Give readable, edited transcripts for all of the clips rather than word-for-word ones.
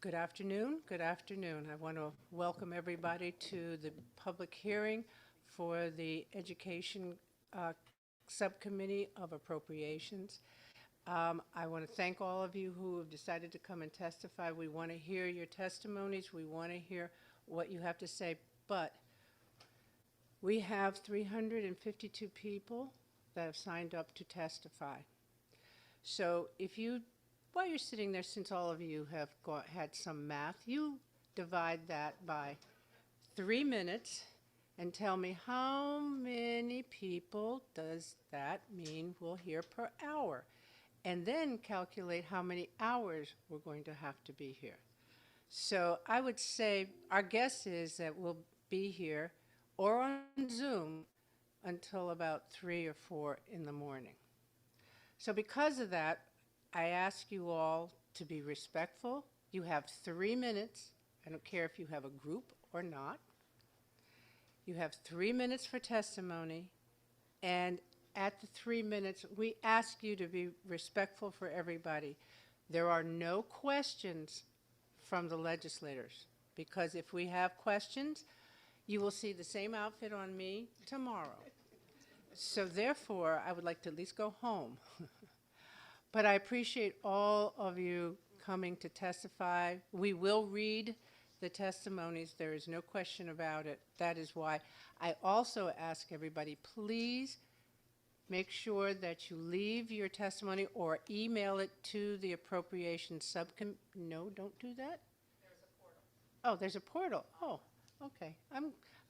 Good afternoon. Good afternoon. I want to welcome everybody to the public hearing for the Education Subcommittee of Appropriations. I want to thank all of you who have decided to come and testify. We want to hear your testimonies. We want to hear what you have to say. But we have 352 people that have signed up to testify. So if you, while you're sitting there, since all of you have had some math, you divide that by 3 minutes and tell me how many people does that mean we'll hear per hour? And then calculate how many hours we're going to have to be here. So I would say our guess is that we'll be here or on Zoom until about 3 or 4 in the morning. So because of that, I ask you all to be respectful. You have 3 minutes. I don't care if you have a group or not. You have 3 minutes for testimony, and at the 3 minutes, we ask you to be respectful for everybody. There are no questions from the legislators, because if we have questions, you will see the same outfit on me tomorrow. So therefore, I would like to at least go home. But I appreciate all of you coming to testify. We will read the testimonies. There is no question about it. That is why I also ask everybody, please make sure that you leave your testimony or email it to the Appropriations Subcommittee. No, don't do that. There's a portal. Oh, there's a portal. Oh, okay.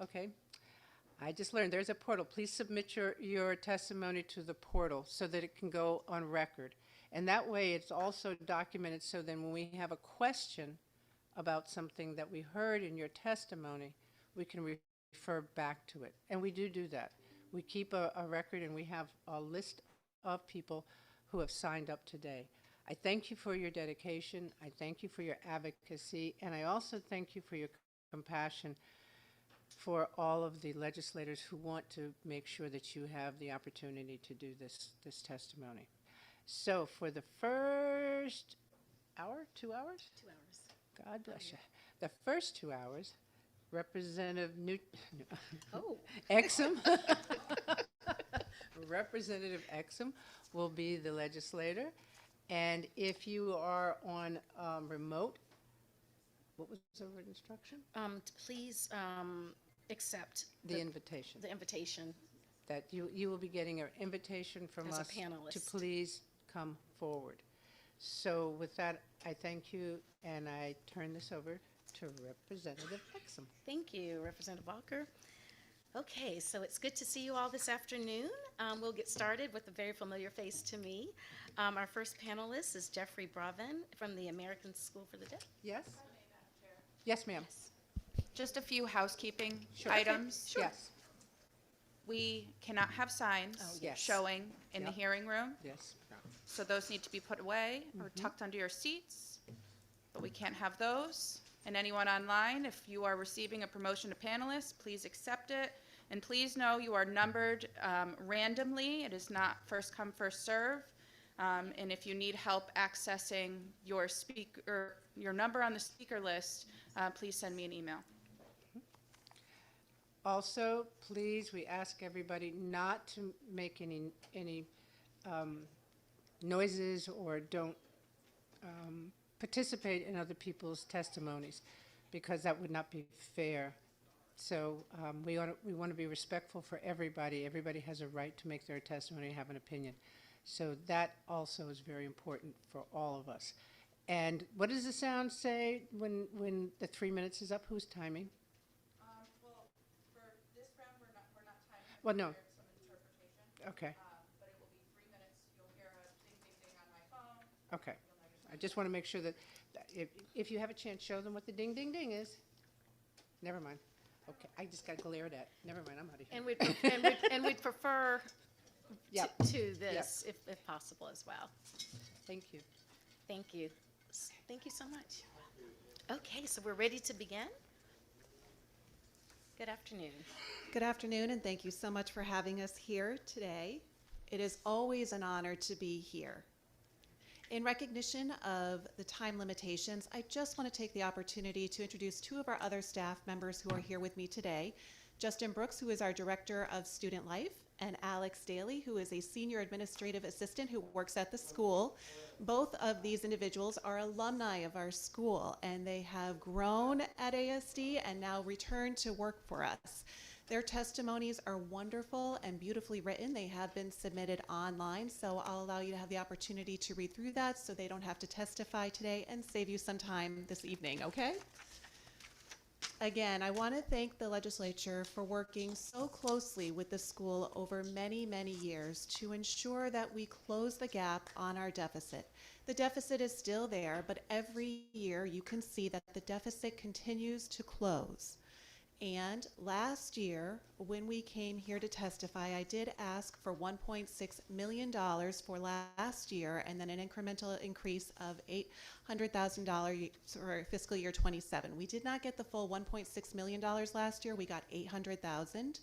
Okay. I just learned there's a portal. Please submit your testimony to the portal so that it can go on record. And that way it's also documented, so then when we have a question about something that we heard in your testimony, we can refer back to it. And we do that. We keep a record, and we have a list of people who have signed up today. I thank you for your dedication. I thank you for your advocacy. And I also thank you for your compassion for all of the legislators who want to make sure that you have the opportunity to do this testimony. So for the first hour, 2 hours? 2 hours. God bless you. The first 2 hours, Representative Exum, Representative Exum will be the legislator. And if you are on remote, what was the instruction? To please accept The invitation. The invitation. That you will be getting an invitation from As a us panelist. to please come forward. So with that, I thank you, and I turn this over to Representative Exum. Thank you, Representative Walker. Okay, so it's good to see you all this afternoon. We'll get started with a very familiar face to me. Our first panelist is Jeffrey Bravin from the American School for the Deaf. Yes? Yes, ma'am. Just a few housekeeping Sure. items. Sure. Yes. We cannot have signs Oh, yes. showing in the Yep. hearing room, Yes. so those need to be put away or tucked under your seats, but we can't have those. And anyone online, if you are receiving a promotion to panelist, please accept it. And please know you are numbered randomly. It is not first come, first serve. And if you need help accessing your number on the speaker list, please send me an email. Also, please, we ask everybody not to make any noises or don't participate in other people's testimonies, because that would not be fair. So we want to be respectful for everybody. Everybody has a right to make their testimony and have an opinion. So that also is very important for all of us. And what does the sound say when the 3 minutes is up? Who's timing? Well, for this round, we're not timing. Well, no. Some interpretation. Okay. But it will be 3 minutes. You'll hear a ding, ding, ding on my phone. Okay. I just want to make sure that if you have a chance, show them what the ding, ding, ding is. Never mind. Okay, I just got glared at. Never mind, I'm out of here. And we'd prefer Yep. to this, if possible, as well. Thank you. Thank you. Thank you so much. Okay, so we're ready to begin. Good afternoon. Good afternoon, and thank you so much for having us here today. It is always an honor to be here. In recognition of the time limitations, I just want to take the opportunity to introduce two of our other staff members who are here with me today. Justin Brooks, who is our Director of Student Life, and Alex Daly, who is a Senior Administrative Assistant who works at the school. Both of these individuals are alumni of our school, and they have grown at ASD and now returned to work for us. Their testimonies are wonderful and beautifully written. They have been submitted online, so I'll allow you to have the opportunity to read through that so they don't have to testify today and save you some time this evening, okay? Again, I want to thank the legislature for working so closely with the school over many, many years to ensure that we close the gap on our deficit. The deficit is still there, but every year you can see that the deficit continues to close. And last year, when we came here to testify, I did ask for $1.6 million for last year and then an incremental increase of $800,000 for fiscal year 27. We did not get the full $1.6 million last year. We got $800,000.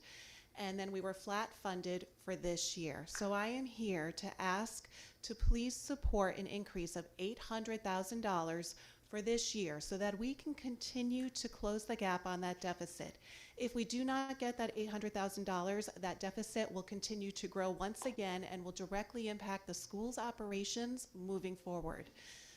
And then we were flat funded for this year. So I am here to ask to please support an increase of $800,000 for this year so that we can continue to close the gap on that deficit. If we do not get that $800,000, that deficit will continue to grow once again and will directly impact the school's operations moving forward.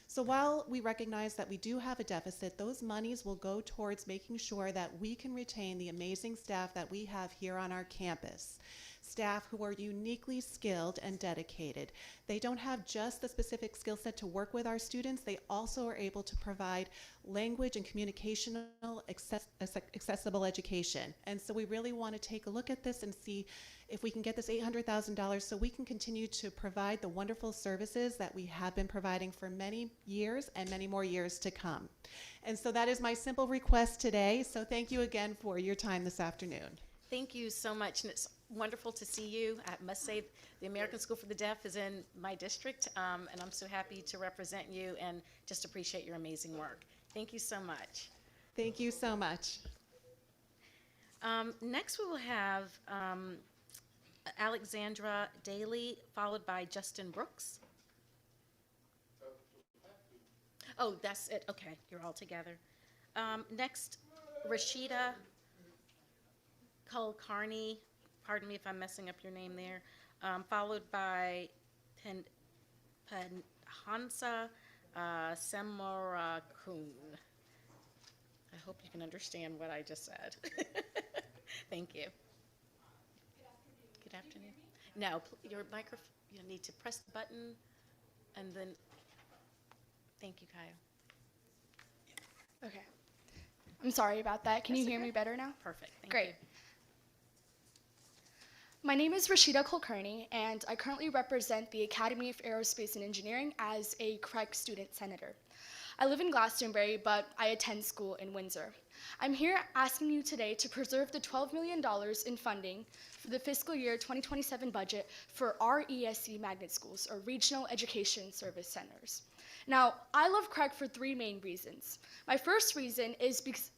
So while we recognize that we do have a deficit, those monies will go towards making sure that we can retain the amazing staff that we have here on our campus. Staff who are uniquely skilled and dedicated. They don't have just the specific skill set to work with our students, they also are able to provide language and communicational accessible education. And so we really want to take a look at this and see if we can get this $800,000 so we can continue to provide the wonderful services that we have been providing for many years and many more years to come. And so that is my simple request today. So thank you again for your time this afternoon. Thank you so much, and it's wonderful to see you. I must say, the American School for the Deaf is in my district, and I'm so happy to represent you and just appreciate your amazing work. Thank you so much. Thank you so much. Next, we will have Alexandra Daly, followed by Justin Brooks. Oh, that's it. Okay, you're all together. Next, Rashida Kulkarni, pardon me if I'm messing up your name there, followed by Panhansa Semorakun. I hope you can understand what I just said. Thank you. Good afternoon. No, your microphone, you need to press the button and then, thank you, Kyle. Okay. I'm sorry about that. Can you That's hear okay. me better now? Perfect, thank Great. you. My name is Rashida Kulkarni, and I currently represent the Academy of Aerospace and Engineering as a CREC student senator. I live in Glastonbury, but I attend school in Windsor. I'm here asking you today to preserve the $12 million in funding for the fiscal year 2027 budget for our ESC magnet schools, or Regional Education Service Centers. Now, I love CREC for three main reasons. My first reason is because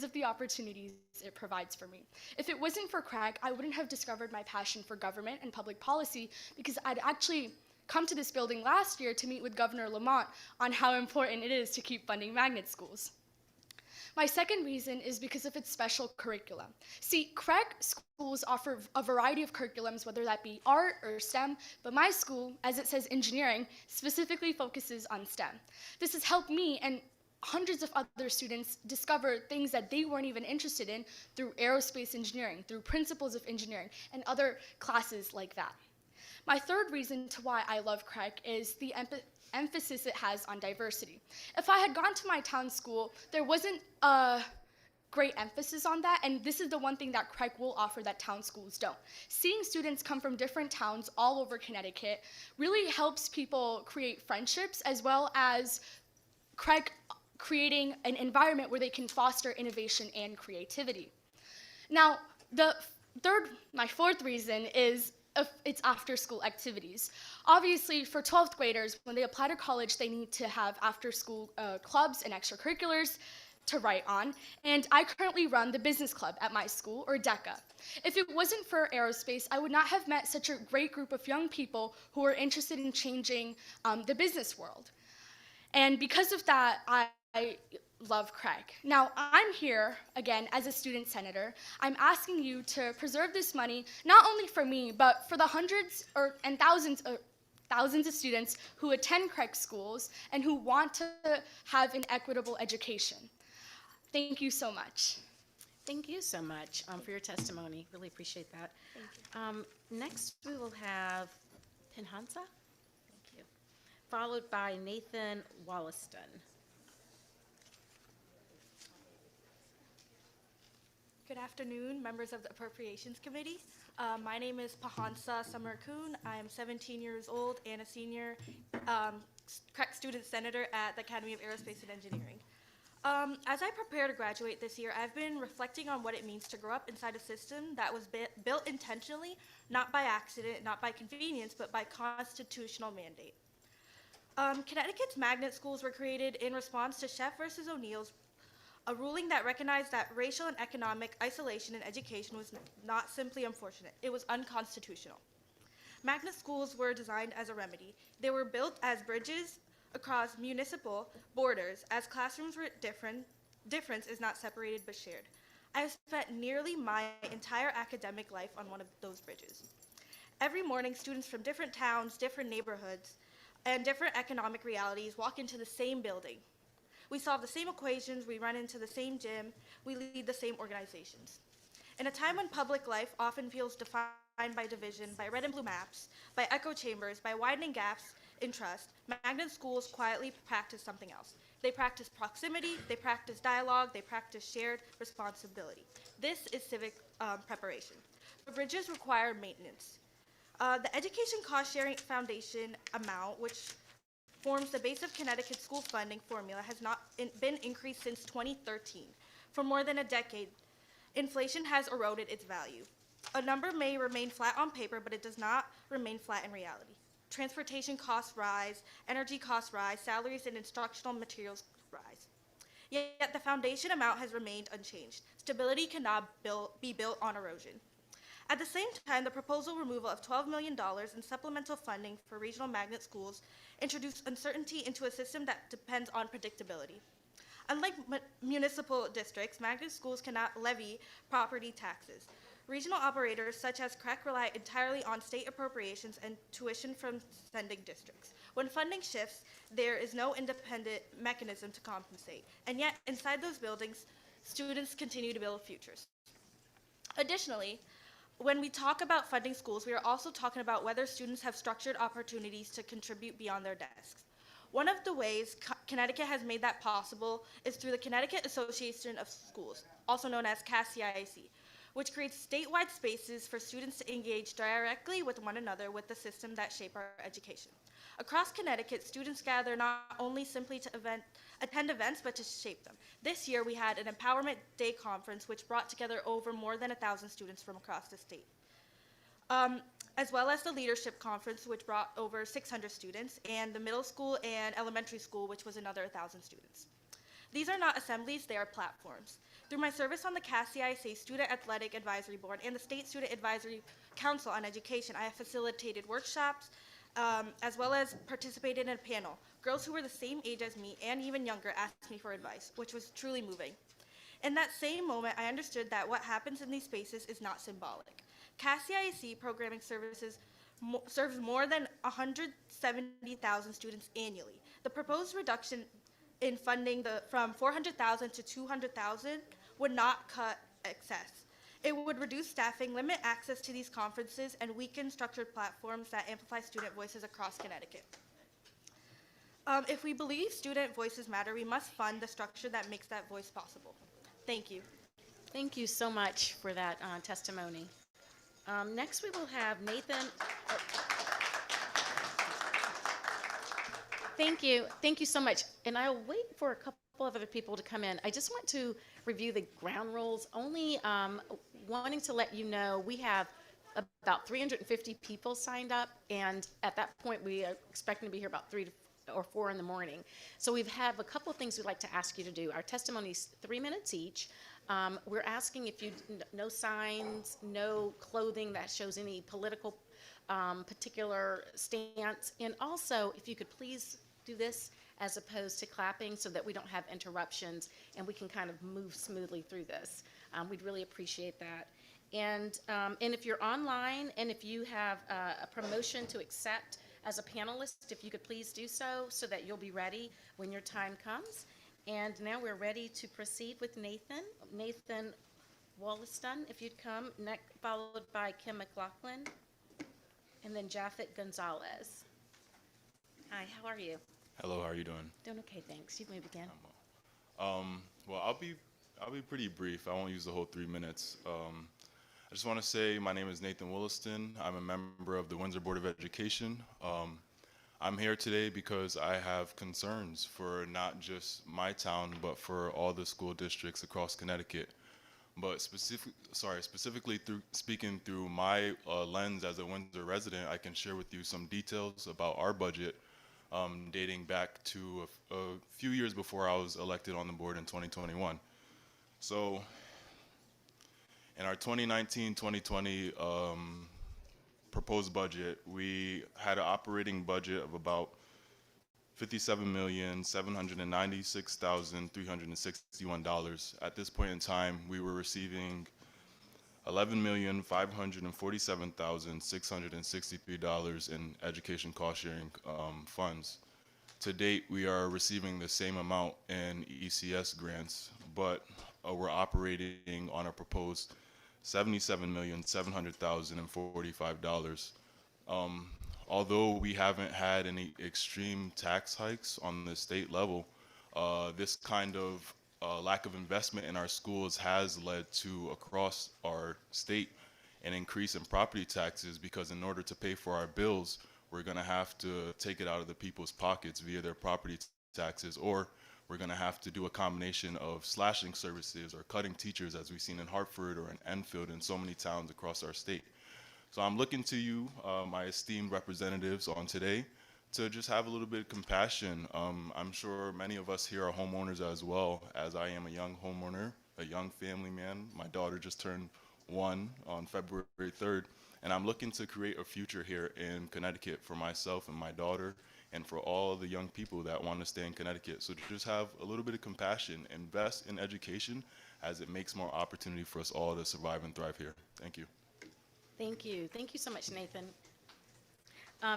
of the opportunities it provides for me. If it wasn't for CREC, I wouldn't have discovered my passion for government and public policy, because I'd actually come to this building last year to meet with Governor Lamont on how important it is to keep funding magnet schools. My second reason is because of its special curriculum. See, CREC schools offer a variety of curriculums, whether that be art or STEM, but my school, as it says engineering, specifically focuses on STEM. This has helped me and hundreds of other students discover things that they weren't even interested in through aerospace engineering, through principles of engineering, and other classes like that. My third reason to why I love CREC is the emphasis it has on diversity. If I had gone to my town school, there wasn't a great emphasis on that, and this is the one thing that CREC will offer that town schools don't. Seeing students come from different towns all over Connecticut really helps people create friendships, as well as CREC creating an environment where they can foster innovation and creativity. Now, my fourth reason is its after-school activities. Obviously, for 12th graders, when they apply to college, they need to have after-school clubs and extracurriculars. to write on, and I currently run the business club at my school, or DECA. If it wasn't for aerospace, I would not have met such a great group of young people who are interested in changing the business world. And because of that, I love Craig. Now, I'm here, again, as a student senator. I'm asking you to preserve this money, not only for me, but for the hundreds and thousands of students who attend Craig schools and who want to have an equitable education. Thank you so much. Thank you so much for your testimony. Really appreciate that. Thank you. Next, we will have Pinhansa, thank you, followed by Nathan Wollaston. Good afternoon, members of the Appropriations Committee. My name is Pahansa Samarkun. I am 17 years old and a senior student senator at the Academy of Aerospace and Engineering. As I prepare to graduate this year, I've been reflecting on what it means to grow up inside a system that was built intentionally, not by accident, not by convenience, but by constitutional mandate. Connecticut's magnet schools were created in response to Sheff versus O'Neill's, a ruling that recognized that racial and economic isolation in education was not simply unfortunate, it was unconstitutional. Magnet schools were designed as a remedy. They were built as bridges across municipal borders, as classrooms were different. Difference is not separated but shared. I have spent nearly my entire academic life on one of those bridges. Every morning, students from different towns, different neighborhoods, and different economic realities walk into the same building. We solve the same equations, we run into the same gym, we lead the same organizations. In a time when public life often feels defined by division, by red and blue maps, by echo chambers, by widening gaps in trust, magnet schools quietly practice something else. They practice proximity, they practice dialogue, they practice shared responsibility. This is civic preparation. The bridges require maintenance. The Education Cost Sharing Foundation amount, which forms the base of Connecticut school funding formula, has not been increased since 2013. For more than a decade, inflation has eroded its value. A number may remain flat on paper, but it does not remain flat in reality. Transportation costs rise, energy costs rise, salaries and instructional materials rise. Yet the foundation amount has remained unchanged. Stability cannot be built on erosion. At the same time, the proposal removal of $12 million in supplemental funding for regional magnet schools introduced uncertainty into a system that depends on predictability. Unlike municipal districts, magnet schools cannot levy property taxes. Regional operators such as CREC rely entirely on state appropriations and tuition from sending districts. When funding shifts, there is no independent mechanism to compensate, and yet inside those buildings, students continue to build futures. Additionally, when we talk about funding schools, we are also talking about whether students have structured opportunities to contribute beyond their desks. One of the ways Connecticut has made that possible is through the Connecticut Association of Schools, also known as CAS-CIIC, which creates statewide spaces for students to engage directly with one another with the system that shape our education. Across Connecticut, students gather not only simply to attend events, but to shape them. This year, we had an Empowerment Day conference, which brought together over more than 1,000 students from across the state, as well as the Leadership Conference, which brought over 600 students, and the middle school and elementary school, which was another 1,000 students. These are not assemblies, they are platforms. Through my service on the CAS-CIIC Student Athletic Advisory Board and the State Student Advisory Council on Education, I have facilitated workshops, as well as participated in a panel. Girls who were the same age as me and even younger asked me for advice, which was truly moving. In that same moment, I understood that what happens in these spaces is not symbolic. CAS-CIIC programming serves more than 170,000 students annually. The proposed reduction in funding from 400,000 to 200,000 would not cut excess. It would reduce staffing, limit access to these conferences, and weaken structured platforms that amplify student voices across Connecticut. If we believe student voices matter, we must fund the structure that makes that voice possible. Thank you. Thank you so much for that testimony. Next, we will have Nathan. Thank you. Thank you so much. And I'll wait for a couple of other people to come in. I just want to review the ground rules, only wanting to let you know we have about 350 people signed up, and at that point we are expecting to be here about or 4 in the morning. So we have a couple of things we'd like to ask you to do. Our testimony's 3 minutes each. We're asking if you, no signs, no clothing that shows any political particular stance, and also if you could please do this as opposed to clapping so that we don't have interruptions and we can kind of move smoothly through this. We'd really appreciate that. And if you're online and if you have a promotion to accept as a panelist, if you could please do so that you'll be ready when your time comes. And now we're ready to proceed with Nathan. Nathan Wollaston, if you'd come, next, followed by Kim McLaughlin, and then Japhet Gonzalez. Hi, how are you? Hello, how are you doing? Doing okay, thanks. You may begin. Well, I'll be pretty brief. I won't use the whole 3 minutes. I just want to say my name is Nathan Wollaston. I'm a member of the Windsor Board of Education. I'm here today because I have concerns for not just my town, but for all the school districts across Connecticut. But specifically speaking through my lens as a Windsor resident, I can share with you some details about our budget dating back to a few years before I was elected on the board in 2021. So in our 2019-2020 proposed budget, we had an operating budget of about $57,796,361. At this point in time, we were receiving $11,547,663 in education cost sharing funds. To date, we are receiving the same amount in ECS grants, but we're operating on a proposed $77,700,045. Although we haven't had any extreme tax hikes on the state level, this kind of lack of investment in our schools has led to, across our state, an increase in property taxes, because in order to pay for our bills, we're going to have to take it out of the people's pockets via their property taxes, or we're going to have to do a combination of slashing services or cutting teachers, as we've seen in Hartford or in Enfield and so many towns across our state. So I'm looking to you, my esteemed representatives on today, to just have a little bit of compassion. I'm sure many of us here are homeowners as well, as I am a young homeowner, a young family man. My daughter just turned 1 on February 3rd, and I'm looking to create a future here in Connecticut for myself and my daughter, and for all the young people that want to stay in Connecticut. So just have a little bit of compassion, invest in education, as it makes more opportunity for us all to survive and thrive here. Thank you. Thank you. Thank you so much, Nathan.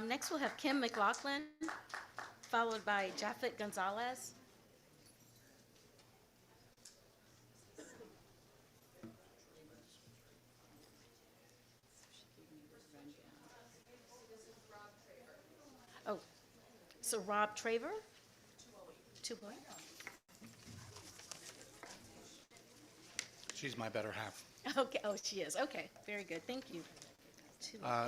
Next, we'll have Kim McLaughlin, followed by Japhet Gonzalez. Oh, so Rob Traver? 208. She's my better half. Okay, oh, she is. Okay, very good. Thank you.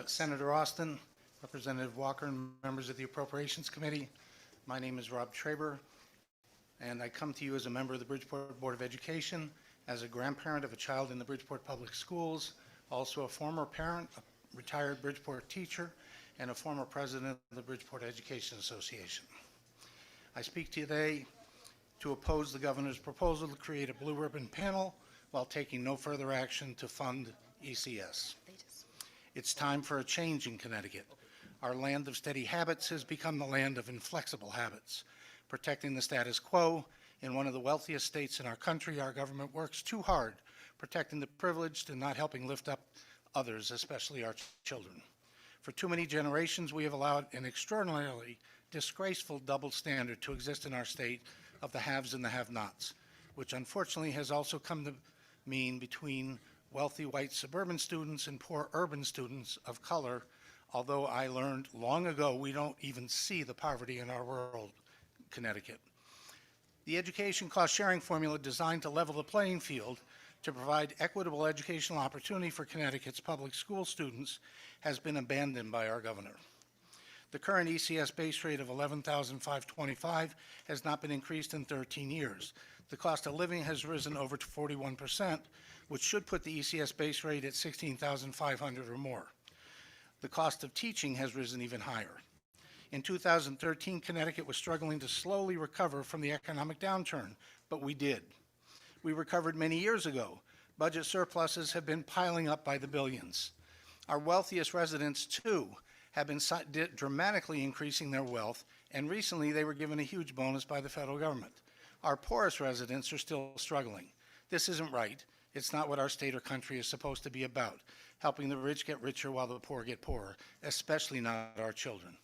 Senator Austin, Representative Walker, and members of the Appropriations Committee. My name is Rob Traber, and I come to you as a member of the Bridgeport Board of Education, as a grandparent of a child in the Bridgeport Public Schools, also a former parent, a retired Bridgeport teacher, and a former president of the Bridgeport Education Association. I speak to you today to oppose the governor's proposal to create a blue ribbon panel while taking no further action to fund ECS. It's time for a change in Connecticut. Our land of steady habits has become the land of inflexible habits. Protecting the status quo, in one of the wealthiest states in our country, our government works too hard, protecting the privileged and not helping lift up others, especially our children. For too many generations, we have allowed an extraordinarily disgraceful double standard to exist in our state of the haves and the have-nots, which unfortunately has also come to mean between wealthy white suburban students and poor urban students of color, although I learned long ago we don't even see the poverty in our world, Connecticut. The education cost sharing formula designed to level the playing field to provide equitable educational opportunity for Connecticut's public school students has been abandoned by our governor. The current ECS base rate of $11,525 has not been increased in 13 years. The cost of living has risen over to 41%, which should put the ECS base rate at $16,500 or more. The cost of teaching has risen even higher. In 2013, Connecticut was struggling to slowly recover from the economic downturn, but we did. We recovered many years ago. Budget surpluses have been piling up by the billions. Our wealthiest residents, too, have been dramatically increasing their wealth, and recently they were given a huge bonus by the federal government. Our poorest residents are still struggling. This isn't right. It's not what our state or country is supposed to be about, helping the rich get richer while the poor get poorer, especially not our children.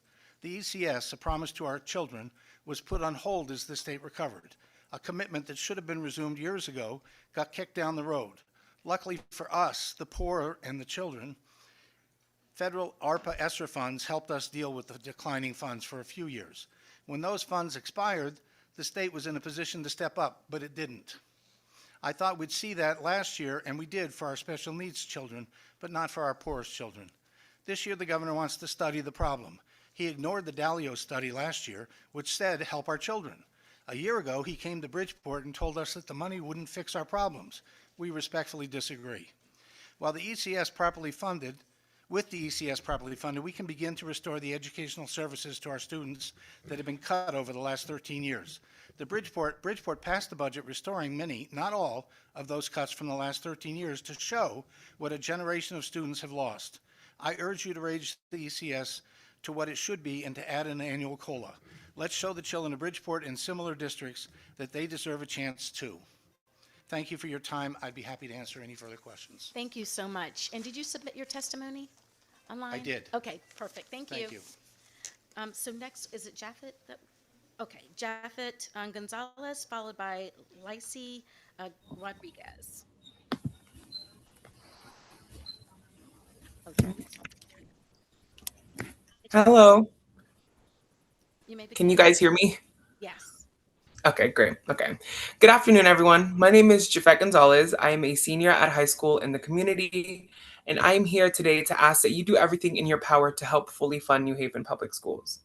The ECS, a promise to our children, was put on hold as the state recovered. A commitment that should have been resumed years ago got kicked down the road. Luckily for us, the poor and the children, federal ARPA ESSER funds helped us deal with the declining funds for a few years. When those funds expired, the state was in a position to step up, but it didn't. I thought we'd see that last year, and we did for our special needs children, but not for our poorest children. This year, the governor wants to study the problem. He ignored the Dalio study last year, which said help our children. A year ago, he came to Bridgeport and told us that the money wouldn't fix our problems. We respectfully disagree. While the ECS properly funded, with the ECS properly funded, we can begin to restore the educational services to our students that have been cut over the last 13 years. Bridgeport passed the budget restoring many, not all, of those cuts from the last 13 years to show what a generation of students have lost. I urge you to raise the ECS to what it should be and to add an annual COLA. Let's show the children of Bridgeport and similar districts that they deserve a chance too. Thank you for your time. I'd be happy to answer any further questions. Thank you so much. And did you submit your testimony online? I did. Okay, perfect. Thank you. Thank you. So next, is it Japheth? Okay, Japheth Gonzalez, followed by Lacey Rodriguez. Okay. Hello. You may begin. Can you guys hear me? Yes. Okay, great. Okay. Good afternoon, everyone. My name is Japheth Gonzalez. I am a senior at high school in the community, and I am here today to ask that you do everything in your power to help fully fund New Haven Public Schools.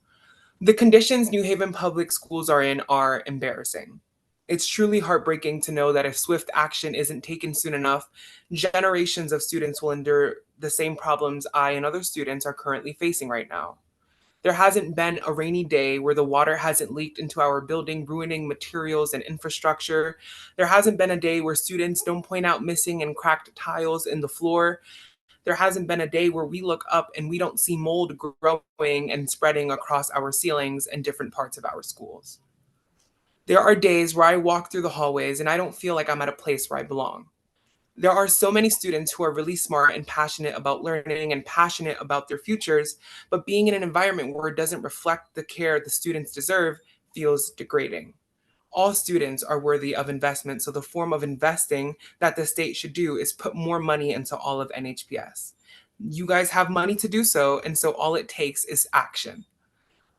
The conditions New Haven Public Schools are in are embarrassing. It's truly heartbreaking to know that if swift action isn't taken soon enough, generations of students will endure the same problems I and other students are currently facing right now. There hasn't been a rainy day where the water hasn't leaked into our building, ruining materials and infrastructure. There hasn't been a day where students don't point out missing and cracked tiles in the floor. There hasn't been a day where we look up and we don't see mold growing and spreading across our ceilings and different parts of our schools. There are days where I walk through the hallways and I don't feel like I'm at a place where I belong. There are so many students who are really smart and passionate about learning and passionate about their futures, but being in an environment where it doesn't reflect the care the students deserve feels degrading. All students are worthy of investment, so the form of investing that the state should do is put more money into all of NHPS. You guys have money to do so, and so all it takes is action.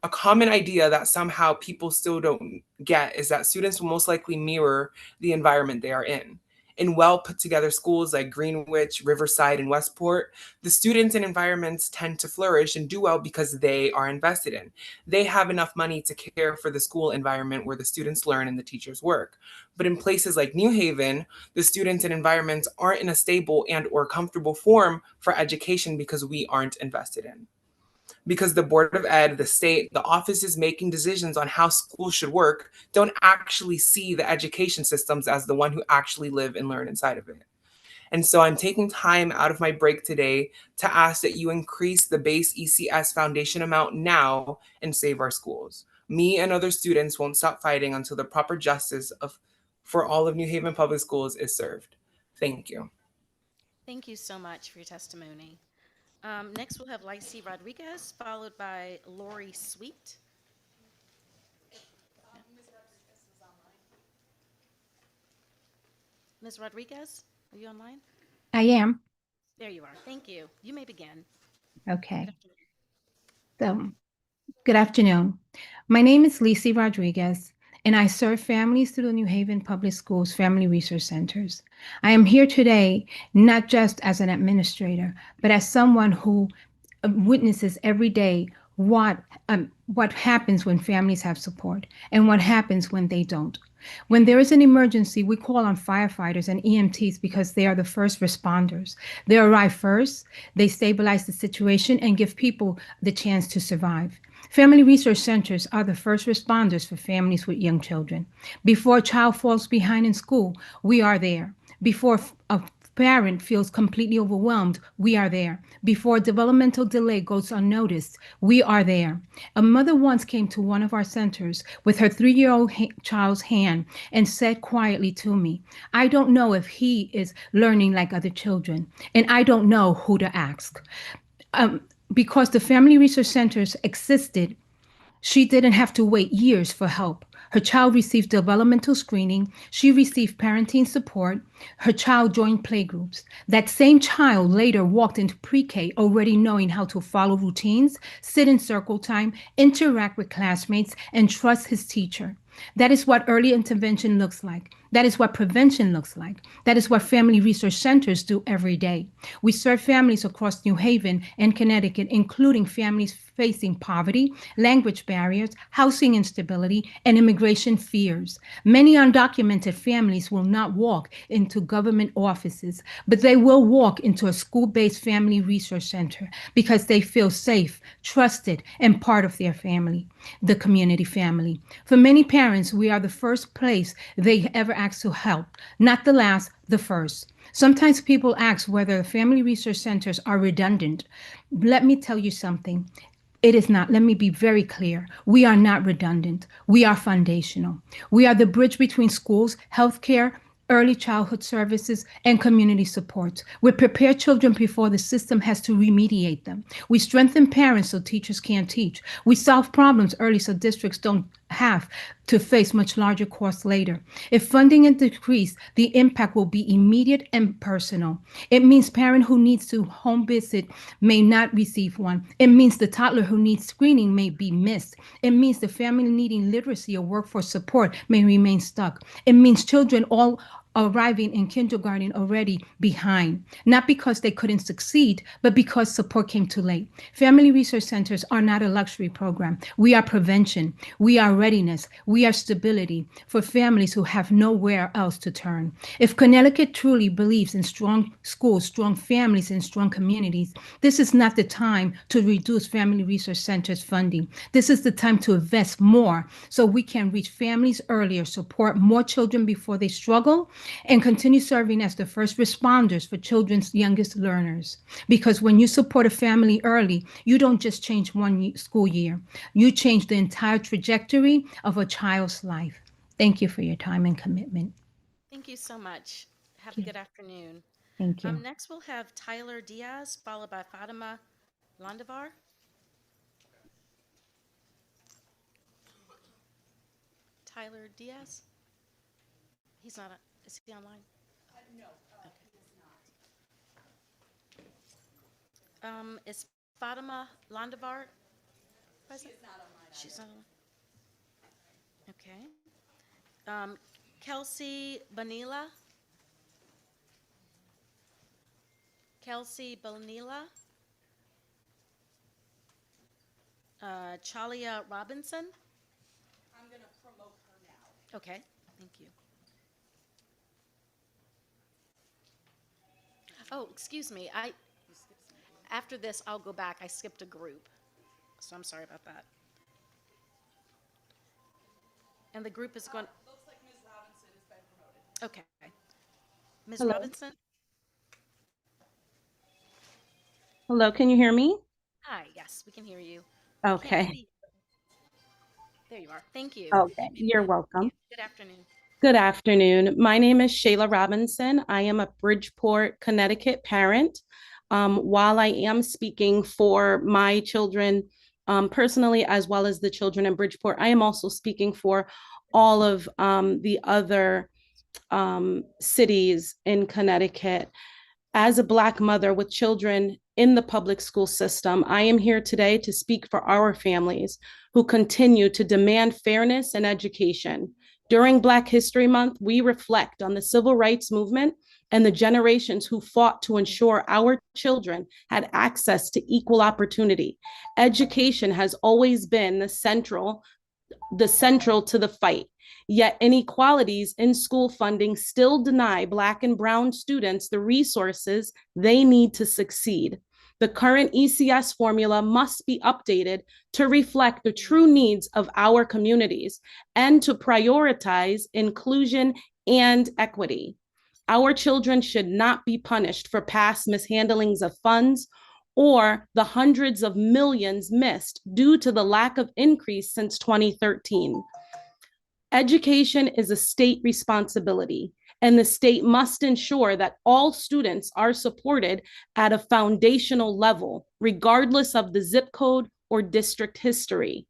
A common idea that somehow people still don't get is that students will most likely mirror the environment they are in. In well put together schools like Greenwich, Riverside, and Westport, the students and environments tend to flourish and do well because they are invested in. They have enough money to care for the school environment where the students learn and the teachers work. But in places like New Haven, the students and environments aren't in a stable and or comfortable form for education because we aren't invested in. Because the Board of Ed, the state, the offices making decisions on how schools should work don't actually see the education systems as the one who actually live and learn inside of it. And so I'm taking time out of my break today to ask that you increase the base ECS foundation amount now and save our schools. Me and other students won't stop fighting until the proper justice for all of New Haven Public Schools is served. Thank you. Thank you so much for your testimony. Next, we'll have Lacey Rodriguez, followed by Lori Sweet. Ms. Rodriguez, are you online? I am. There you are. Thank you. You may begin. Okay. So, good afternoon. My name is Lacey Rodriguez, and I serve families through the New Haven Public Schools Family Resource Centers. I am here today not just as an administrator, but as someone who witnesses every day what happens when families have support and what happens when they don't. When there is an emergency, we call on firefighters and EMTs because they are the first responders. They arrive first, they stabilize the situation and give people the chance to survive. Family resource centers are the first responders for families with young children. Before a child falls behind in school, we are there. Before a parent feels completely overwhelmed, we are there. Before a developmental delay goes unnoticed, we are there. A mother once came to one of our centers with her 3-year-old child's hand and said quietly to me, "I don't know if he is learning like other children, and I don't know who to ask." Because the family resource centers existed, she didn't have to wait years for help. Her child received developmental screening. She received parenting support. Her child joined playgroups. That same child later walked into pre-K already knowing how to follow routines, sit in circle time, interact with classmates, and trust his teacher. That is what early intervention looks like. That is what prevention looks like. That is what family resource centers do every day. We serve families across New Haven and Connecticut, including families facing poverty, language barriers, housing instability, and immigration fears. Many undocumented families will not walk into government offices, but they will walk into a school-based family resource center because they feel safe, trusted, and part of their family, the community family. For many parents, we are the first place they ever ask to help, not the last, the first. Sometimes people ask whether family resource centers are redundant. Let me tell you something. It is not. Let me be very clear. We are not redundant. We are foundational. We are the bridge between schools, healthcare, early childhood services, and community support. We prepare children before the system has to remediate them. We strengthen parents so teachers can't teach. We solve problems early so districts don't have to face much larger costs later. If funding is decreased, the impact will be immediate and personal. It means parent who needs to home visit may not receive one. It means the toddler who needs screening may be missed. It means the family needing literacy or workforce support may remain stuck. It means children all arriving in kindergarten already behind, not because they couldn't succeed, but because support came too late. Family resource centers are not a luxury program. We are prevention. We are readiness. We are stability for families who have nowhere else to turn. If Connecticut truly believes in strong schools, strong families, and strong communities, this is not the time to reduce family resource centers funding. This is the time to invest more so we can reach families earlier, support more children before they struggle, and continue serving as the first responders for children's youngest learners. Because when you support a family early, you don't just change one school year. You change the entire trajectory of a child's life. Thank you for your time and commitment. Thank you so much. Have a good afternoon. Thank you. Next, we'll have Tyler Diaz, followed by Fatima Landavar. Tyler Diaz? He's not, is he online? No, he's not. Is Fatima Landavar present? She's not online. Okay. Kelsey Bonilla? Kelsey Bonilla? Chalia Robinson? I'm going to promote her now. Okay, thank you. Oh, excuse me. After this, I'll go back. I skipped a group, so I'm sorry about that. And the group is going. Looks like Ms. Robinson has been promoted. Okay, Ms. Hello. Robinson. Hello, can you hear me? Hi. Yes, we can hear you. Okay. There you are. Thank you. Okay, you're welcome. Good afternoon. Good afternoon. My name is Shayla Robinson. I am a Bridgeport, Connecticut parent. While I am speaking for my children personally, as well as the children in Bridgeport, I am also speaking for all of the other cities in Connecticut. As a Black mother with children in the public school system, I am here today to speak for our families who continue to demand fairness and education. During Black History Month, we reflect on the civil rights movement and the generations who fought to ensure our children had access to equal opportunity. Education has always been the central to the fight. Yet inequalities in school funding still deny Black and Brown students the resources they need to succeed. The current ECS formula must be updated to reflect the true needs of our communities and to prioritize inclusion and equity. Our children should not be punished for past mishandlings of funds or the hundreds of millions missed due to the lack of increase since 2013. Education is a state responsibility, and the state must ensure that all students are supported at a foundational level, regardless of the zip code or district history.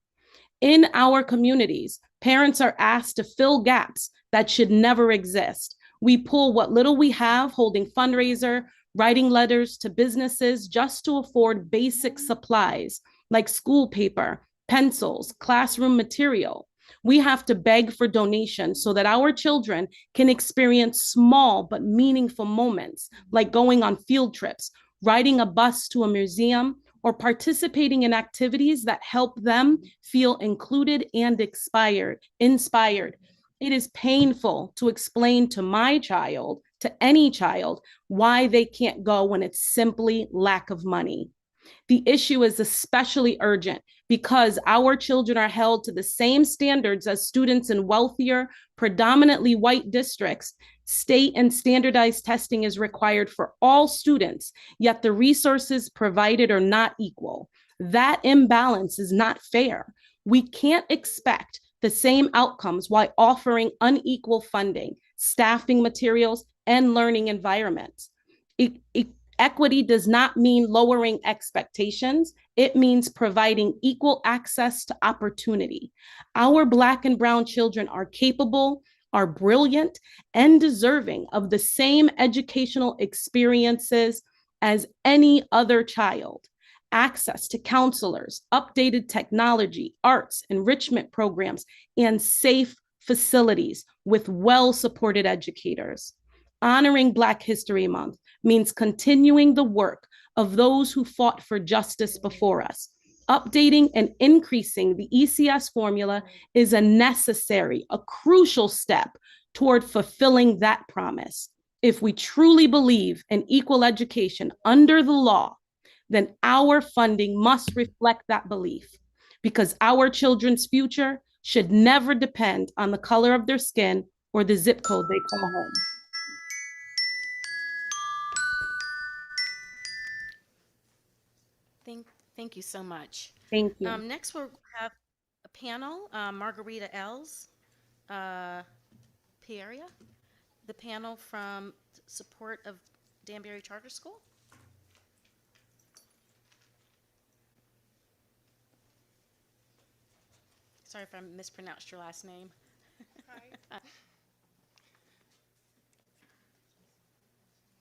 In our communities, parents are asked to fill gaps that should never exist. We pull what little we have, holding fundraiser, writing letters to businesses just to afford basic supplies like school paper, pencils, classroom material. We have to beg for donations so that our children can experience small but meaningful moments like going on field trips, riding a bus to a museum, or participating in activities that help them feel included and inspired. It is painful to explain to my child, to any child, why they can't go when it's simply lack of money. The issue is especially urgent because our children are held to the same standards as students in wealthier, predominantly white districts. State and standardized testing is required for all students, yet the resources provided are not equal. That imbalance is not fair. We can't expect the same outcomes while offering unequal funding, staffing materials, and learning environments. Equity does not mean lowering expectations. It means providing equal access to opportunity. Our Black and Brown children are capable, are brilliant, and deserving of the same educational experiences as any other child. Access to counselors, updated technology, arts, enrichment programs, and safe facilities with well-supported educators. Honoring Black History Month means continuing the work of those who fought for justice before us. Updating and increasing the ECS formula is a necessary, a crucial step toward fulfilling that promise. If we truly believe in equal education under the law, then our funding must reflect that belief, because our children's future should never depend on the color of their skin or the zip code they call home. Thank you so much. Thank you. Next, we'll have a panel, Margarita Els, Peoria, the panel from support of Danbury Charter School. Sorry if I mispronounced your last name. Hi.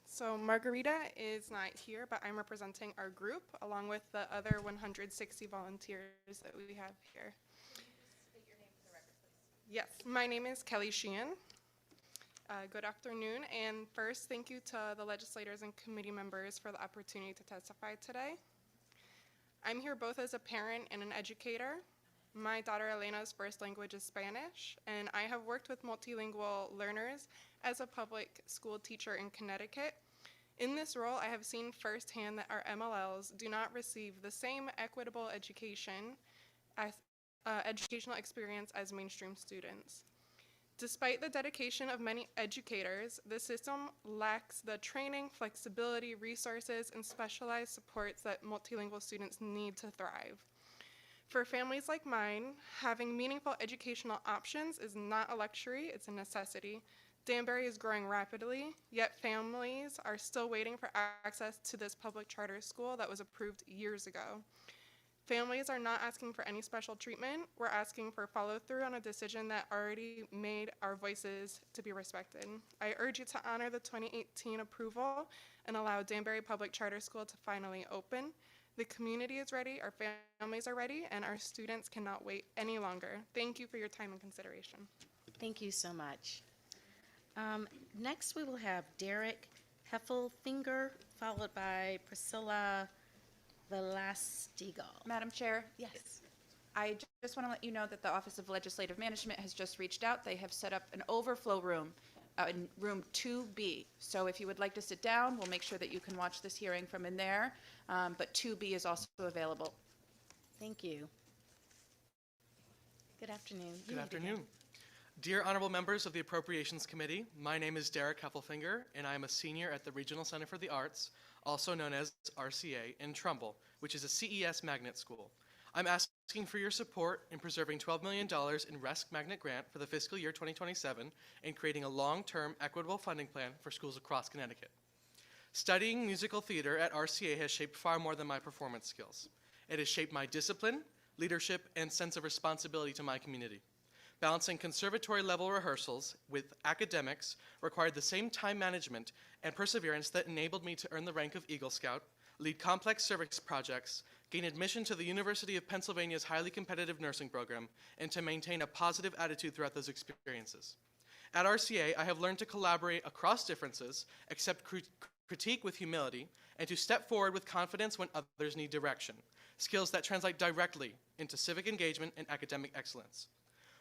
So Margarita is not here, but I'm representing our group along with the other 160 volunteers that we have here. State your name for the record, please. Yes, my name is Kelly Sheehan. Good afternoon, and first, thank you to the legislators and committee members for the opportunity to testify today. I'm here both as a parent and an educator. My daughter Elena's first language is Spanish, and I have worked with multilingual learners as a public school teacher in Connecticut. In this role, I have seen firsthand that our MLLs do not receive the same equitable educational experience as mainstream students. Despite the dedication of many educators, the system lacks the training, flexibility, resources, and specialized supports that multilingual students need to thrive. For families like mine, having meaningful educational options is not a luxury, it's a necessity. Danbury is growing rapidly, yet families are still waiting for access to this public charter school that was approved years ago. Families are not asking for any special treatment. We're asking for follow-through on a decision that already made our voices to be respected. I urge you to honor the 2018 approval and allow Danbury Public Charter School to finally open. The community is ready, our families are ready, and our students cannot wait any longer. Thank you for your time and consideration. Thank you so much. Next, we will have Derek Heffelfinger, followed by Priscilla Velastigel. Madam Chair? Yes. I just want to let you know that the Office of Legislative Management has just reached out. They have set up an overflow room in room 2B. So if you would like to sit down, we'll make sure that you can watch this hearing from in there. But 2B is also available. Thank you. Good afternoon. You Good may afternoon. begin. Dear honorable members of the Appropriations Committee, my name is Derek Heffelfinger, and I am a senior at the Regional Center for the Arts, also known as RCA, in Trumbull, which is a CES magnet school. I'm asking for your support in preserving $12 million in RESC Magnet Grant for the fiscal year 2027 and creating a long-term equitable funding plan for schools across Connecticut. Studying musical theater at RCA has shaped far more than my performance skills. It has shaped my discipline, leadership, and sense of responsibility to my community. Balancing conservatory-level rehearsals with academics required the same time management and perseverance that enabled me to earn the rank of Eagle Scout, lead complex service projects, gain admission to the University of Pennsylvania's highly competitive nursing program, and to maintain a positive attitude throughout those experiences. At RCA, I have learned to collaborate across differences, accept critique with humility, and to step forward with confidence when others need direction, skills that translate directly into civic engagement and academic excellence.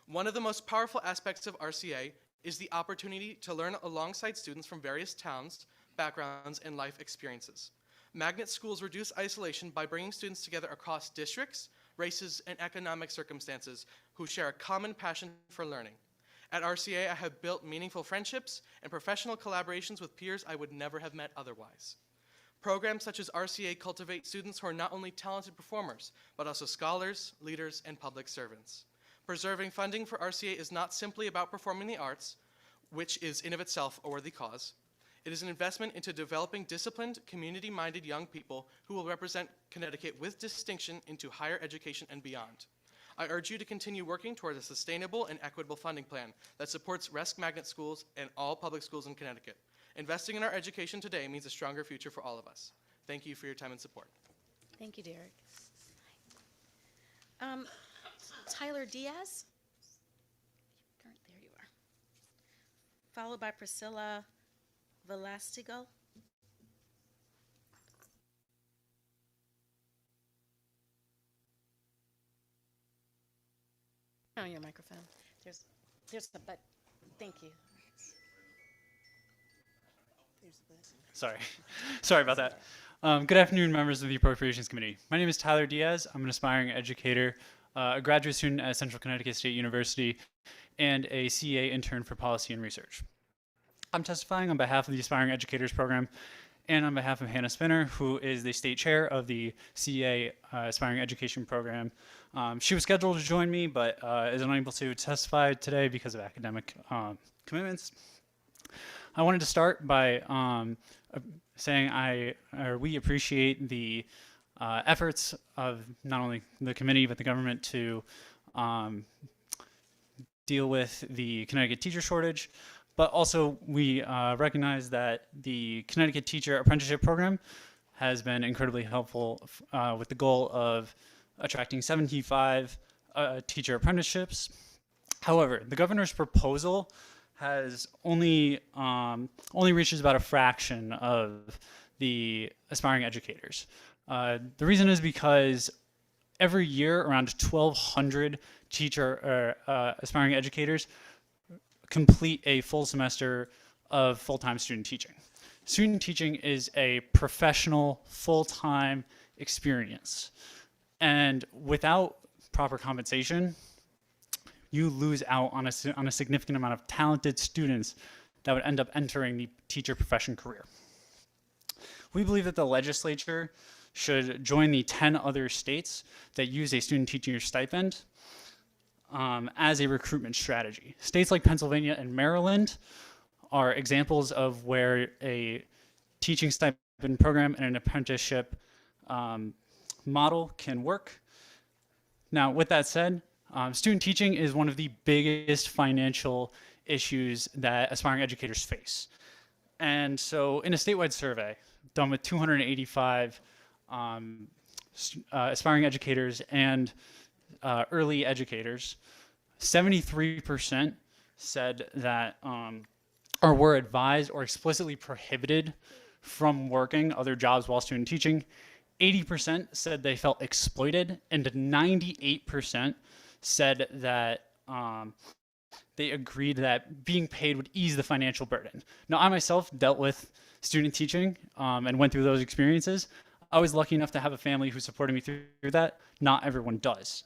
One of the most powerful aspects of RCA is the opportunity to learn alongside students from various towns, backgrounds, and life experiences. Magnet schools reduce isolation by bringing students together across districts, races, and economic circumstances who share a common passion for learning. At RCA, I have built meaningful friendships and professional collaborations with peers I would never have met otherwise. Programs such as RCA cultivate students who are not only talented performers, but also scholars, leaders, and public servants. Preserving funding for RCA is not simply about performing the arts, which is in of itself a worthy cause. It is an investment into developing disciplined, community-minded young people who will represent Connecticut with distinction into higher education and beyond. I urge you to continue working towards a sustainable and equitable funding plan that supports RESC Magnet schools and all public schools in Connecticut. Investing in our education today means a stronger future for all of us. Thank you for your time and support. Thank you, Derek. Tyler Diaz. There you are. Followed by Priscilla Velastigo. On your microphone. There's the button. Thank you. Sorry about that. Good afternoon, members of the Appropriations Committee. My name is Tyler Diaz. I'm an aspiring educator, a graduate student at Central Connecticut State University, and a CEA intern for policy and research. I'm testifying on behalf of the Aspiring Educators Program and on behalf of Hannah Spinner, who is the state chair of the CEA Aspiring Education Program. She was scheduled to join me, but is unable to testify today because of academic commitments. I wanted to start by saying we appreciate the efforts of not only the committee but the government to deal with the Connecticut teacher shortage, but also we recognize that the Connecticut Teacher Apprenticeship Program has been incredibly helpful with the goal of attracting 75 teacher apprenticeships. However, the governor's proposal has only reaches about a fraction of the aspiring educators. The reason is because every year around 1,200 aspiring educators complete a full semester of full-time student teaching. Student teaching is a professional, full-time experience. And without proper compensation, you lose out on a significant amount of talented students that would end up entering the teacher profession career. We believe that the legislature should join the 10 other states that use a student teacher stipend as a recruitment strategy. States like Pennsylvania and Maryland are examples of where a teaching stipend program and an apprenticeship model can work. Now, with that said, student teaching is one of the biggest financial issues that aspiring educators face. And so in a statewide survey done with 285 aspiring educators and early educators, 73% said that or were advised or explicitly prohibited from working other jobs while student teaching. 80% said they felt exploited, and 98% said that they agreed that being paid would ease the financial burden. Now, I myself dealt with student teaching and went through those experiences. I was lucky enough to have a family who supported me through that. Not everyone does.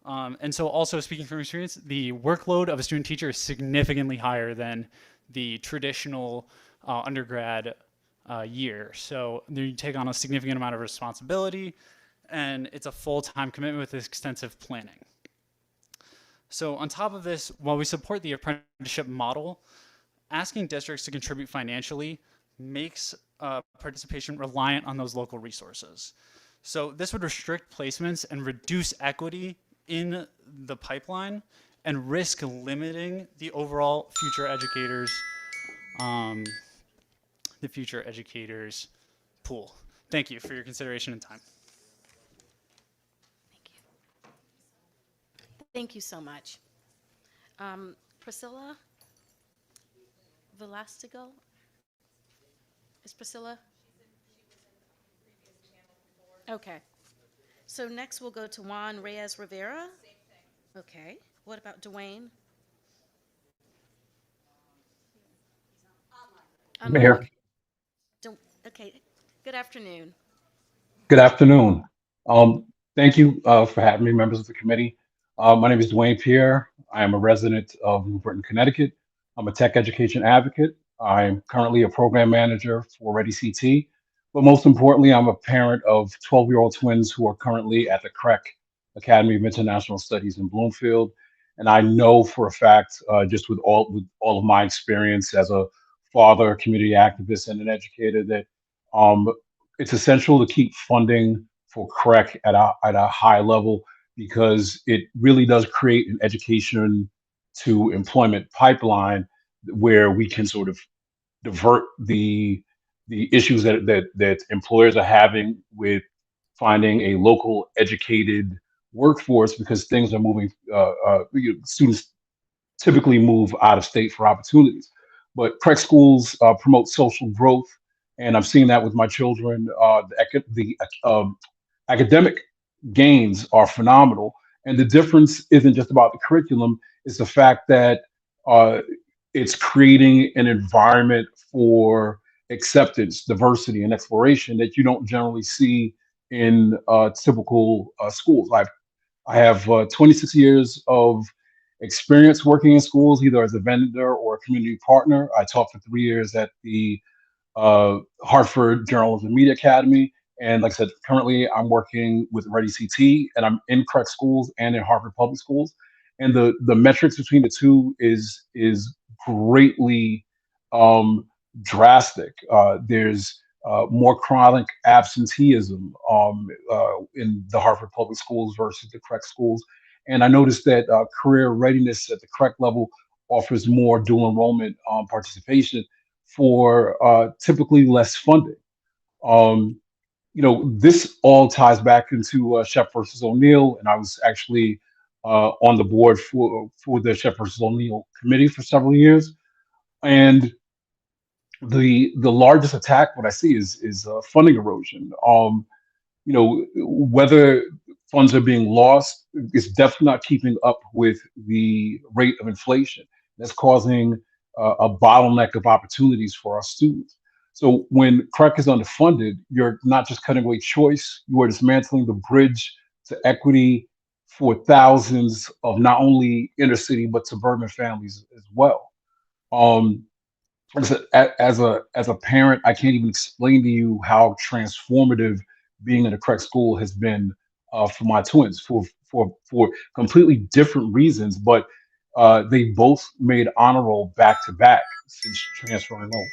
And so also speaking from experience, the workload of a student teacher is significantly higher than the traditional undergrad year. So you take on a significant amount of responsibility, and it's a full-time commitment with extensive planning. So on top of this, while we support the apprenticeship model, asking districts to contribute financially makes participation reliant on those local resources. So this would restrict placements and reduce equity in the pipeline and risk limiting the overall future educators, pool. Thank you for your consideration and time. Thank you so much. Priscilla Velastigo? Is Priscilla? Okay. So next we'll go to Juan Reyes Rivera. Okay. What about Dwayne? I'm here. Okay. Good afternoon. Good afternoon. Thank you for having me, members of the committee. My name is Dwayne Pierre. I am a resident of New Britain, Connecticut. I'm a tech education advocate. I'm currently a program manager for Ready CT, but most importantly, I'm a parent of 12-year-old twins who are currently at the CREC, Academy of International Studies in Bloomfield. And I know for a fact, just with all of my experience as a father, community activist, and an educator, that it's essential to keep funding for CREC at a high level, because it really does create an education to employment pipeline where we can sort of divert the issues that employers are having with finding a local educated workforce, because things are moving. Students typically move out of state for opportunities, but CREC schools promote social growth, and I'm seeing that with my children. The academic gains are phenomenal, and the difference isn't just about the curriculum; it's the fact that it's creating an environment for acceptance, diversity, and exploration that you don't generally see in typical schools. I have 26 years of experience working in schools, either as a vendor or a community partner. I taught for 3 years at the Hartford Journalism Media Academy. And like I said, currently I'm working with Ready CT, and I'm in CREC schools and in Harvard Public Schools. And the metrics between the two is greatly drastic. There's more chronic absenteeism in the Harvard Public Schools versus the CREC schools. And I noticed that career readiness at the CREC level offers more dual enrollment participation for typically less funding. This all ties back into Shepp versus O'Neill, and I was actually on the board for the Shepp versus O'Neill committee for several years. And the largest attack, what I see, is funding erosion. Whether funds are being lost, it's definitely not keeping up with the rate of inflation. That's causing a bottleneck of opportunities for our students. So when CREC is underfunded, you're not just cutting away choice, you are dismantling the bridge to equity for thousands of not only inner city, but suburban families as well. As a parent, I can't even explain to you how transformative being in a CREC school has been for my twins for completely different reasons, but they both made honor roll back to back since transferring home.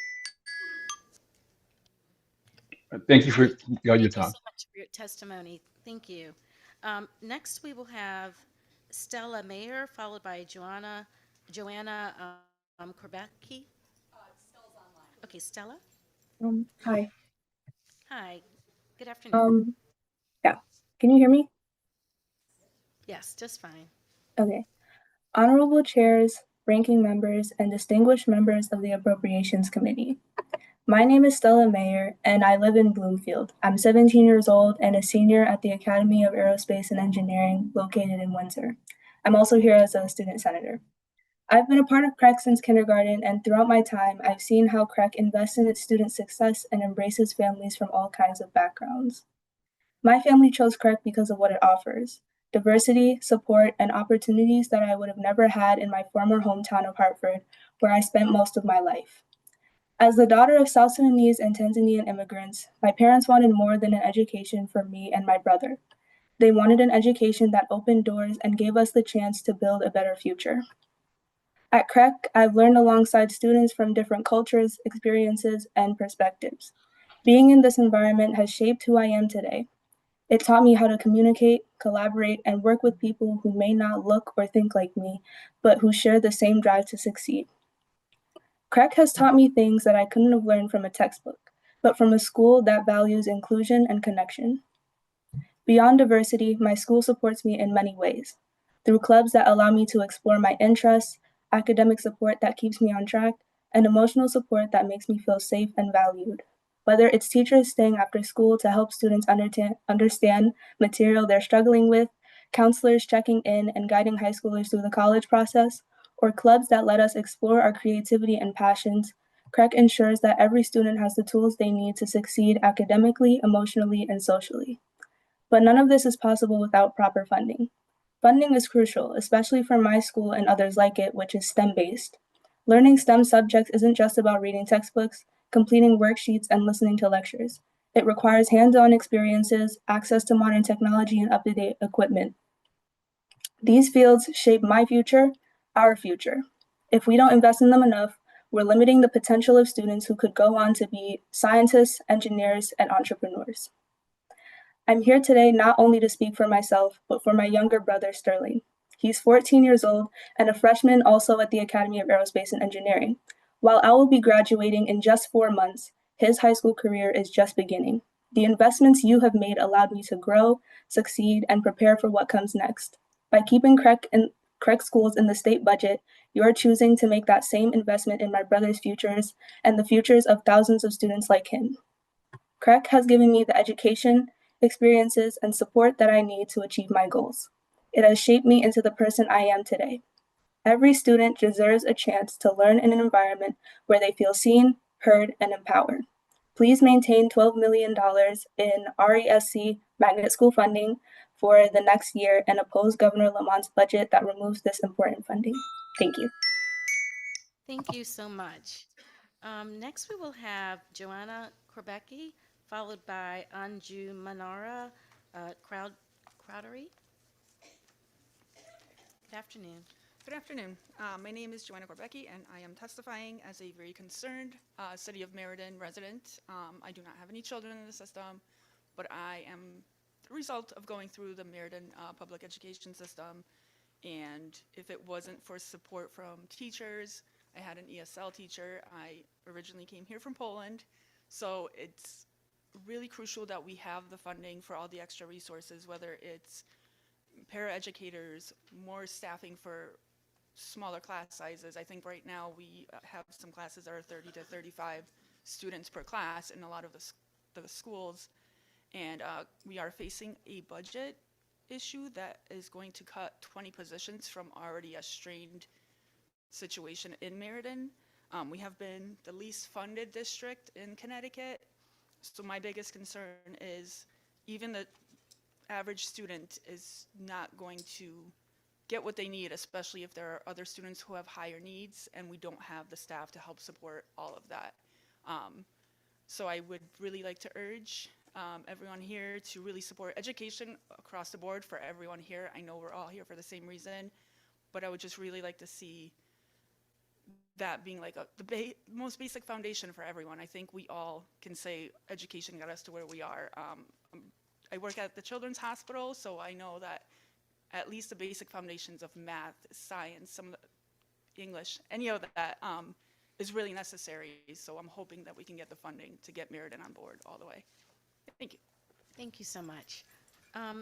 Thank you for your time. Thank you so much for your testimony. Thank you. Next, we will have Stella Mayer, followed by Joanna Korbacki. Stella's online. Okay, Stella. Hi. Hi. Good afternoon. Yeah. Can you hear me? Yes, just fine. Okay. Honorable chairs, ranking members, and distinguished members of the Appropriations Committee. My name is Stella Mayer, and I live in Bloomfield. I'm 17 years old and a senior at the Academy of Aerospace and Engineering located in Windsor. I'm also here as a student senator. I've been a part of CREC since kindergarten, and throughout my time, I've seen how CREC invests in its student success and embraces families from all kinds of backgrounds. My family chose CREC because of what it offers: diversity, support, and opportunities that I would have never had in my former hometown of Hartford, where I spent most of my life. As the daughter of South Sudanese and Tanzanian immigrants, my parents wanted more than an education for me and my brother. They wanted an education that opened doors and gave us the chance to build a better future. At CREC, I've learned alongside students from different cultures, experiences, and perspectives. Being in this environment has shaped who I am today. It taught me how to communicate, collaborate, and work with people who may not look or think like me, but who share the same drive to succeed. CREC has taught me things that I couldn't have learned from a textbook, but from a school that values inclusion and connection. Beyond diversity, my school supports me in many ways. Through clubs that allow me to explore my interests, academic support that keeps me on track, and emotional support that makes me feel safe and valued. Whether it's teachers staying after school to help students understand material they're struggling with, counselors checking in and guiding high schoolers through the college process, or clubs that let us explore our creativity and passions, CREC ensures that every student has the tools they need to succeed academically, emotionally, and socially. But none of this is possible without proper funding. Funding is crucial, especially for my school and others like it, which is STEM-based. Learning STEM subjects isn't just about reading textbooks, completing worksheets, and listening to lectures. It requires hands-on experiences, access to modern technology, and up-to-date equipment. These fields shape my future, our future. If we don't invest in them enough, we're limiting the potential of students who could go on to be scientists, engineers, and entrepreneurs. I'm here today not only to speak for myself, but for my younger brother, Sterling. He's 14 years old and a freshman also at the Academy of Aerospace and Engineering. While I will be graduating in just 4 months, his high school career is just beginning. The investments you have made allowed me to grow, succeed, and prepare for what comes next. By keeping CREC schools in the state budget, you are choosing to make that same investment in my brother's futures and the futures of thousands of students like him. CREC has given me the education, experiences, and support that I need to achieve my goals. It has shaped me into the person I am today. Every student deserves a chance to learn in an environment where they feel seen, heard, and empowered. Please maintain $12 million in RESC magnet school funding for the next year and oppose Governor Lamont's budget that removes this important funding. Thank you. Thank you so much. Next, we will have Joanna Korbecki, followed by Anju Manara Crowdery. Good afternoon. Good afternoon. My name is Joanna Korbecki, and I am testifying as a very concerned City of Meriden resident. I do not have any children in the system, but I am the result of going through the Meriden public education system. And if it wasn't for support from teachers, I had an ESL teacher. I originally came here from Poland, so it's really crucial that we have the funding for all the extra resources, whether it's paraeducators, more staffing for smaller class sizes. I think right now we have some classes that are 30 to 35 students per class in a lot of the schools, and we are facing a budget issue that is going to cut 20 positions from already a strained situation in Meriden. We have been the least funded district in Connecticut, so my biggest concern is even the average student is not going to get what they need, especially if there are other students who have higher needs and we don't have the staff to help support all of that. So I would really like to urge everyone here to really support education across the board for everyone here. I know we're all here for the same reason, but I would just really like to see that being like the most basic foundation for everyone. I think we all can say education got us to where we are. I work at the Children's Hospital, so I know that at least the basic foundations of math, science, some of the English, any of that is really necessary. So I'm hoping that we can get the funding to get Meriden on board all the way. Thank you. Thank you so much.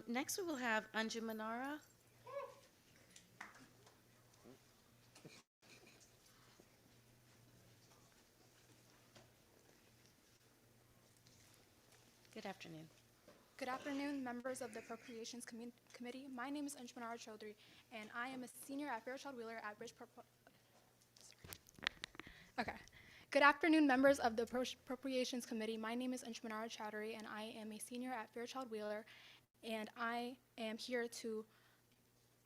Next, we will have Anju Manara. Good afternoon. Good afternoon, members of the Appropriations Committee. My name is Anju Manara Chaudhry, and I am a senior at Fairchild Wheeler at Bridgeport Okay. Good afternoon, members of the Appropriations Committee. My name is Anshmanara Chowdhury, and I am a senior at Fairchild Wheeler, and I am here to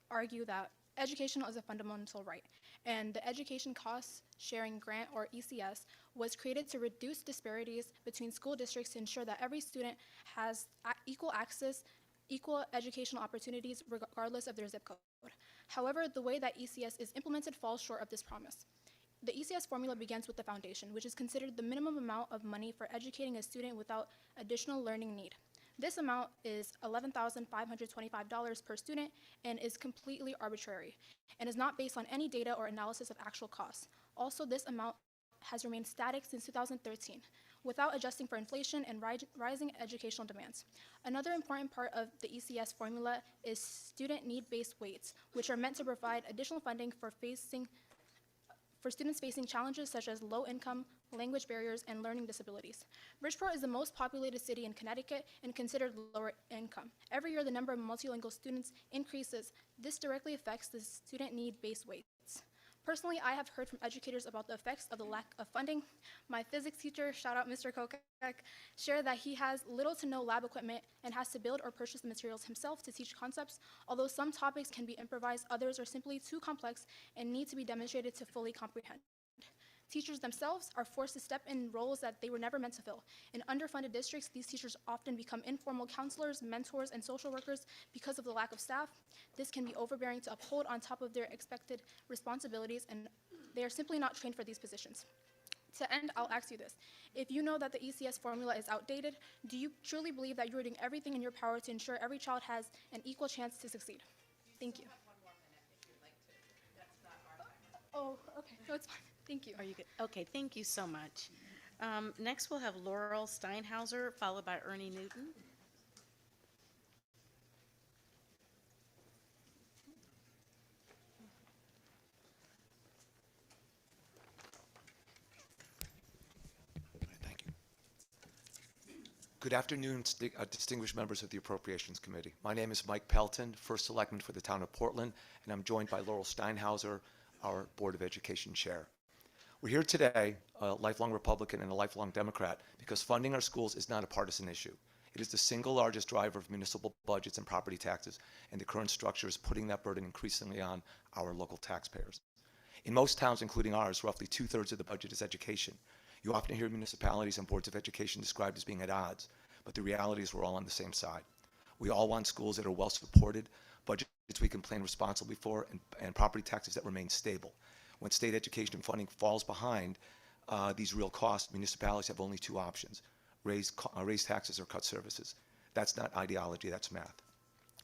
argue that education is a fundamental right, and the Education Cost Sharing Grant, or ECS, was created to reduce disparities between school districts to ensure that every student has equal access, equal educational opportunities, regardless of their zip code. However, the way that ECS is implemented falls short of this promise. The ECS formula begins with the foundation, which is considered the minimum amount of money for educating a student without additional learning need. This amount is $11,525 per student and is completely arbitrary and is not based on any data or analysis of actual costs. Also, this amount has remained static since 2013 without adjusting for inflation and rising educational demands. Another important part of the ECS formula is student need-based weights, which are meant to provide additional funding for students facing challenges such as low income, language barriers, and learning disabilities. Bridgeport is the most populated city in Connecticut and considered lower income. Every year, the number of multilingual students increases. This directly affects the student need-based weights. Personally, I have heard from educators about the effects of the lack of funding. My physics teacher, shout out Mr. Kokek, shared that he has little to no lab equipment and has to build or purchase the materials himself to teach concepts. Although some topics can be improvised, others are simply too complex and need to be demonstrated to fully comprehend. Teachers themselves are forced to step in roles that they were never meant to fill. In underfunded districts, these teachers often become informal counselors, mentors, and social workers because of the lack of staff. This can be overbearing to uphold on top of their expected responsibilities, and they are simply not trained for these positions. To end, I'll ask you this. If you know that the ECS formula is outdated, do you truly believe that you're doing everything in your power to ensure every child has an equal chance to succeed? Thank you. Oh, okay, no, it's fine. Thank you. Are you good? Okay, thank you so much. Next, we'll have Laurel Steinhauser, followed by Ernie Newton. Good afternoon, distinguished members of the Appropriations Committee. My name is Mike Pelton, First Selectman for the Town of Portland, and I'm joined by Laurel Steinhauser, our Board of Education Chair. We're here today, a lifelong Republican and a lifelong Democrat, because funding our schools is not a partisan issue. It is the single largest driver of municipal budgets and property taxes, and the current structure is putting that burden increasingly on our local taxpayers. In most towns, including ours, roughly 2/3 of the budget is education. You often hear municipalities and boards of education described as being at odds, but the reality is we're all on the same side. We all want schools that are well supported, budgets we can plan responsibly for, and property taxes that remain stable. When state education funding falls behind these real costs, municipalities have only two options: raise taxes or cut services. That's not ideology, that's math.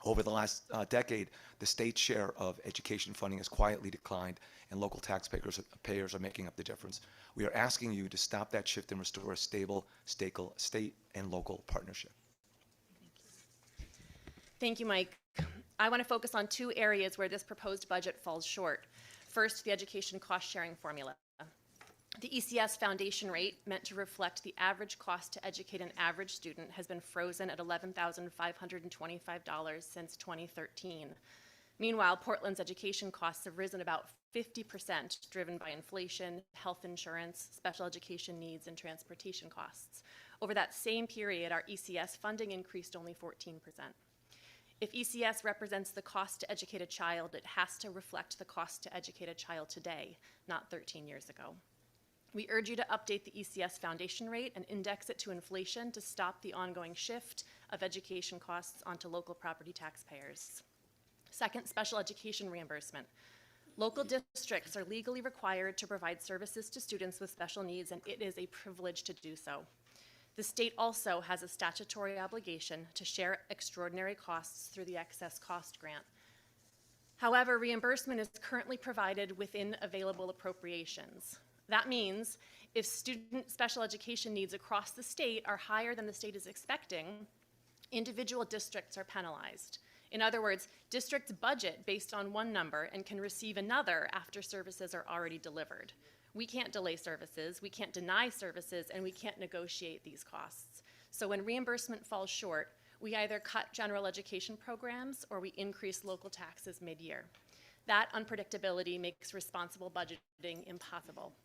Over the last decade, the state share of education funding has quietly declined, and local taxpayers are making up the difference. We are asking you to stop that shift and restore a stable state and local partnership. Thank you, Mike. I want to focus on two areas where this proposed budget falls short. First, the education cost sharing formula. The ECS foundation rate, meant to reflect the average cost to educate an average student, has been frozen at $11,525 since 2013. Meanwhile, Portland's education costs have risen about 50%, driven by inflation, health insurance, special education needs, and transportation costs. Over that same period, our ECS funding increased only 14%. If ECS represents the cost to educate a child, it has to reflect the cost to educate a child today, not 13 years ago. We urge you to update the ECS foundation rate and index it to inflation to stop the ongoing shift of education costs onto local property taxpayers. Second, special education reimbursement. Local districts are legally required to provide services to students with special needs, and it is a privilege to do so. The state also has a statutory obligation to share extraordinary costs through the excess cost grant. However, reimbursement is currently provided within available appropriations. That means if student special education needs across the state are higher than the state is expecting, individual districts are penalized. In other words, districts budget based on one number and can receive another after services are already delivered. We can't delay services, we can't deny services, and we can't negotiate these costs. So when reimbursement falls short, we either cut general education programs or we increase local taxes mid-year. That unpredictability makes responsible budgeting impossible.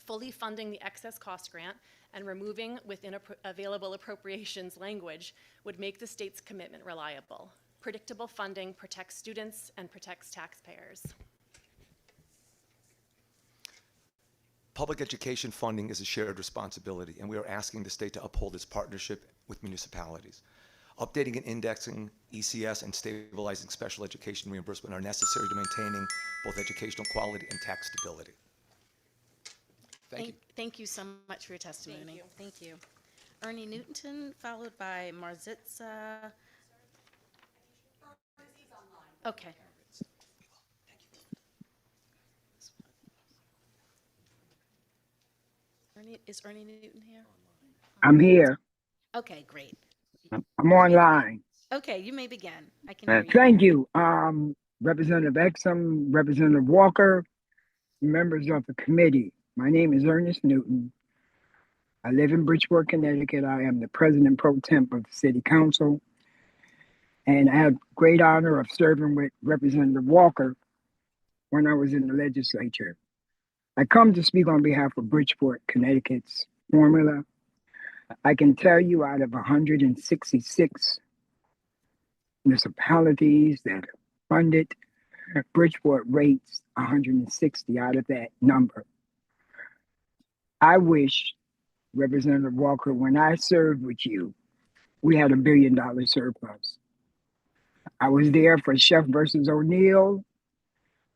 Fully funding the excess cost grant and removing within available appropriations language would make the state's commitment reliable. Predictable funding protects students and protects taxpayers. Public education funding is a shared responsibility, and we are asking the state to uphold its partnership with municipalities. Updating and indexing ECS and stabilizing special education reimbursement are necessary to maintaining both educational quality and tax stability. Thank you. Thank you so much for your testimony. Thank you. Ernie Newton, followed by Marzitza. Okay. Is Ernie Newton here? I'm here. Okay, great. I'm online. Okay, you may begin. I can hear you. Thank you. Representative Exum, Representative Walker, members of the committee. My name is Ernest Newton. I live in Bridgeport, Connecticut. I am the president pro temp of the city council. And I had great honor of serving with Representative Walker when I was in the legislature. I come to speak on behalf of Bridgeport, Connecticut's formula. I can tell you out of 166 municipalities that are funded, Bridgeport rates 160 out of that number. I wish, Representative Walker, when I served with you, we had $1 billion surplus. I was there for Sheff versus O'Neill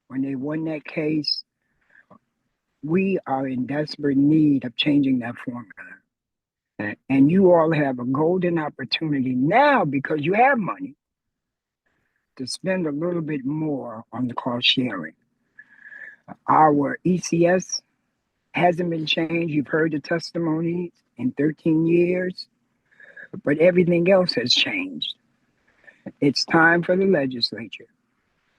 when they won that case. We are in desperate need of changing that formula. And you all have a golden opportunity now, because you have money, to spend a little bit more on the cost sharing. Our ECS hasn't been changed. You've heard the testimonies in 13 years, but everything else has changed. It's time for the legislature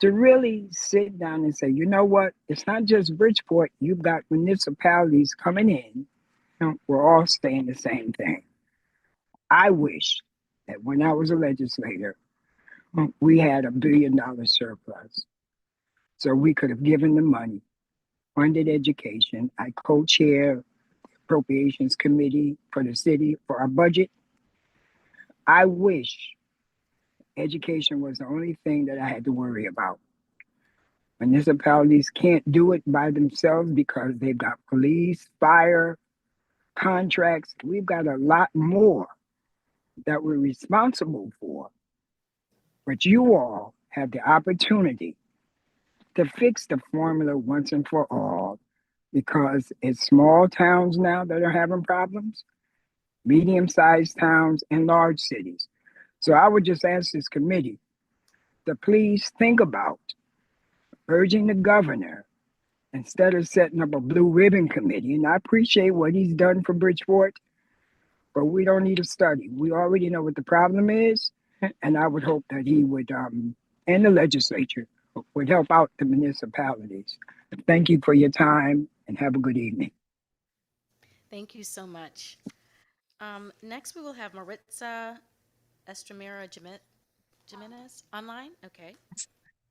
to really sit down and say, you know what? It's not just Bridgeport. You've got municipalities coming in. We're all saying the same thing. I wish that when I was a legislator, we had $1 billion surplus. So we could have given the money, funded education. I co-chair the Appropriations Committee for the city for our budget. I wish education was the only thing that I had to worry about. Municipalities can't do it by themselves because they've got police, fire, contracts. We've got a lot more that we're responsible for. But you all have the opportunity to fix the formula once and for all, because it's small towns now that are having problems, medium-sized towns, and large cities. So I would just ask this committee to please think about urging the governor, instead of setting up a blue ribbon committee. And I appreciate what he's done for Bridgeport, but we don't need a study. We already know what the problem is. And I would hope that he would, and the legislature, would help out the municipalities. Thank you for your time and have a good evening. Thank you so much. Next, we will have Maritza Estremera Jimenez online. Okay.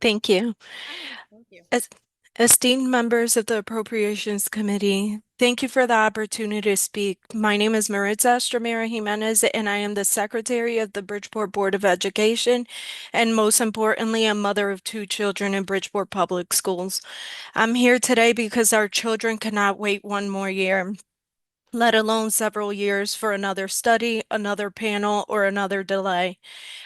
Thank you. Thank you. Esteemed members of the Appropriations Committee, thank you for the opportunity to speak. My name is Maritza Estremera Jimenez, and I am the Secretary of the Bridgeport Board of Education, and most importantly, a mother of 2 children in Bridgeport Public Schools. I'm here today because our children cannot wait one more year, let alone several years, for another study, another panel, or another delay.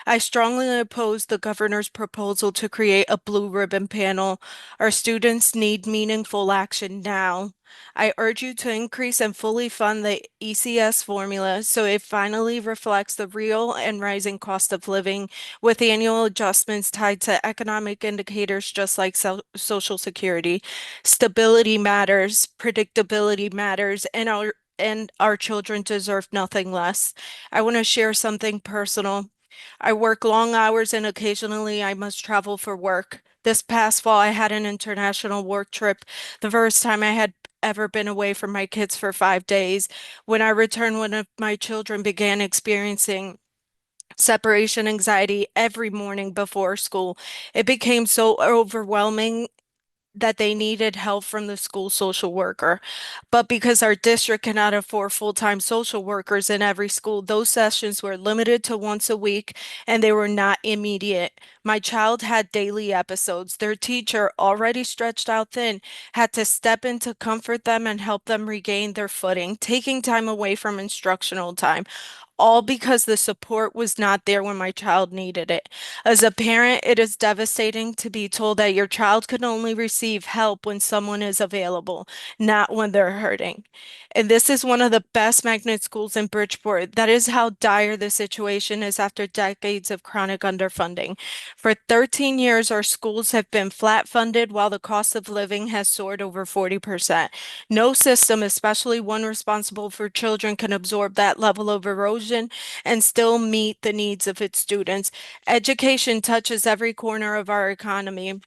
I strongly oppose the governor's proposal to create a blue ribbon panel. Our students need meaningful action now. I urge you to increase and fully fund the ECS formula so it finally reflects the real and rising cost of living, with annual adjustments tied to economic indicators just like Social Security. Stability matters, predictability matters, and our children deserve nothing less. I want to share something personal. I work long hours and occasionally I must travel for work. This past fall, I had an international work trip, the first time I had ever been away from my kids for 5 days. When I returned, one of my children began experiencing separation anxiety every morning before school. It became so overwhelming that they needed help from the school social worker. But because our district cannot afford full-time social workers in every school, those sessions were limited to once a week and they were not immediate. My child had daily episodes. Their teacher, already stretched out thin, had to step in to comfort them and help them regain their footing, taking time away from instructional time, all because the support was not there when my child needed it. As a parent, it is devastating to be told that your child can only receive help when someone is available, not when they're hurting. And this is one of the best magnet schools in Bridgeport. That is how dire the situation is after decades of chronic underfunding. For 13 years, our schools have been flat funded while the cost of living has soared over 40%. No system, especially one responsible for children, can absorb that level of erosion and still meet the needs of its students. Education touches every corner of our economy.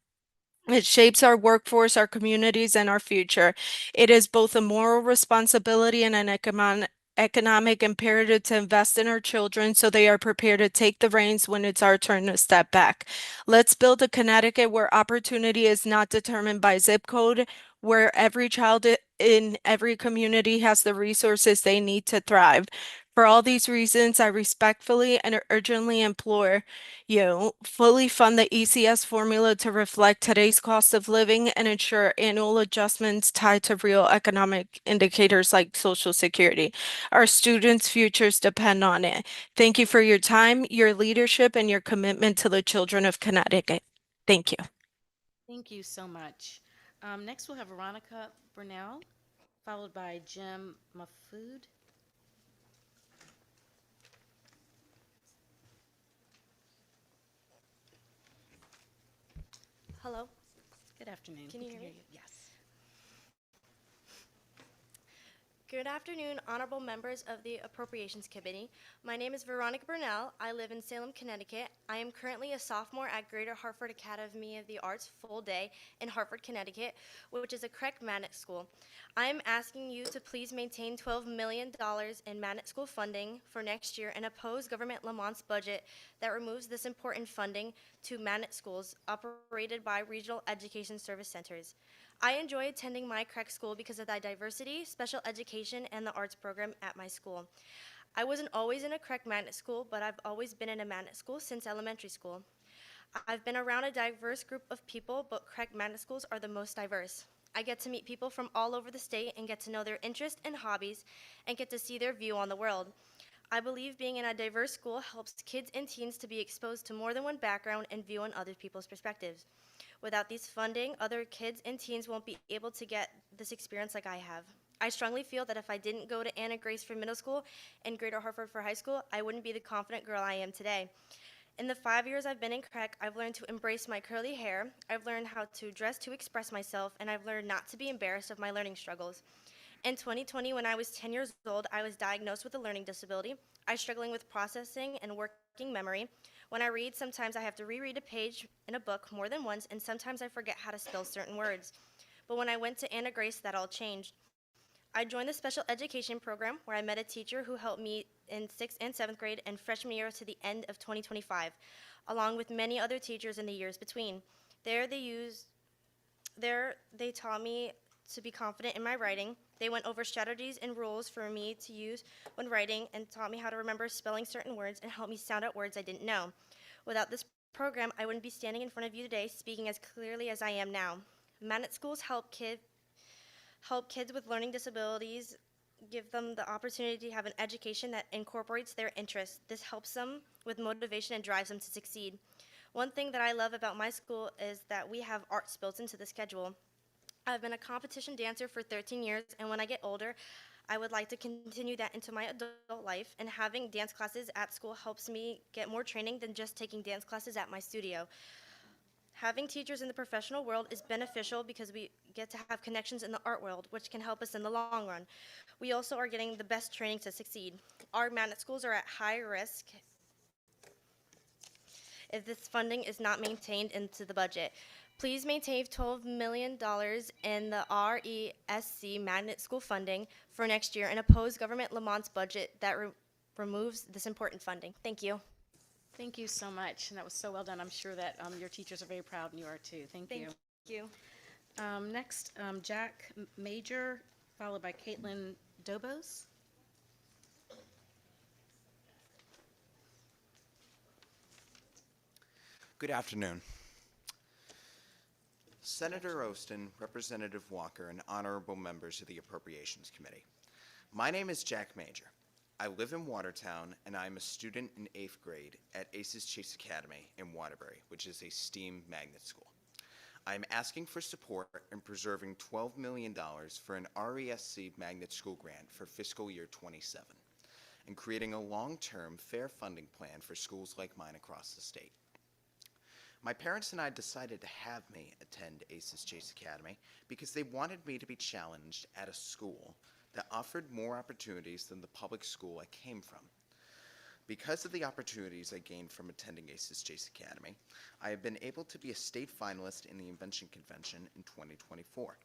It shapes our workforce, our communities, and our future. It is both a moral responsibility and an economic imperative to invest in our children so they are prepared to take the reins when it's our turn to step back. Let's build a Connecticut where opportunity is not determined by zip code, where every child in every community has the resources they need to thrive. For all these reasons, I respectfully and urgently implore you fully fund the ECS formula to reflect today's cost of living and ensure annual adjustments tied to real economic indicators like Social Security. Our students' futures depend on it. Thank you for your time, your leadership, and your commitment to the children of Connecticut. Thank you. Thank you so much. Next, we'll have Veronica Burnell, followed by Jim Mahfood. Hello. Good afternoon. Can We you hear me? Yes. Good afternoon, honorable members of the Appropriations Committee. My name is Veronica Burnell. I live in Salem, Connecticut. I am currently a sophomore at Greater Hartford Academy of the Arts full day in Hartford, Connecticut, which is a CREC magnet school. I am asking you to please maintain $12 million in magnet school funding for next year and oppose Government Lamont's budget that removes this important funding to magnet schools operated by regional education service centers. I enjoy attending my CREC school because of the diversity, special education, and the arts program at my school. I wasn't always in a CREC magnet school, but I've always been in a magnet school since elementary school. I've been around a diverse group of people, but CREC magnet schools are the most diverse. I get to meet people from all over the state and get to know their interests and hobbies and get to see their view on the world. I believe being in a diverse school helps kids and teens to be exposed to more than one background and view on other people's perspectives. Without these funding, other kids and teens won't be able to get this experience like I have. I strongly feel that if I didn't go to Anna Grace for middle school and Greater Hartford for high school, I wouldn't be the confident girl I am today. In the 5 years I've been in CREC, I've learned to embrace my curly hair, I've learned how to dress to express myself, and I've learned not to be embarrassed of my learning struggles. In 2020, when I was 10 years old, I was diagnosed with a learning disability. I was struggling with processing and working memory. When I read, sometimes I have to reread a page in a book more than once, and sometimes I forget how to spell certain words. But when I went to Anna Grace, that all changed. I joined the special education program where I met a teacher who helped me in 6th and 7th grade and freshman year to the end of 2025, along with many other teachers in the years between. There they taught me to be confident in my writing. They went over strategies and rules for me to use when writing and taught me how to remember spelling certain words and helped me sound out words I didn't know. Without this program, I wouldn't be standing in front of you today speaking as clearly as I am now. Magnet schools help kids with learning disabilities, give them the opportunity to have an education that incorporates their interests. This helps them with motivation and drives them to succeed. One thing that I love about my school is that we have arts built into the schedule. I've been a competition dancer for 13 years, and when I get older, I would like to continue that into my adult life, and having dance classes at school helps me get more training than just taking dance classes at my studio. Having teachers in the professional world is beneficial because we get to have connections in the art world, which can help us in the long run. We also are getting the best training to succeed. Our magnet schools are at high risk if this funding is not maintained into the budget. Please maintain $12 million in the RESC magnet school funding for next year and oppose Government Lamont's budget that removes this important funding. Thank you. Thank you so much, and that was so well done. I'm sure that your teachers are very proud, and you are too. Thank you. Thank you. Next, Jack Major, followed by Caitlin Dobos. Good afternoon. Senator Ostin, Representative Walker, and honorable members of the Appropriations Committee. My name is Jack Major. I live in Watertown, and I'm a student in 8th grade at ACES Chase Academy in Waterbury, which is a STEAM magnet school. I'm asking for support in preserving $12 million for an RESC magnet school grant for fiscal year 27, and creating a long-term fair funding plan for schools like mine across the state. My parents and I decided to have me attend ACES Chase Academy because they wanted me to be challenged at a school that offered more opportunities than the public school I came from. Because of the opportunities I gained from attending ACES Chase Academy, I have been able to be a state finalist in the Invention Convention in 2024.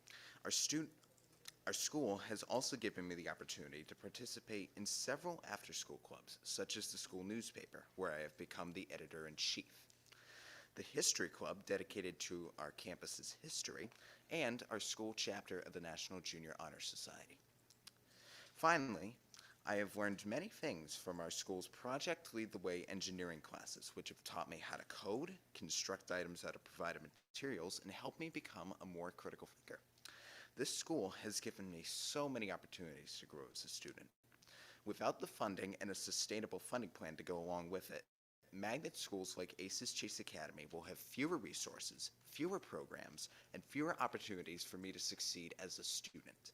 Our school has also given me the opportunity to participate in several after-school clubs, such as the school newspaper, where I have become the editor-in-chief, the History Club, dedicated to our campus's history, and our school chapter of the National Junior Honor Society. Finally, I have learned many things from our school's Project Lead the Way engineering classes, which have taught me how to code, construct items out of provided materials, and help me become a more critical thinker. This school has given me so many opportunities to grow as a student. Without the funding and a sustainable funding plan to go along with it, magnet schools like ACES Chase Academy will have fewer resources, fewer programs, and fewer opportunities for me to succeed as a student.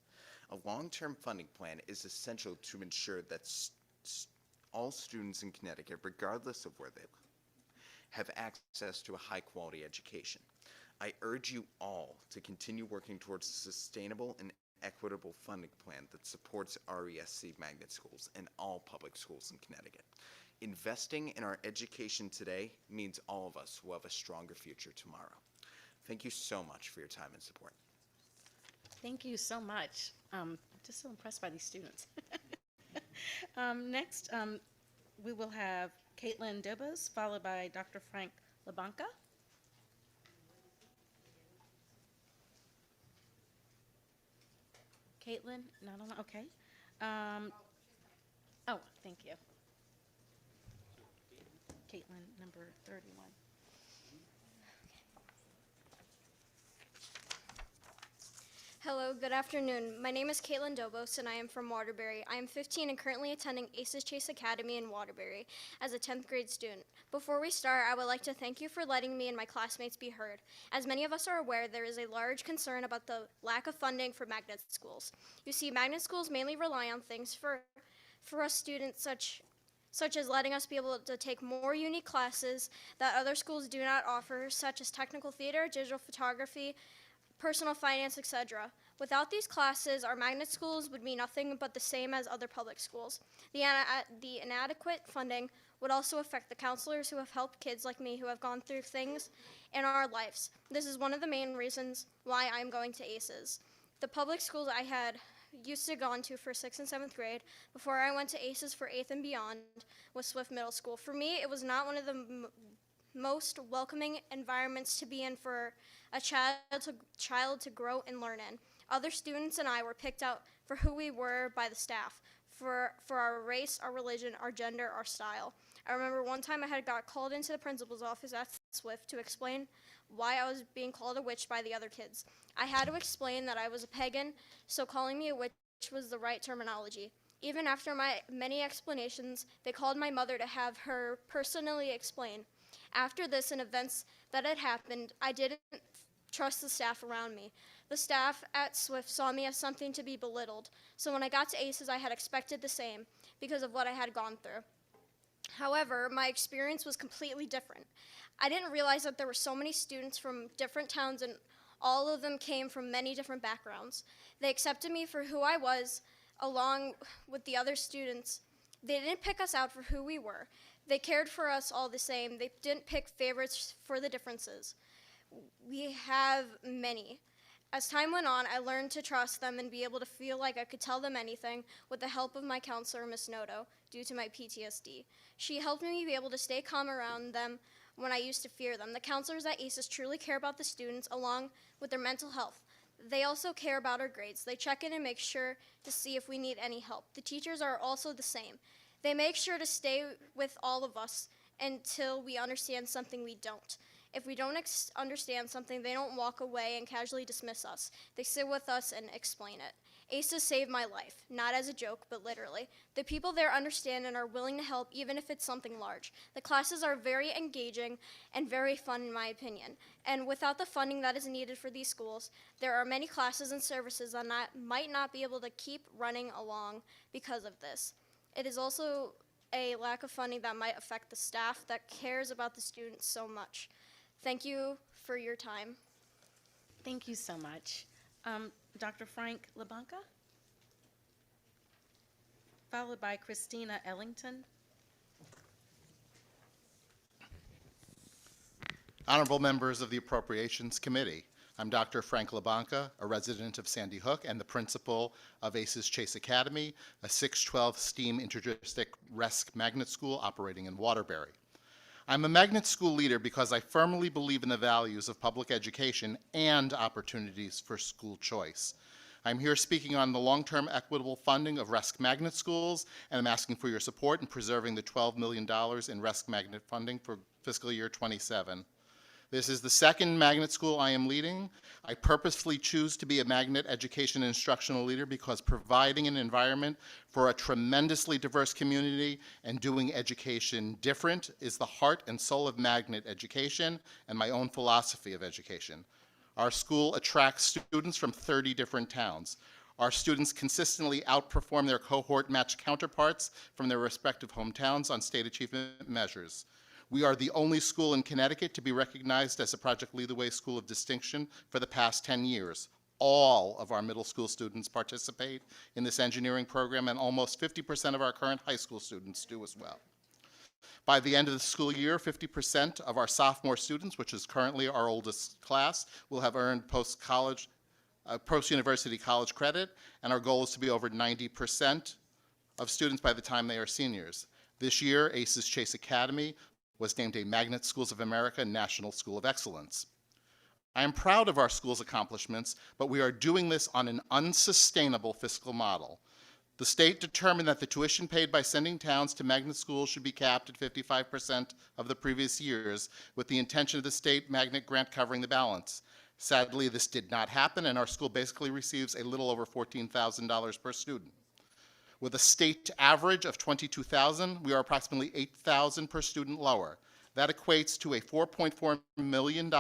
A long-term funding plan is essential to ensure that all students in Connecticut, regardless of where they live, have access to a high-quality education. I urge you all to continue working towards a sustainable and equitable funding plan that supports RESC magnet schools and all public schools in Connecticut. Investing in our education today means all of us will have a stronger future tomorrow. Thank you so much for your time and support. Thank you so much. Just so impressed by these students. Next, we will have Caitlin Dobos, followed by Dr. Frank Labanca. Caitlin, not on, okay. Oh, thank you. Caitlin, number 31. Hello, good afternoon. My name is Caitlin Dobos, and I am from Waterbury. I am 15 and currently attending ACES Chase Academy in Waterbury as a 10th grade student. Before we start, I would like to thank you for letting me and my classmates be heard. As many of us are aware, there is a large concern about the lack of funding for magnet schools. You see, magnet schools mainly rely on things for us students such as letting us be able to take more unique classes that other schools do not offer, such as technical theater, digital photography, personal finance, etc. Without these classes, our magnet schools would be nothing but the same as other public schools. The inadequate funding would also affect the counselors who have helped kids like me who have gone through things in our lives. This is one of the main reasons why I'm going to ACES. The public schools I had used to gone to for 6th and 7th grade before I went to ACES for 8th and beyond was Swift Middle School. For me, it was not one of the most welcoming environments to be in for a child to grow and learn in. Other students and I were picked out for who we were by the staff, for our race, our religion, our gender, our style. I remember one time I had got called into the principal's office at Swift to explain why I was being called a witch by the other kids. I had to explain that I was a pagan, so calling me a witch was the right terminology. Even after my many explanations, they called my mother to have her personally explain. After this and events that had happened, I didn't trust the staff around me. The staff at Swift saw me as something to be belittled, so when I got to ACES, I had expected the same because of what I had gone through. However, my experience was completely different. I didn't realize that there were so many students from different towns, and all of them came from many different backgrounds. They accepted me for who I was, along with the other students. They didn't pick us out for who we were. They cared for us all the same. They didn't pick favorites for the differences. We have many. As time went on, I learned to trust them and be able to feel like I could tell them anything with the help of my counselor, Miss Noto, due to my PTSD. She helped me be able to stay calm around them when I used to fear them. The counselors at ACES truly care about the students along with their mental health. They also care about our grades. They check in and make sure to see if we need any help. The teachers are also the same. They make sure to stay with all of us until we understand something we don't. If we don't understand something, they don't walk away and casually dismiss us. They sit with us and explain it. ACES saved my life, not as a joke, but literally. The people there understand and are willing to help even if it's something large. The classes are very engaging and very fun in my opinion. And without the funding that is needed for these schools, there are many classes and services that might not be able to keep running along because of this. It is also a lack of funding that might affect the staff that cares about the students so much. Thank you for your time. Thank you so much. Dr. Frank LaBanca, followed by Christina Ellington. Honorable members of the Appropriations Committee, I'm Dr. Frank LaBanca, a resident of Sandy Hook and the principal of ACES Chase Academy, a 612 STEAM interdistrict RESC magnet school operating in Waterbury. I'm a magnet school leader because I firmly believe in the values of public education and opportunities for school choice. I'm here speaking on the long-term equitable funding of RESC magnet schools, and I'm asking for your support in preserving the $12 million in RESC magnet funding for fiscal year 27. This is the second magnet school I am leading. I purposefully choose to be a magnet education and instructional leader because providing an environment for a tremendously diverse community and doing education different is the heart and soul of magnet education and my own philosophy of education. Our school attracts students from 30 different towns. Our students consistently outperform their cohort match counterparts from their respective hometowns on state achievement measures. We are the only school in Connecticut to be recognized as a Project Lead the Way School of Distinction for the past 10 years. All of our middle school students participate in this engineering program, and almost 50% of our current high school students do as well. By the end of the school year, 50% of our sophomore students, which is currently our oldest class, will have earned post-university college credit, and our goal is to be over 90% of students by the time they are seniors. This year, ACES Chase Academy was named a Magnet Schools of America National School of Excellence. I am proud of our school's accomplishments, but we are doing this on an unsustainable fiscal model. The state determined that the tuition paid by sending towns to magnet schools should be capped at 55% of the previous years, with the intention of the state magnet grant covering the balance. Sadly, this did not happen, and our school basically receives a little over $14,000 per student. With a state average of $22,000, we are approximately $8,000 per student lower. That equates to a $4.4 million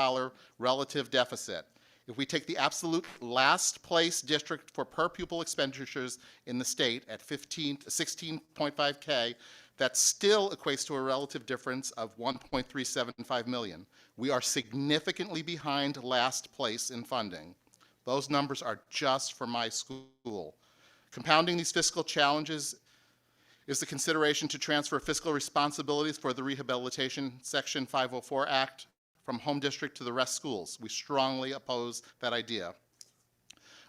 relative deficit. If we take the absolute last place district for per pupil expenditures in the state at $16.5K, that still equates to a relative difference of $1.375 million. We are significantly behind last place in funding. Those numbers are just for my school. Compounding these fiscal challenges is the consideration to transfer fiscal responsibilities for the Rehabilitation Section 504 Act from home district to the rest schools. We strongly oppose that idea.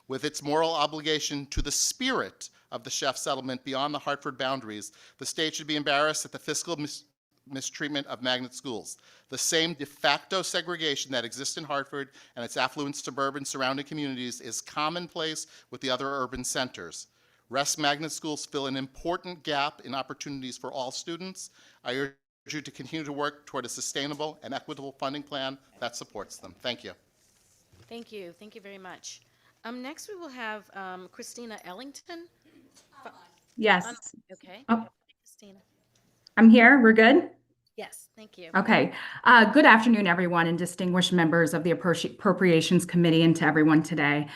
With its moral obligation to the spirit of the Sheff settlement beyond the Hartford boundaries, the state should be embarrassed at the fiscal mistreatment of magnet schools. The same de facto segregation that exists in Hartford and its affluent suburban surrounding communities is commonplace with the other urban centers. RESC magnet schools fill an important gap in opportunities for all students. I urge you to continue to work toward a sustainable and equitable funding plan that supports them. Thank you. Thank you. Thank you very much. Next, we will have Christina Ellington. Yes. Okay. Oh, Christina. I'm here. We're good? Yes, thank you. Okay. Good afternoon, everyone, and distinguished members of the Appropriations Committee, and to everyone today.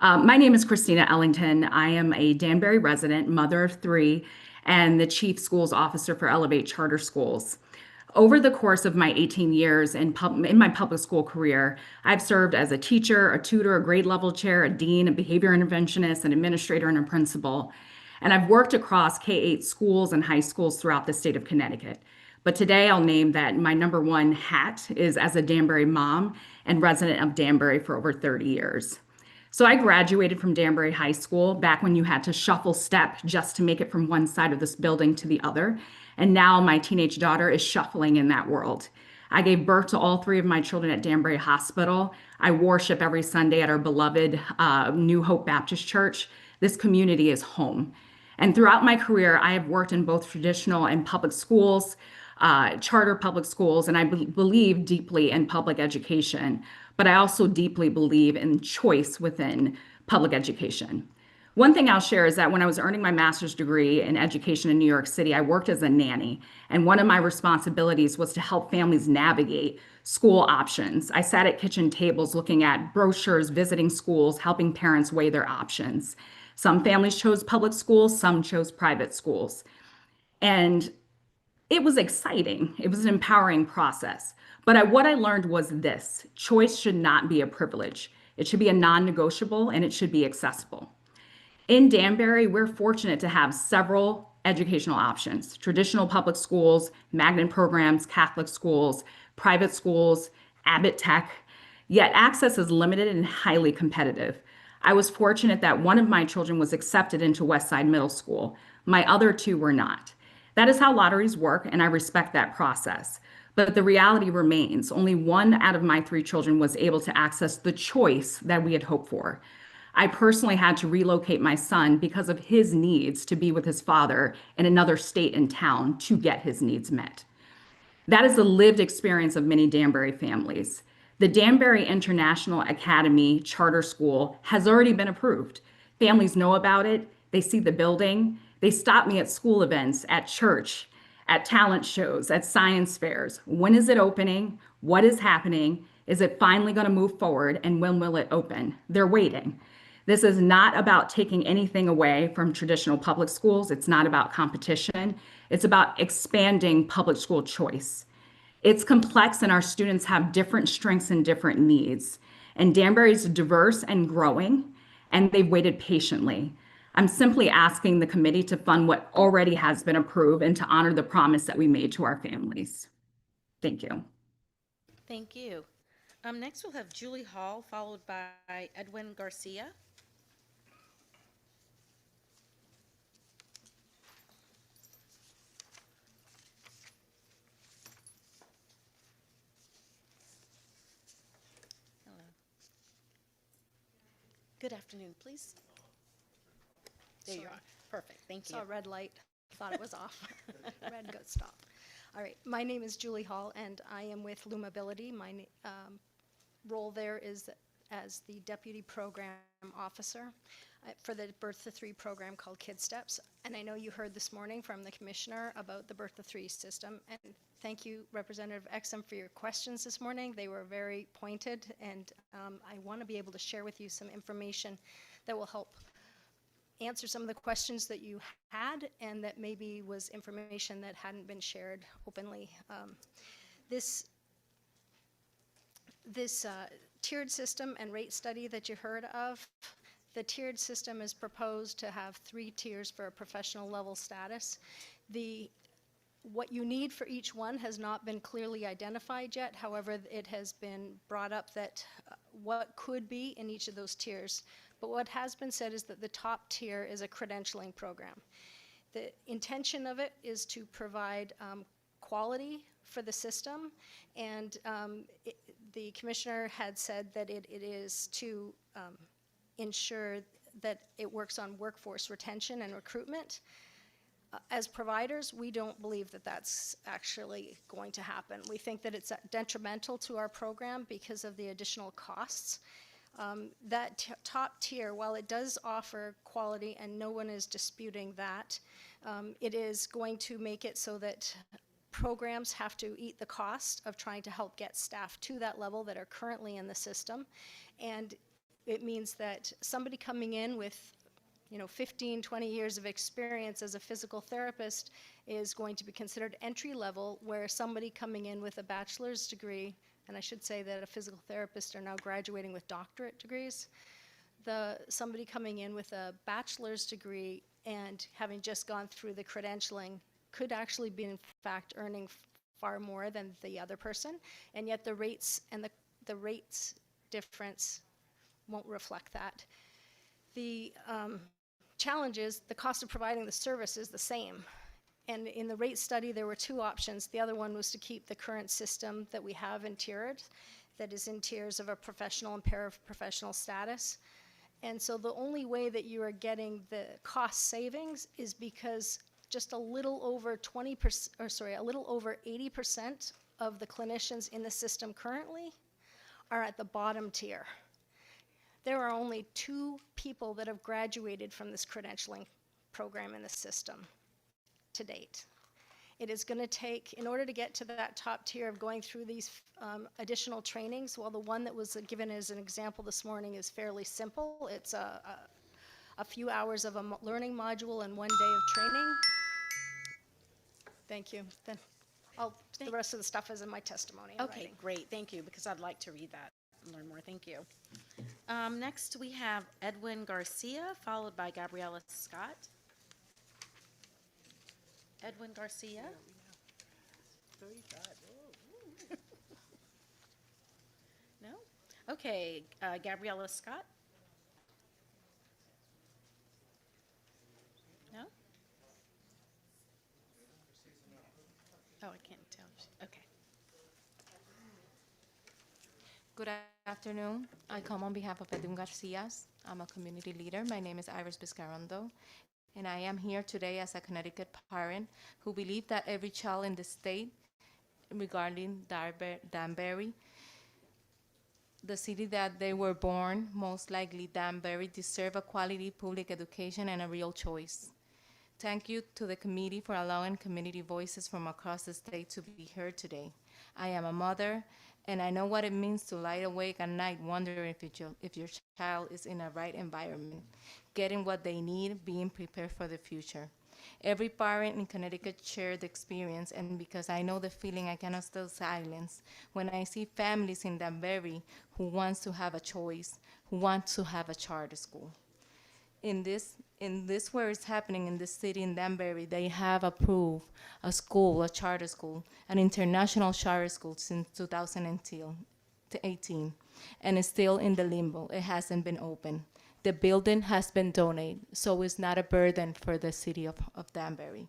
My name is Christina Ellington. I am a Danbury resident, mother of 3, and the Chief Schools Officer for Elevate Charter Schools. Over the course of my 18 years in my public school career, I've served as a teacher, a tutor, a grade level chair, a dean, a behavior interventionist, an administrator, and a principal. And I've worked across K-8 schools and high schools throughout the state of Connecticut. But today I'll name that my number one hat is as a Danbury mom and resident of Danbury for over 30 years. So I graduated from Danbury High School back when you had to shuffle step just to make it from one side of this building to the other. And now my teenage daughter is shuffling in that world. I gave birth to all three of my children at Danbury Hospital. I worship every Sunday at our beloved New Hope Baptist Church. This community is home. And throughout my career, I have worked in both traditional and public schools, charter public schools, and I believe deeply in public education. But I also deeply believe in choice within public education. One thing I'll share is that when I was earning my master's degree in education in New York City, I worked as a nanny. And one of my responsibilities was to help families navigate school options. I sat at kitchen tables looking at brochures, visiting schools, helping parents weigh their options. Some families chose public schools, some chose private schools. And it was exciting. It was an empowering process. But what I learned was this: choice should not be a privilege. It should be a non-negotiable, and it should be accessible. In Danbury, we're fortunate to have several educational options: traditional public schools, magnet programs, Catholic schools, private schools, Abbott Tech. Yet access is limited and highly competitive. I was fortunate that one of my children was accepted into Westside Middle School. My other two were not. That is how lotteries work, and I respect that process. But the reality remains, only one out of my three children was able to access the choice that we had hoped for. I personally had to relocate my son because of his needs to be with his father in another state and town to get his needs met. That is the lived experience of many Danbury families. The Danbury International Academy Charter School has already been approved. Families know about it, they see the building, they stop me at school events, at church, at talent shows, at science fairs. When is it opening? What is happening? Is it finally going to move forward? And when will it open? They're waiting. This is not about taking anything away from traditional public schools. It's not about competition. It's about expanding public school choice. It's complex, and our students have different strengths and different needs. And Danbury is diverse and growing, and they've waited patiently. I'm simply asking the committee to fund what already has been approved and to honor the promise that we made to our families. Thank you. Thank you. Next, we'll have Julie Hall, followed by Edwin Garcia. Hello. Good afternoon, please. There you Sorry. are. Perfect. Thank you. Saw a red light, thought it was off. Red, go, stop. All right, my name is Julie Hall, and I am with Loomability. My role there is as the Deputy Program Officer for the Birth to Three program called Kid Steps. And I know you heard this morning from the Commissioner about the Birth to Three system. And thank you, Representative Exum, for your questions this morning. They were very pointed, and I want to be able to share with you some information that will help answer some of the questions that you had and that maybe was information that hadn't been shared openly. This tiered system and rate study that you heard of, the tiered system is proposed to have 3 tiers for a professional level status. What you need for each one has not been clearly identified yet. However, it has been brought up that what could be in each of those tiers. But what has been said is that the top tier is a credentialing program. The intention of it is to provide quality for the system, and the commissioner had said that it is to ensure that it works on workforce retention and recruitment. As providers, we don't believe that that's actually going to happen. We think that it's detrimental to our program because of the additional costs. That top tier, while it does offer quality, and no one is disputing that, it is going to make it so that programs have to eat the cost of trying to help get staff to that level that are currently in the system. And it means that somebody coming in with 15, 20 years of experience as a physical therapist is going to be considered entry level, where somebody coming in with a bachelor's degree, and I should say that a physical therapist are now graduating with doctorate degrees. Somebody coming in with a bachelor's degree and having just gone through the credentialing could actually be, in fact, earning far more than the other person, and yet the rates and the rates difference won't reflect that. The challenge is the cost of providing the service is the same. And in the rate study, there were two options. The other one was to keep the current system that we have in tiered, that is in tiers of a professional and paraprofessional status. And so the only way that you are getting the cost savings is because just a little over 20%, or sorry, a little over 80% of the clinicians in the system currently are at the bottom tier. There are only 2 people that have graduated from this credentialing program in the system to date. It is going to take, in order to get to that top tier of going through these additional trainings, while the one that was given as an example this morning is fairly simple, it's a few hours of a learning module and 1 day of training. Thank you. Then the rest of the stuff is in my testimony. in Okay, writing. great, thank you, because I'd like to read that and learn more, thank you. Next, we have Edwin Garcia, followed by Gabriella Scott. Edwin Garcia. No? Okay, Gabriella Scott. No? Oh, I can't tell. Okay. Good afternoon. I come on behalf of Edwin Garcias. I'm a community leader. My name is Iris Vizcarrondo, and I am here today as a Connecticut parent who believes that every child in the state, regarding Danbury, the city that they were born, most likely Danbury, deserve a quality public education and a real choice. Thank you to the committee for allowing community voices from across the state to be heard today. I am a mother, and I know what it means to lie awake at night wondering if your child is in a right environment, getting what they need, being prepared for the future. Every parent in Connecticut shared the experience, and because I know the feeling, I cannot still silence when I see families in Danbury who wants to have a choice, who want to have a charter school. In this where it's happening in the city in Danbury, they have approved a school, a charter school, an international charter school since 2018, and it's still in the limbo. It hasn't been open. The building has been donated, so it's not a burden for the city of Danbury.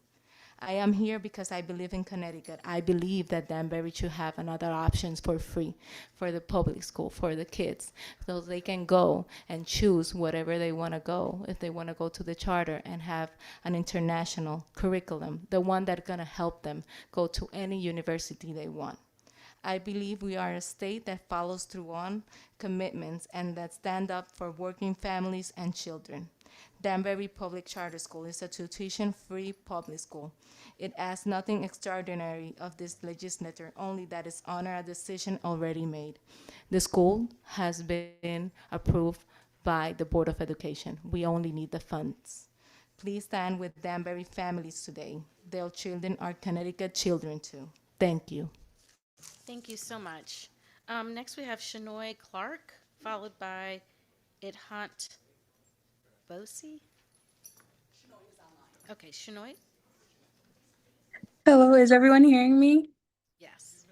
I am here because I believe in Connecticut. I believe that Danbury should have another options for free for the public school, for the kids, so they can go and choose whatever they want to go. If they want to go to the charter and have an international curriculum, the one that's going to help them go to any university they want. I believe we are a state that follows through on commitments and that stand up for working families and children. Danbury Public Charter School is a tuition-free public school. It asks nothing extraordinary of this legislature, only that it honor a decision already made. The school has been approved by the Board of Education. We only need the funds. Please stand with Danbury families today. Their children are Connecticut children too. Thank you. Thank you so much. Next, we have Shanoy Clark, followed by Idhant Bosi. Okay, Shanoy? Hello, is everyone hearing me? Yes.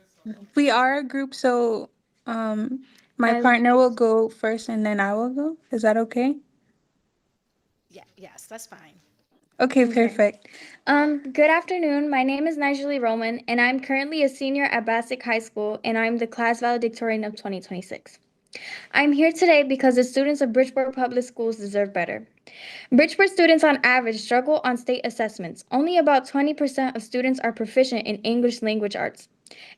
We are a group, so my partner will go first and then I will go. Is that okay? Yeah, yes, that's fine. Okay, perfect. Good afternoon. My name is Nigeli Roman, and I'm currently a senior at Bassick High School, and I'm the class valedictorian of 2026. I'm here today because the students of Bridgeport Public Schools deserve better. Bridgeport students on average struggle on state assessments. Only about 20% of students are proficient in English language arts,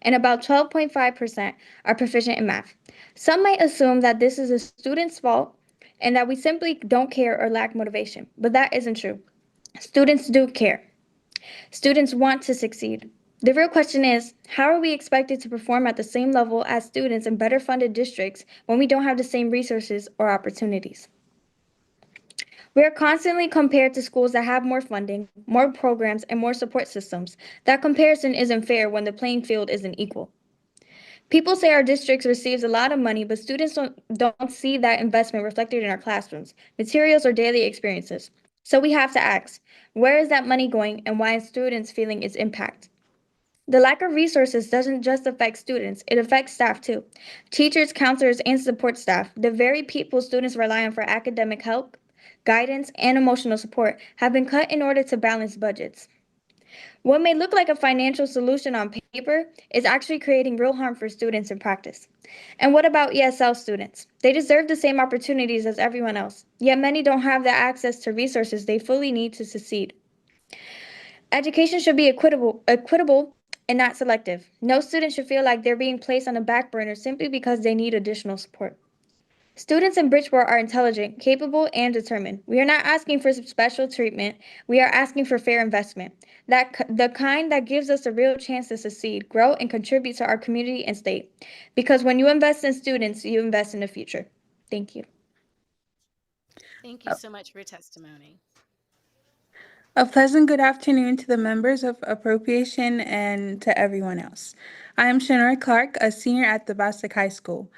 and about 12.5% are proficient in math. Some might assume that this is a student's fault and that we simply don't care or lack motivation, but that isn't true. Students do care. Students want to succeed. The real question is, how are we expected to perform at the same level as students in better funded districts when we don't have the same resources or opportunities? We are constantly compared to schools that have more funding, more programs, and more support systems. That comparison isn't fair when the playing field isn't equal. People say our districts receives a lot of money, but students don't see that investment reflected in our classrooms, materials, or daily experiences. So we have to ask, where is that money going and why are students feeling its impact? The lack of resources doesn't just affect students, it affects staff too. Teachers, counselors, and support staff, the very people students rely on for academic help, guidance, and emotional support, have been cut in order to balance budgets. What may look like a financial solution on paper is actually creating real harm for students in practice. And what about ESL students? They deserve the same opportunities as everyone else, yet many don't have the access to resources they fully need to succeed. Education should be equitable and not selective. No student should feel like they're being placed on the back burner simply because they need additional support. Students in Bridgeport are intelligent, capable, and determined. We are not asking for special treatment. We are asking for fair investment. The kind that gives us a real chance to succeed, grow, and contribute to our community and state. Because when you invest in students, you invest in the future. Thank you. Thank you so much for your testimony. A pleasant good afternoon to the members of Appropriation and to everyone else. I am Shanora Clark, a senior at the Bostic High School.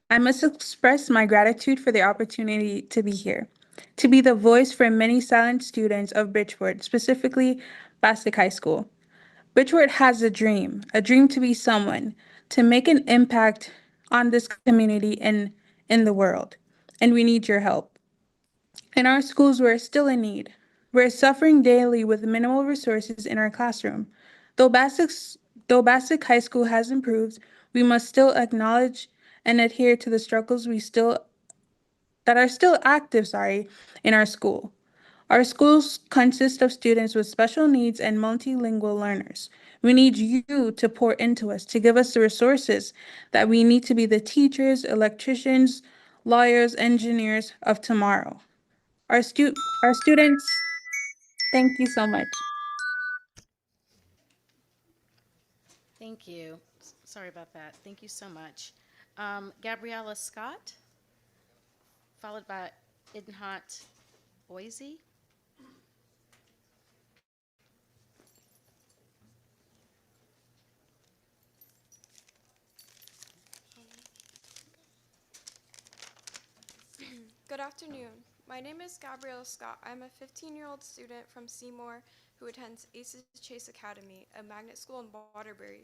I must express my gratitude for the opportunity to be here, to be the voice for many silent students of Bridgeport, specifically Bostic High School. Bridgeport has a dream to be someone, to make an impact on this community and in the world, and we need your help. In our schools, we're still in need. We're suffering daily with minimal resources in our classroom. Though Basic High School has improved, we must still acknowledge and adhere to the struggles that are still active, in our school. Our schools consist of students with special needs and multilingual learners. We need you to pour into us, to give us the resources that we need to be the teachers, electricians, lawyers, engineers of tomorrow. Our students, thank you so much. Thank you. Sorry about that. Thank you so much. Gabriella Scott, followed by Idnhat Boise. Good afternoon. My name is Gabriella Scott. I'm a 15-year-old student from Seymour who attends ACES Chase Academy, a magnet school in Waterbury.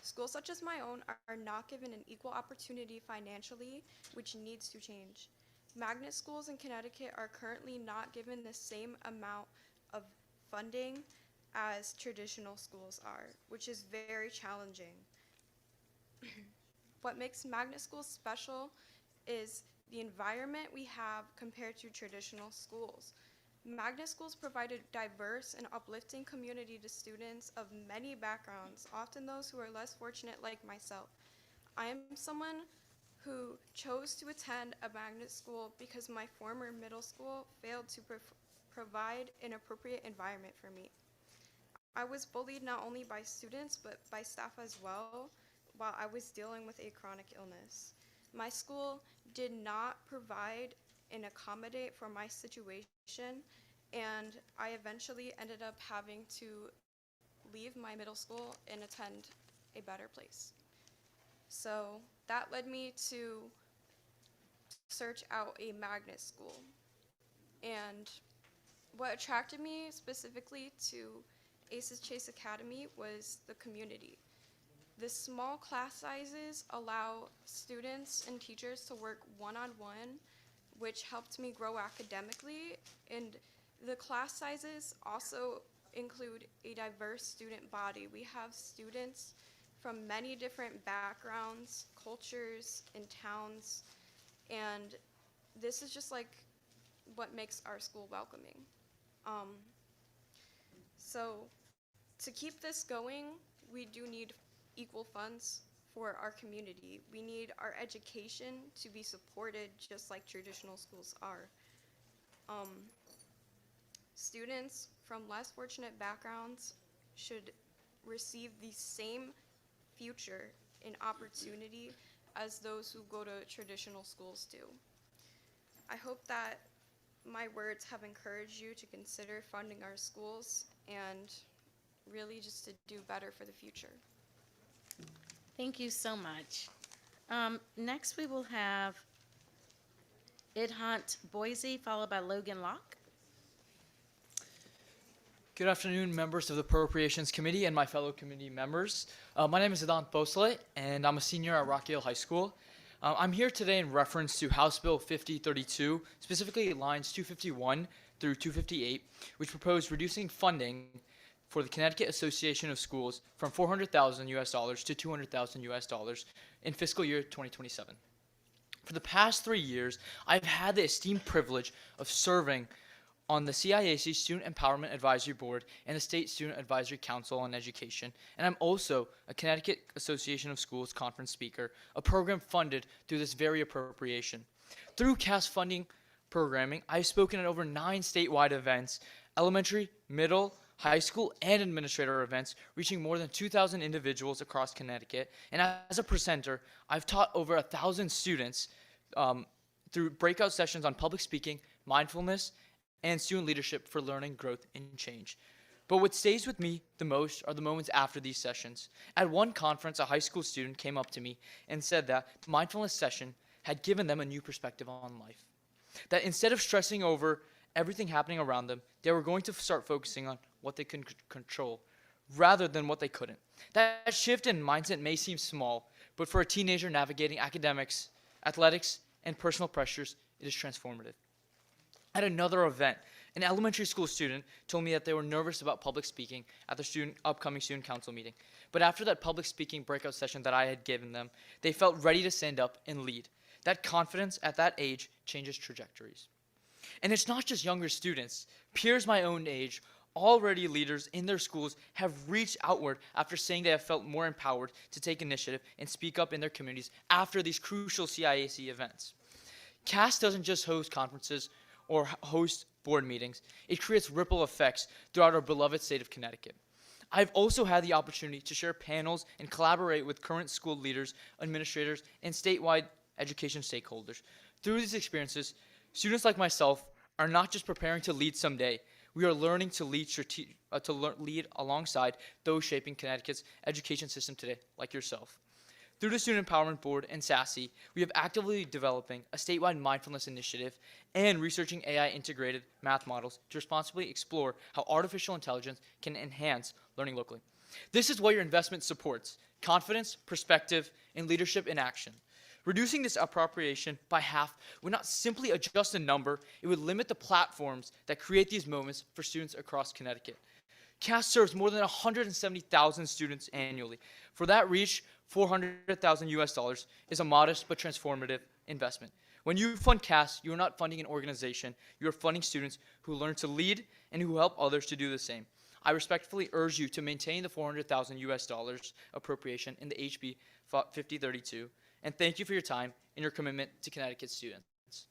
Schools such as my own are not given an equal opportunity financially, which needs to change. Magnet schools in Connecticut are currently not given the same amount of funding as traditional schools are, which is very challenging. What makes magnet schools special is the environment we have compared to traditional schools. Magnet schools provide a diverse and uplifting community to students of many backgrounds, often those who are less fortunate like myself. I am someone who chose to attend a magnet school because my former middle school failed to provide an appropriate environment for me. I was bullied not only by students but by staff as well while I was dealing with a chronic illness. My school did not provide and accommodate for my situation, and I eventually ended up having to leave my middle school and attend a better place. So that led me to search out a magnet school. And what attracted me specifically to ACES Chase Academy was the community. The small class sizes allow students and teachers to work one-on-one, which helped me grow academically, and the class sizes also include a diverse student body. We have students from many different backgrounds, cultures, and towns, and this is just like what makes our school welcoming. So to keep this going, we do need equal funds for our community. We need our education to be supported just like traditional schools are. Students from less fortunate backgrounds should receive the same future and opportunity as those who go to traditional schools do. I hope that my words have encouraged you to consider funding our schools and really just to do better for the future. Thank you so much. Next, we will have Idnhat Boise, followed by Logan Locke. Good afternoon, members of the Appropriations Committee and my fellow committee members. My name is Idnhat Boise, and I'm a senior at Rock Hill High School. I'm here today in reference to House Bill 5032, specifically lines 251 through 258, which propose reducing funding for the Connecticut Association of Schools from $400,000 US to $200,000 US in fiscal year 2027. For the past 3 years, I've had the esteemed privilege of serving on the CIAC Student Empowerment Advisory Board and the State Student Advisory Council on Education, and I'm also a Connecticut Association of Schools conference speaker, a program funded through this very appropriation. Through CAS funding programming, I've spoken at over 9 statewide events, elementary, middle, high school, and administrator events, reaching more than 2,000 individuals across Connecticut. And as a presenter, I've taught over 1,000 students through breakout sessions on public speaking, mindfulness, and student leadership for learning, growth, and change. But what stays with me the most are the moments after these sessions. At one conference, a high school student came up to me and said that the mindfulness session had given them a new perspective on life. That instead of stressing over everything happening around them, they were going to start focusing on what they could control rather than what they couldn't. That shift in mindset may seem small, but for a teenager navigating academics, athletics, and personal pressures, it is transformative. At another event, an elementary school student told me that they were nervous about public speaking at the upcoming student council meeting. But after that public speaking breakout session that I had given them, they felt ready to stand up and lead. That confidence at that age changes trajectories. And it's not just younger students. Peers my own age, already leaders in their schools, have reached outward after saying they have felt more empowered to take initiative and speak up in their communities after these crucial CIAC events. CAS doesn't just host conferences or host board meetings. It creates ripple effects throughout our beloved state of Connecticut. I've also had the opportunity to share panels and collaborate with current school leaders, administrators, and statewide education stakeholders. Through these experiences, students like myself are not just preparing to lead someday. We are learning to lead lead alongside those shaping Connecticut's education system today, like yourself. Through the Student Empowerment Board and SASE, we have actively developing a statewide mindfulness initiative and researching AI-integrated math models to responsibly explore how artificial intelligence can enhance learning locally. This is what your investment supports: confidence, perspective, and leadership in action. Reducing this appropriation by half would not simply adjust a number, it would limit the platforms that create these moments for students across Connecticut. CAS serves more than 170,000 students annually. For that reach, $400,000 US is a modest but transformative investment. When you fund CAS, you are not funding an organization, you are funding students who learn to lead and who help others to do the same. I respectfully urge you to maintain the $400,000 US appropriation in the HB 5032, and thank you for your time and your commitment to Connecticut students.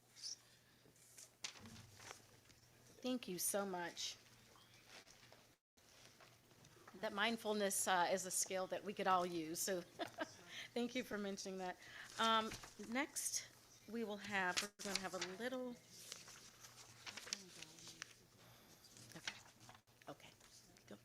Thank you so much. That mindfulness is a skill that we could all use, so thank you for mentioning that. Next, we're going to have a little, okay, go.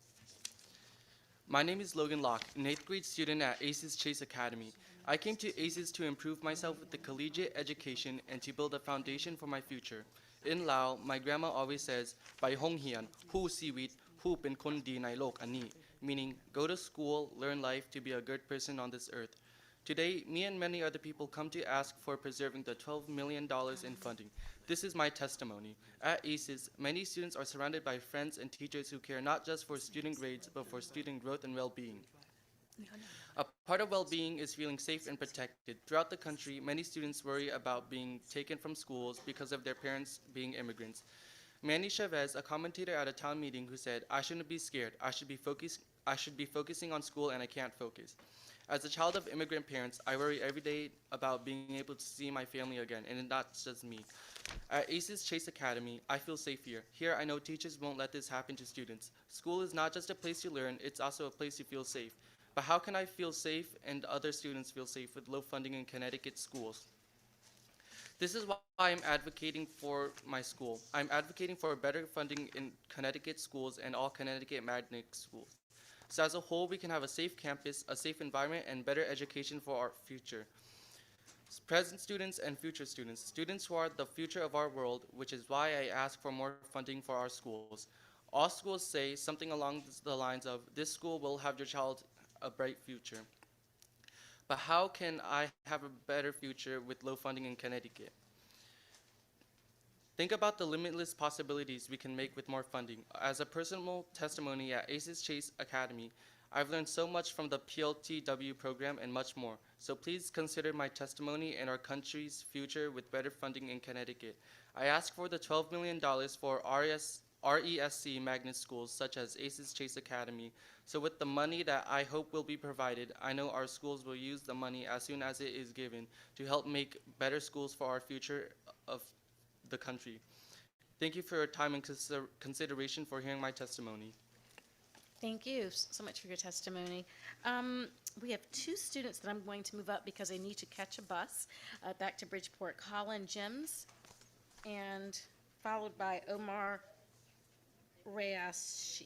My name is Logan Locke, an 8th grade student at ACES Chase Academy. I came to ACES to improve myself with the collegiate education and to build a foundation for my future. In Lao, my grandma always says, "By hong hian, hu siwit, hu pen kun di nai lok ani," meaning go to school, learn life to be a good person on this earth. Today, me and many other people come to ask for preserving the $12 million in funding. This is my testimony. At ACES, many students are surrounded by friends and teachers who care not just for student grades, but for student growth and well-being. A part of well-being is feeling safe and protected. Throughout the country, many students worry about being taken from schools because of their parents being immigrants. Manny Chavez, a commentator at a town meeting, who said, "I shouldn't be scared. I should be focusing on school and I can't focus." As a child of immigrant parents, I worry every day about being able to see my family again, and not just me. At ACES Chase Academy, I feel safe here. Here, I know teachers won't let this happen to students. School is not just a place to learn, it's also a place to feel safe. But how can I feel safe and other students feel safe with low funding in Connecticut schools? This is why I'm advocating for my school. I'm advocating for better funding in Connecticut schools and all Connecticut magnet schools. So as a whole, we can have a safe campus, a safe environment, and better education for our future. Present students and future students, students who are the future of our world, which is why I ask for more funding for our schools. All schools say something along the lines of, "This school will have your child a bright future." But how can I have a better future with low funding in Connecticut? Think about the limitless possibilities we can make with more funding. As a personal testimony at Aces Chase Academy, I've learned so much from the PLTW program and much more. So please consider my testimony and our country's future with better funding in Connecticut. I ask for the $12 million for RESC magnet schools such as Aces Chase Academy. So with the money that I hope will be provided, I know our schools will use the money as soon as it is given to help make better schools for our future of the country. Thank you for your time and consideration for hearing my testimony. Thank you so much for your testimony. We have two students that I'm going to move up because they need to catch a bus back to Bridgeport. Colin Jims, and followed by Omar Reashi.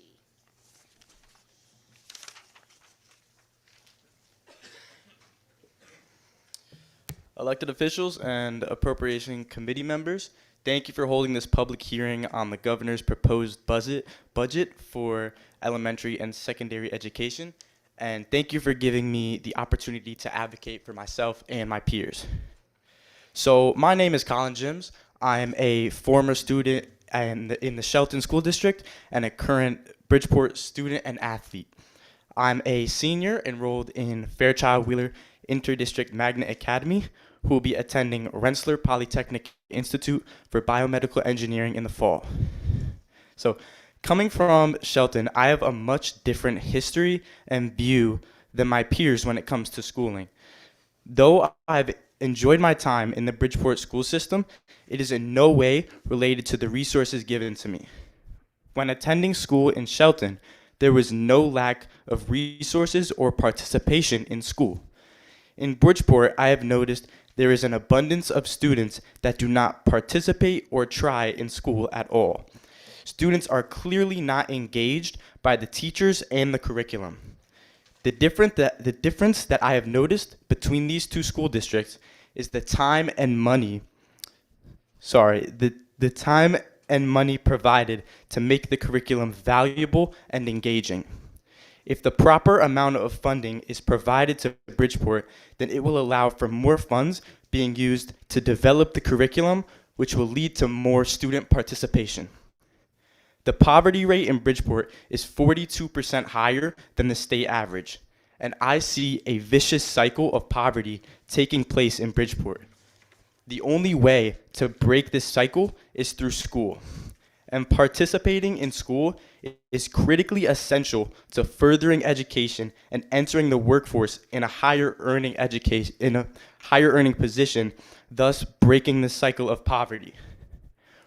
Elected officials and appropriation committee members, thank you for holding this public hearing on the governor's proposed budget for elementary and secondary education. And thank you for giving me the opportunity to advocate for myself and my peers. So my name is Colin Jims. I am a former student in the Shelton School District and a current Bridgeport student and athlete. I'm a senior enrolled in Fairchild Wheeler Interdistrict Magnet Academy, who will be attending Rensselaer Polytechnic Institute for Biomedical Engineering in the fall. So, coming from Shelton, I have a much different history and view than my peers when it comes to schooling. Though I've enjoyed my time in the Bridgeport school system, it is in no way related to the resources given to me. When attending school in Shelton, there was no lack of resources or participation in school. In Bridgeport, I have noticed there is an abundance of students that do not participate or try in school at all. Students are clearly not engaged by the teachers and the curriculum. The difference that I have noticed between these two school districts is the time and money provided to make the curriculum valuable and engaging. If the proper amount of funding is provided to Bridgeport, then it will allow for more funds being used to develop the curriculum, which will lead to more student participation. The poverty rate in Bridgeport is 42% higher than the state average, and I see a vicious cycle of poverty taking place in Bridgeport. The only way to break this cycle is through school, and participating in school is critically essential to furthering education and entering the workforce in a higher earning position, thus breaking the cycle of poverty.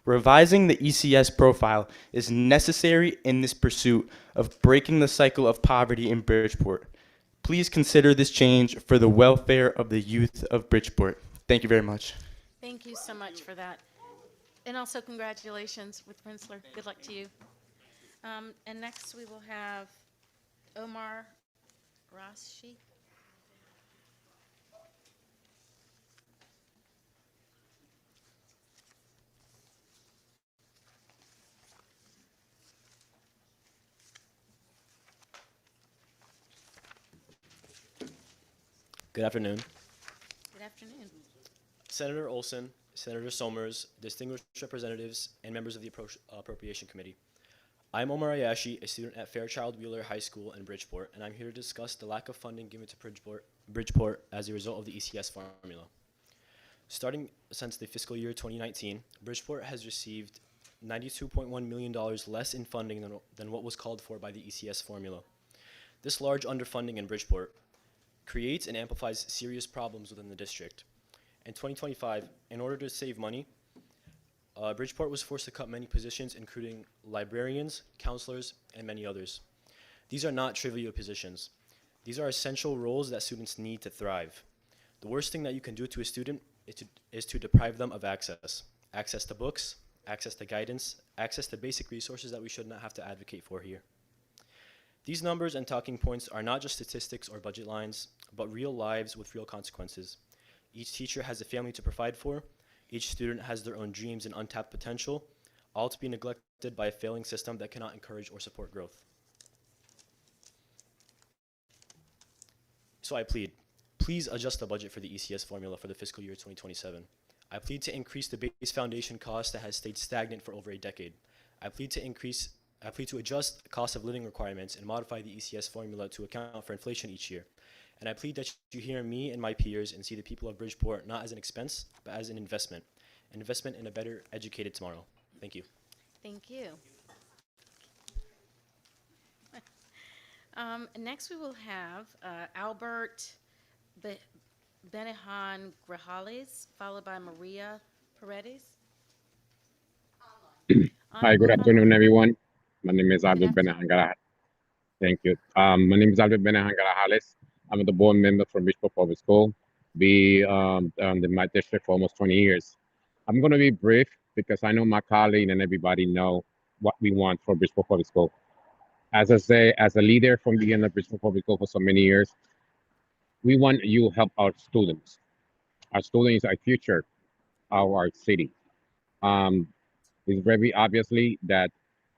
Revising the ECS profile is necessary in this pursuit of breaking the cycle of poverty in Bridgeport. Please consider this change for the welfare of the youth of Bridgeport. Thank you very much. Thank you so much for that. And also congratulations with Rensselaer. Good luck to you. And next we will have Omar Rashi. Good afternoon. Good afternoon. Senator Olson, Senator Somers, distinguished representatives, and members of the Appropriation Committee. I'm Omar Ayashi, a student at Fairchild Wheeler High School in Bridgeport, and I'm here to discuss the lack of funding given to Bridgeport as a result of the ECS formula. Starting since the fiscal year 2019, Bridgeport has received $92.1 million less in funding than what was called for by the ECS formula. This large underfunding in Bridgeport creates and amplifies serious problems within the district. In 2025, in order to save money, Bridgeport was forced to cut many positions, including librarians, counselors, and many others. These are not trivial positions. These are essential roles that students need to thrive. The worst thing that you can do to a student is to deprive them of access. Access to books, access to guidance, access to basic resources that we should not have to advocate for here. These numbers and talking points are not just statistics or budget lines, but real lives with real consequences. Each teacher has a family to provide for. Each student has their own dreams and untapped potential, all to be neglected by a failing system that cannot encourage or support growth. So I plead, please adjust the budget for the ECS formula for the fiscal year 2027. I plead to increase the base foundation cost that has stayed stagnant for over a decade. I plead to adjust the cost of living requirements and modify the ECS formula to account for inflation each year. And I plead that you hear me and my peers and see the people of Bridgeport not as an expense, but as an investment in a better educated tomorrow. Thank you. Thank you. Next, we will have Albert Benehan Grajales, followed by Maria Paredes. Hi, good afternoon, everyone. My name is Albert Benehan Grajales. Thank you. My name is Albert Benehan Grajales. I'm the board member from Bridgeport Public School. Be in my district for almost 20 years. I'm going to be brief because I know my colleague and everybody know what we want for Bridgeport Public School. As I say, as a leader from the end of Bridgeport Public School for so many years, we want you to help our students. Our students are future of our city. It's very obviously that,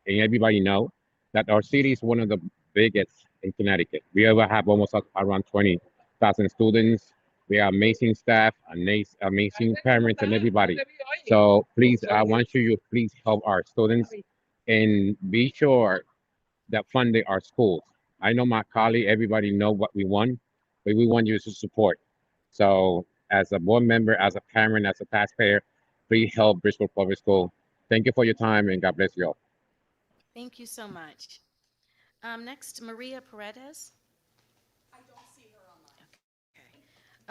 and everybody know that our city is one of the biggest in Connecticut. We ever have almost around 20,000 students. We have amazing staff, amazing parents, and everybody. So please, I want you to please help our students and be sure that funding our schools. I know my colleague, everybody know what we want, but we want you to support. So as a board member, as a parent, as a taxpayer, please help Bridgeport Public School. Thank you for your time and God bless you all. Thank you so much. Next, Maria Paredes. I don't see her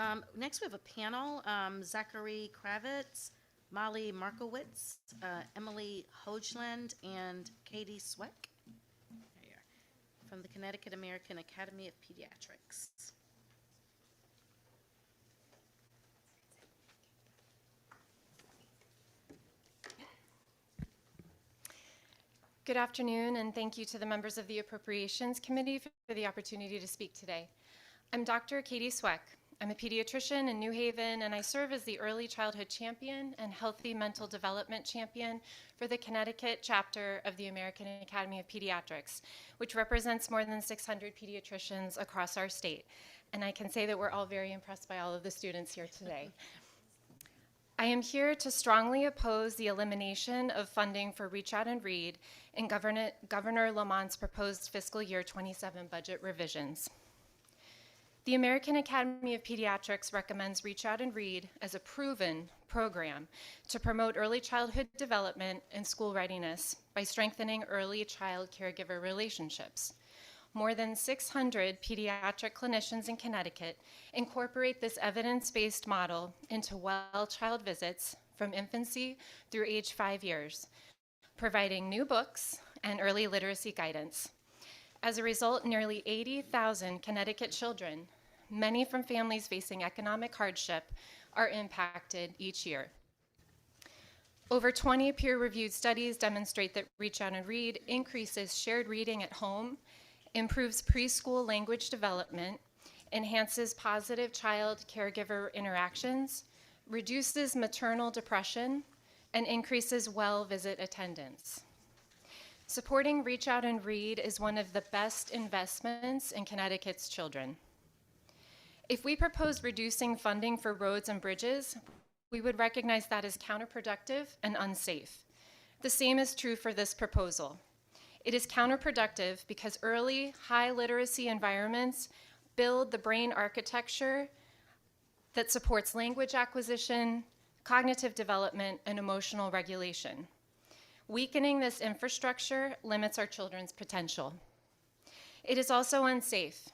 online. Okay. Next, we have a panel, Zachary Kravitz, Molly Markowitz, Emily Hoagland, and Katie Sweck. There you are. From the Connecticut American Academy of Pediatrics. Good afternoon, and thank you to the members of the Appropriations Committee for the opportunity to speak today. I'm Dr. Katie Sweck. I'm a pediatrician in New Haven, and I serve as the Early Childhood Champion and Healthy Mental Development Champion for the Connecticut chapter of the American Academy of Pediatrics, which represents more than 600 pediatricians across our state. And I can say that we're all very impressed by all of the students here today. I am here to strongly oppose the elimination of funding for Reach Out and Read in Governor Lamont's proposed fiscal year 27 budget revisions. The American Academy of Pediatrics recommends Reach Out and Read as a proven program to promote early childhood development and school readiness by strengthening early child caregiver relationships. More than 600 pediatric clinicians in Connecticut incorporate this evidence-based model into well child visits from infancy through age 5 years, providing new books and early literacy guidance. As a result, nearly 80,000 Connecticut children, many from families facing economic hardship, are impacted each year. Over 20 peer-reviewed studies demonstrate that Reach Out and Read increases shared reading at home, improves preschool language development, enhances positive child-caregiver interactions, reduces maternal depression, and increases well visit attendance. Supporting Reach Out and Read is one of the best investments in Connecticut's children. If we proposed reducing funding for roads and bridges, we would recognize that as counterproductive and unsafe. The same is true for this proposal. It is counterproductive because early, high literacy environments build the brain architecture that supports language acquisition, cognitive development, and emotional regulation. Weakening this infrastructure limits our children's potential. It is also unsafe.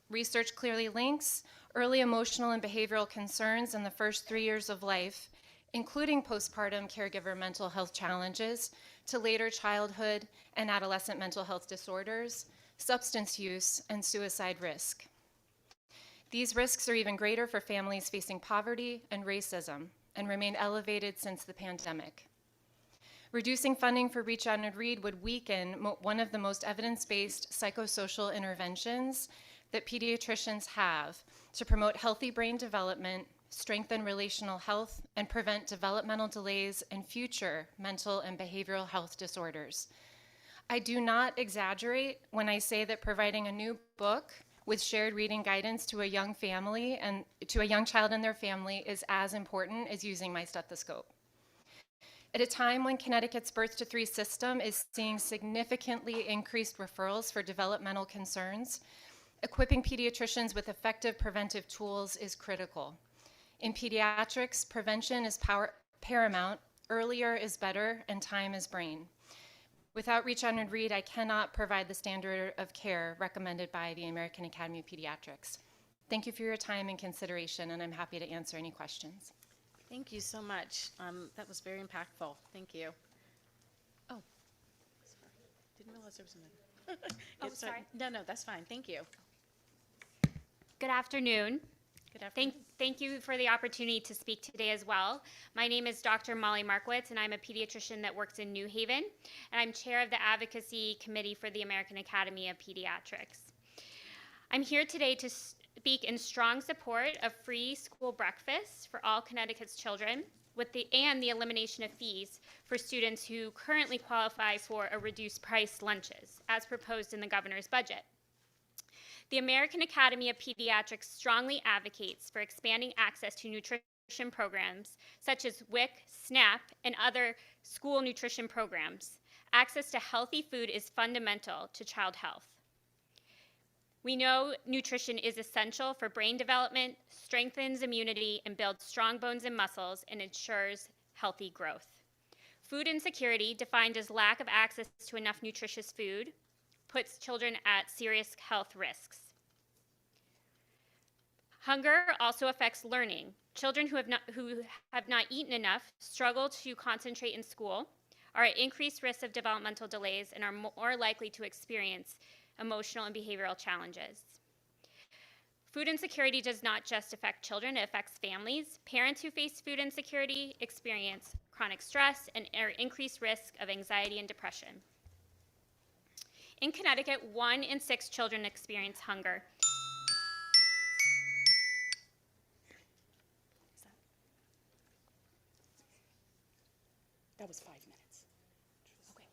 Research clearly links early emotional and behavioral concerns in the first 3 years of life, including postpartum caregiver mental health challenges, to later childhood and adolescent mental health disorders, substance use, and suicide risk. These risks are even greater for families facing poverty and racism and remain elevated since the pandemic. Reducing funding for Reach Out and Read would weaken one of the most evidence-based psychosocial interventions that pediatricians have to promote healthy brain development, strengthen relational health, and prevent developmental delays and future mental and behavioral health disorders. I do not exaggerate when I say that providing a new book with shared reading guidance to a young family and to a young child and their family is as important as using my stethoscope. At a time when Connecticut's Birth to 3 system is seeing significantly increased referrals for developmental concerns, equipping pediatricians with effective preventive tools is critical. In pediatrics, prevention is paramount, earlier is better, and time is brain. Without Reach Out and Read, I cannot provide the standard of care recommended by the American Academy of Pediatrics. Thank you for your time and consideration, and I'm happy to answer any questions. Thank you so much. That was very impactful. Thank you. Oh, sorry. Didn't realize there was another. Oh, sorry. No, that's fine. Thank you. Good afternoon. Good afternoon. Thank you for the opportunity to speak today as well. My name is Dr. Molly Markowitz, and I'm a pediatrician that works in New Haven, and I'm chair of the Advocacy Committee for the American Academy of Pediatrics. I'm here today to speak in strong support of free school breakfast for all Connecticut's children and the elimination of fees for students who currently qualify for a reduced price lunches, as proposed in the governor's budget. The American Academy of Pediatrics strongly advocates for expanding access to nutrition programs such as WIC, SNAP, and other school nutrition programs. Access to healthy food is fundamental to child health. We know nutrition is essential for brain development, strengthens immunity, and builds strong bones and muscles, and ensures healthy growth. Food insecurity, defined as lack of access to enough nutritious food, puts children at serious health risks. Hunger also affects learning. Children who have not eaten enough struggle to concentrate in school, are at increased risk of developmental delays, and are more likely to experience emotional and behavioral challenges. Food insecurity does not just affect children, it affects families. Parents who face food insecurity experience chronic stress and are at increased risk of anxiety and depression. In Connecticut, 1 in 6 children experience hunger. That was 5 minutes. Okay.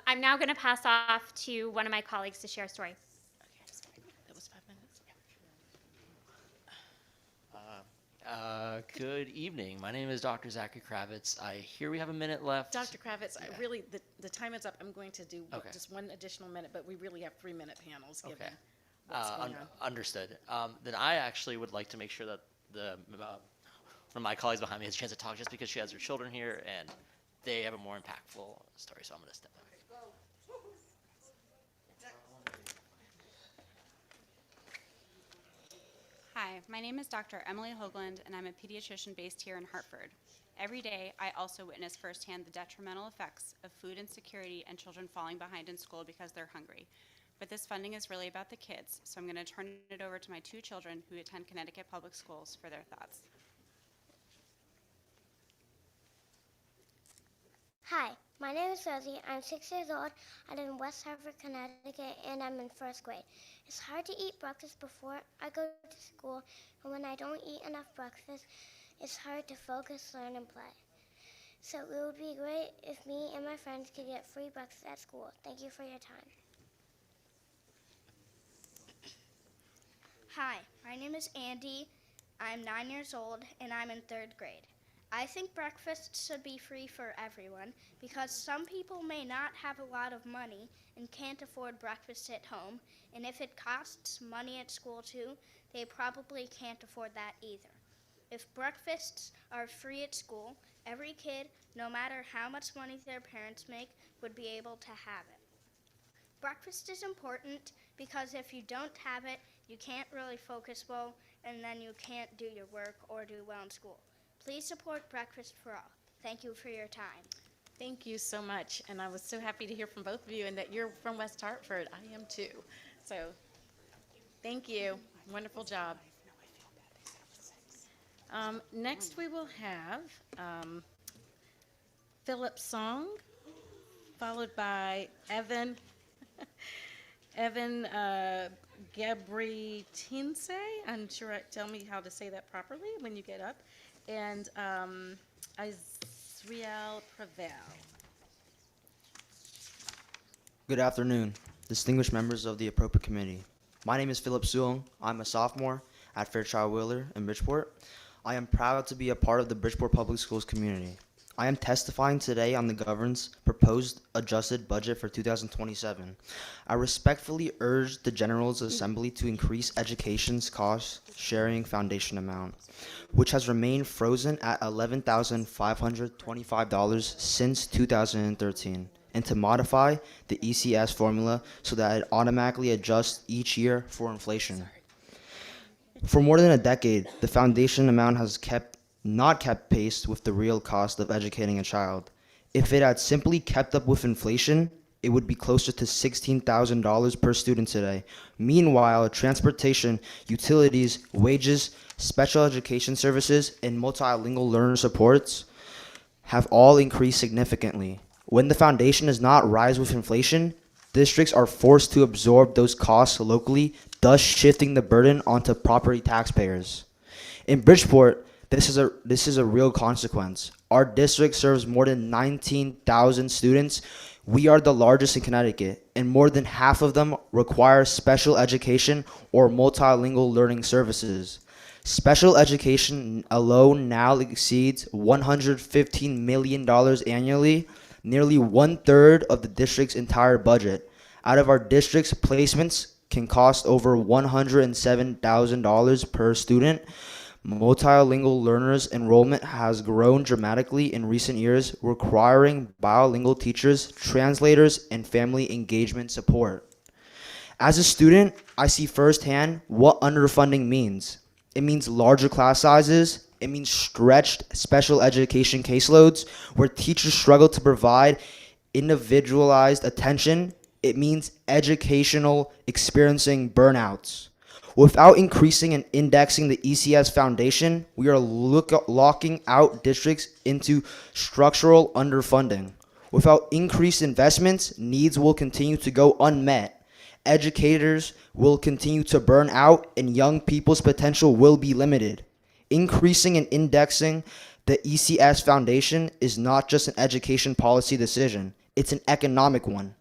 I'm now going to pass off to one of my colleagues to share a story. That was 5 minutes. Good evening. My name is Dr. Zachary Kravitz. I hear we have a minute left. Dr. Kravitz, the time is up. I'm going to do Okay. just 1 additional minute, but we really have 3-minute panels given Okay. what's going on. Understood. Then I actually would like to make sure that one of my colleagues behind me has a chance to talk just because she has her children here and they have a more impactful story, so I'm going to step back. Hi, my name is Dr. Emily Hoagland, and I'm a pediatrician based here in Hartford. Every day, I also witness firsthand the detrimental effects of food insecurity and children falling behind in school because they're hungry. But this funding is really about the kids, so I'm going to turn it over to my 2 children who attend Connecticut Public Schools for their thoughts. Hi, my name is Rosie. I'm 6 years old. I live in West Hartford, Connecticut, and I'm in 1st grade. It's hard to eat breakfast before I go to school, and when I don't eat enough breakfast, it's hard to focus, learn, and play. So it would be great if me and my friends could get free breakfast at school. Thank you for your time. Hi, my name is Andy. I'm 9 years old, and I'm in 3rd grade. I think breakfast should be free for everyone because some people may not have a lot of money and can't afford breakfast at home, and if it costs money at school too, they probably can't afford that either. If breakfasts are free at school, every kid, no matter how much money their parents make, would be able to have it. Breakfast is important because if you don't have it, you can't really focus well, and then you can't do your work or do well in school. Please support Breakfast for All. Thank you for your time. Thank you so much, and I was so happy to hear from both of you and that you're from West Hartford. I am too. So thank you. Wonderful job. Next we will have Philip Song, followed by Evan Gabritinse. I'm sure, tell me how to say that properly when you get up. And Israel Prevail. Good afternoon. distinguished members of the appropriate committee. My name is Philip Suong. I'm a sophomore at Fairchild Wheeler in Bridgeport. I am proud to be a part of the Bridgeport Public Schools community. I am testifying today on the governor's proposed adjusted budget for 2027. I respectfully urge the General Assembly to increase education's cost sharing foundation amount, which has remained frozen at $11,525 since 2013, and to modify the ECS formula so that it automatically adjusts each year for inflation. For more than a decade, the foundation amount has not kept pace with the real cost of educating a child. If it had simply kept up with inflation, it would be closer to $16,000 per student today. Meanwhile, transportation, utilities, wages, special education services, and multilingual learner supports have all increased significantly. When the foundation does not rise with inflation, districts are forced to absorb those costs locally, thus shifting the burden onto property taxpayers. In Bridgeport, this is a real consequence. Our district serves more than 19,000 students. We are the largest in Connecticut, and more than half of them require special education or multilingual learning services. Special education alone now exceeds $115 million annually, nearly 1/3 of the district's entire budget. Out of our district's placements can cost over $107,000 per student. Multilingual learners enrollment has grown dramatically in recent years, requiring bilingual teachers, translators, and family engagement support. As a student, I see firsthand what underfunding means. It means larger class sizes. It means stretched special education caseloads where teachers struggle to provide individualized attention. It means educational experiencing burnouts. Without increasing and indexing the ECS foundation, we are locking out districts into structural underfunding. Without increased investments, needs will continue to go unmet. Educators will continue to burn out, and young people's potential will be limited. Increasing and indexing the ECS foundation is not just an education policy decision, it's an economic one.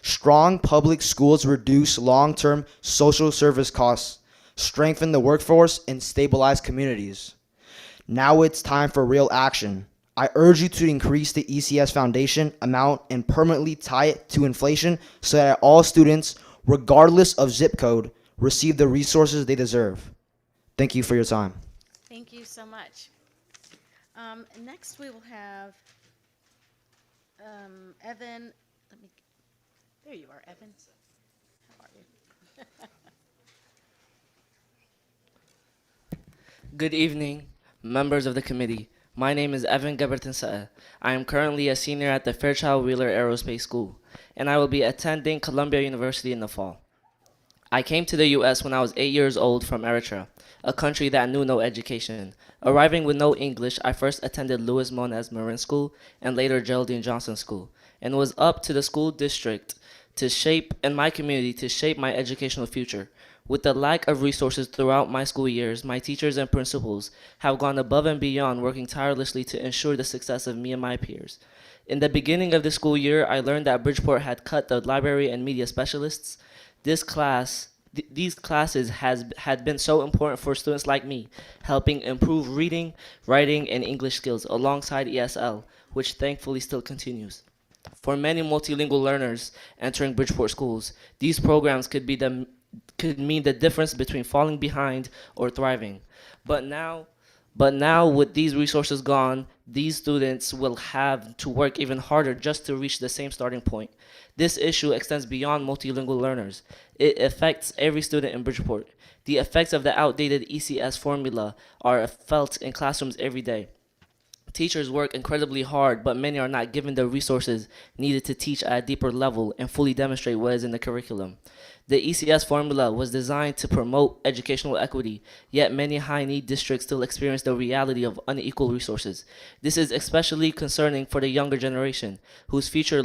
Strong public schools reduce long-term social service costs, strengthen the workforce, and stabilize communities. Now it's time for real action. I urge you to increase the ECS foundation amount and permanently tie it to inflation so that all students, regardless of zip code, receive the resources they deserve. Thank you for your time. Thank you so much. Next, we will have Evan. There you are, Evan. How are you? Good evening, members of the committee. My name is Evan Gebertin. I am currently a senior at the Fairchild Wheeler Aerospace School, and I will be attending Columbia University in the fall. I came to the U.S. when I was 8 years old from Eritrea, a country that knew no education. Arriving with no English, I first attended Louis Moniz Marin School and later Geraldine Johnson School, and it was up to the school district and my community to shape my educational future. With the lack of resources throughout my school years, my teachers and principals have gone above and beyond, working tirelessly to ensure the success of me and my peers. In the beginning of the school year, I learned that Bridgeport had cut the library and media specialists. These classes had been so important for students like me, helping improve reading, writing, and English skills alongside ESL, which thankfully still continues. For many multilingual learners entering Bridgeport schools, these programs could mean the difference between falling behind or thriving. But now with these resources gone, these students will have to work even harder just to reach the same starting point. This issue extends beyond multilingual learners. It affects every student in Bridgeport. The effects of the outdated ECS formula are felt in classrooms every day. Teachers work incredibly hard, but many are not given the resources needed to teach at a deeper level and fully demonstrate what is in the curriculum. The ECS formula was designed to promote educational equity, yet many high-need districts still experience the reality of unequal resources. This is especially concerning for the younger generation, whose future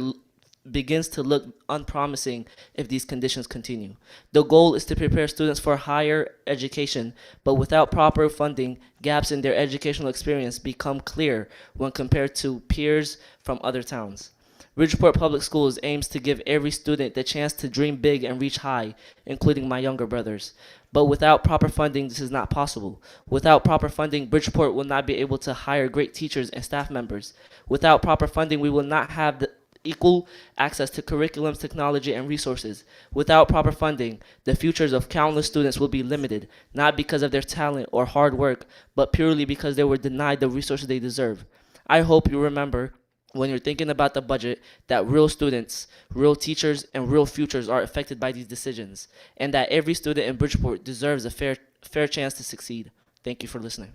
begins to look unpromising if these conditions continue. The goal is to prepare students for higher education, but without proper funding, gaps in their educational experience become clear when compared to peers from other towns. Bridgeport Public Schools aims to give every student the chance to dream big and reach high, including my younger brothers. But without proper funding, this is not possible. Without proper funding, Bridgeport will not be able to hire great teachers and staff members. Without proper funding, we will not have the equal access to curriculums, technology, and resources. Without proper funding, the futures of countless students will be limited, not because of their talent or hard work, but purely because they were denied the resources they deserve. I hope you remember, when you're thinking about the budget, that real students, real teachers, and real futures are affected by these decisions, and that every student in Bridgeport deserves a fair chance to succeed. Thank you for listening.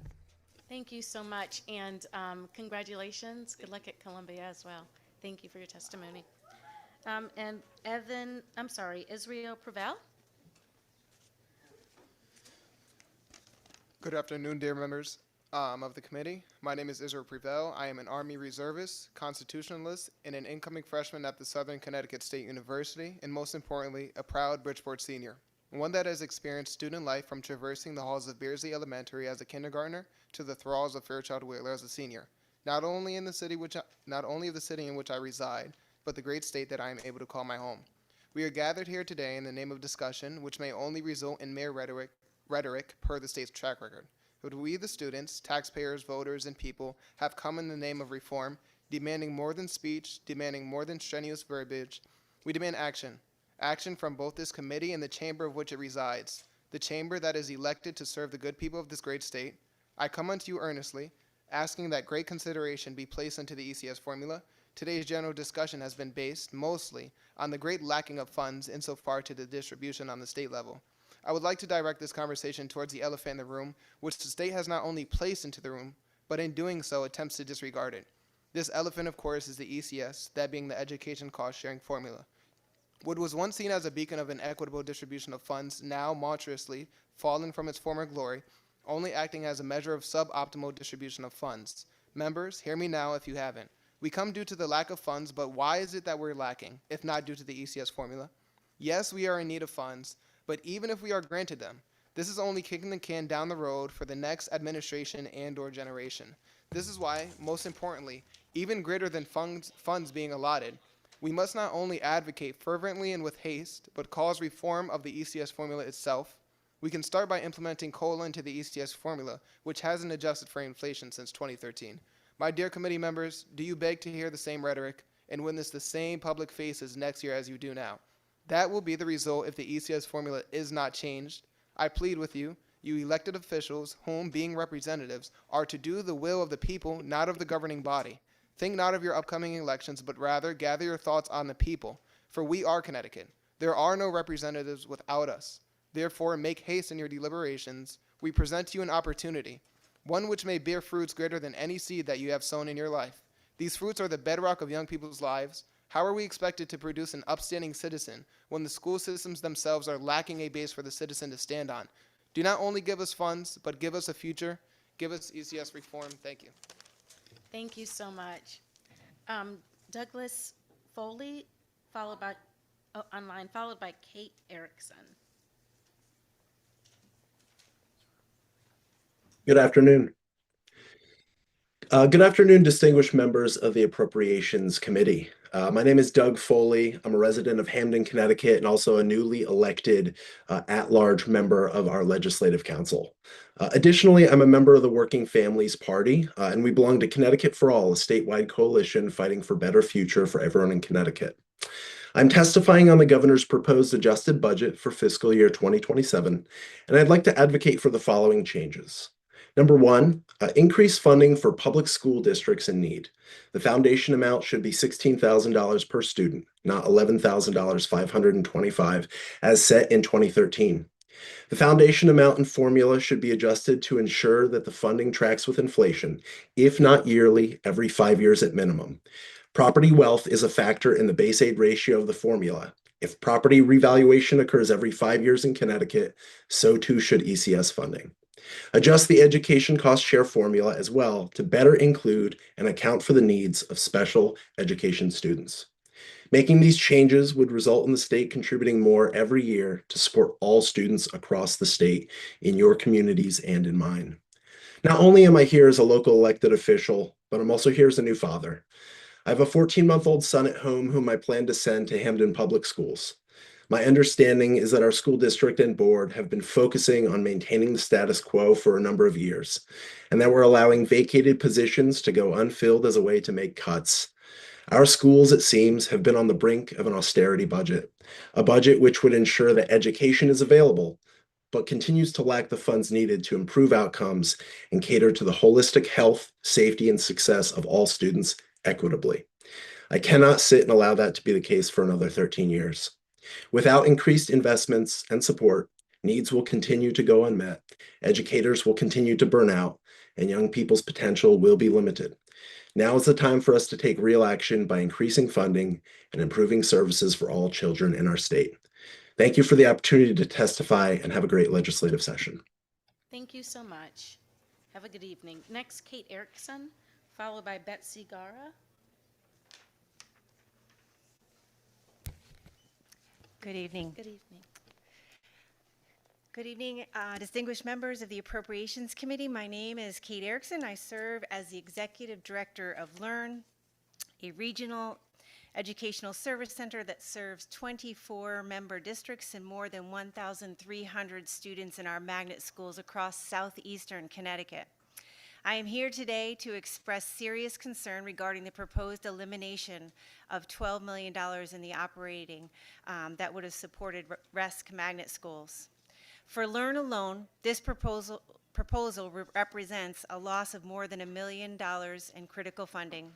Thank you so much, and congratulations. Good luck at Columbia as well. Thank you for your testimony. And Israel Prevel. Good afternoon, dear members of the committee. My name is Israel Prevel. I am an Army reservist, constitutionalist, and an incoming freshman at the Southern Connecticut State University, and most importantly, a proud Bridgeport senior. One that has experienced student life from traversing the halls of Beardsley Elementary as a kindergartner to the thralls of Fairchild Wheeler as a senior. Not only of the city in which I reside, but the great state that I am able to call my home. We are gathered here today in the name of discussion, which may only result in mere rhetoric per the state's track record. But we, the students, taxpayers, voters, and people, have come in the name of reform, demanding more than speech, demanding more than strenuous verbiage. We demand action. Action from both this committee and the chamber of which it resides, the chamber that is elected to serve the good people of this great state. I come unto you earnestly, asking that great consideration be placed into the ECS formula. Today's general discussion has been based mostly on the great lacking of funds insofar to the distribution on the state level. I would like to direct this conversation towards the elephant in the room, which the state has not only placed into the room, but in doing so attempts to disregard it. This elephant, of course, is the ECS, that being the education cost sharing formula. What was once seen as a beacon of an equitable distribution of funds, now monstrously fallen from its former glory, only acting as a measure of suboptimal distribution of funds. Members, hear me now if you haven't. We come due to the lack of funds, but why is it that we're lacking, if not due to the ECS formula? Yes, we are in need of funds, but even if we are granted them, this is only kicking the can down the road for the next administration and/or generation. This is why, most importantly, even greater than funds being allotted, we must not only advocate fervently and with haste, but cause reform of the ECS formula itself. We can start by implementing COLA into the ECS formula, which hasn't adjusted for inflation since 2013. My dear committee members, do you beg to hear the same rhetoric and witness the same public faces next year as you do now? That will be the result if the ECS formula is not changed. I plead with you, you elected officials, whom, being representatives, are to do the will of the people, not of the governing body. Think not of your upcoming elections, but rather gather your thoughts on the people, for we are Connecticut. There are no representatives without us. Therefore, make haste in your deliberations. We present to you an opportunity, one which may bear fruits greater than any seed that you have sown in your life. These fruits are the bedrock of young people's lives. How are we expected to produce an upstanding citizen when the school systems themselves are lacking a base for the citizen to stand on? Do not only give us funds, but give us a future. Give us ECS reform. Thank you. Thank you so much. Douglas Foley, followed by Kate Erickson. Good afternoon. Good afternoon, distinguished members of the Appropriations Committee. My name is Doug Foley. I'm a resident of Hamden, Connecticut, and also a newly elected at-large member of our Legislative Council. Additionally, I'm a member of the Working Families Party, and we belong to Connecticut for All, a statewide coalition fighting for a better future for everyone in Connecticut. I'm testifying on the governor's proposed adjusted budget for fiscal year 2027, and I'd like to advocate for the following changes. Number one, increased funding for public school districts in need. The foundation amount should be $16,000 per student, not $11,525 as set in 2013. The foundation amount and formula should be adjusted to ensure that the funding tracks with inflation, if not yearly, every 5 years at minimum. Property wealth is a factor in the base aid ratio of the formula. If property revaluation occurs every 5 years in Connecticut, so too should ECS funding. Adjust the education cost share formula as well to better include and account for the needs of special education students. Making these changes would result in the state contributing more every year to support all students across the state in your communities and in mine. Not only am I here as a local elected official, but I'm also here as a new father. I have a 14-month-old son at home whom I plan to send to Hamden Public Schools. My understanding is that our school district and board have been focusing on maintaining the status quo for a number of years, and that we're allowing vacated positions to go unfilled as a way to make cuts. Our schools, it seems, have been on the brink of an austerity budget, a budget which would ensure that education is available, but continues to lack the funds needed to improve outcomes and cater to the holistic health, safety, and success of all students equitably. I cannot sit and allow that to be the case for another 13 years. Without increased investments and support, needs will continue to go unmet, educators will continue to burn out, and young people's potential will be limited. Now is the time for us to take real action by increasing funding and improving services for all children in our state. Thank you for the opportunity to testify, and have a great legislative session. Thank you so much. Have a good evening. Next, Kate Erickson, followed by Betsy Gara. Good evening. Good evening. Good evening, distinguished members of the Appropriations Committee. My name is Kate Erickson. I serve as the Executive Director of LEARN, a regional educational service center that serves 24 member districts and more than 1,300 students in our magnet schools across southeastern Connecticut. I am here today to express serious concern regarding the proposed elimination of $12 million in the operating that would have supported RESC magnet schools. For LEARN alone, this proposal represents a loss of more than $1 million in critical funding.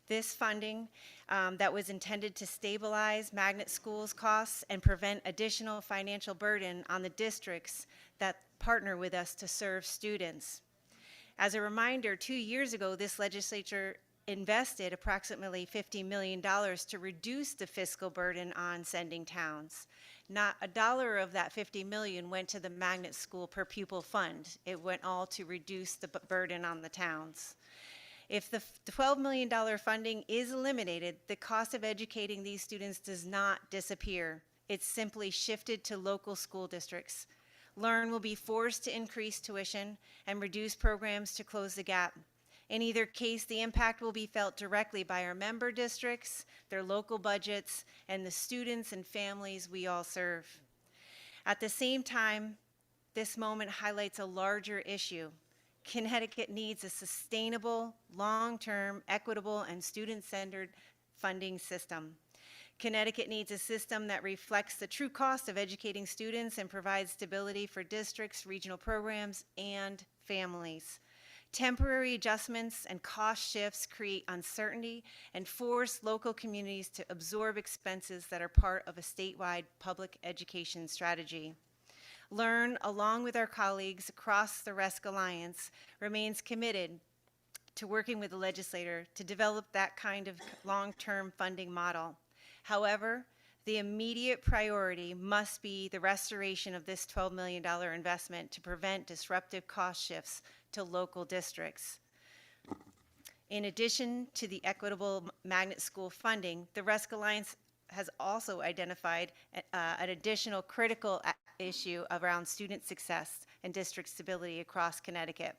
This funding that was intended to stabilize magnet schools' costs and prevent additional financial burden on the districts that partner with us to serve students. As a reminder, 2 years ago, this legislature invested approximately $50 million to reduce the fiscal burden on sending towns. Not a dollar of that $50 million went to the magnet school per pupil fund. It went all to reduce the burden on the towns. If the $12 million funding is eliminated, the cost of educating these students does not disappear. It's simply shifted to local school districts. LEARN will be forced to increase tuition and reduce programs to close the gap. In either case, the impact will be felt directly by our member districts, their local budgets, and the students and families we all serve. At the same time, this moment highlights a larger issue. Connecticut needs a sustainable, long-term, equitable, and student-centered funding system. Connecticut needs a system that reflects the true cost of educating students and provides stability for districts, regional programs, and families. Temporary adjustments and cost shifts create uncertainty and force local communities to absorb expenses that are part of a statewide public education strategy. LEARN, along with our colleagues across the RESC Alliance, remains committed to working with the legislator to develop that kind of long-term funding model. However, the immediate priority must be the restoration of this $12 million investment to prevent disruptive cost shifts to local districts. In addition to the equitable magnet school funding, the RESC Alliance has also identified an additional critical issue around student success and district stability across Connecticut.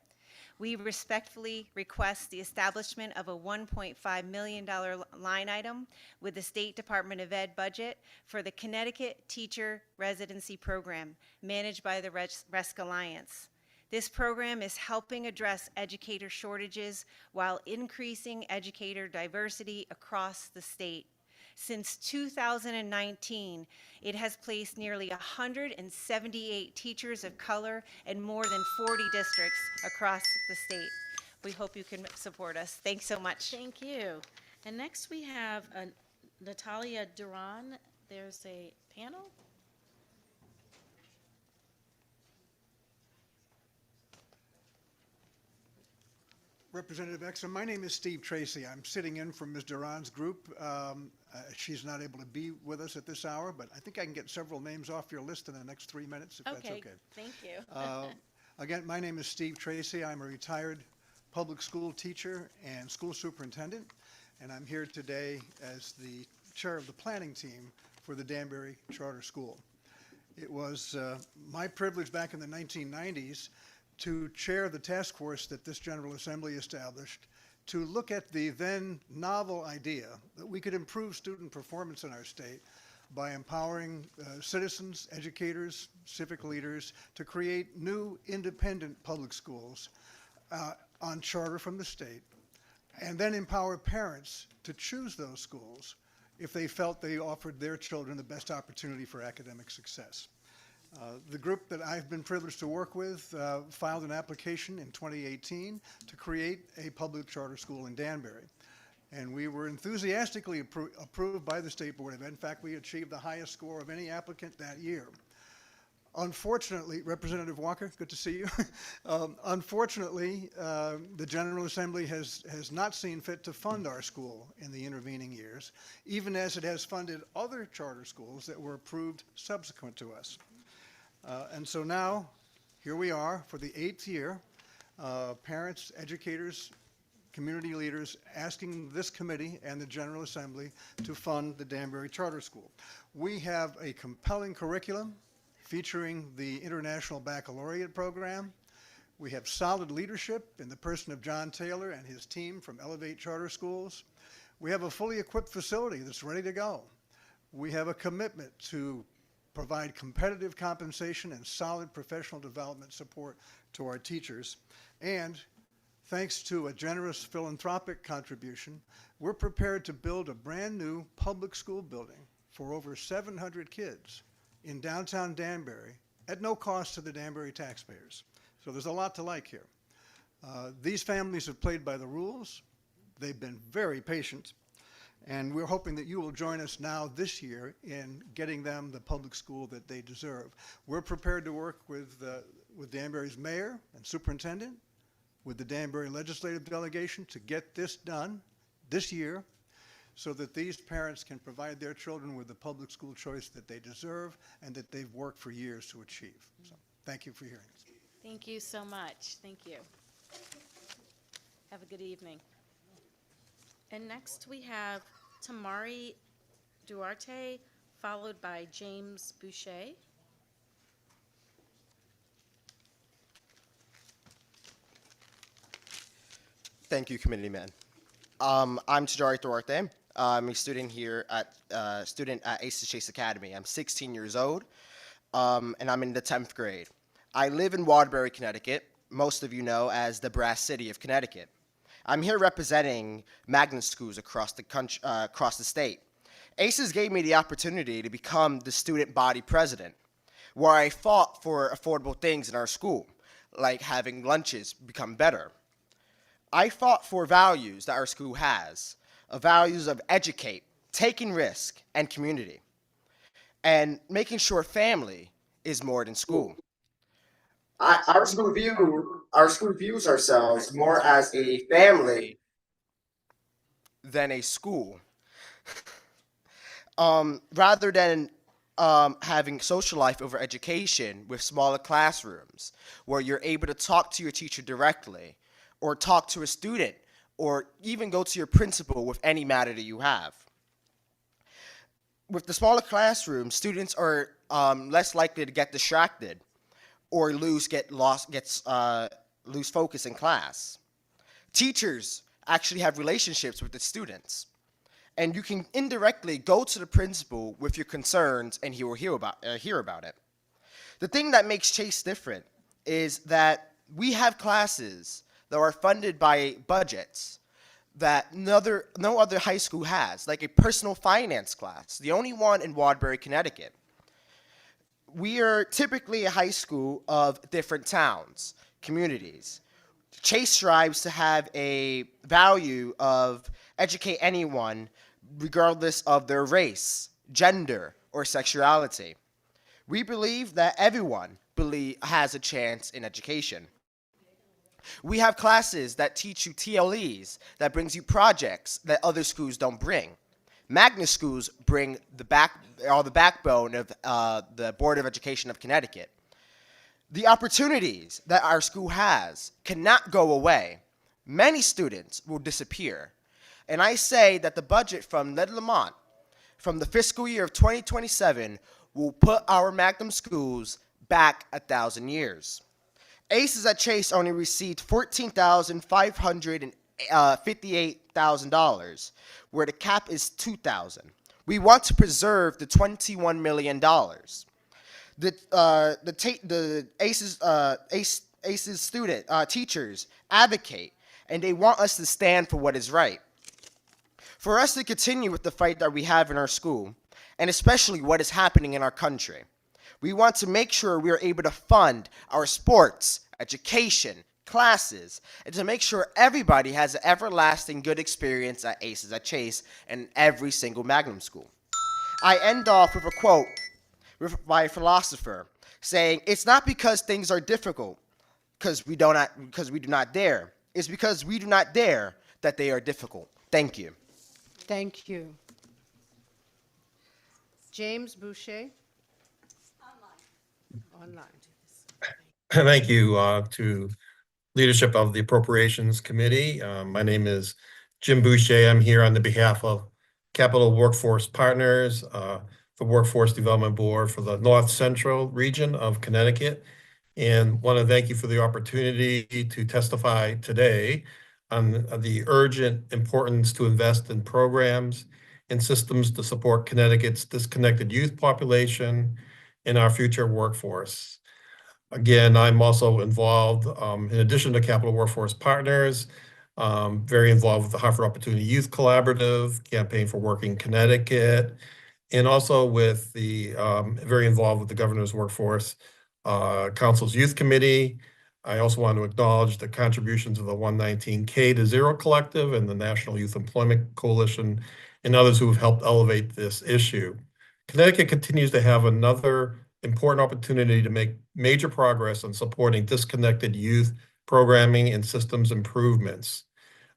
We respectfully request the establishment of a $1.5 million line item with the State Department of Ed budget for the Connecticut Teacher Residency Program managed by the RESC Alliance. This program is helping address educator shortages while increasing educator diversity across the state. Since 2019, it has placed nearly 178 teachers of color in more than 40 districts across the state. We hope you can support us. Thanks so much. Thank you. And next we have Natalia Duran. There's a panel. Representative Exum, my name is Steve Tracy. I'm sitting in from Ms. Duran's group. She's not able to be with us at this hour, but I think I can get several names off your list in the next 3 minutes, if that's okay. Thank you. Again, my name is Steve Tracy. I'm a retired public school teacher and school superintendent, and I'm here today as the chair of the planning team for the Danbury Charter School. It was my privilege back in the 1990s to chair the task force that this General Assembly established to look at the then novel idea that we could improve student performance in our state by empowering citizens, educators, civic leaders to create new independent public schools on charter from the state, and then empower parents to choose those schools if they felt they offered their children the best opportunity for academic success. The group that I've been privileged to work with filed an application in 2018 to create a public charter school in Danbury. And we were enthusiastically approved by the State Board of Ed. In fact, we achieved the highest score of any applicant that year. Unfortunately, Representative Walker, good to see you. Unfortunately, the General Assembly has not seen fit to fund our school in the intervening years, even as it has funded other charter schools that were approved subsequent to us. And so now, here we are for the 8th year, parents, educators, community leaders asking this committee and the General Assembly to fund the Danbury Charter School. We have a compelling curriculum featuring the International Baccalaureate program. We have solid leadership in the person of John Taylor and his team from Elevate Charter Schools. We have a fully equipped facility that's ready to go. We have a commitment to provide competitive compensation and solid professional development support to our teachers. And thanks to a generous philanthropic contribution, we're prepared to build a brand new public school building for over 700 kids in downtown Danbury at no cost to the Danbury taxpayers. So there's a lot to like here. These families have played by the rules. They've been very patient. And we're hoping that you will join us now this year in getting them the public school that they deserve. We're prepared to work with Danbury's mayor and superintendent, with the Danbury legislative delegation to get this done this year so that these parents can provide their children with the public school choice that they deserve and that they've worked for years to achieve. So thank you for hearing us. Thank you so much. Thank you. Have a good evening. And next we have Tamari Duarte, followed by James Boucher. Thank you, committee man. I'm Tajari Duarte. I'm a student here at Aces Chase Academy. I'm 16 years old, and I'm in the 10th grade. I live in Waterbury, Connecticut, most of you know as the Brass City of Connecticut. I'm here representing magnet schools across the country, across the state. ACES gave me the opportunity to become the student body president, where I fought for affordable things in our school, like having lunches become better. I fought for values that our school has, values of educate, taking risk, and community, and making sure family is more than school. Our school views ourselves more as a family than a school. Rather than having social life over education with smaller classrooms, where you're able to talk to your teacher directly, or talk to a student, or even go to your principal with any matter that you have. With the smaller classroom, students are less likely to get distracted or lose focus in class. Teachers actually have relationships with the students, and you can indirectly go to the principal with your concerns, and he will hear about it. The thing that makes Chase different is that we have classes that are funded by budgets that no other high school has, like a personal finance class, the only one in Waterbury, Connecticut. We are typically a high school of different towns, communities. Chase strives to have a value of educate anyone regardless of their race, gender, or sexuality. We believe that everyone has a chance in education. We have classes that teach you TLEs, that brings you projects that other schools don't bring. Magnet schools bring the backbone of the Board of Education of Connecticut. The opportunities that our school has cannot go away. Many students will disappear. And I say that the budget from Ned Lamont, from the fiscal year of 2027, will put our Magnum schools back 1,000 years. ACES at Chase only received $14,508 $58,000, where the cap is $2,000. We want to preserve the $21 million. The ACES teachers advocate, and they want us to stand for what is right. For us to continue with the fight that we have in our school, and especially what is happening in our country, we want to make sure we are able to fund our sports, education, classes, and to make sure everybody has an everlasting good experience at ACES at Chase and every single Magnum school. I end off with a quote by a philosopher saying, "It's not because things are difficult, because we do not dare. It's because we do not dare that they are difficult." Thank you. Thank you. James Boucher. Online. Thank you to leadership of the Appropriations Committee. My name is Jim Boucher. I'm here on the behalf of Capital Workforce Partners, the Workforce Development Board for the North Central region of Connecticut, and want to thank you for the opportunity to testify today on the urgent importance to invest in programs and systems to support Connecticut's disconnected youth population and our future workforce. Again, I'm also involved, in addition to Capital Workforce Partners, very involved with the Hartford Opportunity Youth Collaborative, Campaign for Working Connecticut, and also with the, very involved with the Governor's Workforce Council's Youth Committee. I also want to acknowledge the contributions of the 119K to Zero Collective and the National Youth Employment Coalition and others who have helped elevate this issue. Connecticut continues to have another important opportunity to make major progress on supporting disconnected youth programming and systems improvements.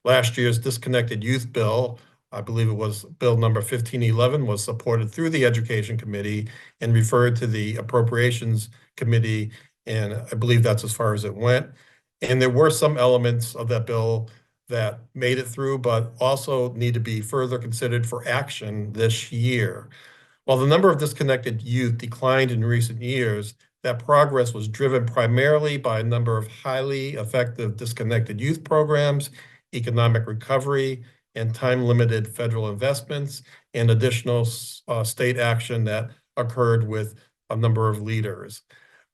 Last year's Disconnected Youth Bill, I believe it was Bill number 1511, was supported through the Education Committee and referred to the Appropriations Committee, and I believe that's as far as it went. And there were some elements of that bill that made it through, but also need to be further considered for action this year. While the number of disconnected youth declined in recent years, that progress was driven primarily by a number of highly effective disconnected youth programs, economic recovery, and time-limited federal investments, and additional state action that occurred with a number of leaders.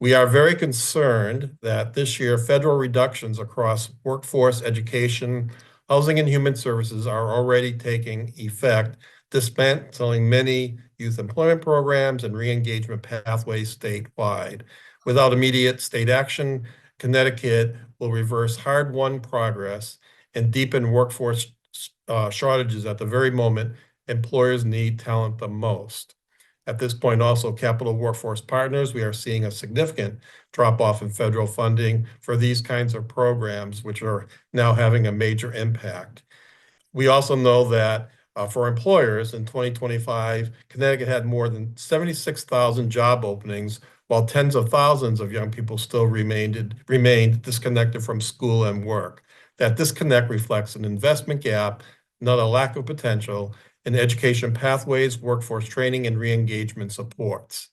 We are very concerned that this year federal reductions across workforce, education, housing, and human services are already taking effect, dismantling many youth employment programs and re-engagement pathways statewide. Without immediate state action, Connecticut will reverse hard-won progress and deepen workforce shortages at the very moment employers need talent the most. At this point, also, Capital Workforce Partners, we are seeing a significant drop-off in federal funding for these kinds of programs, which are now having a major impact. We also know that for employers in 2025, Connecticut had more than 76,000 job openings, while tens of thousands of young people still remained disconnected from school and work. That disconnect reflects an investment gap, not a lack of potential, in education pathways, workforce training, and re-engagement supports.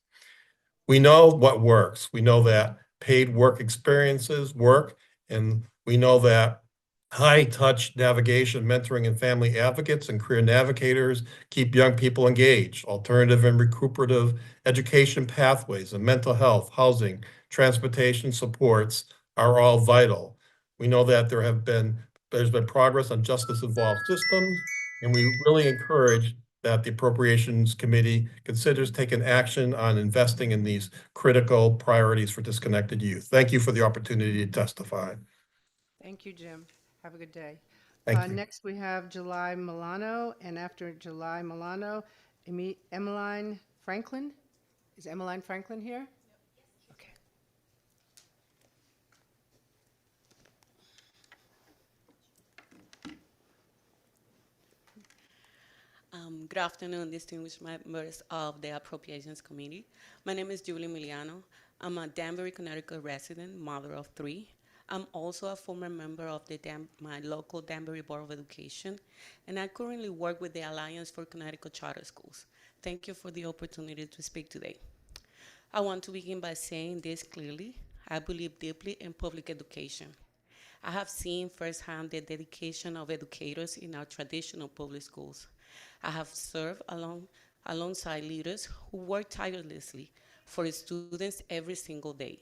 We know what works. We know that paid work experiences work, and we know that high-touch navigation, mentoring, and family advocates and career navigators keep young people engaged. Alternative and recuperative education pathways and mental health, housing, transportation supports are all vital. We know that there's been progress on justice-involved systems, and we really encourage that the Appropriations Committee considers taking action on investing in these critical priorities for disconnected youth. Thank you for the opportunity to testify. Thank you, Jim. Have a good day. Thank you. Next, we have July Milano, and after July Milano, Emmeline Franklin. Is Emmeline Franklin here? Okay. Good afternoon, distinguished members of the Appropriations Committee. My name is Julie Miliano. I'm a Danbury, Connecticut resident, mother of 3. I'm also a former member of my local Danbury Board of Education, and I currently work with the Alliance for Connecticut Charter Schools. Thank you for the opportunity to speak today. I want to begin by saying this clearly. I believe deeply in public education. I have seen firsthand the dedication of educators in our traditional public schools. I have served alongside leaders who work tirelessly for students every single day.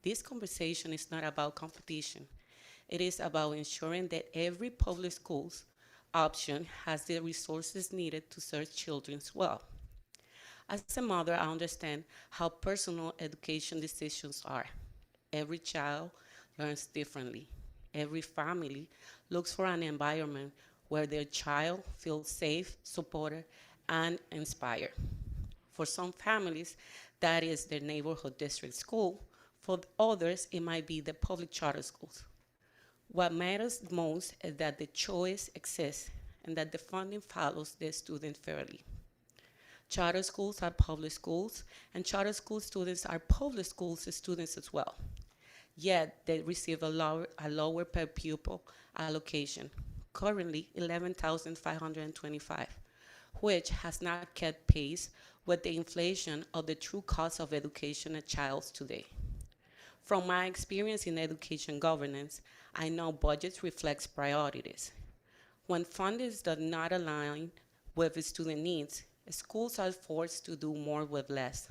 This conversation is not about competition. It is about ensuring that every public schools option has the resources needed to serve children well. As a mother, I understand how personal education decisions are. Every child learns differently. Every family looks for an environment where their child feels safe, supported, and inspired. For some families, that is their neighborhood district school. For others, it might be the public charter schools. What matters most is that the choice exists and that the funding follows the student fairly. Charter schools are public schools, and charter school students are public schools students as well. Yet they receive a lower per pupil allocation, currently $11,525, which has not kept pace with the inflation of the true cost of education at child's today. From my experience in education governance, I know budgets reflects priorities. When funding does not align with the student needs, schools are forced to do more with less.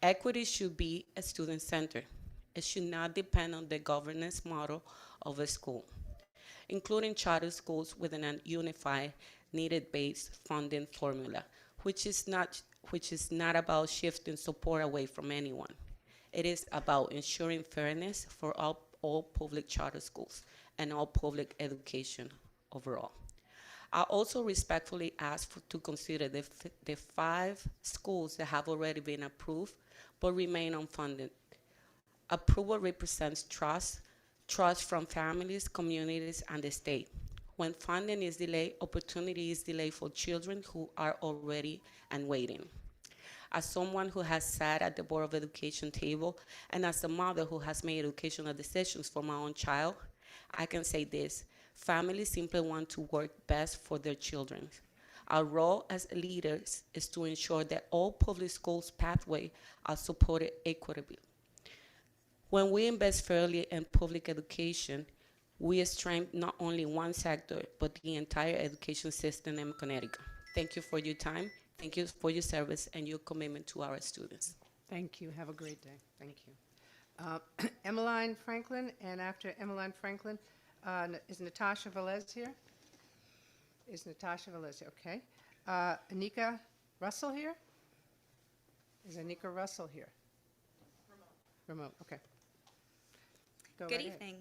Equity should be student-centered. It should not depend on the governance model of a school, including charter schools within a unified, needed-based funding formula, which is not about shifting support away from anyone. It is about ensuring fairness for all public charter schools and all public education overall. I also respectfully ask to consider the 5 schools that have already been approved but remain unfunded. Approval represents trust from families, communities, and the state. When funding is delayed, opportunity is delayed for children who are already and waiting. As someone who has sat at the Board of Education table, and as a mother who has made educational decisions for my own child, I can say this: families simply want to work best for their children. Our role as leaders is to ensure that all public schools pathways are supported equitably. When we invest fairly in public education, we strengthen not only one sector, but the entire education system in Connecticut. Thank you for your time. Thank you for your service and your commitment to our students. Thank you. Have a great day. Thank you. Emmeline Franklin, and after Emmeline Franklin, is Natasha Velez here? Is Natasha Velez here? Okay. Anika Russell here? Is Anika Russell here? Remote, okay. Go Good right ahead. evening.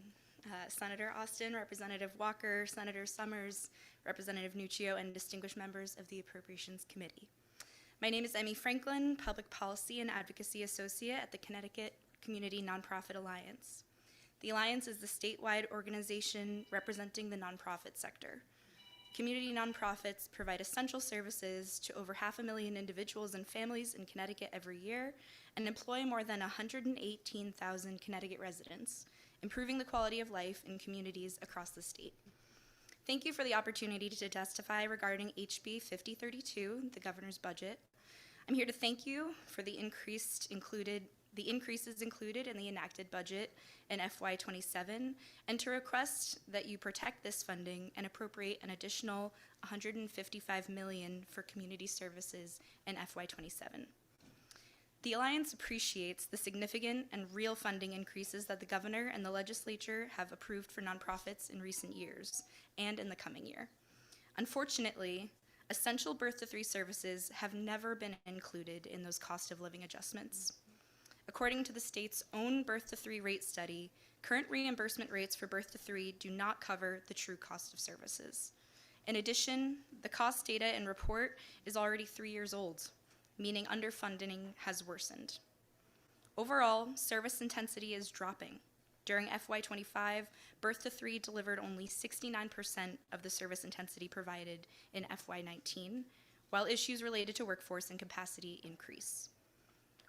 Senator Austin, Representative Walker, Senator Summers, Representative Nuccio, and distinguished members of the Appropriations Committee. My name is Emmy Franklin, Public Policy and Advocacy Associate at the Connecticut Community Nonprofit Alliance. The Alliance is the statewide organization representing the nonprofit sector. Community nonprofits provide essential services to over 500,000 individuals and families in Connecticut every year and employ more than 118,000 Connecticut residents, improving the quality of life in communities across the state. Thank you for the opportunity to testify regarding HB 5032, the governor's budget. I'm here to thank you for the increases included in the enacted budget in FY27, and to request that you protect this funding and appropriate an additional $155 million for community services in FY27. The Alliance appreciates the significant and real funding increases that the governor and the legislature have approved for nonprofits in recent years and in the coming year. Unfortunately, essential birth-to-3 services have never been included in those cost of living adjustments. According to the state's own birth-to-3 rate study, current reimbursement rates for birth-to-3 do not cover the true cost of services. In addition, the cost data and report is already 3 years old, meaning underfunding has worsened. Overall, service intensity is dropping. During FY25, birth-to-3 delivered only 69% of the service intensity provided in FY19, while issues related to workforce and capacity increase.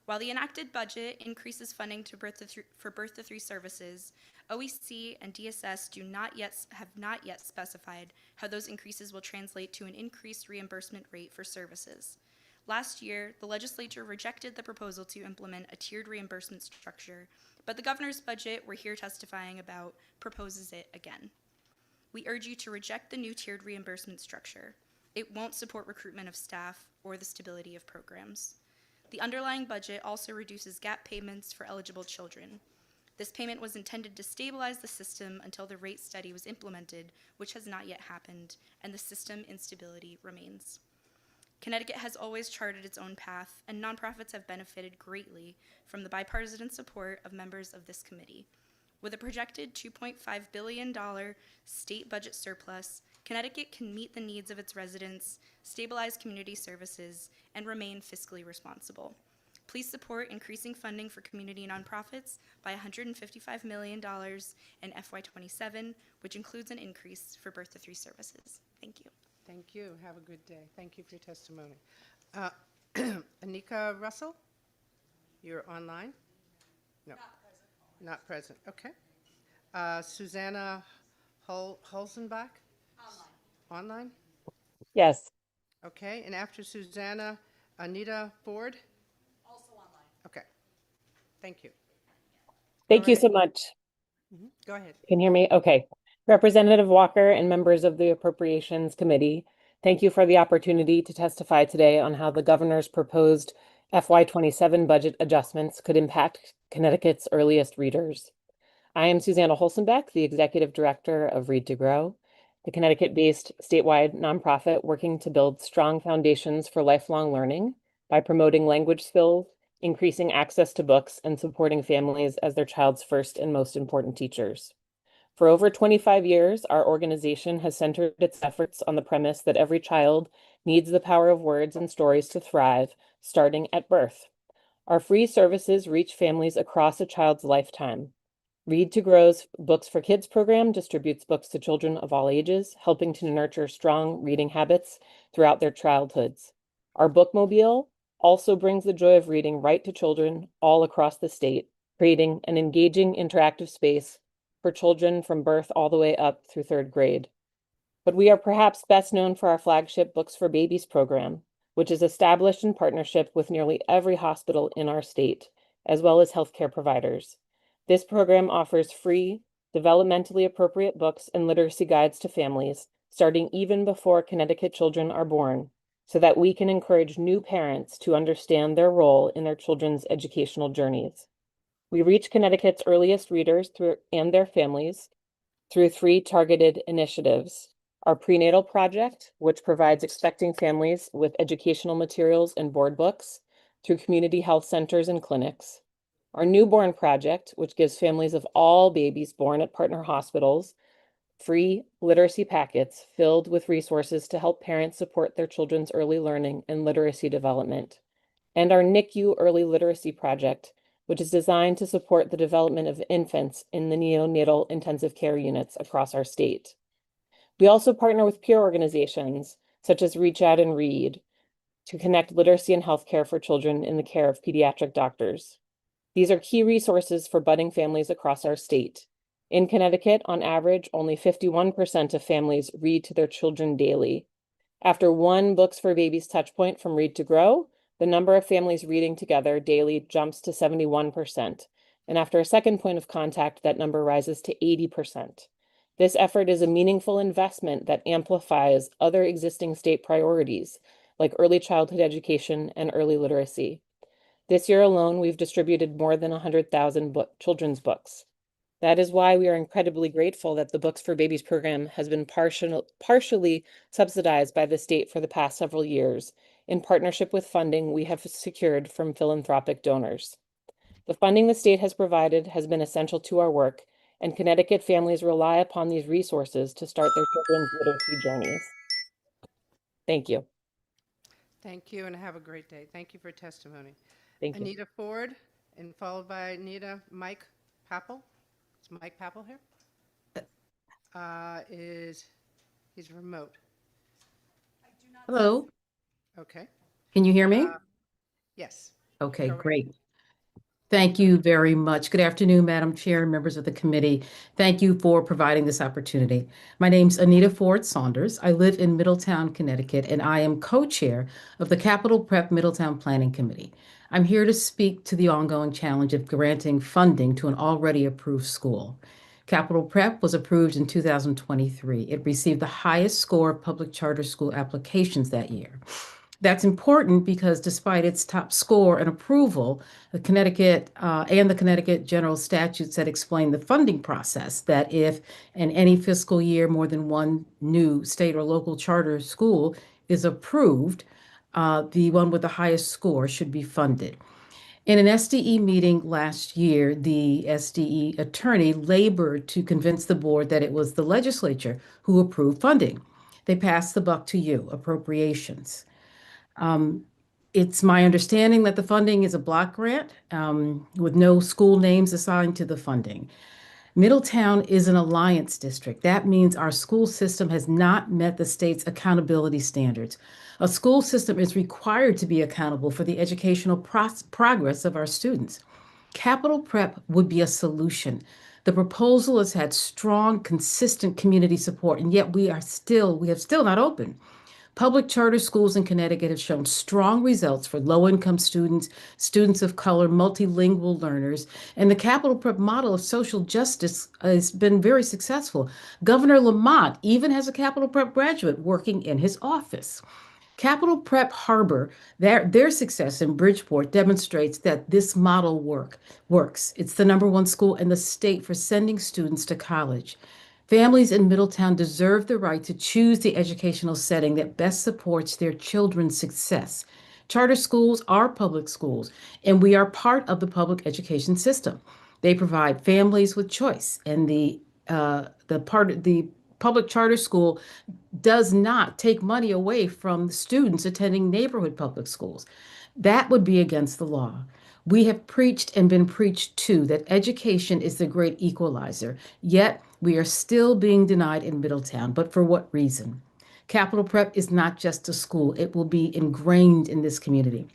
While the enacted budget increases funding for birth-to-3 services, OEC and DSS have not yet specified how those increases will translate to an increased reimbursement rate for services. Last year, the legislature rejected the proposal to implement a tiered reimbursement structure, but the governor's budget we're here testifying about proposes it again. We urge you to reject the new tiered reimbursement structure. It won't support recruitment of staff or the stability of programs. The underlying budget also reduces gap payments for eligible children. This payment was intended to stabilize the system until the rate study was implemented, which has not yet happened, and the system instability remains. Connecticut has always charted its own path, and nonprofits have benefited greatly from the bipartisan support of members of this committee. With a projected $2.5 billion state budget surplus, Connecticut can meet the needs of its residents, stabilize community services, and remain fiscally responsible. Please support increasing funding for community nonprofits by $155 million in FY27, which includes an increase for birth to 3 services. Thank you. Thank you. Have a good day. Thank you for your testimony. Anika Russell, you're online? No. Not present. Okay. Susanna Holzenbach? Online. Yes. Okay. And after Susanna, Anita Ford? Also online. Okay. Thank you. Thank you so much. Go ahead. Can you hear me? Okay. Representative Walker and members of the Appropriations Committee, thank you for the opportunity to testify today on how the governor's proposed FY27 budget adjustments could impact Connecticut's earliest readers. I am Susanna Holzenbeck, the Executive Director of Read to Grow, the Connecticut-based statewide nonprofit working to build strong foundations for lifelong learning by promoting language skills, increasing access to books, and supporting families as their child's first and most important teachers. For over 25 years, our organization has centered its efforts on the premise that every child needs the power of words and stories to thrive, starting at birth. Our free services reach families across a child's lifetime. Read to Grow's Books for Kids program distributes books to children of all ages, helping to nurture strong reading habits throughout their childhoods. Our Bookmobile also brings the joy of reading right to children all across the state, creating an engaging interactive space for children from birth all the way up through 3rd grade. But we are perhaps best known for our flagship Books for Babies program, which is established in partnership with nearly every hospital in our state, as well as healthcare providers. This program offers free, developmentally appropriate books and literacy guides to families, starting even before Connecticut children are born, so that we can encourage new parents to understand their role in their children's educational journeys. We reach Connecticut's earliest readers and their families through 3 targeted initiatives. Our prenatal project, which provides expecting families with educational materials and board books through community health centers and clinics. Our newborn project, which gives families of all babies born at partner hospitals free literacy packets filled with resources to help parents support their children's early learning and literacy development. And our NICU Early Literacy Project, which is designed to support the development of infants in the neonatal intensive care units across our state. We also partner with peer organizations such as Reach Out and Read to connect literacy and healthcare for children in the care of pediatric doctors. These are key resources for budding families across our state. In Connecticut, on average, only 51% of families read to their children daily. After one Books for Babies touchpoint from Read to Grow, the number of families reading together daily jumps to 71%. And after a second point of contact, that number rises to 80%. This effort is a meaningful investment that amplifies other existing state priorities, like early childhood education and early literacy. This year alone, we've distributed more than 100,000 children's books. That is why we are incredibly grateful that the Books for Babies program has been partially subsidized by the state for the past several years, in partnership with funding we have secured from philanthropic donors. The funding the state has provided has been essential to our work, and Connecticut families rely upon these resources to start their children's literacy journeys. Thank you. Thank you, and have a great day. Thank you for testimony. Thank you. Anita Ford, and followed by Mike Papel. Is Mike Papel here? He's remote. Hello, Okay. can you hear me? Yes. Okay, go right great. Thank you very much. Good afternoon, Madam Chair and members of the committee. Thank you for providing this opportunity. My name's Anita Ford Saunders. I live in Middletown, Connecticut, and I am co-chair of the Capital Prep Middletown Planning Committee. I'm here to speak to the ongoing challenge of granting funding to an already approved school. Capital Prep was approved in 2023. It received the highest score of public charter school applications that year. That's important because despite its top score and approval, the Connecticut and the Connecticut general statutes that explain the funding process, that if in any fiscal year more than one new state or local charter school is approved, the one with the highest score should be funded. In an SDE meeting last year, the SDE attorney labored to convince the board that it was the legislature who approved funding. They passed the buck to you, appropriations. It's my understanding that the funding is a block grant with no school names assigned to the funding. Middletown is an alliance district. That means our school system has not met the state's accountability standards. A school system is required to be accountable for the educational progress of our students. Capital Prep would be a solution. The proposal has had strong, consistent community support, and yet we have still not opened. Public charter schools in Connecticut have shown strong results for low-income students, students of color, multilingual learners, and the Capital Prep model of social justice has been very successful. Governor Lamont even has a Capital Prep graduate working in his office. Capital Prep Harbor, their success in Bridgeport demonstrates that this model works. It's the #1 school in the state for sending students to college. Families in Middletown deserve the right to choose the educational setting that best supports their children's success. Charter schools are public schools, and we are part of the public education system. They provide families with choice, and the public charter school does not take money away from students attending neighborhood public schools. That would be against the law. We have preached and been preached to that education is the great equalizer, yet we are still being denied in Middletown. But for what reason? Capital Prep is not just a school. It will be ingrained in this community.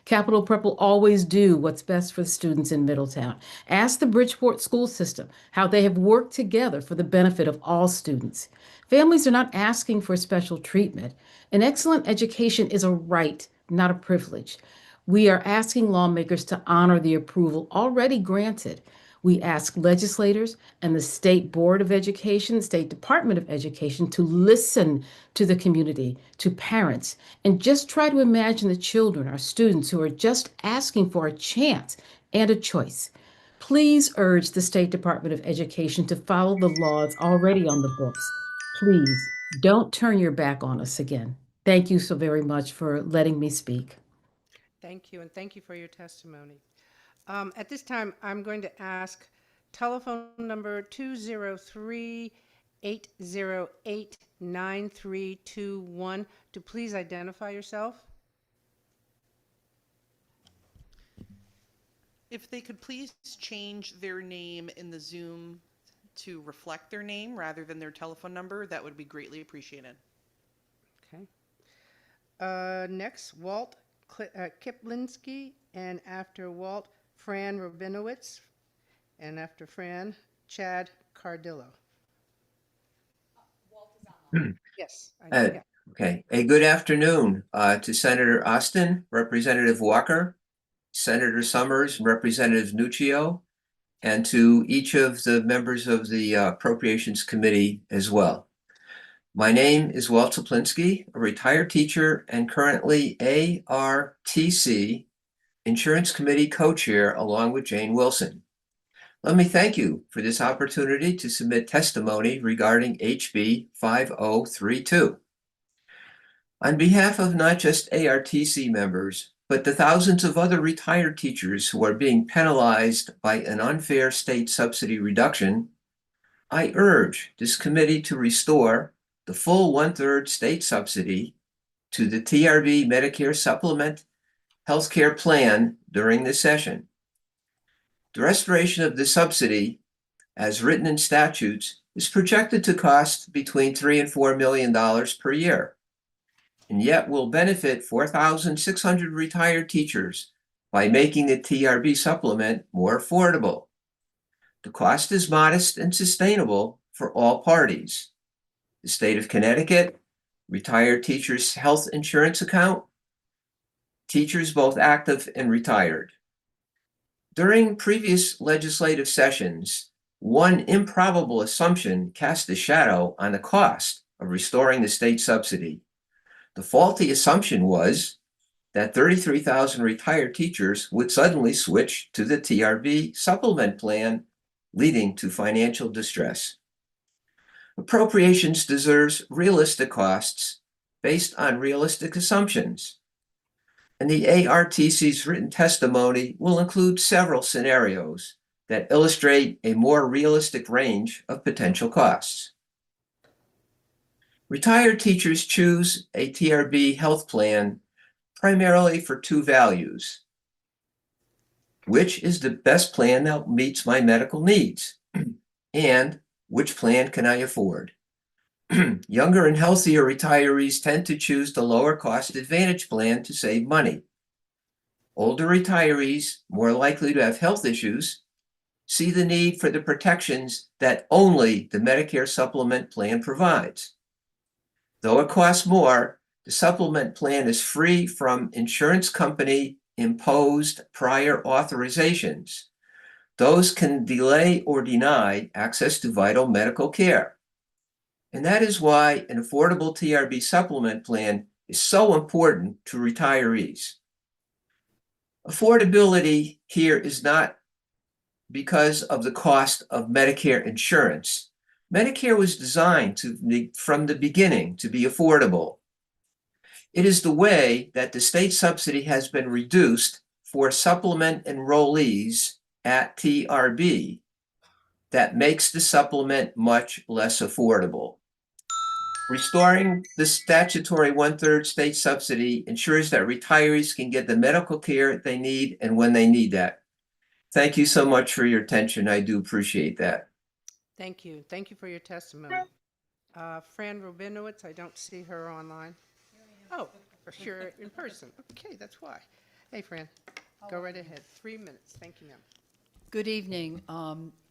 Capital Prep will always do what's best for the students in Middletown. Ask the Bridgeport school system how they have worked together for the benefit of all students. Families are not asking for special treatment. An excellent education is a right, not a privilege. We are asking lawmakers to honor the approval already granted. We ask legislators and the State Board of Education, State Department of Education to listen to the community, to parents, and just try to imagine the children, our students who are just asking for a chance and a choice. Please urge the State Department of Education to follow the laws already on the books. Please don't turn your back on us again. Thank you so very much for letting me speak. Thank you, and thank you for your testimony. At this time, I'm going to ask telephone number 203-808-9321 to please identify yourself. If they could please change their name in the Zoom to reflect their name rather than their telephone number, that would be greatly appreciated. Okay. Next, Walt Kiplinski, and after Walt, Fran Rabinowitz, and after Fran, Chad Cardillo. Yes. Okay. A good afternoon to Senator Austin, Representative Walker, Senator Summers, Representative Nuccio, and to each of the members of the Appropriations Committee as well. My name is Walt Toplinski, a retired teacher and currently ARTC Insurance Committee co-chair along with Jane Wilson. Let me thank you for this opportunity to submit testimony regarding HB 5032. On behalf of not just ARTC members, but the thousands of other retired teachers who are being penalized by an unfair state subsidy reduction, I urge this committee to restore the full 1/3 state subsidy to the TRV Medicare Supplement healthcare plan during this session. The restoration of the subsidy, as written in statutes, is projected to cost between $3 and $4 million per year, and yet will benefit 4,600 retired teachers by making the TRB supplement more affordable. The cost is modest and sustainable for all parties. The state of Connecticut, retired teachers' health insurance account, teachers both active and retired. During previous legislative sessions, one improbable assumption cast a shadow on the cost of restoring the state subsidy. The faulty assumption was that 33,000 retired teachers would suddenly switch to the TRB supplement plan, leading to financial distress. Appropriations deserves realistic costs based on realistic assumptions. And the ARTC's written testimony will include several scenarios that illustrate a more realistic range of potential costs. Retired teachers choose a TRB health plan primarily for two values. Which is the best plan that meets my medical needs? And which plan can I afford? Younger and healthier retirees tend to choose the lower cost Advantage plan to save money. Older retirees, more likely to have health issues, see the need for the protections that only the Medicare supplement plan provides. Though it costs more, the supplement plan is free from insurance company imposed prior authorizations. Those can delay or deny access to vital medical care. And that is why an affordable TRB supplement plan is so important to retirees. Affordability here is not because of the cost of Medicare insurance. Medicare was designed from the beginning to be affordable. It is the way that the state subsidy has been reduced for supplement enrollees at TRB that makes the supplement much less affordable. Restoring the statutory 1/3 state subsidy ensures that retirees can get the medical care they need and when they need that. Thank you so much for your attention. I do appreciate that. Thank you. Thank you for your testimony. Fran Rubinowitz, I don't see her online. Oh, you're in person. Okay, that's why. Hey, Fran, go right ahead. 3 minutes. Thank you, ma'am. Good evening,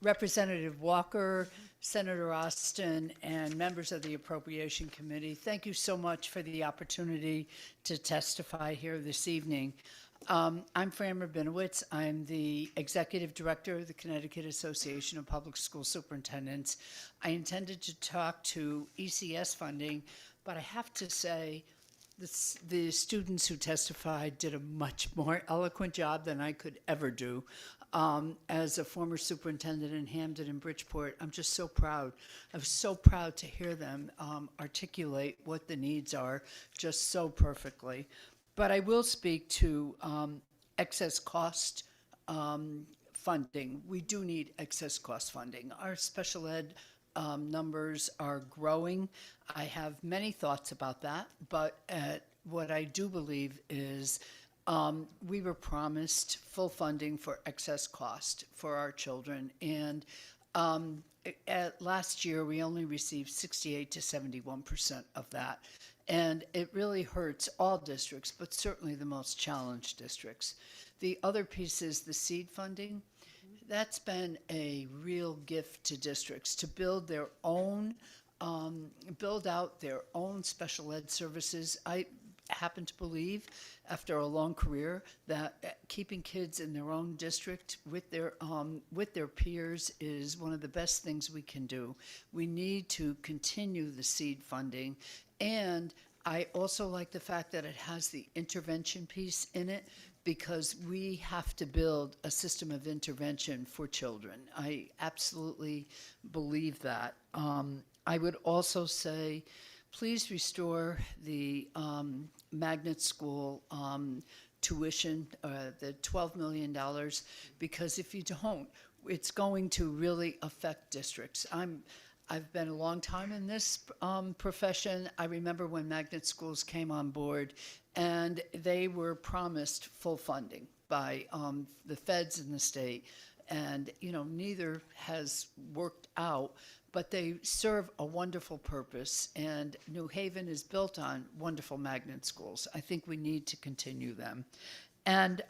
Representative Walker, Senator Austin, and members of the Appropriation Committee. Thank you so much for the opportunity to testify here this evening. I'm Fran Rubinowitz. I'm the Executive Director of the Connecticut Association of Public School Superintendents. I intended to talk to ECS funding, but I have to say the students who testified did a much more eloquent job than I could ever do. As a former superintendent in Hamden and Bridgeport, I'm just so proud. I was so proud to hear them articulate what the needs are just so perfectly. But I will speak to excess cost funding. We do need excess cost funding. Our special ed numbers are growing. I have many thoughts about that, but what I do believe is we were promised full funding for excess cost for our children, and last year we only received 68 to 71% of that. And it really hurts all districts, but certainly the most challenged districts. The other piece is the seed funding. That's been a real gift to districts to build their own, build out their own special ed services. I happen to believe, after a long career, that keeping kids in their own district with their peers is one of the best things we can do. We need to continue the seed funding. And I also like the fact that it has the intervention piece in it, because we have to build a system of intervention for children. I absolutely believe that. I would also say, please restore the magnet school tuition, the $12 million, because if you don't, it's going to really affect districts. I've been a long time in this profession. I remember when magnet schools came on board, and they were promised full funding by the feds and the state. And, neither has worked out, but they serve a wonderful purpose. And New Haven is built on wonderful magnet schools. I think we need to continue them. And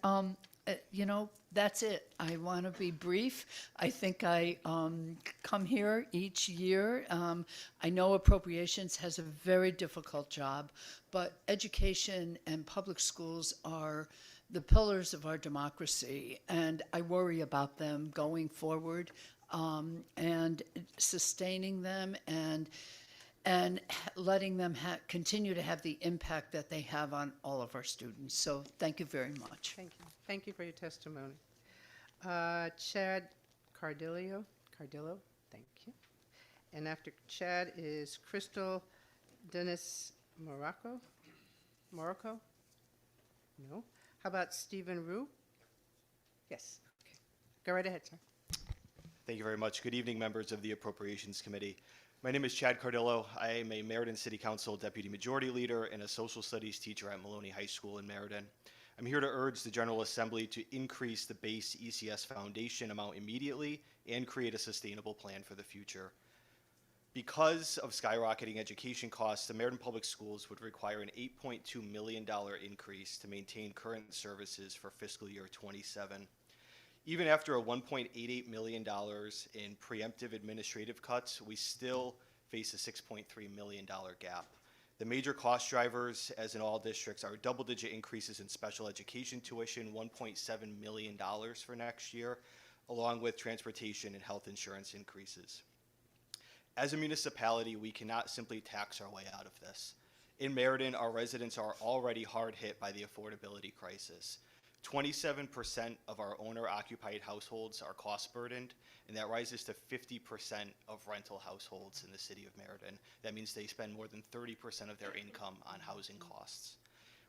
That's it. I want to be brief. I think I come here each year. I know appropriations has a very difficult job, but education and public schools are the pillars of our democracy, and I worry about them going forward and sustaining them and letting them continue to have the impact that they have on all of our students. So thank you very much. Thank you. Thank you for your testimony. Chad Cardillo, thank you. And after Chad is Crystal Dennis Morocco? No. How about Stephen Rue? Yes. Okay. Go right ahead, sir. Thank you very much. Good evening, members of the Appropriations Committee. My name is Chad Cardillo. I am a Meriden City Council Deputy Majority Leader and a Social Studies teacher at Maloney High School in Meriden. I'm here to urge the General Assembly to increase the base ECS foundation amount immediately and create a sustainable plan for the future. Because of skyrocketing education costs, the Meriden Public Schools would require an $8.2 million increase to maintain current services for fiscal year 27. Even after a $1.88 million in preemptive administrative cuts, we still face a $6.3 million gap. The major cost drivers, as in all districts, are double-digit increases in special education tuition, $1.7 million for next year, along with transportation and health insurance increases. As a municipality, we cannot simply tax our way out of this. In Meriden, our residents are already hard hit by the affordability crisis. 27% of our owner-occupied households are cost-burdened, and that rises to 50% of rental households in the city of Meriden. That means they spend more than 30% of their income on housing costs.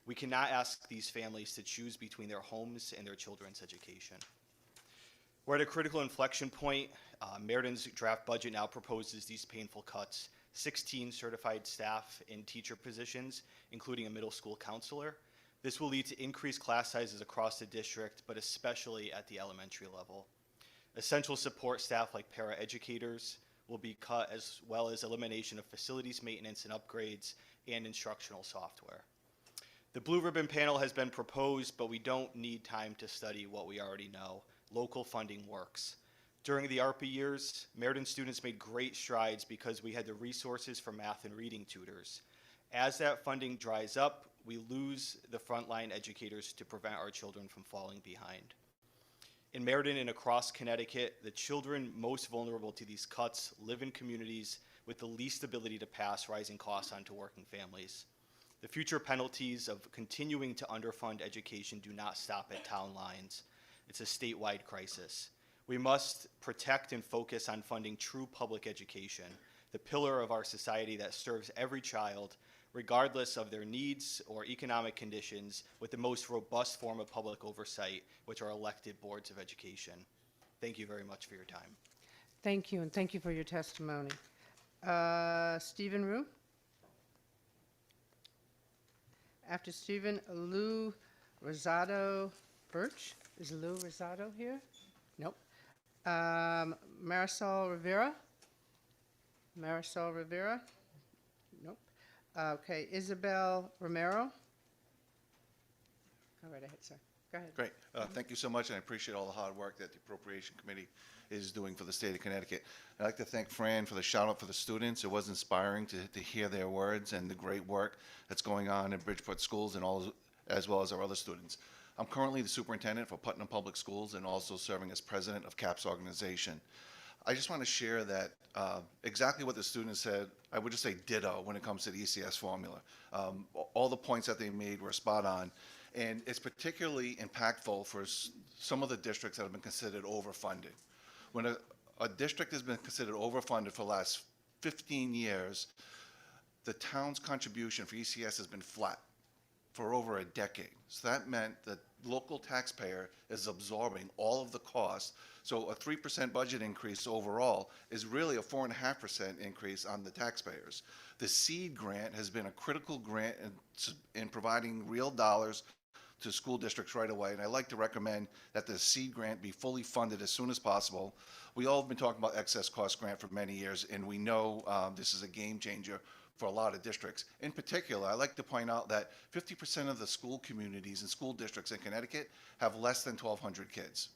We cannot ask these families to choose between their homes and their children's education. We're at a critical inflection point. Meriden's draft budget now proposes these painful cuts: 16 certified staff and teacher positions, including a middle school counselor. This will lead to increased class sizes across the district, but especially at the elementary level. Essential support staff like paraeducators will be cut, as well as elimination of facilities maintenance and upgrades and instructional software. The Blue Ribbon Panel has been proposed, but we don't need time to study what we already know. Local funding works. During the ARPA years, Meriden students made great strides because we had the resources for math and reading tutors. As that funding dries up, we lose the frontline educators to prevent our children from falling behind. In Meriden and across Connecticut, the children most vulnerable to these cuts live in communities with the least ability to pass rising costs onto working families. The future penalties of continuing to underfund education do not stop at town lines. It's a statewide crisis. We must protect and focus on funding true public education, the pillar of our society that serves every child, regardless of their needs or economic conditions, with the most robust form of public oversight, which are elected boards of education. Thank you very much for your time. Thank you, and thank you for your testimony. Stephen Rue? After Stephen, Lou Rosado Birch. Is Lou Rosado here? Nope. Marisol Rivera? Nope. Okay, Isabel Romero? Go right ahead, sir. Go ahead. Great. Thank you so much, and I appreciate all the hard work that the Appropriation Committee is doing for the state of Connecticut. I'd like to thank Fran for the shout out for the students. It was inspiring to hear their words and the great work that's going on in Bridgeport schools and all, as well as our other students. I'm currently the superintendent for Putnam Public Schools and also serving as president of CAPS organization. I just want to share that exactly what the students said, I would just say ditto when it comes to the ECS formula. All the points that they made were spot on. And it's particularly impactful for some of the districts that have been considered overfunded. When a district has been considered overfunded for the last 15 years, the town's contribution for ECS has been flat for over a decade. So that meant that local taxpayer is absorbing all of the costs. So a 3% budget increase overall is really a 4.5% increase on the taxpayers. The SEED grant has been a critical grant in providing real dollars to school districts right away, and I'd like to recommend that the SEED grant be fully funded as soon as possible. We all have been talking about excess cost grant for many years, and we know this is a game changer for a lot of districts. In particular, I like to point out that 50% of the school communities and school districts in Connecticut have less than 1,200 kids.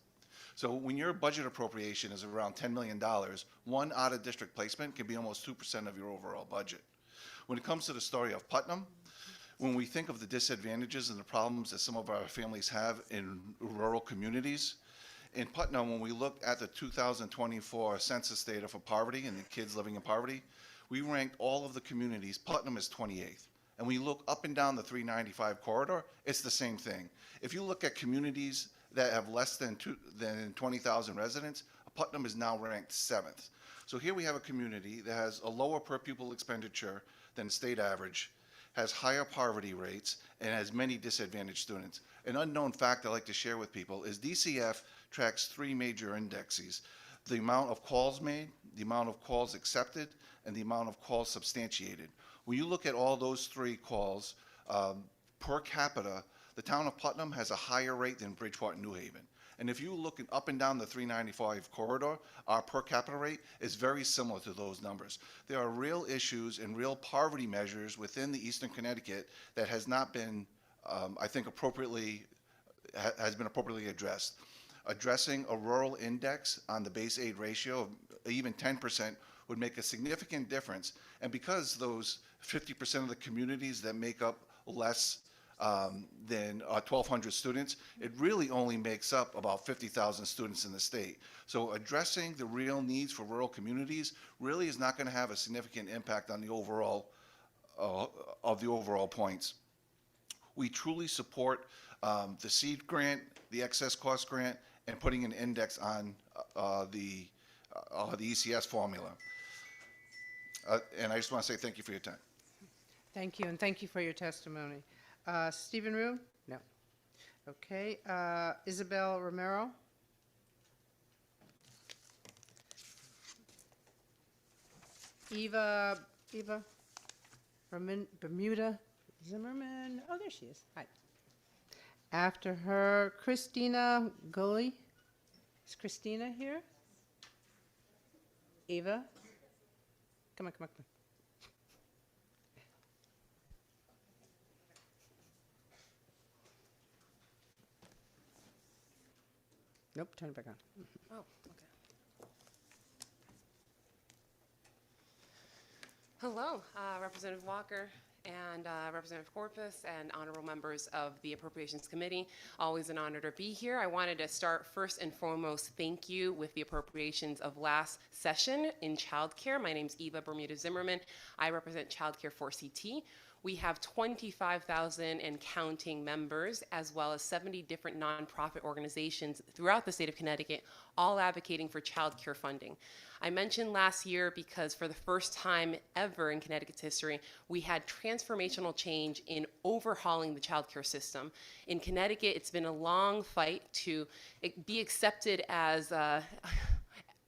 So when your budget appropriation is around $10 million, one out-of-district placement can be almost 2% of your overall budget. When it comes to the story of Putnam, when we think of the disadvantages and the problems that some of our families have in rural communities, in Putnam, when we looked at the 2024 census data for poverty and the kids living in poverty, we ranked all of the communities. Putnam is 28th. And we look up and down the 395 corridor, it's the same thing. If you look at communities that have less than 20,000 residents, Putnam is now ranked 7th. So here we have a community that has a lower per pupil expenditure than state average, has higher poverty rates, and has many disadvantaged students. An unknown fact I like to share with people is DCF tracks 3 major indexes: the amount of calls made, the amount of calls accepted, and the amount of calls substantiated. When you look at all those 3 calls per capita, the town of Putnam has a higher rate than Bridgeport and New Haven. And if you look up and down the 395 corridor, our per capita rate is very similar to those numbers. There are real issues and real poverty measures within the Eastern Connecticut that has not been, I think, appropriately addressed. Addressing a rural index on the base aid ratio of even 10% would make a significant difference. And because those 50% of the communities that make up less than 1,200 students, it really only makes up about 50,000 students in the state. So addressing the real needs for rural communities really is not going to have a significant impact on the overall points. We truly support the seed grant, the excess cost grant, and putting an index on the ECS formula. And I just want to say thank you for your time. Thank you, and thank you for your testimony. Stephen Rue? No. Okay. Isabel Romero? Eva Bermuda Zimmerman? Oh, there she is. Hi. After her, Christina Gully. Is Christina here? Eva? Come on, come on, come on. Nope, turn it back on. Oh, okay. Hello, Representative Walker and Representative Corpus and honorable members of the Appropriations Committee. Always an honor to be here. I wanted to start first and foremost, thank you with the appropriations of last session in childcare. My name's Eva Bermuda Zimmerman. I represent Childcare for CT. We have 25,000 and counting members, as well as 70 different nonprofit organizations throughout the state of Connecticut, all advocating for childcare funding. I mentioned last year because for the first time ever in Connecticut's history, we had transformational change in overhauling the childcare system. In Connecticut, it's been a long fight to be accepted as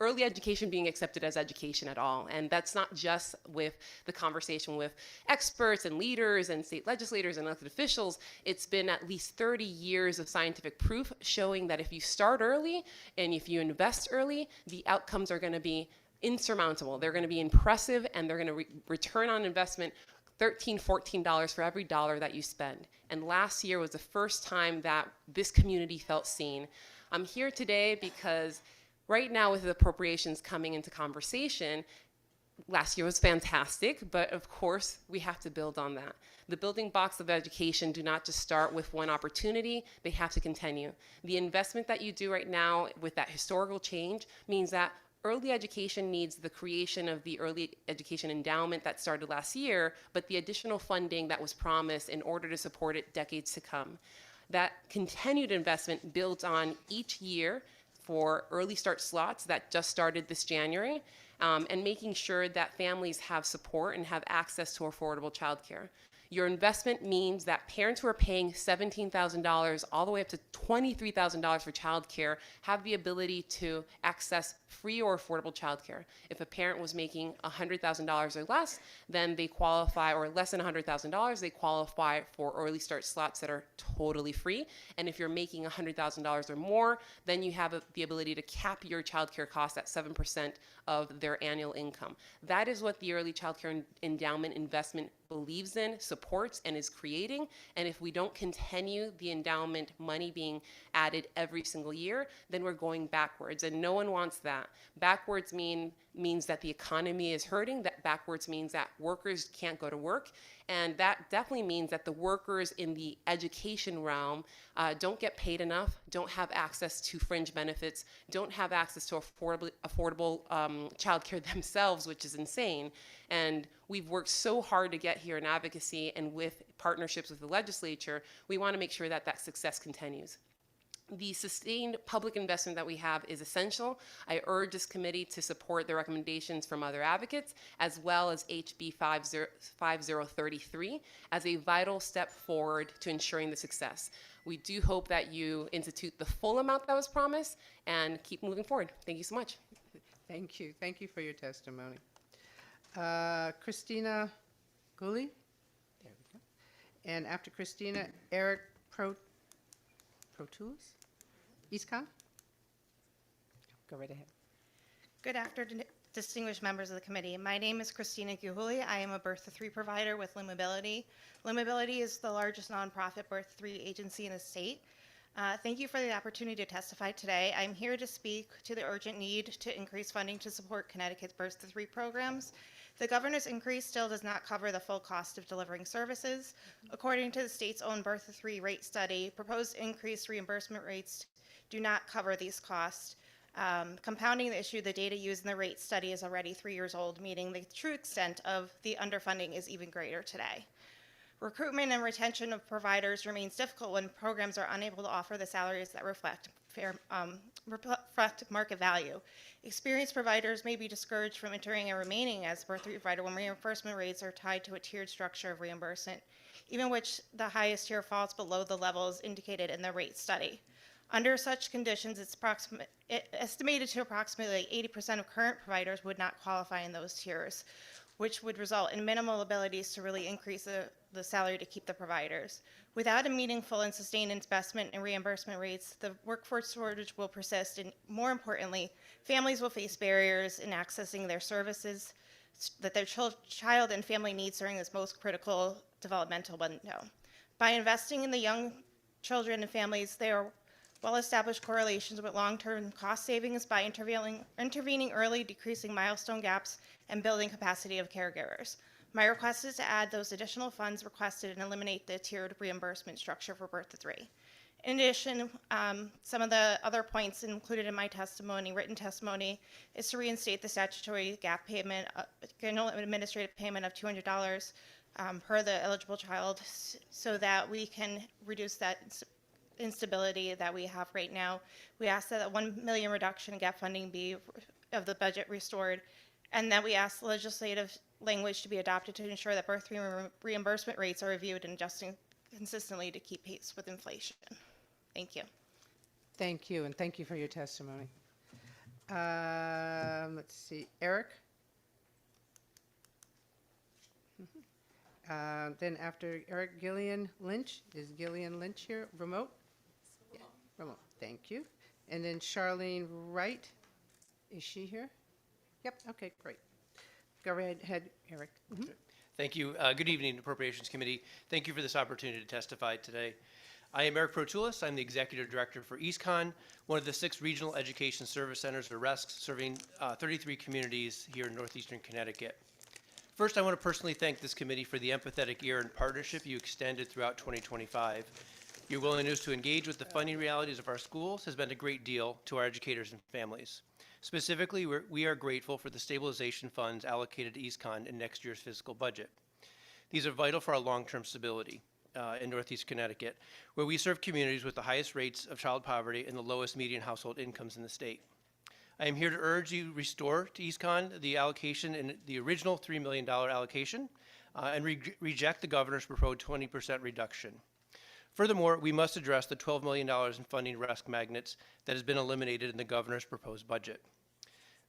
early education being accepted as education at all. And that's not just with the conversation with experts and leaders and state legislators and elected officials. It's been at least 30 years of scientific proof showing that if you start early and if you invest early, the outcomes are going to be insurmountable. They're going to be impressive, and they're going to return on investment $13, $14 for every dollar that you spend. And last year was the first time that this community felt seen. I'm here today because right now, with the appropriations coming into conversation, last year was fantastic, but of course, we have to build on that. The building blocks of education do not just start with one opportunity, they have to continue. The investment that you do right now with that historical change means that early education needs the creation of the early education endowment that started last year, but the additional funding that was promised in order to support it decades to come. That continued investment builds on each year for early start slots that just started this January, and making sure that families have support and have access to affordable childcare. Your investment means that parents who are paying $17,000 all the way up to $23,000 for childcare have the ability to access free or affordable childcare. If a parent was making $100,000 or less, then they qualify, or less than $100,000, they qualify for early start slots that are totally free. And if you're making $100,000 or more, then you have the ability to cap your childcare costs at 7% of their annual income. That is what the Early Childcare Endowment Investment believes in, supports, and is creating. And if we don't continue the endowment money being added every single year, then we're going backwards, and no one wants that. Backwards means that the economy is hurting. That backwards means that workers can't go to work, and that definitely means that the workers in the education realm don't get paid enough, don't have access to fringe benefits, don't have access to affordable childcare themselves, which is insane. And we've worked so hard to get here in advocacy and with partnerships with the legislature. We want to make sure that that success continues. The sustained public investment that we have is essential. I urge this committee to support the recommendations from other advocates, as well as HB 5033, as a vital step forward to ensuring the success. We do hope that you institute the full amount that was promised and keep moving forward. Thank you so much. Thank you. Thank you for your testimony. Christina Gulli. There we go. And after Christina, Eric Protulis? EastCon? Go right ahead. Good afternoon, distinguished members of the committee. My name is Christina Guhuli. I am a Birth to 3 provider with Lumability. Lumability is the largest nonprofit birth to 3 agency in the state. Thank you for the opportunity to testify today. I'm here to speak to the urgent need to increase funding to support Connecticut's Birth to 3 programs. The governor's increase still does not cover the full cost of delivering services. According to the state's own Birth to 3 rate study, proposed increased reimbursement rates do not cover these costs. Compounding the issue, the data used in the rate study is already 3 years old, meaning the true extent of the underfunding is even greater today. Recruitment and retention of providers remains difficult when programs are unable to offer the salaries that reflect market value. Experienced providers may be discouraged from entering and remaining as birth provider when reimbursement rates are tied to a tiered structure of reimbursement, even which the highest tier falls below the levels indicated in the rate study. Under such conditions, it's estimated to approximately 80% of current providers would not qualify in those tiers, which would result in minimal abilities to really increase the salary to keep the providers. Without a meaningful and sustained investment in reimbursement rates, the workforce shortage will persist, and more importantly, families will face barriers in accessing their services that their child and family needs during this most critical developmental window. By investing in the young children and families, there are well-established correlations with long-term cost savings by intervening early, decreasing milestone gaps, and building capacity of caregivers. My request is to add those additional funds requested and eliminate the tiered reimbursement structure for birth to 3. In addition, some of the other points included in my testimony, written testimony, is to reinstate the statutory gap payment, general administrative payment of $200 per the eligible child, so that we can reduce that instability that we have right now. We ask that a $1 million reduction in gap funding be of the budget restored, and that we ask legislative language to be adopted to ensure that birth reimbursement rates are reviewed and adjusting consistently to keep pace with inflation. Thank you. Thank you, and thank you for your testimony. Let's see, Eric? Then after Eric, Gillian Lynch. Is Gillian Lynch here, remote? Yeah, remote, thank you. And then Charlene Wright, is she here? Yep, okay, great. Go right ahead, Eric. Thank you. Good evening, Appropriations Committee. Thank you for this opportunity to testify today. I am Eric Protulis. I'm the Executive Director for EastCon, one of the 6 regional education service centers, or RESCs, serving 33 communities here in northeastern Connecticut. First, I want to personally thank this committee for the empathetic ear and partnership you extended throughout 2025. Your willingness to engage with the funding realities of our schools has meant a great deal to our educators and families. Specifically, we are grateful for the stabilization funds allocated to EastCon in next year's fiscal budget. These are vital for our long-term stability in Northeast Connecticut, where we serve communities with the highest rates of child poverty and the lowest median household incomes in the state. I am here to urge you restore to EastCon the allocation in the original $3 million allocation and reject the governor's proposed 20% reduction. Furthermore, we must address the $12 million in funding RESC magnets that has been eliminated in the governor's proposed budget.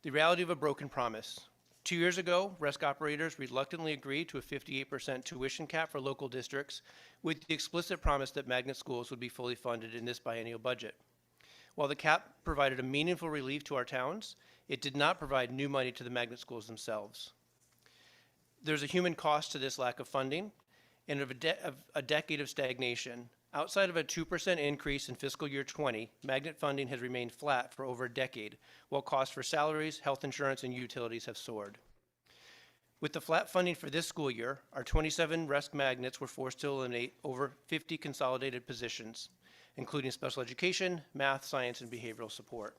The reality of a broken promise. 2 years ago, RESC operators reluctantly agreed to a 58% tuition cap for local districts with the explicit promise that magnet schools would be fully funded in this biennial budget. While the cap provided a meaningful relief to our towns, it did not provide new money to the magnet schools themselves. There's a human cost to this lack of funding and of a decade of stagnation. Outside of a 2% increase in fiscal year 20, magnet funding has remained flat for over a decade, while costs for salaries, health insurance, and utilities have soared. With the flat funding for this school year, our 27 RESC magnets were forced to eliminate over 50 consolidated positions, including special education, math, science, and behavioral support.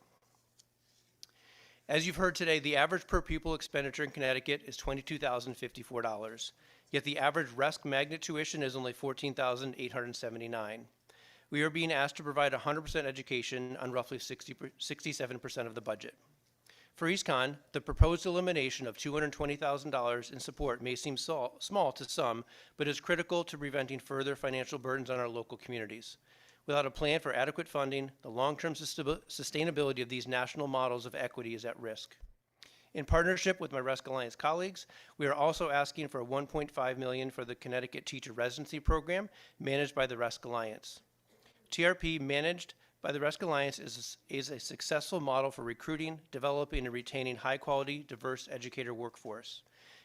As you've heard today, the average per pupil expenditure in Connecticut is $22,054. Yet the average RESC magnet tuition is only $14,879. We are being asked to provide 100% education on roughly 67% of the budget. For EastCon, the proposed elimination of $220,000 in support may seem small to some, but is critical to preventing further financial burdens on our local communities. Without a plan for adequate funding, the long-term sustainability of these national models of equity is at risk. In partnership with my RESC Alliance colleagues, we are also asking for $1.5 million for the Connecticut Teacher Residency Program managed by the RESC Alliance. TRP managed by the RESC Alliance is a successful model for recruiting, developing, and retaining high-quality, diverse educator workforce.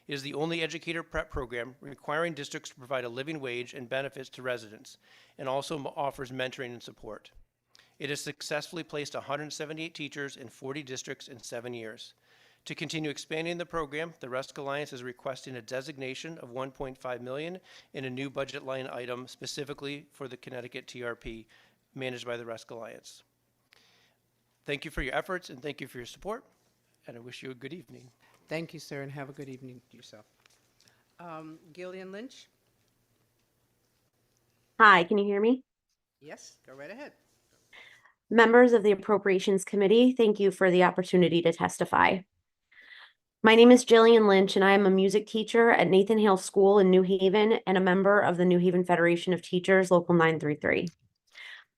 It is the only educator prep program requiring districts to provide a living wage and benefits to residents, and also offers mentoring and support. It has successfully placed 178 teachers in 40 districts in 7 years. To continue expanding the program, the RESC Alliance is requesting a designation of $1.5 million in a new budget line item specifically for the Connecticut TRP managed by the RESC Alliance. Thank you for your efforts and thank you for your support, and I wish you a good evening. Thank you, sir, and have a good evening yourself. Gillian Lynch? Hi, can you hear me? Yes, go right ahead. Members of the Appropriations Committee, thank you for the opportunity to testify. My name is Jillian Lynch, and I am a music teacher at Nathan Hale School in New Haven and a member of the New Haven Federation of Teachers, Local 933.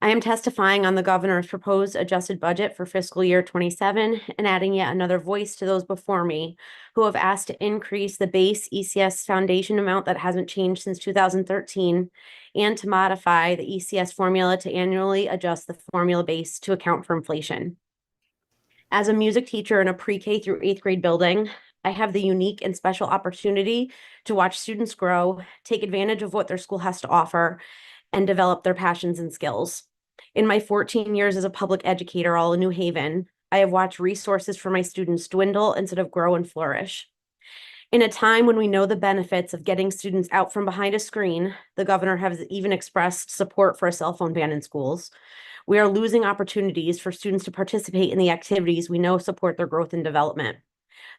I am testifying on the governor's proposed adjusted budget for fiscal year 27 and adding yet another voice to those before me who have asked to increase the base ECS foundation amount that hasn't changed since 2013 and to modify the ECS formula to annually adjust the formula base to account for inflation. As a music teacher in a pre-K through 8th grade building, I have the unique and special opportunity to watch students grow, take advantage of what their school has to offer, and develop their passions and skills. In my 14 years as a public educator all in New Haven, I have watched resources for my students dwindle instead of grow and flourish. In a time when we know the benefits of getting students out from behind a screen, the governor has even expressed support for a cell phone ban in schools. We are losing opportunities for students to participate in the activities we know support their growth and development.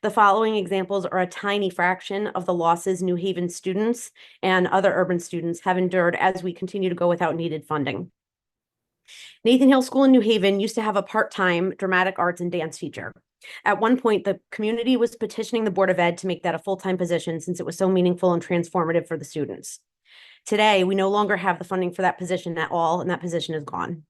The following examples are a tiny fraction of the losses New Haven students and other urban students have endured as we continue to go without needed funding. Nathan Hale School in New Haven used to have a part-time dramatic arts and dance teacher. At one point, the community was petitioning the Board of Ed to make that a full-time position since it was so meaningful and transformative for the students. Today, we no longer have the funding for that position at all, and that position is gone.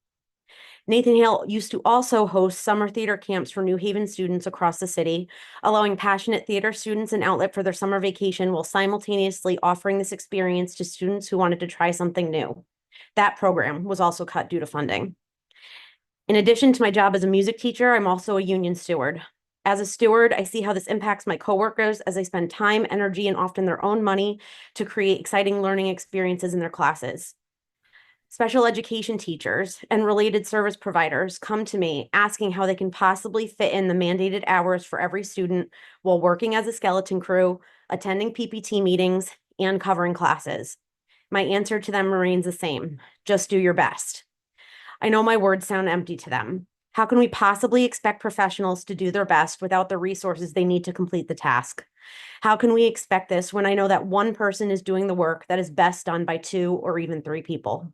Nathan Hale used to also host summer theater camps for New Haven students across the city, allowing passionate theater students an outlet for their summer vacation while simultaneously offering this experience to students who wanted to try something new. That program was also cut due to funding. In addition to my job as a music teacher, I'm also a union steward. As a steward, I see how this impacts my coworkers as they spend time, energy, and often their own money to create exciting learning experiences in their classes. Special education teachers and related service providers come to me asking how they can possibly fit in the mandated hours for every student while working as a skeleton crew, attending PPT meetings, and covering classes. My answer to them remains the same: just do your best. I know my words sound empty to them. How can we possibly expect professionals to do their best without the resources they need to complete the task? How can we expect this when I know that one person is doing the work that is best done by 2 or even 3 people?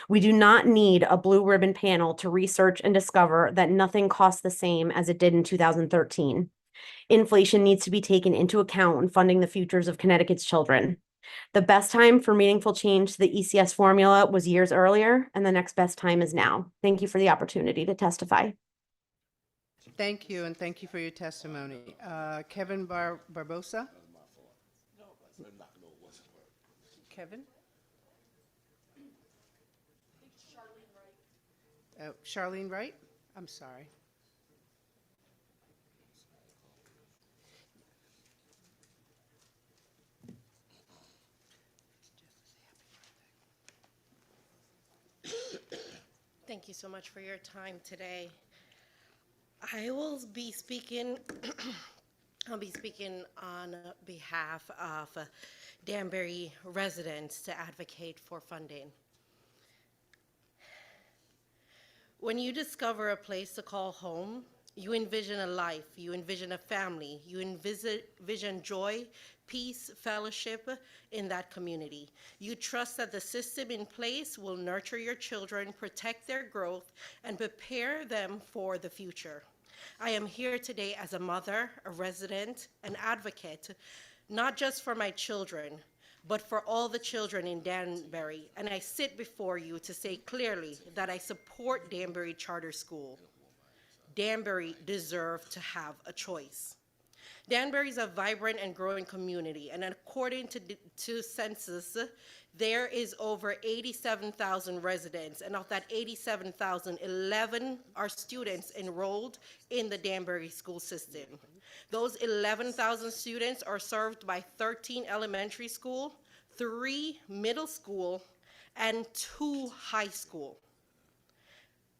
We do not need a blue ribbon panel to research and discover that nothing costs the same as it did in 2013. Inflation needs to be taken into account when funding the futures of Connecticut's children. The best time for meaningful change to the ECS formula was years earlier, and the next best time is now. Thank you for the opportunity to testify. Thank you, and thank you for your testimony. Kevin Barbosa? Kevin? Charlene Wright? I'm sorry. Thank you so much for your time today. I will be speaking, I'll be speaking on behalf of Danbury residents to advocate for funding. When you discover a place to call home, you envision a life, you envision a family, you envision joy, peace, fellowship in that community. You trust that the system in place will nurture your children, protect their growth, and prepare them for the future. I am here today as a mother, a resident, an advocate, not just for my children, but for all the children in Danbury. And I sit before you to say clearly that I support Danbury Charter School. Danbury deserves to have a choice. Danbury is a vibrant and growing community, and according to census, there is over 87,000 residents, and of that 87,000, 11 are students enrolled in the Danbury school system. Those 11,000 students are served by 13 elementary school, 3 middle school, and 2 high school.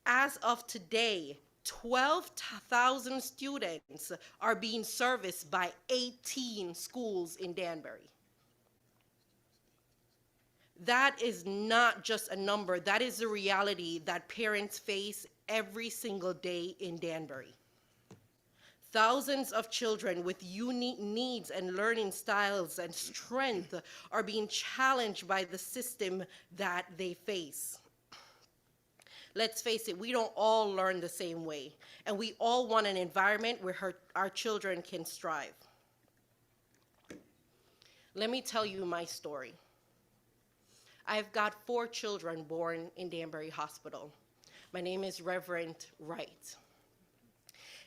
As of today, 12,000 students are being serviced by 18 schools in Danbury. That is not just a number, that is the reality that parents face every single day in Danbury. Thousands of children with unique needs and learning styles and strength are being challenged by the system that they face. Let's face it, we don't all learn the same way, and we all want an environment where our children can strive. Let me tell you my story. I've got 4 children born in Danbury Hospital. My name is Reverend Wright.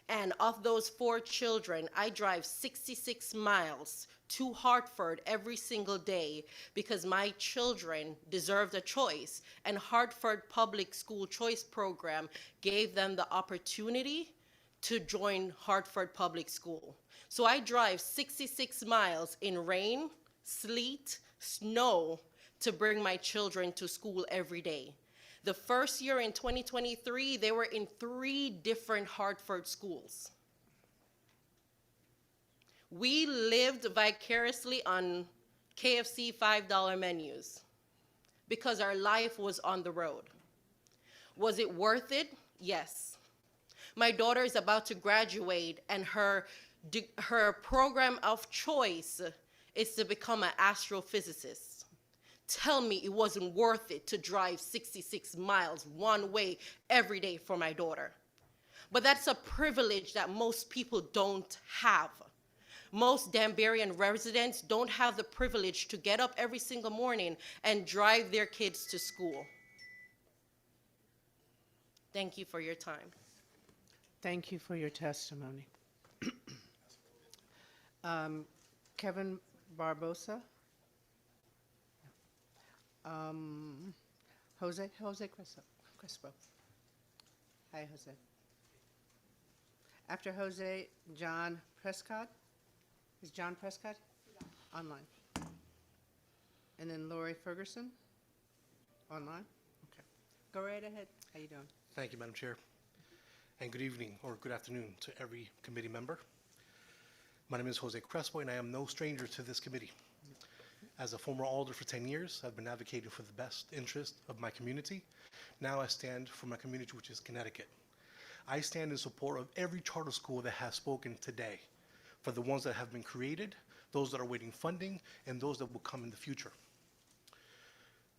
And of those 4 children, I drive 66 miles to Hartford every single day because my children deserved a choice, and Hartford Public School Choice Program gave them the opportunity to join Hartford Public School. So I drive 66 miles in rain, sleet, snow to bring my children to school every day. The first year in 2023, they were in 3 different Hartford schools. We lived vicariously on KFC $5 menus because our life was on the road. Was it worth it? Yes. My daughter is about to graduate, and her program of choice is to become an astrophysicist. Tell me it wasn't worth it to drive 66 miles one way every day for my daughter. But that's a privilege that most people don't have. Most Danburyan residents don't have the privilege to get up every single morning and drive their kids to school. Thank you for your time. Thank you for your testimony. Kevin Barbosa? Jose Crespo. Hi, Jose. After Jose, John Prescott. Is John Prescott? Online. And then Lori Ferguson? Online? Okay. Go right ahead. How you doing? Thank you, Madam Chair. And good evening or good afternoon to every committee member. My name is Jose Crespo, and I am no stranger to this committee. As a former alder for 10 years, I've been advocating for the best interest of my community. Now I stand for my community, which is Connecticut. I stand in support of every charter school that has spoken today, for the ones that have been created, those that are waiting funding, and those that will come in the future.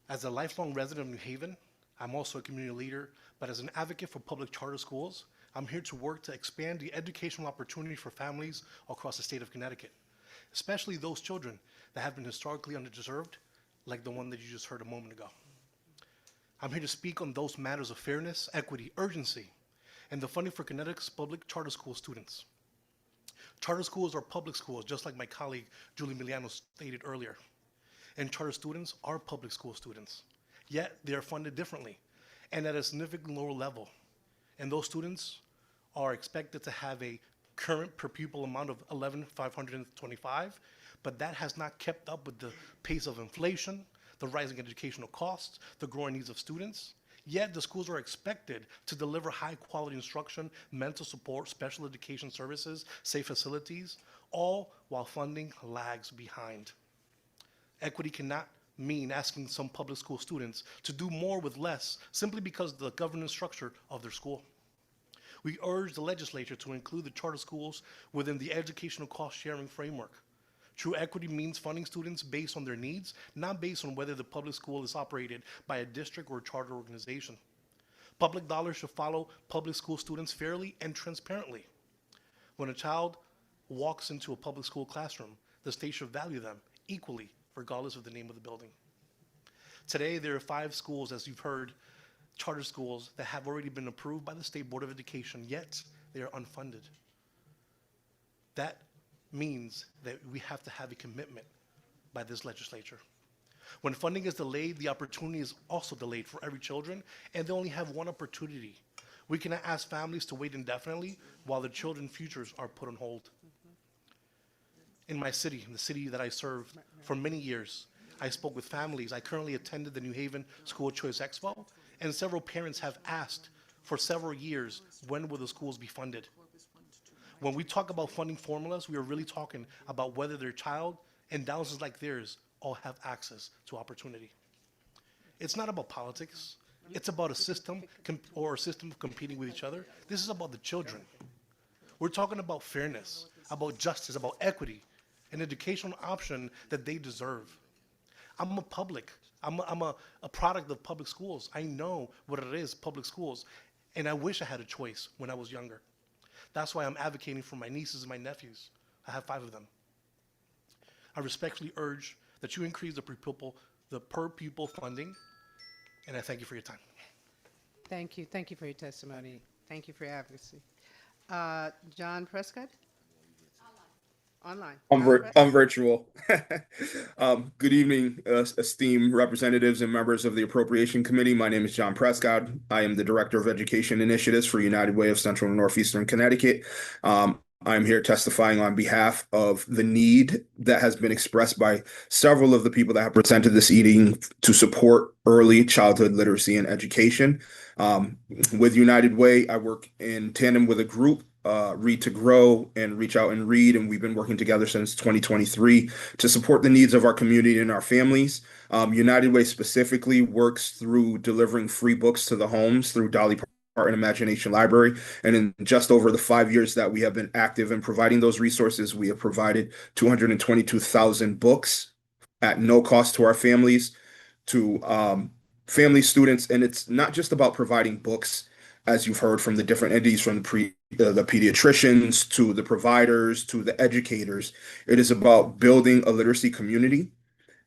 As a lifelong resident of New Haven, I'm also a community leader, but as an advocate for public charter schools, I'm here to work to expand the educational opportunity for families across the state of Connecticut, especially those children that have been historically underdeserved, like the one that you just heard a moment ago. I'm here to speak on those matters of fairness, equity, urgency, and the funding for Connecticut's public charter school students. Charter schools are public schools, just like my colleague Julie Miliano stated earlier. And charter students are public school students, yet they are funded differently and at a significantly lower level. And those students are expected to have a current per pupil amount of $11,525, but that has not kept up with the pace of inflation, the rising educational costs, the growing needs of students. Yet the schools are expected to deliver high quality instruction, mental support, special education services, safe facilities, all while funding lags behind. Equity cannot mean asking some public school students to do more with less simply because of the governance structure of their school. We urge the legislature to include the charter schools within the educational cost sharing framework. True equity means funding students based on their needs, not based on whether the public school is operated by a district or a charter organization. Public dollars should follow public school students fairly and transparently. When a child walks into a public school classroom, the state should value them equally, regardless of the name of the building. Today, there are 5 schools, as you've heard, charter schools that have already been approved by the State Board of Education, yet they are unfunded. That means that we have to have a commitment by this legislature. When funding is delayed, the opportunity is also delayed for every children, and they only have one opportunity. We cannot ask families to wait indefinitely while their children's futures are put on hold. In my city, in the city that I served for many years, I spoke with families. I currently attended the New Haven School Choice Expo, and several parents have asked for several years, when will the schools be funded? When we talk about funding formulas, we are really talking about whether their child, endowments like theirs, all have access to opportunity. It's not about politics. It's about a system or a system competing with each other. This is about the children. We're talking about fairness, about justice, about equity, an educational option that they deserve. I'm a product of public schools. I know what it is, public schools, and I wish I had a choice when I was younger. That's why I'm advocating for my nieces and my nephews. I have 5 of them. I respectfully urge that you increase the per pupil funding, and I thank you for your time. Thank you. Thank you for your testimony. Thank you for your advocacy. John Prescott? Online. I'm virtual. Good evening, esteemed representatives and members of the Appropriation Committee. My name is John Prescott. I am the Director of Education Initiatives for United Way of Central and Northeastern Connecticut. I'm here testifying on behalf of the need that has been expressed by several of the people that have presented this evening to support early childhood literacy and education. With United Way, I work in tandem with a group, Read to Grow and Reach Out and Read, and we've been working together since 2023 to support the needs of our community and our families. United Way specifically works through delivering free books to the homes through Dolly Parton Imagination Library, and in just over the 5 years that we have been active in providing those resources, we have provided 222,000 books at no cost to our families, to family, students, and it's not just about providing books, as you've heard from the different entities, from the pediatricians to the providers to the educators. It is about building a literacy community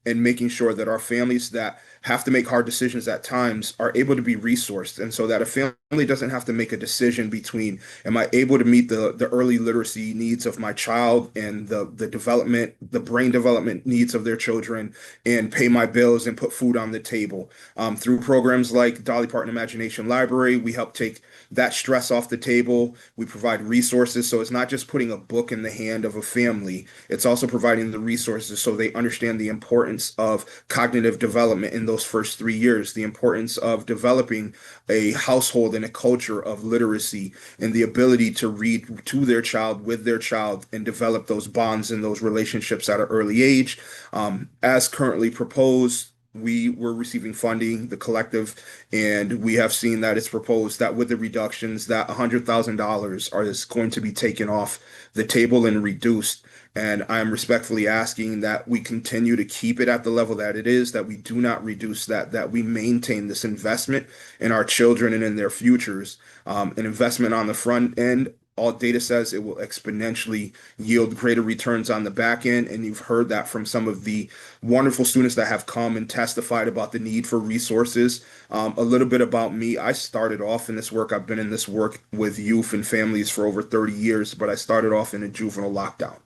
and making sure that our families that have to make hard decisions at times are able to be resourced. And so that a family doesn't have to make a decision between, am I able to meet the early literacy needs of my child and the development, the brain development needs of their children, and pay my bills and put food on the table. Through programs like Dolly Parton Imagination Library, we help take that stress off the table. We provide resources. So it's not just putting a book in the hand of a family, it's also providing the resources so they understand the importance of cognitive development in those first 3 years, the importance of developing a household and a culture of literacy, and the ability to read to their child, with their child, and develop those bonds and those relationships at an early age. As currently proposed, we were receiving funding, the collective, and we have seen that it's proposed that with the reductions, that $100,000 is going to be taken off the table and reduced. And I am respectfully asking that we continue to keep it at the level that it is, that we do not reduce that we maintain this investment in our children and in their futures. An investment on the front end, all data says it will exponentially yield greater returns on the back end. And you've heard that from some of the wonderful students that have come and testified about the need for resources. A little bit about me. I started off in this work. I've been in this work with youth and families for over 30 years, but I started off in a juvenile lockdown.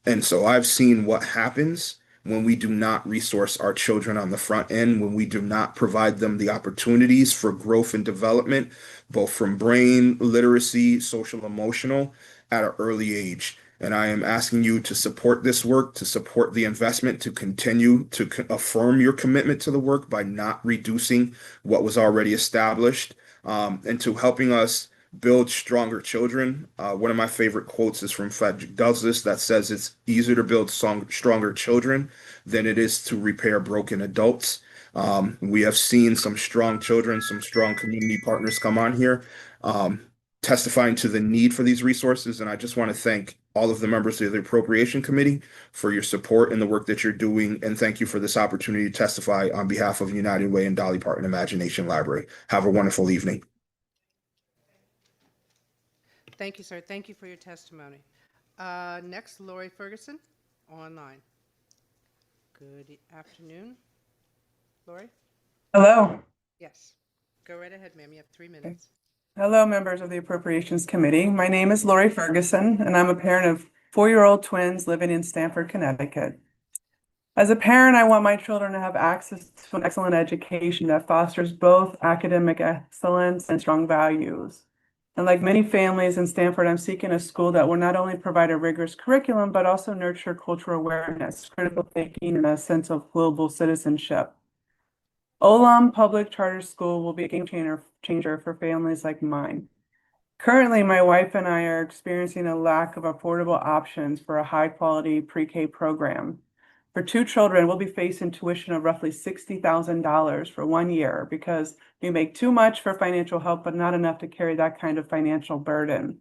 And so I've seen what happens when we do not resource our children on the front end, when we do not provide them the opportunities for growth and development, both from brain, literacy, social, emotional, at an early age. And I am asking you to support this work, to support the investment, to continue to affirm your commitment to the work by not reducing what was already established, and to helping us build stronger children. One of my favorite quotes is from Frederick Douglass that says it's easier to build stronger children than it is to repair broken adults. We have seen some strong children, some strong community partners come on here, testifying to the need for these resources. And I just want to thank all of the members of the Appropriation Committee for your support and the work that you're doing. And thank you for this opportunity to testify on behalf of United Way and Dolly Parton Imagination Library. Have a wonderful evening. Thank you, sir. Thank you for your testimony. Next, Lori Ferguson, online. Good afternoon. Lori? Hello. Yes. Go right ahead, ma'am. You have 3 minutes. Hello, members of the Appropriations Committee. My name is Lori Ferguson, and I'm a parent of 4-year-old twins living in Stamford, Connecticut. As a parent, I want my children to have access to an excellent education that fosters both academic excellence and strong values. And like many families in Stamford, I'm seeking a school that will not only provide a rigorous curriculum, but also nurture cultural awareness, critical thinking, and a sense of global citizenship. Olam Public Charter School will be a game changer for families like mine. Currently, my wife and I are experiencing a lack of affordable options for a high-quality pre-K program. For 2 children, we'll be facing tuition of roughly $60,000 for 1 year because we make too much for financial help, but not enough to carry that kind of financial burden.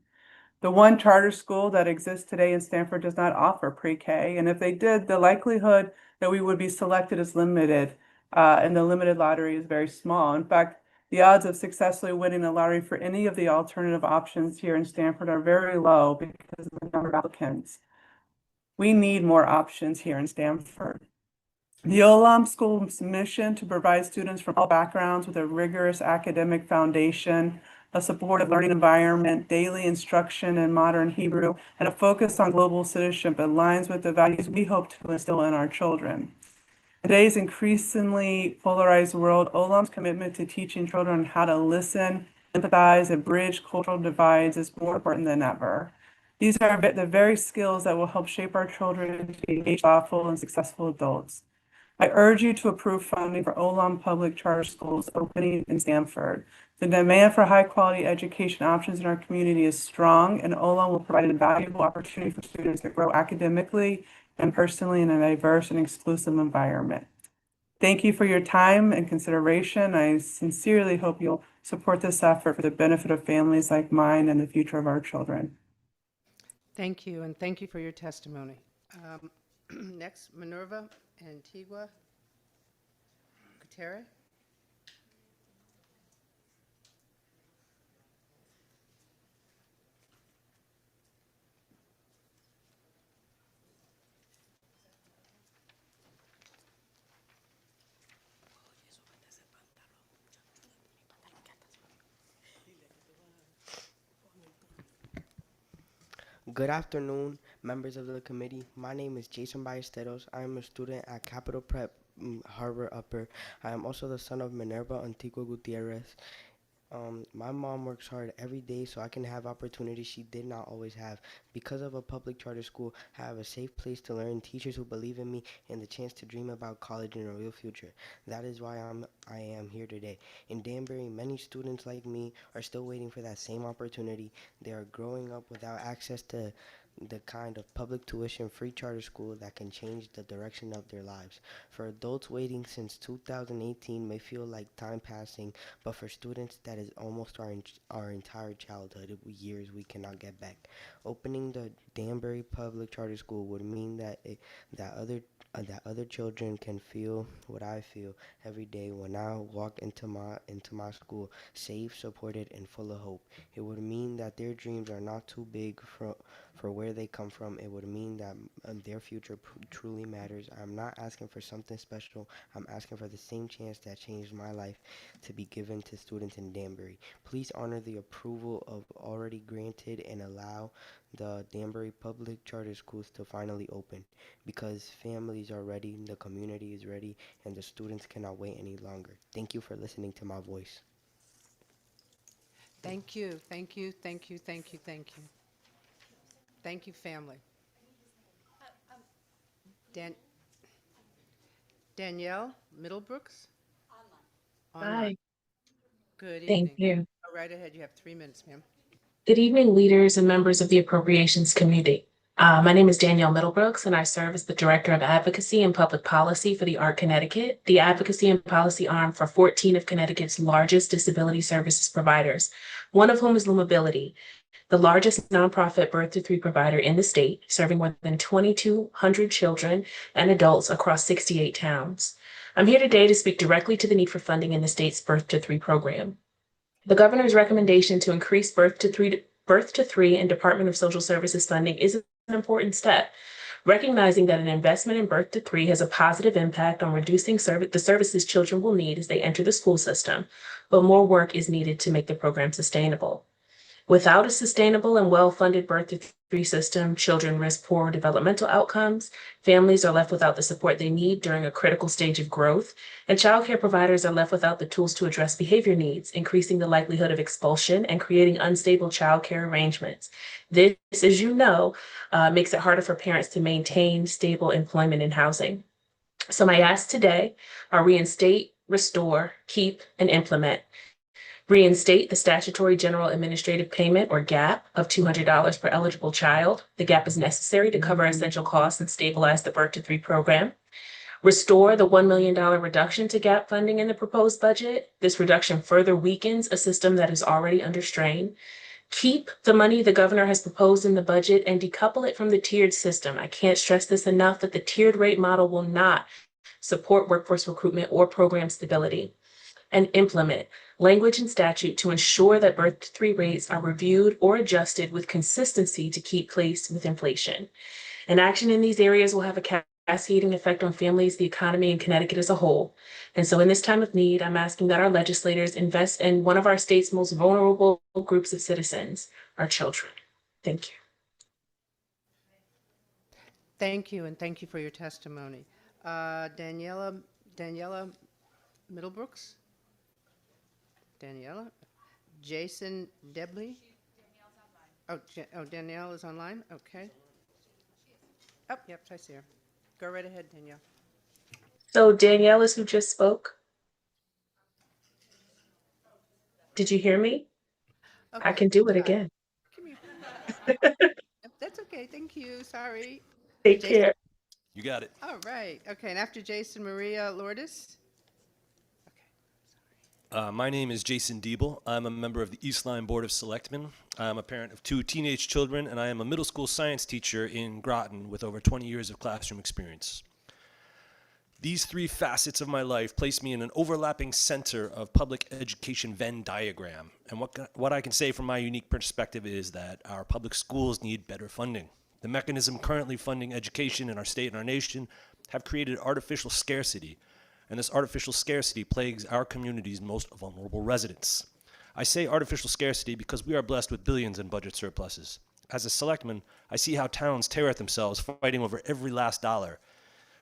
The one charter school that exists today in Stamford does not offer pre-K, and if they did, the likelihood that we would be selected is limited, and the limited lottery is very small. In fact, the odds of successfully winning a lottery for any of the alternative options here in Stamford are very low because of the number of applicants. We need more options here in Stamford. The Olam School's mission to provide students from all backgrounds with a rigorous academic foundation, a supportive learning environment, daily instruction in modern Hebrew, and a focus on global citizenship aligns with the values we hope to instill in our children. In today's increasingly polarized world, Olam's commitment to teaching children how to listen, empathize, and bridge cultural divides is more important than ever. These are the very skills that will help shape our children to be engaged, thoughtful, and successful adults. I urge you to approve funding for Olam Public Charter Schools opening in Stamford. The demand for high-quality education options in our community is strong, and Olam will provide a valuable opportunity for students to grow academically and personally in a diverse and exclusive environment. Thank you for your time and consideration. I sincerely hope you'll support this effort for the benefit of families like mine and the future of our children. Thank you, and thank you for your testimony. Next, Minerva Antigua Gutierrez. Good afternoon, members of the committee. My name is Jason Ballesteros. I am a student at Capital Prep Harbor Upper. I am also the son of Minerva Antigua Gutierrez. My mom works hard every day so I can have opportunities she did not always have. Because of a public charter school, I have a safe place to learn, teachers who believe in me, and the chance to dream about college and a real future. That is why I am here today. In Danbury, many students like me are still waiting for that same opportunity. They are growing up without access to the kind of public tuition free charter school that can change the direction of their lives. For adults waiting since 2018 may feel like time passing, but for students that is almost our entire childhood years we cannot get back. Opening the Danbury Public Charter School would mean that other children can feel what I feel every day when I walk into my school, safe, supported, and full of hope. It would mean that their dreams are not too big for where they come from. It would mean that their future truly matters. I'm not asking for something special. I'm asking for the same chance that changed my life to be given to students in Danbury. Please honor the approval of already granted and allow the Danbury Public Charter Schools to finally open, because families are ready, the community is ready, and the students cannot wait any longer. Thank you for listening to my voice. Thank you, thank you, thank you, thank you, thank you. Thank you, family. Danielle Middlebrooks? Online. Hi. Good evening. Thank you. Go right ahead. You have 3 minutes, ma'am. Good evening, leaders and members of the Appropriations Committee. My name is Danielle Middlebrooks, and I serve as the Director of Advocacy and Public Policy for the ARC Connecticut, the advocacy and policy arm for 14 of Connecticut's largest disability services providers, one of whom is Lumability, the largest nonprofit birth-to-3 provider in the state, serving more than 2,200 children and adults across 68 towns. I'm here today to speak directly to the need for funding in the state's birth-to-3 program. The governor's recommendation to increase birth to three and Department of Social Services funding is an important step, recognizing that an investment in birth to 3 has a positive impact on reducing the services children will need as they enter the school system, but more work is needed to make the program sustainable. Without a sustainable and well-funded birth to 3 system, children risk poor developmental outcomes, families are left without the support they need during a critical stage of growth, and childcare providers are left without the tools to address behavior needs, increasing the likelihood of expulsion and creating unstable childcare arrangements. This, as you know, makes it harder for parents to maintain stable employment and housing. So my asks today are reinstate, restore, keep, and implement. Reinstate the statutory general administrative payment, or GAP, of $200 per eligible child. The GAP is necessary to cover essential costs and stabilize the birth to 3 program. Restore the $1 million reduction to GAP funding in the proposed budget. This reduction further weakens a system that is already under strain. Keep the money the governor has proposed in the budget and decouple it from the tiered system. I can't stress this enough, that the tiered rate model will not support workforce recruitment or program stability. And implement language and statute to ensure that birth to 3 rates are reviewed or adjusted with consistency to keep pace with inflation. And action in these areas will have a cascading effect on families, the economy, and Connecticut as a whole. And so in this time of need, I'm asking that our legislators invest in one of our state's most vulnerable groups of citizens, our children. Thank you. Thank you, and thank you for your testimony. Daniela Middlebrooks? Daniela? Jason Debley? Danielle is online? Okay. Oh, yep, I see her. Go right ahead, Danielle. So Danielle is who just spoke. Did you hear me? Okay. I can do it again. That's okay, thank you, sorry. Take Jason? care. You got it. All right, okay, and after Jason, Maria Lourdes? My name is Jason Diebel. I'm a member of the East Line Board of Selectmen. I'm a parent of 2 teenage children, and I am a middle school science teacher in Groton with over 20 years of classroom experience. These 3 facets of my life place me in an overlapping center of public education Venn diagram. And what I can say from my unique perspective is that our public schools need better funding. The mechanism currently funding education in our state and our nation have created artificial scarcity, and this artificial scarcity plagues our community's most vulnerable residents. I say artificial scarcity because we are blessed with billions in budget surpluses. As a selectman, I see how towns tear at themselves fighting over every last dollar.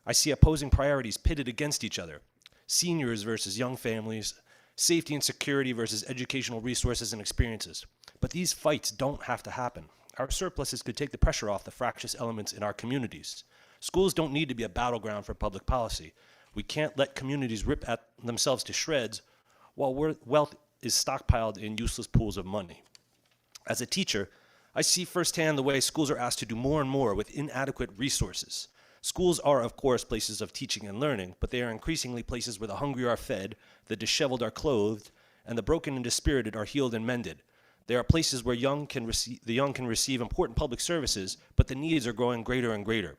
I see opposing priorities pitted against each other. Seniors versus young families, safety and security versus educational resources and experiences. But these fights don't have to happen. Our surpluses could take the pressure off the fractious elements in our communities. Schools don't need to be a battleground for public policy. We can't let communities rip at themselves to shreds while wealth is stockpiled in useless pools of money. As a teacher, I see firsthand the way schools are asked to do more and more with inadequate resources. Schools are, of course, places of teaching and learning, but they are increasingly places where the hungry are fed, the disheveled are clothed, and the broken and dispirited are healed and mended. They are places where the young can receive important public services, but the needs are growing greater and greater.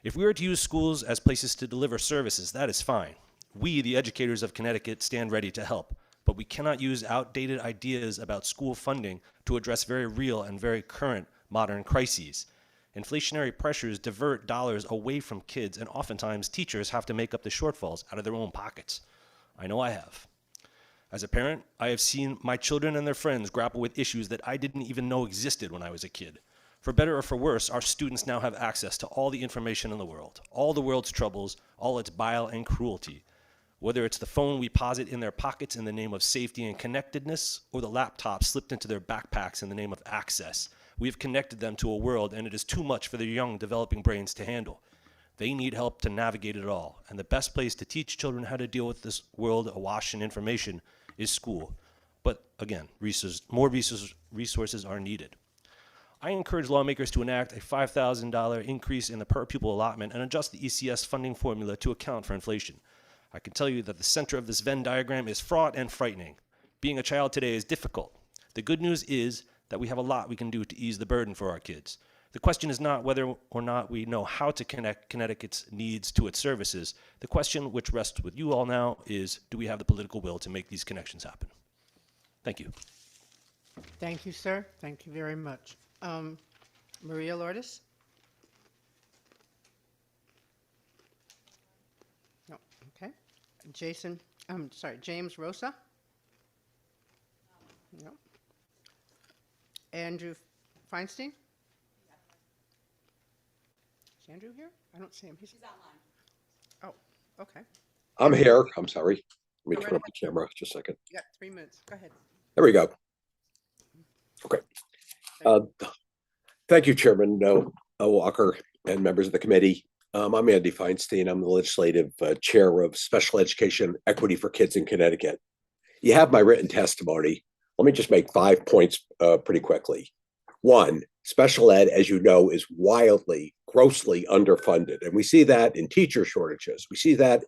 If we are to use schools as places to deliver services, that is fine. We, the educators of Connecticut, stand ready to help, but we cannot use outdated ideas about school funding to address very real and very current modern crises. Inflationary pressures divert dollars away from kids, and oftentimes teachers have to make up the shortfalls out of their own pockets. I know I have. As a parent, I have seen my children and their friends grapple with issues that I didn't even know existed when I was a kid. For better or for worse, our students now have access to all the information in the world, all the world's troubles, all its bile and cruelty. Whether it's the phone we posit in their pockets in the name of safety and connectedness, or the laptop slipped into their backpacks in the name of access, we have connected them to a world, and it is too much for their young, developing brains to handle. They need help to navigate it all, and the best place to teach children how to deal with this world awash in information is school. But again, more resources are needed. I encourage lawmakers to enact a $5,000 increase in the per pupil allotment and adjust the ECS funding formula to account for inflation. I can tell you that the center of this Venn diagram is fraught and frightening. Being a child today is difficult. The good news is that we have a lot we can do to ease the burden for our kids. The question is not whether or not we know how to connect Connecticut's needs to its services. The question, which rests with you all now, is do we have the political will to make these connections happen? Thank you. Thank you, sir. Thank you very much. Maria Lourdes? No, okay. James Rosa? No. Andrew Feinstein? Is Andrew here? I don't see him. He's online. Oh, okay. I'm here. I'm sorry. Let me Go turn right up the camera just a second. You got 3 minutes. Go ahead. There we go. Okay. Thank you, Chairman Walker and members of the committee. I'm Andy Feinstein. I'm the legislative chair of Special Education Equity for Kids in Connecticut. You have my written testimony. Let me just make 5 points pretty quickly. One, special ed, as you know, is wildly, grossly underfunded. And we see that in teacher shortages. We see that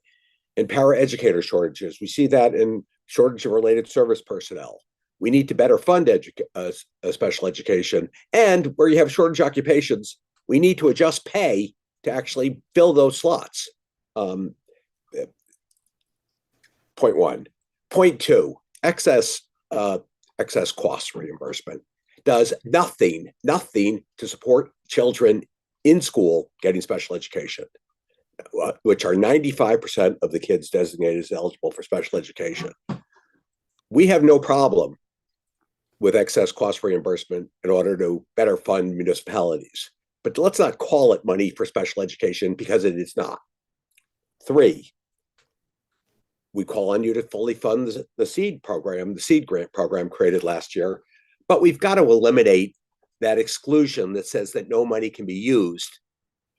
in paraeducator shortages. We see that in shortage of related service personnel. We need to better fund special education. And where you have shortage occupations, we need to adjust pay to actually fill those slots. Point one. Point two, excess cost reimbursement does nothing to support children in school getting special education, which are 95% of the kids designated as eligible for special education. We have no problem with excess cost reimbursement in order to better fund municipalities. But let's not call it money for special education because it is not. 3, we call on you to fully fund the SEED program, the SEED grant program created last year. But we've got to eliminate that exclusion that says that no money can be used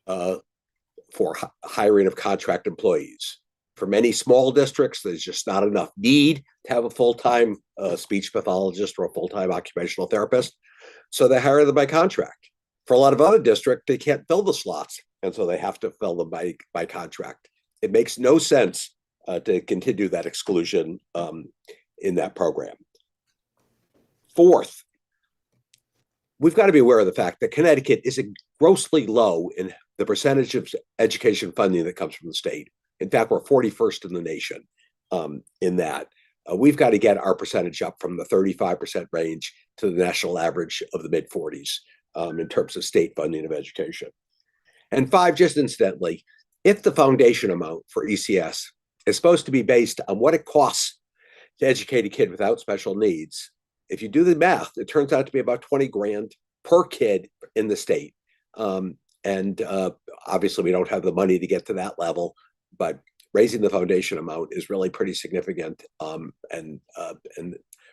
for hiring of contract employees. For many small districts, there's just not enough need to have a full-time speech pathologist or a full-time occupational therapist. So they hire them by contract. For a lot of other districts, they can't fill the slots, and so they have to fill them by contract. It makes no sense to continue that exclusion in that program. 4th, we've got to be aware of the fact that Connecticut is grossly low in the percentage of education funding that comes from the state. In fact, we're 41st in the nation in that. We've got to get our percentage up from the 35% range to the national average of the mid-40s in terms of state funding of education. And 5, just incidentally, if the foundation amount for ECS is supposed to be based on what it costs to educate a kid without special needs, if you do the math, it turns out to be about 20 grand per kid in the state. And obviously we don't have the money to get to that level, but raising the foundation amount is really pretty significant and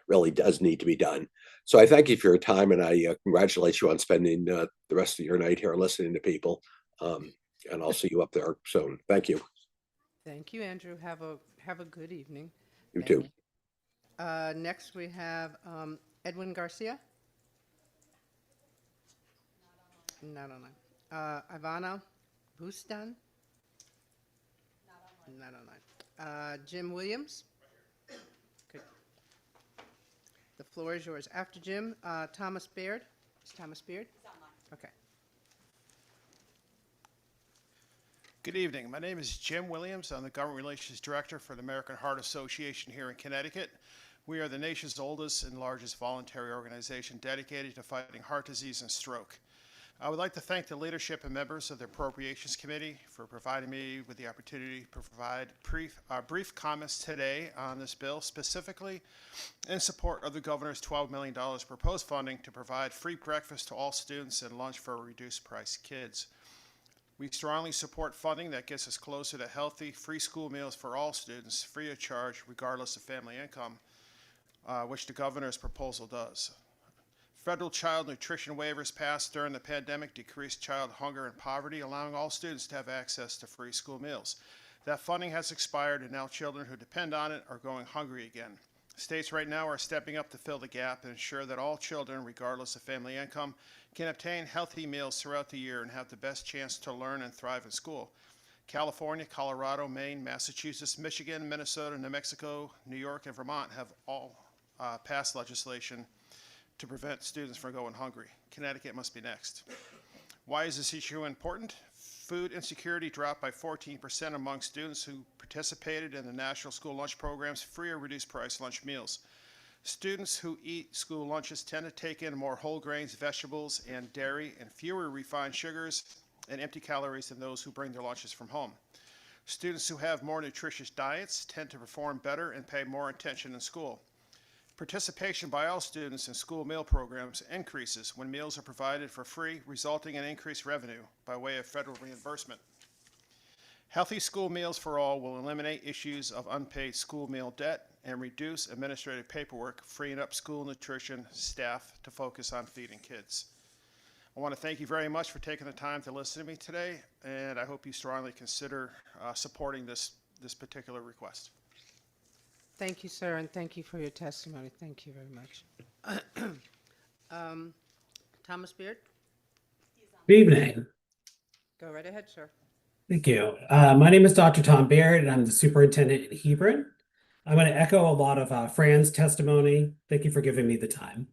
really does need to be done. So I thank you for your time, and I congratulate you on spending the rest of your night here listening to people. And I'll see you up there soon. Thank you. Thank you, Andrew. Have a good evening. You too. Next we have Edwin Garcia. Not online. Ivana Bustan? Not online. Jim Williams? Good. The floor is yours. After Jim, Thomas Baird. Is Thomas Beard? Okay. Good evening. My name is Jim Williams. I'm the Government Relations Director for the American Heart Association here in Connecticut. We are the nation's oldest and largest voluntary organization dedicated to fighting heart disease and stroke. I would like to thank the leadership and members of the Appropriations Committee for providing me with the opportunity to provide brief comments today on this bill, specifically in support of the Governor's $12 million proposed funding to provide free breakfast to all students and lunch for reduced price kids. We strongly support funding that gets us closer to healthy, free school meals for all students, free of charge, regardless of family income, which the Governor's proposal does. Federal child nutrition waivers passed during the pandemic decreased child hunger and poverty, allowing all students to have access to free school meals. That funding has expired, and now children who depend on it are going hungry again. States right now are stepping up to fill the gap and ensure that all children, regardless of family income, can obtain healthy meals throughout the year and have the best chance to learn and thrive in school. California, Colorado, Maine, Massachusetts, Michigan, Minnesota, New Mexico, New York, and Vermont have all passed legislation to prevent students from going hungry. Connecticut must be next. Why is this issue important? Food insecurity dropped by 14% among students who participated in the National School Lunch Program's free or reduced price lunch meals. Students who eat school lunches tend to take in more whole grains, vegetables, and dairy, and fewer refined sugars and empty calories than those who bring their lunches from home. Students who have more nutritious diets tend to perform better and pay more attention in school. Participation by all students in school meal programs increases when meals are provided for free, resulting in increased revenue by way of federal reimbursement. Healthy school meals for all will eliminate issues of unpaid school meal debt and reduce administrative paperwork, freeing up school nutrition staff to focus on feeding kids. I want to thank you very much for taking the time to listen to me today, and I hope you strongly consider supporting this particular request. Thank you, sir, and thank you for your testimony. Thank you very much. Thomas Beard? Good evening. Go right ahead, sir. Thank you. My name is Dr. Tom Baird, and I'm the superintendent at Hebron. I'm going to echo a lot of Fran's testimony. Thank you for giving me the time.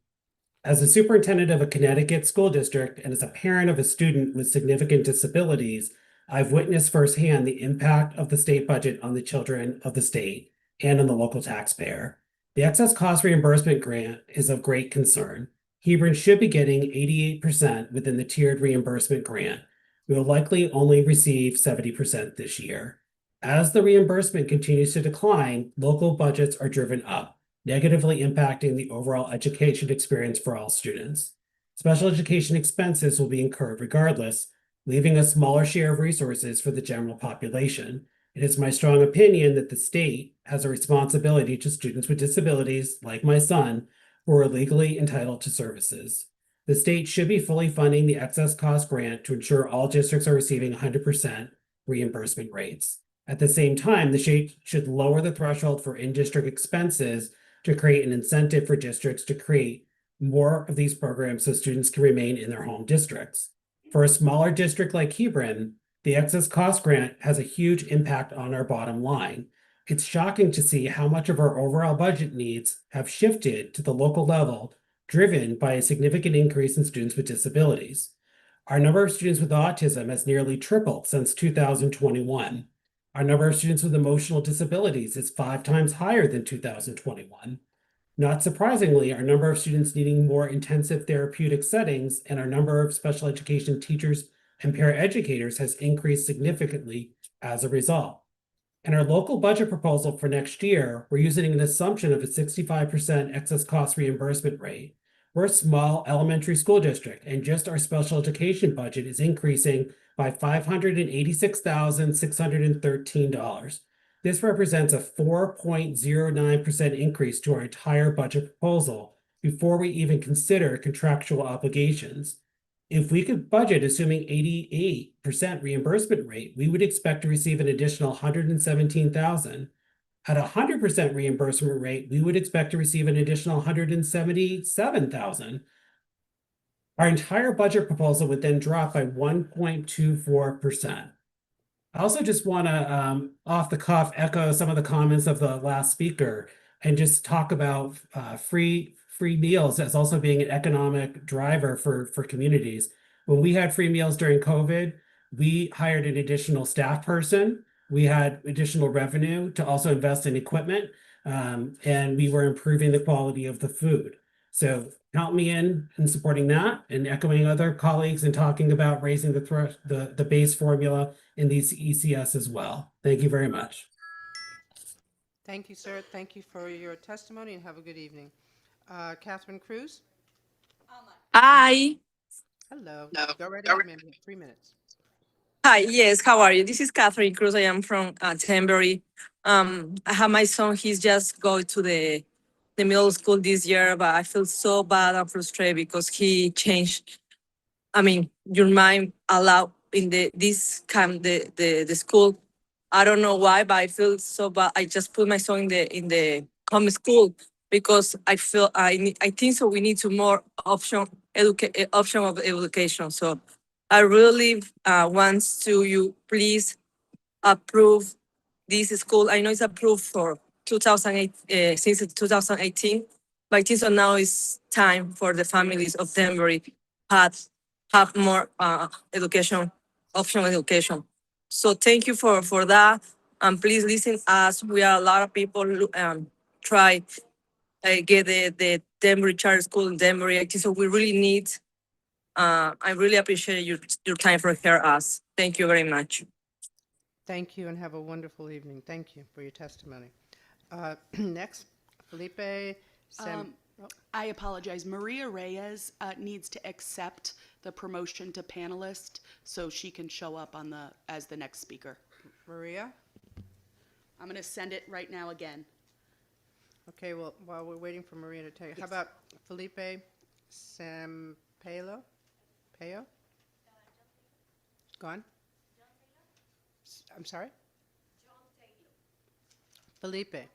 As a superintendent of a Connecticut school district and as a parent of a student with significant disabilities, I've witnessed firsthand the impact of the state budget on the children of the state and on the local taxpayer. The excess cost reimbursement grant is of great concern. Hebron should be getting 88% within the tiered reimbursement grant. We will likely only receive 70% this year. As the reimbursement continues to decline, local budgets are driven up, negatively impacting the overall education experience for all students. Special education expenses will be incurred regardless, leaving a smaller share of resources for the general population. It is my strong opinion that the state has a responsibility to students with disabilities, like my son, who are legally entitled to services. The state should be fully funding the excess cost grant to ensure all districts are receiving 100% reimbursement rates. At the same time, the state should lower the threshold for in-district expenses to create an incentive for districts to create more of these programs so students can remain in their home districts. For a smaller district like Hebron, the excess cost grant has a huge impact on our bottom line. It's shocking to see how much of our overall budget needs have shifted to the local level, driven by a significant increase in students with disabilities. Our number of students with autism has nearly tripled since 2021. Our number of students with emotional disabilities is 5 times higher than 2021. Not surprisingly, our number of students needing more intensive therapeutic settings and our number of special education teachers and paraeducators has increased significantly as a result. In our local budget proposal for next year, we're using an assumption of a 65% excess cost reimbursement rate. We're a small elementary school district, and just our special education budget is increasing by $586,613. This represents a 4.09% increase to our entire budget proposal before we even consider contractual obligations. If we could budget assuming 88% reimbursement rate, we would expect to receive an additional $117,000. At a 100% reimbursement rate, we would expect to receive an additional $177,000. our entire budget proposal would then drop by 1.24%. I also just want to, off the cuff, echo some of the comments of the last speaker and just talk about free meals as also being an economic driver for communities. When we had free meals during COVID, we hired an additional staff person. We had additional revenue to also invest in equipment, and we were improving the quality of the food. So count me in supporting that and echoing other colleagues and talking about raising the base formula in these ECS as well. Thank you very much. Thank you, sir. Thank you for your testimony and have a good evening. Catherine Cruz? Hi. Hello. Go right ahead, ma'am. You have 3 minutes. Hi, yes, how are you? This is Catherine Cruz. I am from Tenbury. I have my son, he's just going to the middle school this year, but I feel so bad and frustrated because he changed, your mind a lot in the school. I don't know why, but I feel so bad. I just put my son in the home school because I feel I think so we need to more option of education. So I really want to you please approve this school. I know it's approved for 2008 since 2018, but I think so now it's time for the families of Denver have more education, optional education. So thank you for that. And please listen us. We are a lot of people try get the Denver Charter School in Denver. I think so we really need. I really appreciate your time for hearing us. Thank you very much. Thank you and have a wonderful evening. Thank you for your testimony. Next, Felipe Sam. I apologize. Maria Reyes needs to accept the promotion to panelist so she can show up as the next speaker. Maria? I'm going to send it right now again. Okay, well, while we're waiting for Maria to tell you, how about Felipe Sampaio? Payo? Gone? I'm sorry? Felipe?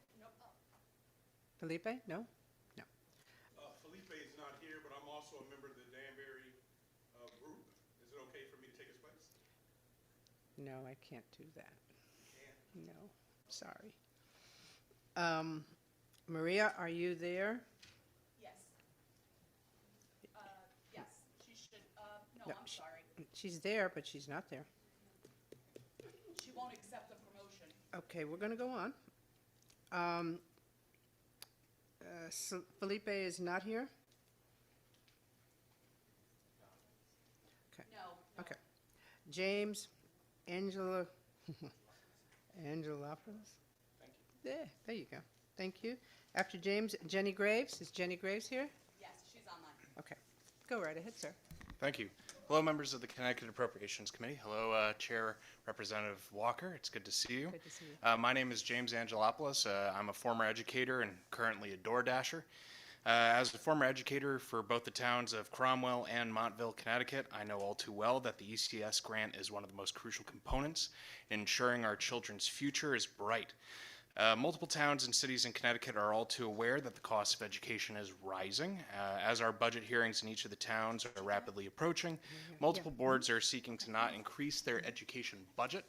Felipe? No? No. Felipe is not here, but I'm also a member of the Danbury group. Is it okay for me to take his place? No, I can't do that. No, sorry. Maria, are you there? Yes. Yes, she should. No, I'm sorry. She's there, but she's not there. She won't accept the promotion. Okay, we're going to go on. So Felipe is not here? Okay. No. Okay. James, Angelopoulos? There you go. Thank you. After James, Jenny Graves. Is Jenny Graves here? Yes, she's online. Okay. Go right ahead, sir. Thank you. Hello, members of the Connecticut Appropriations Committee. Hello, Chair Representative Walker. It's good to see you. Good to see you. My name is James Angelopoulos. I'm a former educator and currently a DoorDasher. As a former educator for both the towns of Cromwell and Montville, Connecticut, I know all too well that the ECS grant is one of the most crucial components in ensuring our children's future is bright. Multiple towns and cities in Connecticut are all too aware that the cost of education is rising. As our budget hearings in each of the towns are rapidly approaching, multiple boards are seeking to not increase their education budget.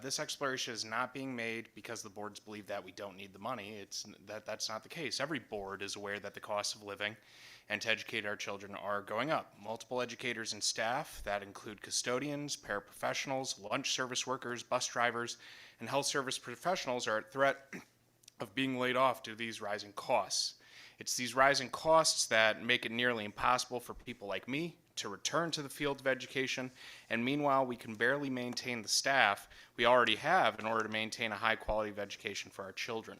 This exploration is not being made because the boards believe that we don't need the money. That's not the case. Every board is aware that the cost of living and to educate our children are going up. Multiple educators and staff, that include custodians, paraprofessionals, lunch service workers, bus drivers, and health service professionals, are at threat of being laid off due to these rising costs. It's these rising costs that make it nearly impossible for people like me to return to the field of education, and meanwhile we can barely maintain the staff we already have in order to maintain a high quality of education for our children.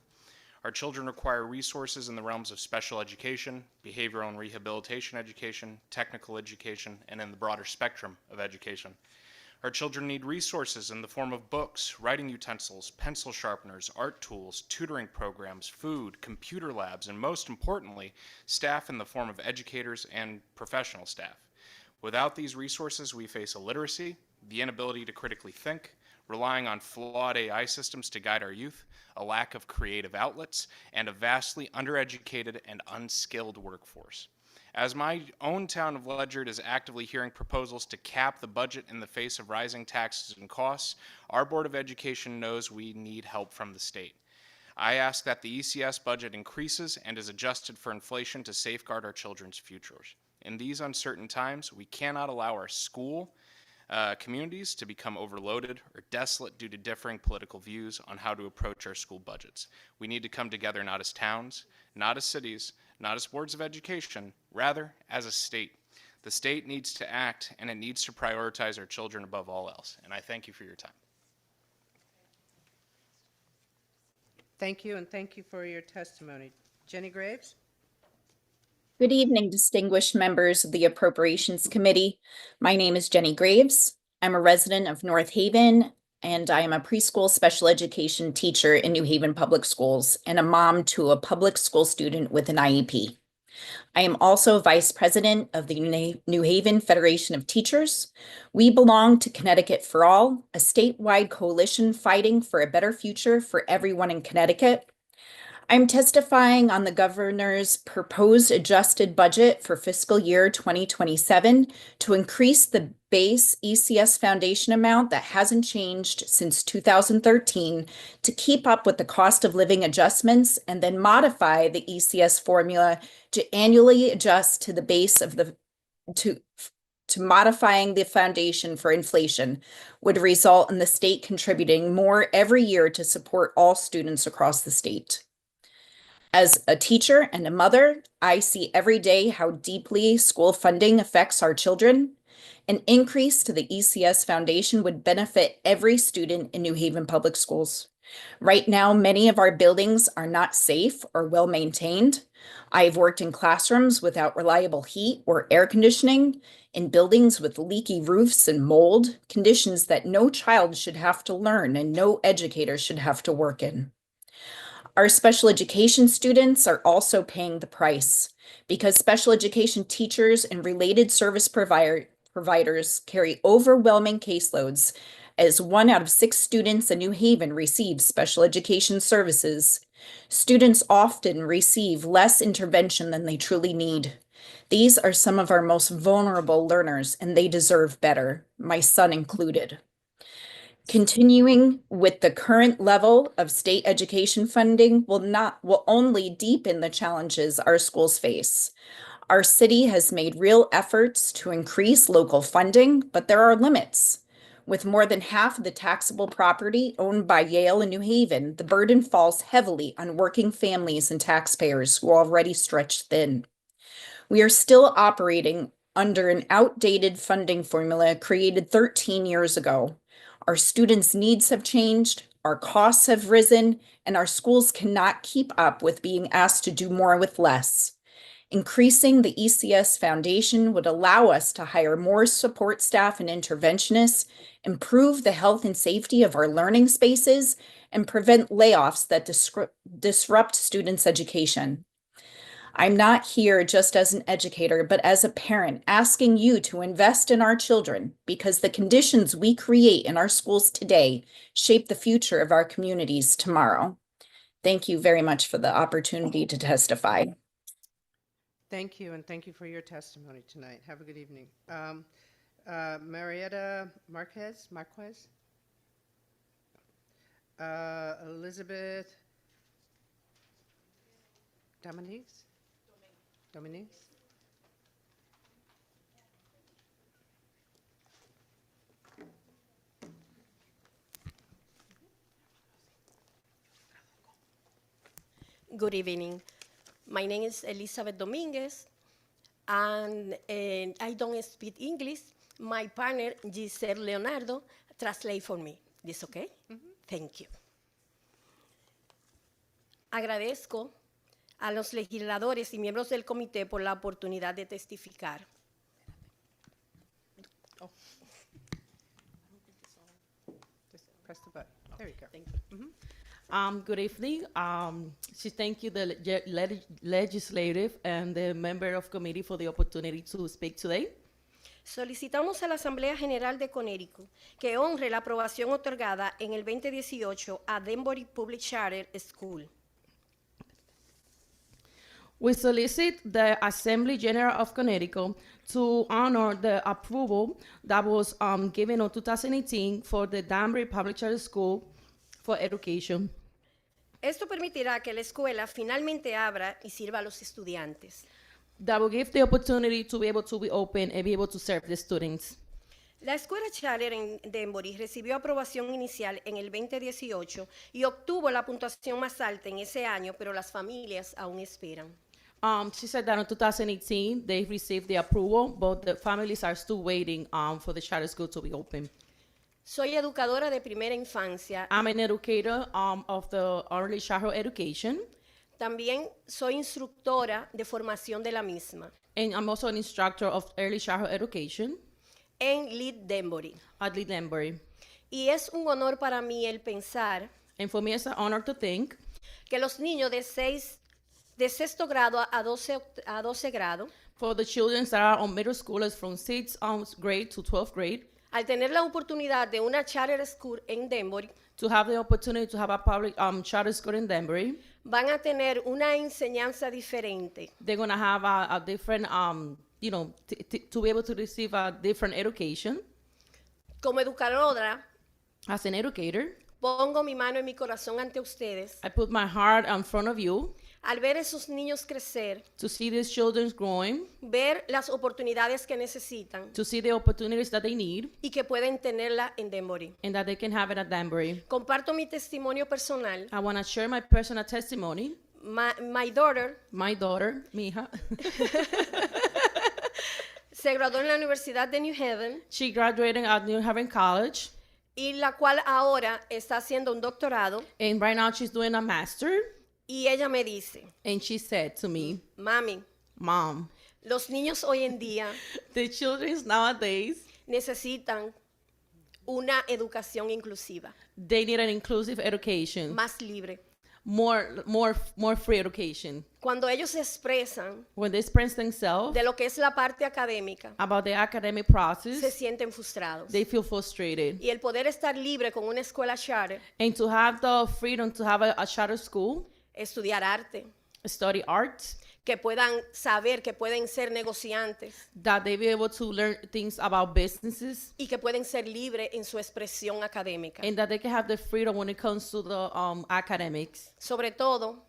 Our children require resources in the realms of special education, behavioral and rehabilitation education, technical education, and in the broader spectrum of education. Our children need resources in the form of books, writing utensils, pencil sharpeners, art tools, tutoring programs, food, computer labs, and most importantly, staff in the form of educators and professional staff. Without these resources, we face illiteracy, the inability to critically think, relying on flawed AI systems to guide our youth, a lack of creative outlets, and a vastly undereducated and unskilled workforce. As my own town of Ledyard is actively hearing proposals to cap the budget in the face of rising taxes and costs, our Board of Education knows we need help from the state. I ask that the ECS budget increases and is adjusted for inflation to safeguard our children's futures. In these uncertain times, we cannot allow our school communities to become overloaded or desolate due to differing political views on how to approach our school budgets. We need to come together not as towns, not as cities, not as boards of education, rather as a state. The state needs to act, and it needs to prioritize our children above all else. And I thank you for your time. Thank you, and thank you for your testimony. Jenny Graves? Good evening, distinguished members of the Appropriations Committee. My name is Jenny Graves. I'm a resident of North Haven, and I am a preschool special education teacher in New Haven Public Schools and a mom to a public school student with an IEP. I am also vice president of the New Haven Federation of Teachers. We belong to Connecticut for All, a statewide coalition fighting for a better future for everyone in Connecticut. I'm testifying on the governor's proposed adjusted budget for fiscal year 2027 to increase the base ECS foundation amount that hasn't changed since 2013 to keep up with the cost of living adjustments, and then modify the ECS formula to annually adjust to the base of the to modifying the foundation for inflation would result in the state contributing more every year to support all students across the state. As a teacher and a mother, I see every day how deeply school funding affects our children. An increase to the ECS foundation would benefit every student in New Haven Public Schools. Right now, many of our buildings are not safe or well maintained. I've worked in classrooms without reliable heat or air conditioning, in buildings with leaky roofs and mold, conditions that no child should have to learn and no educator should have to work in. Our special education students are also paying the price because special education teachers and related service providers carry overwhelming caseloads, as 1 out of 6 students in New Haven receive special education services. Students often receive less intervention than they truly need. These are some of our most vulnerable learners, and they deserve better, my son included. Continuing with the current level of state education funding will only deepen the challenges our schools face. Our city has made real efforts to increase local funding, but there are limits. With more than half of the taxable property owned by Yale and New Haven, the burden falls heavily on working families and taxpayers who are already stretched thin. We are still operating under an outdated funding formula created 13 years ago. Our students' needs have changed, our costs have risen, and our schools cannot keep up with being asked to do more with less. Increasing the ECS foundation would allow us to hire more support staff and interventionists, improve the health and safety of our learning spaces, and prevent layoffs that disrupt students' education. I'm not here just as an educator, but as a parent, asking you to invest in our children because the conditions we create in our schools today shape the future of our communities tomorrow. Thank you very much for the opportunity to testify. Thank you, and thank you for your testimony tonight. Have a good evening. Marietta Marquez? Elizabeth Dominiques? Good evening. My name is Elizabeth Dominguez, and I don't speak English. My partner, Giselle Leonardo, translate for me. This okay? Thank you. Agradezco a los legisladores y miembros del comité por la oportunidad de testificar. Just press the button. There you go. Thank you. Good evening. Thank you, the legislative and the member of committee for the opportunity to speak today. Solicitamos a la Asamblea General de Connecticut que honre la aprobación otorgada en el 2018 a Danbury Public Charter School. We solicit the Assembly General of Connecticut to honor the approval that was given in 2018 for the Danbury Public Charter School for Education. Esto permitirá que la escuela finalmente abra y sirva a los estudiantes. That will give the opportunity to be able to be open and be able to serve the students. La escuela charter en Danbury recibió aprobación inicial en el 2018 y obtuvo la puntuación más alta en ese año, pero las familias aún esperan. She said that in 2018 they received the approval, but the families are still waiting for the charter school to be open. Soy educadora de primera infancia. I'm an educator of the early childhood education. También soy instructora de formación de la misma. And I'm also an instructor of early childhood education en Lead Danbury. At Lead Danbury. Y es un honor para mí el pensar And for me it's an honor to think que los niños de sexto grado a 12 grado, for the children that are on middle schoolers from 6th grade to 12th grade, al tener la oportunidad de una charter school en Danbury, to have the opportunity to have a public charter school in Danbury, van a tener una enseñanza diferente. They're going to have a different, to be able to receive a different education. Como educadora, as an educator, pongo mi mano en mi corazón ante ustedes. I put my heart in front of you. Al ver esos niños crecer, to see these children growing, ver las oportunidades que necesitan, to see the opportunities that they need, y que pueden tenerla en Danbury. And that they can have it at Danbury. Comparto mi testimonio personal. I want to share my personal testimony. My daughter, mi hija, se graduó en la Universidad de New Haven. She graduated at New Haven College. Y la cual ahora está haciendo un doctorado. And right now she's doing a master. Y ella me dice, and she said to me, Mami, Mom, los niños hoy en día, the children nowadays, necesitan una educación inclusiva. They need an inclusive education. Más libre. More free education. Cuando ellos se expresan when they express themselves de lo que es la parte académica, about the academic process, se sienten frustrados. They feel frustrated. Y el poder estar libre con una escuela charter, and to have the freedom to have a charter school, estudiar arte, study art, que puedan saber que pueden ser negociantes, that they be able to learn things about businesses, y que pueden ser libres en su expresión académica. And that they can have the freedom when it comes to the academics. Sobre todo,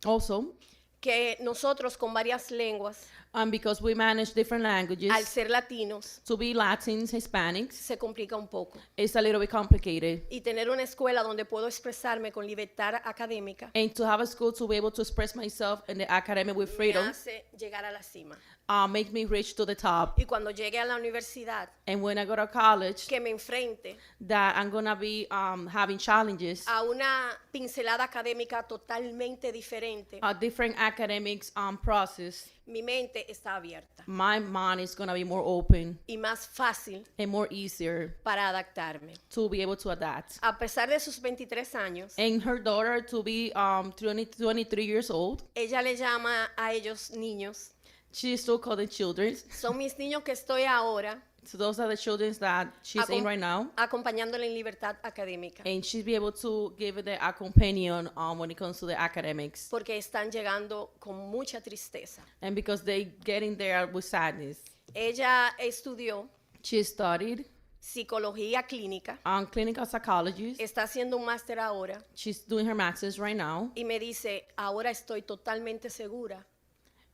also, que nosotros con varias lenguas, because we manage different languages, al ser latinos, to be Latins, Hispanics, se complica un poco. It's a little bit complicated. Y tener una escuela donde puedo expresarme con libertad académica, and to have a school to be able to express myself in the academic with freedom, me hace llegar a la cima. Make me reach to the top. Y cuando llegue a la universidad, and when I go to college, que me enfrente that I'm gonna be having challenges, a una pincelada académica totalmente diferente, a different academics process, mi mente está abierta. My mind is gonna be more open y más fácil and more easier para adaptarme. To be able to adapt. A pesar de sus 23 años, and her daughter to be 23 years old, ella le llama a ellos niños. She still called them children. Son mis niños que estoy ahora. So those are the children that she's in right now. Acompañándola en libertad académica. And she'll be able to give it the companion when it comes to the academics. Porque están llegando con mucha tristeza. And because they getting there with sadness. Ella estudió. She studied. Psicología clínica. Clinical psychologist. Está haciendo un máster ahora. She's doing her master's right now. Y me dice, ahora estoy totalmente segura.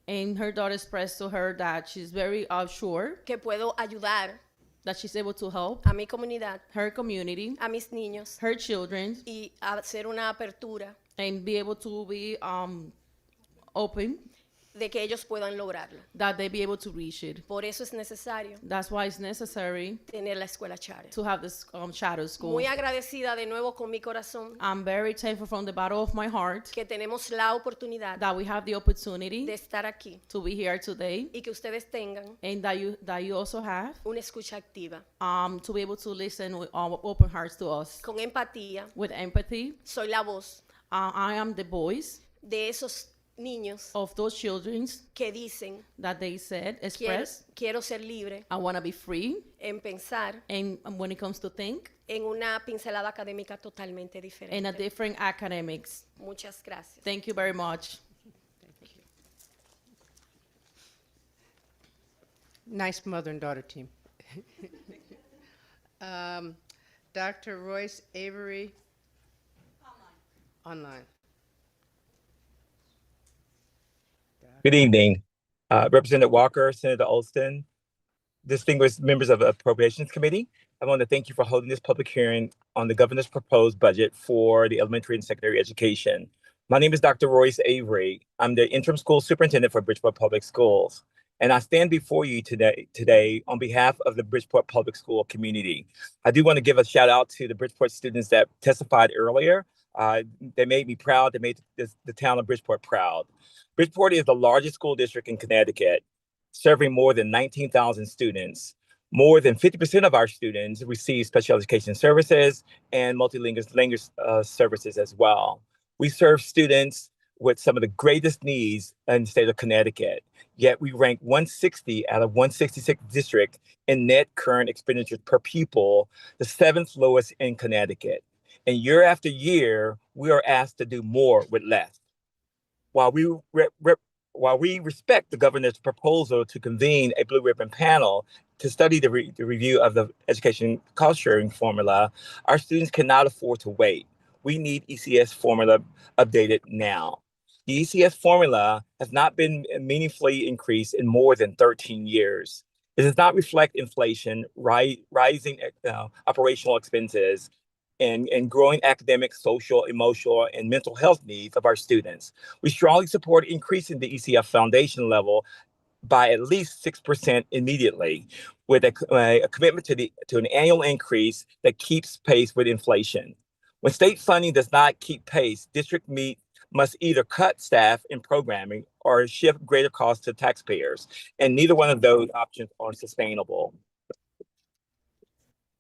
And her daughter expressed to her that she's very sure que puedo ayudar that she's able to help a mi comunidad, her community, a mis niños, her children, y hacer una apertura and be able to be open, de que ellos puedan lograrlo. That they be able to reach it. Por eso es necesario. That's why it's necessary tener la escuela charter. To have this charter school. Muy agradecida de nuevo con mi corazón. I'm very thankful from the bottom of my heart. Que tenemos la oportunidad. That we have the opportunity. De estar aquí. To be here today. Y que ustedes tengan. And that you also have. Una escucha activa. To be able to listen with open hearts to us. Con empatía. With empathy. Soy la voz. I am the voice. De esos niños of those children que dicen that they said express quiero ser libre I want to be free en pensar and when it comes to think en una pincelada académica totalmente diferente in a different academics. Muchas gracias. Thank you very much. Thank you. Nice mother and daughter team. Dr. Royce Avery. Online. Good evening. Representative Walker, Senator Olson, distinguished members of the Appropriations Committee. I want to thank you for holding this public hearing on the governor's proposed budget for the elementary and secondary education. My name is Dr. Royce Avery. I'm the interim school superintendent for Bridgeport Public Schools. And I stand before you today on behalf of the Bridgeport Public School community. I do want to give a shout out to the Bridgeport students that testified earlier. They made me proud. They made the town of Bridgeport proud. Bridgeport is the largest school district in Connecticut, serving more than 19,000 students. More than 50% of our students receive special education services and multilingual language services as well. We serve students with some of the greatest needs in the state of Connecticut, yet we rank 160 out of 166 districts in net current expenditures per pupil, the 7th lowest in Connecticut. And year after year, we are asked to do more with less. While we respect the governor's proposal to convene a blue ribbon panel to study the review of the education cost sharing formula, our students cannot afford to wait. We need ECS formula updated now. The ECS formula has not been meaningfully increased in more than 13 years. It does not reflect inflation, rising operational expenses, and growing academic, social, emotional, and mental health needs of our students. We strongly support increasing the ECF foundation level by at least 6% immediately, with a commitment to an annual increase that keeps pace with inflation. When state funding does not keep pace, districts must either cut staff and programming or shift greater costs to taxpayers, and neither one of those options are sustainable.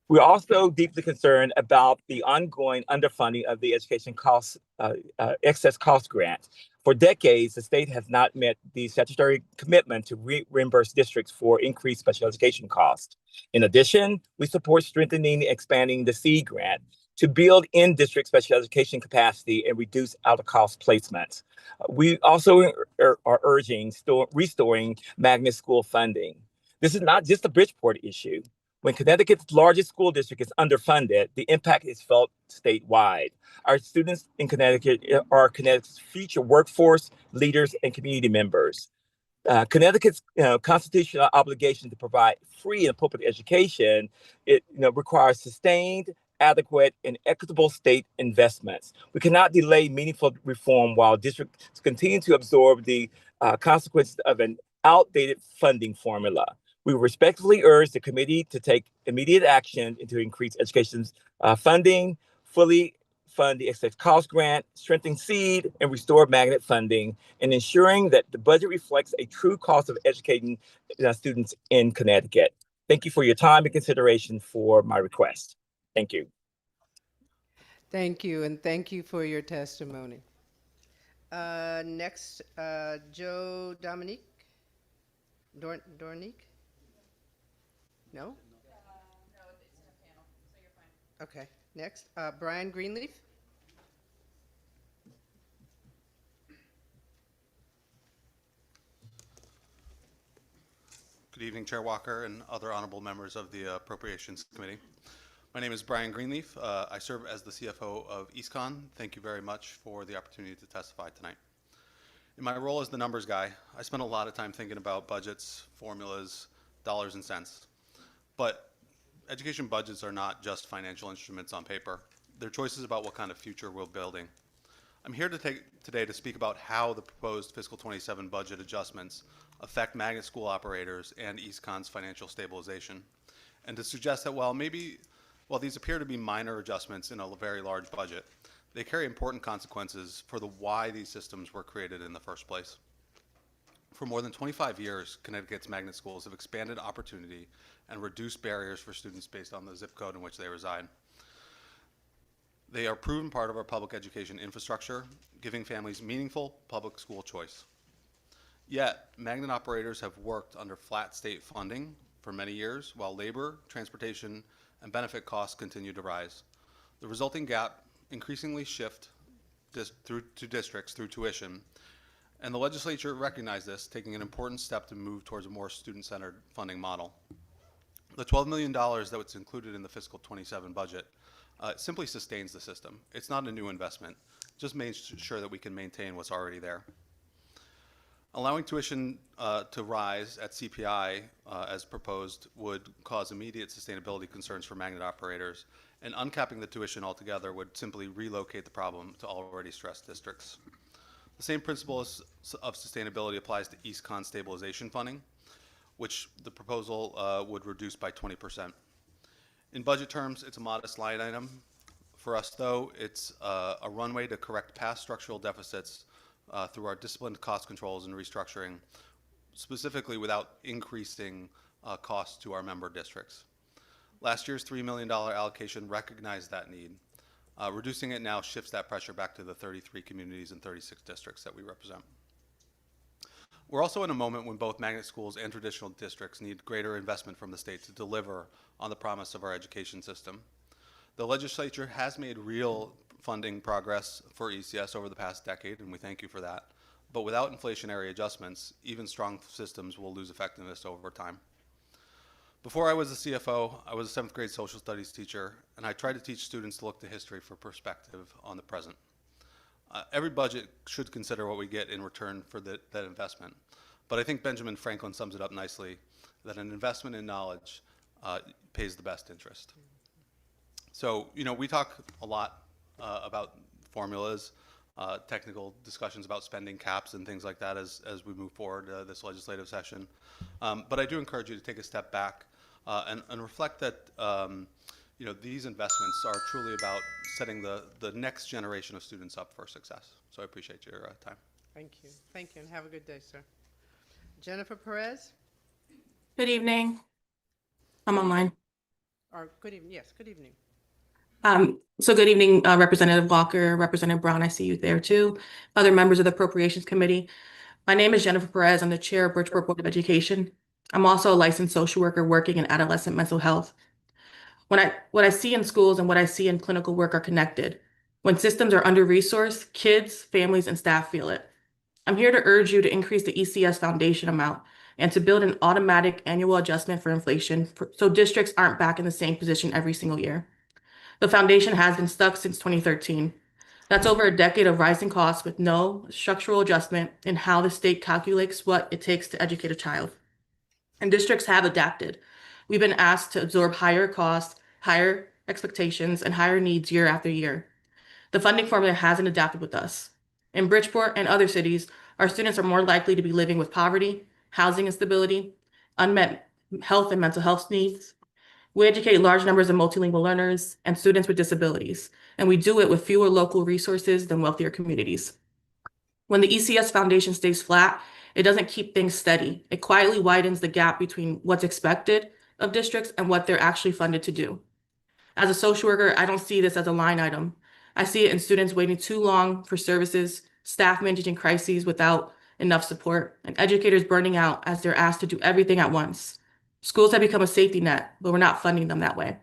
We're also deeply concerned about the ongoing underfunding of the education cost, excess cost grant. For decades, the state has not met the statutory commitment to reimburse districts for increased special education costs. In addition, we support strengthening and expanding the SEED grant to build in-district special education capacity and reduce out-of-cost placements. We also are urging restoring magnet school funding. This is not just a Bridgeport issue. When Connecticut's largest school district is underfunded, the impact is felt statewide. Our students in Connecticut are Connecticut's future workforce, leaders, and community members. Connecticut's constitutional obligation to provide free and appropriate education, requires sustained, adequate, and equitable state investments. We cannot delay meaningful reform while districts continue to absorb the consequences of an outdated funding formula. We respectfully urge the committee to take immediate action to increase education's funding, fully fund the excess cost grant, strengthen SEED, and restore magnet funding, and ensuring that the budget reflects a true cost of educating students in Connecticut. Thank you for your time and consideration for my request. Thank you. Thank you, and thank you for your testimony. Next, Joe Dominique? Dornique? No? No, it's in a panel, so you're fine. Okay, next, Brian Greenleaf? Good evening, Chair Walker and other honorable members of the Appropriations Committee. My name is Brian Greenleaf. I serve as the CFO of EastCon. Thank you very much for the opportunity to testify tonight. In my role as the numbers guy, I spend a lot of time thinking about budgets, formulas, dollars and cents. But education budgets are not just financial instruments on paper. They're choices about what kind of future we're building. I'm here today to speak about how the proposed fiscal 27 budget adjustments affect magnet school operators and EastCon's financial stabilization, and to suggest that while these appear to be minor adjustments in a very large budget, they carry important consequences for the why these systems were created in the first place. For more than 25 years, Connecticut's magnet schools have expanded opportunity and reduced barriers for students based on the zip code in which they reside. They are a proven part of our public education infrastructure, giving families meaningful public school choice. Yet, magnet operators have worked under flat state funding for many years, while labor, transportation, and benefit costs continue to rise. The resulting gap increasingly shift to districts through tuition, And the legislature recognized this, taking an important step to move towards a more student-centered funding model. The $12 million that was included in the fiscal 27 budget simply sustains the system. It's not a new investment, just makes sure that we can maintain what's already there. Allowing tuition to rise at CPI as proposed would cause immediate sustainability concerns for magnet operators, and uncapping the tuition altogether would simply relocate the problem to already stressed districts. The same principle of sustainability applies to EastCon stabilization funding, which the proposal would reduce by 20%. In budget terms, it's a modest line item. For us, though, it's a runway to correct past structural deficits through our disciplined cost controls and restructuring, specifically without increasing costs to our member districts. Last year's $3 million allocation recognized that need. Reducing it now shifts that pressure back to the 33 communities and 36 districts that we represent. We're also in a moment when both magnet schools and traditional districts need greater investment from the state to deliver on the promise of our education system. The legislature has made real funding progress for ECS over the past decade, and we thank you for that. But without inflationary adjustments, even strong systems will lose effectiveness over time. Before I was a CFO, I was a 7th grade social studies teacher, and I tried to teach students to look to history for perspective on the present. Every budget should consider what we get in return for that investment. But I think Benjamin Franklin sums it up nicely, that an investment in knowledge pays the best interest. So, you know, we talk a lot about formulas, technical discussions about spending caps and things like that as we move forward this legislative session. But I do encourage you to take a step back and reflect that you know, these investments are truly about setting the next generation of students up for success. So I appreciate your time. Thank you. Thank you, and have a good day, sir. Jennifer Perez? Good evening. I'm online. Or good evening, yes, good evening. So good evening, Representative Walker, Representative Brown, I see you there too. Other members of the Appropriations Committee. My name is Jennifer Perez. I'm the chair of Bridgeport Board of Education. I'm also a licensed social worker working in adolescent mental health. What I see in schools and what I see in clinical work are connected. When systems are under-resourced, kids, families, and staff feel it. I'm here to urge you to increase the ECS foundation amount and to build an automatic annual adjustment for inflation so districts aren't back in the same position every single year. The foundation has been stuck since 2013. That's over a decade of rising costs with no structural adjustment in how the state calculates what it takes to educate a child. And districts have adapted. We've been asked to absorb higher costs, higher expectations, and higher needs year after year. The funding formula hasn't adapted with us. In Bridgeport and other cities, our students are more likely to be living with poverty, housing instability, unmet health and mental health needs. We educate large numbers of multilingual learners and students with disabilities, and we do it with fewer local resources than wealthier communities. When the ECS foundation stays flat, it doesn't keep things steady. It quietly widens the gap between what's expected of districts and what they're actually funded to do. As a social worker, I don't see this as a line item. I see it in students waiting too long for services, staff managing crises without enough support, and educators burning out as they're asked to do everything at once. Schools have become a safety net, but we're not funding them that way.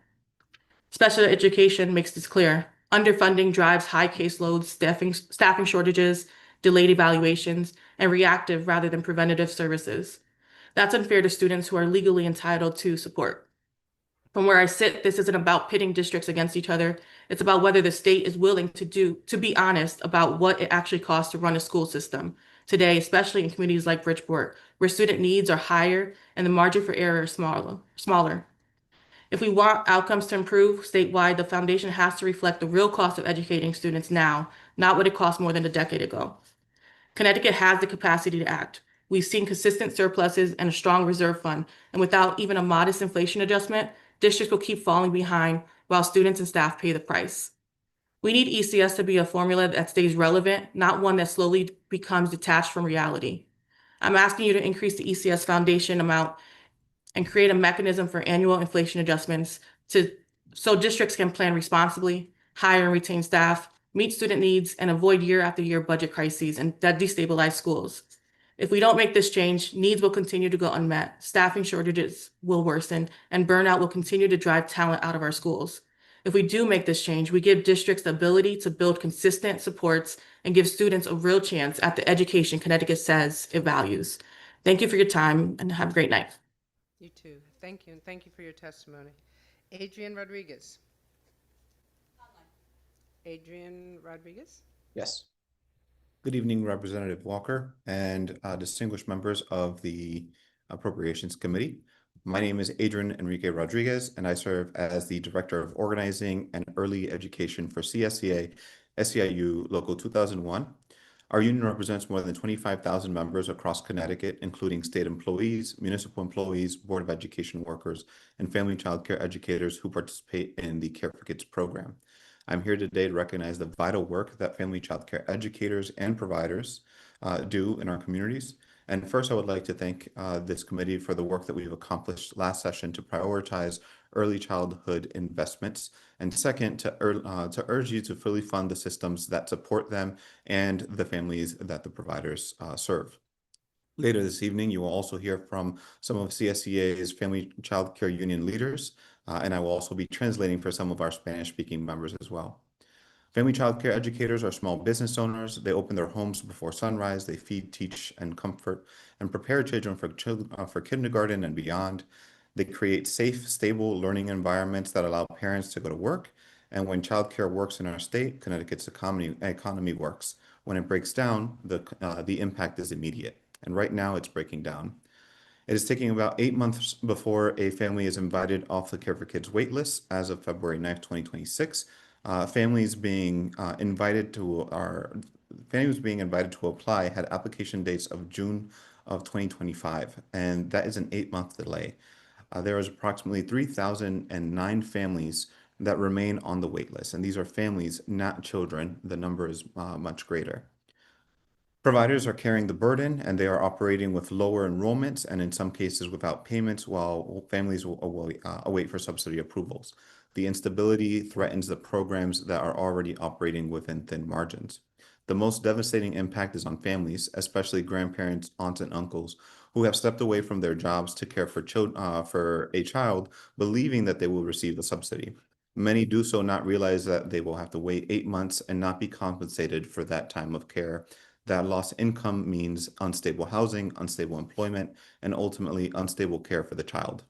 Special education makes this clear. Underfunding drives high caseloads, staffing shortages, delayed evaluations, and reactive rather than preventative services. That's unfair to students who are legally entitled to support. From where I sit, this isn't about pitting districts against each other. It's about whether the state is willing to be honest about what it actually costs to run a school system today, especially in communities like Bridgeport, where student needs are higher and the margin for error is smaller. If we want outcomes to improve statewide, the foundation has to reflect the real cost of educating students now, not what it cost more than a decade ago. Connecticut has the capacity to act. We've seen consistent surpluses and a strong reserve fund, and without even a modest inflation adjustment, districts will keep falling behind while students and staff pay the price. We need ECS to be a formula that stays relevant, not one that slowly becomes detached from reality. I'm asking you to increase the ECS foundation amount and create a mechanism for annual inflation adjustments so districts can plan responsibly, hire and retain staff, meet student needs, and avoid year after year budget crises and that destabilize schools. If we don't make this change, needs will continue to go unmet, staffing shortages will worsen, and burnout will continue to drive talent out of our schools. If we do make this change, we give districts the ability to build consistent supports and give students a real chance at the education Connecticut says it values. Thank you for your time and have a great night. You too. Thank you, and thank you for your testimony. Adrian Rodriguez. Adrian Rodriguez? Yes. Good evening, Representative Walker and distinguished members of the Appropriations Committee. My name is Adrian Enrique Rodriguez, and I serve as the Director of Organizing and Early Education for CSEA SEIU Local 2001. Our union represents more than 25,000 members across Connecticut, including state employees, municipal employees, Board of Education workers, and family child care educators who participate in the Care for Kids program. I'm here today to recognize the vital work that family child care educators and providers do in our communities. And first, I would like to thank this committee for the work that we've accomplished last session to prioritize early childhood investments. And second, to urge you to fully fund the systems that support them and the families that the providers serve. Later this evening, you will also hear from some of CSEA's Family Child Care Union leaders, and I will also be translating for some of our Spanish-speaking members as well. Family child care educators are small business owners. They open their homes before sunrise. They feed, teach, and comfort, and prepare children for kindergarten and beyond. They create safe, stable learning environments that allow parents to go to work. And when childcare works in our state, Connecticut's economy works. When it breaks down, the impact is immediate. And right now, it's breaking down. It is taking about 8 months before a family is invited off the Care for Kids waitlist as of February 9th, 2026. Families being invited to apply had application dates of June of 2025, and that is an 8-month delay. There is approximately 3,009 families that remain on the wait list, and these are families, not children. The number is much greater. Providers are carrying the burden, and they are operating with lower enrollments and in some cases without payments while families will await for subsidy approvals. The instability threatens the programs that are already operating within thin margins. The most devastating impact is on families, especially grandparents, aunts, and uncles, who have stepped away from their jobs to care for a child, believing that they will receive the subsidy. Many do so not realize that they will have to wait 8 months and not be compensated for that time of care. That lost income means unstable housing, unstable employment, and ultimately unstable care for the child.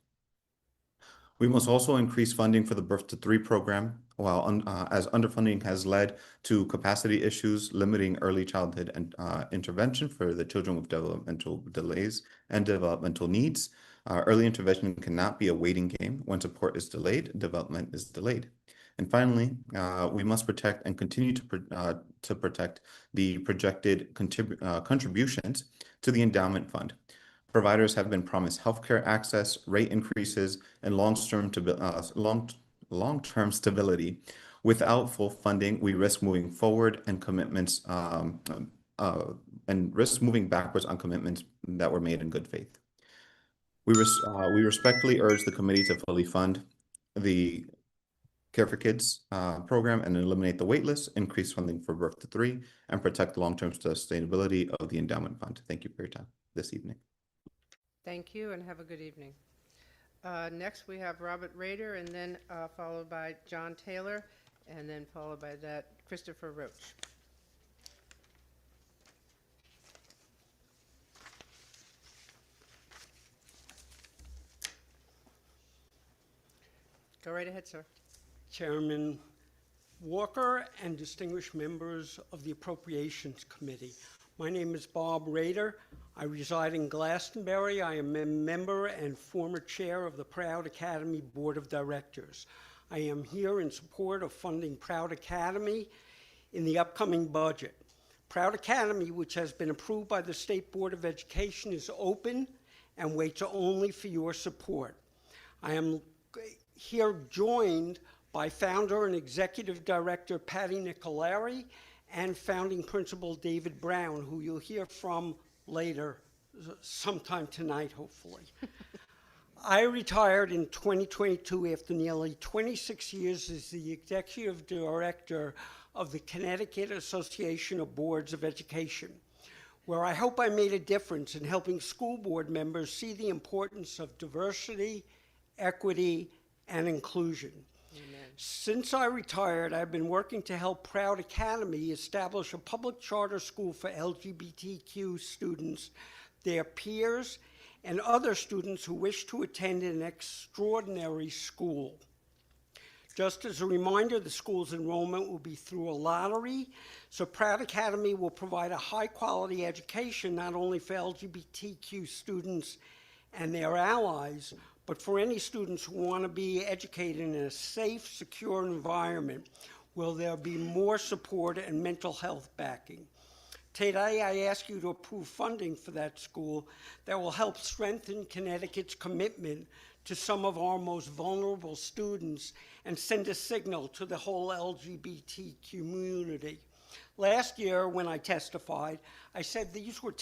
We must also increase funding for the Birth to 3 program, as underfunding has led to capacity issues, limiting early childhood and intervention for the children with developmental delays and developmental needs. Early intervention cannot be a waiting game. When support is delayed, development is delayed. And finally, we must protect and continue to protect the projected contributions to the endowment fund. Providers have been promised healthcare access, rate increases, and long-term stability. Without full funding, we risk moving forward and commitments and risk moving backwards on commitments that were made in good faith. We respectfully urge the committee to fully fund the Care for Kids program and eliminate the waitlist, increase funding for Birth to 3, and protect the long-term sustainability of the endowment fund. Thank you for your time this evening. Thank you, and have a good evening. Next, we have Robert Rader, and then followed by John Taylor, and then followed by that, Christopher Roach. Go right ahead, sir. Chairman Walker and distinguished members of the Appropriations Committee. My name is Bob Rader. I reside in Glastonbury. I am a member and former chair of the Proud Academy Board of Directors. I am here in support of funding Proud Academy in the upcoming budget. Proud Academy, which has been approved by the State Board of Education, is open and waits only for your support. I am here joined by founder and executive director Patty Nicolari and founding principal David Brown, who you'll hear from later, sometime tonight, hopefully. I retired in 2022 after nearly 26 years as the executive director of the Connecticut Association of Boards of Education, where I hope I made a difference in helping school board members see the importance of diversity, equity, and inclusion. Amen. Since I retired, I've been working to help Proud Academy establish a public charter school for LGBTQ students, their peers, and other students who wish to attend an extraordinary school. Just as a reminder, the school's enrollment will be through a lottery, so Proud Academy will provide a high-quality education not only for LGBTQ students and their allies, but for any students who want to be educated in a safe, secure environment where there'll be more support and mental health backing. Today, I ask you to approve funding for that school that will help strengthen Connecticut's commitment to some of our most vulnerable students and send a signal to the whole LGBT community. Last year, when I testified, I said these were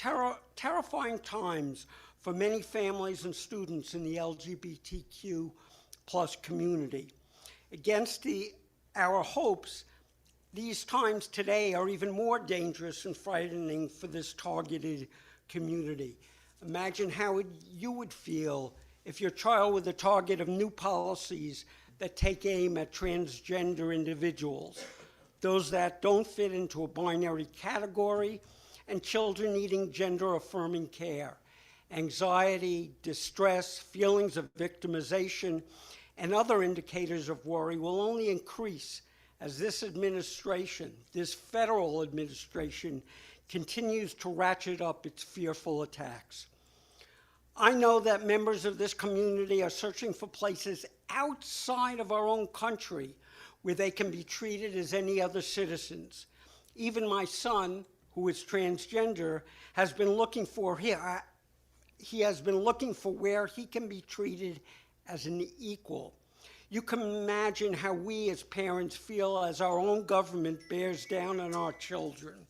terrifying times for many families and students in the LGBTQ plus community. Against our hopes, these times today are even more dangerous and frightening for this targeted community. Imagine how you would feel if your child were the target of new policies that take aim at transgender individuals, those that don't fit into a binary category, and children needing gender-affirming care. Anxiety, distress, feelings of victimization, and other indicators of worry will only increase as this administration, this federal administration, continues to ratchet up its fearful attacks. I know that members of this community are searching for places outside of our own country where they can be treated as any other citizens. Even my son, who is transgender, has been looking for where he can be treated as an equal. You can imagine how we as parents feel as our own government bears down on our children.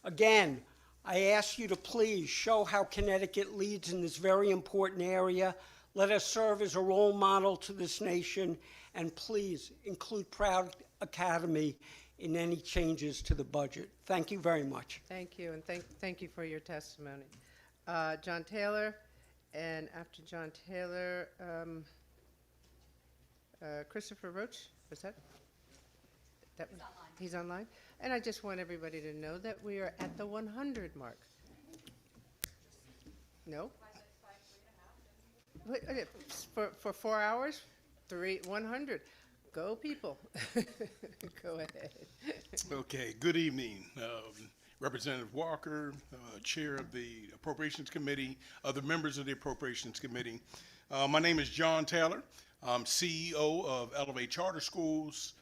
Again, I ask you to please show how Connecticut leads in this very important area. Let us serve as a role model to this nation, and please include Proud Academy in any changes to the budget. Thank you very much. Thank you, and thank you for your testimony. John Taylor, and after John Taylor, Christopher Roach, was that? He's online. And I just want everybody to know that we are at the 100 mark. No? For 4 hours? 100. Go people. Go ahead. Okay, good evening. Representative Walker, Chair of the Appropriations Committee, other members of the Appropriations Committee. My name is John Taylor. I'm CEO of Elevate Charter Schools.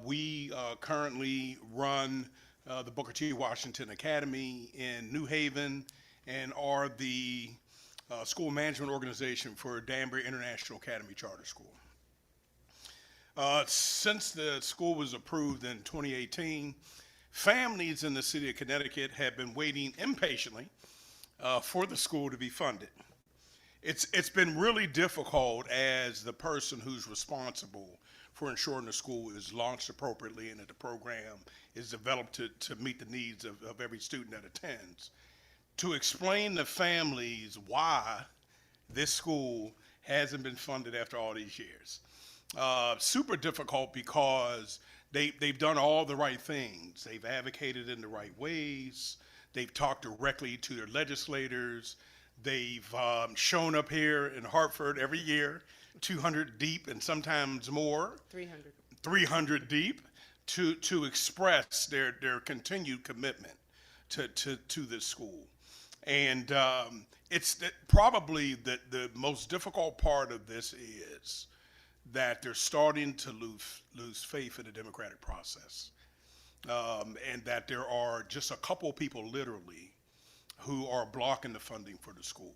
We currently run the Booker T. Washington Academy in New Haven and are the school management organization for Danbury International Academy Charter School. Since the school was approved in 2018, families in the city of Connecticut have been waiting impatiently for the school to be funded. It's been really difficult as the person who's responsible for ensuring the school is launched appropriately and that the program is developed to meet the needs of every student that attends, to explain to families why this school hasn't been funded after all these years. Super difficult because they've done all the right things. They've advocated in the right ways. They've talked directly to their legislators. They've shown up here in Hartford every year, 200 deep and sometimes more. 300 deep to express their continued commitment to this school. And it's probably the most difficult part of this is that they're starting to lose faith in the democratic process. And that there are just a couple people literally who are blocking the funding for the school.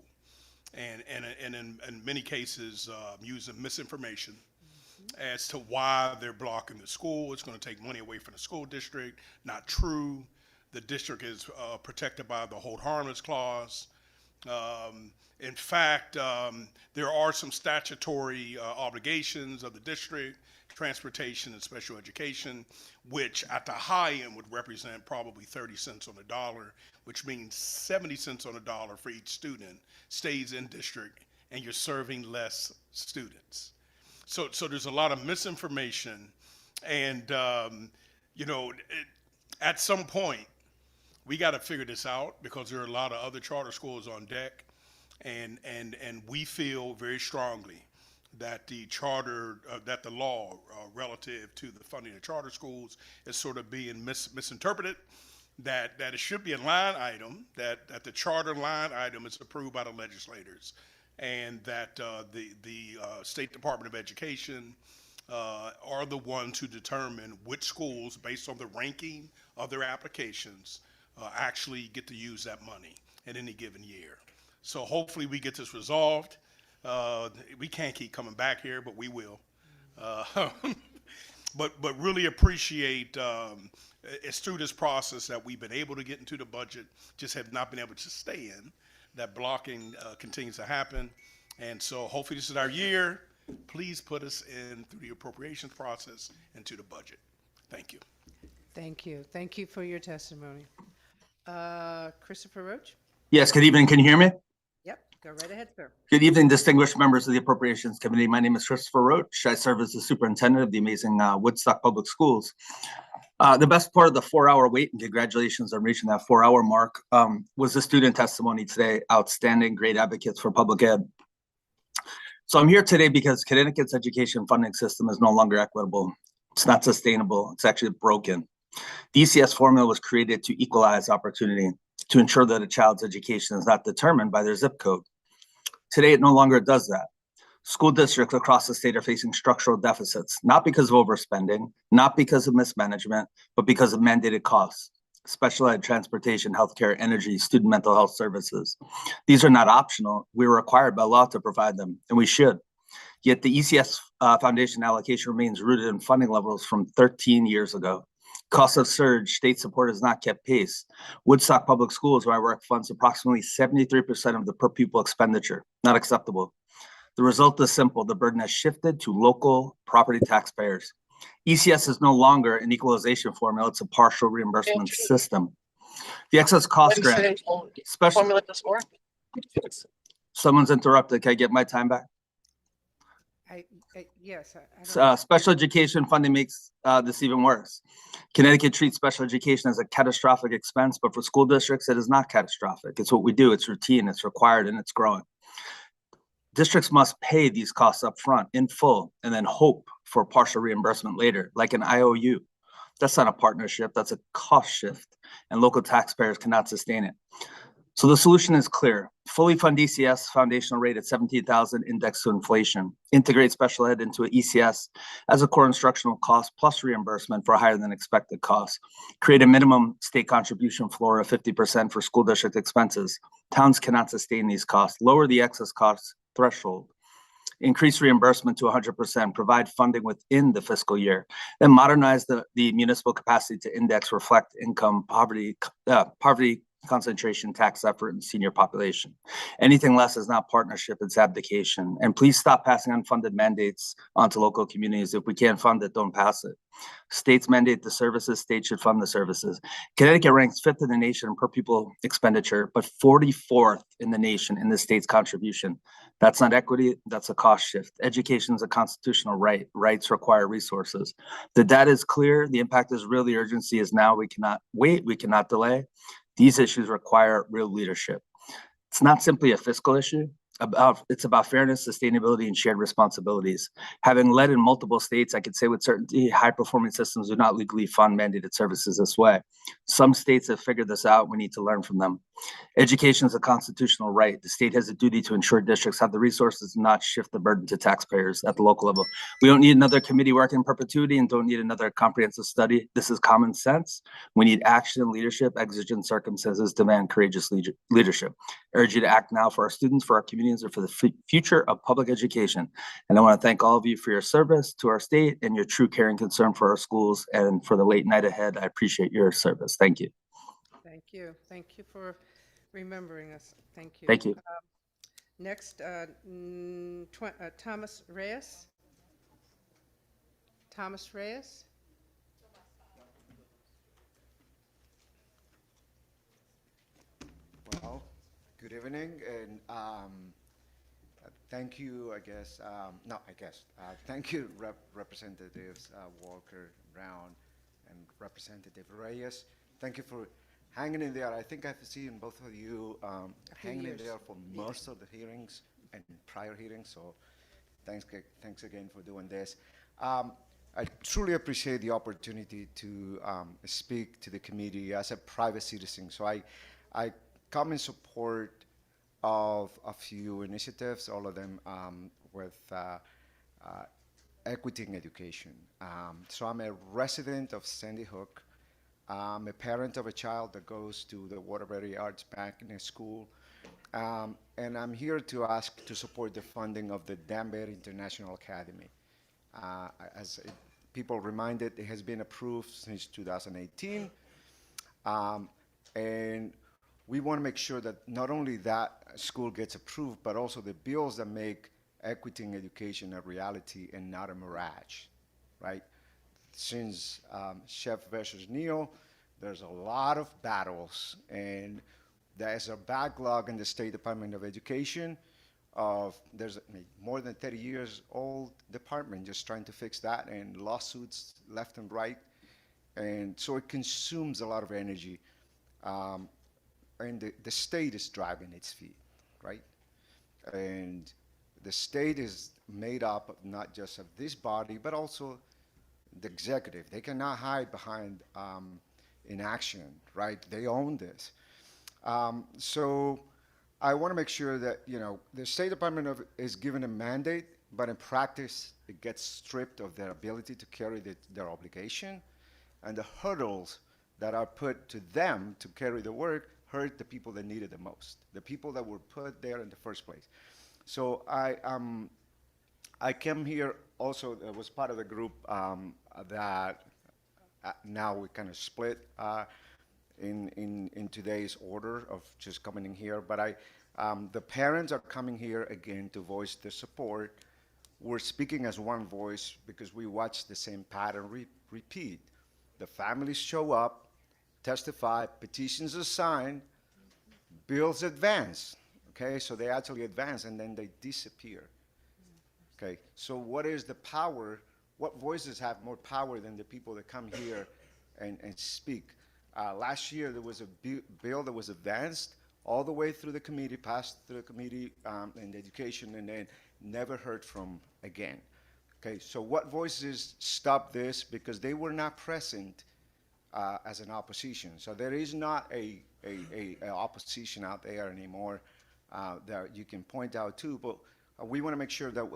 And in many cases using misinformation as to why they're blocking the school. It's going to take money away from the school district. Not true. The district is protected by the hold harmless clause. In fact, there are some statutory obligations of the district, transportation and special education, which at the high end would represent probably 30 cents on the dollar, which means 70 cents on the dollar for each student stays in district and you're serving less students. So there's a lot of misinformation, and you know, at some point, we got to figure this out because there are a lot of other charter schools on deck, and we feel very strongly that the charter, that the law relative to the funding of charter schools is sort of being misinterpreted. That it should be a line item, that the charter line item is approved by the legislators, and that the State Department of Education are the ones who determine which schools, based on the ranking of their applications, actually get to use that money in any given year. So hopefully we get this resolved. We can't keep coming back here, but we will. But really appreciate it's through this process that we've been able to get into the budget, just have not been able to stay in. That blocking continues to happen. And so hopefully this is our year. Please put us in through the appropriations process into the budget. Thank you. Thank you. Thank you for your testimony. Christopher Roach? Yes, good evening. Can you hear me? Yep, go right ahead, sir. Good evening, distinguished members of the Appropriations Committee. My name is Christopher Roach. I serve as the superintendent of the amazing Woodstock Public Schools. The best part of the 4-hour wait, and congratulations on reaching that 4-hour mark, was the student testimony today. Outstanding, great advocates for public ed. So I'm here today because Connecticut's education funding system is no longer equitable. It's not sustainable. It's actually broken. The ECS formula was created to equalize opportunity, to ensure that a child's education is not determined by their zip code. Today, it no longer does that. School districts across the state are facing structural deficits, not because of overspending, not because of mismanagement, but because of mandated costs. Special ed, transportation, healthcare, energy, student mental health services. These are not optional. We're required by law to provide them, and we should. Yet the ECS foundation allocation remains rooted in funding levels from 13 years ago. Costs have surged, state support has not kept pace. Woodstock Public Schools, where I work, funds approximately 73% of the per pupil expenditure. Not acceptable. The result is simple. The burden has shifted to local property taxpayers. ECS is no longer an equalization formula. It's a partial reimbursement system. The excess cost grant, special. Someone's interrupted. Can I get my time back? Yes. I don't Special education funding makes this even worse. Connecticut treats special education as a catastrophic expense, but for school districts, it is not catastrophic. It's what we do. It's routine, it's required, and it's growing. Districts must pay these costs up front in full and then hope for partial reimbursement later, like an IOU. That's not a partnership, that's a cost shift, and local taxpayers cannot sustain it. So the solution is clear. Fully fund ECS foundational rate at $17,000 indexed to inflation. Integrate special ed into an ECS as a core instructional cost plus reimbursement for higher than expected costs. Create a minimum state contribution floor of 50% for school district expenses. Towns cannot sustain these costs. Lower the excess costs threshold. Increase reimbursement to 100%, provide funding within the fiscal year, then modernize the municipal capacity to index, reflect income, poverty concentration, tax effort, and senior population. Anything less is not partnership, it's abdication. And please stop passing unfunded mandates onto local communities. If we can't fund it, don't pass it. States mandate the services, states should fund the services. Connecticut ranks 5th in the nation in per pupil expenditure, but 44th in the nation in the state's contribution. That's not equity, that's a cost shift. Education is a constitutional right. Rights require resources. The data is clear, the impact is real, the urgency is now. We cannot wait, we cannot delay. These issues require real leadership. It's not simply a fiscal issue. It's about fairness, sustainability, and shared responsibilities. Having led in multiple states, I could say with certainty, high-performing systems do not legally fund mandated services this way. Some states have figured this out. We need to learn from them. Education is a constitutional right. The state has a duty to ensure districts have the resources to not shift the burden to taxpayers at the local level. We don't need another committee work in perpetuity and don't need another comprehensive study. This is common sense. We need action and leadership. Exigent circumstances demand courageous leadership. I urge you to act now for our students, for our communities, or for the future of public education. And I want to thank all of you for your service to our state and your true care and concern for our schools and for the late night ahead. I appreciate your service. Thank you. Thank you. Thank you for remembering us. Thank you. Thank you. Next, Thomas Reyes. Thomas Reyes. Well, good evening, and Thank you, thank you, Representatives Walker, Brown, and Representative Reyes. Thank you for hanging in there. I think I've seen both of you hanging in there for most of the hearings and prior hearings, so thanks again for doing this. I truly appreciate the opportunity to speak to the committee as a private citizen. So I come in support of a few initiatives, all of them with equity in education. So I'm a resident of Sandy Hook. I'm a parent of a child that goes to the Waterbury Arts Magnet School. And I'm here to ask to support the funding of the Danbury International Academy. As people reminded, it has been approved since 2018. And we want to make sure that not only that school gets approved, but also the bills that make equity in education a reality and not a mirage, right? Since Chef versus Neil, there's a lot of battles, and there's a backlog in the State Department of Education there's more than 30 years old department just trying to fix that, and lawsuits left and right. And so it consumes a lot of energy. And the state is dragging its feet, right? And the state is made up of not just of this body, but also the executive. They cannot hide behind inaction, right? They own this. So I want to make sure that, the State Department is given a mandate, but in practice, it gets stripped of their ability to carry their obligation. And the hurdles that are put to them to carry the work hurt the people that need it the most, the people that were put there in the first place. So I came here also, was part of the group that now we kind of split in today's order of just coming in here. But the parents are coming here again to voice their support. We're speaking as one voice because we watch the same pattern repeat. The families show up, testify, petitions are signed, bills advance, okay? So they actually advance and then they disappear, okay? So what is the power? What voices have more power than the people that come here and speak? Last year, there was a bill that was advanced all the way through the committee, passed through the committee in education, and then never heard from again. Okay, so what voices stopped this? Because they were not present as an opposition. So there is not a opposition out there anymore that you can point out to, but we want to make sure that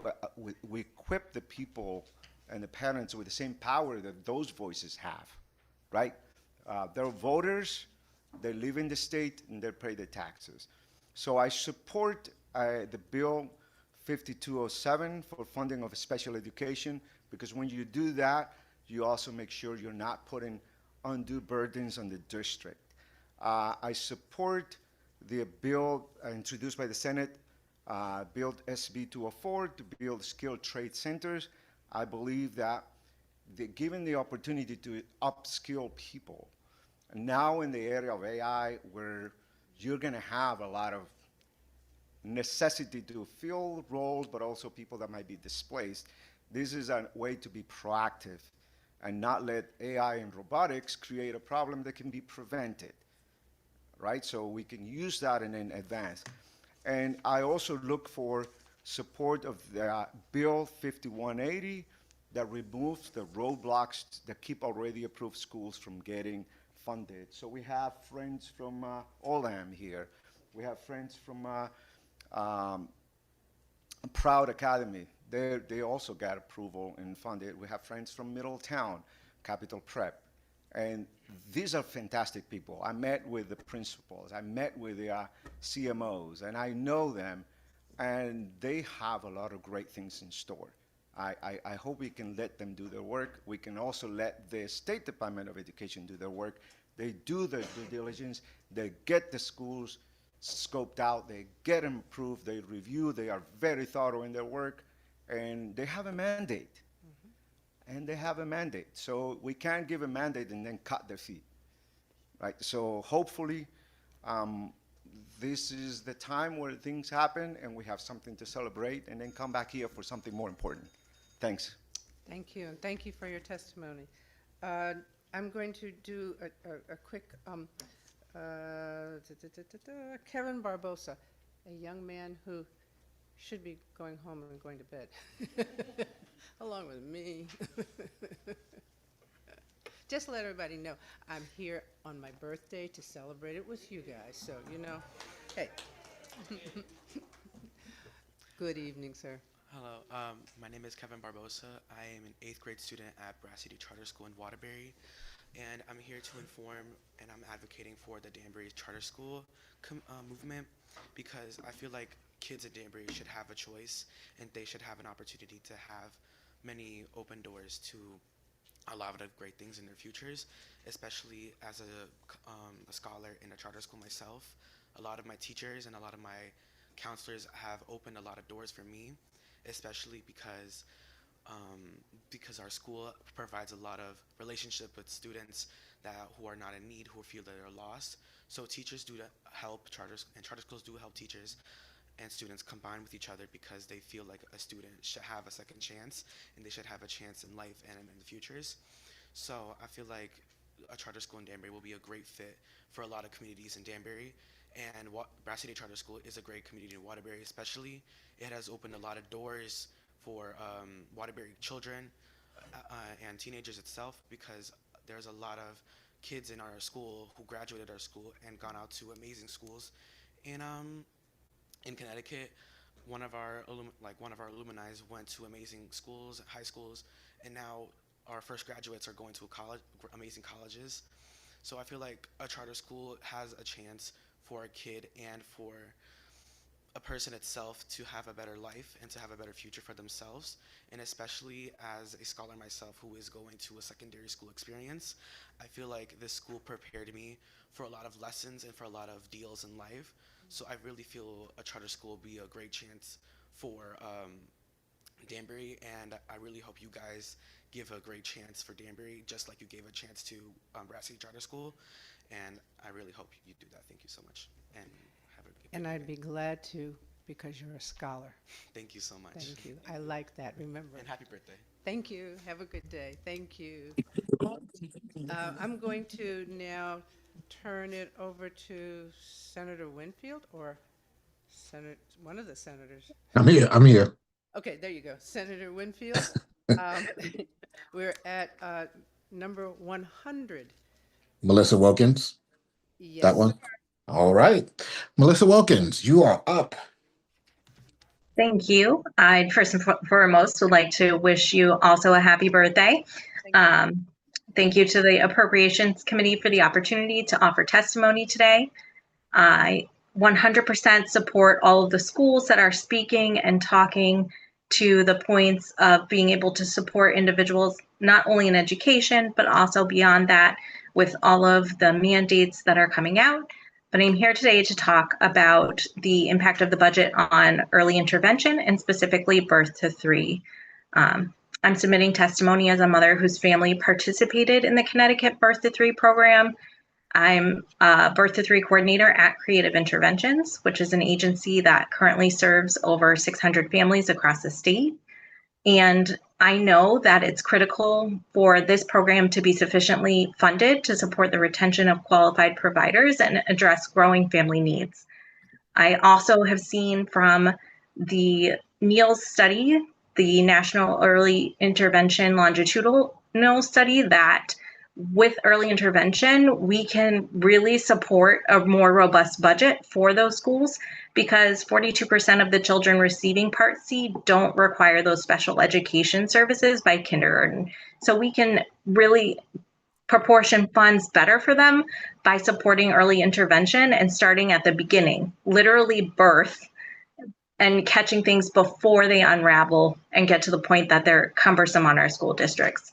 we equip the people and the parents with the same power that those voices have, right? They're voters, they live in the state, and they pay the taxes. So I support the bill 5207 for funding of special education, because when you do that, you also make sure you're not putting undue burdens on the district. I support the bill introduced by the Senate, Bill SB 204, to build skilled trade centers. I believe that given the opportunity to upskill people, now in the area of AI, where you're going to have a lot of necessity to fill roles, but also people that might be displaced, this is a way to be proactive and not let AI and robotics create a problem that can be prevented, right? So we can use that in advance. And I also look for support of the Bill 5180 that removes the roadblocks that keep already approved schools from getting funded. So we have friends from Olam here. We have friends from Proud Academy. They also got approval and funded. We have friends from Middletown, Capital Prep. And these are fantastic people. I met with the principals. I met with the CMOs, and I know them, and they have a lot of great things in store. I hope we can let them do their work. We can also let the State Department of Education do their work. They do their due diligence. They get the schools scoped out. They get them approved. They review. They are very thorough in their work. And they have a mandate. And they have a mandate. So we can't give a mandate and then cut their feet, right? So hopefully this is the time where things happen and we have something to celebrate and then come back here for something more important. Thanks. Thank you, and thank you for your testimony. I'm going to do a quick, Kevin Barbosa, a young man who should be going home and going to bed, along with me. Just let everybody know, I'm here on my birthday to celebrate it with you guys, so, you know, hey. Good evening, sir. Hello, my name is Kevin Barbosa. I am an 8th grade student at Brass City Charter School in Waterbury, and I'm here to inform and I'm advocating for the Danbury Charter School movement, because I feel like kids at Danbury should have a choice and they should have an opportunity to have many open doors to a lot of great things in their futures, especially as a scholar in a charter school myself. A lot of my teachers and a lot of my counselors have opened a lot of doors for me, especially because our school provides a lot of relationship with students who are not in need, who feel that they're lost. So teachers do help charters, and charter schools do help teachers and students combine with each other, because they feel like a student should have a second chance and they should have a chance in life and in the futures. So I feel like a charter school in Danbury will be a great fit for a lot of communities in Danbury, and Brass City Charter School is a great community in Waterbury especially. It has opened a lot of doors for Waterbury children and teenagers itself, because there's a lot of kids in our school who graduated our school and gone out to amazing schools. In Connecticut, one of our alumni went to amazing schools, high schools, and now our first graduates are going to amazing colleges. So I feel like a charter school has a chance for a kid and for a person itself to have a better life and to have a better future for themselves. And especially as a scholar myself who is going to a secondary school experience, I feel like this school prepared me for a lot of lessons and for a lot of deals in life. So I really feel a charter school will be a great chance for Danbury, and I really hope you guys give a great chance for Danbury, just like you gave a chance to Brass City Charter School. And I really hope you do that. Thank you so much. And have a good And I'd be glad to, because you're a scholar. Thank you so much. Thank you. I like that. Remember. And happy birthday. Thank you. Have a good day. Thank you. I'm going to now turn it over to Senator Winfield, or one of the senators. I'm here. Okay, there you go. Senator Winfield. We're at number 100. Melissa Wilkins. Yes. That one? All right. Melissa Wilkins, you are up. Thank you. I first and foremost would like to wish you also a happy birthday. Thank you to the Appropriations Committee for the opportunity to offer testimony today. I 100% support all of the schools that are speaking and talking to the points of being able to support individuals, not only in education, but also beyond that with all of the mandates that are coming out. But I'm here today to talk about the impact of the budget on early intervention and specifically birth to 3. I'm submitting testimony as a mother whose family participated in the Connecticut Birth to 3 program. I'm a Birth to 3 coordinator at Creative Interventions, which is an agency that currently serves over 600 families across the state. And I know that it's critical for this program to be sufficiently funded to support the retention of qualified providers and address growing family needs. I also have seen from the NEALS study, the National Early Intervention Longitudinal Study, that with early intervention, we can really support a more robust budget for those schools, because 42% of the children receiving Part C don't require those special education services by kindergarten. So we can really proportion funds better for them by supporting early intervention and starting at the beginning, literally birth, and catching things before they unravel and get to the point that they're cumbersome on our school districts.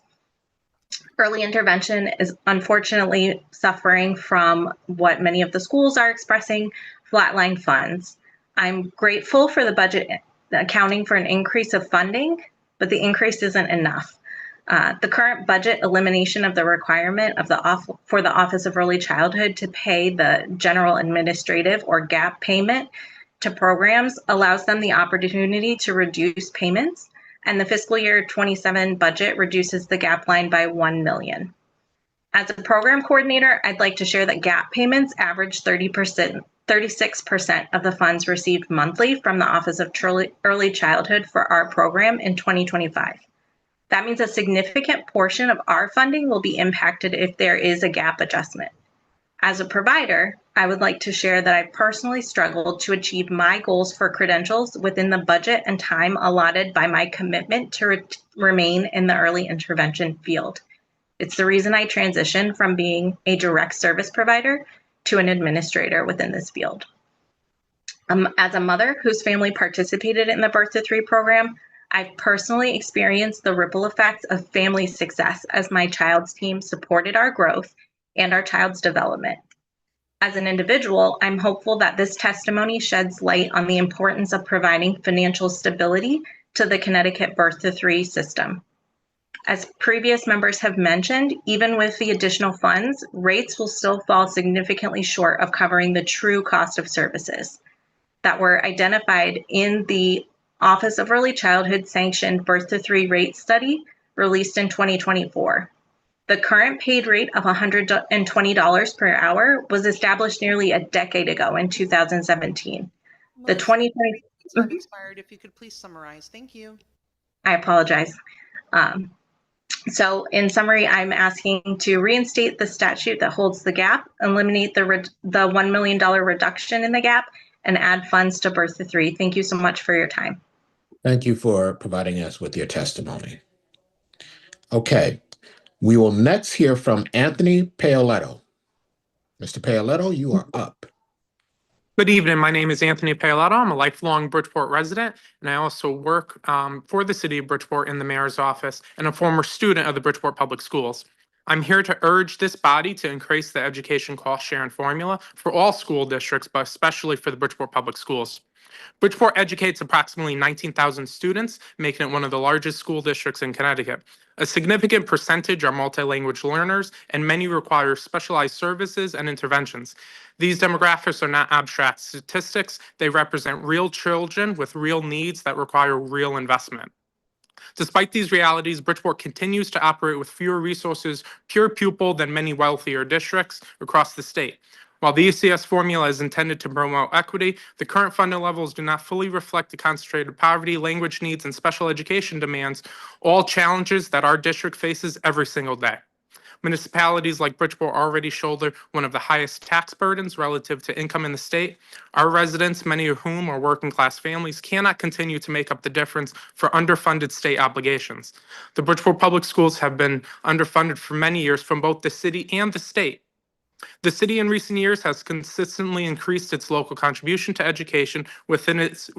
Early intervention is unfortunately suffering from what many of the schools are expressing, flatline funds. I'm grateful for the budget accounting for an increase of funding, but the increase isn't enough. The current budget elimination of the requirement of for the Office of Early Childhood to pay the general administrative or GAP payment to programs allows them the opportunity to reduce payments, and the fiscal year 27 budget reduces the GAP line by $1 million. As a program coordinator, I'd like to share that GAP payments average 36% of the funds received monthly from the Office of Early Childhood for our program in 2025. That means a significant portion of our funding will be impacted if there is a GAP adjustment. As a provider, I would like to share that I personally struggled to achieve my goals for credentials within the budget and time allotted by my commitment to remain in the early intervention field. It's the reason I transitioned from being a direct service provider to an administrator within this field. As a mother whose family participated in the Birth to 3 program, I've personally experienced the ripple effects of family success as my child's team supported our growth and our child's development. As an individual, I'm hopeful that this testimony sheds light on the importance of providing financial stability to the Connecticut Birth to 3 system. As previous members have mentioned, even with the additional funds, rates will still fall significantly short of covering the true cost of services that were identified in the Office of Early Childhood sanctioned Birth to 3 rate study released in 2024. The current paid rate of $120 per hour was established nearly a decade ago in 2017. The 2020 Time expired. If you could please summarize. Thank you. I apologize. So in summary, I'm asking to reinstate the statute that holds the gap, eliminate the $1 million reduction in the gap, and add funds to Birth to 3. Thank you so much for your time. Thank you for providing us with your testimony. Okay, we will next hear from Anthony Paoletto. Mr. Paoletto, you are up. Good evening. My name is Anthony Paoletto. I'm a lifelong Bridgeport resident, and I also work for the city of Bridgeport in the mayor's office and a former student of the Bridgeport Public Schools. I'm here to urge this body to increase the education cost sharing formula for all school districts, but especially for the Bridgeport Public Schools. Bridgeport educates approximately 19,000 students, making it one of the largest school districts in Connecticut. A significant percentage are multilingual learners, and many require specialized services and interventions. These demographics are not abstract statistics. They represent real children with real needs that require real investment. Despite these realities, Bridgeport continues to operate with fewer resources per pupil than many wealthier districts across the state. While the ECS formula is intended to promote equity, the current funding levels do not fully reflect the concentrated poverty, language needs, and special education demands, all challenges that our district faces every single day. Municipalities like Bridgeport already shoulder one of the highest tax burdens relative to income in the state. Our residents, many of whom are working class families, cannot continue to make up the difference for underfunded state obligations. The Bridgeport Public Schools have been underfunded for many years from both the city and the state. The city in recent years has consistently increased its local contribution to education within its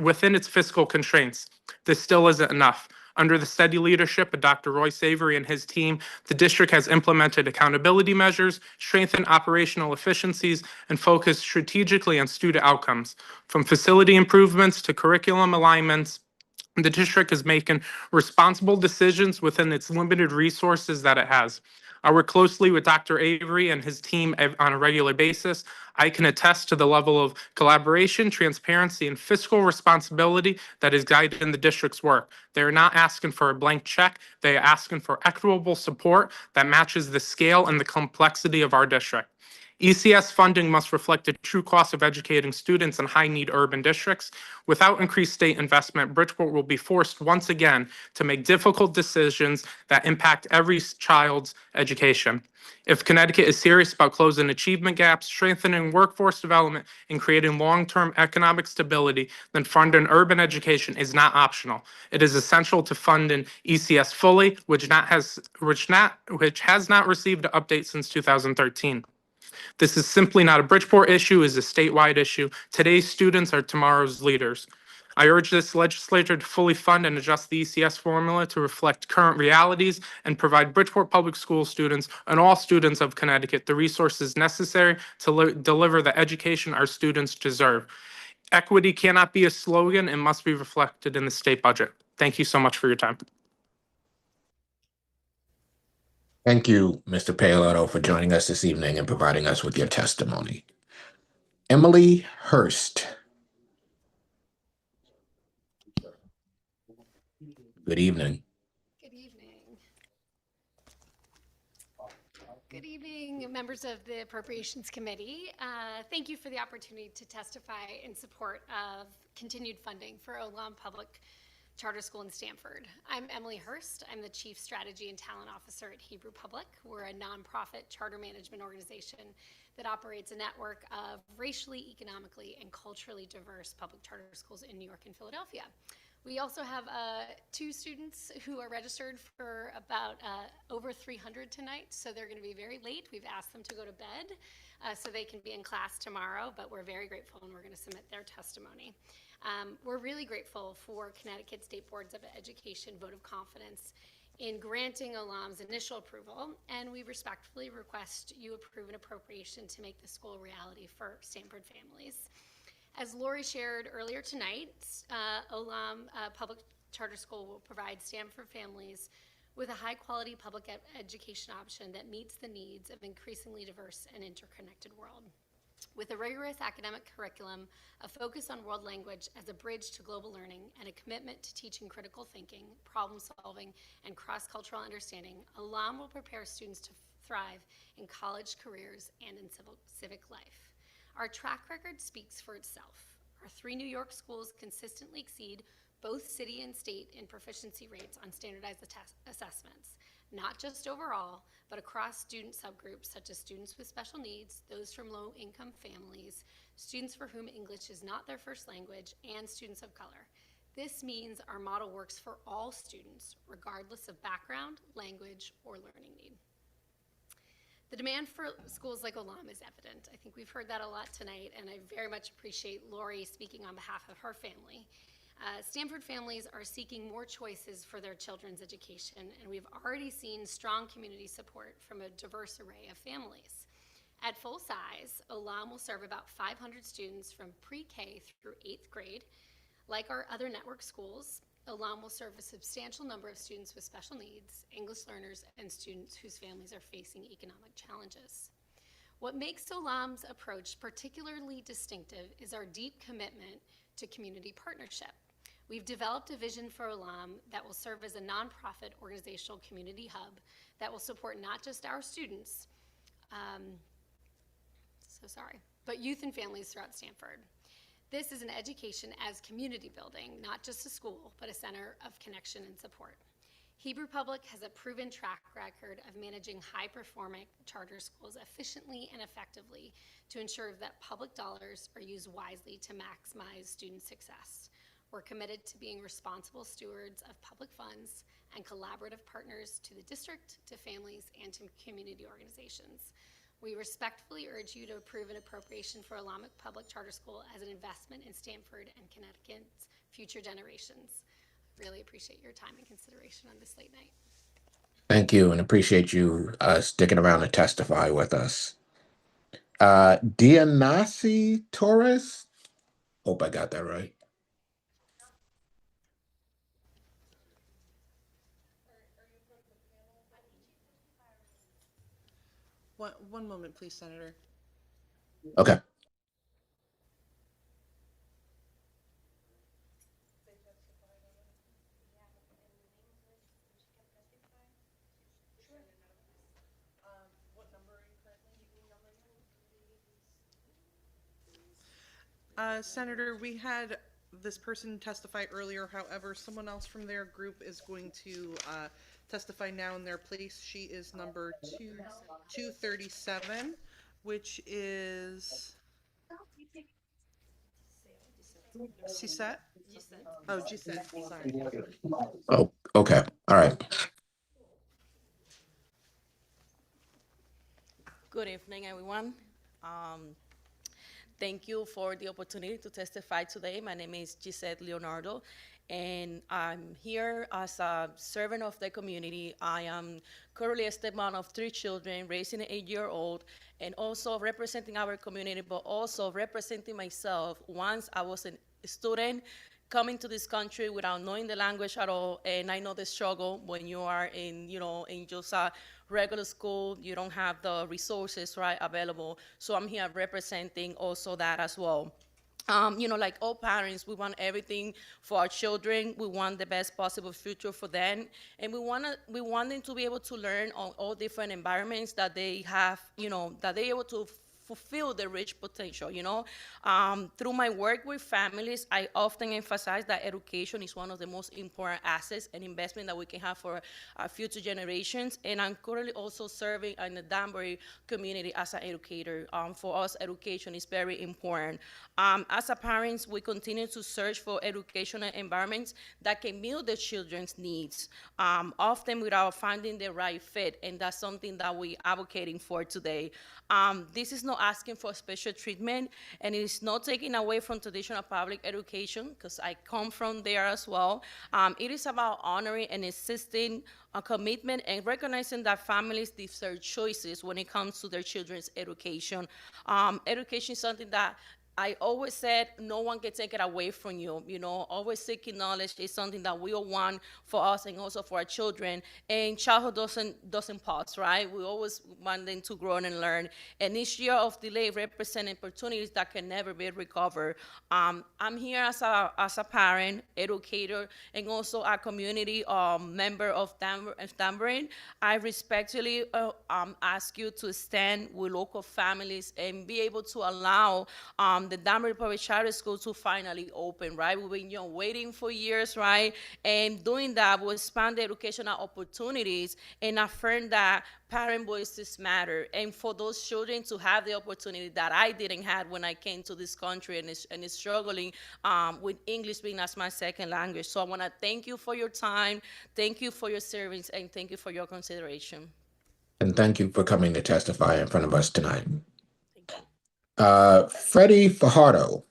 fiscal constraints. This still isn't enough. Under the steady leadership of Dr. Roy Savory and his team, the district has implemented accountability measures, strengthened operational efficiencies, and focused strategically on student outcomes. From facility improvements to curriculum alignments, the district is making responsible decisions within its limited resources that it has. I work closely with Dr. Avery and his team on a regular basis. I can attest to the level of collaboration, transparency, and fiscal responsibility that is guiding the district's work. They are not asking for a blank check. They are asking for equitable support that matches the scale and the complexity of our district. ECS funding must reflect the true cost of educating students in high-need urban districts. Without increased state investment, Bridgeport will be forced once again to make difficult decisions that impact every child's education. If Connecticut is serious about closing achievement gaps, strengthening workforce development, and creating long-term economic stability, then funding urban education is not optional. It is essential to funding ECS fully, which has not received an update since 2013. This is simply not a Bridgeport issue, it's a statewide issue. Today's students are tomorrow's leaders. I urge this legislature to fully fund and adjust the ECS formula to reflect current realities and provide Bridgeport Public School students and all students of Connecticut the resources necessary to deliver the education our students deserve. Equity cannot be a slogan, it must be reflected in the state budget. Thank you so much for your time. Thank you, Mr. Paoletto, for joining us this evening and providing us with your testimony. Emily Hurst. Good evening. Good evening. Good evening, members of the Appropriations Committee. Thank you for the opportunity to testify in support of continued funding for Olam Public Charter School in Stamford. I'm Emily Hurst. I'm the Chief Strategy and Talent Officer at Hebrew Public. We're a nonprofit charter management organization that operates a network of racially, economically, and culturally diverse public charter schools in New York and Philadelphia. We also have 2 students who are registered for about over 300 tonight, so they're going to be very late. We've asked them to go to bed so they can be in class tomorrow, but we're very grateful and we're going to submit their testimony. We're really grateful for Connecticut State Boards of Education vote of confidence in granting Olam's initial approval, and we respectfully request you approve an appropriation to make the school a reality for Stamford families. As Lori shared earlier tonight, Olam Public Charter School will provide Stamford families with a high-quality public education option that meets the needs of an increasingly diverse and interconnected world. With a rigorous academic curriculum, a focus on world language as a bridge to global learning, and a commitment to teaching critical thinking, problem-solving, and cross-cultural understanding, Olam will prepare students to thrive in college careers and in civic life. Our track record speaks for itself. Our 3 New York schools consistently exceed both city and state in proficiency rates on standardized assessments, not just overall, but across student subgroups such as students with special needs, those from low-income families, students for whom English is not their first language, and students of color. This means our model works for all students, regardless of background, language, or learning need. The demand for schools like Olam is evident. I think we've heard that a lot tonight, and I very much appreciate Lori speaking on behalf of her family. Stamford families are seeking more choices for their children's education, and we've already seen strong community support from a diverse array of families. At full size, Olam will serve about 500 students from pre-K through 8th grade. Like our other network schools, Olam will serve a substantial number of students with special needs, English learners, and students whose families are facing economic challenges. What makes Olam's approach particularly distinctive is our deep commitment to community partnership. We've developed a vision for Olam that will serve as a nonprofit organizational community hub that will support not just our students, but youth and families throughout Stamford. This is an education as community building, not just a school, but a center of connection and support. Hebrew Public has a proven track record of managing high-performing charter schools efficiently and effectively to ensure that public dollars are used wisely to maximize student success. We're committed to being responsible stewards of public funds and collaborative partners to the district, to families, and to community organizations. We respectfully urge you to approve an appropriation for Olam Public Charter School as an investment in Stamford and Connecticut's future generations. Really appreciate your time and consideration on this late night. Thank you, and appreciate you sticking around to testify with us. Dianasi Torres. Hope I got that right. One moment, please, Senator. Okay. Senator, we had this person testify earlier. However, someone else from their group is going to testify now in their place. She is number 237, which is Gisette. Oh, Gisette. Sorry. Oh, okay. All right. Good evening, everyone. Thank you for the opportunity to testify today. My name is Gisette Leonardo, and I'm here as a servant of the community. I am currently a stepmom of 3 children, raising an 8-year-old, and also representing our community, but also representing myself. Once I was a student coming to this country without knowing the language at all, and I know the struggle when you are in, in just regular school, you don't have the resources, right, available. So I'm here representing also that as well. Like all parents, we want everything for our children. We want the best possible future for them, and we want them to be able to learn on all different environments that they have. That they're able to fulfill their rich potential. Through my work with families, I often emphasize that education is one of the most important assets and investment that we can have for our future generations. And I'm currently also serving in the Danbury community as an educator. For us, education is very important. As a parents, we continue to search for educational environments that can meet the children's needs, often without finding the right fit, and that's something that we're advocating for today. This is not asking for special treatment, and it is not taking away from traditional public education, because I come from there as well. It is about honoring and assisting a commitment and recognizing that families deserve choices when it comes to their children's education. Education is something that I always said no one can take it away from you. Always seeking knowledge is something that we all want for us and also for our children. And childhood doesn't pause, right? We always want them to grow and learn. And each year of delay represents opportunities that can never be recovered. I'm here as a parent, educator, and also a community member of Danbury. I respectfully ask you to stand with local families and be able to allow the Danbury Public Charter School to finally open, right? We've been waiting for years, right? And doing that will expand the educational opportunities and affirm that parent voices matter. And for those children to have the opportunity that I didn't have when I came to this country and is struggling with English being as my second language. So I want to thank you for your time, thank you for your service, and thank you for your consideration. And thank you for coming to testify in front of us tonight. Freddie Fajardo.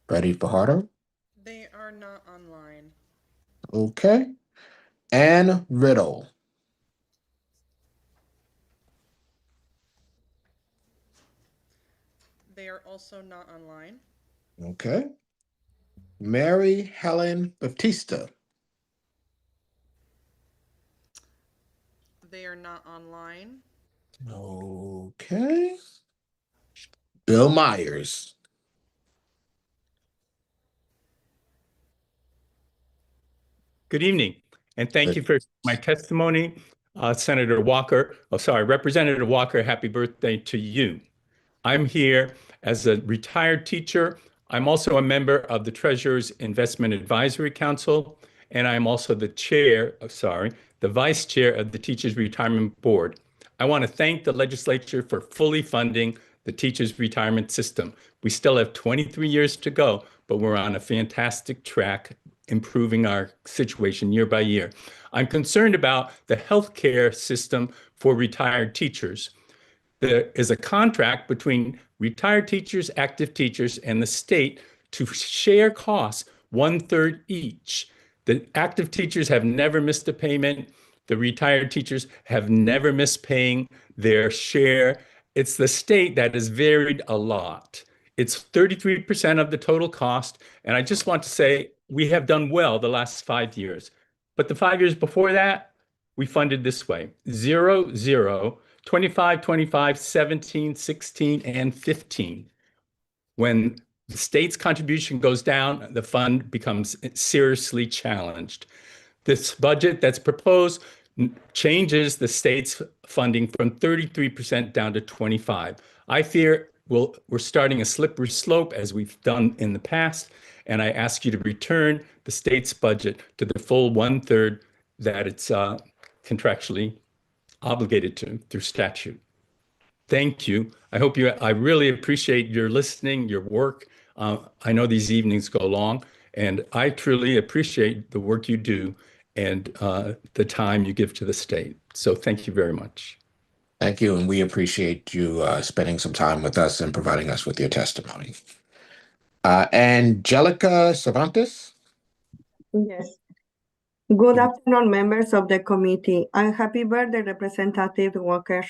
Freddie Fajardo. They are not online. Okay. Ann Riddle. They are also not online. Okay. Mary Helen Baptista. They are not online. Okay. Bill Myers. Good evening, and thank you for my testimony. Senator Walker, Representative Walker, happy birthday to you. I'm here as a retired teacher. I'm also a member of the Treasurer's Investment Advisory Council, and I'm also the vice chair of the Teachers Retirement Board. I want to thank the legislature for fully funding the teachers' retirement system. We still have 23 years to go, but we're on a fantastic track, improving our situation year by year. I'm concerned about the healthcare system for retired teachers. There is a contract between retired teachers, active teachers, and the state to share costs 1/3 each. The active teachers have never missed a payment. The retired teachers have never missed paying their share. It's the state that has varied a lot. It's 33% of the total cost. And I just want to say we have done well the last 5 years. But the 5 years before that, we funded this way: 0, 0, 25, 25, 17, 16, and 15. When the state's contribution goes down, the fund becomes seriously challenged. This budget that's proposed changes the state's funding from 33% down to 25%. I fear we're starting a slippery slope as we've done in the past, and I ask you to return the state's budget to the full 1/3 that it's contractually obligated to through statute. Thank you. I really appreciate your listening, your work. I know these evenings go long, and I truly appreciate the work you do and the time you give to the state. So thank you very much. Thank you, and we appreciate you spending some time with us and providing us with your testimony. Angelica Cervantes. Yes. Good afternoon, members of the committee, and happy birthday, Representative Walker.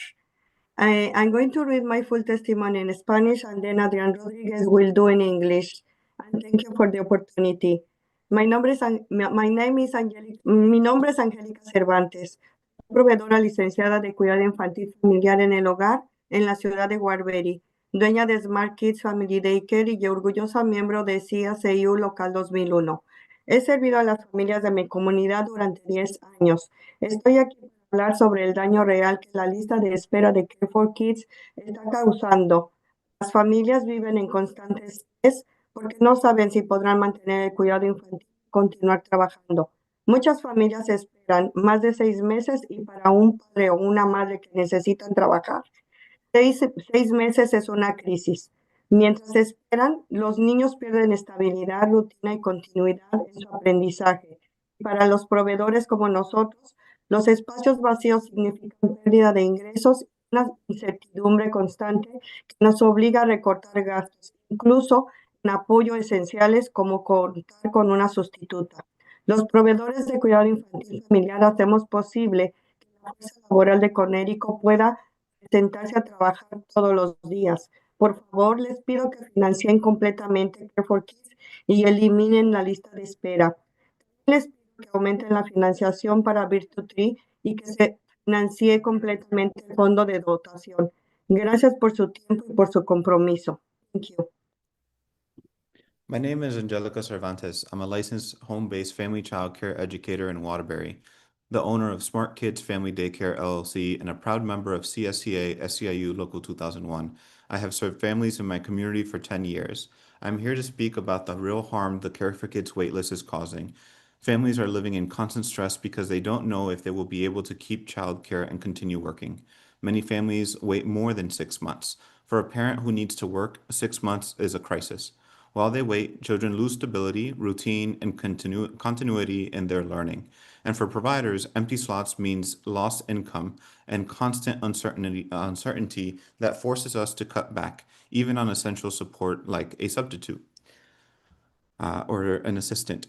I'm going to read my full testimony in Spanish, and then Adrián Rodríguez will do in English. And thank you for the opportunity. My nombre es mi nombre es Angélica Cervantes, proveedora licenciada de cuidado infantil familiar en el hogar en la ciudad de Waterbury, dueña de Smart Kids Family Daycare y orgullosa miembro de CSAU Local 2001. He servido a las familias de mi comunidad durante 10 años. Estoy aquí para hablar sobre el daño real que la lista de espera de Care for Kids está causando. Las familias viven en constante estrés porque no saben si podrán mantener el cuidado infantil y continuar trabajando. Muchas familias esperan más de 6 meses y para un padre o una madre que necesitan trabajar, 6 meses es una crisis. Mientras esperan, los niños pierden estabilidad, rutina y continuidad en su aprendizaje. Para los proveedores como nosotros, los espacios vacíos significan pérdida de ingresos y una incertidumbre constante que nos obliga a recortar gastos, incluso en apoyo esenciales como contar con una sustituta. Los proveedores de cuidado infantil familiar hacemos posible que la fuerza laboral de Conérico pueda sentarse a trabajar todos los días. Por favor, les pido que financien completamente Care for Kids y eliminen la lista de espera. Les pido que aumenten la financiación para Virtue Tree y que se financie completamente el fondo de dotación. Gracias por su tiempo y por su compromiso. Thank you. My name is Angelica Cervantes. I'm a licensed home-based family child care educator in Waterbury, the owner of Smart Kids Family Daycare LLC, and a proud member of CSCA SEIU Local 2001. I have served families in my community for 10 years. I'm here to speak about the real harm the Care for Kids waitlist is causing. Families are living in constant stress because they don't know if they will be able to keep childcare and continue working. Many families wait more than 6 months. For a parent who needs to work, 6 months is a crisis. While they wait, children lose stability, routine, and continuity in their learning. And for providers, empty slots means lost income and constant uncertainty that forces us to cut back, even on essential support like a substitute or an assistant.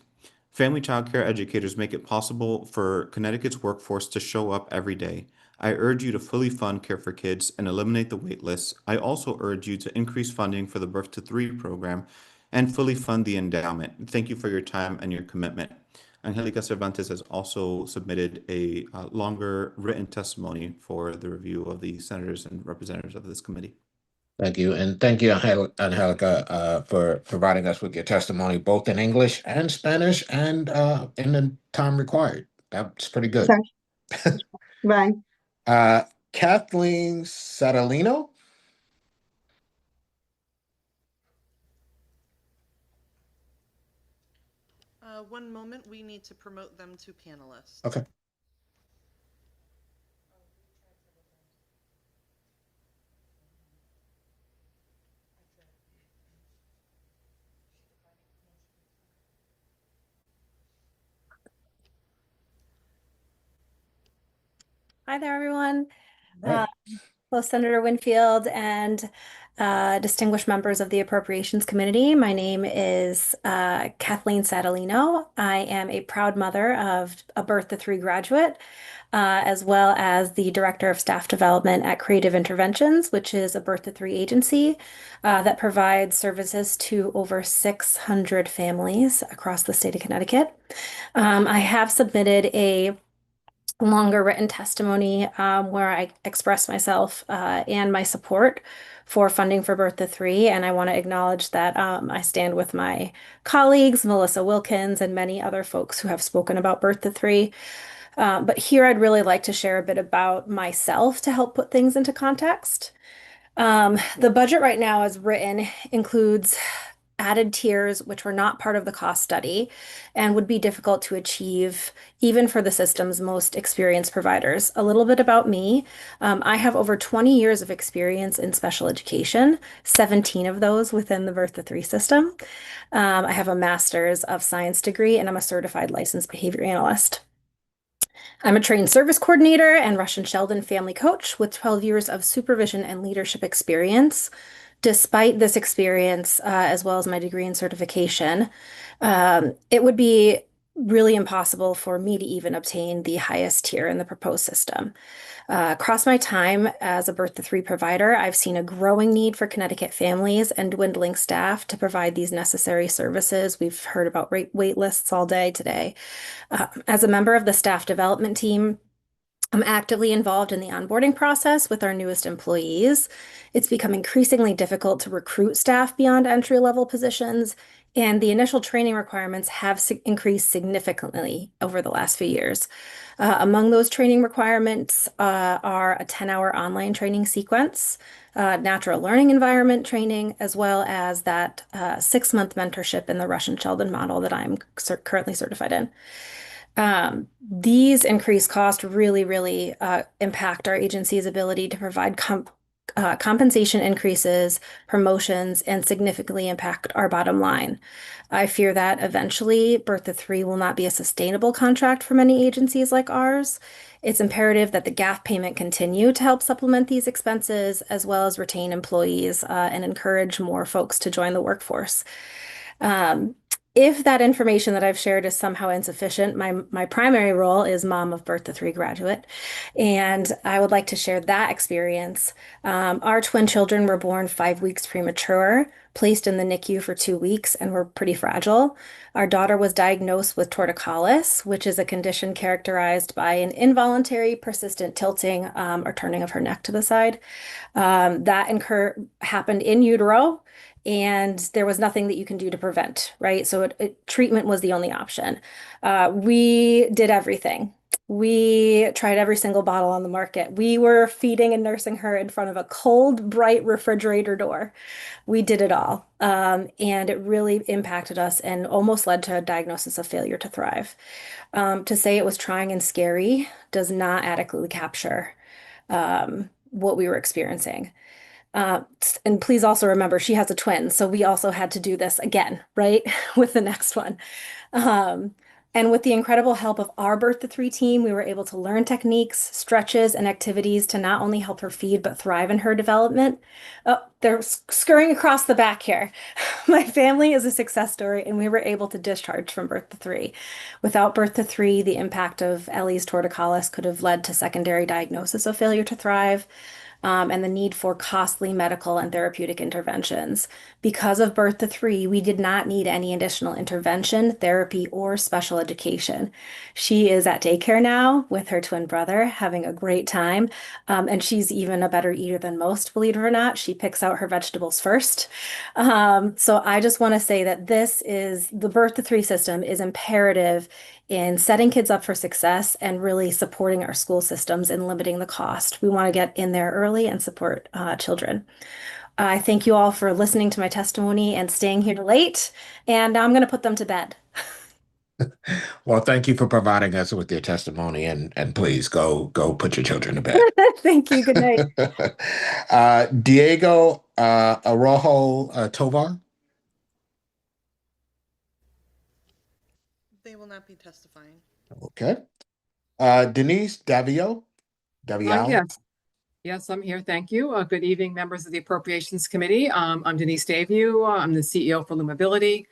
Family child care educators make it possible for Connecticut's workforce to show up every day. I urge you to fully fund Care for Kids and eliminate the wait lists. I also urge you to increase funding for the Birth to 3 program and fully fund the endowment. Thank you for your time and your commitment. Angelica Cervantes has also submitted a longer written testimony for the review of the senators and representatives of this committee. Thank you. And thank you, Angelica, for providing us with your testimony, both in English and Spanish and in the time required. That's pretty good. Bye. Kathleen Satalino. One moment, we need to promote them to panelists. Okay. Hi there, everyone. Right. Hello, Senator Winfield and distinguished members of the Appropriations Committee. My name is Kathleen Satalino. I am a proud mother of a Birth to 3 graduate, as well as the Director of Staff Development at Creative Interventions, which is a Birth to 3 agency that provides services to over 600 families across the state of Connecticut. I have submitted a longer written testimony where I express myself and my support for funding for Birth to 3. And I want to acknowledge that I stand with my colleagues, Melissa Wilkins, and many other folks who have spoken about Birth to 3. But here I'd really like to share a bit about myself to help put things into context. The budget right now as written includes added tiers which were not part of the cost study and would be difficult to achieve even for the system's most experienced providers. A little bit about me. I have over 20 years of experience in special education, 17 of those within the Birth to 3 system. I have a master's of science degree and I'm a certified licensed behavior analyst. I'm a trained service coordinator and Rush and Sheldon family coach with 12 years of supervision and leadership experience. Despite this experience, as well as my degree and certification, it would be really impossible for me to even obtain the highest tier in the proposed system. Across my time as a birth to 3 provider, I've seen a growing need for Connecticut families and dwindling staff to provide these necessary services. We've heard about wait lists all day today. As a member of the staff development team, I'm actively involved in the onboarding process with our newest employees. It's become increasingly difficult to recruit staff beyond entry-level positions, and the initial training requirements have increased significantly over the last few years. Among those training requirements are a 10-hour online training sequence, natural learning environment training, as well as that 6-month mentorship in the Rush and Sheldon model that I'm currently certified in. These increased costs really impact our agency's ability to provide compensation increases, promotions, and significantly impact our bottom line. I fear that eventually Birth to 3 will not be a sustainable contract for many agencies like ours. It's imperative that the GAF payment continue to help supplement these expenses, as well as retain employees and encourage more folks to join the workforce. If that information that I've shared is somehow insufficient, my primary role is mom of Birth to 3 graduate, and I would like to share that experience. Our twin children were born 5 weeks premature, placed in the NICU for 2 weeks, and were pretty fragile. Our daughter was diagnosed with torticollis, which is a condition characterized by an involuntary persistent tilting or turning of her neck to the side. That happened in utero, and there was nothing that you can do to prevent, right? So treatment was the only option. We did everything. We tried every single bottle on the market. We were feeding and nursing her in front of a cold, bright refrigerator door. We did it all. And it really impacted us and almost led to a diagnosis of failure to thrive. To say it was trying and scary does not adequately capture what we were experiencing. And please also remember, she has a twin, so we also had to do this again, right, with the next one. And with the incredible help of our Birth to 3 team, we were able to learn techniques, stretches, and activities to not only help her feed, but thrive in her development. Oh, they're scurrying across the back here. My family is a success story, and we were able to discharge from Birth to 3. Without Birth to 3, the impact of Ellie's torticollis could have led to secondary diagnosis of failure to thrive. And the need for costly medical and therapeutic interventions. Because of Birth to 3, we did not need any additional intervention, therapy, or special education. She is at daycare now with her twin brother, having a great time. And she's even a better eater than most, believe it or not. She picks out her vegetables first. So I just want to say that the Birth to 3 system is imperative in setting kids up for success and really supporting our school systems and limiting the cost. We want to get in there early and support children. I thank you all for listening to my testimony and staying here late, and I'm going to put them to bed. Well, thank you for providing us with your testimony, and please go put your children to bed. Thank you. Good night. Diego Araujo Tovar. They will not be testifying. Okay. Denise Davio. Yes, I'm here. Thank you. Good evening, members of the Appropriations Committee. I'm Denise Davio. I'm the CEO for Lumability,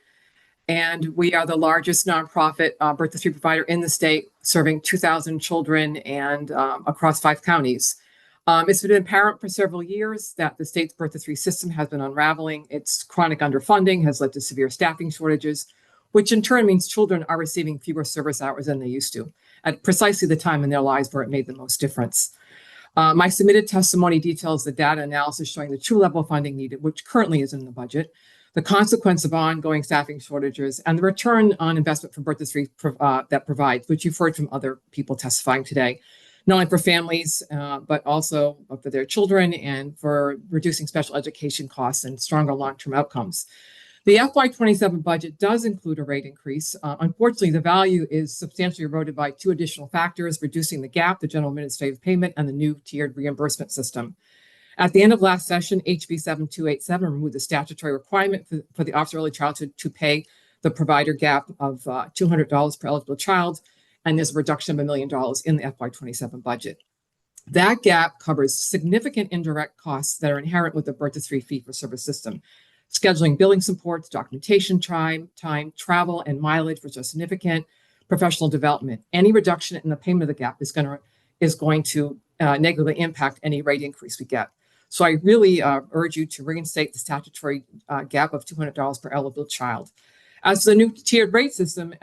and we are the largest nonprofit birth to 3 provider in the state, serving 2,000 children and across 5 counties. It's been apparent for several years that the state's birth to 3 system has been unraveling. Its chronic underfunding has led to severe staffing shortages, which in turn means children are receiving fewer service hours than they used to, at precisely the time in their lives where it made the most difference. My submitted testimony details the data analysis showing the true level of funding needed, which currently is in the budget, the consequence of ongoing staffing shortages, and the return on investment for birth to 3 that provides, which you've heard from other people testifying today, not only for families, but also for their children and for reducing special education costs and stronger long-term outcomes. The FY27 budget does include a rate increase. Unfortunately, the value is substantially eroded by 2 additional factors, reducing the gap, the general administrative payment, and the new tiered reimbursement system. At the end of last session, HB 7287 removed the statutory requirement for the Office of Early Childhood to pay the provider gap of $200 per eligible child, and there's a reduction of $1 million in the FY27 budget. That gap covers significant indirect costs that are inherent with the birth to 3 fee-for-service system. Scheduling billing supports, documentation time, travel, and mileage, which are significant, professional development. Any reduction in the payment of the gap is going to negatively impact any rate increase we get. So I really urge you to reinstate the statutory gap of $200 per eligible child. As for the new tiered rate system,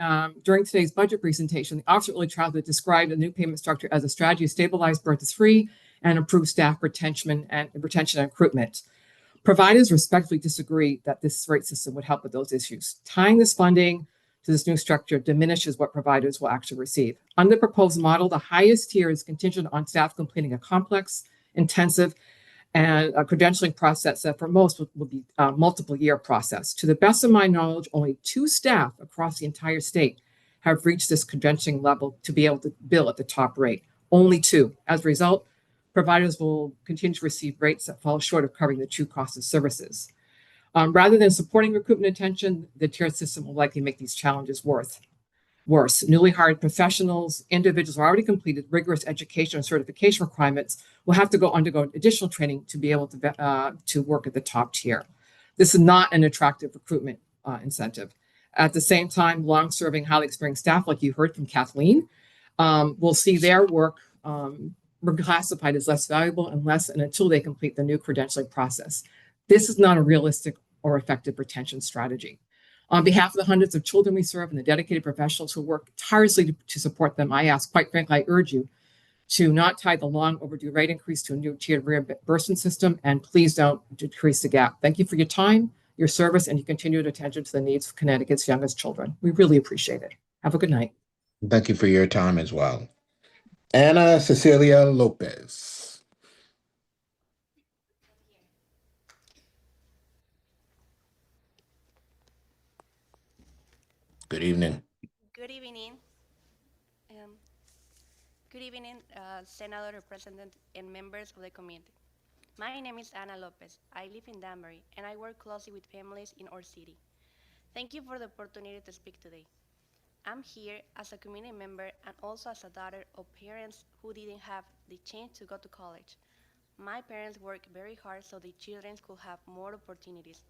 during today's budget presentation, the Office of Early Childhood described the new payment structure as a strategy to stabilize birth is free and improve staff retention and recruitment. Providers respectfully disagree that this rate system would help with those issues. Tying this funding to this new structure diminishes what providers will actually receive. Under the proposed model, the highest tier is contingent on staff completing a complex, intensive, and a credentialing process that for most will be a multiple year process. To the best of my knowledge, only 2 staff across the entire state have reached this credentialing level to be able to bill at the top rate. Only 2. As a result, providers will continue to receive rates that fall short of covering the true cost of services. Rather than supporting recruitment attention, the tiered system will likely make these challenges worse. Newly hired professionals, individuals who already completed rigorous education and certification requirements will have to undergo additional training to be able to work at the top tier. This is not an attractive recruitment incentive. At the same time, long-serving, highly experienced staff, like you heard from Kathleen, will see their work classified as less valuable until they complete the new credentialing process. This is not a realistic or effective retention strategy. On behalf of the hundreds of children we serve and the dedicated professionals who work tirelessly to support them, I ask, quite frankly, I urge you to not tie the long overdue rate increase to a new tiered reimbursement system, and please don't decrease the gap. Thank you for your time, your service, and your continued attention to the needs of Connecticut's youngest children. We really appreciate it. Have a good night. Thank you for your time as well. Ana Cecilia Lopez. Good evening. Good evening. Good evening, Senator, Representatives, and members of the community. My name is Ana Lopez. I live in Danbury, and I work closely with families in our city. Thank you for the opportunity to speak today. I'm here as a community member and also as a daughter of parents who didn't have the chance to go to college. My parents worked very hard so the children could have more opportunities.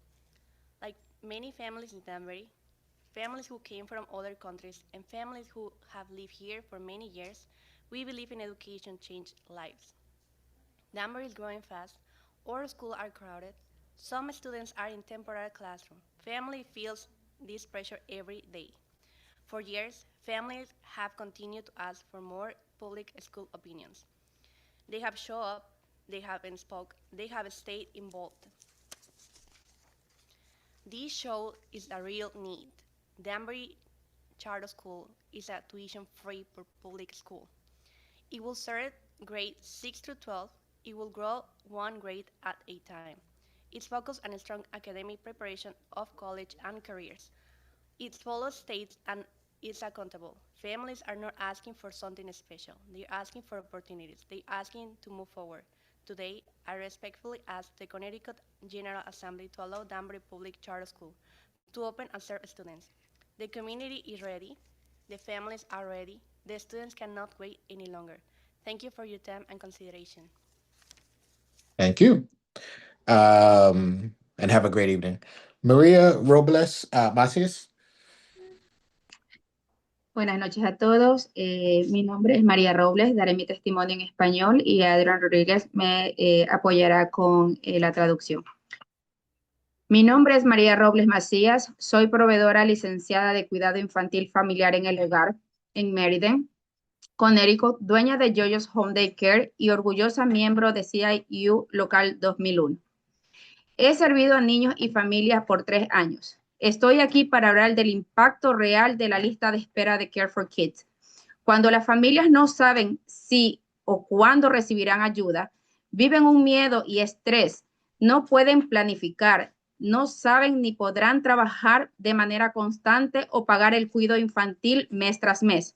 Like many families in Danbury, families who came from other countries, and families who have lived here for many years, we believe in education changes lives. Danbury is growing fast, our schools are crowded, some students are in temporary classroom. Family feels this pressure every day. For years, families have continued to ask for more public school opinions. They have shown up, they haven't spoke, they have stayed involved. This show is a real need. Danbury Charter School is a tuition-free public school. It will serve grades 6 through 12. It will grow 1 grade at a time. It's focused on a strong academic preparation of college and careers. It follows states and is accountable. Families are not asking for something special. They're asking for opportunities. They're asking to move forward. Today, I respectfully ask the Connecticut General Assembly to allow Danbury Public Charter School to open and serve students. The community is ready, the families are ready, the students cannot wait any longer. Thank you for your time and consideration. Thank you. And have a great evening. María Robles Macias. Buenas noches a todos. Mi nombre es María Robles, daré mi testimonio en español y Adrián Rodríguez me apoyará con la traducción. Mi nombre es María Robles Macías, soy proveedora licenciada de cuidado infantil familiar en el hogar en Meriden, Connecticut, dueña de Yoyo's Home Day Care y orgullosa miembro de CIU Local 2001. He servido a niños y familias por 3 años. Estoy aquí para hablar del impacto real de la lista de espera de Care for Kids. Cuando las familias no saben si o cuándo recibirán ayuda, viven un miedo y estrés, no pueden planificar, no saben ni podrán trabajar de manera constante o pagar el cuidado infantil mes tras mes.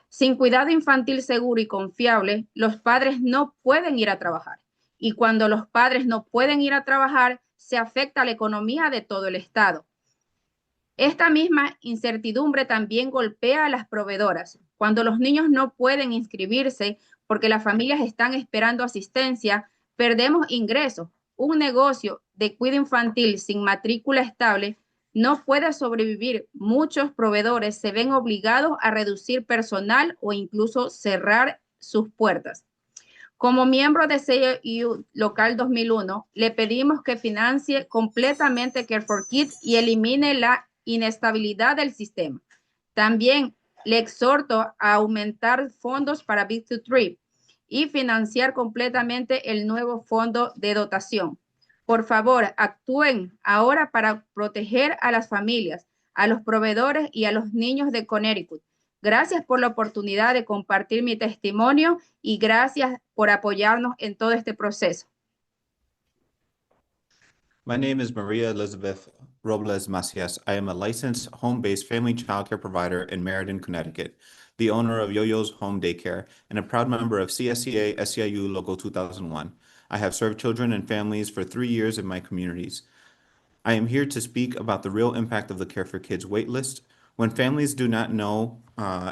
Sin cuidado infantil seguro y confiable, los padres no pueden ir a trabajar. Y cuando los padres no pueden ir a trabajar, se afecta la economía de todo el estado. Esta misma incertidumbre también golpea a las proveedoras. Cuando los niños no pueden inscribirse porque las familias están esperando asistencia, perdemos ingresos. Un negocio de cuidado infantil sin matrícula estable no puede sobrevivir, muchos proveedores se ven obligados a reducir personal o incluso cerrar sus puertas. Como miembro de CIU Local 2001, le pedimos que financie completamente Care for Kids y elimine la inestabilidad del sistema. También le exhorto a aumentar fondos para Big to Trip y financiar completamente el nuevo fondo de dotación. Por favor, actúen ahora para proteger a las familias, a los proveedores y a los niños de Connecticut. Gracias por la oportunidad de compartir mi testimonio y gracias por apoyarnos en todo este proceso. My name is Maria Elizabeth Robles Macias. I am a licensed home-based family childcare provider in Meriden, Connecticut, the owner of Yo-Yo's Home Daycare, and a proud member of CSEA SEIU Local 2001. I have served children and families for 3 years in my communities. I am here to speak about the real impact of the Care for Kids waitlist. When families do not know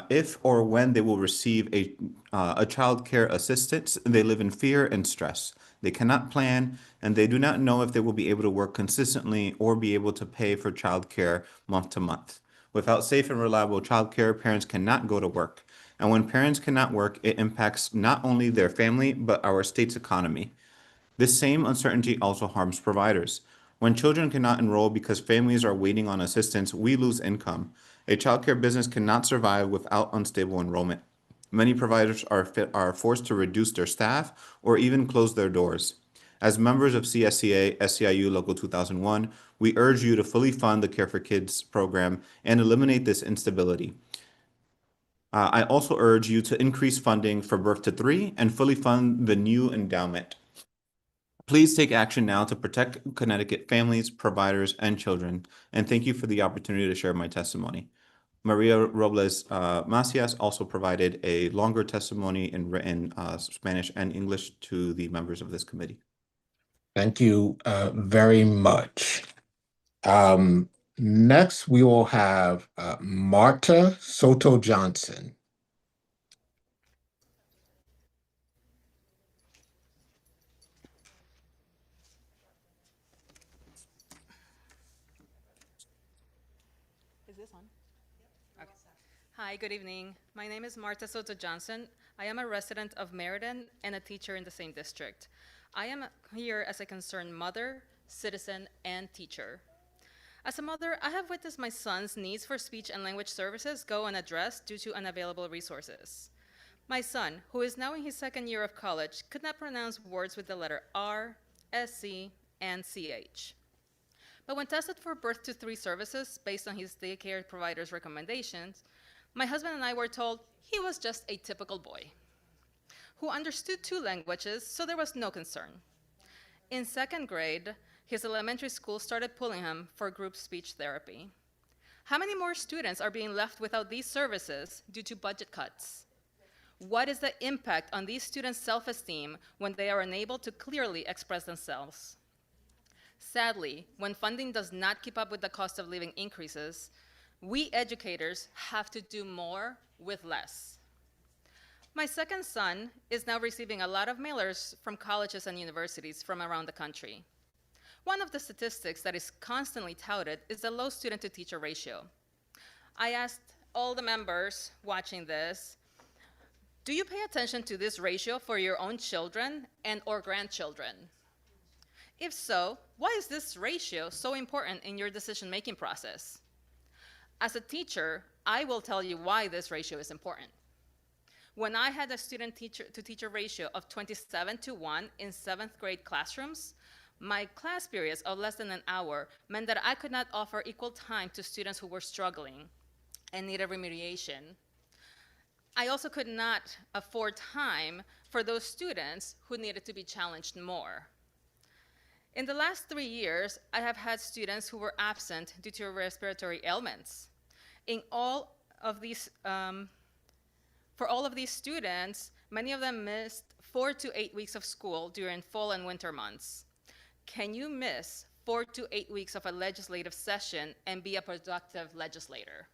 if or when they will receive a child care assistance, they live in fear and stress. They cannot plan, and they do not know if they will be able to work consistently or be able to pay for child care month to month. Without safe and reliable child care, parents cannot go to work. And when parents cannot work, it impacts not only their family, but our state's economy. This same uncertainty also harms providers. When children cannot enroll because families are waiting on assistance, we lose income. A childcare business cannot survive without unstable enrollment. Many providers are forced to reduce their staff or even close their doors. As members of CSEA SEIU Local 2001, we urge you to fully fund the Care for Kids program and eliminate this instability. I also urge you to increase funding for Birth to 3 and fully fund the new endowment. Please take action now to protect Connecticut families, providers, and children. And thank you for the opportunity to share my testimony. Maria Robles Macias also provided a longer testimony in written Spanish and English to the members of this committee. Thank you very much. Next, we will have Marta Soto Johnson. Is this on? Okay. Hi, good evening. My name is Marta Soto Johnson. I am a resident of Meriden and a teacher in the same district. I am here as a concerned mother, citizen, and teacher. As a mother, I have witnessed my son's needs for speech and language services go unaddressed due to unavailable resources. My son, who is now in his second year of college, could not pronounce words with the letter R, SC, and CH. But when tested for birth to 3 services based on his daycare provider's recommendations, my husband and I were told he was just a typical boy who understood 2 languages, so there was no concern. In 2nd grade, his elementary school started pulling him for group speech therapy. How many more students are being left without these services due to budget cuts? What is the impact on these students' self-esteem when they are unable to clearly express themselves? Sadly, when funding does not keep up with the cost of living increases, we educators have to do more with less. My second son is now receiving a lot of mailers from colleges and universities from around the country. One of the statistics that is constantly touted is the low student-to-teacher ratio. I asked all the members watching this, do you pay attention to this ratio for your own children and or grandchildren? If so, why is this ratio so important in your decision-making process? As a teacher, I will tell you why this ratio is important. When I had a student-to-teacher ratio of 27:1 in 7th grade classrooms, my class periods of less than an hour meant that I could not offer equal time to students who were struggling and needed remediation. I also could not afford time for those students who needed to be challenged more. In the last 3 years, I have had students who were absent due to respiratory ailments. For all of these students, many of them missed 4 to 8 weeks of school during fall and winter months. Can you miss 4 to 8 weeks of a legislative session and be a productive legislator?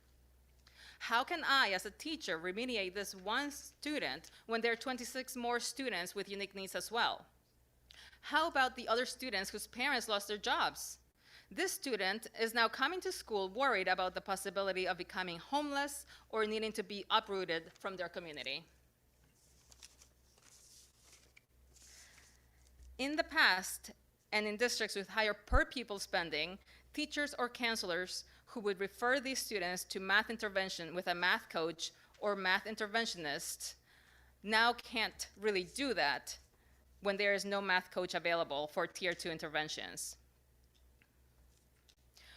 How can I, as a teacher, remediate this one student when there are 26 more students with unique needs as well? How about the other students whose parents lost their jobs? This student is now coming to school worried about the possibility of becoming homeless or needing to be uprooted from their community. In the past, and in districts with higher per pupil spending, teachers or counselors who would refer these students to math intervention with a math coach or math interventionist now can't really do that when there is no math coach available for Tier 2 interventions.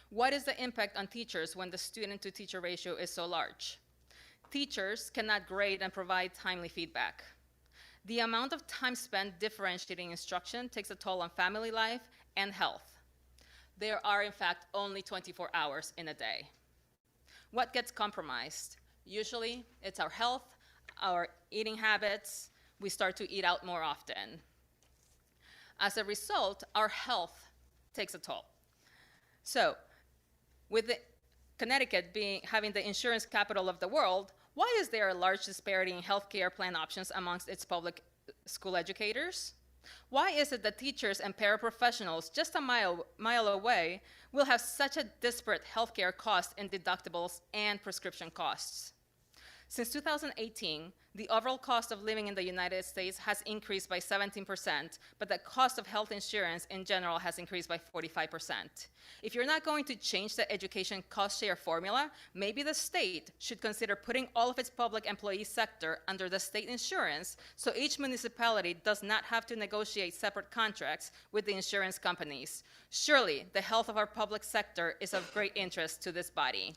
What is the impact on teachers when the student-to-teacher ratio is so large? Teachers cannot grade and provide timely feedback. The amount of time spent differentiating instruction takes a toll on family life and health. There are, in fact, only 24 hours in a day. What gets compromised? Usually, it's our health, our eating habits. We start to eat out more often. As a result, our health takes a toll. So, with Connecticut having the insurance capital of the world, why is there a large disparity in healthcare plan options amongst its public school educators? Why is it that teachers and paraprofessionals just a mile away will have such a disparate healthcare cost in deductibles and prescription costs? Since 2018, the overall cost of living in the United States has increased by 17%, but the cost of health insurance in general has increased by 45%. If you're not going to change the education cost share formula, maybe the state should consider putting all of its public employee sector under the state insurance so each municipality does not have to negotiate separate contracts with the insurance companies. Surely, the health of our public sector is of great interest to this body.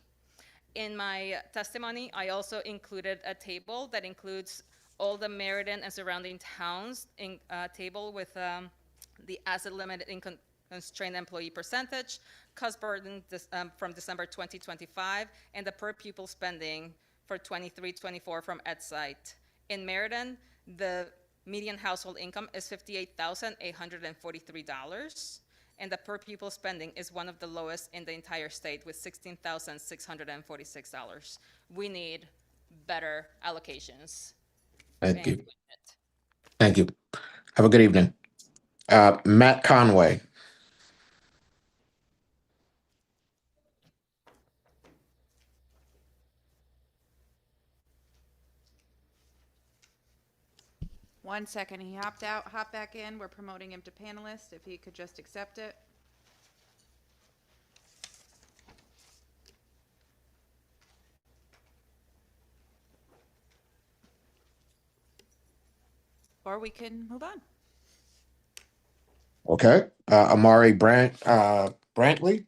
In my testimony, I also included a table that includes all the Meriden and surrounding towns in a table with the asset limited income constrained employee percentage, cost burden from December 2025, and the per pupil spending for 23-24 from EdSite. In Meriden, the median household income is $58,843. And the per pupil spending is one of the lowest in the entire state with $16,646. We need better allocations. Thank you. Thank you. Have a good evening. Matt Conway. One second, he hopped out, hopped back in. We're promoting him to panelist. If he could just accept it. Or we can move on. Okay. Amari Brantley.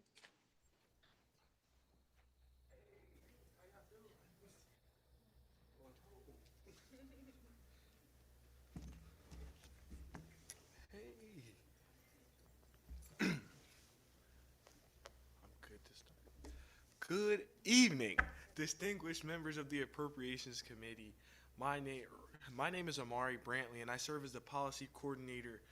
Good evening, distinguished members of the Appropriations Committee. My name is Amari Brantley, and I serve as the policy coordinator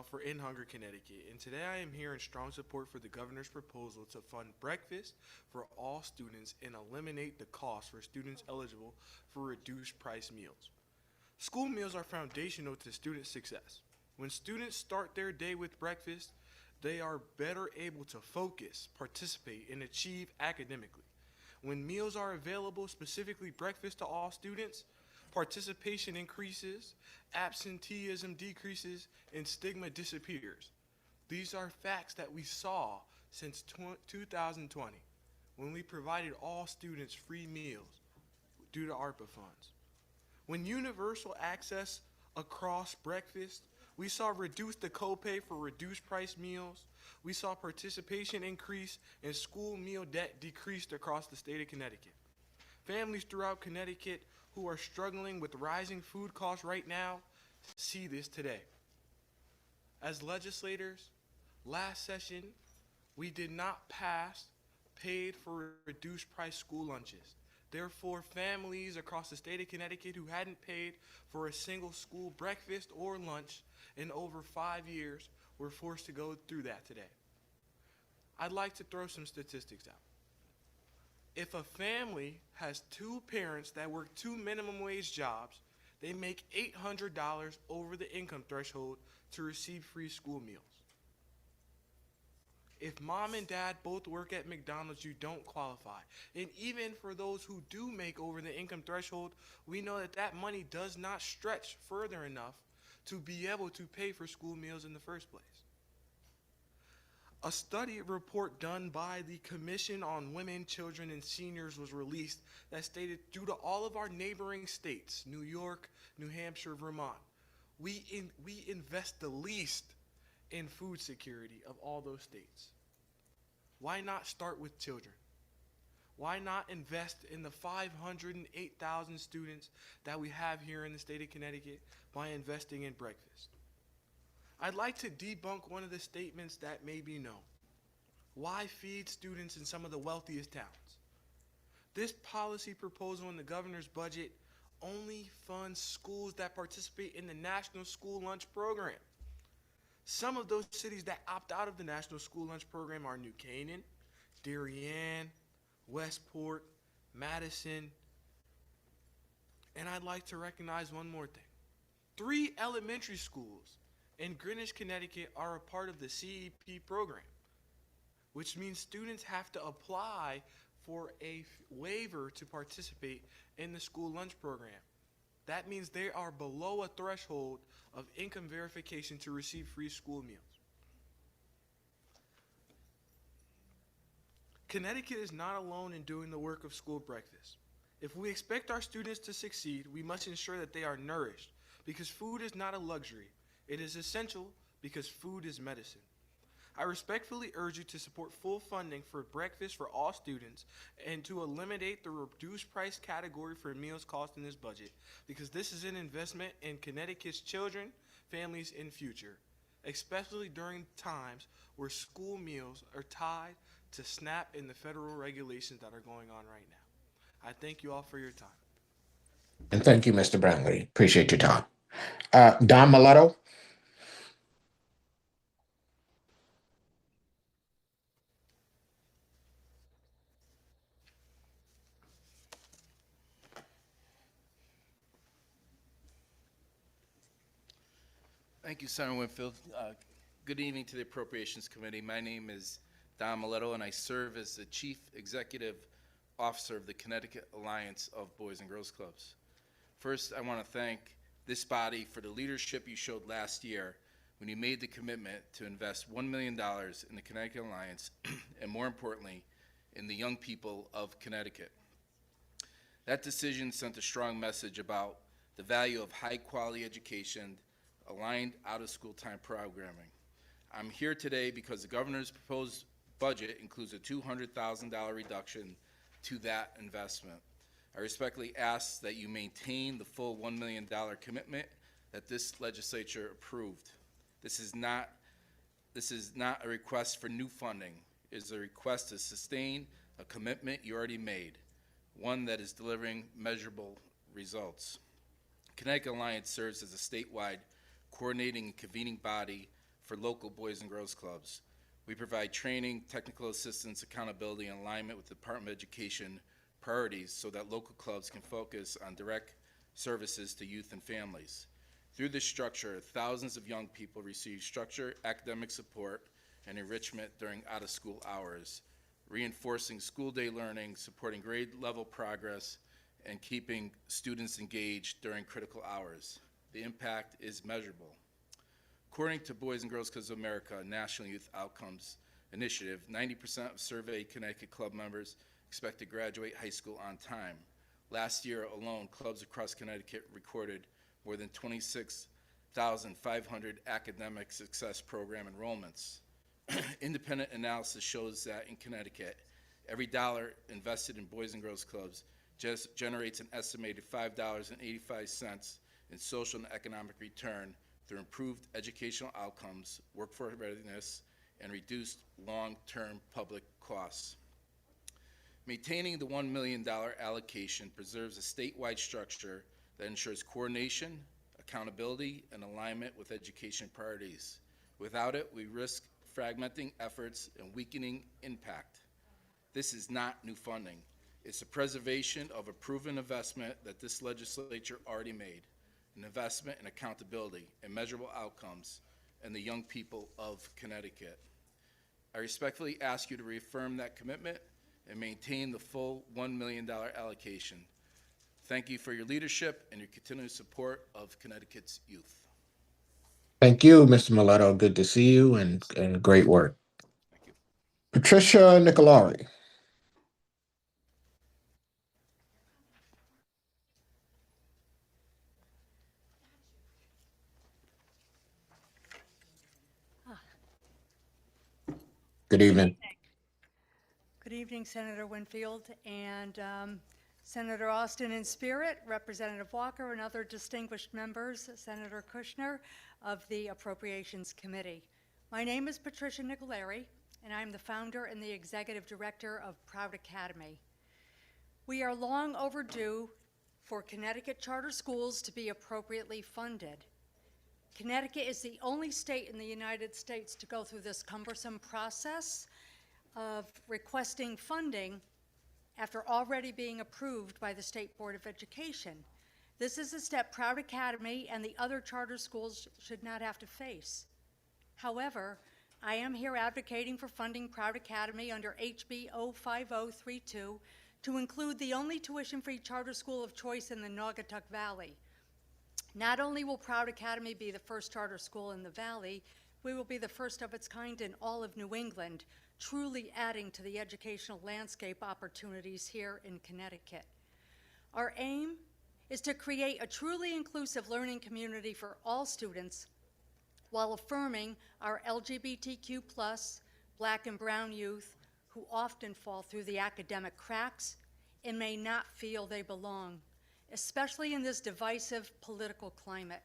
for End Hunger Connecticut. And today I am here in strong support for the governor's proposal to fund breakfast for all students and eliminate the cost for students eligible for reduced price meals. School meals are foundational to student success. When students start their day with breakfast, they are better able to focus, participate, and achieve academically. When meals are available, specifically breakfast to all students, participation increases, absenteeism decreases, and stigma disappears. These are facts that we saw since 2020, when we provided all students free meals due to ARPA funds. When universal access across breakfast, we saw reduce the copay for reduced price meals. We saw participation increase and school meal debt decreased across the state of Connecticut. Families throughout Connecticut who are struggling with rising food costs right now see this today. As legislators, last session, we did not pass paid for reduced price school lunches. Therefore, families across the state of Connecticut who hadn't paid for a single school breakfast or lunch in over 5 years were forced to go through that today. I'd like to throw some statistics out. If a family has 2 parents that work 2 minimum wage jobs, they make $800 over the income threshold to receive free school meals. If mom and dad both work at McDonald's, you don't qualify. And even for those who do make over the income threshold, we know that that money does not stretch further enough to be able to pay for school meals in the first place. A study report done by the Commission on Women, Children, and Seniors was released that stated due to all of our neighboring states, New York, New Hampshire, Vermont, we invest the least in food security of all those states. Why not start with children? Why not invest in the 508,000 students that we have here in the state of Connecticut by investing in breakfast? I'd like to debunk one of the statements that may be known. Why feed students in some of the wealthiest towns? This policy proposal in the governor's budget only funds schools that participate in the National School Lunch Program. Some of those cities that opt out of the National School Lunch Program are New Canaan, Darien, Westport, Madison, and I'd like to recognize one more thing. 3 elementary schools in Greenwich, Connecticut are a part of the CEP program, which means students have to apply for a waiver to participate in the school lunch program. That means they are below a threshold of income verification to receive free school meals. Connecticut is not alone in doing the work of school breakfast. If we expect our students to succeed, we must ensure that they are nourished, because food is not a luxury. It is essential because food is medicine. I respectfully urge you to support full funding for breakfast for all students and to eliminate the reduced price category for meals cost in this budget, because this is an investment in Connecticut's children, families, and future, especially during times where school meals are tied to SNAP and the federal regulations that are going on right now. I thank you all for your time. And thank you, Mr. Brantley. Appreciate your time. Don Miletto. Thank you, Senator Winfield. Good evening to the Appropriations Committee. My name is Don Miletto, and I serve as the Chief Executive Officer of the Connecticut Alliance of Boys and Girls Clubs. First, I want to thank this body for the leadership you showed last year when you made the commitment to invest $1 million in the Connecticut Alliance, and more importantly, in the young people of Connecticut. That decision sent a strong message about the value of high-quality education, aligned out-of-school time programming. I'm here today because the governor's proposed budget includes a $200,000 reduction to that investment. I respectfully ask that you maintain the full $1 million commitment that this legislature approved. This is not a request for new funding. It is a request to sustain a commitment you already made, one that is delivering measurable results. Connecticut Alliance serves as a statewide coordinating and convening body for local Boys and Girls Clubs. We provide training, technical assistance, accountability, and alignment with the Department of Education priorities so that local clubs can focus on direct services to youth and families. Through this structure, thousands of young people receive structured academic support and enrichment during out-of-school hours, reinforcing school day learning, supporting grade level progress, and keeping students engaged during critical hours. The impact is measurable. According to Boys and Girls Clubs of America, a National Youth Outcomes Initiative, 90% of surveyed Connecticut club members expect to graduate high school on time. Last year alone, clubs across Connecticut recorded more than 26,500 academic success program enrollments. Independent analysis shows that in Connecticut, every dollar invested in Boys and Girls Clubs just generates an estimated $5.85 in social and economic return through improved educational outcomes, workforce readiness, and reduced long-term public costs. Maintaining the $1 million allocation preserves a statewide structure that ensures coordination, accountability, and alignment with education priorities. Without it, we risk fragmenting efforts and weakening impact. This is not new funding. It's a preservation of a proven investment that this legislature already made, an investment in accountability and measurable outcomes and the young people of Connecticut. I respectfully ask you to reaffirm that commitment and maintain the full $1 million allocation. Thank you for your leadership and your continued support of Connecticut's youth. Thank you, Mr. Mileto. Good to see you and great work. Thank you. Patricia Nicolari. Good evening. Good evening, Senator Winfield and Senator Austin in spirit, Representative Walker, and other distinguished members, Senator Kushner of the Appropriations Committee. My name is Patricia Nicolari, and I'm the founder and the executive director of Proud Academy. We are long overdue for Connecticut charter schools to be appropriately funded. Connecticut is the only state in the United States to go through this cumbersome process of requesting funding after already being approved by the State Board of Education. This is a step Proud Academy and the other charter schools should not have to face. However, I am here advocating for funding Proud Academy under HB 05032 to include the only tuition-free charter school of choice in the Naugatuck Valley. Not only will Proud Academy be the first charter school in the Valley, we will be the first of its kind in all of New England, truly adding to the educational landscape opportunities here in Connecticut. Our aim is to create a truly inclusive learning community for all students while affirming our LGBTQ+, Black and brown youth who often fall through the academic cracks and may not feel they belong, especially in this divisive political climate.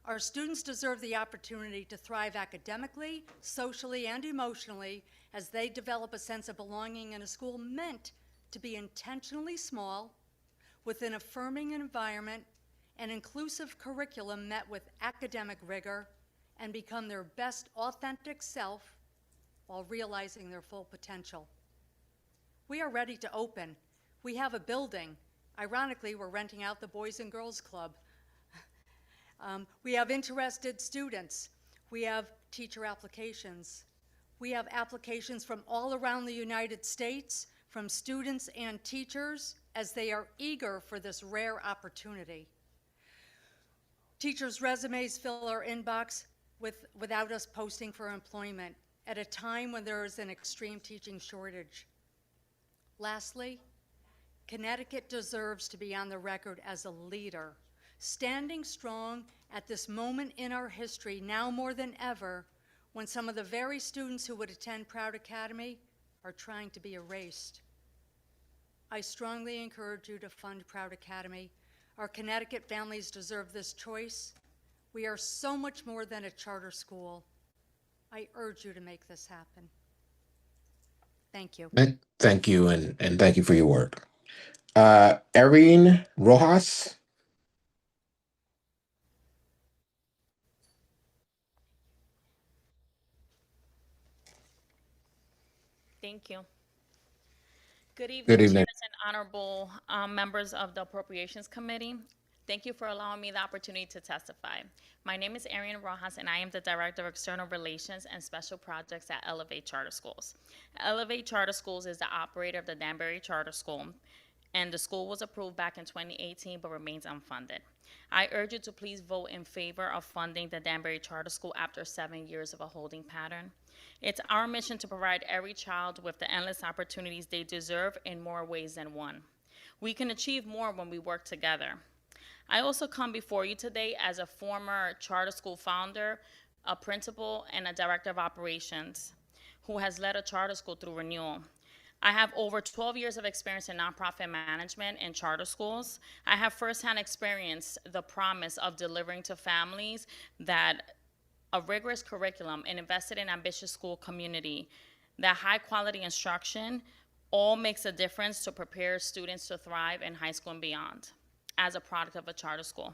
Our students deserve the opportunity to thrive academically, socially, and emotionally as they develop a sense of belonging in a school meant to be intentionally small, with an affirming environment and inclusive curriculum met with academic rigor, and become their best authentic self while realizing their full potential. We are ready to open. We have a building. Ironically, we're renting out the Boys and Girls Club. We have interested students. We have teacher applications. We have applications from all around the United States, from students and teachers, as they are eager for this rare opportunity. Teachers' resumes fill our inbox without us posting for employment at a time when there is an extreme teaching shortage. Lastly, Connecticut deserves to be on the record as a leader, standing strong at this moment in our history, now more than ever, when some of the very students who would attend Proud Academy are trying to be erased. I strongly encourage you to fund Proud Academy. Our Connecticut families deserve this choice. We are so much more than a charter school. I urge you to make this happen. Thank you. Thank you, and thank you for your work. Erin Rojas. Thank you. Good evening, Good evening. chairs and honorable members of the Appropriations Committee. Thank you for allowing me the opportunity to testify. My name is Erin Rojas, and I am the Director of External Relations and Special Projects at Elevate Charter Schools. Elevate Charter Schools is the operator of the Danbury Charter School, and the school was approved back in 2018 but remains unfunded. I urge you to please vote in favor of funding the Danbury Charter School after 7 years of a holding pattern. It's our mission to provide every child with the endless opportunities they deserve in more ways than one. We can achieve more when we work together. I also come before you today as a former charter school founder, a principal, and a director of operations who has led a charter school through renewal. I have over 12 years of experience in nonprofit management and charter schools. I have firsthand experienced the promise of delivering to families that a rigorous curriculum and invested in ambitious school community, that high quality instruction all makes a difference to prepare students to thrive in high school and beyond as a product of a charter school.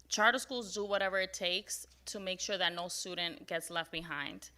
Charter schools do whatever it takes to make sure that no student gets left behind.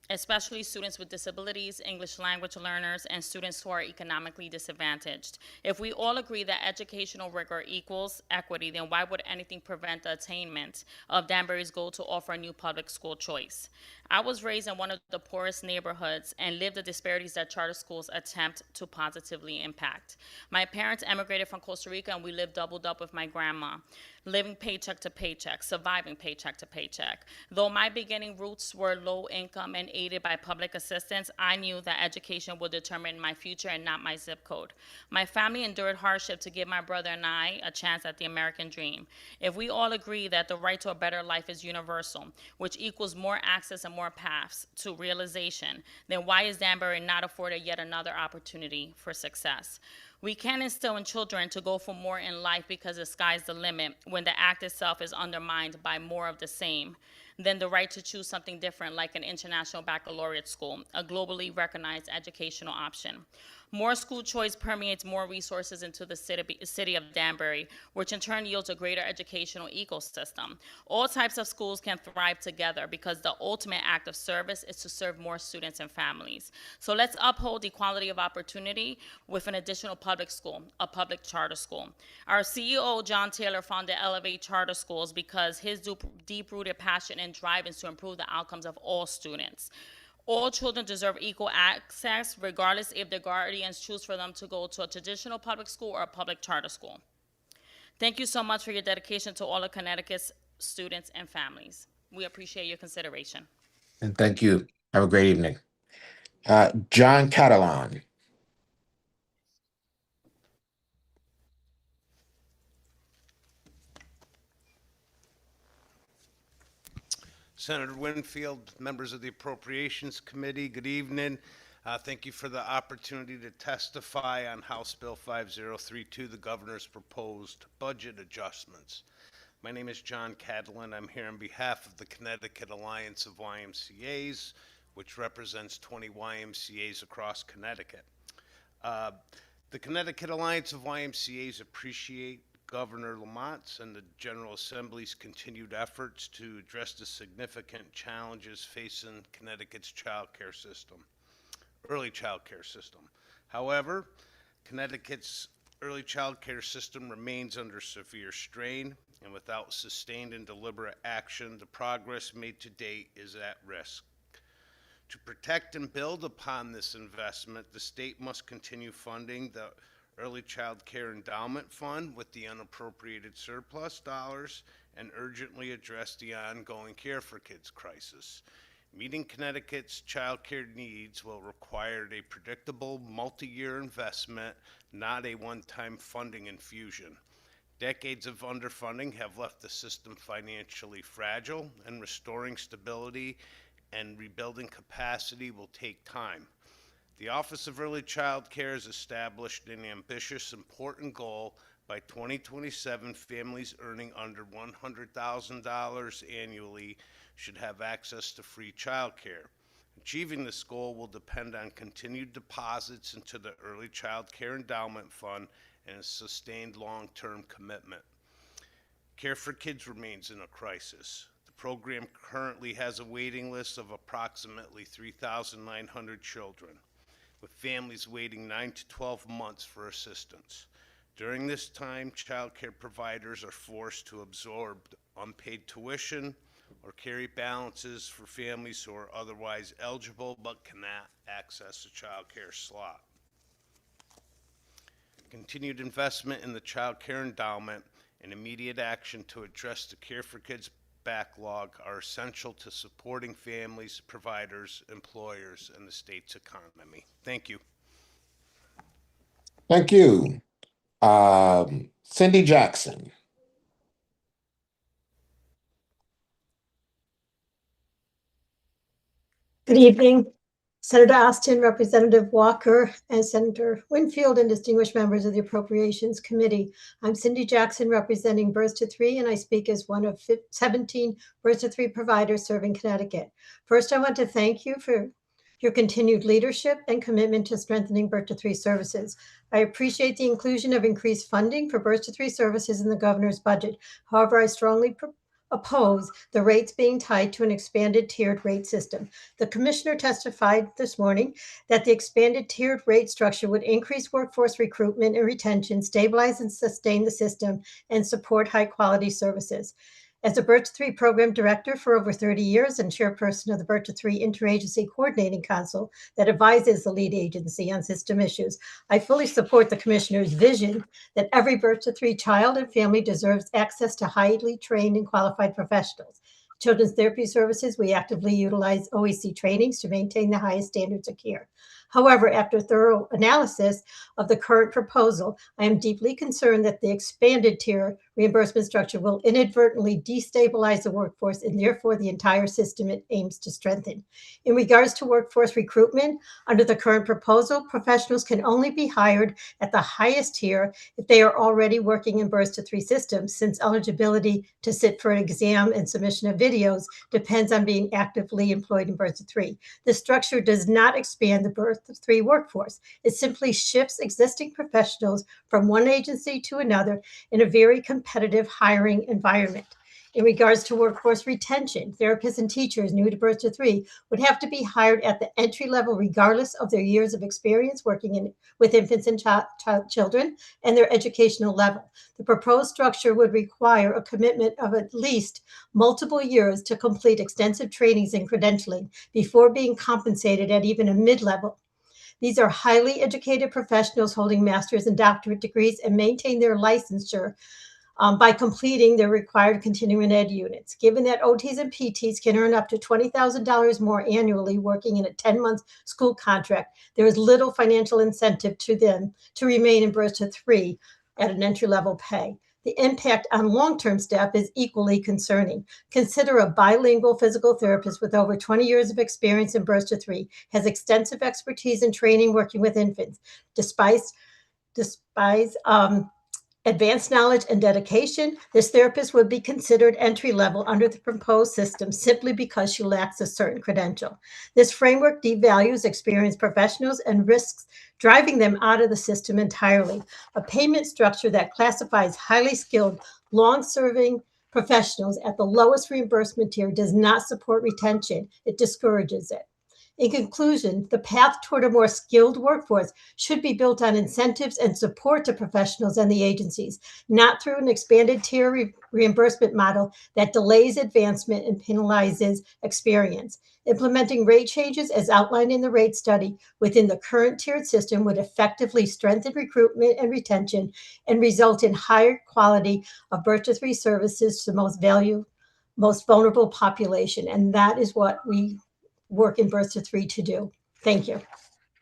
especially students with disabilities, English language learners, and students who are economically disadvantaged. If we all agree that educational rigor equals equity, then why would anything prevent the attainment of Danbury's goal to offer a new public school choice? I was raised in one of the poorest neighborhoods and lived the disparities that charter schools attempt to positively impact. My parents emigrated from Costa Rica, and we lived doubled up with my grandma, living paycheck to paycheck, surviving paycheck to paycheck. Though my beginning roots were low income and aided by public assistance, I knew that education would determine my future and not my zip code. My family endured hardship to give my brother and I a chance at the American dream. If we all agree that the right to a better life is universal, which equals more access and more paths to realization, then why is Danbury not afforded yet another opportunity for success? We can instill in children to go for more in life because the sky's the limit when the act itself is undermined by more of the same than the right to choose something different, like an international baccalaureate school, a globally recognized educational option. More school choice permeates more resources into the city of Danbury, which in turn yields a greater educational ecosystem. All types of schools can thrive together because the ultimate act of service is to serve more students and families. So let's uphold equality of opportunity with an additional public school, a public charter school. Our CEO, John Taylor, founded Elevate Charter Schools because his deep-rooted passion and drive is to improve the outcomes of all students. All children deserve equal access, regardless if their guardians choose for them to go to a traditional public school or a public charter school. Thank you so much for your dedication to all of Connecticut's students and families. We appreciate your consideration. And thank you. Have a great evening. John Catalan. Senator Winfield, members of the Appropriations Committee, good evening. Thank you for the opportunity to testify on House Bill 5032, the governor's proposed budget adjustments. My name is John Catalan. I'm here on behalf of the Connecticut Alliance of YMCAs, which represents 20 YMCAs across Connecticut. The Connecticut Alliance of YMCAs appreciate Governor Lamont's and the General Assembly's continued efforts to address the significant challenges facing Connecticut's early child care system. However, Connecticut's early child care system remains under severe strain, and without sustained and deliberate action, the progress made to date is at risk. To protect and build upon this investment, the state must continue funding the Early Child Care Endowment Fund with the unappropriated surplus dollars and urgently address the ongoing Care for Kids crisis. Meeting Connecticut's child care needs will require a predictable multi-year investment, not a one-time funding infusion. Decades of underfunding have left the system financially fragile, and restoring stability and rebuilding capacity will take time. The Office of Early Child Care has established an ambitious, important goal. By 2027, families earning under $100,000 annually should have access to free child care. Achieving this goal will depend on continued deposits into the Early Child Care Endowment Fund and a sustained long-term commitment. Care for Kids remains in a crisis. The program currently has a waiting list of approximately 3,900 children, with families waiting 9 to 12 months for assistance. During this time, child care providers are forced to absorb unpaid tuition or carry balances for families who are otherwise eligible but cannot access a child care slot. Continued investment in the child care endowment and immediate action to address the Care for Kids backlog are essential to supporting families, providers, employers, and the state's economy. Thank you. Thank you. Cindy Jackson. Good evening, Senator Austin, Representative Walker, and Senator Winfield, and distinguished members of the Appropriations Committee. I'm Cindy Jackson, representing Births to Three, and I speak as one of 17 Births to Three providers serving Connecticut. First, I want to thank you for your continued leadership and commitment to strengthening Birth to Three services. I appreciate the inclusion of increased funding for Birth to Three services in the governor's budget. However, I strongly oppose the rates being tied to an expanded tiered rate system. The commissioner testified this morning that the expanded tiered rate structure would increase workforce recruitment and retention, stabilize and sustain the system, and support high-quality services. As a Birth to 3 program director for over 30 years and chairperson of the Birth to 3 Interagency Coordinating Council that advises the lead agency on system issues, I fully support the commissioner's vision that every Birth to 3 child and family deserves access to highly trained and qualified professionals. Children's therapy services, we actively utilize OEC trainings to maintain the highest standards of care. However, after thorough analysis of the current proposal, I am deeply concerned that the expanded tier reimbursement structure will inadvertently destabilize the workforce and therefore the entire system it aims to strengthen. In regards to workforce recruitment, under the current proposal, professionals can only be hired at the highest tier if they are already working in Birth to 3 systems, since eligibility to sit for an exam and submission of videos depends on being actively employed in Birth to 3. The structure does not expand the Birth to 3 workforce. It simply shifts existing professionals from one agency to another in a very competitive hiring environment. In regards to workforce retention, therapists and teachers new to Birth to 3 would have to be hired at the entry level regardless of their years of experience working with infants and children and their educational level. The proposed structure would require a commitment of at least multiple years to complete extensive trainings and credentialing before being compensated at even a mid-level. These are highly educated professionals holding master's and doctorate degrees and maintain their licensure by completing their required continuing ed units. Given that OTs and PTs can earn up to $20,000 more annually working in a 10-month school contract, there is little financial incentive to them to remain in Birth to 3 at an entry-level pay. The impact on long-term staff is equally concerning. Consider a bilingual physical therapist with over 20 years of experience in Birth to 3, has extensive expertise and training working with infants. Despite advanced knowledge and dedication, this therapist would be considered entry-level under the proposed system simply because she lacks a certain credential. This framework devalues experienced professionals and risks driving them out of the system entirely. A payment structure that classifies highly skilled, long-serving professionals at the lowest reimbursement tier does not support retention. It discourages it. In conclusion, the path toward a more skilled workforce should be built on incentives and support to professionals and the agencies, not through an expanded tier reimbursement model that delays advancement and penalizes experience. Implementing rate changes as outlined in the rate study within the current tiered system would effectively strengthen recruitment and retention and result in higher quality of Birth to 3 services to the most vulnerable population. And that is what we work in Birth to 3 to do. Thank you.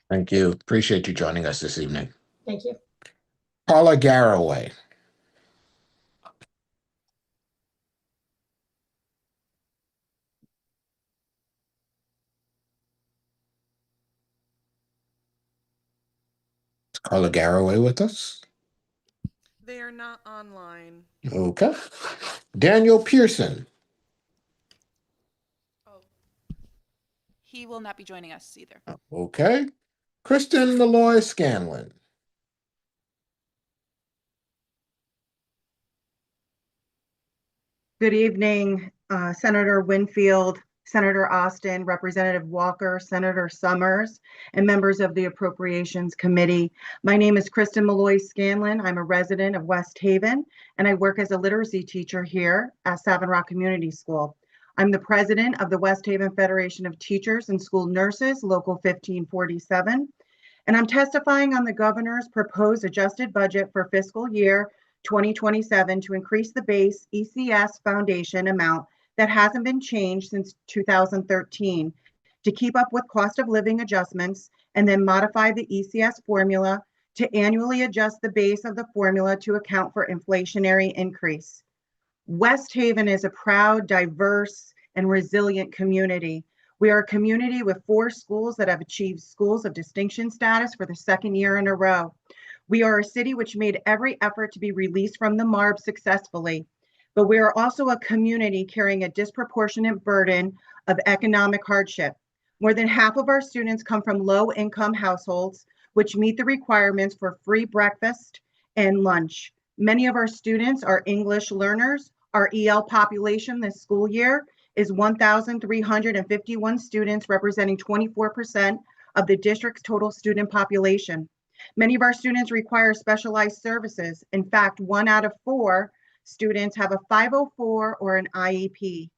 Thank you. Appreciate you joining us this evening. Thank you. Paula Garraway. Is Paula Garraway with us? They are not online. Okay. Daniel Pearson. He will not be joining us either. Okay. Kristen Malloy Scanlon. Good evening, Senator Winfield, Senator Austin, Representative Walker, Senator Summers, and members of the Appropriations Committee. My name is Kristen Malloy Scanlon. I'm a resident of West Haven, and I work as a literacy teacher here at Savin Rock Community School. I'm the president of the West Haven Federation of Teachers and School Nurses, Local 1547, and I'm testifying on the governor's proposed adjusted budget for fiscal year 2027 to increase the base ECS foundation amount that hasn't been changed since 2013 to keep up with cost of living adjustments, and then modify the ECS formula to annually adjust the base of the formula to account for inflationary increase. West Haven is a proud, diverse, and resilient community. We are a community with 4 schools that have achieved Schools of Distinction status for the 2nd year in a row. We are a city which made every effort to be released from the MARB successfully, but we are also a community carrying a disproportionate burden of economic hardship. More than half of our students come from low-income households, which meet the requirements for free breakfast and lunch. Many of our students are English learners, Our EL population this school year is 1,351 students, representing 24% of the district's total student population. Many of our students require specialized services. In fact, 1 out of 4 students have a 504 or an IEP.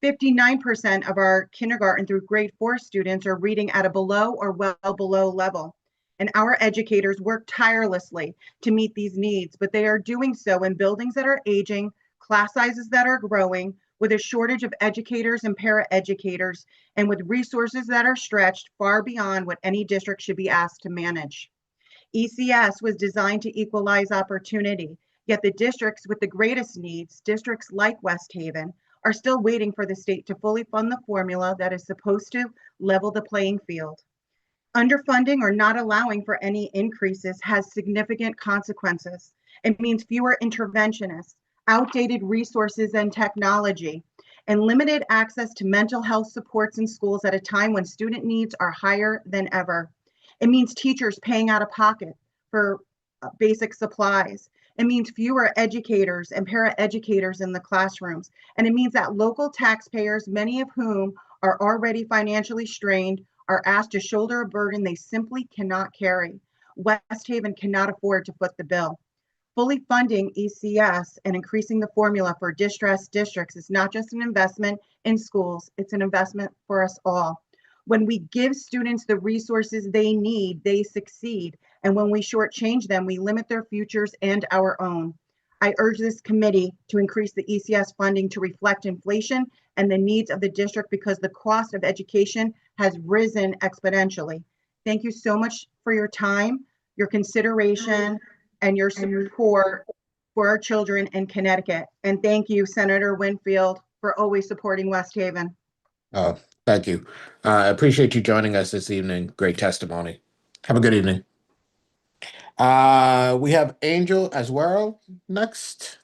59% of our kindergarten through grade 4 students are reading at a below or well below level. And our educators work tirelessly to meet these needs, but they are doing so in buildings that are aging, class sizes that are growing, with a shortage of educators and paraeducators, and with resources that are stretched far beyond what any district should be asked to manage. ECS was designed to equalize opportunity, yet the districts with the greatest needs, districts like West Haven, are still waiting for the state to fully fund the formula that is supposed to level the playing field. Underfunding or not allowing for any increases has significant consequences. It means fewer interventionists, outdated resources and technology, and limited access to mental health supports in schools at a time when student needs are higher than ever. It means teachers paying out of pocket for basic supplies. It means fewer educators and paraeducators in the classrooms. And it means that local taxpayers, many of whom are already financially strained, are asked to shoulder a burden they simply cannot carry. West Haven cannot afford to foot the bill. Fully funding ECS and increasing the formula for distressed districts is not just an investment in schools, it's an investment for us all. When we give students the resources they need, they succeed. And when we shortchange them, we limit their futures and our own. I urge this committee to increase the ECS funding to reflect inflation and the needs of the district, because the cost of education has risen exponentially. Thank you so much for your time, your consideration, and your support for our children in Connecticut. And thank you, Senator Winfield, for always supporting West Haven. Oh, thank you. I appreciate you joining us this evening. Great testimony. Have a good evening. We have Angel as well next.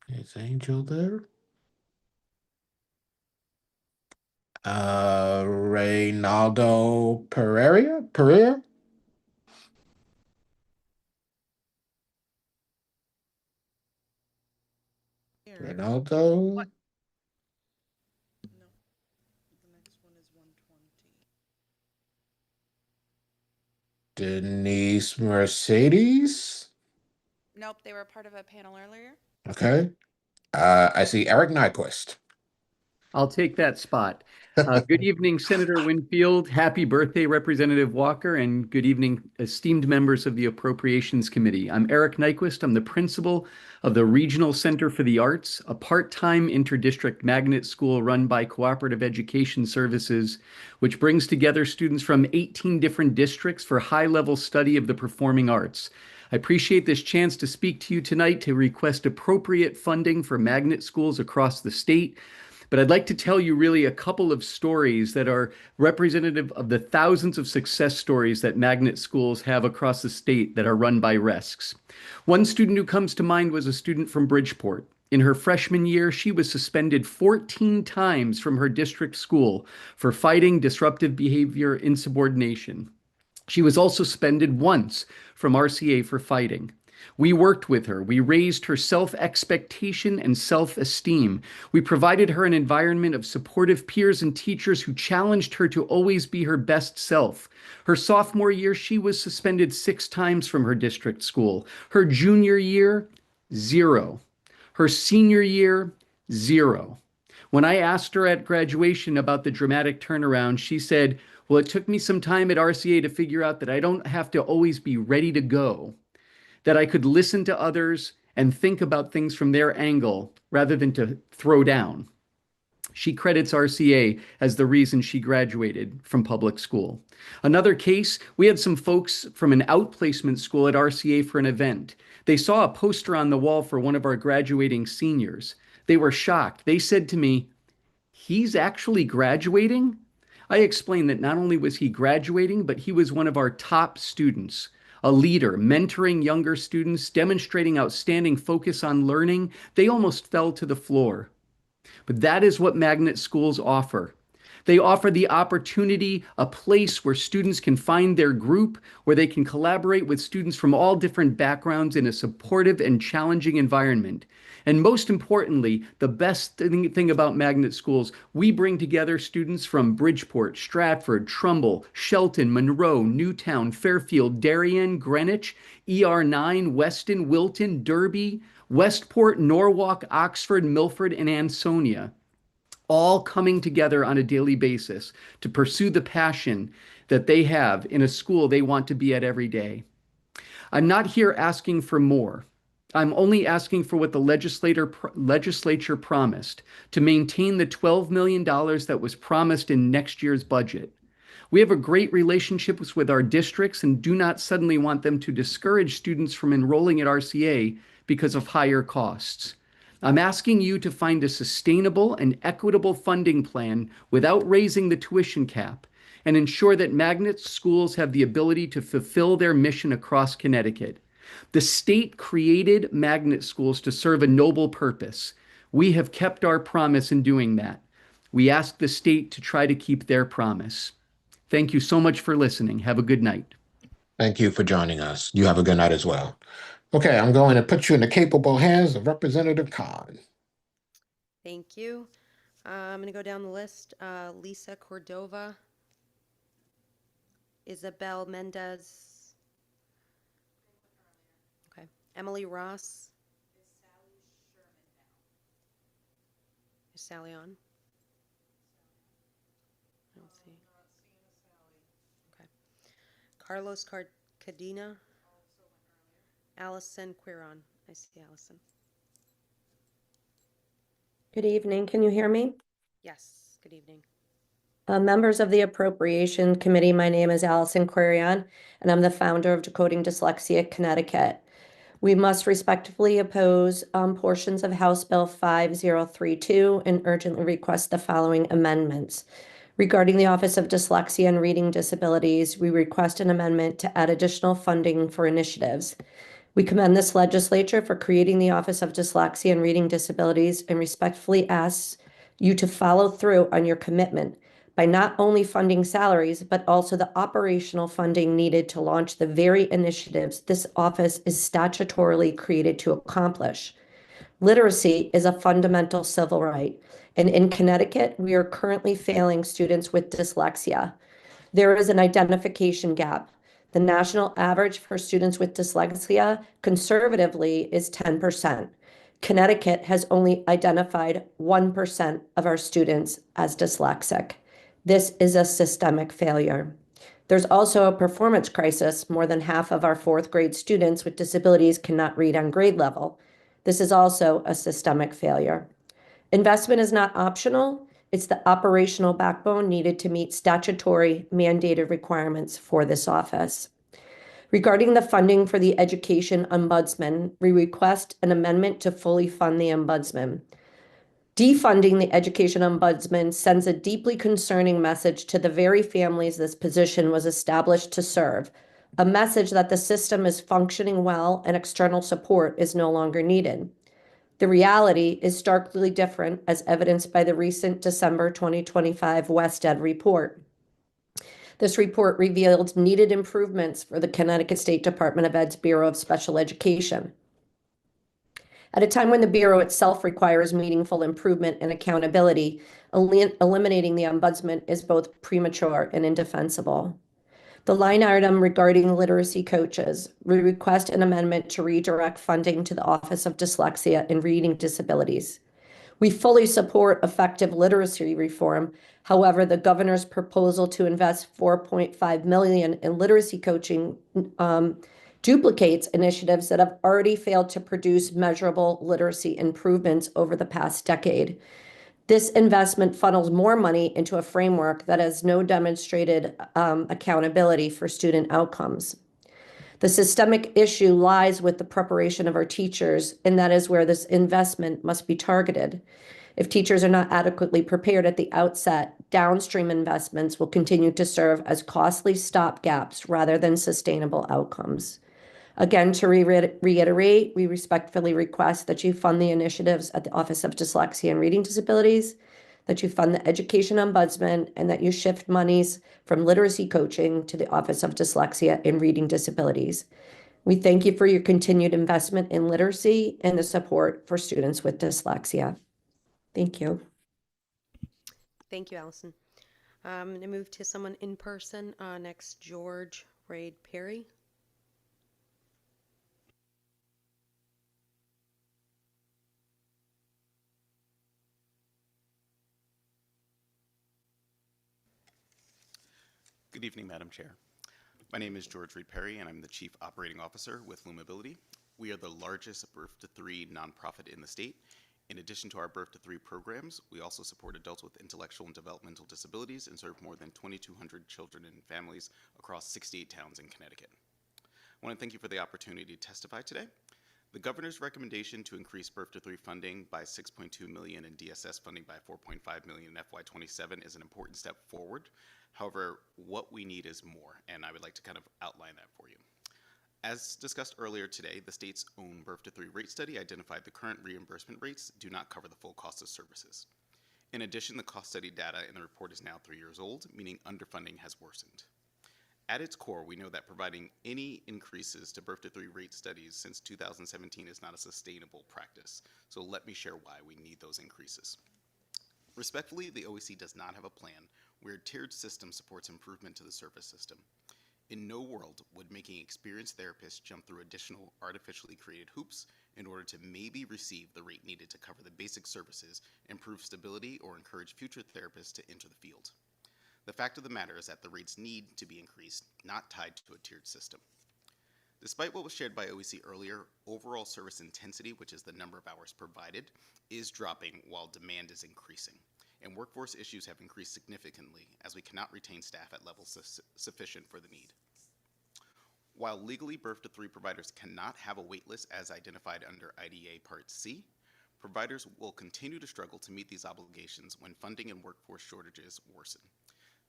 Is Angel there? Reynaldo Pereira? Reynaldo? Denise Mercedes? Nope, they were part of a panel earlier. Okay. I see Eric Nyquist. I'll take that spot. Good evening, Senator Winfield. Happy birthday, Representative Walker, and good evening, esteemed members of the Appropriations Committee. I'm Eric Nyquist. I'm the principal of the Regional Center for the Arts, a part-time interdistrict magnet school run by Cooperative Education Services, which brings together students from 18 different districts for high-level study of the performing arts. I appreciate this chance to speak to you tonight to request appropriate funding for magnet schools across the state. But I'd like to tell you really a couple of stories that are representative of the thousands of success stories that magnet schools have across the state that are run by RESCs. One student who comes to mind was a student from Bridgeport. In her freshman year, she was suspended 14 times from her district school for fighting disruptive behavior, insubordination. She was also suspended once from RCA for fighting. We worked with her. We raised her self-expectation and self-esteem. We provided her an environment of supportive peers and teachers who challenged her to always be her best self. Her sophomore year, she was suspended 6 times from her district school. Her junior year, 0. Her senior year, 0. When I asked her at graduation about the dramatic turnaround, she said, "Well, it took me some time at RCA to figure out that I don't have to always be ready to go, that I could listen to others and think about things from their angle rather than to throw down." She credits RCA as the reason she graduated from public school. Another case, we had some folks from an outplacement school at RCA for an event. They saw a poster on the wall for one of our graduating seniors. They were shocked. They said to me, "He's actually graduating?" I explained that not only was he graduating, but he was one of our top students, a leader, mentoring younger students, demonstrating outstanding focus on learning. They almost fell to the floor. But that is what magnet schools offer. They offer the opportunity, a place where students can find their group, where they can collaborate with students from all different backgrounds in a supportive and challenging environment. And most importantly, the best thing about magnet schools, we bring together students from Bridgeport, Stratford, Trumbull, Shelton, Monroe, Newtown, Fairfield, Darien, Greenwich, ER9, Weston, Wilton, Derby, Westport, Norwalk, Oxford, Milford, and Ansonia, all coming together on a daily basis to pursue the passion that they have in a school they want to be at every day. I'm not here asking for more. I'm only asking for what the legislature promised, to maintain the $12 million that was promised in next year's budget. We have a great relationship with our districts and do not suddenly want them to discourage students from enrolling at RCA because of higher costs. I'm asking you to find a sustainable and equitable funding plan without raising the tuition cap and ensure that magnet schools have the ability to fulfill their mission across Connecticut. The state created magnet schools to serve a noble purpose. We have kept our promise in doing that. We ask the state to try to keep their promise. Thank you so much for listening. Have a good night. Thank you for joining us. You have a good night as well. Okay, I'm going to put you in the capable hands of Representative Khan. Thank you. I'm going to go down the list. Lisa Cordova, Isabel Mendez. Okay. Emily Ross. Is Sally on? I don't see. Okay. Carlos Cadena. Allison Quiron. I see Allison. Good evening. Can you hear me? Yes. Good evening. Members of the Appropriation Committee, my name is Allison Quirion, and I'm the founder of Decoding Dyslexia Connecticut. We must respectfully oppose portions of House Bill 5032 and urgently request the following amendments. Regarding the Office of Dyslexia and Reading Disabilities, we request an amendment to add additional funding for initiatives. We commend this legislature for creating the Office of Dyslexia and Reading Disabilities and respectfully ask you to follow through on your commitment by not only funding salaries, but also the operational funding needed to launch the very initiatives this office is statutorily created to accomplish. Literacy is a fundamental civil right, and in Connecticut, we are currently failing students with dyslexia. There is an identification gap. The national average for students with dyslexia conservatively is 10%. Connecticut has only identified 1% of our students as dyslexic. This is a systemic failure. There's also a performance crisis. More than half of our fourth grade students with disabilities cannot read on grade level. This is also a systemic failure. Investment is not optional. It's the operational backbone needed to meet statutory mandated requirements for this office. Regarding the funding for the Education Ombudsman, we request an amendment to fully fund the Ombudsman. Defunding the Education Ombudsman sends a deeply concerning message to the very families this position was established to serve, a message that the system is functioning well and external support is no longer needed. The reality is starkly different, as evidenced by the recent December 2025 WestEd report. This report revealed needed improvements for the Connecticut State Department of Ed's Bureau of Special Education. At a time when the Bureau itself requires meaningful improvement and accountability, eliminating the Ombudsman is both premature and indefensible. The line item regarding literacy coaches, we request an amendment to redirect funding to the Office of Dyslexia and Reading Disabilities. We fully support effective literacy reform. However, the governor's proposal to invest $4.5 million in literacy coaching duplicates initiatives that have already failed to produce measurable literacy improvements over the past decade. This investment funnels more money into a framework that has no demonstrated accountability for student outcomes. The systemic issue lies with the preparation of our teachers, and that is where this investment must be targeted. If teachers are not adequately prepared at the outset, downstream investments will continue to serve as costly stopgaps rather than sustainable outcomes. Again, to reiterate, we respectfully request that you fund the initiatives at the Office of Dyslexia and Reading Disabilities, that you fund the Education Ombudsman, and that you shift monies from literacy coaching to the Office of Dyslexia and Reading Disabilities. We thank you for your continued investment in literacy and the support for students with dyslexia. Thank you. Thank you, Allison. I'm going to move to someone in person. Next, George Raid Perry. Good evening, Madam Chair. My name is George Reed Perry, and I'm the Chief Operating Officer with Lumability. We are the largest Birth to 3 nonprofit in the state. In addition to our Birth to 3 programs, we also support adults with intellectual and developmental disabilities and serve more than 2,200 children and families across 68 towns in Connecticut. I want to thank you for the opportunity to testify today. The governor's recommendation to increase Birth to 3 funding by $6.2 million and DSS funding by $4.5 million in FY27 is an important step forward. However, what we need is more, and I would like to kind of outline that for you. As discussed earlier today, the state's own Birth to 3 rate study identified the current reimbursement rates do not cover the full cost of services. In addition, the cost study data in the report is now 3 years old, meaning underfunding has worsened. At its core, we know that providing any increases to Birth to 3 rate studies since 2017 is not a sustainable practice. So let me share why we need those increases. Respectfully, the OEC does not have a plan where a tiered system supports improvement to the service system. In no world would making experienced therapists jump through additional artificially created hoops in order to maybe receive the rate needed to cover the basic services, improve stability, or encourage future therapists to enter the field. The fact of the matter is that the rates need to be increased, not tied to a tiered system. Despite what was shared by OEC earlier, overall service intensity, which is the number of hours provided, is dropping while demand is increasing. And workforce issues have increased significantly as we cannot retain staff at levels sufficient for the need. While legally Birth to 3 providers cannot have a wait list as identified under IDA Part C, providers will continue to struggle to meet these obligations when funding and workforce shortages worsen.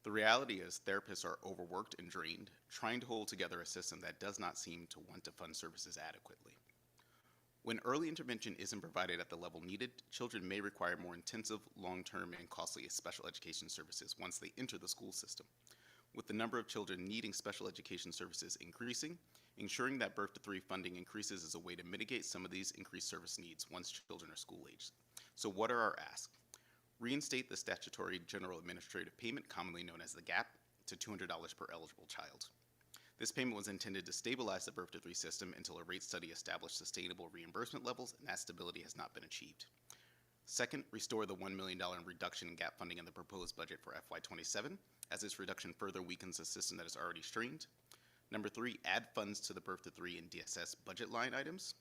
The reality is therapists are overworked and drained, trying to hold together a system that does not seem to want to fund services adequately. When early intervention isn't provided at the level needed, children may require more intensive, long-term, and costly special education services once they enter the school system. With the number of children needing special education services increasing, ensuring that Birth to 3 funding increases is a way to mitigate some of these increased service needs once children are school-aged. So what are our asks? Reinstate the statutory general administrative payment, commonly known as the GAP, to $200 per eligible child. This payment was intended to stabilize the Birth to 3 system until a rate study established sustainable reimbursement levels, and that stability has not been achieved. Second, restore the $1 million reduction in GAP funding in the proposed budget for FY27, as this reduction further weakens a system that is already strained. Number 3, add funds to the Birth to 3 and DSS budget line items,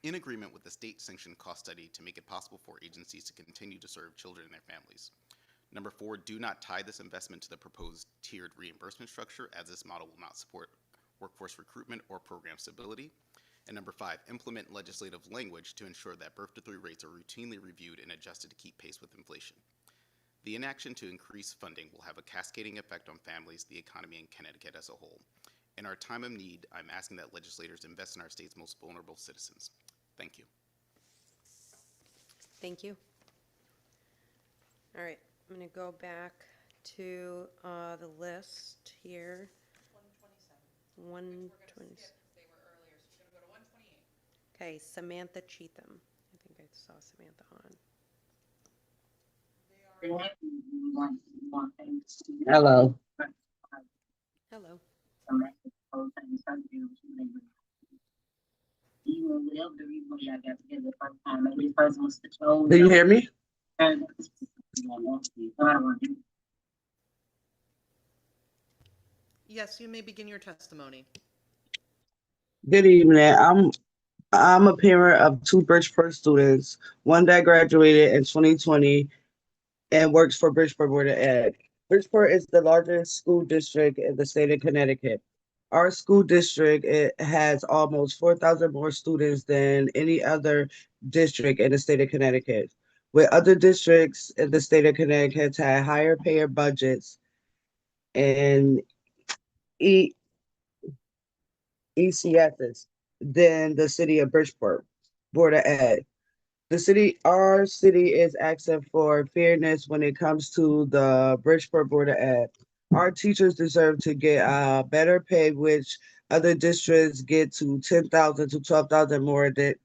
in agreement with the state-sanctioned cost study to make it possible for agencies to continue to serve children and their families. Number 4, do not tie this investment to the proposed tiered reimbursement structure, as this model will not support workforce recruitment or program stability. And number 5, implement legislative language to ensure that Birth to 3 rates are routinely reviewed and adjusted to keep pace with inflation. The inaction to increase funding will have a cascading effect on families, the economy, and Connecticut as a whole. In our time of need, I'm asking that legislators invest in our state's most vulnerable citizens. Thank you. Thank you. All right, I'm going to go back to the list here. 127. 127. Okay, Samantha Cheatham. I think I saw Samantha on. Hello. Hello. Do you hear me? Yes, you may begin your testimony. Good evening. I'm a parent of 2 Bridgeport students, one that graduated in 2020 and works for Bridgeport Board of Ed. Bridgeport is the largest school district in the state of Connecticut. Our school district, it has almost 4,000 more students than any other district in the state of Connecticut. With other districts in the state of Connecticut had higher payer budgets and ECSs than the city of Bridgeport Board of Ed. Our city is asking for fairness when it comes to the Bridgeport Board of Ed. Our teachers deserve to get better pay, which other districts get to 10,000 to 12,000 more to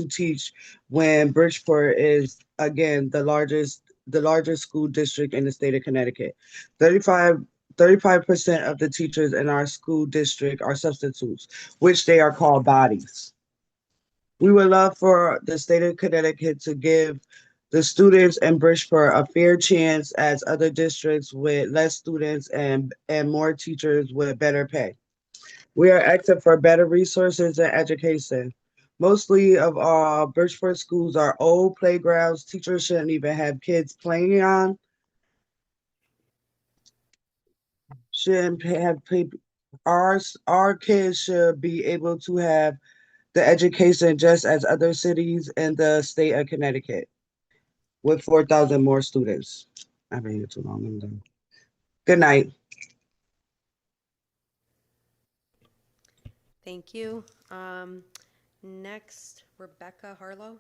teach, when Bridgeport is again the largest school district in the state of Connecticut. 35% of the teachers in our school district are substitutes, which they are called bodies. We would love for the state of Connecticut to give the students in Bridgeport a fair chance as other districts with less students and more teachers with better pay. We are asking for better resources and education. Mostly of our Bridgeport schools are old playgrounds. Teachers shouldn't even have kids playing on. Shouldn't have our kids should be able to have the education just as other cities in the state of Connecticut with 4,000 more students. I've been here too long. I'm done. Good night. Thank you. Next, Rebecca Harlow.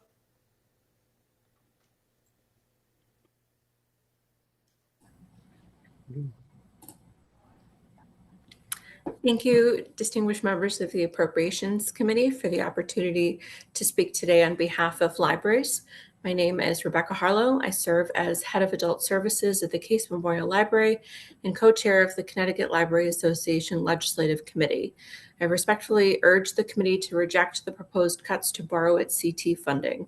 Thank you, distinguished members of the Appropriations Committee, for the opportunity to speak today on behalf of libraries. My name is Rebecca Harlow. I serve as Head of Adult Services at the Case Memorial Library and co-chair of the Connecticut Library Association Legislative Committee. I respectfully urge the committee to reject the proposed cuts to Borrow at CT funding.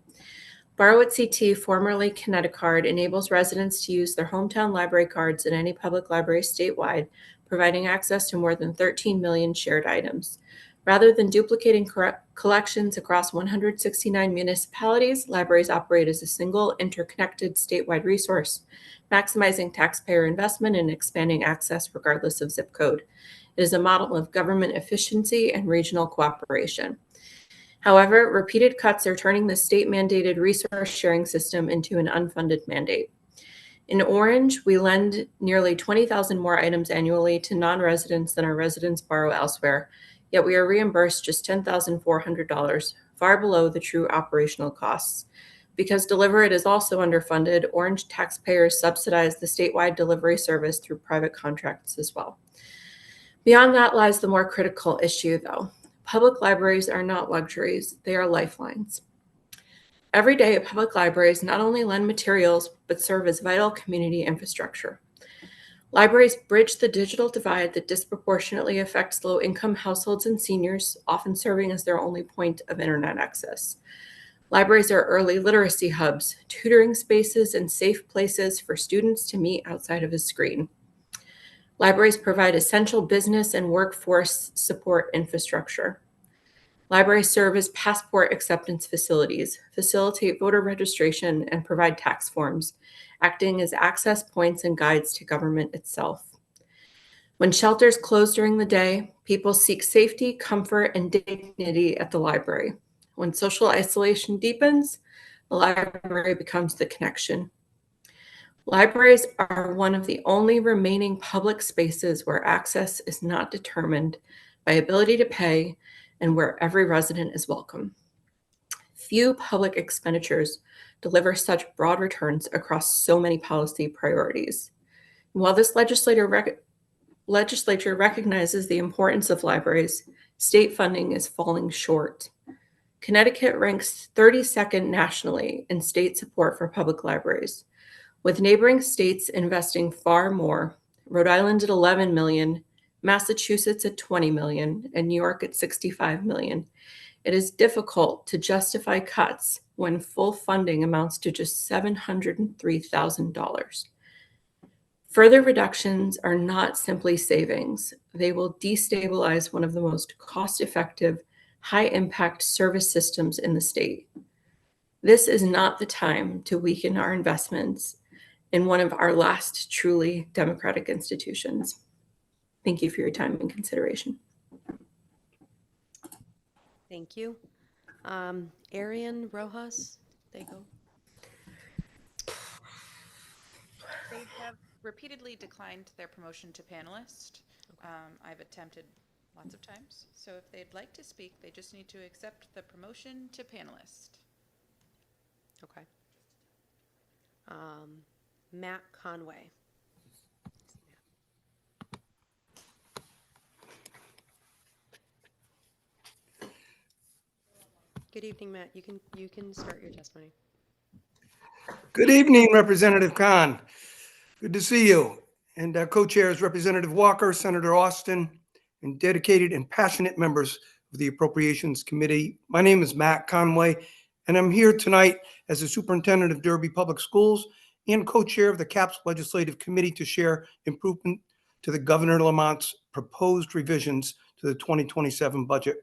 Borrow at CT, formerly Connecticard, enables residents to use their hometown library cards at any public library statewide, providing access to more than 13 million shared items. Rather than duplicating collections across 169 municipalities, libraries operate as a single, interconnected statewide resource, maximizing taxpayer investment and expanding access regardless of zip code. It is a model of government efficiency and regional cooperation. However, repeated cuts are turning the state-mandated resource sharing system into an unfunded mandate. In Orange, we lend nearly 20,000 more items annually to non-residents than our residents borrow elsewhere, yet we are reimbursed just $10,400, far below the true operational costs. Because Deliver It is also underfunded, Orange taxpayers subsidize the statewide delivery service through private contracts as well. Beyond that lies the more critical issue, though. Public libraries are not luxuries, they are lifelines. Every day, public libraries not only lend materials, but serve as vital community infrastructure. Libraries bridge the digital divide that disproportionately affects low-income households and seniors, often serving as their only point of internet access. Libraries are early literacy hubs, tutoring spaces, and safe places for students to meet outside of a screen. Libraries provide essential business and workforce support infrastructure. Libraries serve as passport acceptance facilities, facilitate voter registration, and provide tax forms, acting as access points and guides to government itself. When shelters close during the day, people seek safety, comfort, and dignity at the library. When social isolation deepens, the library becomes the connection. Libraries are one of the only remaining public spaces where access is not determined by ability to pay and where every resident is welcome. Few public expenditures deliver such broad returns across so many policy priorities. While this legislature recognizes the importance of libraries, state funding is falling short. Connecticut ranks 32nd nationally in state support for public libraries, with neighboring states investing far more. Rhode Island at 11 million, Massachusetts at 20 million, and New York at 65 million. It is difficult to justify cuts when full funding amounts to just $703,000. Further reductions are not simply savings. They will destabilize one of the most cost-effective, high-impact service systems in the state. This is not the time to weaken our investments in one of our last truly democratic institutions. Thank you for your time and consideration. Thank you. Arian Rojas, there you go. They have repeatedly declined their promotion to panelist. I've attempted lots of times, so if they'd like to speak, they just need to accept the promotion to panelist. Okay. Matt Conway. Good evening, Matt. You can start your testimony. Good evening, Representative Khan. Good to see you. And co-chairs Representative Walker, Senator Austin, and dedicated and passionate members of the Appropriations Committee. My name is Matt Conway, and I'm here tonight as the superintendent of Derby Public Schools and co-chair of the CAPS Legislative Committee to share improvement to the Governor Lamont's proposed revisions to the 2027 budget.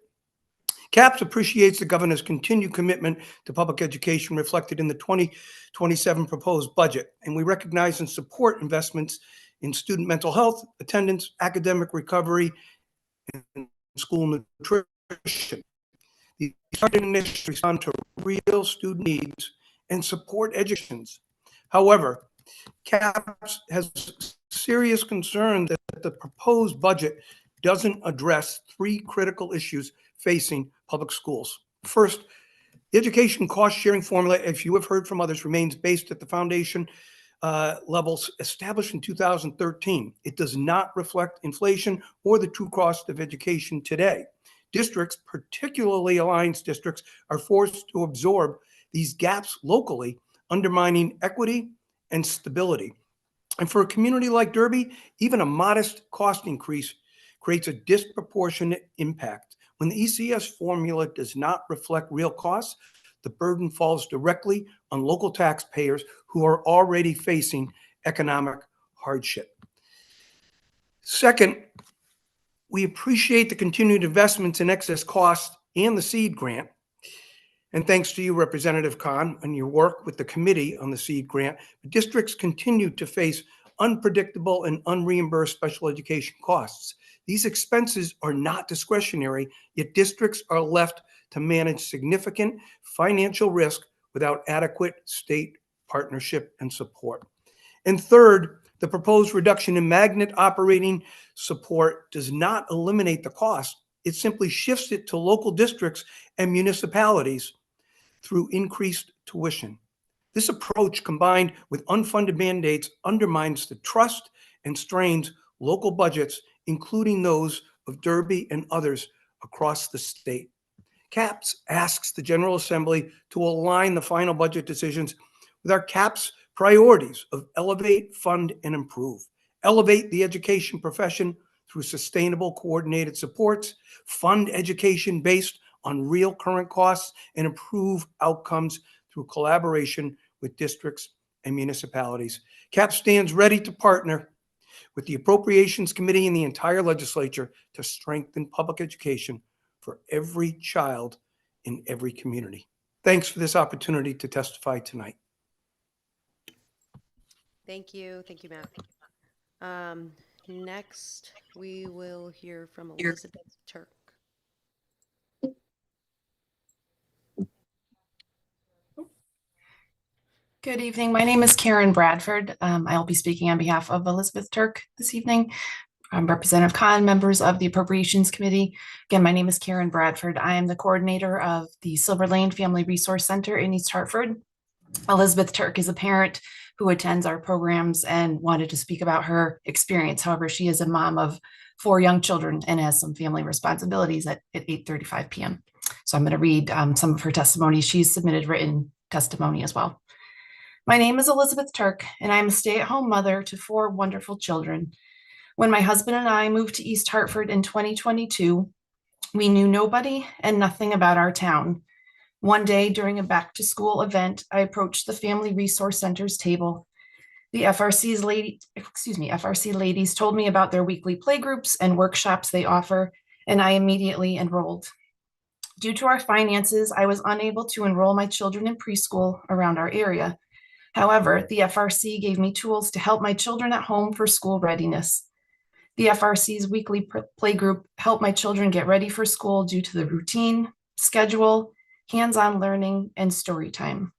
CAPS appreciates the governor's continued commitment to public education reflected in the 2027 proposed budget, and we recognize and support investments in student mental health, attendance, academic recovery, and school nutrition. These targeted initiatives respond to real student needs and support educations. However, CAPS has serious concerns that the proposed budget doesn't address three critical issues facing public schools. First, the education cost-sharing formula, if you have heard from others, remains based at the foundation levels established in 2013. It does not reflect inflation or the true cost of education today. Districts, particularly alliance districts, are forced to absorb these gaps locally, undermining equity and stability. And for a community like Derby, even a modest cost increase creates a disproportionate impact. When the ECS formula does not reflect real costs, the burden falls directly on local taxpayers who are already facing economic hardship. Second, we appreciate the continued investments in excess costs and the SEED grant. And thanks to you, Representative Khan, and your work with the committee on the SEED grant, the districts continue to face unpredictable and unreimbursed special education costs. These expenses are not discretionary, yet districts are left to manage significant financial risk without adequate state partnership and support. And third, the proposed reduction in magnet operating support does not eliminate the cost. It simply shifts it to local districts and municipalities through increased tuition. This approach, combined with unfunded mandates, undermines the trust and strains local budgets, including those of Derby and others across the state. CAPS asks the General Assembly to align the final budget decisions with our CAPS priorities of elevate, fund, and improve. Elevate the education profession through sustainable coordinated supports, fund education based on real current costs, and improve outcomes through collaboration with districts and municipalities. CAPS stands ready to partner with the Appropriations Committee and the entire legislature to strengthen public education for every child in every community. Thanks for this opportunity to testify tonight. Thank you, Matt. Next, we will hear from Elizabeth Turk. Good evening. My name is Karen Bradford. I'll be speaking on behalf of Elizabeth Turk this evening. I'm Representative Khan, members of the Appropriations Committee. Again, my name is Karen Bradford. I am the coordinator of the Silver Lane Family Resource Center in East Hartford. Elizabeth Turk is a parent who attends our programs and wanted to speak about her experience. However, she is a mom of 4 young children and has some family responsibilities at 8:35 p.m. So I'm going to read some of her testimony. She's submitted written testimony as well. My name is Elizabeth Turk, and I'm a stay-at-home mother to 4 wonderful children. When my husband and I moved to East Hartford in 2022, we knew nobody and nothing about our town. One day during a back-to-school event, I approached the Family Resource Center's table. The FRC ladies told me about their weekly playgroups and workshops they offer, and I immediately enrolled. Due to our finances, I was unable to enroll my children in preschool around our area. However, the FRC gave me tools to help my children at home for school readiness. The FRC's weekly playgroup helped my children get ready for school due to the routine, schedule, hands-on learning, and story time.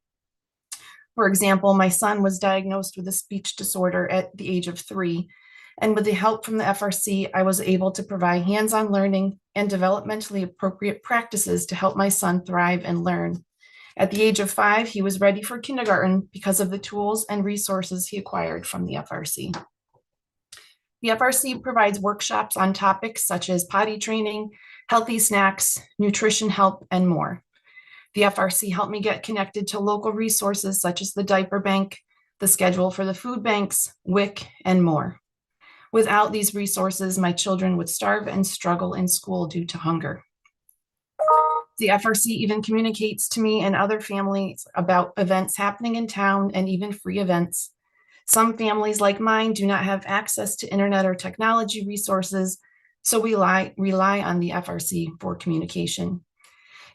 For example, my son was diagnosed with a speech disorder at the age of 3, and with the help from the FRC, I was able to provide hands-on learning and developmentally appropriate practices to help my son thrive and learn. At the age of 5, he was ready for kindergarten because of the tools and resources he acquired from the FRC. The FRC provides workshops on topics such as potty training, healthy snacks, nutrition help, and more. The FRC helped me get connected to local resources such as the diaper bank, the schedule for the food banks, WIC, and more. Without these resources, my children would starve and struggle in school due to hunger. The FRC even communicates to me and other families about events happening in town and even free events. Some families like mine do not have access to internet or technology resources, so we rely on the FRC for communication.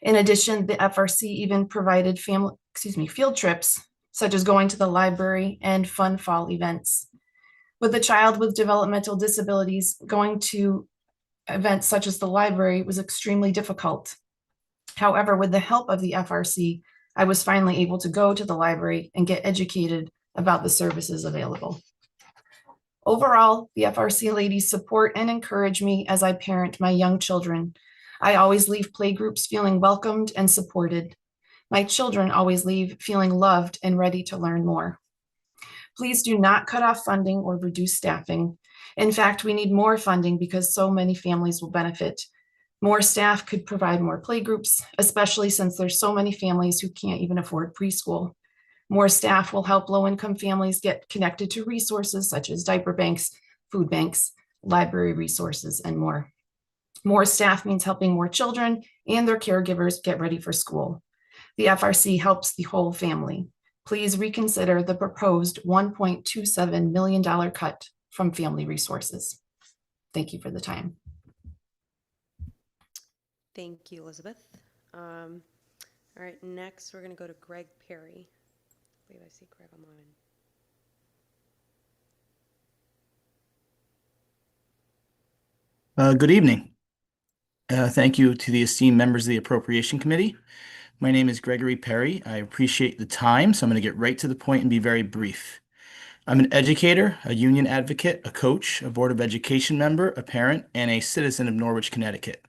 In addition, the FRC even provided field trips, such as going to the library and fun fall events. With a child with developmental disabilities, going to events such as the library was extremely difficult. However, with the help of the FRC, I was finally able to go to the library and get educated about the services available. Overall, the FRC ladies support and encourage me as I parent my young children. I always leave playgroups feeling welcomed and supported. My children always leave feeling loved and ready to learn more. Please do not cut off funding or reduce staffing. In fact, we need more funding because so many families will benefit. More staff could provide more playgroups, especially since there's so many families who can't even afford preschool. More staff will help low-income families get connected to resources such as diaper banks, food banks, library resources, and more. More staff means helping more children and their caregivers get ready for school. The FRC helps the whole family. Please reconsider the proposed $1.27 million cut from family resources. Thank you for the time. Thank you, Elizabeth. All right, next we're going to go to Greg Perry. I believe I see Greg online. Good evening. Thank you to the esteemed members of the Appropriation Committee. My name is Gregory Perry. I appreciate the time, so I'm going to get right to the point and be very brief. I'm an educator, a union advocate, a coach, a Board of Education member, a parent, and a citizen of Norwich, Connecticut.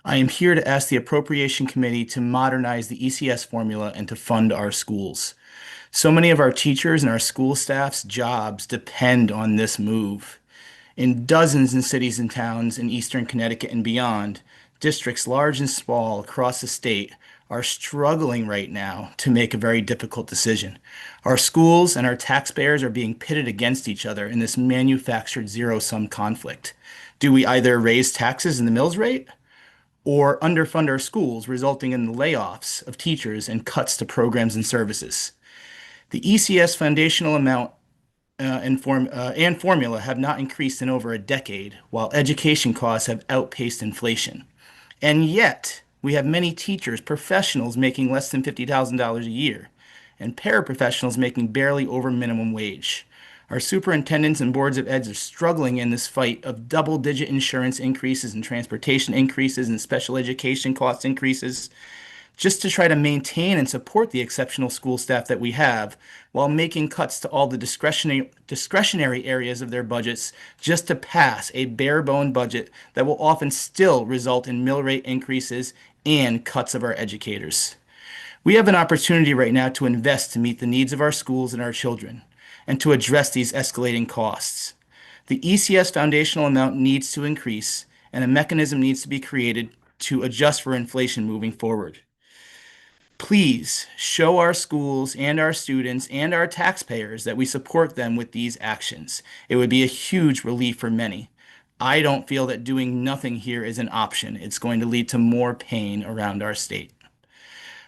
I am here to ask the Appropriation Committee to modernize the ECS formula and to fund our schools. So many of our teachers and our school staff's jobs depend on this move. In dozens of cities and towns in eastern Connecticut and beyond, districts large and small across the state are struggling right now to make a very difficult decision. Our schools and our taxpayers are being pitted against each other in this manufactured zero-sum conflict. Do we either raise taxes in the mills rate or underfund our schools, resulting in the layoffs of teachers and cuts to programs and services? The ECS foundational amount and formula have not increased in over a decade, while education costs have outpaced inflation. And yet, we have many teachers, professionals making less than $50,000 a year, and paraprofessionals making barely over minimum wage. Our superintendents and boards of eds are struggling in this fight of double-digit insurance increases and transportation increases and special education cost increases, just to try to maintain and support the exceptional school staff that we have, while making cuts to all the discretionary areas of their budgets just to pass a bare-bone budget that will often still result in mill rate increases and cuts of our educators. We have an opportunity right now to invest to meet the needs of our schools and our children, and to address these escalating costs. The ECS foundational amount needs to increase, and a mechanism needs to be created to adjust for inflation moving forward. Please show our schools and our students and our taxpayers that we support them with these actions. It would be a huge relief for many. I don't feel that doing nothing here is an option. It's going to lead to more pain around our state.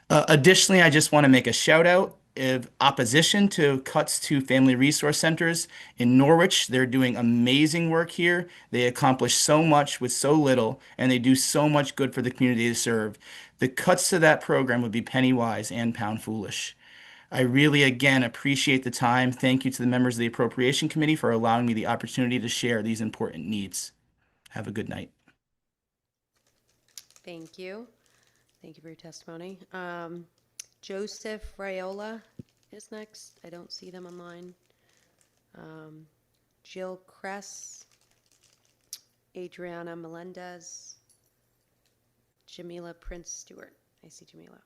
Additionally, I just want to make a shout out of opposition to cuts to family resource centers. In Norwich, they're doing amazing work here. They accomplish so much with so little, and they do so much good for the community they serve. The cuts to that program would be penny wise and pound foolish. I really, again, appreciate the time. Thank you to the members of the Appropriation Committee for allowing me the opportunity to share these important needs. Have a good night. Thank you. Thank you for your testimony. Joseph Raiola is next. I don't see them online. Jill Kress, Adriana Melendez, Jamila Prince Stewart. I see Jamila.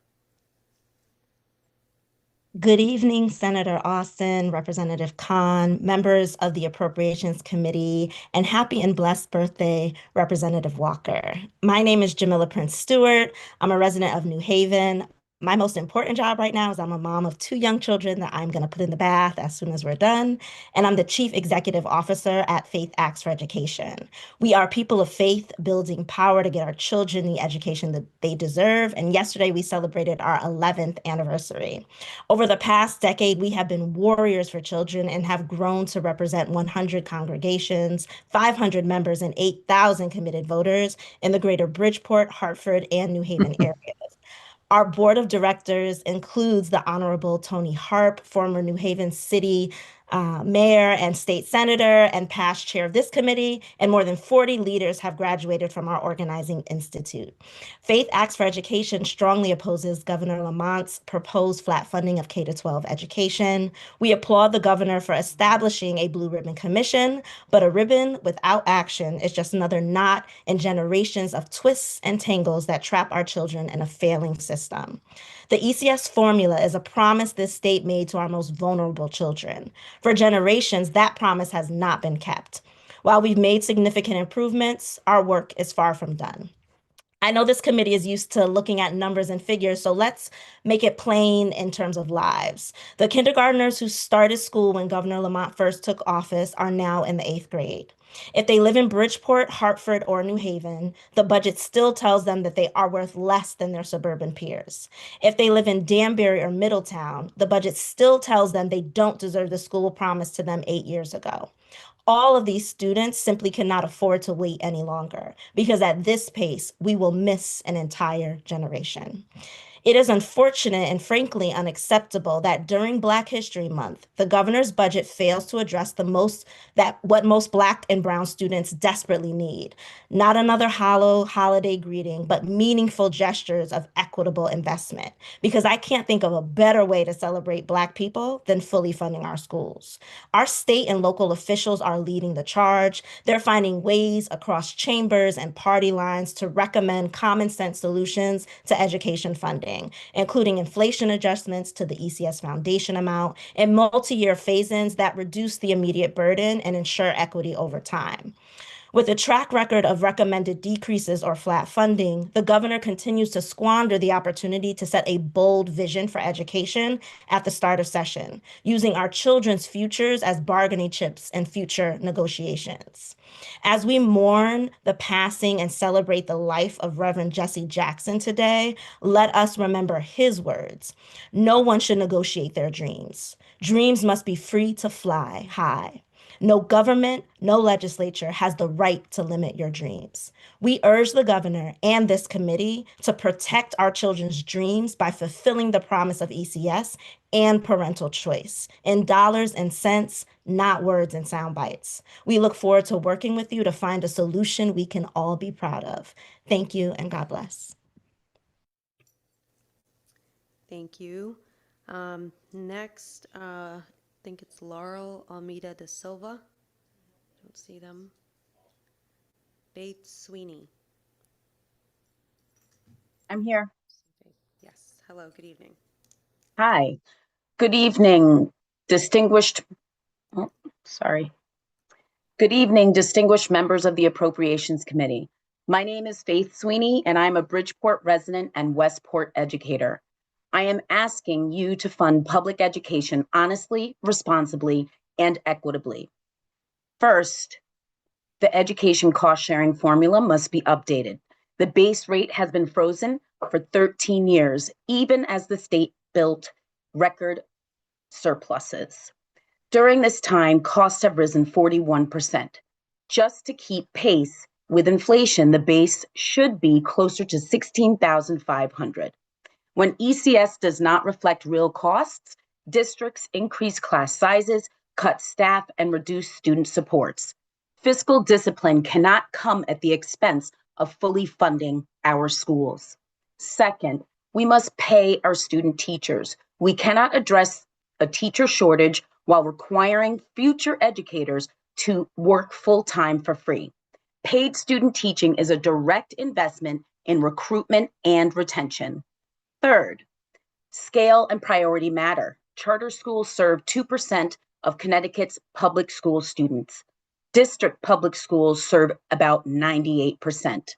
Good evening, Senator Austin, Representative Khan, members of the Appropriations Committee, and happy and blessed birthday, Representative Walker. My name is Jamila Prince Stewart. I'm a resident of New Haven. My most important job right now is I'm a mom of 2 young children that I'm going to put in the bath as soon as we're done. And I'm the Chief Executive Officer at Faith Acts for Education. We are people of faith building power to get our children the education that they deserve. And yesterday we celebrated our 11th anniversary. Over the past decade, we have been warriors for children and have grown to represent 100 congregations, 500 members, and 8,000 committed voters in the greater Bridgeport, Hartford, and New Haven areas. Our board of directors includes the Honorable Tony Harp, former New Haven City mayor and state senator and past chair of this committee, and more than 40 leaders have graduated from our organizing institute. Faith Acts for Education strongly opposes Governor Lamont's proposed flat funding of K-12 education. We applaud the governor for establishing a Blue Ribbon Commission, but a ribbon without action is just another knot in generations of twists and tangles that trap our children in a failing system. The ECS formula is a promise this state made to our most vulnerable children. For generations, that promise has not been kept. While we've made significant improvements, our work is far from done. I know this committee is used to looking at numbers and figures, so let's make it plain in terms of lives. The kindergartners who started school when Governor Lamont first took office are now in the 8th grade. If they live in Bridgeport, Hartford, or New Haven, the budget still tells them that they are worth less than their suburban peers. If they live in Danbury or Middletown, the budget still tells them they don't deserve the school promised to them 8 years ago. All of these students simply cannot afford to wait any longer because at this pace, we will miss an entire generation. It is unfortunate and frankly unacceptable that during Black History Month, the governor's budget fails to address what most Black and Brown students desperately need. Not another hollow holiday greeting, but meaningful gestures of equitable investment. Because I can't think of a better way to celebrate Black people than fully funding our schools. Our state and local officials are leading the charge. They're finding ways across chambers and party lines to recommend common sense solutions to education funding, including inflation adjustments to the ECS foundation amount and multi-year phase-ins that reduce the immediate burden and ensure equity over time. With a track record of recommended decreases or flat funding, the governor continues to squander the opportunity to set a bold vision for education at the start of session, using our children's futures as bargaining chips in future negotiations. As we mourn the passing and celebrate the life of Reverend Jesse Jackson today, let us remember his words. No one should negotiate their dreams. Dreams must be free to fly high. No government, no legislature has the right to limit your dreams. We urge the governor and this committee to protect our children's dreams by fulfilling the promise of ECS and parental choice in dollars and cents, not words and sound bites. We look forward to working with you to find a solution we can all be proud of. Thank you and God bless. Thank you. Next, I think it's Laurel Almeida da Silva. Don't see them. Faith Sweeney. I'm here. Yes. Hello. Good evening. Hi. Good evening, distinguished, Good evening, distinguished members of the Appropriations Committee. My name is Faith Sweeney, and I'm a Bridgeport resident and Westport educator. I am asking you to fund public education honestly, responsibly, and equitably. First, the education cost-sharing formula must be updated. The base rate has been frozen for 13 years, even as the state built record surpluses. During this time, costs have risen 41%. Just to keep pace with inflation, the base should be closer to $16,500. When ECS does not reflect real costs, districts increase class sizes, cut staff, and reduce student supports. Fiscal discipline cannot come at the expense of fully funding our schools. Second, we must pay our student teachers. We cannot address a teacher shortage while requiring future educators to work full-time for free. Paid student teaching is a direct investment in recruitment and retention. Third, scale and priority matter. charter schools serve 2% of Connecticut's public school students. District public schools serve about 98%.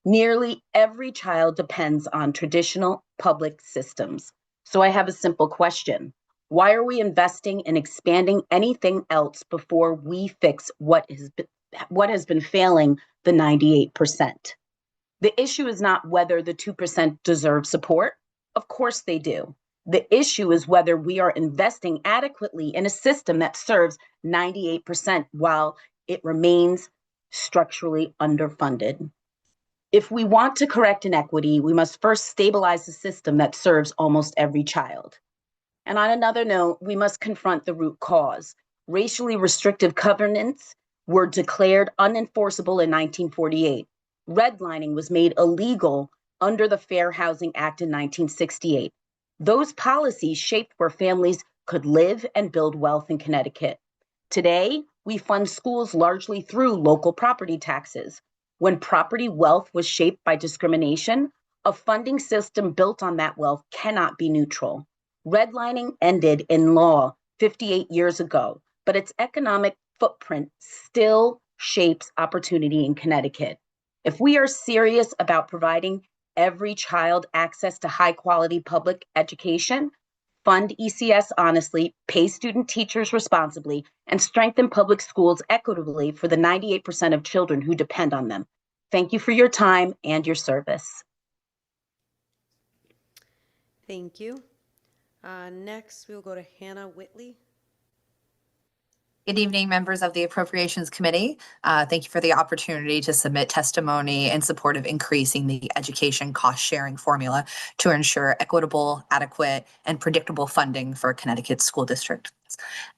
Nearly every child depends on traditional public systems. So I have a simple question. Why are we investing in expanding anything else before we fix what has been failing the 98%? The issue is not whether the 2% deserve support. Of course they do. The issue is whether we are investing adequately in a system that serves 98% while it remains structurally underfunded. If we want to correct inequity, we must first stabilize the system that serves almost every child. And on another note, we must confront the root cause. Racially restrictive covenants were declared unenforceable in 1948. Redlining was made illegal under the Fair Housing Act in 1968. Those policies shaped where families could live and build wealth in Connecticut. Today, we fund schools largely through local property taxes. When property wealth was shaped by discrimination, a funding system built on that wealth cannot be neutral. Redlining ended in law 58 years ago, but its economic footprint still shapes opportunity in Connecticut. If we are serious about providing every child access to high-quality public education, fund ECS honestly, pay student teachers responsibly, and strengthen public schools equitably for the 98% of children who depend on them. Thank you for your time and your service. Thank you. Next, we'll go to Hannah Whitley. Good evening, members of the Appropriations Committee. Thank you for the opportunity to submit testimony in support of increasing the education cost sharing formula to ensure equitable, adequate, and predictable funding for Connecticut school districts.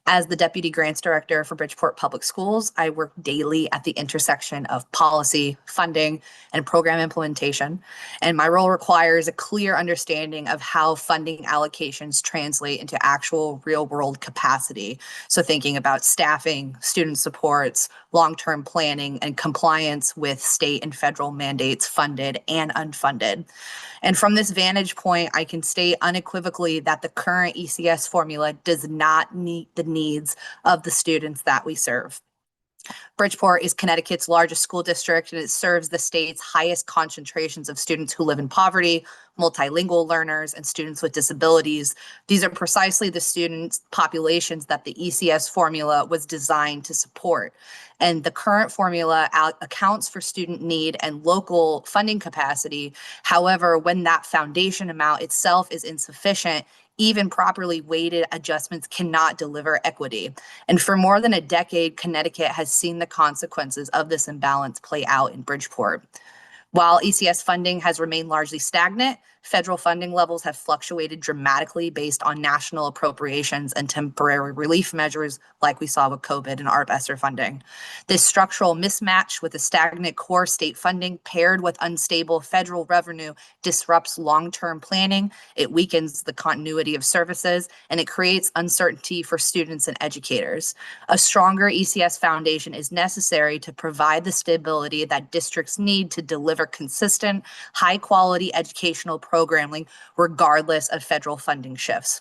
As the Deputy Grants Director for Bridgeport Public Schools, I work daily at the intersection of policy, funding, and program implementation. And my role requires a clear understanding of how funding allocations translate into actual real-world capacity. So thinking about staffing, student supports, long-term planning, and compliance with state and federal mandates funded and unfunded. And from this vantage point, I can state unequivocally that the current ECS formula does not meet the needs of the students that we serve. Bridgeport is Connecticut's largest school district, and it serves the state's highest concentrations of students who live in poverty, multilingual learners, and students with disabilities. These are precisely the student populations that the ECS formula was designed to support. And the current formula accounts for student need and local funding capacity. However, when that foundation amount itself is insufficient, even properly weighted adjustments cannot deliver equity. And for more than a decade, Connecticut has seen the consequences of this imbalance play out in Bridgeport. While ECS funding has remained largely stagnant, federal funding levels have fluctuated dramatically based on national appropriations and temporary relief measures like we saw with COVID and ARP ESSER funding. This structural mismatch with the stagnant core state funding paired with unstable federal revenue disrupts long-term planning, it weakens the continuity of services, and it creates uncertainty for students and educators. A stronger ECS foundation is necessary to provide the stability that districts need to deliver consistent, high-quality educational programming regardless of federal funding shifts.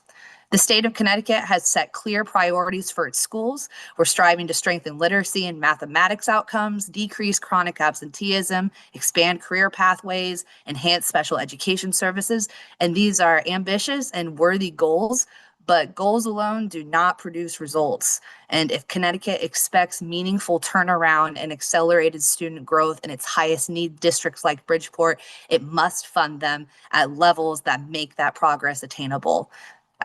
The state of Connecticut has set clear priorities for its schools. We're striving to strengthen literacy and mathematics outcomes, decrease chronic absenteeism, expand career pathways, enhance special education services. And these are ambitious and worthy goals, but goals alone do not produce results. And if Connecticut expects meaningful turnaround and accelerated student growth in its highest need districts like Bridgeport, it must fund them at levels that make that progress attainable.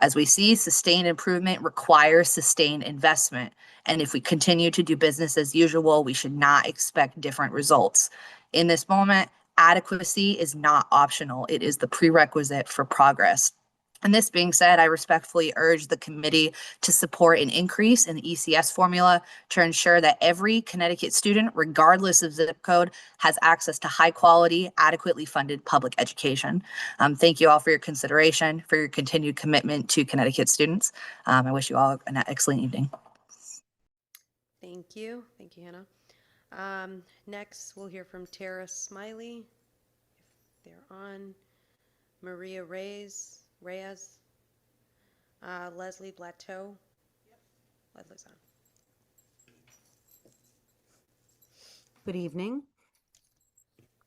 As we see, sustained improvement requires sustained investment. And if we continue to do business as usual, we should not expect different results. In this moment, adequacy is not optional. It is the prerequisite for progress. And this being said, I respectfully urge the committee to support an increase in the ECS formula to ensure that every Connecticut student, regardless of zip code, has access to high quality, adequately funded public education. Thank you all for your consideration, for your continued commitment to Connecticut students. I wish you all an excellent evening. Thank you. Thank you, Hannah. Next, we'll hear from Tara Smiley, if they're on. Maria Reyes. Leslie Blateau. Leslie's on. Good evening.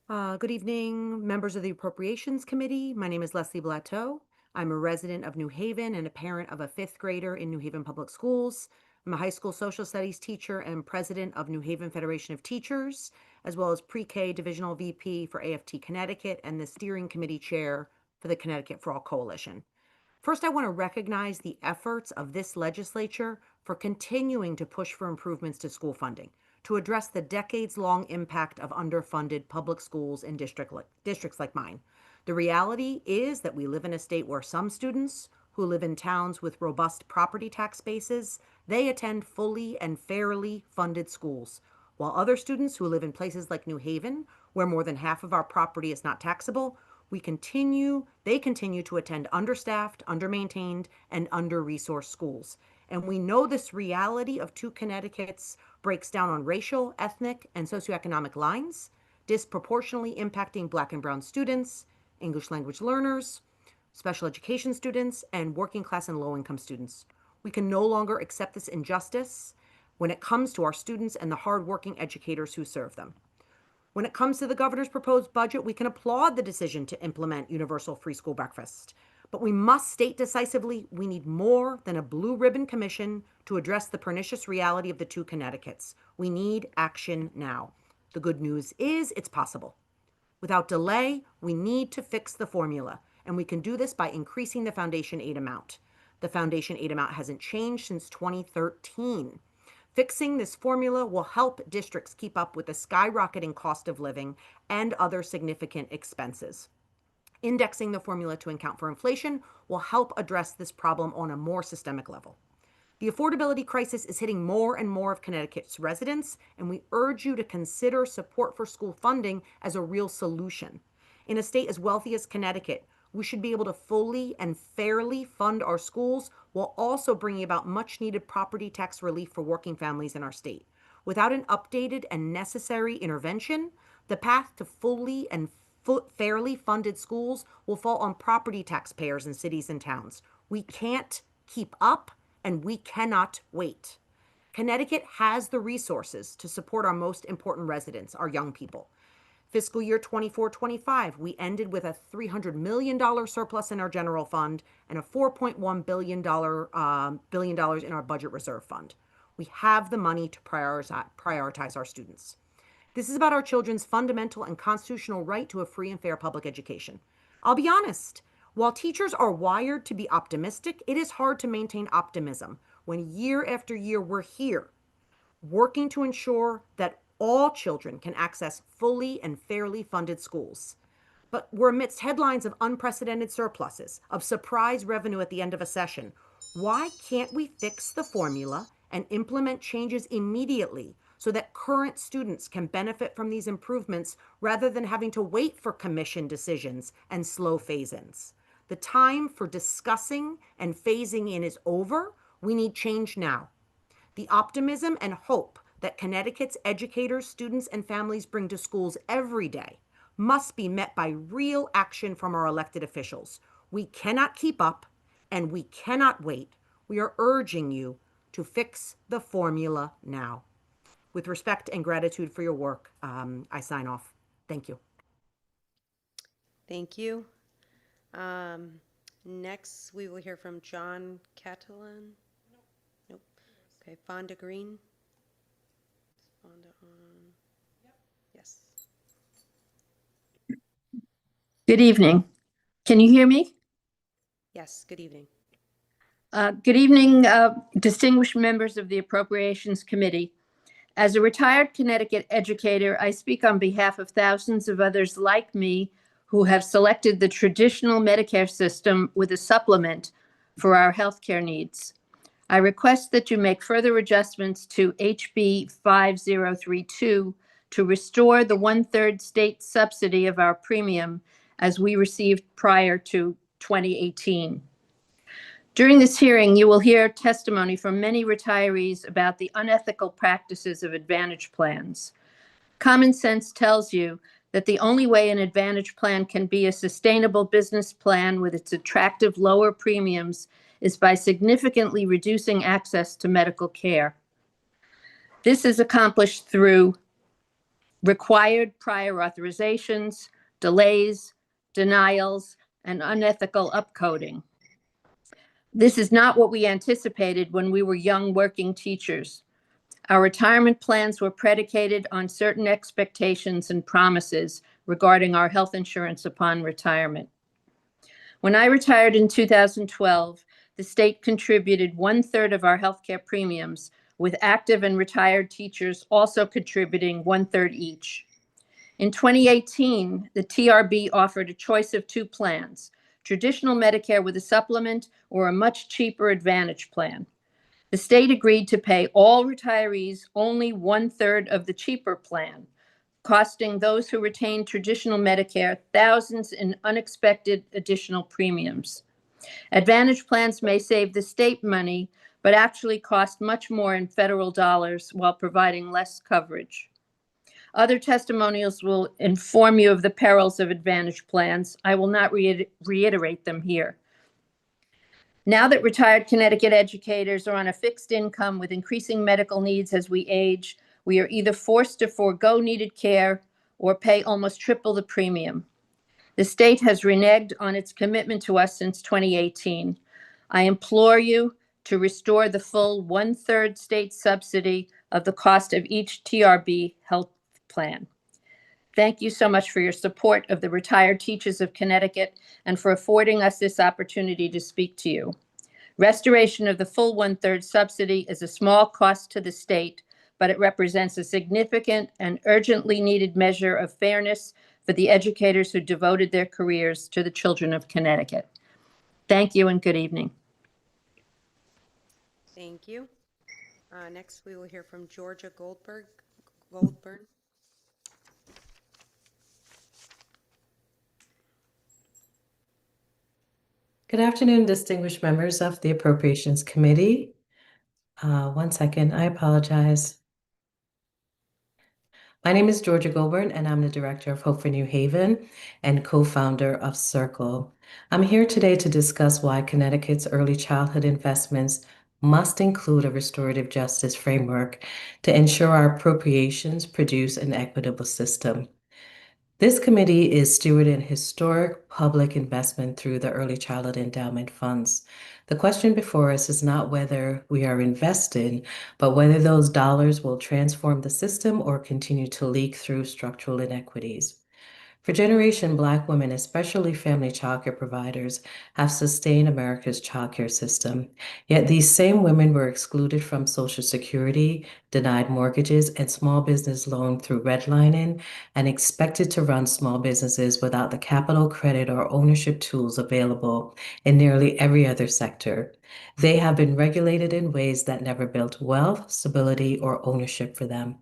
Good evening, members of the Appropriations Committee. My name is Leslie Blateau. I'm a resident of New Haven and a parent of a 5th grader in New Haven Public Schools. I'm a high school social studies teacher and president of New Haven Federation of Teachers, as well as pre-K divisional VP for AFT Connecticut and the steering committee chair for the Connecticut for All Coalition. First, I want to recognize the efforts of this legislature for continuing to push for improvements to school funding to address the decades-long impact of underfunded public schools in districts like mine. The reality is that we live in a state where some students who live in towns with robust property tax bases, they attend fully and fairly funded schools, while other students who live in places like New Haven, where more than half of our property is not taxable, they continue to attend understaffed, undermaintained, and under-resourced schools. And we know this reality of 2 Connecticut's breaks down on racial, ethnic, and socioeconomic lines, disproportionately impacting Black and Brown students, English language learners, special education students, and working class and low-income students. We can no longer accept this injustice when it comes to our students and the hardworking educators who serve them. When it comes to the governor's proposed budget, we can applaud the decision to implement universal free school breakfast. But we must state decisively we need more than a blue ribbon commission to address the pernicious reality of the 2 Connecticuts. We need action now. The good news is it's possible. Without delay, we need to fix the formula, and we can do this by increasing the foundation aid amount. The foundation aid amount hasn't changed since 2013. Fixing this formula will help districts keep up with the skyrocketing cost of living and other significant expenses. Indexing the formula to account for inflation will help address this problem on a more systemic level. The affordability crisis is hitting more and more of Connecticut's residents, and we urge you to consider support for school funding as a real solution. In a state as wealthy as Connecticut, we should be able to fully and fairly fund our schools while also bringing about much-needed property tax relief for working families in our state. Without an updated and necessary intervention, the path to fully and fairly funded schools will fall on property taxpayers in cities and towns. We can't keep up, and we cannot wait. Connecticut has the resources to support our most important residents, our young people. Fiscal year 24-25, we ended with a $300 million surplus in our general fund and a $4.1 billion in our budget reserve fund. We have the money to prioritize our students. This is about our children's fundamental and constitutional right to a free and fair public education. I'll be honest, while teachers are wired to be optimistic, it is hard to maintain optimism when year after year we're here working to ensure that all children can access fully and fairly funded schools. But we're amidst headlines of unprecedented surpluses, of surprise revenue at the end of a session. Why can't we fix the formula and implement changes immediately so that current students can benefit from these improvements rather than having to wait for commission decisions and slow phase-ins? The time for discussing and phasing in is over. We need change now. The optimism and hope that Connecticut's educators, students, and families bring to schools every day must be met by real action from our elected officials. We cannot keep up, and we cannot wait. We are urging you to fix the formula now. With respect and gratitude for your work, I sign off. Thank you. Thank you. Next, we will hear from John Catalan. Nope. Okay, Fonda Green. Fonda on. Yes. Good evening. Can you hear me? Yes, good evening. Good evening, distinguished members of the Appropriations Committee. As a retired Connecticut educator, I speak on behalf of thousands of others like me who have selected the traditional Medicare system with a supplement for our healthcare needs. I request that you make further adjustments to HB 5032 to restore the 1/3 state subsidy of our premium as we received prior to 2018. During this hearing, you will hear testimony from many retirees about the unethical practices of Advantage plans. Common sense tells you that the only way an Advantage plan can be a sustainable business plan with its attractive lower premiums is by significantly reducing access to medical care. This is accomplished through required prior authorizations, delays, denials, and unethical upcoding. This is not what we anticipated when we were young working teachers. Our retirement plans were predicated on certain expectations and promises regarding our health insurance upon retirement. When I retired in 2012, the state contributed 1/3 of our healthcare premiums, with active and retired teachers also contributing 1/3 each. In 2018, the TRB offered a choice of two plans: traditional Medicare with a supplement or a much cheaper Advantage plan. The state agreed to pay all retirees only 1/3 of the cheaper plan, costing those who retained traditional Medicare thousands in unexpected additional premiums. Advantage plans may save the state money, but actually cost much more in federal dollars while providing less coverage. Other testimonials will inform you of the perils of Advantage plans. I will not reiterate them here. Now that retired Connecticut educators are on a fixed income with increasing medical needs as we age, we are either forced to forego needed care or pay almost triple the premium. The state has reneged on its commitment to us since 2018. I implore you to restore the full 1/3 state subsidy of the cost of each TRB health plan. Thank you so much for your support of the retired teachers of Connecticut and for affording us this opportunity to speak to you. Restoration of the full 1/3 subsidy is a small cost to the state, but it represents a significant and urgently needed measure of fairness for the educators who devoted their careers to the children of Connecticut. Thank you and good evening. Thank you. Next, we will hear from Georgia Goldberg. Good afternoon, distinguished members of the Appropriations Committee. One second, I apologize. My name is Georgia Goldberg, and I'm the Director of Hope for New Haven and co-founder of Circle. I'm here today to discuss why Connecticut's early childhood investments must include a restorative justice framework to ensure our appropriations produce an equitable system. This committee is stewarding historic public investment through the Early Childhood Endowment Funds. The question before us is not whether we are investing, but whether those dollars will transform the system or continue to leak through structural inequities. For generations, Black women, especially family childcare providers, have sustained America's childcare system. Yet these same women were excluded from Social Security, denied mortgages and small business loan through redlining, and expected to run small businesses without the capital, credit, or ownership tools available in nearly every other sector. They have been regulated in ways that never built wealth, stability, or ownership for them.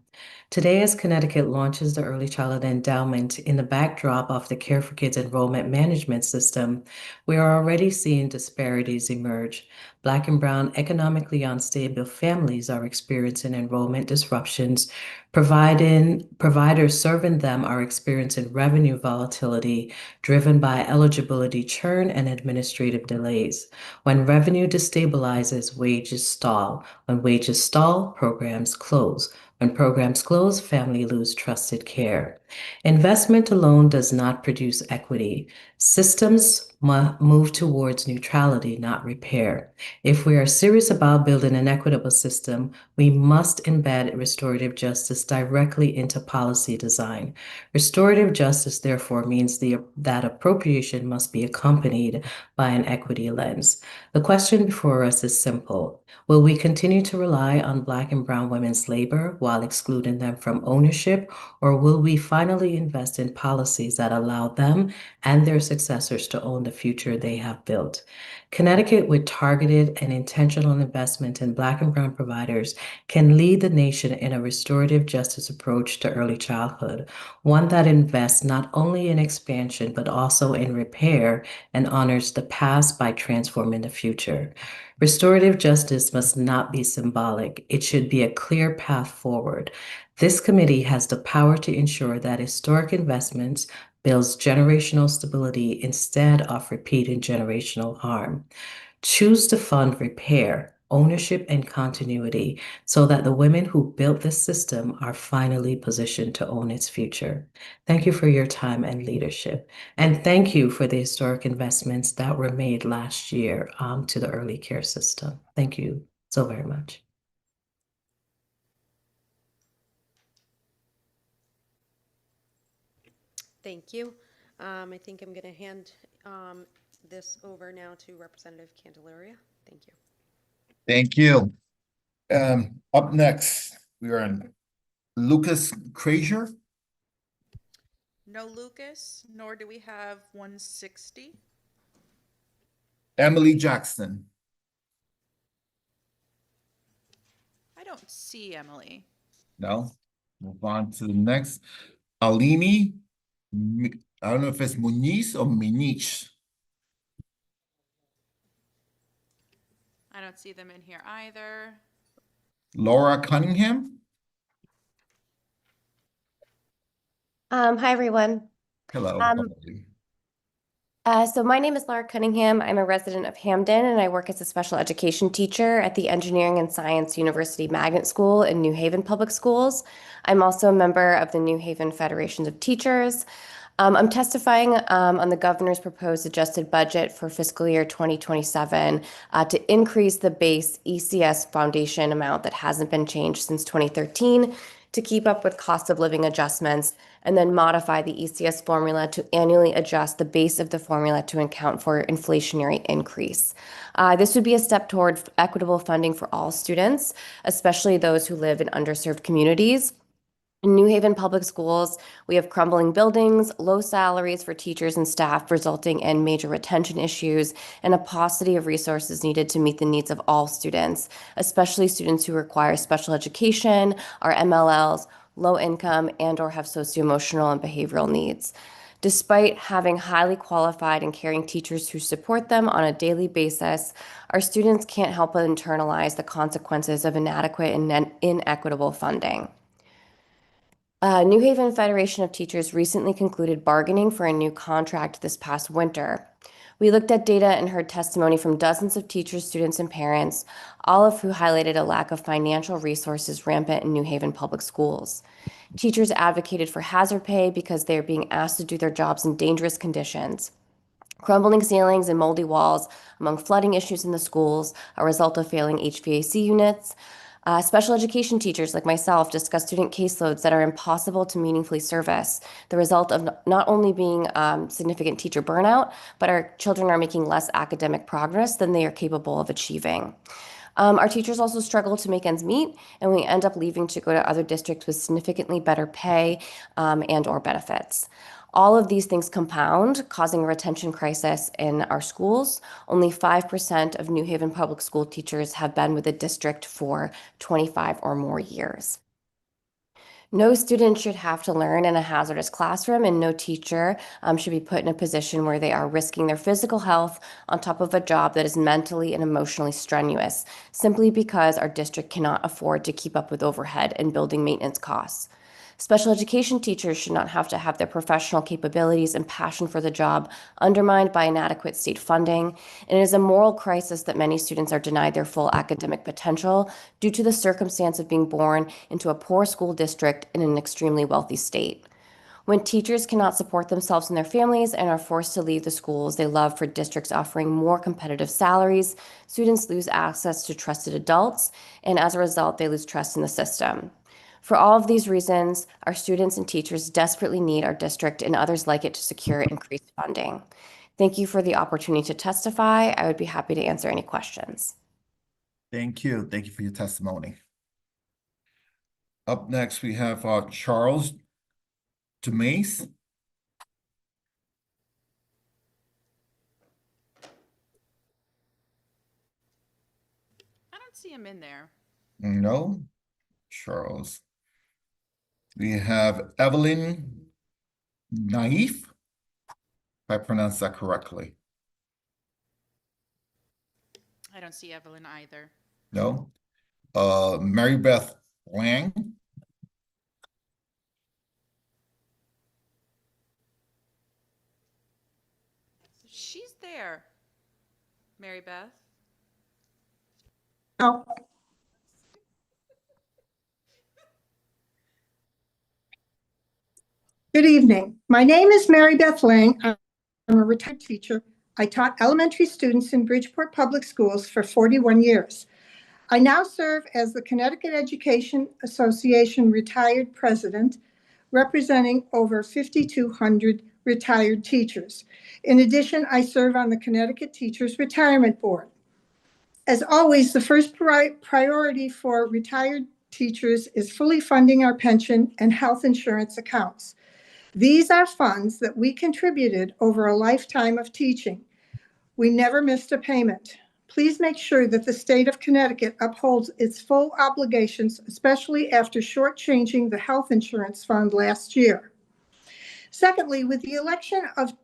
Today, as Connecticut launches the Early Childhood Endowment in the backdrop of the Care for Kids enrollment management system, we are already seeing disparities emerge. Black and brown economically unstable families are experiencing enrollment disruptions. Providers serving them are experiencing revenue volatility driven by eligibility churn and administrative delays. When revenue destabilizes, wages stall. When wages stall, programs close. When programs close, families lose trusted care. Investment alone does not produce equity. Systems move towards neutrality, not repair. If we are serious about building an equitable system, we must embed restorative justice directly into policy design. Restorative justice, therefore, means that appropriation must be accompanied by an equity lens. The question before us is simple. Will we continue to rely on Black and brown women's labor while excluding them from ownership, or will we finally invest in policies that allow them and their successors to own the future they have built? Connecticut, with targeted and intentional investment in Black and brown providers, can lead the nation in a restorative justice approach to early childhood, one that invests not only in expansion, but also in repair and honors the past by transforming the future. Restorative justice must not be symbolic. It should be a clear path forward. This committee has the power to ensure that historic investments builds generational stability instead of repeating generational harm. Choose to fund repair, ownership, and continuity so that the women who built this system are finally positioned to own its future. Thank you for your time and leadership. And thank you for the historic investments that were made last year to the early care system. Thank you so very much. Thank you. I think I'm going to hand this over now to Representative Candelaria. Thank you. Thank you. Up next, we are on Lucas Frazier. No Lucas, nor do we have 160. Emily Jackson. I don't see Emily. No. Move on to the next. Alini, I don't know if it's Muniz or Minich. I don't see them in here either. Laura Cunningham. Hi, everyone. Hello. So my name is Laura Cunningham. I'm a resident of Hamden, and I work as a special education teacher at the Engineering and Science University Magnet School in New Haven Public Schools. I'm also a member of the New Haven Federation of Teachers. I'm testifying on the governor's proposed adjusted budget for fiscal year 2027 to increase the base ECS foundation amount that hasn't been changed since 2013 to keep up with cost of living adjustments, and then modify the ECS formula to annually adjust the base of the formula to account for inflationary increase. This would be a step toward equitable funding for all students, especially those who live in underserved communities. In New Haven Public Schools, we have crumbling buildings, low salaries for teachers and staff, resulting in major retention issues, and a paucity of resources needed to meet the needs of all students, especially students who require special education, are MLLs, low income, and/or have socio-emotional and behavioral needs. Despite having highly qualified and caring teachers who support them on a daily basis, our students can't help but internalize the consequences of inadequate and inequitable funding. New Haven Federation of Teachers recently concluded bargaining for a new contract this past winter. We looked at data and heard testimony from dozens of teachers, students, and parents, all of who highlighted a lack of financial resources rampant in New Haven public schools. Teachers advocated for hazard pay because they are being asked to do their jobs in dangerous conditions. Crumbling ceilings and moldy walls, among flooding issues in the schools, a result of failing HVAC units. Special education teachers like myself discuss student caseloads that are impossible to meaningfully service, the result of not only being significant teacher burnout, but our children are making less academic progress than they are capable of achieving. Our teachers also struggle to make ends meet, and we end up leaving to go to other districts with significantly better pay and/or benefits. All of these things compound, causing a retention crisis in our schools. Only 5% of New Haven public school teachers have been with the district for 25 or more years. No student should have to learn in a hazardous classroom, and no teacher should be put in a position where they are risking their physical health on top of a job that is mentally and emotionally strenuous, simply because our district cannot afford to keep up with overhead and building maintenance costs. Special education teachers should not have to have their professional capabilities and passion for the job undermined by inadequate state funding. And it is a moral crisis that many students are denied their full academic potential due to the circumstance of being born into a poor school district in an extremely wealthy state. When teachers cannot support themselves and their families and are forced to leave the schools they love for districts offering more competitive salaries, students lose access to trusted adults, and as a result, they lose trust in the system. For all of these reasons, our students and teachers desperately need our district and others like it to secure increased funding. Thank you for the opportunity to testify. I would be happy to answer any questions. Thank you. Thank you for your testimony. Up next, we have Charles DeMace. I don't see him in there. No, Charles. We have Evelyn Naif, if I pronounced that correctly. I don't see Evelyn either. No. Mary Beth Lang. She's there. Mary Beth. Good evening. My name is Mary Beth Lang. I'm a retired teacher. I taught elementary students in Bridgeport Public Schools for 41 years. I now serve as the Connecticut Education Association retired president, representing over 5,200 retired teachers. In addition, I serve on the Connecticut Teachers Retirement Board. As always, the first priority for retired teachers is fully funding our pension and health insurance accounts. These are funds that we contributed over a lifetime of teaching. We never missed a payment. Please make sure that the state of Connecticut upholds its full obligations, especially after shortchanging the health insurance fund last year. Secondly, with the election of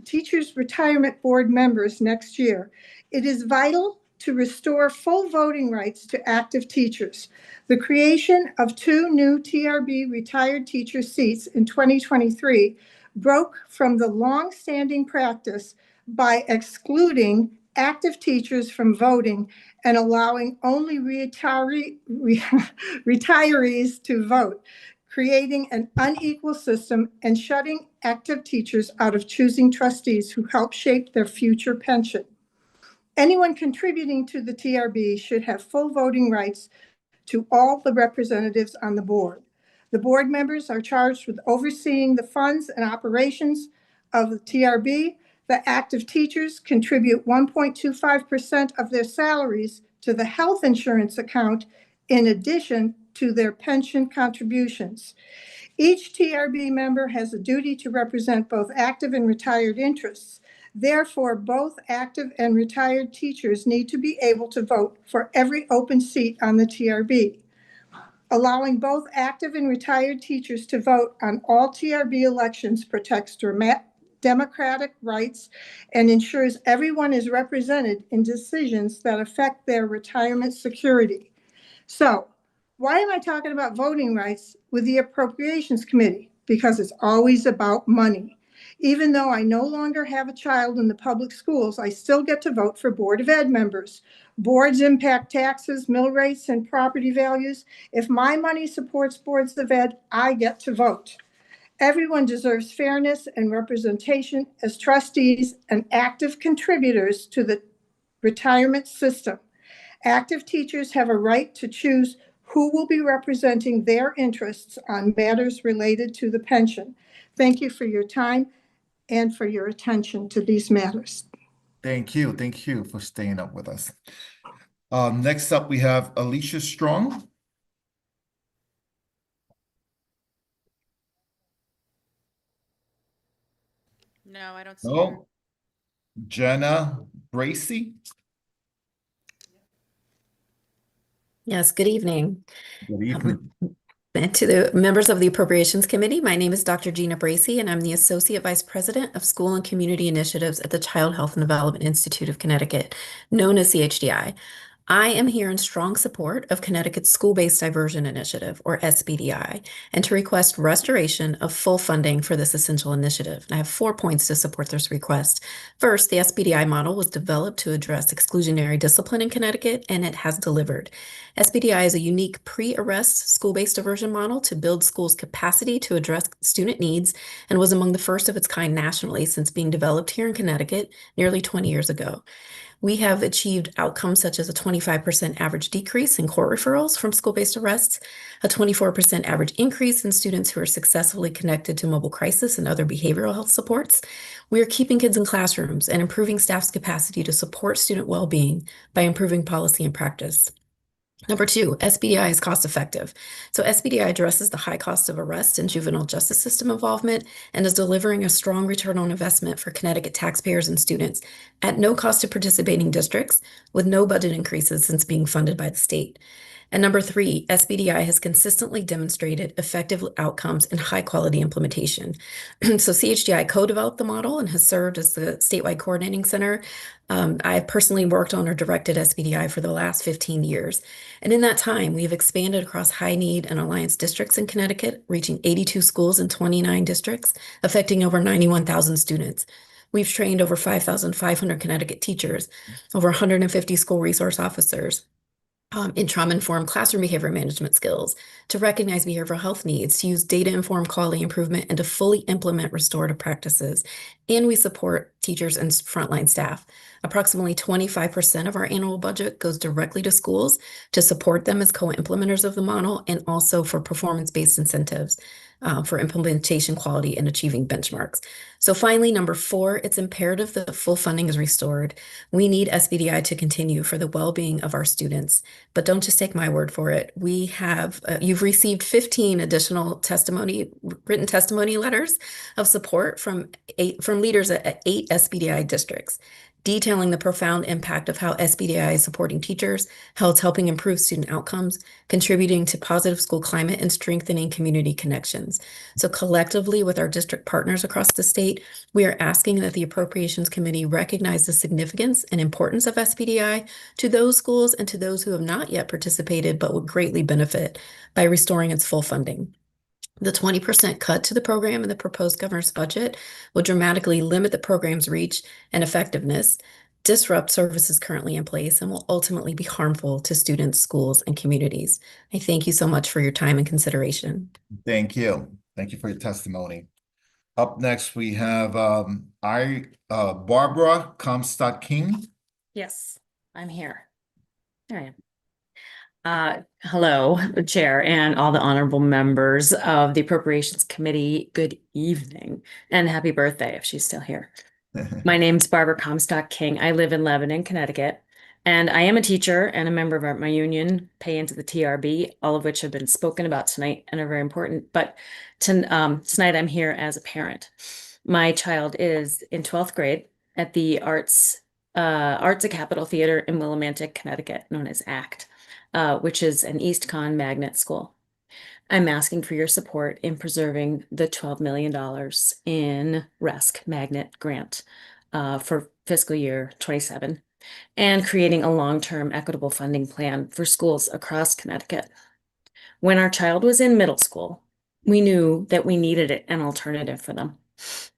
Teachers Retirement Board members next year, it is vital to restore full voting rights to active teachers. The creation of 2 new TRB retired teacher seats in 2023 broke from the long-standing practice by excluding active teachers from voting and allowing only retirees to vote, creating an unequal system and shutting active teachers out of choosing trustees who help shape their future pension. Anyone contributing to the TRB should have full voting rights to all the representatives on the board. The board members are charged with overseeing the funds and operations of the TRB. The active teachers contribute 1.25% of their salaries to the health insurance account in addition to their pension contributions. Each TRB member has a duty to represent both active and retired interests. Therefore, both active and retired teachers need to be able to vote for every open seat on the TRB. Allowing both active and retired teachers to vote on all TRB elections protects democratic rights and ensures everyone is represented in decisions that affect their retirement security. So, why am I talking about voting rights with the Appropriations Committee? Because it's always about money. Even though I no longer have a child in the public schools, I still get to vote for Board of Ed members. Boards impact taxes, mill rates, and property values. If my money supports boards of ed, I get to vote. Everyone deserves fairness and representation as trustees and active contributors to the retirement system. Active teachers have a right to choose who will be representing their interests on matters related to the pension. Thank you for your time and for your attention to these matters. Thank you. Thank you for staying up with us. Next up, we have Alicia Strong. No, I don't see her. No. Jenna Bracy. Yes, good evening. Good evening. And to the members of the Appropriations Committee, my name is Dr. Gina Bracy, and I'm the Associate Vice President of School and Community Initiatives at the Child Health and Development Institute of Connecticut, known as CHDI. I am here in strong support of Connecticut's School-Based Diversion Initiative, or SBDI, and to request restoration of full funding for this essential initiative. And I have 4 points to support this request. First, the SBDI model was developed to address exclusionary discipline in Connecticut, and it has delivered. SBDI is a unique pre-arrest school-based diversion model to build schools' capacity to address student needs and was among the first of its kind nationally since being developed here in Connecticut nearly 20 years ago. We have achieved outcomes such as a 25% average decrease in court referrals from school-based arrests, a 24% average increase in students who are successfully connected to mobile crisis and other behavioral health supports. We are keeping kids in classrooms and improving staff's capacity to support student well-being by improving policy and practice. Number 2, SBDI is cost effective. So SBDI addresses the high cost of arrest and juvenile justice system involvement and is delivering a strong return on investment for Connecticut taxpayers and students at no cost to participating districts with no budget increases since being funded by the state. And number 3, SBDI has consistently demonstrated effective outcomes and high quality implementation. So CHDI co-developed the model and has served as the statewide coordinating center. I have personally worked on or directed SBDI for the last 15 years. And in that time, we've expanded across high need and alliance districts in Connecticut, reaching 82 schools in 29 districts, affecting over 91,000 students. We've trained over 5,500 Connecticut teachers, over 150 school resource officers, in trauma-informed classroom behavior management skills, to recognize behavioral health needs, to use data-informed quality improvement, and to fully implement restorative practices. And we support teachers and frontline staff. Approximately 25% of our annual budget goes directly to schools to support them as co-implementers of the model, and also for performance-based incentives for implementation quality and achieving benchmarks. So finally, number 4, it's imperative that full funding is restored. We need SBDI to continue for the well-being of our students. But don't just take my word for it. We have, you've received 15 additional written testimony letters of support from leaders at 8 SBDI districts, detailing the profound impact of how SBDI is supporting teachers, how it's helping improve student outcomes, contributing to positive school climate, and strengthening community connections. So collectively, with our district partners across the state, we are asking that the Appropriations Committee recognize the significance and importance of SBDI to those schools and to those who have not yet participated but would greatly benefit by restoring its full funding. The 20% cut to the program in the proposed governor's budget will dramatically limit the program's reach and effectiveness, disrupt services currently in place, and will ultimately be harmful to students, schools, and communities. I thank you so much for your time and consideration. Thank you. Thank you for your testimony. Up next, we have Barbara Comstock-King. Yes, I'm here. There I am. Hello, Chair and all the honorable members of the Appropriations Committee. Good evening and happy birthday if she's still here. My name's Barbara Comstock-King. I live in Lebanon, Connecticut, and I am a teacher and a member of my union, pay into the TRB, all of which have been spoken about tonight and are very important. But tonight I'm here as a parent. My child is in 12th grade at the Arts at Capitol Theater in Willimantic, Connecticut, known as ACT. Which is an East Con magnet school. I'm asking for your support in preserving the $12 million in RESC magnet grant for fiscal year 27 and creating a long-term equitable funding plan for schools across Connecticut. When our child was in middle school, we knew that we needed an alternative for them.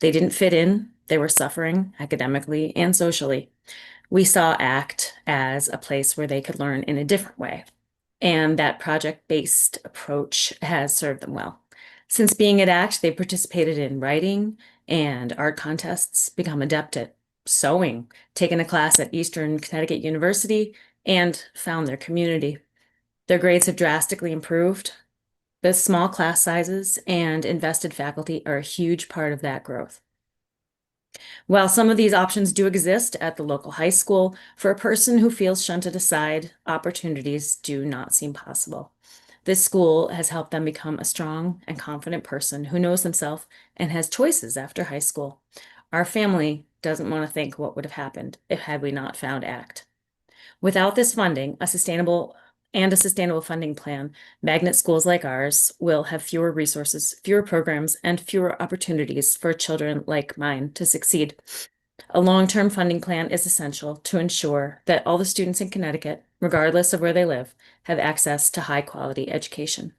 They didn't fit in. They were suffering academically and socially. We saw ACT as a place where they could learn in a different way, and that project-based approach has served them well. Since being at ACT, they participated in writing and art contests, become adept at sewing, taken a class at Eastern Connecticut University, and found their community. Their grades have drastically improved. The small class sizes and invested faculty are a huge part of that growth. While some of these options do exist at the local high school, for a person who feels shunted aside, opportunities do not seem possible. This school has helped them become a strong and confident person who knows themselves and has choices after high school. Our family doesn't want to think what would have happened had we not found ACT. Without this funding, a sustainable funding plan, magnet schools like ours will have fewer resources, fewer programs, and fewer opportunities for children like mine to succeed. A long-term funding plan is essential to ensure that all the students in Connecticut, regardless of where they live, have access to high-quality education.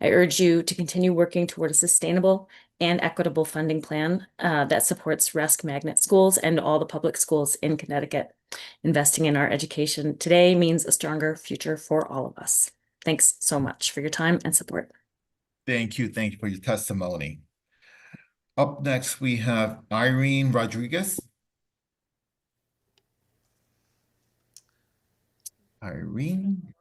I urge you to continue working toward a sustainable and equitable funding plan that supports RESC magnet schools and all the public schools in Connecticut. Investing in our education today means a stronger future for all of us. Thanks so much for your time and support. Thank you. Thank you for your testimony. Up next, we have Irene Rodriguez. Irene?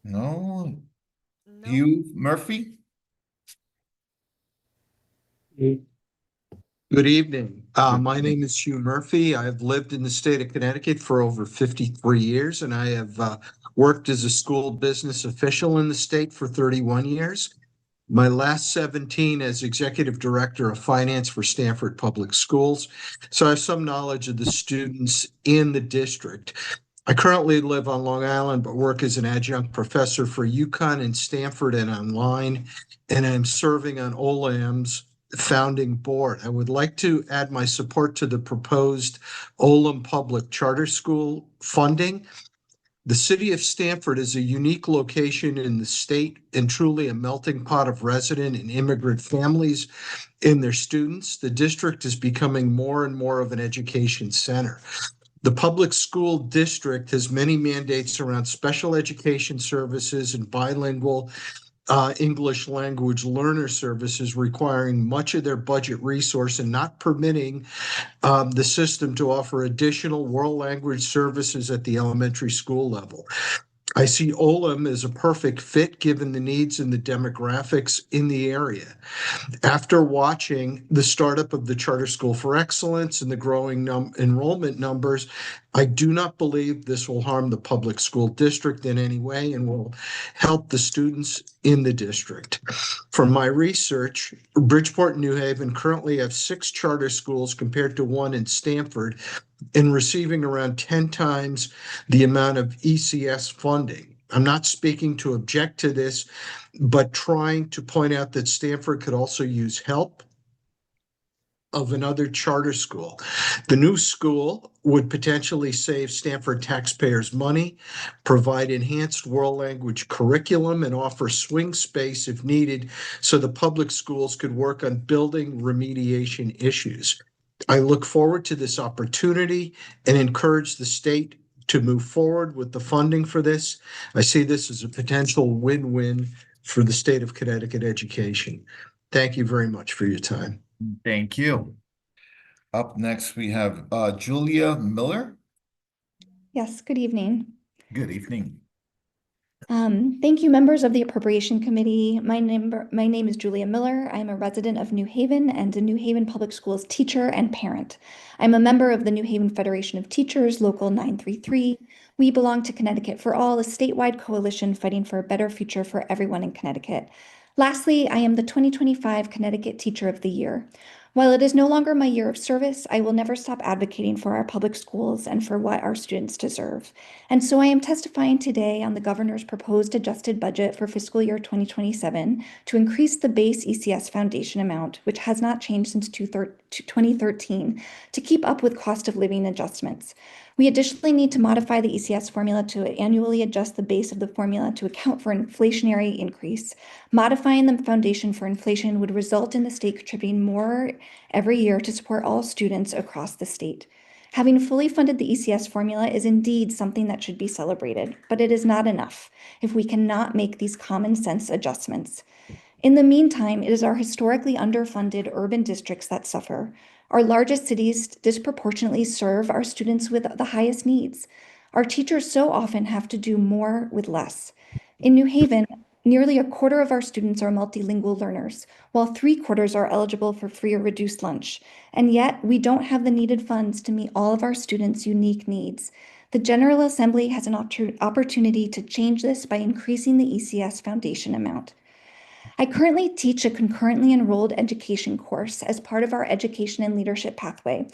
No. Hugh Murphy? Good evening. My name is Hugh Murphy. I've lived in the state of Connecticut for over 53 years, and I have worked as a school business official in the state for 31 years. My last 17 as executive director of finance for Stamford Public Schools. So I have some knowledge of the students in the district. I currently live on Long Island, but work as an adjunct professor for UConn in Stamford and online, and I'm serving on OLAM's founding board. I would like to add my support to the proposed Olam Public Charter School funding. The city of Stamford is a unique location in the state and truly a melting pot of resident and immigrant families and their students. The district is becoming more and more of an education center. The public school district has many mandates around special education services and bilingual English language learner services, requiring much of their budget resource and not permitting the system to offer additional world language services at the elementary school level. I see Olam as a perfect fit given the needs and the demographics in the area. After watching the startup of the Charter School for Excellence and the growing enrollment numbers, I do not believe this will harm the public school district in any way and will help the students in the district. From my research, Bridgeport and New Haven currently have 6 charter schools compared to 1 in Stamford, and receiving around 10 times the amount of ECS funding. I'm not speaking to object to this, but trying to point out that Stamford could also use help of another charter school. The new school would potentially save Stamford taxpayers money, provide enhanced world language curriculum, and offer swing space if needed so the public schools could work on building remediation issues. I look forward to this opportunity and encourage the state to move forward with the funding for this. I see this as a potential win-win for the state of Connecticut education. Thank you very much for your time. Thank you. Up next, we have Julia Miller. Yes, good evening. Good evening. Thank you, members of the Appropriation Committee. My name is Julia Miller. I'm a resident of New Haven and a New Haven Public Schools teacher and parent. I'm a member of the New Haven Federation of Teachers, Local 933. We belong to Connecticut for All, a statewide coalition fighting for a better future for everyone in Connecticut. Lastly, I am the 2025 Connecticut Teacher of the Year. While it is no longer my year of service, I will never stop advocating for our public schools and for what our students deserve. And so I am testifying today on the governor's proposed adjusted budget for fiscal year 2027 to increase the base ECS foundation amount, which has not changed since 2013, to keep up with cost of living adjustments. We additionally need to modify the ECS formula to annually adjust the base of the formula to account for inflationary increase. Modifying the foundation for inflation would result in the state contributing more every year to support all students across the state. Having fully funded the ECS formula is indeed something that should be celebrated, but it is not enough if we cannot make these common sense adjustments. In the meantime, it is our historically underfunded urban districts that suffer. Our largest cities disproportionately serve our students with the highest needs. Our teachers so often have to do more with less. In New Haven, nearly a quarter of our students are multilingual learners, while 3/4 are eligible for free or reduced lunch. And yet, we don't have the needed funds to meet all of our students' unique needs. The General Assembly has an opportunity to change this by increasing the ECS foundation amount. I currently teach a concurrently enrolled education course as part of our education and leadership pathway.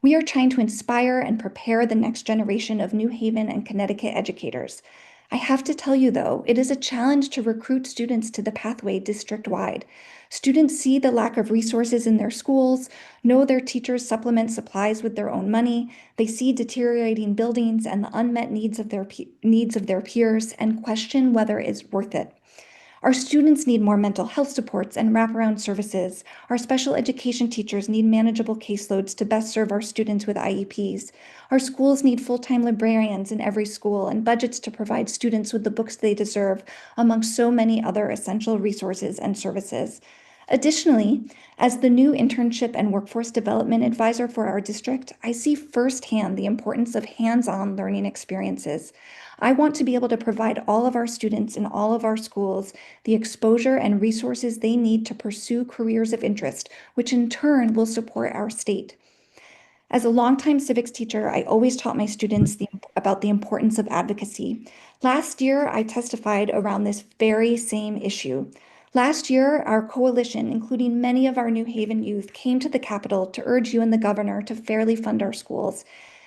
We are trying to inspire and prepare the next generation of New Haven and Connecticut educators. I have to tell you, though, it is a challenge to recruit students to the pathway district-wide. Students see the lack of resources in their schools, know their teachers supplement supplies with their own money, they see deteriorating buildings and the unmet needs of their peers, and question whether it's worth it. Our students need more mental health supports and wraparound services. Our special education teachers need manageable caseloads to best serve our students with IEPs. Our schools need full-time librarians in every school and budgets to provide students with the books they deserve, among so many other essential resources and services. Additionally, as the new internship and workforce development advisor for our district, I see firsthand the importance of hands-on learning experiences. I want to be able to provide all of our students in all of our schools the exposure and resources they need to pursue careers of interest, which in turn will support our state. As a longtime civics teacher, I always taught my students about the importance of advocacy. Last year, I testified around this very same issue. Last year, our coalition, including many of our New Haven youth, came to the Capitol to urge you and the governor to fairly fund our schools.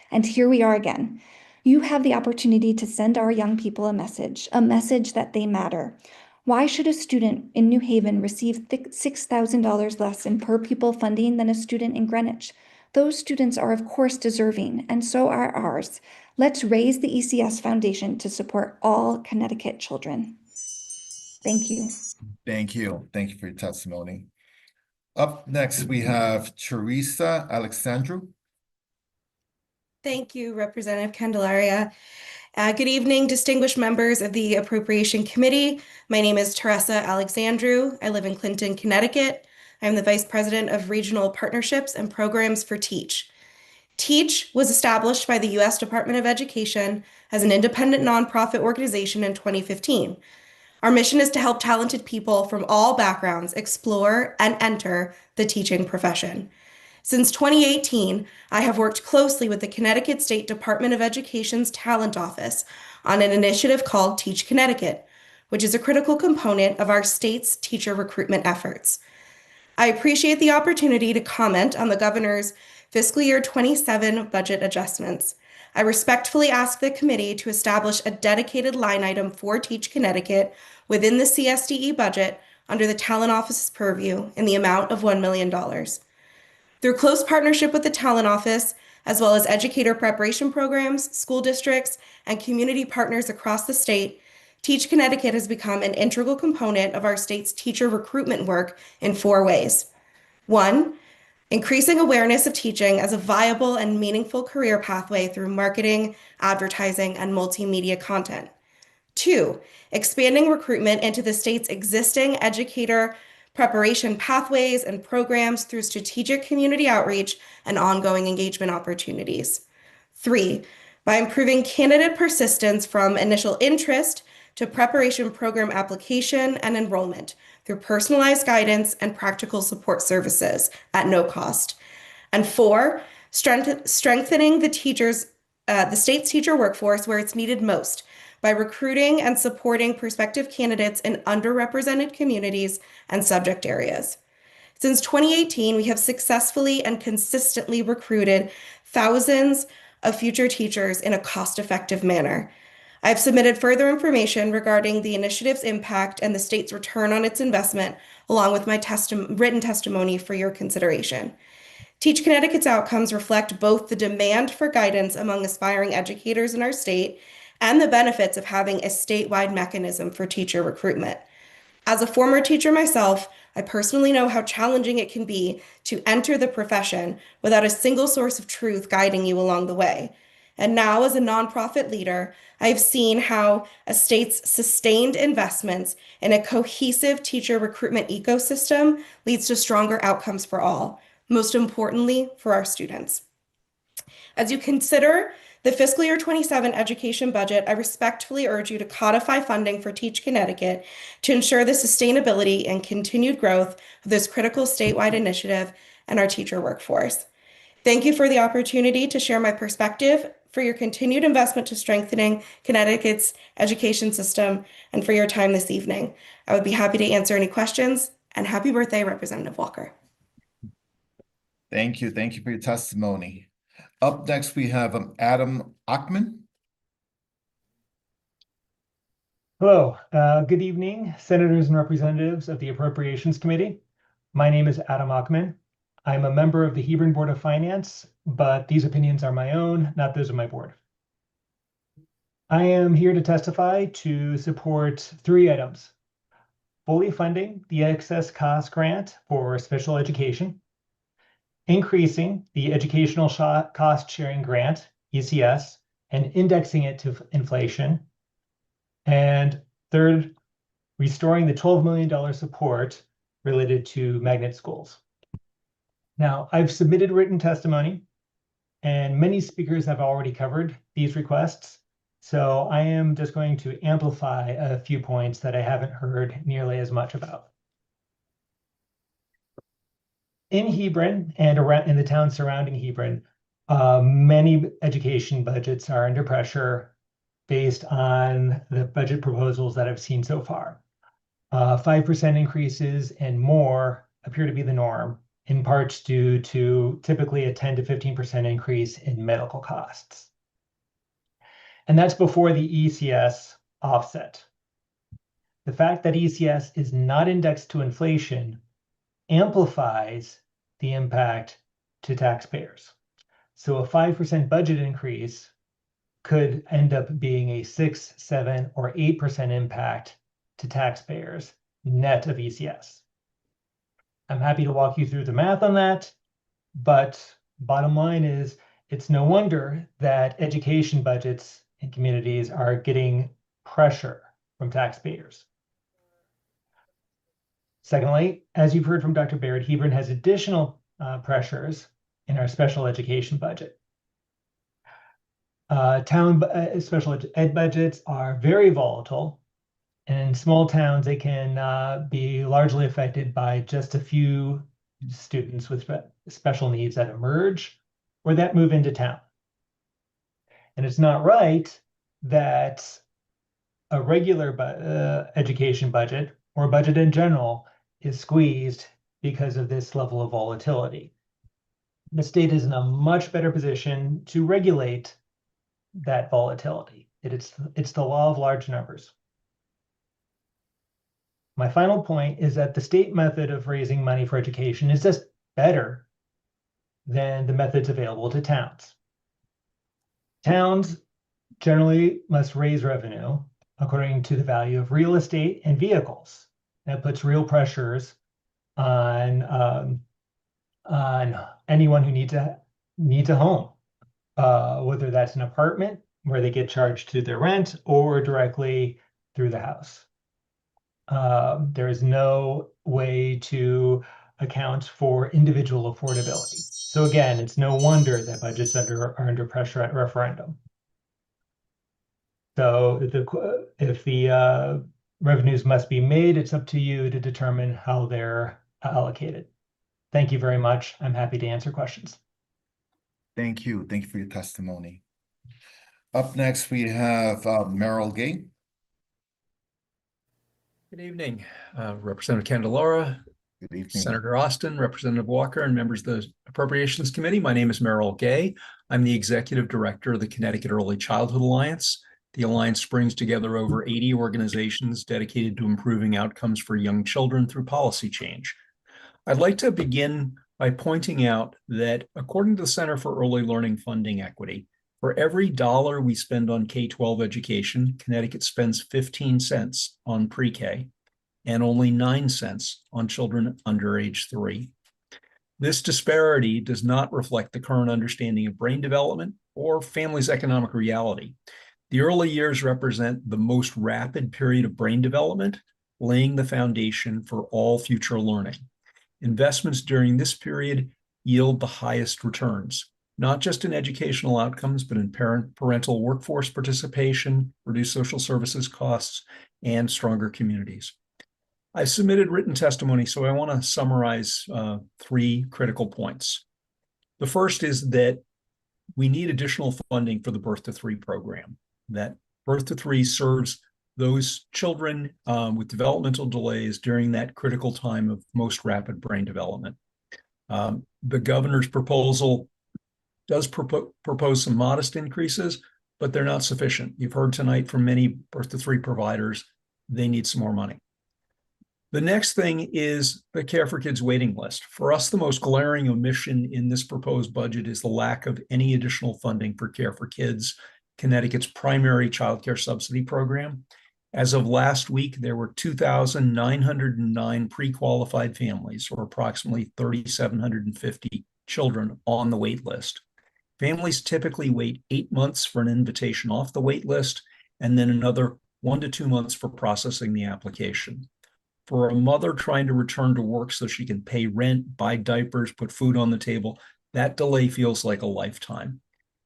And here we are again. You have the opportunity to send our young people a message that they matter. Why should a student in New Haven receive $6,000 less in per pupil funding than a student in Greenwich? Those students are, of course, deserving, and so are ours. Let's raise the ECS Foundation to support all Connecticut children. Thank you. Thank you. Thank you for your testimony. Up next, we have Teresa Alexandru. Thank you, Representative Candelaria. Good evening, distinguished members of the Appropriation Committee. My name is Teresa Alexandru. I live in Clinton, Connecticut. I'm the Vice President of Regional Partnerships and Programs for TEACH. TEACH was established by the U.S. Department of Education as an independent nonprofit organization in 2015. Our mission is to help talented people from all backgrounds explore and enter the teaching profession. Since 2018, I have worked closely with the Connecticut State Department of Education's Talent Office on an initiative called Teach Connecticut, which is a critical component of our state's teacher recruitment efforts. I appreciate the opportunity to comment on the governor's fiscal year 27 budget adjustments. I respectfully ask the committee to establish a dedicated line item for Teach Connecticut within the CSDE budget under the Talent Office's purview in the amount of $1 million. Through close partnership with the Talent Office, as well as educator preparation programs, school districts, and community partners across the state, Teach Connecticut has become an integral component of our state's teacher recruitment work in 4 ways. 1, increasing awareness of teaching as a viable and meaningful career pathway through marketing, advertising, and multimedia content. 2, expanding recruitment into the state's existing educator preparation pathways and programs through strategic community outreach and ongoing engagement opportunities. 3, by improving candidate persistence from initial interest to preparation program application and enrollment through personalized guidance and practical support services at no cost. And 4, strengthening the state's teacher workforce where it's needed most by recruiting and supporting prospective candidates in underrepresented communities and subject areas. Since 2018, we have successfully and consistently recruited thousands of future teachers in a cost-effective manner. I've submitted further information regarding the initiative's impact and the state's return on its investment, along with my written testimony for your consideration. Teach Connecticut's outcomes reflect both the demand for guidance among aspiring educators in our state and the benefits of having a statewide mechanism for teacher recruitment. As a former teacher myself, I personally know how challenging it can be to enter the profession without a single source of truth guiding you along the way. And now, as a nonprofit leader, I've seen how a state's sustained investments in a cohesive teacher recruitment ecosystem leads to stronger outcomes for all, most importantly, for our students. As you consider the fiscal year 27 education budget, I respectfully urge you to codify funding for Teach Connecticut to ensure the sustainability and continued growth of this critical statewide initiative and our teacher workforce. Thank you for the opportunity to share my perspective, for your continued investment to strengthening Connecticut's education system, and for your time this evening. I would be happy to answer any questions, and happy birthday, Representative Walker. Thank you. Thank you for your testimony. Up next, we have Adam Achman. Hello, good evening, senators and representatives of the Appropriations Committee. My name is Adam Achman. I'm a member of the Hebron Board of Finance, but these opinions are my own, not those of my board. I am here to testify to support 3 items: fully funding the excess cost grant for special education, increasing the educational cost sharing grant, ECS, and indexing it to inflation. And 3rd, restoring the $12 million support related to magnet schools. Now, I've submitted written testimony, and many speakers have already covered these requests. So I am just going to amplify a few points that I haven't heard nearly as much about. In Hebron and around in the town surrounding Hebron, many education budgets are under pressure based on the budget proposals that I've seen so far. 5% increases and more appear to be the norm, in part due to typically a 10 to 15% increase in medical costs. And that's before the ECS offset. The fact that ECS is not indexed to inflation amplifies the impact to taxpayers. So a 5% budget increase could end up being a 6, 7, or 8% impact to taxpayers net of ECS. I'm happy to walk you through the math on that, but bottom line is It's no wonder that education budgets in communities are getting pressure from taxpayers. Secondly, as you've heard from Dr. Baird, Hebron has additional pressures in our special education budget. Special ed budgets are very volatile, and in small towns, they can be largely affected by just a few students with special needs that emerge or that move into town. And it's not right that a regular education budget or budget in general is squeezed because of this level of volatility. The state is in a much better position to regulate that volatility. It's the law of large numbers. My final point is that the state method of raising money for education is just better than the methods available to towns. Towns generally must raise revenue according to the value of real estate and vehicles. That puts real pressures on anyone who needs a home, whether that's an apartment where they get charged to their rent or directly through the house. There is no way to account for individual affordability. So again, it's no wonder that budgets are under pressure at referendum. So if the revenues must be made, it's up to you to determine how they're allocated. Thank you very much. I'm happy to answer questions. Thank you. Thank you for your testimony. Up next, we have Merrill Gay. Good evening, Representative Candelara, Good evening. Senator Austin, Representative Walker, and members of the Appropriations Committee. My name is Merrill Gay. I'm the Executive Director of the Connecticut Early Childhood Alliance. The Alliance brings together over 80 organizations dedicated to improving outcomes for young children through policy change. I'd like to begin by pointing out that according to the Center for Early Learning Funding Equity, for every dollar we spend on K-12 education, Connecticut spends 15 cents on pre-K and only 9 cents on children under age 3. This disparity does not reflect the current understanding of brain development or families' economic reality. The early years represent the most rapid period of brain development, laying the foundation for all future learning. Investments during this period yield the highest returns, not just in educational outcomes, but in parental workforce participation, reduced social services costs, and stronger communities. I submitted written testimony, so I want to summarize 3 critical points. The first is that we need additional funding for the Birth to 3 program. That Birth to 3 serves those children with developmental delays during that critical time of most rapid brain development. The governor's proposal does propose some modest increases, but they're not sufficient. You've heard tonight from many Birth to 3 providers, they need some more money. The next thing is the Care for Kids waiting list. For us, the most glaring omission in this proposed budget is the lack of any additional funding for Care for Kids, Connecticut's primary child care subsidy program. As of last week, there were 2,909 pre-qualified families, or approximately 3,750 children on the wait list. Families typically wait 8 months for an invitation off the wait list, and then another 1 to 2 months for processing the application. For a mother trying to return to work so she can pay rent, buy diapers, put food on the table, that delay feels like a lifetime.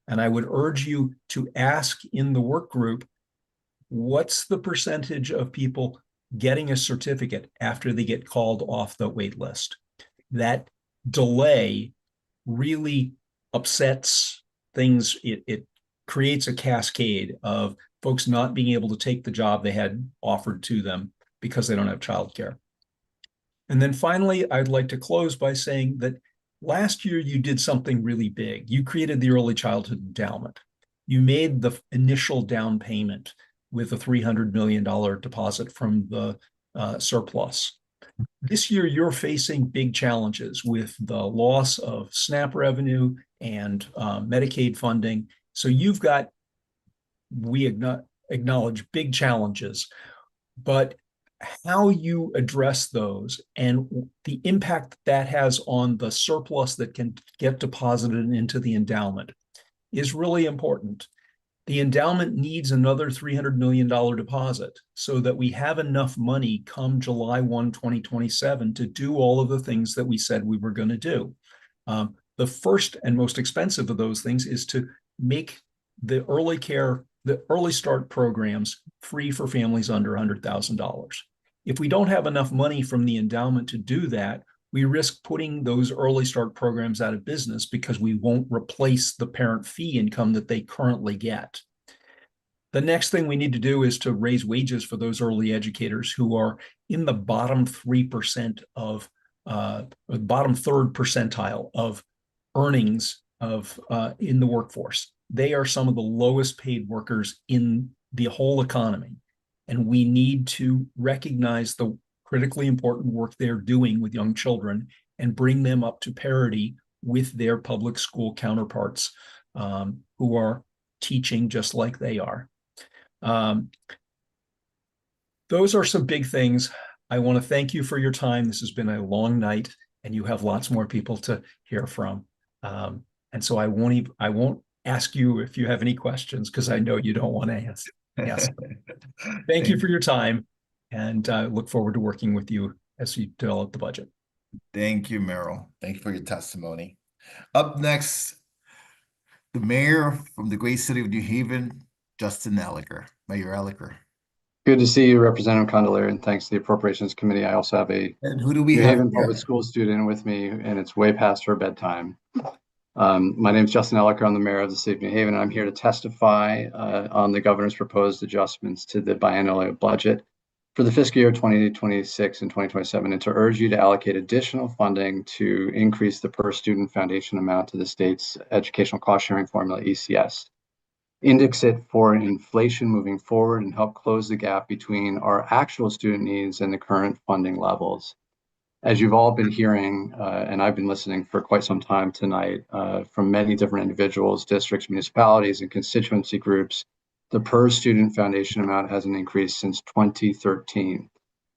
And I would urge you to ask in the work group, what's the percentage of people getting a certificate after they get called off the wait list? That delay really upsets things. It creates a cascade of folks not being able to take the job they had offered to them because they don't have childcare. And then finally, I'd like to close by saying that last year you did something really big. You created the Early Childhood Endowment. You made the initial down payment with a $300 million deposit from the surplus. This year, you're facing big challenges with the loss of SNAP revenue and Medicaid funding. So you've got, we acknowledge big challenges, but how you address those and the impact that has on the surplus that can get deposited into the endowment is really important. The endowment needs another $300 million deposit so that we have enough money come July 1, 2027 to do all of the things that we said we were going to do. The first and most expensive of those things is to make the early start programs free for families under $100,000. If we don't have enough money from the endowment to do that, we risk putting those early start programs out of business because we won't replace the parent fee income that they currently get. The next thing we need to do is to raise wages for those early educators who are in the bottom 3% of bottom third percentile of earnings of in the workforce. They are some of the lowest paid workers in the whole economy. And we need to recognize the critically important work they're doing with young children and bring them up to parity with their public school counterparts who are teaching just like they are. Those are some big things. I want to thank you for your time. This has been a long night, and you have lots more people to hear from. And so I won't ask you if you have any questions because I know you don't want to answer. Yes. Thank you for your time, and look forward to working with you as you develop the budget. Thank you, Merrill. Thank you for your testimony. Up next, the mayor from the great city of New Haven, Justin Elicker. Mayor Elicker. Good to see you, Representative Candelaria, and thanks to the Appropriations Committee. I also have a And who do we New have Haven here? Public School student with me, and it's way past her bedtime. My name is Justin Elicker. I'm the mayor of the city of New Haven, and I'm here to testify on the governor's proposed adjustments to the biennial budget for the fiscal year 2026 and 2027, and to urge you to allocate additional funding to increase the per student foundation amount to the state's educational cost sharing formula, ECS. Index it for inflation moving forward and help close the gap between our actual student needs and the current funding levels. As you've all been hearing, and I've been listening for quite some time tonight from many different individuals, districts, municipalities, and constituency groups, the per student foundation amount hasn't increased since 2013.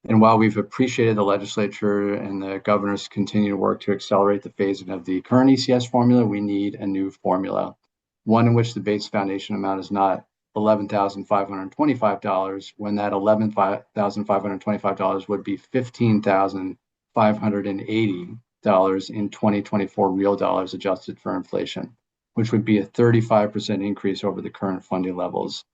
And while we've appreciated the legislature and the governor's continued work to accelerate the phasing of the current ECS formula, we need a new formula, one in which the base foundation amount is not $11,525, when that $11,525 would be $15,580 in 2024 real dollars adjusted for inflation, which would be a 35% increase over the current funding levels.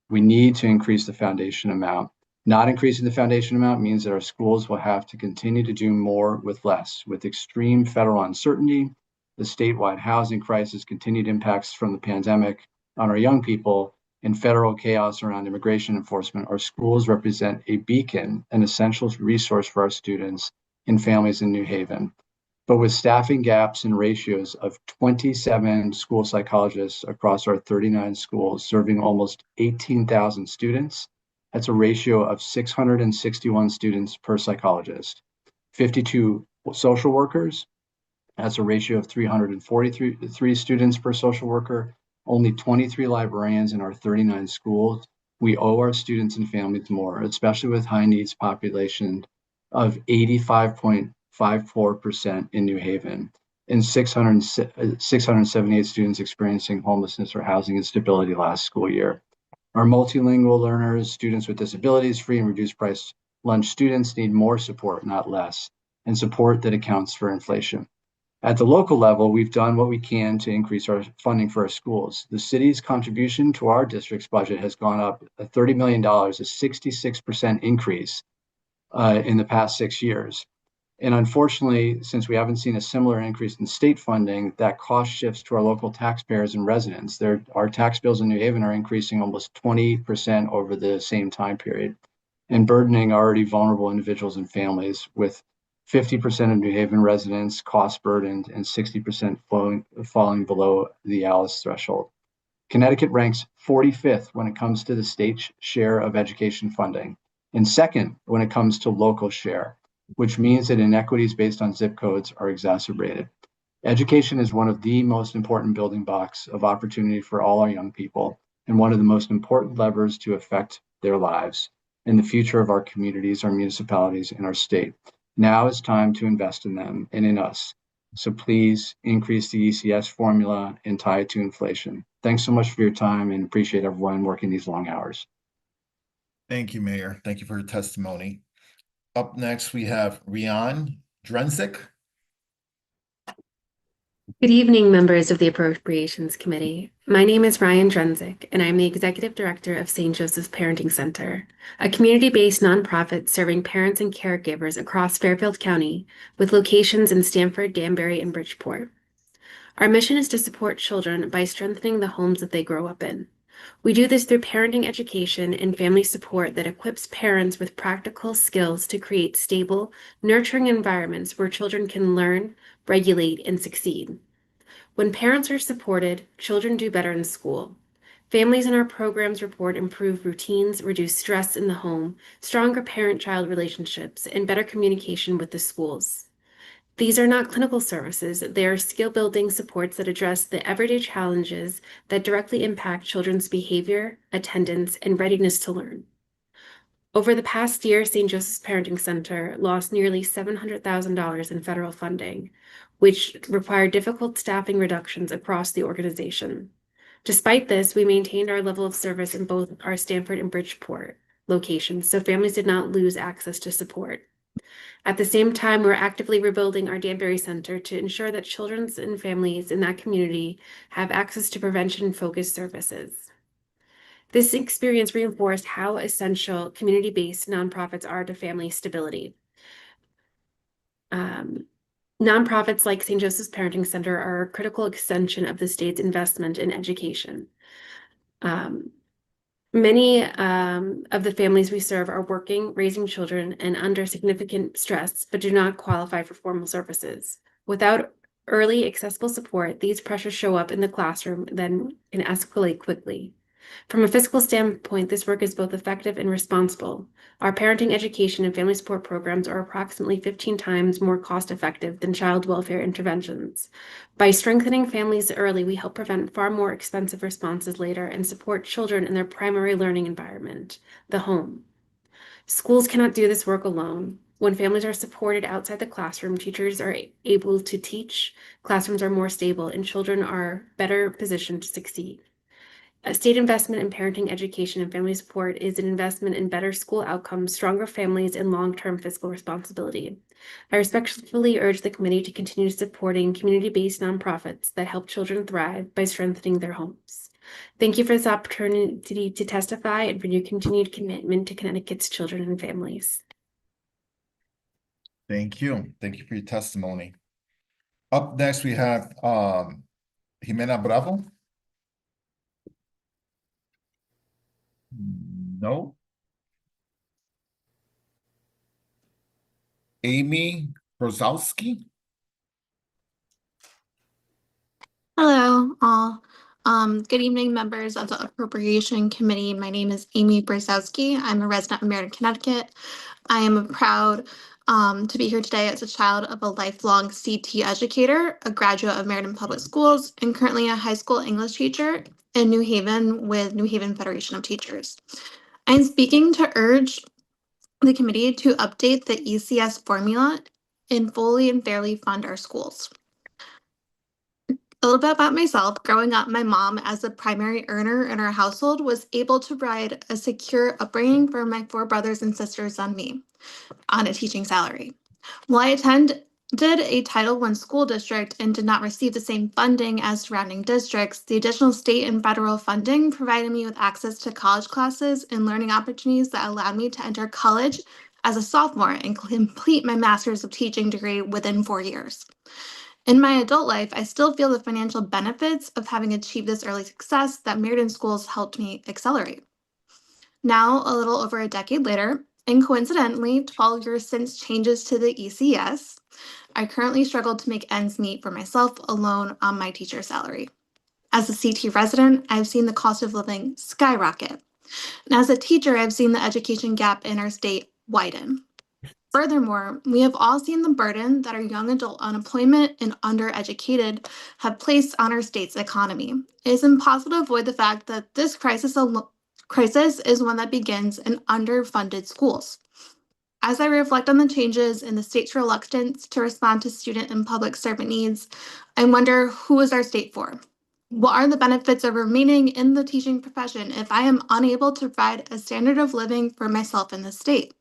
We need to increase the foundation amount. Not increasing the foundation amount means that our schools will have to continue to do more with less. With extreme federal uncertainty, the statewide housing crisis, continued impacts from the pandemic on our young people, and federal chaos around immigration enforcement, our schools represent a beacon, an essential resource for our students and families in New Haven. But with staffing gaps and ratios of 27 school psychologists across our 39 schools serving almost 18,000 students, that's a ratio of 661 students per psychologist. 52 social workers, that's a ratio of 343 students per social worker. Only 23 librarians in our 39 schools. We owe our students and families more, especially with high needs population of 85.54% in New Haven and 678 students experiencing homelessness or housing instability last school year. Our multilingual learners, students with disabilities, free and reduced price lunch students need more support, not less, and support that accounts for inflation. At the local level, we've done what we can to increase our funding for our schools. The city's contribution to our district's budget has gone up $30 million, a 66% increase in the past 6 years. And unfortunately, since we haven't seen a similar increase in state funding, that cost shifts to our local taxpayers and residents. Our tax bills in New Haven are increasing almost 20% over the same time period and burdening already vulnerable individuals and families, with 50% of New Haven residents cost burdened and 60% falling below the ALICE threshold. Connecticut ranks 45th when it comes to the state's share of education funding, and second when it comes to local share, which means that inequities based on zip codes are exacerbated. Education is one of the most important building blocks of opportunity for all our young people, and one of the most important levers to affect their lives and the future of our communities, our municipalities, and our state. Now is time to invest in them and in us. So please increase the ECS formula and tie it to inflation. Thanks so much for your time and appreciate everyone working these long hours. Thank you, Mayor. Thank you for your testimony. Up next, we have Rian Drensick. Good evening, members of the Appropriations Committee. My name is Ryan Drensick, and I'm the Executive Director of St. Joseph's Parenting Center, a community-based nonprofit serving parents and caregivers across Fairfield County with locations in Stamford, Danbury, and Bridgeport. Our mission is to support children by strengthening the homes that they grow up in. We do this through parenting education and family support that equips parents with practical skills to create stable, nurturing environments where children can learn, regulate, and succeed. When parents are supported, children do better in school. Families in our programs report improved routines, reduced stress in the home, stronger parent-child relationships, and better communication with the schools. These are not clinical services, they are skill-building supports that address the everyday challenges that directly impact children's behavior, attendance, and readiness to learn. Over the past year, St. Joseph's Parenting Center lost nearly $700,000 in federal funding, which required difficult staffing reductions across the organization. Despite this, we maintained our level of service in both our Stamford and Bridgeport locations, so families did not lose access to support. At the same time, we're actively rebuilding our Danbury Center to ensure that children and families in that community have access to prevention-focused services. This experience reinforced how essential community-based nonprofits are to family stability. Nonprofits like St. Joseph's Parenting Center are a critical extension of the state's investment in education. Many of the families we serve are working, raising children, and under significant stress, but do not qualify for formal services. Without early, accessible support, these pressures show up in the classroom, then can escalate quickly. From a fiscal standpoint, this work is both effective and responsible. Our parenting education and family support programs are approximately 15 times more cost-effective than child welfare interventions. By strengthening families early, we help prevent far more expensive responses later and support children in their primary learning environment, the home. Schools cannot do this work alone. When families are supported outside the classroom, teachers are able to teach, classrooms are more stable, and children are better positioned to succeed. A state investment in parenting education and family support is an investment in better school outcomes, stronger families, and long-term fiscal responsibility. I respectfully urge the committee to continue supporting community-based nonprofits that help children thrive by strengthening their homes. Thank you for this opportunity to testify and for your continued commitment to Connecticut's children and families. Thank you. Thank you for your testimony. Up next, we have Jimena Bravo. No. Amy Brzezowski. Hello, all. Good evening, members of the Appropriation Committee. My name is Amy Brzezowski. I'm a resident of Meriden, Connecticut. I am proud to be here today as a child of a lifelong CT educator, a graduate of Meriden Public Schools, and currently a high school English teacher in New Haven with New Haven Federation of Teachers. I'm speaking to urge the committee to update the ECS formula and fully and fairly fund our schools. A little bit about myself. Growing up, my mom, as a primary earner in our household, was able to provide a secure upbringing for my 4 brothers and sisters and me on a teaching salary. While I attended a Title I school district and did not receive the same funding as surrounding districts, the additional state and federal funding provided me with access to college classes and learning opportunities that allowed me to enter college as a sophomore and complete my master's of teaching degree within 4 years. In my adult life, I still feel the financial benefits of having achieved this early success that Meriden Schools helped me accelerate. Now, a little over a decade later, and coincidentally, 12 years since changes to the ECS, I currently struggle to make ends meet for myself alone on my teacher salary. As a CT resident, I've seen the cost of living skyrocket. And as a teacher, I've seen the education gap in our state widen. Furthermore, we have all seen the burden that our young adult unemployment and undereducated have placed on our state's economy. It is impossible to avoid the fact that this crisis is one that begins in underfunded schools. As I reflect on the changes in the state's reluctance to respond to student and public servant needs, I wonder, who is our state for? What are the benefits of remaining in the teaching profession if I am unable to provide a standard of living for myself in the state?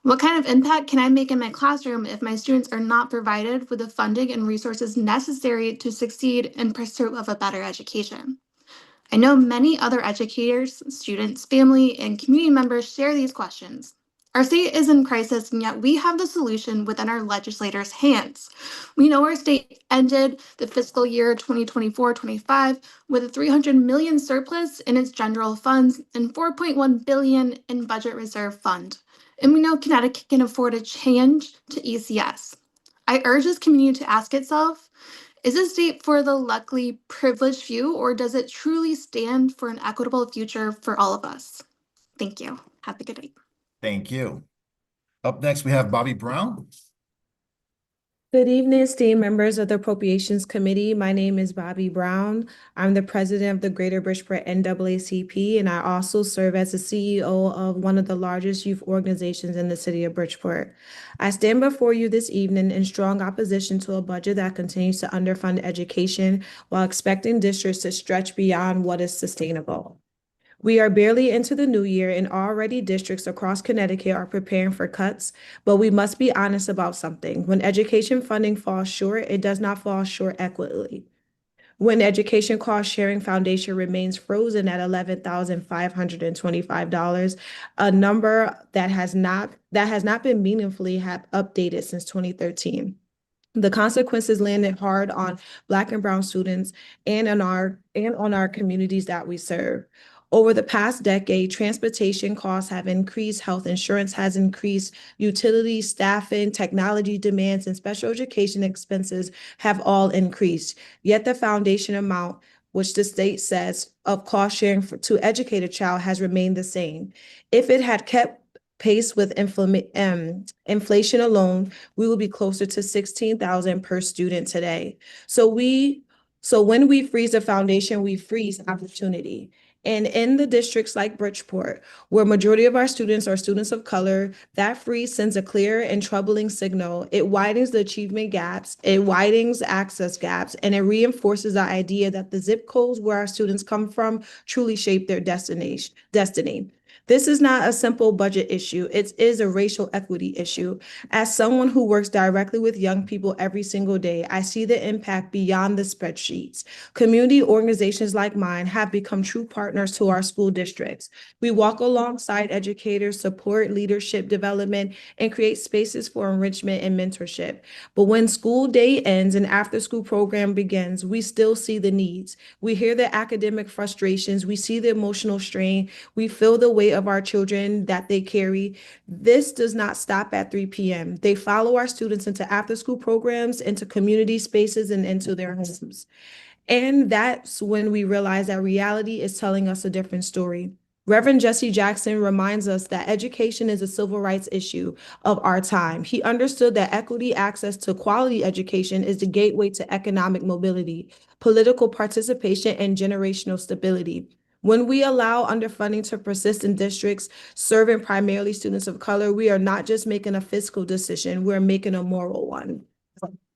What kind of impact can I make in my classroom if my students are not provided with the funding and resources necessary to succeed in pursuit of a better education? I know many other educators, students, family, and community members share these questions. Our state is in crisis, and yet we have the solution within our legislators' hands. We know our state ended the fiscal year 2024-25 with a $300 million surplus in its general funds and $4.1 billion in budget reserve fund. And we know Connecticut can afford a change to ECS. I urge this community to ask itself, is this state for the luckily privileged few, or does it truly stand for an equitable future for all of us? Thank you. Have a good night. Thank you. Up next, we have Bobby Brown. Good evening, esteemed members of the Appropriations Committee. My name is Bobby Brown. I'm the president of the Greater Bridgeport NAACP, and I also serve as the CEO of one of the largest youth organizations in the city of Bridgeport. I stand before you this evening in strong opposition to a budget that continues to underfund education while expecting districts to stretch beyond what is sustainable. We are barely into the new year, and already districts across Connecticut are preparing for cuts, but we must be honest about something. When education funding falls short, it does not fall short equitably. When Education Cost Sharing Foundation remains frozen at $11,525, a number that has not been meaningfully updated since 2013. The consequences landed hard on Black and Brown students and on our communities that we serve. Over the past decade, transportation costs have increased, health insurance has increased, utilities, staffing, technology demands, and special education expenses have all increased. Yet the foundation amount, which the state says of cost sharing to educate a child, has remained the same. If it had kept pace with inflation alone, we would be closer to $16,000 per student today. So when we freeze the foundation, we freeze opportunity. And in the districts like Bridgeport, where majority of our students are students of color, that freeze sends a clear and troubling signal. It widens the achievement gaps, it widens access gaps, and it reinforces the idea that the zip codes where our students come from truly shape their destiny. This is not a simple budget issue. It is a racial equity issue. As someone who works directly with young people every single day, I see the impact beyond the spreadsheets. Community organizations like mine have become true partners to our school districts. We walk alongside educators, support leadership development, and create spaces for enrichment and mentorship. But when school day ends and after-school program begins, we still see the needs. We hear the academic frustrations. We see the emotional strain. We feel the weight of our children that they carry. This does not stop at 3 p.m. They follow our students into after-school programs, into community spaces, and into their homes. And that's when we realize that reality is telling us a different story. Reverend Jesse Jackson reminds us that education is a civil rights issue of our time. He understood that equity access to quality education is the gateway to economic mobility, political participation, and generational stability. When we allow underfunding to persist in districts serving primarily students of color, we are not just making a fiscal decision, we're making a moral one.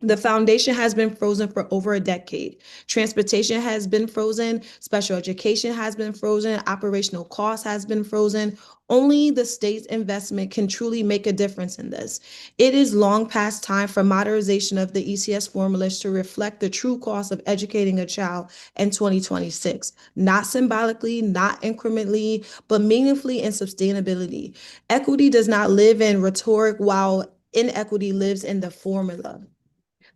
The foundation has been frozen for over a decade. Transportation has been frozen, special education has been frozen, operational costs has been frozen. Only the state's investment can truly make a difference in this. It is long past time for modernization of the ECS formulas to reflect the true cost of educating a child in 2026, not symbolically, not incrementally, but meaningfully and sustainability. Equity does not live in rhetoric, while inequity lives in the formula.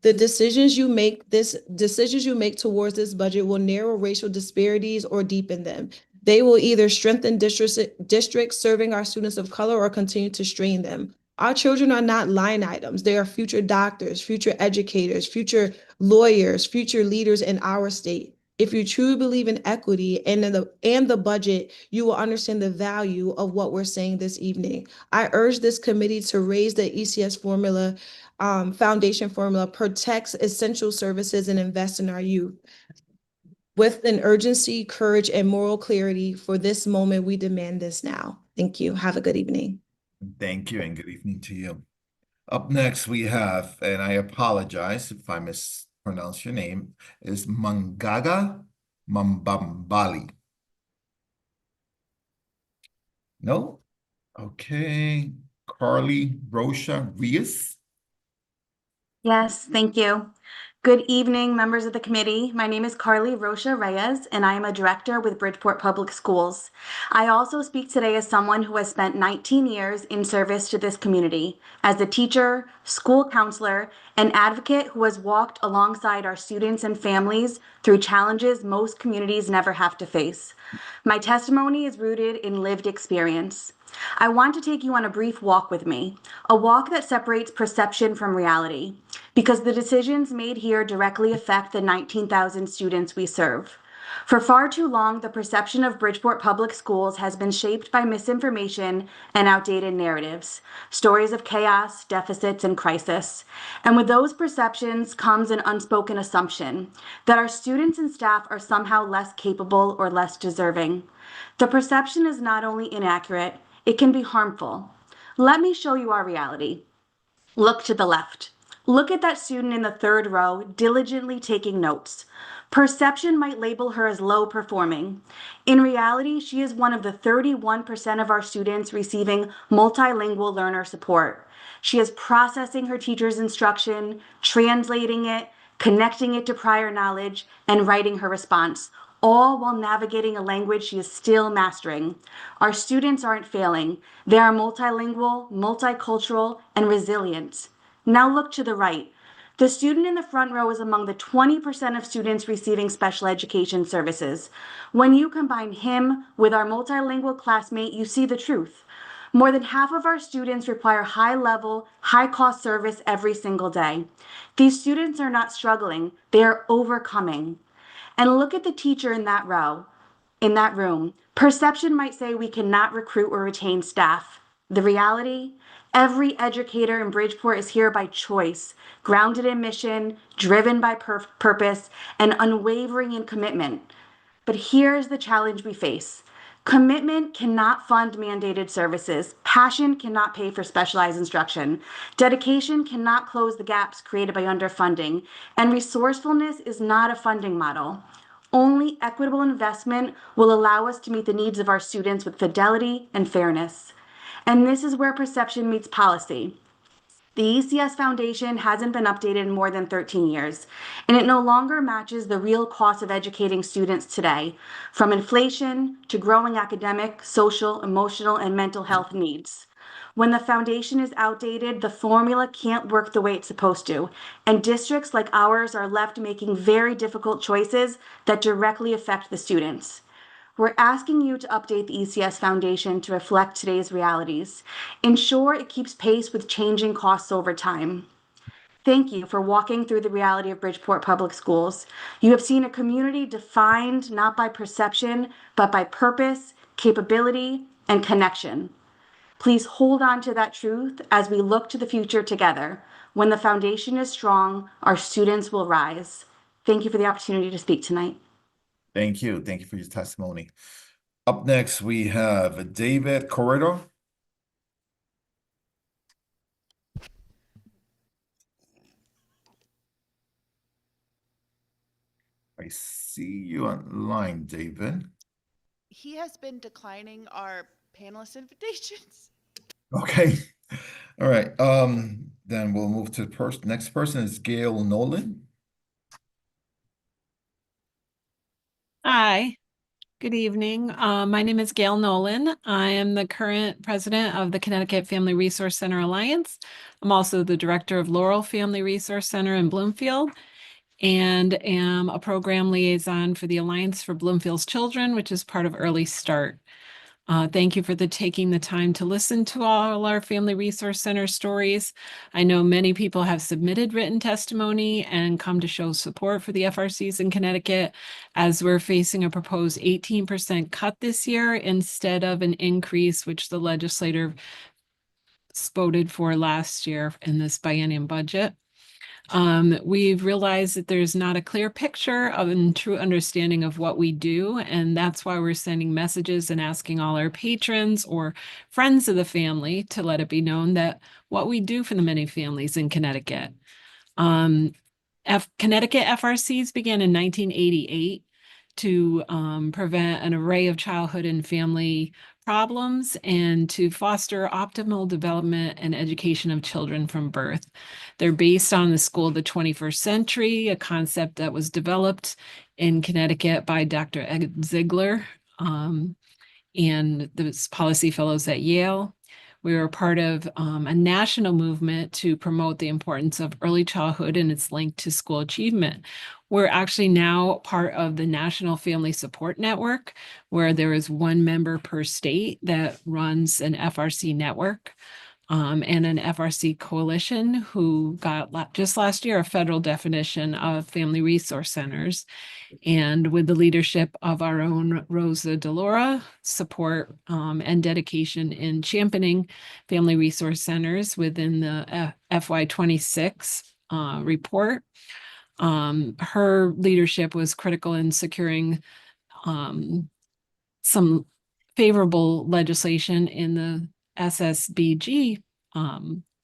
The decisions you make towards this budget will narrow racial disparities or deepen them. They will either strengthen districts serving our students of color or continue to strain them. Our children are not line items. They are future doctors, future educators, future lawyers, future leaders in our state. If you truly believe in equity and the budget, you will understand the value of what we're saying this evening. I urge this committee to raise the ECS formula, foundation formula, protects essential services, and invest in our youth. With an urgency, courage, and moral clarity for this moment, we demand this now. Thank you. Have a good evening. Thank you and good evening to you. Up next, we have, and I apologize if I mispronounce your name, is Mangaga Mambambali. No? Okay. Carly Rocha Rios. Yes, thank you. Good evening, members of the committee. My name is Carly Rocha Reyes, and I am a director with Bridgeport Public Schools. I also speak today as someone who has spent 19 years in service to this community as a teacher, school counselor, and advocate who has walked alongside our students and families through challenges most communities never have to face. My testimony is rooted in lived experience. I want to take you on a brief walk with me, a walk that separates perception from reality, because the decisions made here directly affect the 19,000 students we serve. For far too long, the perception of Bridgeport Public Schools has been shaped by misinformation and outdated narratives, stories of chaos, deficits, and crisis. And with those perceptions comes an unspoken assumption that our students and staff are somehow less capable or less deserving. The perception is not only inaccurate, it can be harmful. Let me show you our reality. Look to the left. Look at that student in the third row, diligently taking notes. Perception might label her as low performing. In reality, she is one of the 31% of our students receiving multilingual learner support. She is processing her teacher's instruction, translating it, connecting it to prior knowledge, and writing her response, all while navigating a language she is still mastering. Our students aren't failing. They are multilingual, multicultural, and resilient. Now look to the right. The student in the front row is among the 20% of students receiving special education services. When you combine him with our multilingual classmate, you see the truth. More than half of our students require high-level, high-cost service every single day. These students are not struggling, they are overcoming. And look at the teacher in that room. Perception might say we cannot recruit or retain staff. The reality? Every educator in Bridgeport is here by choice, grounded in mission, driven by purpose, and unwavering in commitment. But here's the challenge we face. Commitment cannot fund mandated services. Passion cannot pay for specialized instruction. Dedication cannot close the gaps created by underfunding. And resourcefulness is not a funding model. Only equitable investment will allow us to meet the needs of our students with fidelity and fairness. And this is where perception meets policy. The ECS Foundation hasn't been updated in more than 13 years, and it no longer matches the real cost of educating students today, from inflation to growing academic, social, emotional, and mental health needs. When the foundation is outdated, the formula can't work the way it's supposed to, and districts like ours are left making very difficult choices that directly affect the students. We're asking you to update the ECS Foundation to reflect today's realities. Ensure it keeps pace with changing costs over time. Thank you for walking through the reality of Bridgeport Public Schools. You have seen a community defined not by perception, but by purpose, capability, and connection. Please hold on to that truth as we look to the future together. When the foundation is strong, our students will rise. Thank you for the opportunity to speak tonight. Thank you. Thank you for your testimony. Up next, we have David Corridor. I see you online, David. He has been declining our panelist invitations. Okay. All right. Then we'll move to the next person is Gail Nolan. Hi, good evening. My name is Gail Nolan. I am the current president of the Connecticut Family Resource Center Alliance. I'm also the director of Laurel Family Resource Center in Bloomfield and am a program liaison for the Alliance for Bloomfield's Children, which is part of Early Start. Thank you for taking the time to listen to all our Family Resource Center stories. I know many people have submitted written testimony and come to show support for the FRCs in Connecticut as we're facing a proposed 18% cut this year instead of an increase, which the legislature voted for last year in this biennium budget. We've realized that there's not a clear picture of and true understanding of what we do, and that's why we're sending messages and asking all our patrons or friends of the family to let it be known that what we do for the many families in Connecticut. Connecticut FRCs began in 1988 to prevent an array of childhood and family problems and to foster optimal development and education of children from birth. They're based on the School of the 21st Century, a concept that was developed in Connecticut by Dr. Ed Ziegler and the policy fellows at Yale. We were part of a national movement to promote the importance of early childhood and its link to school achievement. We're actually now part of the National Family Support Network, where there is one member per state that runs an FRC network and an FRC coalition who got just last year a federal definition of family resource centers. And with the leadership of our own Rosa DeLaura, support and dedication in championing family resource centers within the FY26 report. Her leadership was critical in securing some favorable legislation in the SSBG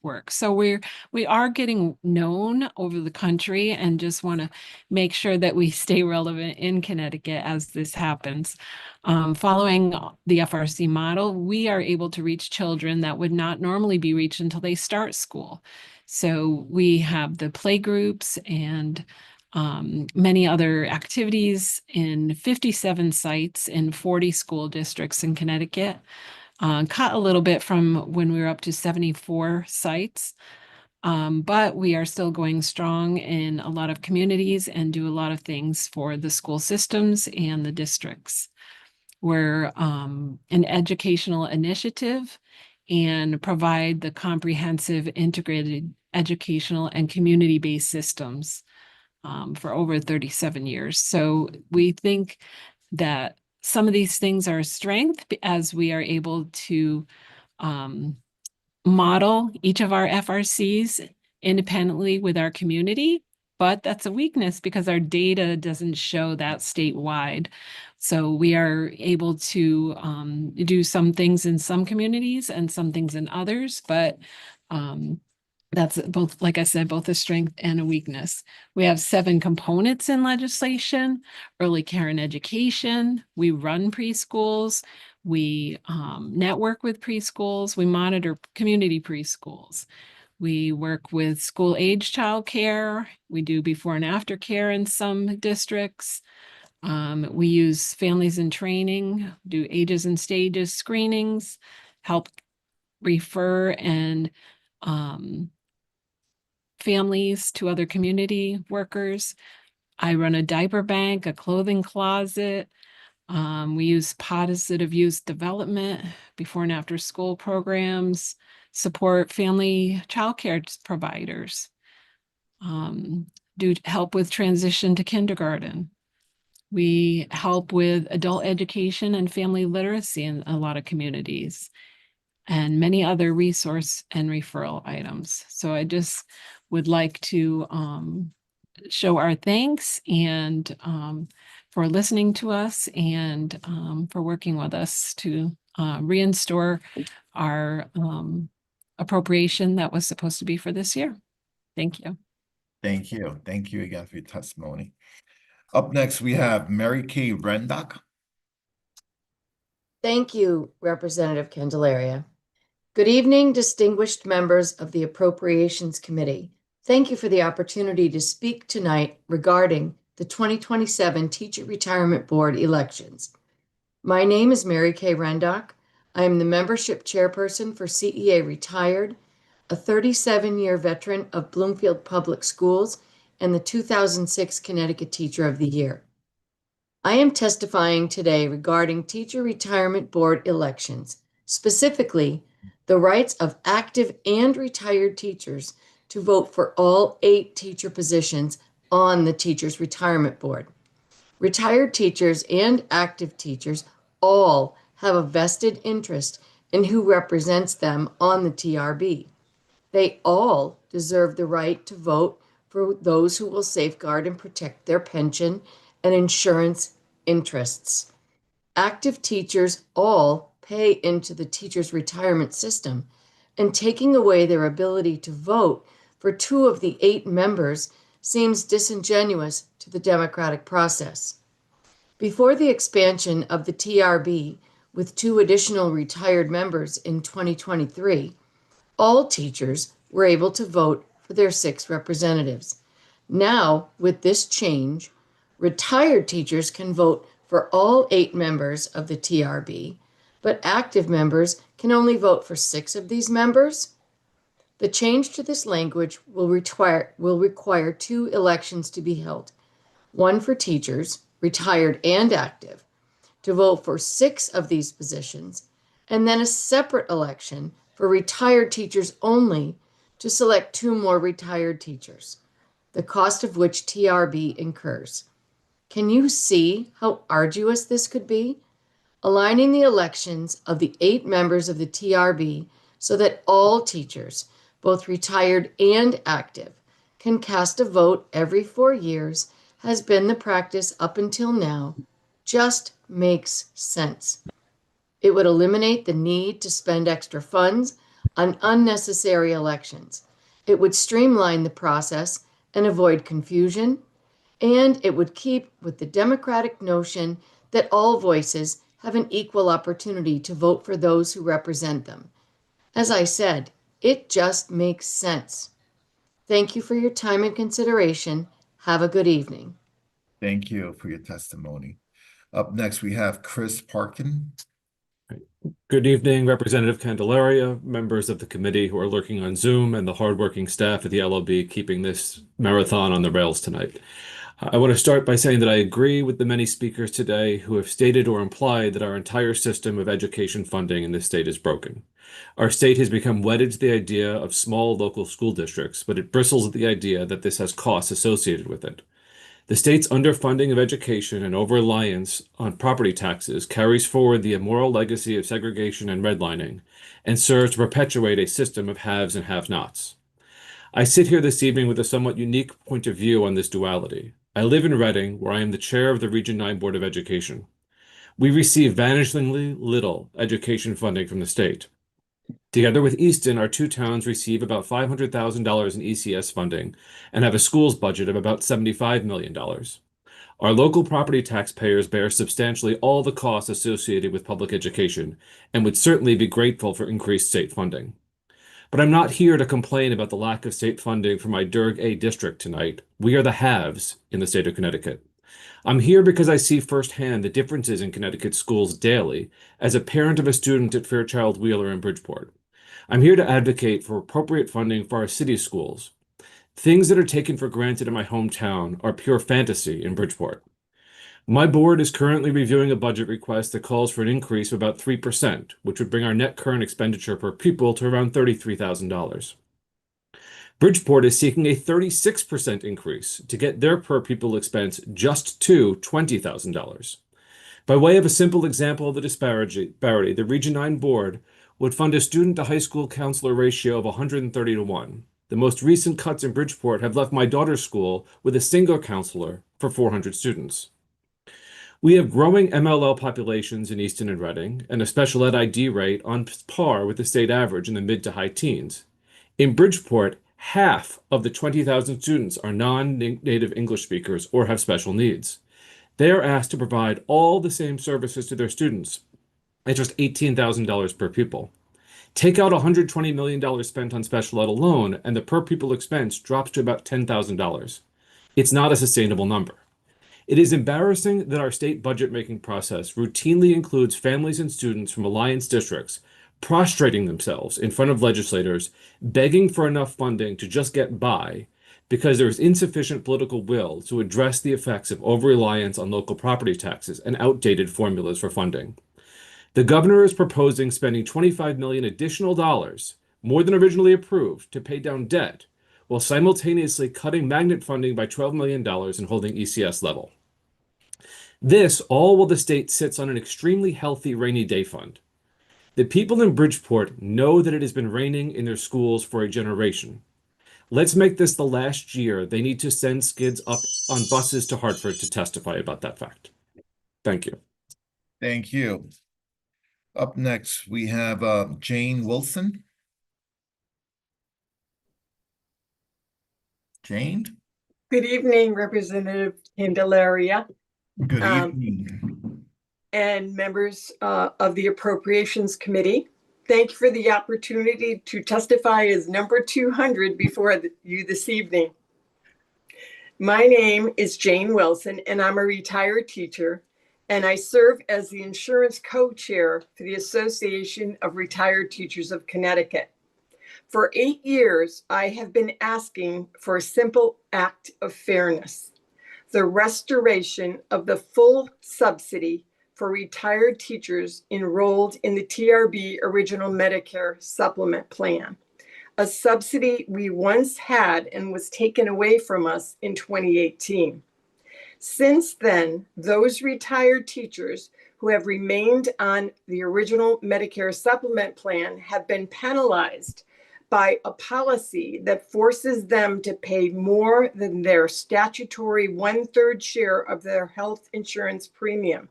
work. So we are getting known over the country and just want to make sure that we stay relevant in Connecticut as this happens. Following the FRC model, we are able to reach children that would not normally be reached until they start school. So we have the play groups and many other activities in 57 sites in 40 school districts in Connecticut. Cut a little bit from when we were up to 74 sites, but we are still going strong in a lot of communities and do a lot of things for the school systems and the districts. We're an educational initiative and provide the comprehensive integrated educational and community-based systems for over 37 years. So we think that some of these things are a strength as we are able to model each of our FRCs independently with our community, but that's a weakness because our data doesn't show that statewide. So we are able to do some things in some communities and some things in others, but that's both, like I said, both a strength and a weakness. We have 7 components in legislation: early care and education. We run preschools. We network with preschools. We monitor community preschools. We work with school age childcare. We do before and after care in some districts. We use families in training, do ages and stages screenings, help refer and families to other community workers. I run a diaper bank, a clothing closet. We use positive youth development, before and after school programs, support family childcare providers, do help with transition to kindergarten. We help with adult education and family literacy in a lot of communities, and many other resource and referral items. So I just would like to show our thanks and for listening to us and for working with us to reinstore our appropriation that was supposed to be for this year. Thank you. Thank you. Thank you again for your testimony. Up next, we have Mary Kay Rendock. Thank you, Representative Candelaria. Good evening, distinguished members of the Appropriations Committee. Thank you for the opportunity to speak tonight regarding the 2027 Teacher Retirement Board elections. My name is Mary Kay Rendock. I am the membership chairperson for CEA Retired, a 37-year veteran of Bloomfield Public Schools and the 2006 Connecticut Teacher of the Year. I am testifying today regarding Teacher Retirement Board elections, specifically the rights of active and retired teachers to vote for all 8 teacher positions on the Teachers Retirement Board. Retired teachers and active teachers all have a vested interest in who represents them on the TRB. They all deserve the right to vote for those who will safeguard and protect their pension and insurance interests. Active teachers all pay into the teachers' retirement system, and taking away their ability to vote for 2 of the 8 members seems disingenuous to the democratic process. Before the expansion of the TRB with 2 additional retired members in 2023, all teachers were able to vote for their 6 representatives. Now, with this change, retired teachers can vote for all 8 members of the TRB, but active members can only vote for 6 of these members. The change to this language will require 2 elections to be held, one for teachers, retired and active, to vote for 6 of these positions, and then a separate election for retired teachers only to select 2 more retired teachers, the cost of which TRB incurs. Can you see how arduous this could be? Aligning the elections of the 8 members of the TRB so that all teachers, both retired and active, can cast a vote every 4 years has been the practice up until now, just makes sense. It would eliminate the need to spend extra funds on unnecessary elections. It would streamline the process and avoid confusion, and it would keep with the democratic notion that all voices have an equal opportunity to vote for those who represent them. As I said, it just makes sense. Thank you for your time and consideration. Have a good evening. Thank you for your testimony. Up next, we have Chris Parkin. Good evening, Representative Candelaria, members of the committee who are lurking on Zoom, and the hardworking staff at the LOB keeping this marathon on the rails tonight. I want to start by saying that I agree with the many speakers today who have stated or implied that our entire system of education funding in this state is broken. Our state has become wedded to the idea of small local school districts, but it bristles at the idea that this has costs associated with it. The state's underfunding of education and over-reliance on property taxes carries forward the immoral legacy of segregation and redlining and serves to perpetuate a system of haves and have-nots. I sit here this evening with a somewhat unique point of view on this duality. I live in Reading, where I am the chair of the Region 9 Board of Education. We receive vanishingly little education funding from the state. Together with Easton, our 2 towns receive about $500,000 in ECS funding and have a schools budget of about $75 million. Our local property taxpayers bear substantially all the costs associated with public education and would certainly be grateful for increased state funding. But I'm not here to complain about the lack of state funding for my Durg A district tonight. We are the haves in the state of Connecticut. I'm here because I see firsthand the differences in Connecticut schools daily as a parent of a student at Fairchild Wheeler in Bridgeport. I'm here to advocate for appropriate funding for our city schools. Things that are taken for granted in my hometown are pure fantasy in Bridgeport. My board is currently reviewing a budget request that calls for an increase of about 3%, which would bring our net current expenditure per pupil to around $33,000. Bridgeport is seeking a 36% increase to get their per pupil expense just to $20,000. By way of a simple example of the disparity, the Region 9 board would fund a student-to-high school counselor ratio of 130 to 1. The most recent cuts in Bridgeport have left my daughter's school with a single counselor for 400 students. We have growing MLL populations in Easton and Reading and a special ed ID rate on par with the state average in the mid to high teens. In Bridgeport, half of the 20,000 students are non-native English speakers or have special needs. They are asked to provide all the same services to their students at just $18,000 per pupil. Take out $120 million spent on special ed alone, and the per pupil expense drops to about $10,000. It's not a sustainable number. It is embarrassing that our state budget-making process routinely includes families and students from alliance districts prostrating themselves in front of legislators, begging for enough funding to just get by because there is insufficient political will to address the effects of over-reliance on local property taxes and outdated formulas for funding. The governor is proposing spending $25 million additional dollars, more than originally approved, to pay down debt, while simultaneously cutting magnet funding by $12 million and holding ECS level. This all while the state sits on an extremely healthy rainy day fund. The people in Bridgeport know that it has been raining in their schools for a generation. Let's make this the last year they need to send skids up on buses to Hartford to testify about that fact. Thank you. Thank you. Up next, we have Jane Wilson. Jane? Good evening, Representative Candelaria. Good evening. And members of the Appropriations Committee. Thank you for the opportunity to testify as number 200 before you this evening. My name is Jane Wilson, and I'm a retired teacher, and I serve as the insurance co-chair for the Association of Retired Teachers of Connecticut. For 8 years, I have been asking for a simple act of fairness: the restoration of the full subsidy for retired teachers enrolled in the TRB Original Medicare Supplement Plan, a subsidy we once had and was taken away from us in 2018. Since then, those retired teachers who have remained on the Original Medicare Supplement Plan have been penalized by a policy that forces them to pay more than their statutory 1/3 share of their health insurance premium.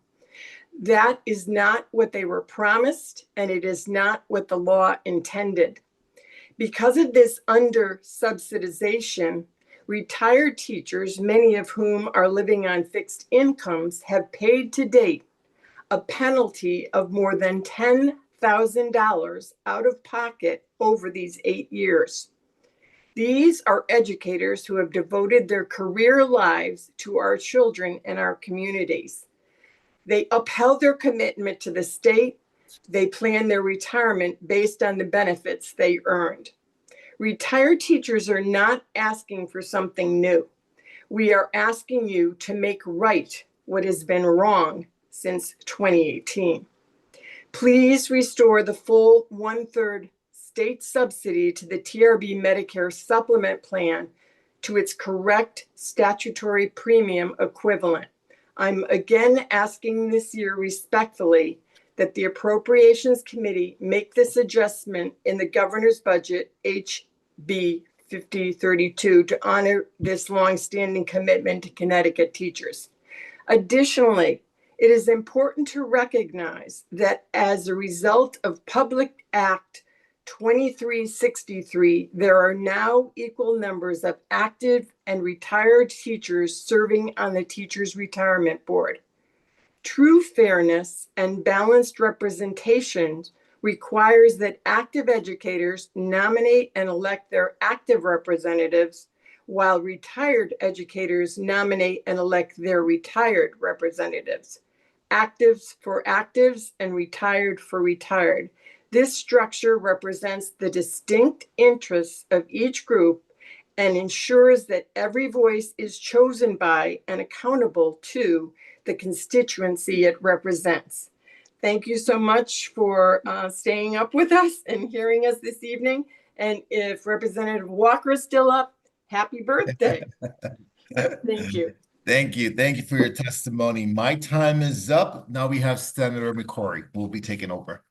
That is not what they were promised, and it is not what the law intended. Because of this under-subsidization, retired teachers, many of whom are living on fixed incomes, have paid to date a penalty of more than $10,000 out of pocket over these 8 years. These are educators who have devoted their career lives to our children and our communities. They upheld their commitment to the state. They planned their retirement based on the benefits they earned. Retired teachers are not asking for something new. We are asking you to make right what has been wrong since 2018. Please restore the full 1/3 state subsidy to the TRB Medicare Supplement Plan to its correct statutory premium equivalent. I'm again asking this year respectfully that the Appropriations Committee make this adjustment in the governor's budget, HB 5032, to honor this longstanding commitment to Connecticut teachers. Additionally, it is important to recognize that as a result of Public Act 2363, there are now equal numbers of active and retired teachers serving on the Teachers Retirement Board. True fairness and balanced representation requires that active educators nominate and elect their active representatives, while retired educators nominate and elect their retired representatives. Actives for actives and retired for retired. This structure represents the distinct interests of each group and ensures that every voice is chosen by and accountable to the constituency it represents. Thank you so much for staying up with us and hearing us this evening. And if Representative Walker is still up, happy birthday. Thank you. Thank you. Thank you for your testimony. My time is up. Now we have Senator McCrory who will be taking over.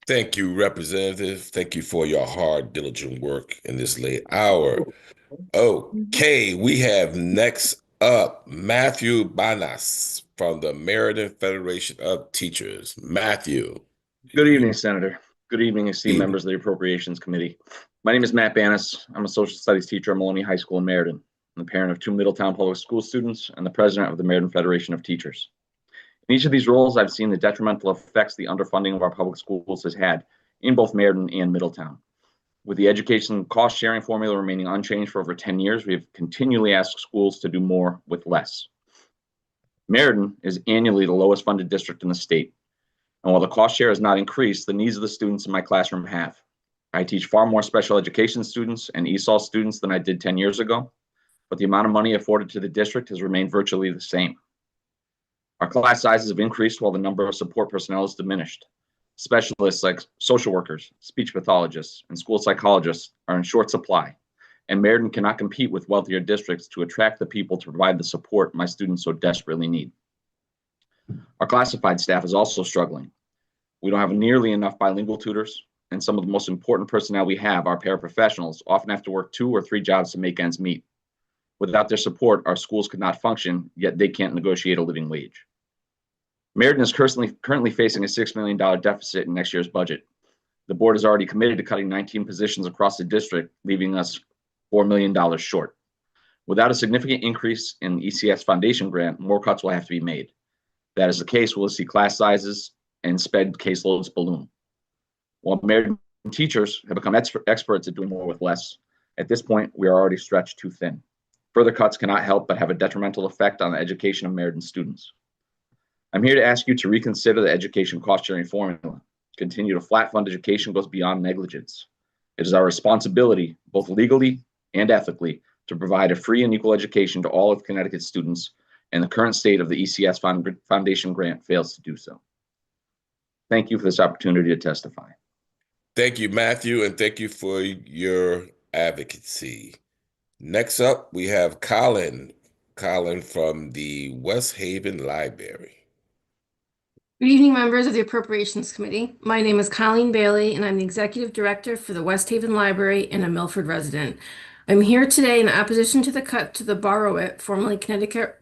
Thank you, Representative. Thank you for your hard, diligent work in this late hour. Okay, we have next up Matthew Banas from the Meriden Federation of Teachers. Matthew. Good evening, Senator. Good evening, esteemed members of the Appropriations Committee. My name is Matt Banas. I'm a social studies teacher at Maloney High School in Meriden. I'm the parent of 2 Middletown Public School students and the president of the Meriden Federation of Teachers. In each of these roles, I've seen the detrimental effects the underfunding of our public schools has had in both Meriden and Middletown. With the education cost sharing formula remaining unchanged for over 10 years, we have continually asked schools to do more with less. Meriden is annually the lowest funded district in the state. And while the cost share has not increased, the needs of the students in my classroom have. I teach far more special education students and ESOL students than I did 10 years ago, but the amount of money afforded to the district has remained virtually the same. Our class sizes have increased while the number of support personnel has diminished. Specialists like social workers, speech pathologists, and school psychologists are in short supply, and Meriden cannot compete with wealthier districts to attract the people to provide the support my students so desperately need. Our classified staff is also struggling. We don't have nearly enough bilingual tutors, and some of the most important personnel we have, our paraprofessionals, often have to work 2 or 3 jobs to make ends meet. Without their support, our schools could not function, yet they can't negotiate a living wage. Meriden is currently facing a $6 million deficit in next year's budget. The board is already committed to cutting 19 positions across the district, leaving us $4 million short. Without a significant increase in the ECS Foundation grant, more cuts will have to be made. If that is the case, we'll see class sizes and sped caseloads balloon. While Meriden teachers have become experts at doing more with less, at this point, we are already stretched too thin. Further cuts cannot help but have a detrimental effect on the education of Meriden students. I'm here to ask you to reconsider the education cost-sharing formula. Continue to flat fund education goes beyond negligence. It is our responsibility, both legally and ethically, to provide a free and equal education to all of Connecticut's students, and the current state of the ECS Foundation grant fails to do so. Thank you for this opportunity to testify. Thank you, Matthew, and thank you for your advocacy. Next up, we have Colin from the West Haven Library. Good evening, members of the Appropriations Committee. My name is Colleen Bailey, and I'm the Executive Director for the West Haven Library and a Milford resident. I'm here today in opposition to the cut to the Borrow It, formerly Connecticut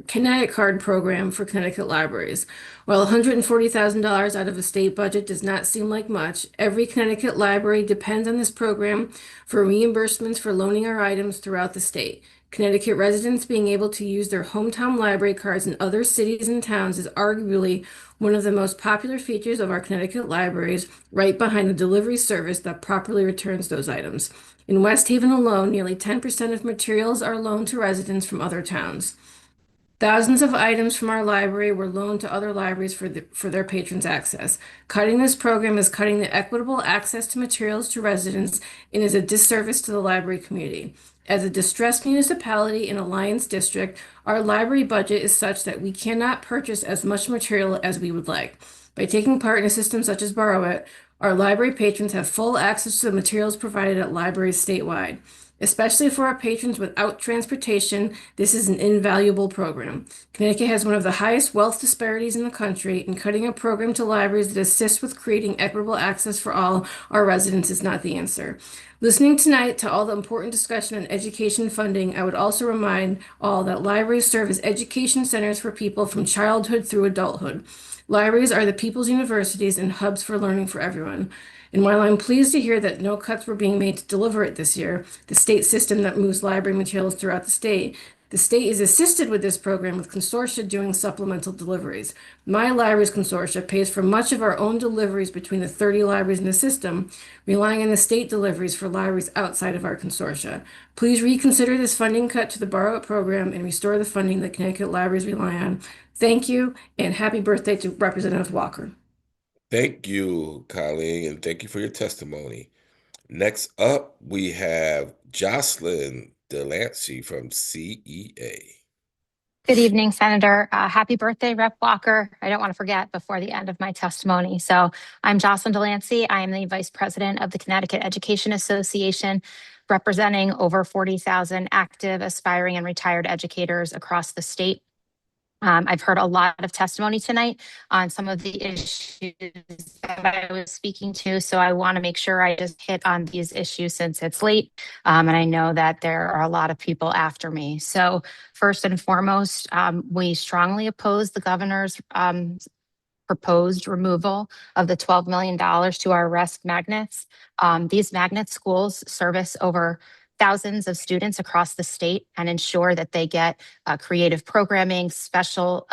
Card program for Connecticut libraries. While $140,000 out of a state budget does not seem like much, every Connecticut library depends on this program for reimbursements for loaning our items throughout the state. Connecticut residents being able to use their hometown library cards in other cities and towns is arguably one of the most popular features of our Connecticut libraries, right behind the delivery service that properly returns those items. In West Haven alone, nearly 10% of materials are loaned to residents from other towns. Thousands of items from our library were loaned to other libraries for their patrons' access. Cutting this program is cutting the equitable access to materials to residents and is a disservice to the library community. As a distressed municipality in Alliance District, our library budget is such that we cannot purchase as much material as we would like. By taking part in a system such as Borrow It, our library patrons have full access to the materials provided at libraries statewide. Especially for our patrons without transportation, this is an invaluable program. Connecticut has one of the highest wealth disparities in the country, and cutting a program to libraries that assists with creating equitable access for all our residents is not the answer. Listening tonight to all the important discussion on education funding, I would also remind all that libraries serve as education centers for people from childhood through adulthood. Libraries are the people's universities and hubs for learning for everyone. And while I'm pleased to hear that no cuts were being made to deliver it this year, the state system that moves library materials throughout the state is assisted with this program with consortia doing supplemental deliveries. My library's consortia pays for much of our own deliveries between the 30 libraries in the system, relying on the state deliveries for libraries outside of our consortia. Please reconsider this funding cut to the Borrow It program and restore the funding that Connecticut libraries rely on. Thank you, and happy birthday to Representative Walker. Thank you, Colleen, and thank you for your testimony. Next up, we have Jocelyn Delancey from CEA. Good evening, Senator. Happy birthday, Rep. Walker. I don't want to forget before the end of my testimony. So I'm Jocelyn Delancey. I am the Vice President of the Connecticut Education Association, representing over 40,000 active, aspiring, and retired educators across the state. I've heard a lot of testimony tonight on some of the issues that I was speaking to, so I want to make sure I just hit on these issues since it's late, and I know that there are a lot of people after me. So first and foremost, we strongly oppose the governor's proposed removal of the $12 million to our RESC magnets. These magnet schools service over thousands of students across the state and ensure that they get creative programming, special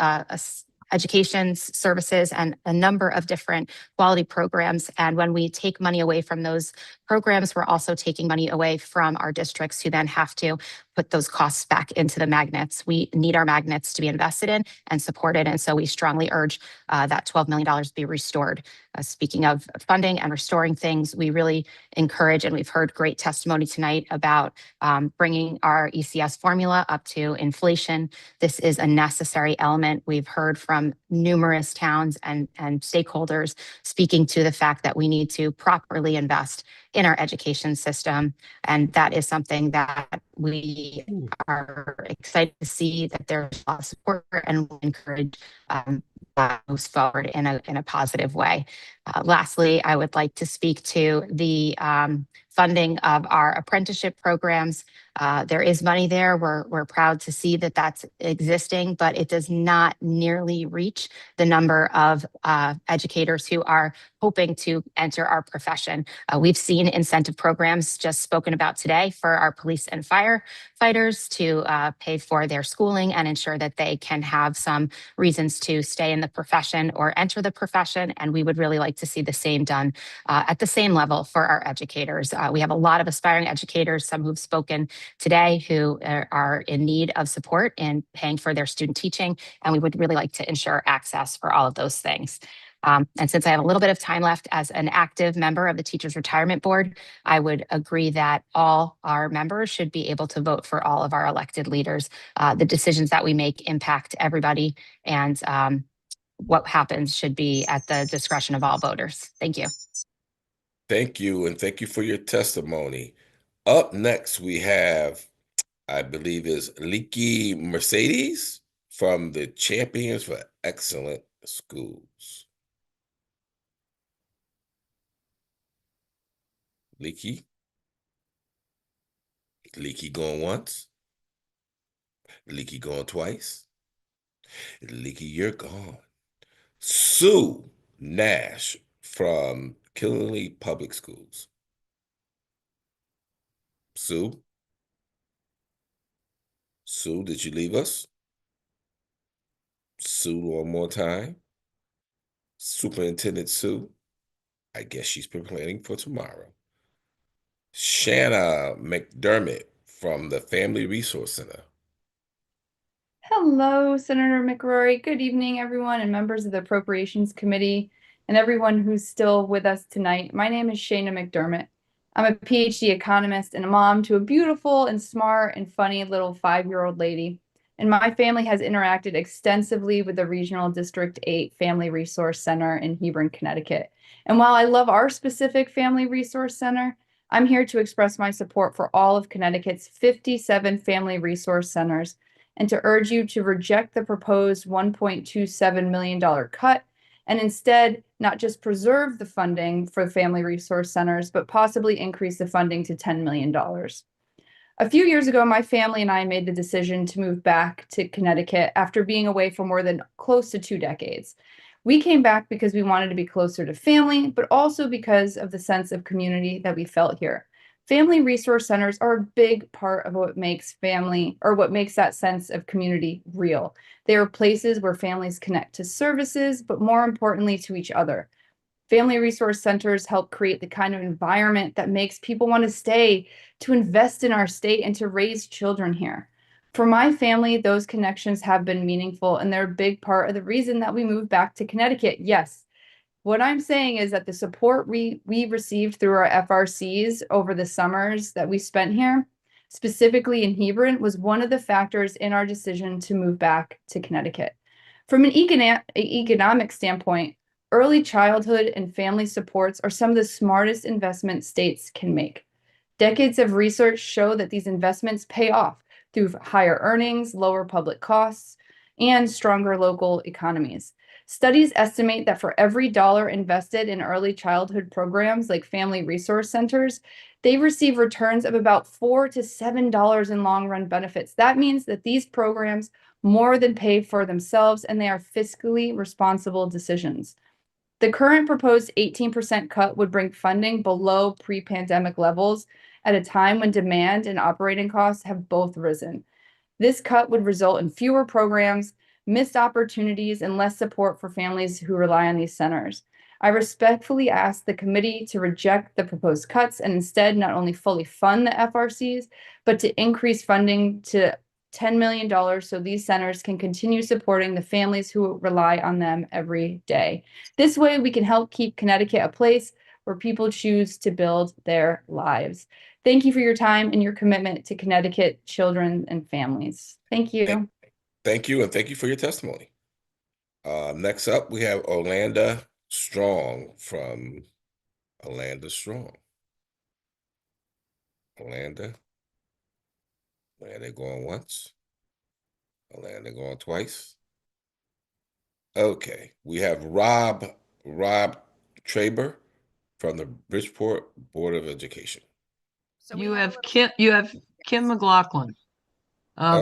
education services, and a number of different quality programs. And when we take money away from those programs, we're also taking money away from our districts who then have to put those costs back into the magnets. We need our magnets to be invested in and supported. And so we strongly urge that $12 million be restored. Speaking of funding and restoring things, we really encourage, and we've heard great testimony tonight about bringing our ECS formula up to inflation. This is a necessary element. We've heard from numerous towns and stakeholders speaking to the fact that we need to properly invest in our education system. And that is something that we are excited to see that there's a lot of support, and we encourage moves forward in a positive way. Lastly, I would like to speak to the funding of our apprenticeship programs. There is money there. We're proud to see that that's existing, but it does not nearly reach the number of educators who are hoping to enter our profession. We've seen incentive programs just spoken about today for our police and firefighters to pay for their schooling and ensure that they can have some reasons to stay in the profession or enter the profession. And we would really like to see the same done at the same level for our educators. We have a lot of aspiring educators, some who've spoken today, who are in need of support in paying for their student teaching. And we would really like to ensure access for all of those things. And since I have a little bit of time left as an active member of the Teachers Retirement Board, I would agree that all our members should be able to vote for all of our elected leaders. The decisions that we make impact everybody, and what happens should be at the discretion of all voters. Thank you. Thank you, and thank you for your testimony. Up next, we have, I believe, is Leaky Mercedes from the Champions for Excellent Schools. Leaky? Leaky going once? Leaky going twice? Leaky, you're gone. Sue Nash from Killingley Public Schools. Sue? Sue, did you leave us? Sue, one more time. Superintendent Sue? I guess she's planning for tomorrow. Shanna McDermott from the Family Resource Center. Hello, Senator McCrory. Good evening, everyone, and members of the Appropriations Committee, and everyone who's still with us tonight. My name is Shana McDermott. I'm a PhD economist and a mom to a beautiful and smart and funny little 5-year-old lady. And my family has interacted extensively with the Regional District 8 Family Resource Center in Hebron, Connecticut. And while I love our specific Family Resource Center, I'm here to express my support for all of Connecticut's 57 Family Resource Centers and to urge you to reject the proposed $1.27 million cut and instead not just preserve the funding for Family Resource Centers, but possibly increase the funding to $10 million. A few years ago, my family and I made the decision to move back to Connecticut after being away for more than close to 2 decades. We came back because we wanted to be closer to family, but also because of the sense of community that we felt here. Family resource centers are a big part of what makes that sense of community real. They are places where families connect to services, but more importantly, to each other. Family resource centers help create the kind of environment that makes people want to stay, to invest in our state, and to raise children here. For my family, those connections have been meaningful, and they're a big part of the reason that we moved back to Connecticut. Yes. What I'm saying is that the support we received through our FRCs over the summers that we spent here, specifically in Hebron, was one of the factors in our decision to move back to Connecticut. From an economic standpoint, early childhood and family supports are some of the smartest investments states can make. Decades of research show that these investments pay off through higher earnings, lower public costs, and stronger local economies. Studies estimate that for every dollar invested in early childhood programs like Family Resource Centers, they receive returns of about $4 to $7 in long-run benefits. That means that these programs more than pay for themselves, and they are fiscally responsible decisions. The current proposed 18% cut would bring funding below pre-pandemic levels at a time when demand and operating costs have both risen. This cut would result in fewer programs, missed opportunities, and less support for families who rely on these centers. I respectfully ask the committee to reject the proposed cuts and instead not only fully fund the FRCs, but to increase funding to $10 million so these centers can continue supporting the families who rely on them every day. This way, we can help keep Connecticut a place where people choose to build their lives. Thank you for your time and your commitment to Connecticut children and families. Thank you. Thank you, and thank you for your testimony. Next up, we have Orlando Strong from Orlando Strong. Orlando going once. Orlando going twice. Okay, we have Rob Traber from the Bridgeport Board of Education. You have Kim McLaughlin.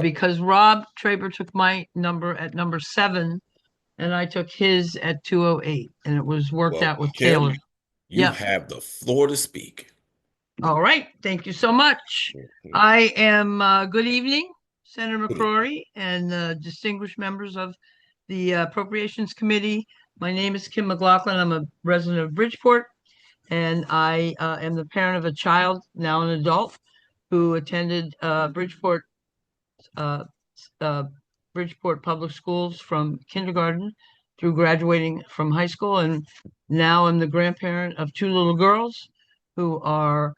Because Rob Traber took my number at number 7, and I took his at 208, and it was worked out with Kim, Taylor. you Yeah. have the floor to speak. All right. Thank you so much. I am, good evening, Senator McCrory and distinguished members of the Appropriations Committee. My name is Kim McLaughlin. I'm a resident of Bridgeport, and I am the parent of a child, now an adult, who attended Bridgeport Public Schools from kindergarten through graduating from high school. And now I'm the grandparent of 2 little girls who are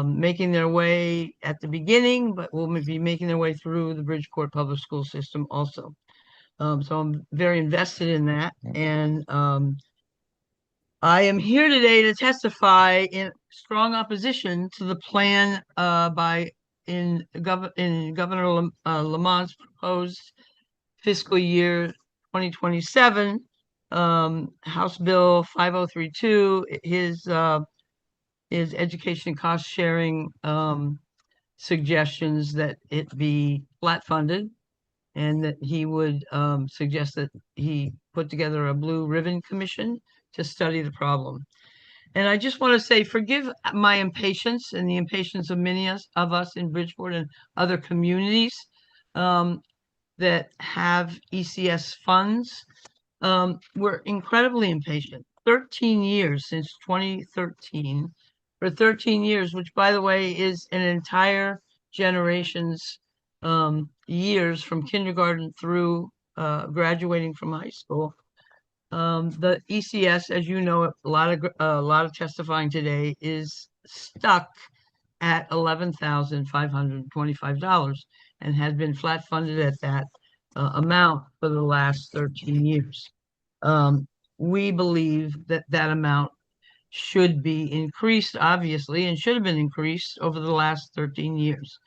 making their way at the beginning, but will be making their way through the Bridgeport Public School system also. So I'm very invested in that. And I am here today to testify in strong opposition to the plan in Governor Lamont's proposed fiscal year 2027 House Bill 5032, his education cost sharing suggestions that it be flat funded, and that he would suggest that he put together a blue ribbon commission to study the problem. And I just want to say, forgive my impatience and the impatience of many of us in Bridgeport and other communities that have ECS funds. We're incredibly impatient. 13 years since 2013. For 13 years, which, by the way, is an entire generation's years from kindergarten through graduating from high school. The ECS, as you know, a lot of testifying today, is stuck at $11,525 and has been flat funded at that amount for the last 13 years. We believe that that amount should be increased, obviously, and should have been increased over the last 13 years.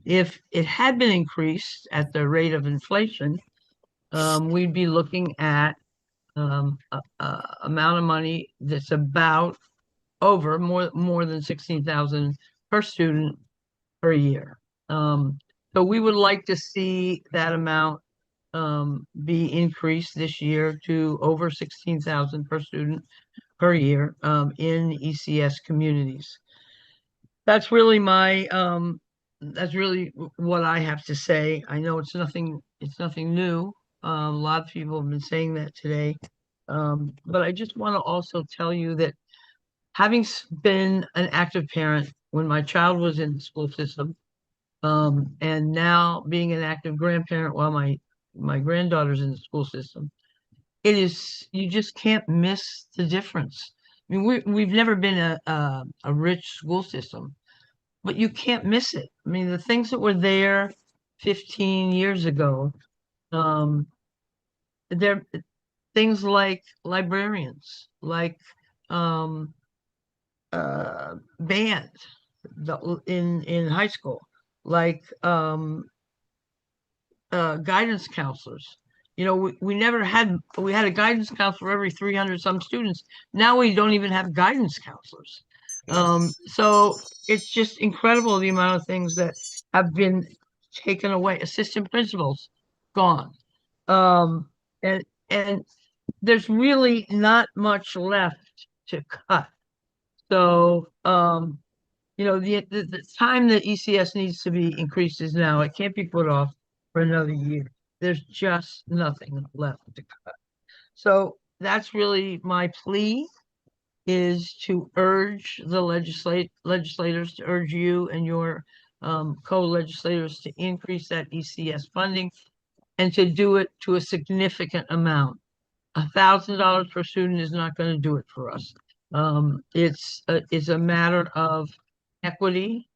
If it had been increased at the rate of inflation, we'd be looking at amount of money that's about over more than $16,000 per student per year. So we would like to see that amount be increased this year to over $16,000 per student per year in ECS communities. That's really that's really what I have to say. I know it's nothing new. A lot of people have been saying that today. But I just want to also tell you that having been an active parent when my child was in the school system, and now being an active grandparent while my granddaughter's in the school system, you just can't miss the difference. I mean, we've never been a rich school system, but you can't miss it. I mean, the things that were there 15 years ago, they're things like librarians, like band in high school, like guidance counselors. You know, we had a guidance counselor every 300 some students. Now we don't even have guidance counselors. So it's just incredible the amount of things that have been taken away. Assistant principals gone. And there's really not much left to cut. So, you know, the time that ECS needs to be increased is now. It can't be put off for another year. There's just nothing left to cut. So that's really my plea, is to urge the legislators, to urge you and your co-legislators to increase that ECS funding and to do it to a significant amount. $1,000 per student is not going to do it for us. It's a matter of equity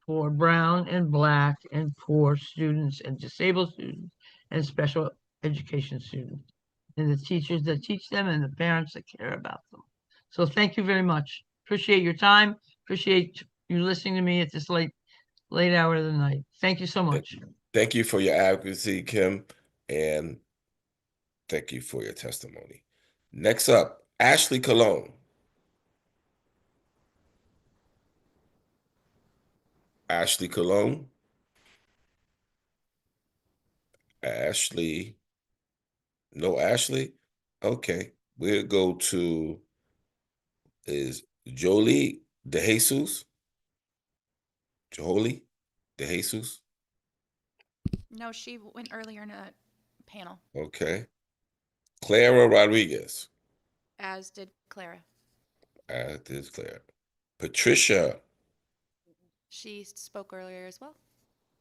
for brown and black and poor students and disabled students and special education students, and the teachers that teach them and the parents that care about them. So thank you very much. Appreciate your time. Appreciate you listening to me at this late hour of the night. Thank you so much. Thank you for your advocacy, Kim. And Thank you for your testimony. Next up, Ashley Cologne. Ashley Cologne. Ashley. No Ashley? Okay. We'll go to is Jolie DeJesus. Jolie DeJesus. No, she went earlier in a panel, Okay. Clara Rodriguez. as did Clara. As did Clara. Patricia. She spoke earlier as well.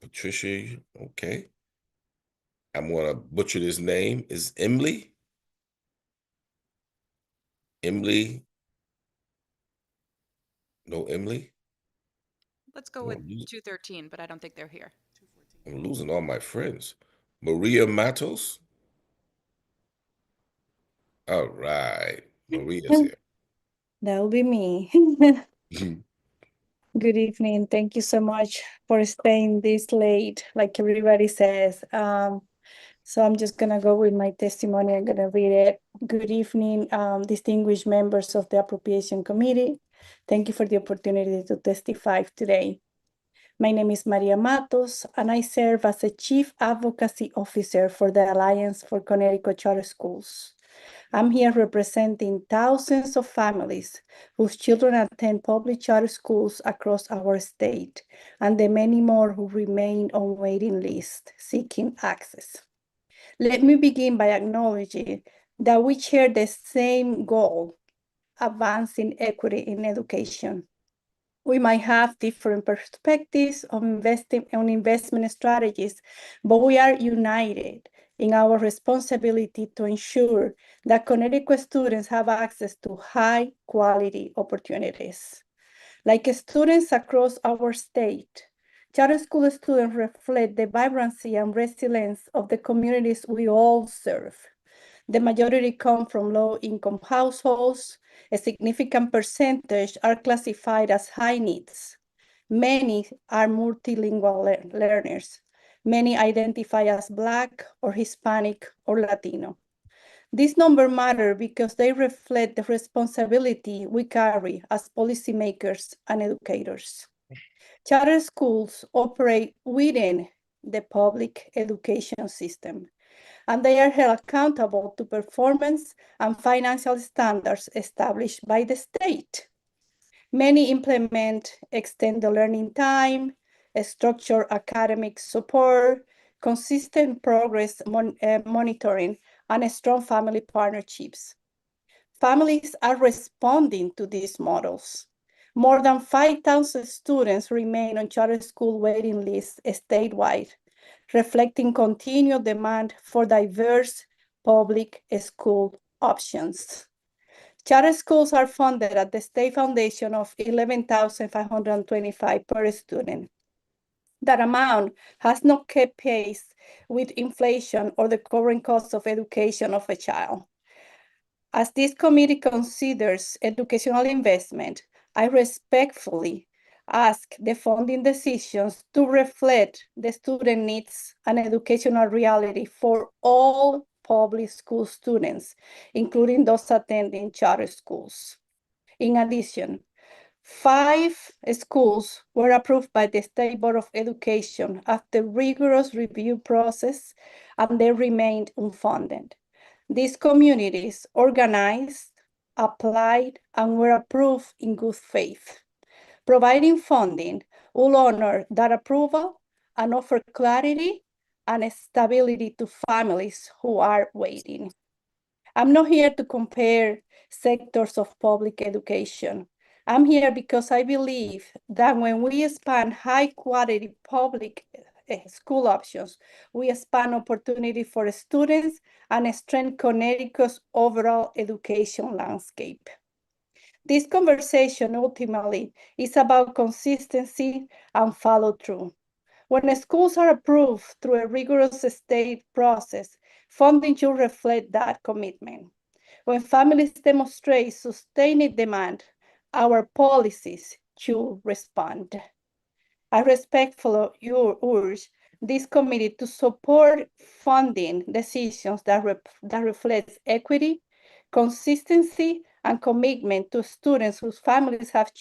Patricia. Okay. I'm gonna butcher this name. Is Emily? Emily. No Emily? Let's go with 213, but I don't think they're here. I'm losing all my friends. Maria Matos. All right. Maria's here. That will be me. Good evening. Thank you so much for staying this late, like everybody says. So I'm just gonna go with my testimony. I'm gonna read it. Good evening, distinguished members of the Appropriation Committee. Thank you for the opportunity to testify today. My name is Maria Matos, and I serve as the Chief Advocacy Officer for the Alliance for Connecticut Charter Schools. I'm here representing thousands of families whose children attend public charter schools across our state, and the many more who remain on waiting lists seeking access. Let me begin by acknowledging that we share the same goal, advancing equity in education. We might have different perspectives on investment strategies, but we are united in our responsibility to ensure that Connecticut students have access to high-quality opportunities. Like students across our state, charter school students reflect the vibrancy and resilience of the communities we all serve. The majority come from low-income households. A significant percentage are classified as high needs. Many are multilingual learners. Many identify as Black or Hispanic or Latino. These numbers matter because they reflect the responsibility we carry as policymakers and educators. Charter schools operate within the public education system, and they are held accountable to performance and financial standards established by the state. Many implement extended learning time, structured academic support, consistent progress monitoring, and strong family partnerships. Families are responding to these models. More than 5,000 students remain on charter school waiting lists statewide, reflecting continued demand for diverse public school options. Charter schools are funded at the state foundation of $11,525 per student. That amount has not kept pace with inflation or the current cost of education of a child. As this committee considers educational investment, I respectfully ask the funding decisions to reflect the student needs and educational reality for all public school students, including those attending charter schools. In addition, 5 schools were approved by the State Board of Education after rigorous review process, and they remained unfunded. These communities organized, applied, and were approved in good faith. Providing funding will honor that approval and offer clarity and stability to families who are waiting. I'm not here to compare sectors of public education. I'm here because I believe that when we expand high-quality public school options, we expand opportunity for students and strengthen Connecticut's overall education landscape. This conversation ultimately is about consistency and follow-through. When schools are approved through a rigorous state process, funding should reflect that commitment. When families demonstrate sustained demand, our policies should respond. I respectfully urge this committee to support funding decisions that reflects equity, consistency, and commitment to students whose families have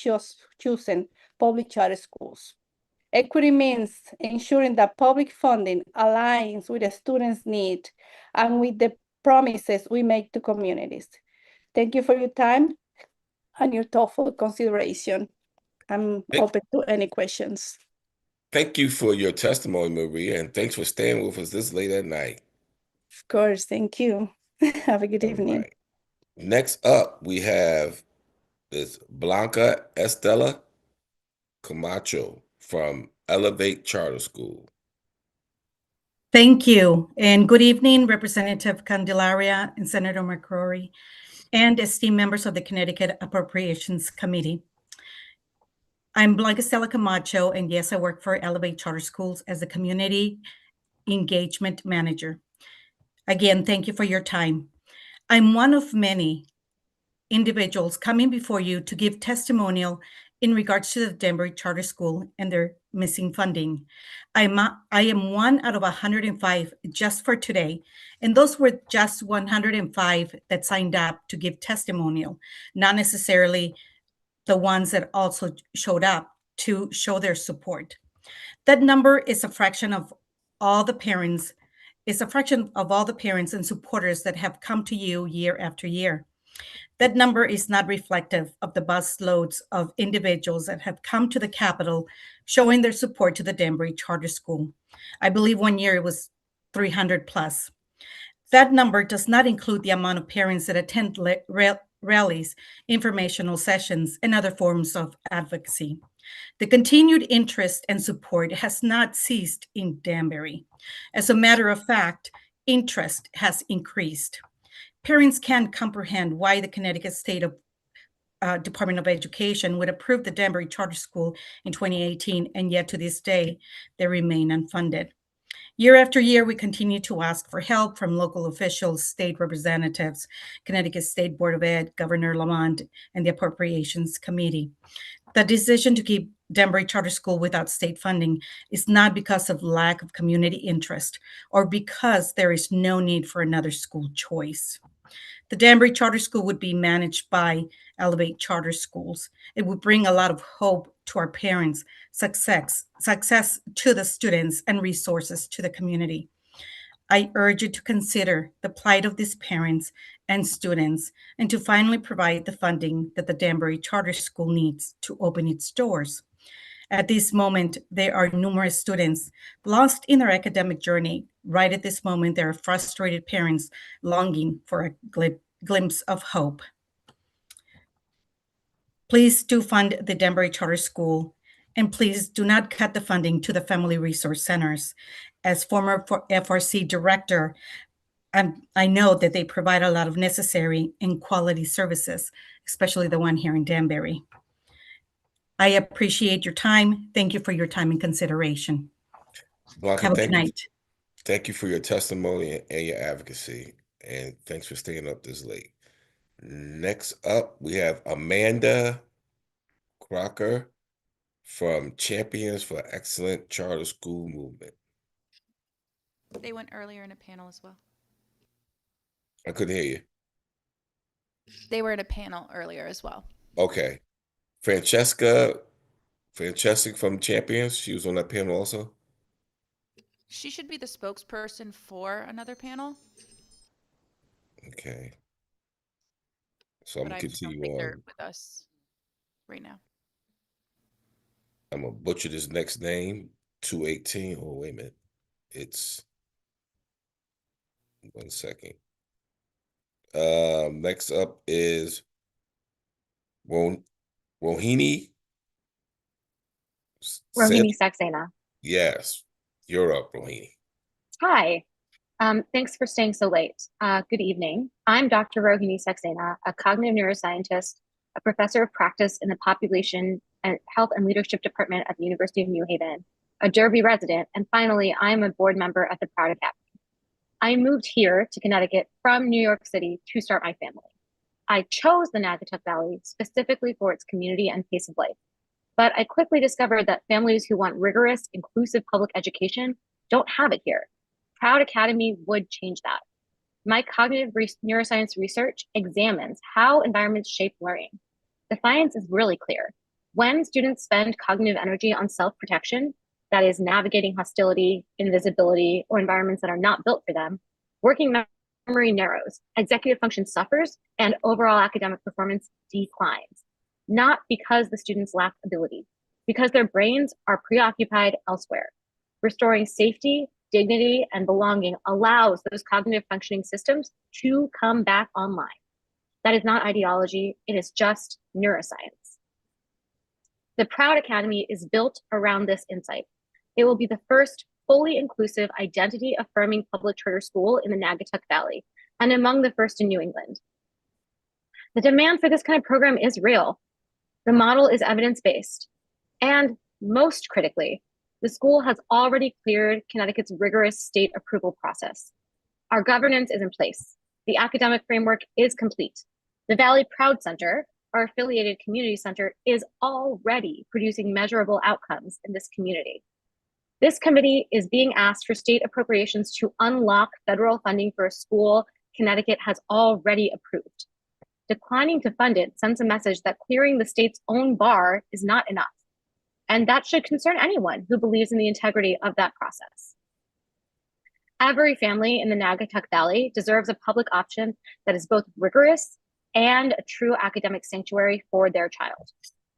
chosen public charter schools. Equity means ensuring that public funding aligns with the students' need and with the promises we make to communities. Thank you for your time and your thoughtful consideration. I'm open to any questions. Thank you for your testimony, Maria, and thanks for staying with us this late at night. Of course, thank you. Have a good evening. Right. Next up, we have this Blanca Estela Camacho from Elevate Charter School. Thank you, and good evening, Representative Candelaria and Senator McCrory, and esteemed members of the Connecticut Appropriations Committee. I'm Blanca Estela Camacho, and yes, I work for Elevate Charter Schools as a Community Engagement Manager. Again, thank you for your time. I'm one of many individuals coming before you to give testimonial in regards to the Danbury Charter School and their missing funding. I am one out of 105 just for today, and those were just 105 that signed up to give testimonial, not necessarily the ones that also showed up to show their support. That number is a fraction of all the parents, and supporters that have come to you year after year. That number is not reflective of the busloads of individuals that have come to the Capitol showing their support to the Danbury Charter School. I believe one year it was 300 plus. That number does not include the amount of parents that attend rallies, informational sessions, and other forms of advocacy. The continued interest and support has not ceased in Danbury. As a matter of fact, interest has increased. Parents can't comprehend why the Connecticut State Department of Education would approve the Danbury Charter School in 2018, and yet to this day, they remain unfunded. Year after year, we continue to ask for help from local officials, state representatives, Connecticut State Board of Ed, Governor Lamont, and the Appropriations Committee. The decision to keep Danbury Charter School without state funding is not because of lack of community interest or because there is no need for another school choice. The Danbury Charter School would be managed by Elevate Charter Schools. It would bring a lot of hope to our parents, success to the students, and resources to the community. I urge you to consider the plight of these parents and students and to finally provide the funding that the Danbury Charter School needs to open its doors. At this moment, there are numerous students lost in their academic journey. Right at this moment, there are frustrated parents longing for a glimpse of hope. Please do fund the Danbury Charter School, and please do not cut the funding to the Family Resource Centers. As former FRC director, I know that they provide a lot of necessary and quality services, especially the one here in Danbury. I appreciate your time. Thank you for your time and consideration. Blanca, Have a good night. Thank you for your testimony and your advocacy, and thanks for staying up this late. Next up, we have Amanda Crocker from Champions for Excellent Charter School Movement. They went earlier in a panel as well. I couldn't hear you. They were in a panel earlier as well. Okay. Francesca from Champions, she was on that panel also? She should be the spokesperson for another panel. Okay. So I'm But gonna I just don't continue think they're on. with us right now. I'm gonna butcher this next name. 218. Oh, wait a minute. It's 1 second. Next up is Rohini. Rohini Saxena. Yes, you're up, Rohini. Hi. Thanks for staying so late. Good evening. I'm Dr. Rohini Saxena, a cognitive neuroscientist, a professor of practice in the Population and Health and Leadership Department at the University of New Haven, a Derby resident, and finally, I'm a board member at the Proud Academy. I moved here to Connecticut from New York City to start my family. I chose the Naugatuck Valley specifically for its community and pace of life. But I quickly discovered that families who want rigorous, inclusive public education don't have it here. Proud Academy would change that. My cognitive neuroscience research examines how environments shape learning. The science is really clear. When students spend cognitive energy on self-protection, that is navigating hostility, invisibility, or environments that are not built for them, working memory narrows, executive function suffers, and overall academic performance declines. Not because the students lack ability, because their brains are preoccupied elsewhere. Restoring safety, dignity, and belonging allows those cognitive functioning systems to come back online. That is not ideology, it is just neuroscience. The Proud Academy is built around this insight. It will be the first fully inclusive, identity-affirming public charter school in the Naugatuck Valley, and among the first in New England. The demand for this kind of program is real. The model is evidence-based. And most critically, the school has already cleared Connecticut's rigorous state approval process. Our governance is in place. The academic framework is complete. The Valley Proud Center, our affiliated community center, is already producing measurable outcomes in this community. This committee is being asked for state appropriations to unlock federal funding for a school Connecticut has already approved. Declining to fund it sends a message that clearing the state's own bar is not enough. And that should concern anyone who believes in the integrity of that process. Every family in the Naugatuck Valley deserves a public option that is both rigorous and a true academic sanctuary for their child.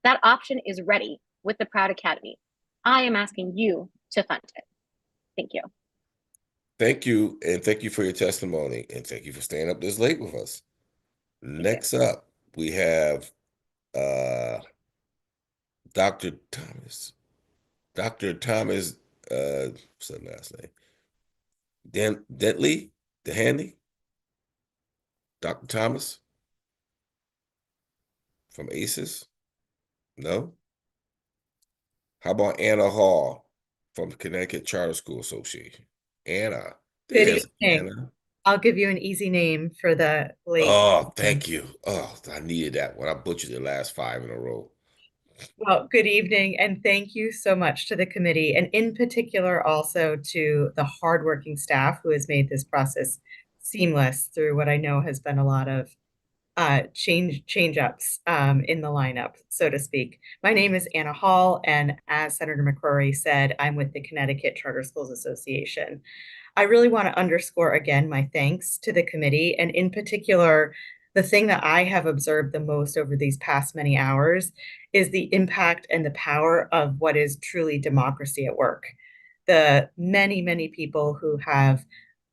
That option is ready with the Proud Academy. I am asking you to fund it. Thank you. Thank you, and thank you for your testimony, and thank you for staying up this late with us. Next up, we have Dr. Thomas. Dr. Thomas, what's that last name? Dentley? DeHandy? Dr. Thomas? From ACES? No? How about Anna Hall from Connecticut Charter School Association? Anna. Good There's evening. Anna. I'll give you an easy name for the late. Oh, thank you. Oh, I needed that one. I butchered the last 5 in a row. Well, good evening, and thank you so much to the committee, and in particular also to the hardworking staff who has made this process seamless through what I know has been a lot of change-ups in the lineup, so to speak. My name is Anna Hall, and as Senator McCrory said, I'm with the Connecticut Charter Schools Association. I really want to underscore again my thanks to the committee, and in particular, the thing that I have observed the most over these past many hours is the impact and the power of what is truly democracy at work. The many, many people who have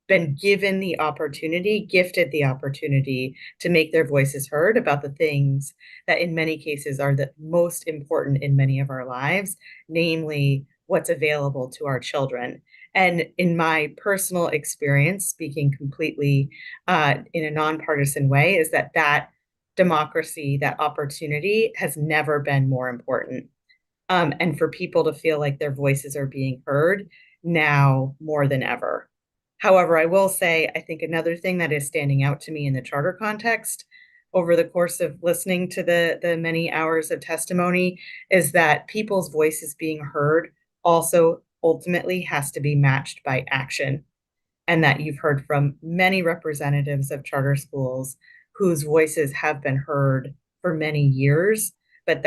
been given the opportunity, gifted the opportunity to make their voices heard about the things that in many cases are the most important in many of our lives, namely what's available to our children. And in my personal experience, speaking completely in a nonpartisan way, is that democracy, that opportunity has never been more important. And for people to feel like their voices are being heard now more than ever. However, I will say, I think another thing that is standing out to me in the charter context over the course of listening to the many hours of testimony is that people's voices being heard also ultimately has to be matched by action. And that you've heard from many representatives of charter schools whose voices have been heard for many years, but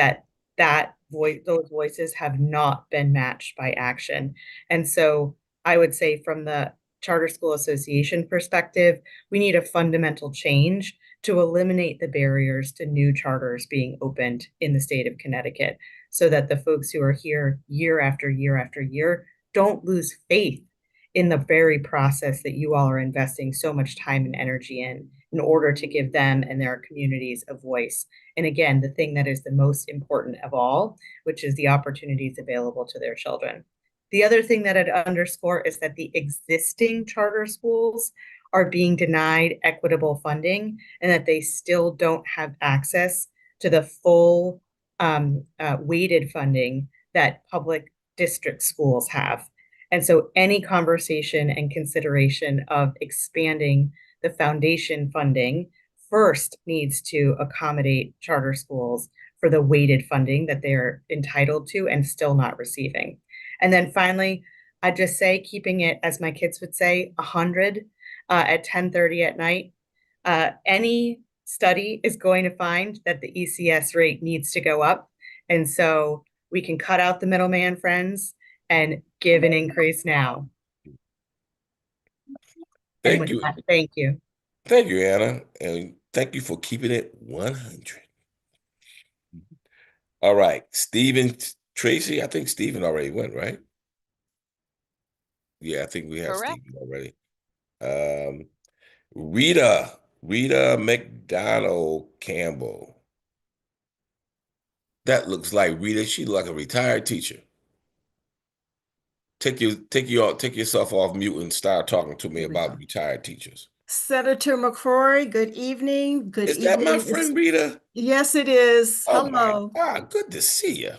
those voices have not been matched by action. And so I would say from the Charter School Association perspective, we need a fundamental change to eliminate the barriers to new charters being opened in the state of Connecticut so that the folks who are here year after year after year don't lose faith in the very process that you all are investing so much time and energy in order to give them and their communities a voice. And again, the thing that is the most important of all, which is the opportunities available to their children. The other thing that I'd underscore is that the existing charter schools are being denied equitable funding and that they still don't have access to the full weighted funding that public district schools have. And so any conversation and consideration of expanding the foundation funding first needs to accommodate charter schools for the weighted funding that they're entitled to and still not receiving. And then finally, I just say keeping it, as my kids would say, 100 at 10:30 at night. Any study is going to find that the ECS rate needs to go up. And so we can cut out the middleman friends and give an increase now. Thank you. Thank you. Thank you, Anna. And thank you for keeping it 100. All right. Stephen Tracy, I think Stephen already went, right? Yeah, I think we have Correct. Stephen already. Rita McDonald Campbell. That looks like Rita. She look like a retired teacher. Take yourself off mute and start talking to me about retired teachers. Senator McCrory, good evening. Good Is evening. that my friend Rita? Yes, it is. Oh Hello. my God, good to see you.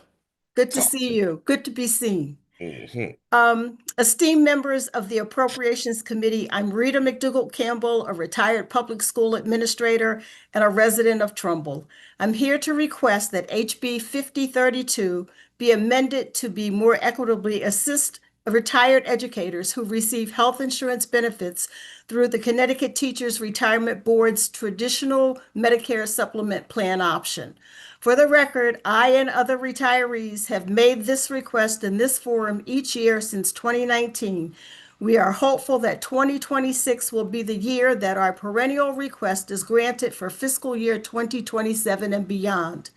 Good to see you. Good to be seen. Mm-hmm. Esteemed members of the Appropriations Committee, I'm Rita McDougall Campbell, a retired public school administrator and a resident of Trumbull. I'm here to request that HB 5032 be amended to be more equitably assist retired educators who receive health insurance benefits through the Connecticut Teachers Retirement Board's traditional Medicare supplement plan option. For the record, I and other retirees have made this request in this forum each year since 2019. We are hopeful that 2026 will be the year that our perennial request is granted for fiscal year 2027 and beyond.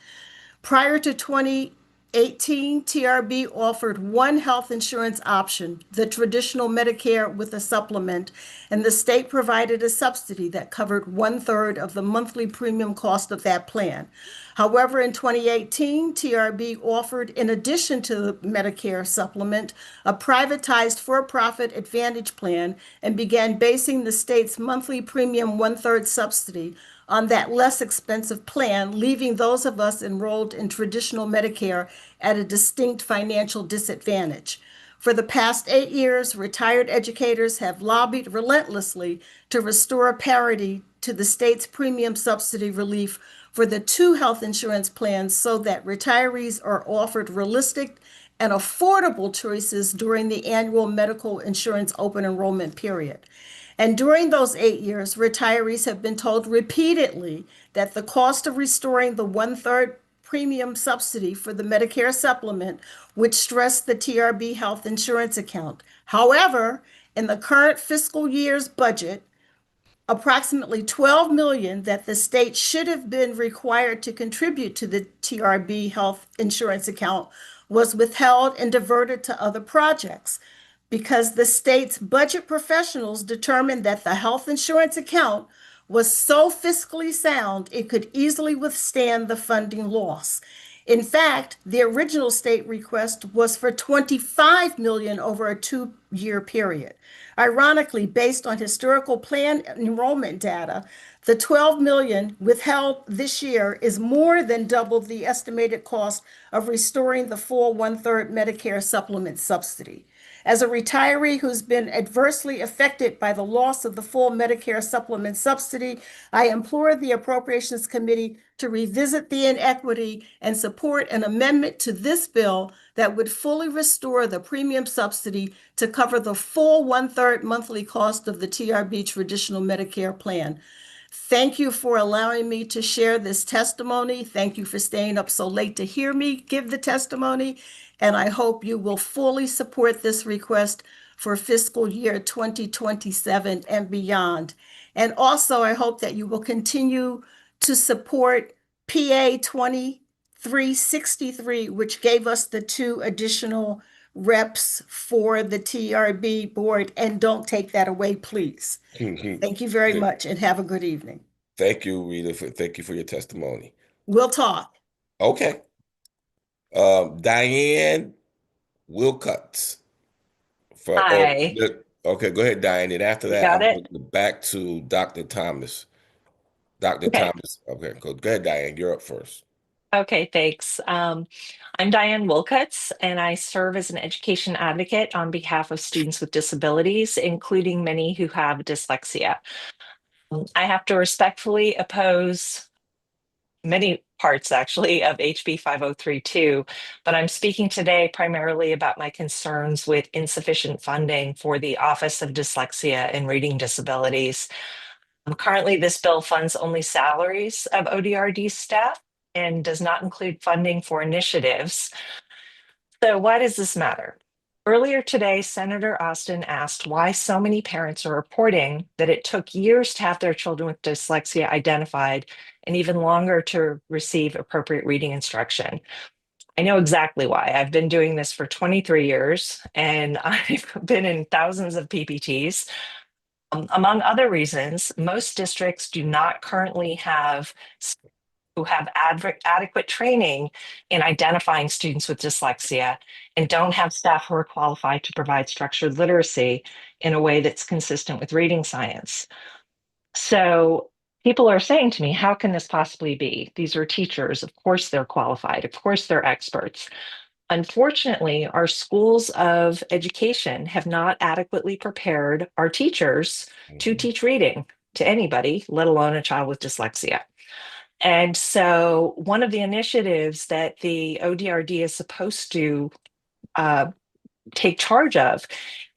Prior to 2018, TRB offered one health insurance option, the traditional Medicare with a supplement, and the state provided a subsidy that covered 1/3 of the monthly premium cost of that plan. However, in 2018, TRB offered, in addition to the Medicare supplement, a privatized for-profit Advantage plan and began basing the state's monthly premium 1/3 subsidy on that less expensive plan, leaving those of us enrolled in traditional Medicare at a distinct financial disadvantage. For the past 8 years, retired educators have lobbied relentlessly to restore parity to the state's premium subsidy relief for the two health insurance plans so that retirees are offered realistic and affordable choices during the annual medical insurance open enrollment period. And during those 8 years, retirees have been told repeatedly that the cost of restoring the 1/3 premium subsidy for the Medicare supplement would stress the TRB health insurance account. However, in the current fiscal year's budget, approximately $12 million that the state should have been required to contribute to the TRB health insurance account was withheld and diverted to other projects because the state's budget professionals determined that the health insurance account was so fiscally sound it could easily withstand the funding loss. In fact, the original state request was for $25 million over a 2-year period. Ironically, based on historical plan enrollment data, the $12 million withheld this year is more than double the estimated cost of restoring the full 1/3 Medicare supplement subsidy. As a retiree who's been adversely affected by the loss of the full Medicare supplement subsidy, I implore the Appropriations Committee to revisit the inequity and support an amendment to this bill that would fully restore the premium subsidy to cover the full 1/3 monthly cost of the TRB traditional Medicare plan. Thank you for allowing me to share this testimony. Thank you for staying up so late to hear me give the testimony. And I hope you will fully support this request for fiscal year 2027 and beyond. And also, I hope that you will continue to support PA 2363, which gave us the 2 additional reps for the TRB board. And don't take that away, please. Thank you very much and have a good evening. Thank you, Rita. Thank you for your testimony. We'll talk. Okay. Diane Wilcuts. Hi. Okay, go ahead, Diane. And after that, Got I'm it? going back to Dr. Thomas. Dr. Okay. Thomas. Okay, go ahead, Diane. You're up first. Okay, thanks. I'm Diane Wilcuts, and I serve as an education advocate on behalf of students with disabilities, including many who have dyslexia. I have to respectfully oppose many parts actually of HB 5032, but I'm speaking today primarily about my concerns with insufficient funding for the Office of Dyslexia and Reading Disabilities. Currently, this bill funds only salaries of ODRD staff and does not include funding for initiatives. So why does this matter? Earlier today, Senator Austin asked why so many parents are reporting that it took years to have their children with dyslexia identified and even longer to receive appropriate reading instruction. I know exactly why. I've been doing this for 23 years and I've been in thousands of PPTs. Among other reasons, most districts do not currently have who have adequate training in identifying students with dyslexia and don't have staff who are qualified to provide structured literacy in a way that's consistent with reading science. So people are saying to me, how can this possibly be? These are teachers. Of course, they're qualified. Of course, they're experts. Unfortunately, our schools of education have not adequately prepared our teachers to teach reading to anybody, let alone a child with dyslexia. And so one of the initiatives that the ODRD is supposed to take charge of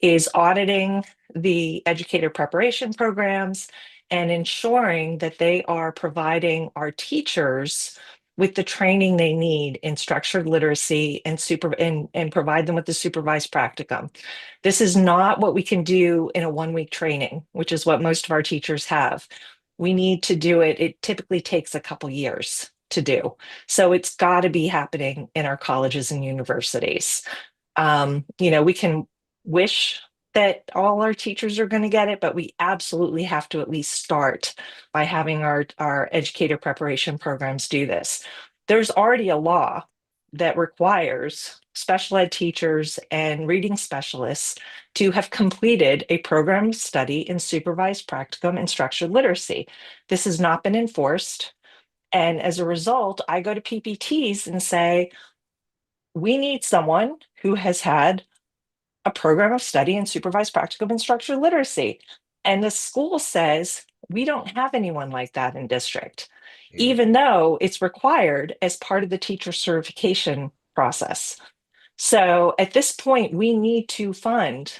is auditing the educator preparation programs and ensuring that they are providing our teachers with the training they need in structured literacy and provide them with the supervised practicum. This is not what we can do in a one-week training, which is what most of our teachers have. We need to do it. It typically takes a couple years to do. So it's got to be happening in our colleges and universities. We can wish that all our teachers are going to get it, but we absolutely have to at least start by having our educator preparation programs do this. There's already a law that requires special ed teachers and reading specialists to have completed a program study in supervised practicum and structured literacy. This has not been enforced. And as a result, I go to PPTs and say, we need someone who has had a program of study in supervised practicum and structured literacy. And the school says, we don't have anyone like that in district, even though it's required as part of the teacher certification process. So at this point, we need to fund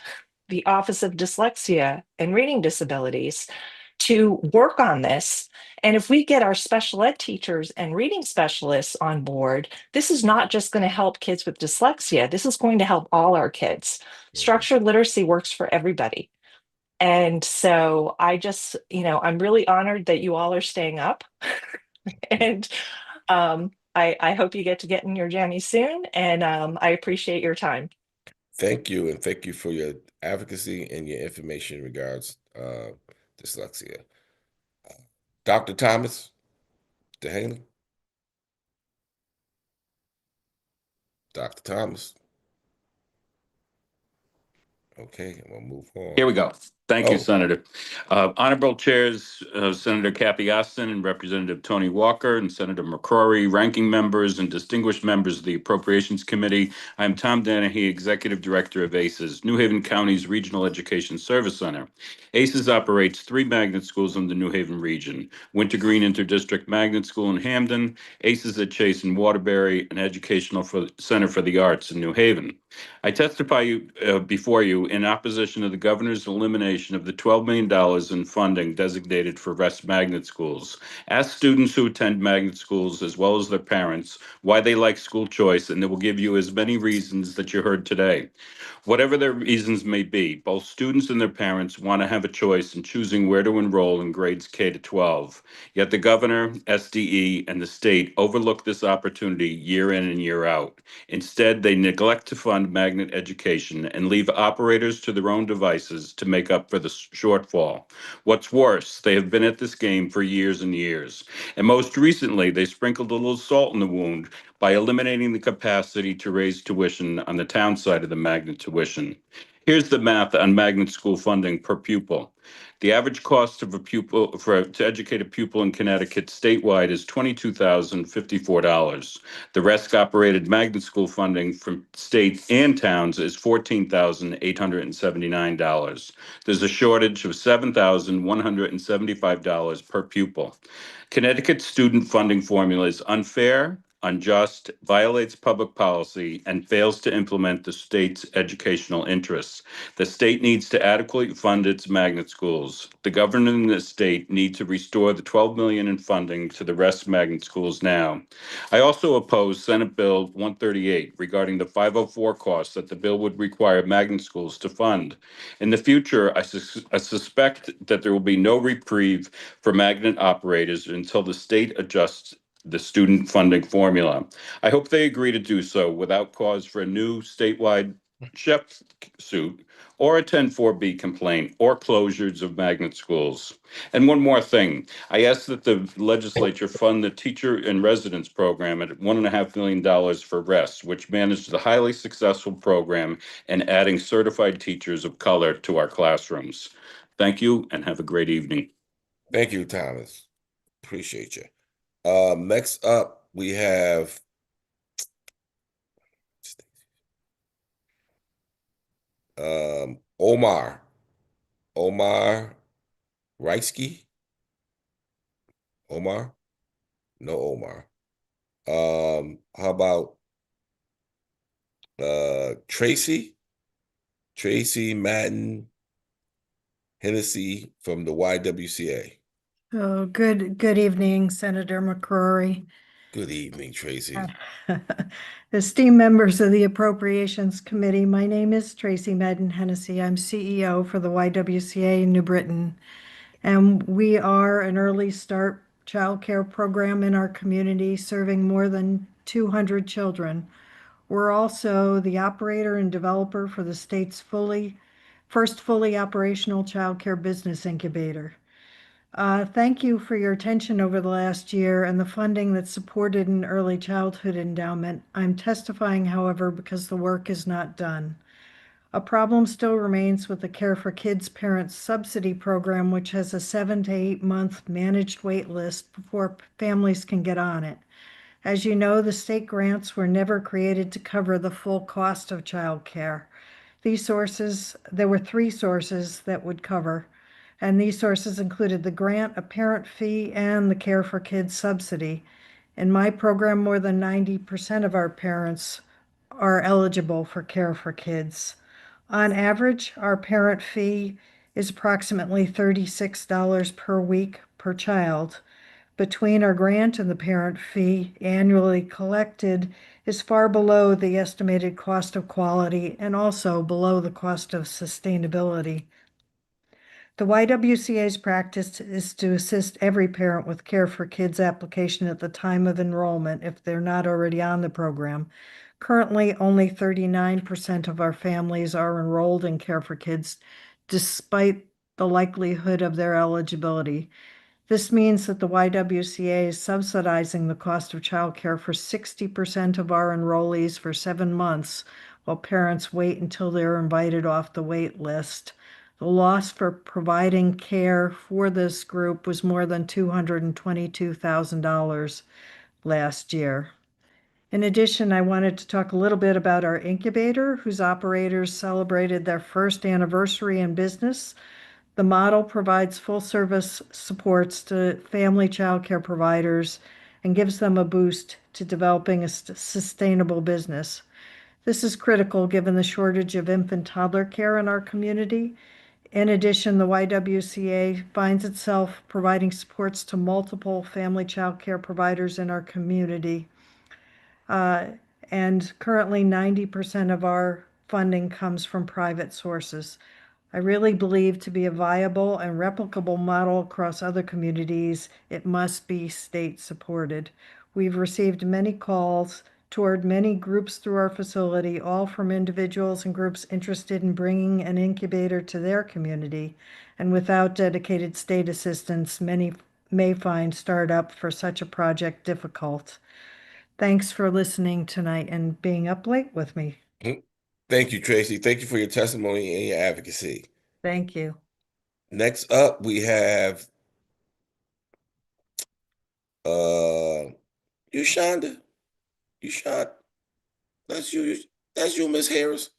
the Office of Dyslexia and Reading Disabilities to work on this. And if we get our special ed teachers and reading specialists on board, this is not just going to help kids with dyslexia. This is going to help all our kids. Structured literacy works for everybody. And so I just, I'm really honored that you all are staying up. And I hope you get in your jammies soon. And I appreciate your time. Thank you. And thank you for your advocacy and your information in regards dyslexia. Dr. Thomas DeHaney. Dr. Thomas. Okay, we'll move on. Here we go. Thank you, Oh. Senator. Honorable Chairs, Senator Kathy Austin and Representative Tony Walker and Senator McCrory, ranking members and distinguished members of the Appropriations Committee. I'm Tom Danahy, Executive Director of ACES, New Haven County's Regional Education Service Center. ACES operates 3 magnet schools in the New Haven region: Wintergreen Interdistrict Magnet School in Hamden, ACES at Chase in Waterbury, and Educational Center for the Arts in New Haven. I testify before you in opposition to the governor's elimination of the $12 million in funding designated for West Magnet Schools. Ask students who attend magnet schools, as well as their parents, why they like school choice, and they will give you as many reasons that you heard today. Whatever their reasons may be, both students and their parents want to have a choice in choosing where to enroll in grades K to 12. Yet the governor, SDE, and the state overlook this opportunity year in and year out. Instead, they neglect to fund magnet education and leave operators to their own devices to make up for the shortfall. What's worse, they have been at this game for years and years. And most recently, they sprinkled a little salt in the wound by eliminating the capacity to raise tuition on the town side of the magnet tuition. Here's the math on magnet school funding per pupil. The average cost of a pupil to educate a pupil in Connecticut statewide is $22,054. The RESC-operated magnet school funding from state and towns is $14,879. There's a shortage of $7,175 per pupil. Connecticut's student funding formula is unfair, unjust, violates public policy, and fails to implement the state's educational interests. The state needs to adequately fund its magnet schools. The government and the state need to restore the $12 million in funding to the rest magnet schools now. I also oppose Senate Bill 138 regarding the 504 costs that the bill would require magnet schools to fund. In the future, I suspect that there will be no reprieve for magnet operators until the state adjusts the student funding formula. I hope they agree to do so without cause for a new statewide chef suit or a 10-4B complaint or closures of magnet schools. And one more thing, I ask that the legislature fund the teacher in residence program at $1.5 million for REST, which managed the highly successful program and adding certified teachers of color to our classrooms. Thank you and have a great evening. Thank you, Thomas. Appreciate you. Next up, we have Omar Reitsky. Omar? No Omar. How about Tracy Madden Hennessy from the YWCA. Oh, good evening, Senator McCrory. Good evening, Tracy. Esteemed members of the Appropriations Committee, my name is Tracy Madden Hennessy. I'm CEO for the YWCA in New Britain, and we are an early start childcare program in our community serving more than 200 children. We're also the operator and developer for the state's first fully operational childcare business incubator. Thank you for your attention over the last year and the funding that supported an early childhood endowment. I'm testifying, however, because the work is not done. A problem still remains with the Care for Kids Parents Subsidy Program, which has a 7 to 8 month managed wait list before families can get on it. As you know, the state grants were never created to cover the full cost of childcare. There were 3 sources that would cover, and these sources included the grant, a parent fee, and the Care for Kids subsidy. In my program, more than 90% of our parents are eligible for Care for Kids. On average, our parent fee is approximately $36 per week per child. Between our grant and the parent fee annually collected is far below the estimated cost of quality and also below the cost of sustainability. The YWCA's practice is to assist every parent with Care for Kids application at the time of enrollment if they're not already on the program. Currently, only 39% of our families are enrolled in Care for Kids, despite the likelihood of their eligibility. This means that the YWCA is subsidizing the cost of childcare for 60% of our enrollees for 7 months, while parents wait until they're invited off the wait list. The loss for providing care for this group was more than $222,000 last year. In addition, I wanted to talk a little bit about our incubator, whose operators celebrated their first anniversary in business. The model provides full service supports to family childcare providers and gives them a boost to developing a sustainable business. This is critical given the shortage of infant toddler care in our community. In addition, the YWCA finds itself providing supports to multiple family childcare providers in our community. And currently 90% of our funding comes from private sources. I really believe to be a viable and replicable model across other communities, it must be state supported. We've received many calls toward many groups through our facility, all from individuals and groups interested in bringing an incubator to their community. And without dedicated state assistance, many may find startup for such a project difficult. Thanks for listening tonight and being up late with me. Thank you, Tracy. Thank you for your testimony and your advocacy. Thank you. Next up, we have Ushonda. Ushonda, that's you. That's you, Miss Harris.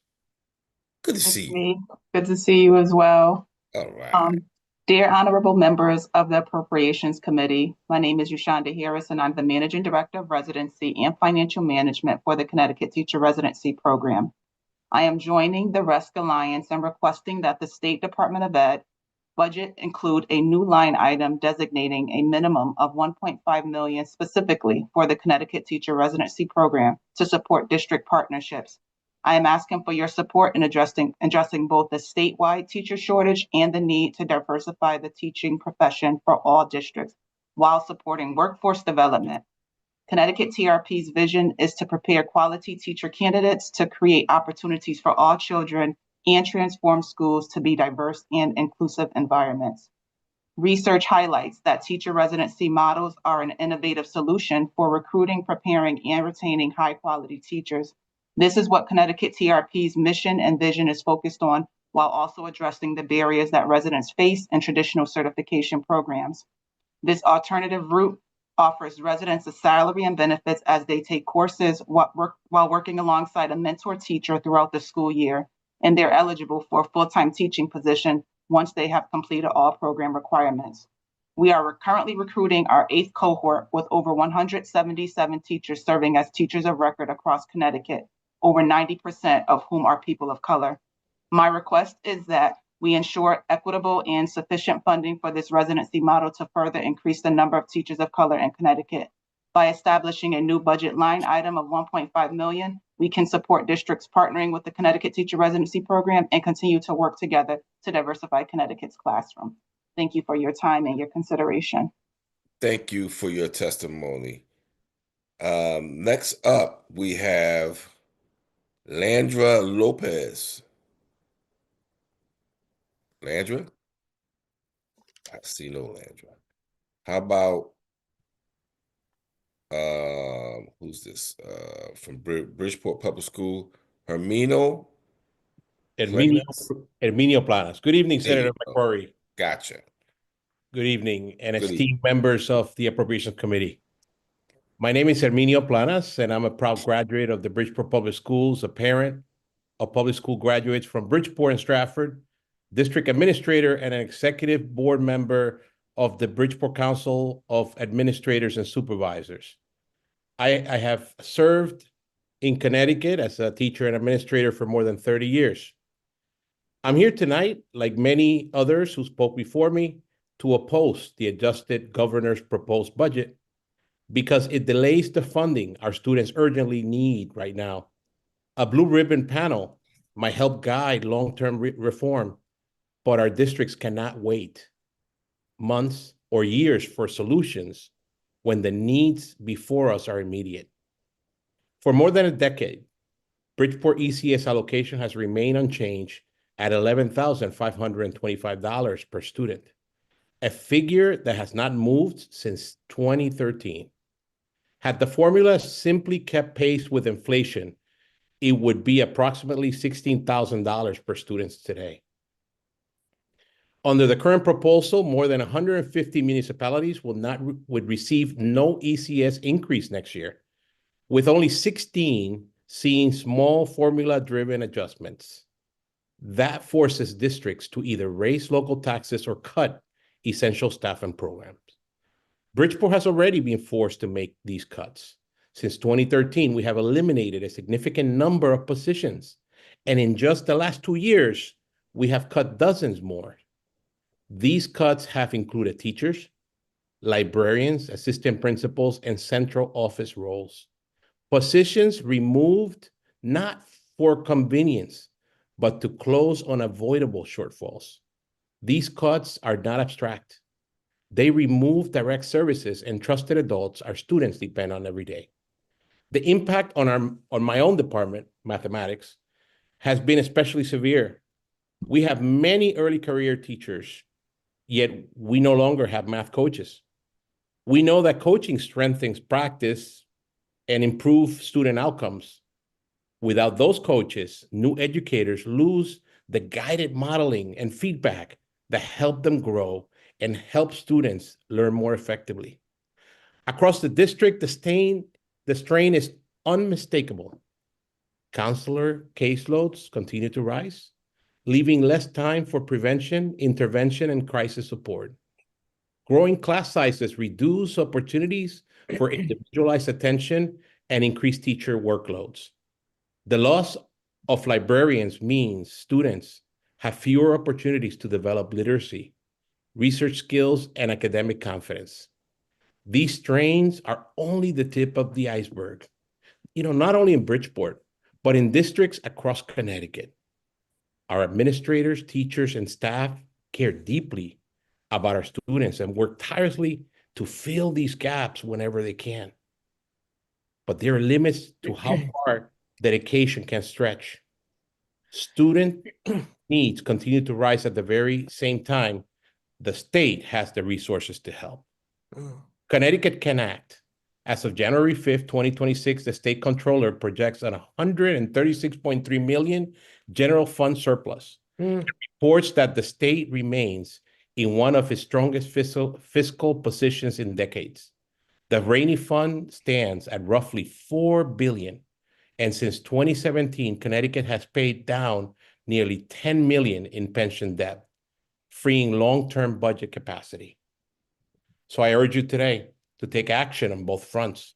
Good to see you. Me. Good to see you as well. All right. Dear honorable members of the Appropriations Committee, my name is Ushonda Harris, and I'm the Managing Director of Residency and Financial Management for the Connecticut Teacher Residency Program. I am joining the RESC Alliance and requesting that the State Department of Ed budget include a new line item designating a minimum of $1.5 million specifically for the Connecticut Teacher Residency Program to support district partnerships. I am asking for your support in addressing both the statewide teacher shortage and the need to diversify the teaching profession for all districts while supporting workforce development. Connecticut TRP's vision is to prepare quality teacher candidates to create opportunities for all children and transform schools to be diverse and inclusive environments. Research highlights that teacher residency models are an innovative solution for recruiting, preparing, and retaining high-quality teachers. This is what Connecticut TRP's mission and vision is focused on, while also addressing the barriers that residents face in traditional certification programs. This alternative route offers residents a salary and benefits as they take courses while working alongside a mentor teacher throughout the school year, and they're eligible for a full-time teaching position once they have completed all program requirements. We are currently recruiting our 8th cohort with over 177 teachers serving as teachers of record across Connecticut, over 90% of whom are people of color. My request is that we ensure equitable and sufficient funding for this residency model to further increase the number of teachers of color in Connecticut. By establishing a new budget line item of $1.5 million, we can support districts partnering with the Connecticut Teacher Residency Program and continue to work together to diversify Connecticut's classroom. Thank you for your time and your consideration. Thank you for your testimony. Next up, we have Landra Lopez. Landra? I see no Landra. How about who's this? From Bridgeport Public School, Herminio Planas. Good evening, There you Senator go. McCrory. Gotcha. Good evening, and Good esteemed members of the Appropriations Committee. My name is Herminio Planas, and I'm a proud graduate of the Bridgeport Public Schools, a parent of public school graduates from Bridgeport and Stratford, district administrator, and an executive board member of the Bridgeport Council of Administrators and Supervisors. I have served in Connecticut as a teacher and administrator for more than 30 years. I'm here tonight, like many others who spoke before me, to oppose the adjusted governor's proposed budget because it delays the funding our students urgently need right now. A blue ribbon panel might help guide long-term reform, but our districts cannot wait months or years for solutions when the needs before us are immediate. For more than a decade, Bridgeport ECS allocation has remained unchanged at $11,525 per student, a figure that has not moved since 2013. Had the formula simply kept pace with inflation, it would be approximately $16,000 per student today. Under the current proposal, more than 150 municipalities would receive no ECS increase next year, with only 16 seeing small formula-driven adjustments. That forces districts to either raise local taxes or cut essential staff and programs. Bridgeport has already been forced to make these cuts. Since 2013, we have eliminated a significant number of positions, and in just the last 2 years, we have cut dozens more. These cuts have included teachers, librarians, assistant principals, and central office roles. Positions removed not for convenience, but to close unavoidable shortfalls. These cuts are not abstract. They remove direct services and trusted adults our students depend on every day. The impact on my own department, mathematics, has been especially severe. We have many early career teachers, yet we no longer have math coaches. We know that coaching strengthens practice and improves student outcomes. Without those coaches, new educators lose the guided modeling and feedback that help them grow and help students learn more effectively. Across the district, the strain is unmistakable. Counselor caseloads continue to rise, leaving less time for prevention, intervention, and crisis support. Growing class sizes reduce opportunities for individualized attention and increased teacher workloads. The loss of librarians means students have fewer opportunities to develop literacy, research skills, and academic confidence. These strains are only the tip of the iceberg, not only in Bridgeport, but in districts across Connecticut. Our administrators, teachers, and staff care deeply about our students and work tirelessly to fill these gaps whenever they can. But there are limits to how far dedication can stretch. Student needs continue to rise at the very same time the state has the resources to help. Connecticut can act. As of January 5th, 2026, the state controller projects an $136.3 million general fund surplus. It reports that the state remains in one of its strongest fiscal positions in decades. The rainy fund stands at roughly $4 billion. And since 2017, Connecticut has paid down nearly $10 million in pension debt, freeing long-term budget capacity. So I urge you today to take action on both fronts,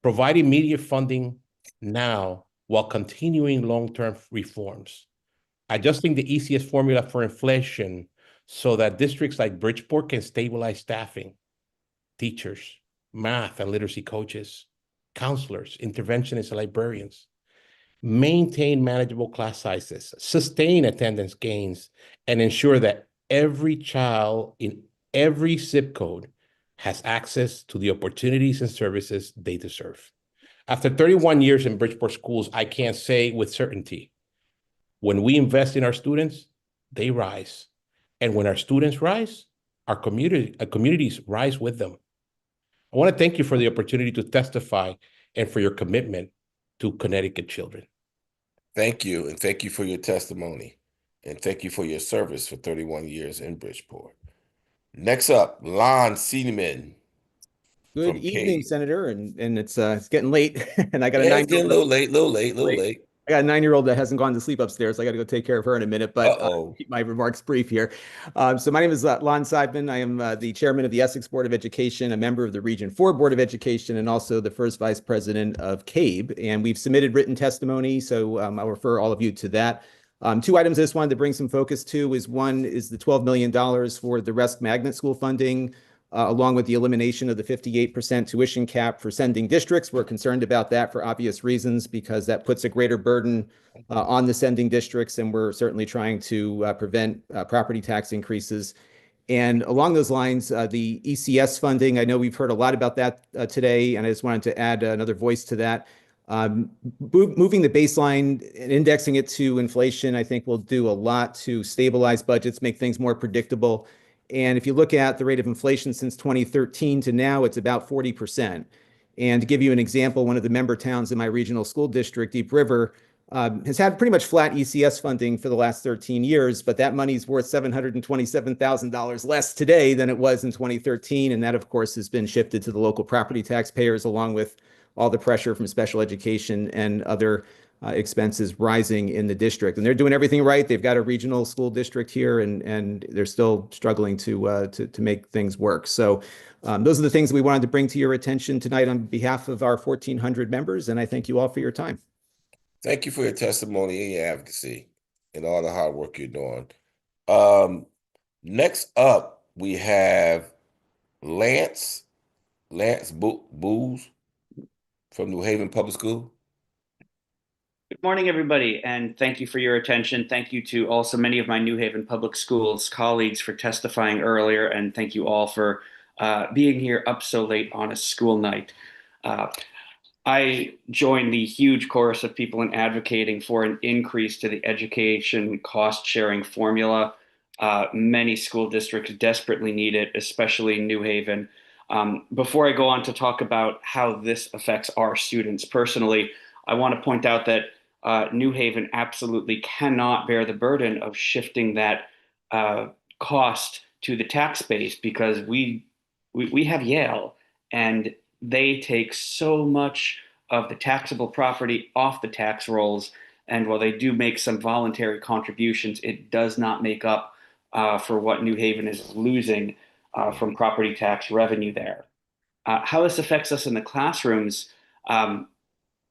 provide immediate funding now while continuing long-term reforms, adjusting the ECS formula for inflation so that districts like Bridgeport can stabilize staffing, teachers, math and literacy coaches, counselors, interventionists, and librarians, maintain manageable class sizes, sustain attendance gains, and ensure that every child in every zip code has access to the opportunities and services they deserve. After 31 years in Bridgeport schools, I can say with certainty, when we invest in our students, they rise. And when our students rise, our communities rise with them. I want to thank you for the opportunity to testify and for your commitment to Connecticut children. Thank you, and thank you for your testimony, and thank you for your service for 31 years in Bridgeport. Next up, Lon Siedemann. Good evening, Senator, and it's getting late, and I got it's getting a little late. I got a 9-year-old that hasn't gone to sleep upstairs. So I got to go take care of her in a minute, but keep my remarks brief here. So my name is Lon Siedemann. I am the chairman of the Essex Board of Education, a member of the Region 4 Board of Education, and also the first vice president of CABE. And we've submitted written testimony, so I'll refer all of you to that. 2 items I just wanted to bring some focus to is one is the $12 million for the Resk Magnet School funding, along with the elimination of the 58% tuition cap for sending districts. We're concerned about that for obvious reasons, because that puts a greater burden on the sending districts, and we're certainly trying to prevent property tax increases. And along those lines, the ECS funding, I know we've heard a lot about that today, and I just wanted to add another voice to that. Moving the baseline and indexing it to inflation, I think will do a lot to stabilize budgets, make things more predictable. And if you look at the rate of inflation since 2013 to now, it's about 40%. And to give you an example, one of the member towns in my regional school district, Deep River, has had pretty much flat ECS funding for the last 13 years, but that money's worth $727,000 less today than it was in 2013. And that, of course, has been shifted to the local property taxpayers, along with all the pressure from special education and other expenses rising in the district. And they're doing everything right. They've got a regional school district here, and they're still struggling to make things work. So those are the things we wanted to bring to your attention tonight on behalf of our 1,400 members. And I thank you all for your time. Thank you for your testimony and your advocacy and all the hard work you're doing. Next up, we have Lance Booz from New Haven Public School. Good morning, everybody, and thank you for your attention. Thank you to also many of my New Haven Public Schools colleagues for testifying earlier, and thank you all for being here up so late on a school night. I join the huge chorus of people in advocating for an increase to the education cost-sharing formula. Many school districts desperately need it, especially New Haven. Before I go on to talk about how this affects our students personally, I want to point out that New Haven absolutely cannot bear the burden of shifting that cost to the tax base, because we have Yale, and they take so much of the taxable property off the tax rolls. And while they do make some voluntary contributions, it does not make up for what New Haven is losing from property tax revenue there. How this affects us in the classrooms,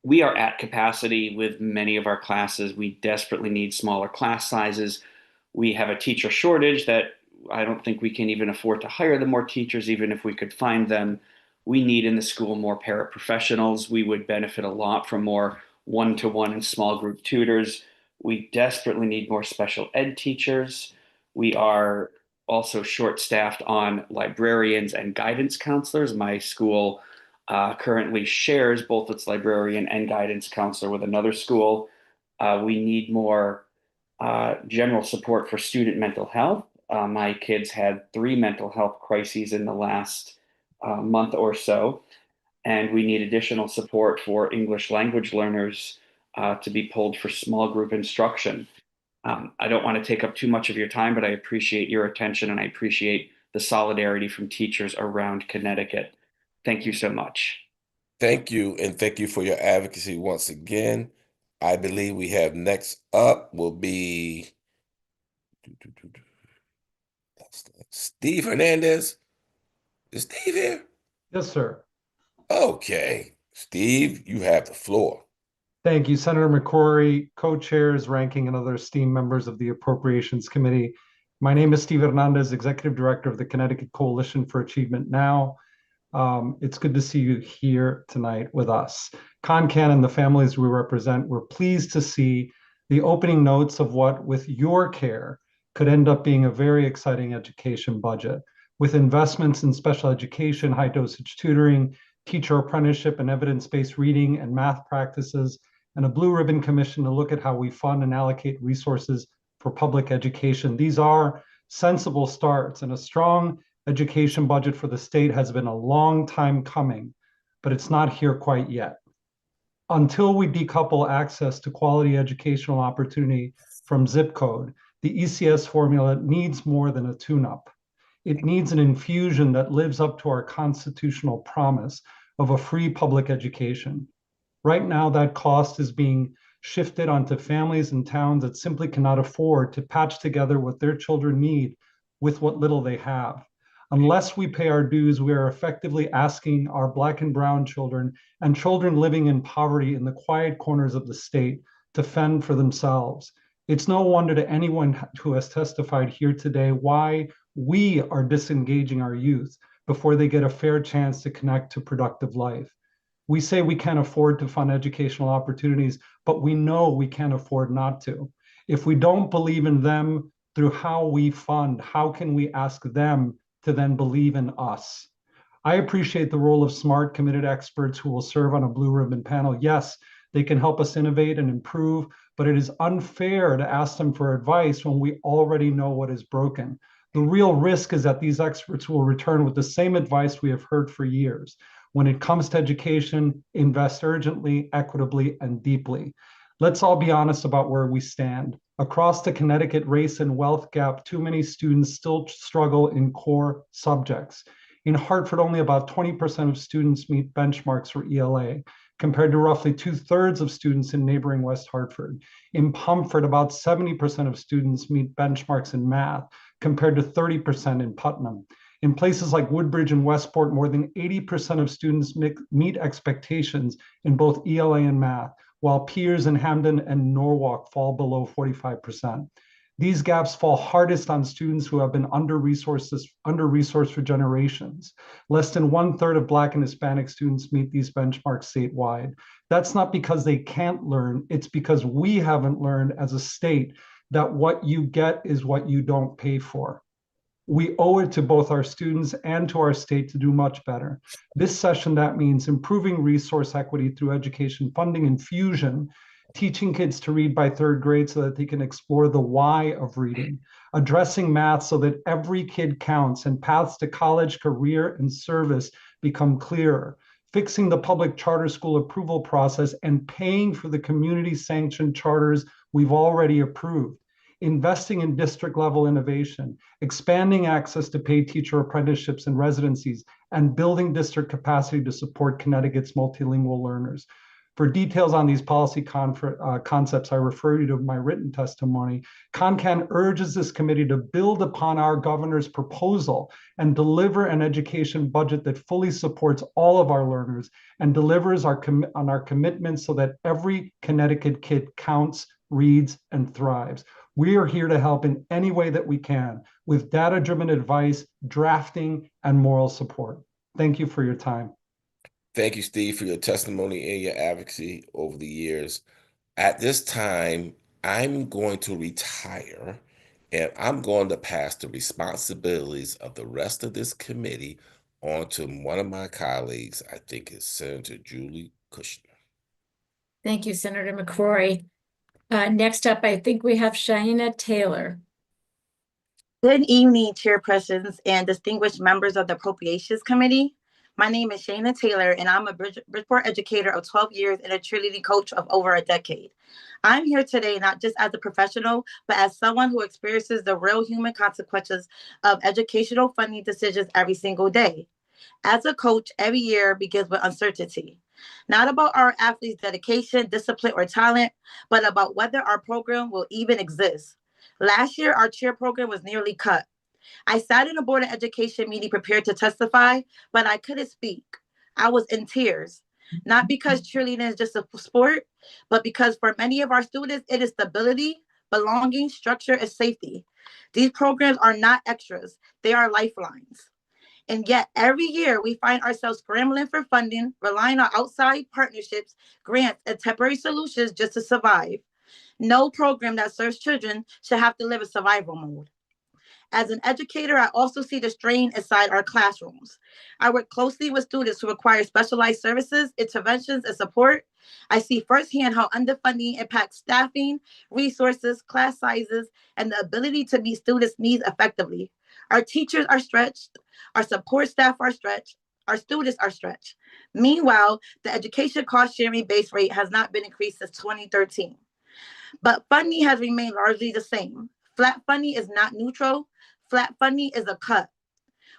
we are at capacity with many of our classes. We desperately need smaller class sizes. We have a teacher shortage that I don't think we can even afford to hire the more teachers, even if we could find them. We need in the school more paraprofessionals. We would benefit a lot from more one-to-one and small group tutors. We desperately need more special ed teachers. We are also short-staffed on librarians and guidance counselors. My school currently shares both its librarian and guidance counselor with another school. We need more general support for student mental health. My kids had 3 mental health crises in the last month or so, and we need additional support for English language learners to be pulled for small group instruction. I don't want to take up too much of your time, but I appreciate your attention, and I appreciate the solidarity from teachers around Connecticut. Thank you so much. Thank you, and thank you for your advocacy once again. I believe we have next up will be Steve Hernandez. Is Steve here? Yes, sir. Okay. Steve, you have the floor. Thank you, Senator McCrory, co-chairs, ranking, and other esteemed members of the Appropriations Committee. My name is Steve Hernandez, Executive Director of the Connecticut Coalition for Achievement Now. It's good to see you here tonight with us. ConCan and the families we represent, we're pleased to see the opening notes of what, with your care, could end up being a very exciting education budget, with investments in special education, high-dosage tutoring, teacher apprenticeship, and evidence-based reading and math practices, and a Blue Ribbon Commission to look at how we fund and allocate resources for public education. These are sensible starts, and a strong education budget for the state has been a long time coming, but it's not here quite yet. Until we decouple access to quality educational opportunity from zip code, the ECS formula needs more than a tune-up. It needs an infusion that lives up to our constitutional promise of a free public education. Right now, that cost is being shifted onto families and towns that simply cannot afford to patch together what their children need with what little they have. Unless we pay our dues, we are effectively asking our Black and brown children and children living in poverty in the quiet corners of the state to fend for themselves. It's no wonder to anyone who has testified here today why we are disengaging our youth before they get a fair chance to connect to productive life. We say we can't afford to fund educational opportunities, but we know we can't afford not to. If we don't believe in them through how we fund, how can we ask them to then believe in us? I appreciate the role of smart, committed experts who will serve on a Blue Ribbon panel. Yes, they can help us innovate and improve, but it is unfair to ask them for advice when we already know what is broken. The real risk is that these experts will return with the same advice we have heard for years. When it comes to education, invest urgently, equitably, and deeply. Let's all be honest about where we stand. Across the Connecticut race and wealth gap, too many students still struggle in core subjects. In Hartford, only about 20% of students meet benchmarks for ELA, compared to roughly 2/3 of students in neighboring West Hartford. In Pomfret, about 70% of students meet benchmarks in math, compared to 30% in Putnam. In places like Woodbridge and Westport, more than 80% of students meet expectations in both ELA and math, while peers in Hamden and Norwalk fall below 45%. These gaps fall hardest on students who have been under-resourced for generations. Less than 1/3 of Black and Hispanic students meet these benchmarks statewide. That's not because they can't learn, it's because we haven't learned as a state that what you get is what you don't pay for. We owe it to both our students and to our state to do much better. This session, that means improving resource equity through education funding infusion, teaching kids to read by 3rd grade so that they can explore the why of reading, addressing math so that every kid counts and paths to college, career, and service become clearer, fixing the public charter school approval process, and paying for the community-sanctioned charters we've already approved, investing in district-level innovation, expanding access to paid teacher apprenticeships and residencies, and building district capacity to support Connecticut's multilingual learners. For details on these policy concepts, I refer you to my written testimony. CONCAN urges this committee to build upon our governor's proposal and deliver an education budget that fully supports all of our learners and delivers on our commitments so that every Connecticut kid counts, reads, and thrives. We are here to help in any way that we can with data-driven advice, drafting, and moral support. Thank you for your time. Thank you, Steve, for your testimony and your advocacy over the years. At this time, I'm going to retire and I'm going to pass the responsibilities of the rest of this committee on to one of my colleagues. I think it's Senator Julie Kushner. Thank you, Senator McCrory. Next up, I think we have Shaina Taylor. Good evening, chairpersons and distinguished members of the Appropriations Committee. My name is Shaina Taylor, and I'm a Bridgeport educator of 12 years and a cheerleading coach of over a decade. I'm here today not just as a professional, but as someone who experiences the real human consequences of educational funding decisions every single day. As a coach, every year begins with uncertainty. Not about our athletes' dedication, discipline, or talent, but about whether our program will even exist. Last year, our cheer program was nearly cut. I sat in a Board of Education meeting prepared to testify, but I couldn't speak. I was in tears, not because cheerleading is just a sport, but because for many of our students, it is stability, belonging, structure, and safety. These programs are not extras, they are lifelines. And yet every year we find ourselves scrambling for funding, relying on outside partnerships, grants, and temporary solutions just to survive. No program that serves children should have to live in survival mode. As an educator, I also see the strain inside our classrooms. I work closely with students who require specialized services, interventions, and support. I see firsthand how underfunding impacts staffing, resources, class sizes, and the ability to meet students' needs effectively. Our teachers are stretched, our support staff are stretched, our students are stretched. Meanwhile, the education cost sharing base rate has not been increased since 2013. But funding has remained largely the same. Flat funding is not neutral. Flat funding is a cut.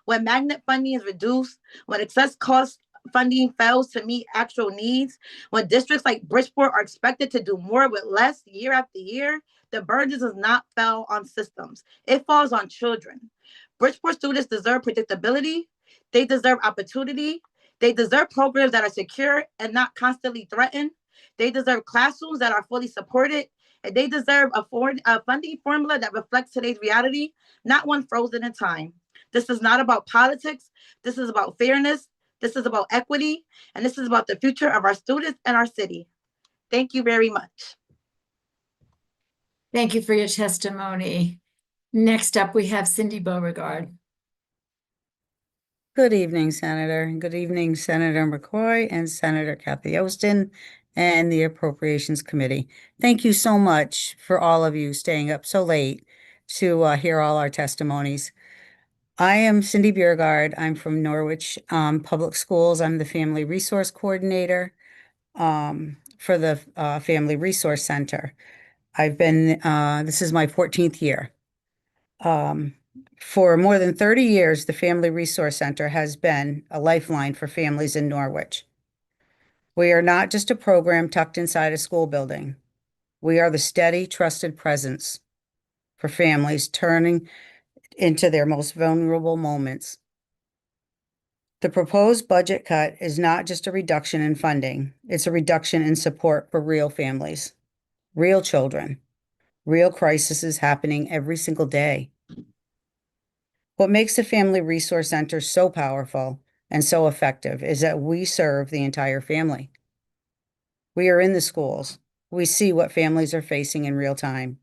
When magnet funding is reduced, when excess cost funding fails to meet actual needs, when districts like Bridgeport are expected to do more with less year after year, the burden does not fall on systems. It falls on children. Bridgeport students deserve predictability. They deserve opportunity. They deserve programs that are secure and not constantly threatened. They deserve classrooms that are fully supported. And they deserve a funding formula that reflects today's reality, not one frozen in time. This is not about politics. This is about fairness. This is about equity. And this is about the future of our students and our city. Thank you very much. Thank you for your testimony. Next up, we have Cindy Beauregard. Good evening, Senator. And good evening, Senator McCrory and Senator Kathy Ostin and the Appropriations Committee. Thank you so much for all of you staying up so late to hear all our testimonies. I am Cindy Beauregard. I'm from Norwich Public Schools. I'm the Family Resource Coordinator for the Family Resource Center. I've been, this is my 14th year. For more than 30 years, the Family Resource Center has been a lifeline for families in Norwich. We are not just a program tucked inside a school building. We are the steady, trusted presence for families turning into their most vulnerable moments. The proposed budget cut is not just a reduction in funding, it's a reduction in support for real families, real children, real crises happening every single day. What makes the Family Resource Center so powerful and so effective is that we serve the entire family. We are in the schools. We see what families are facing in real time.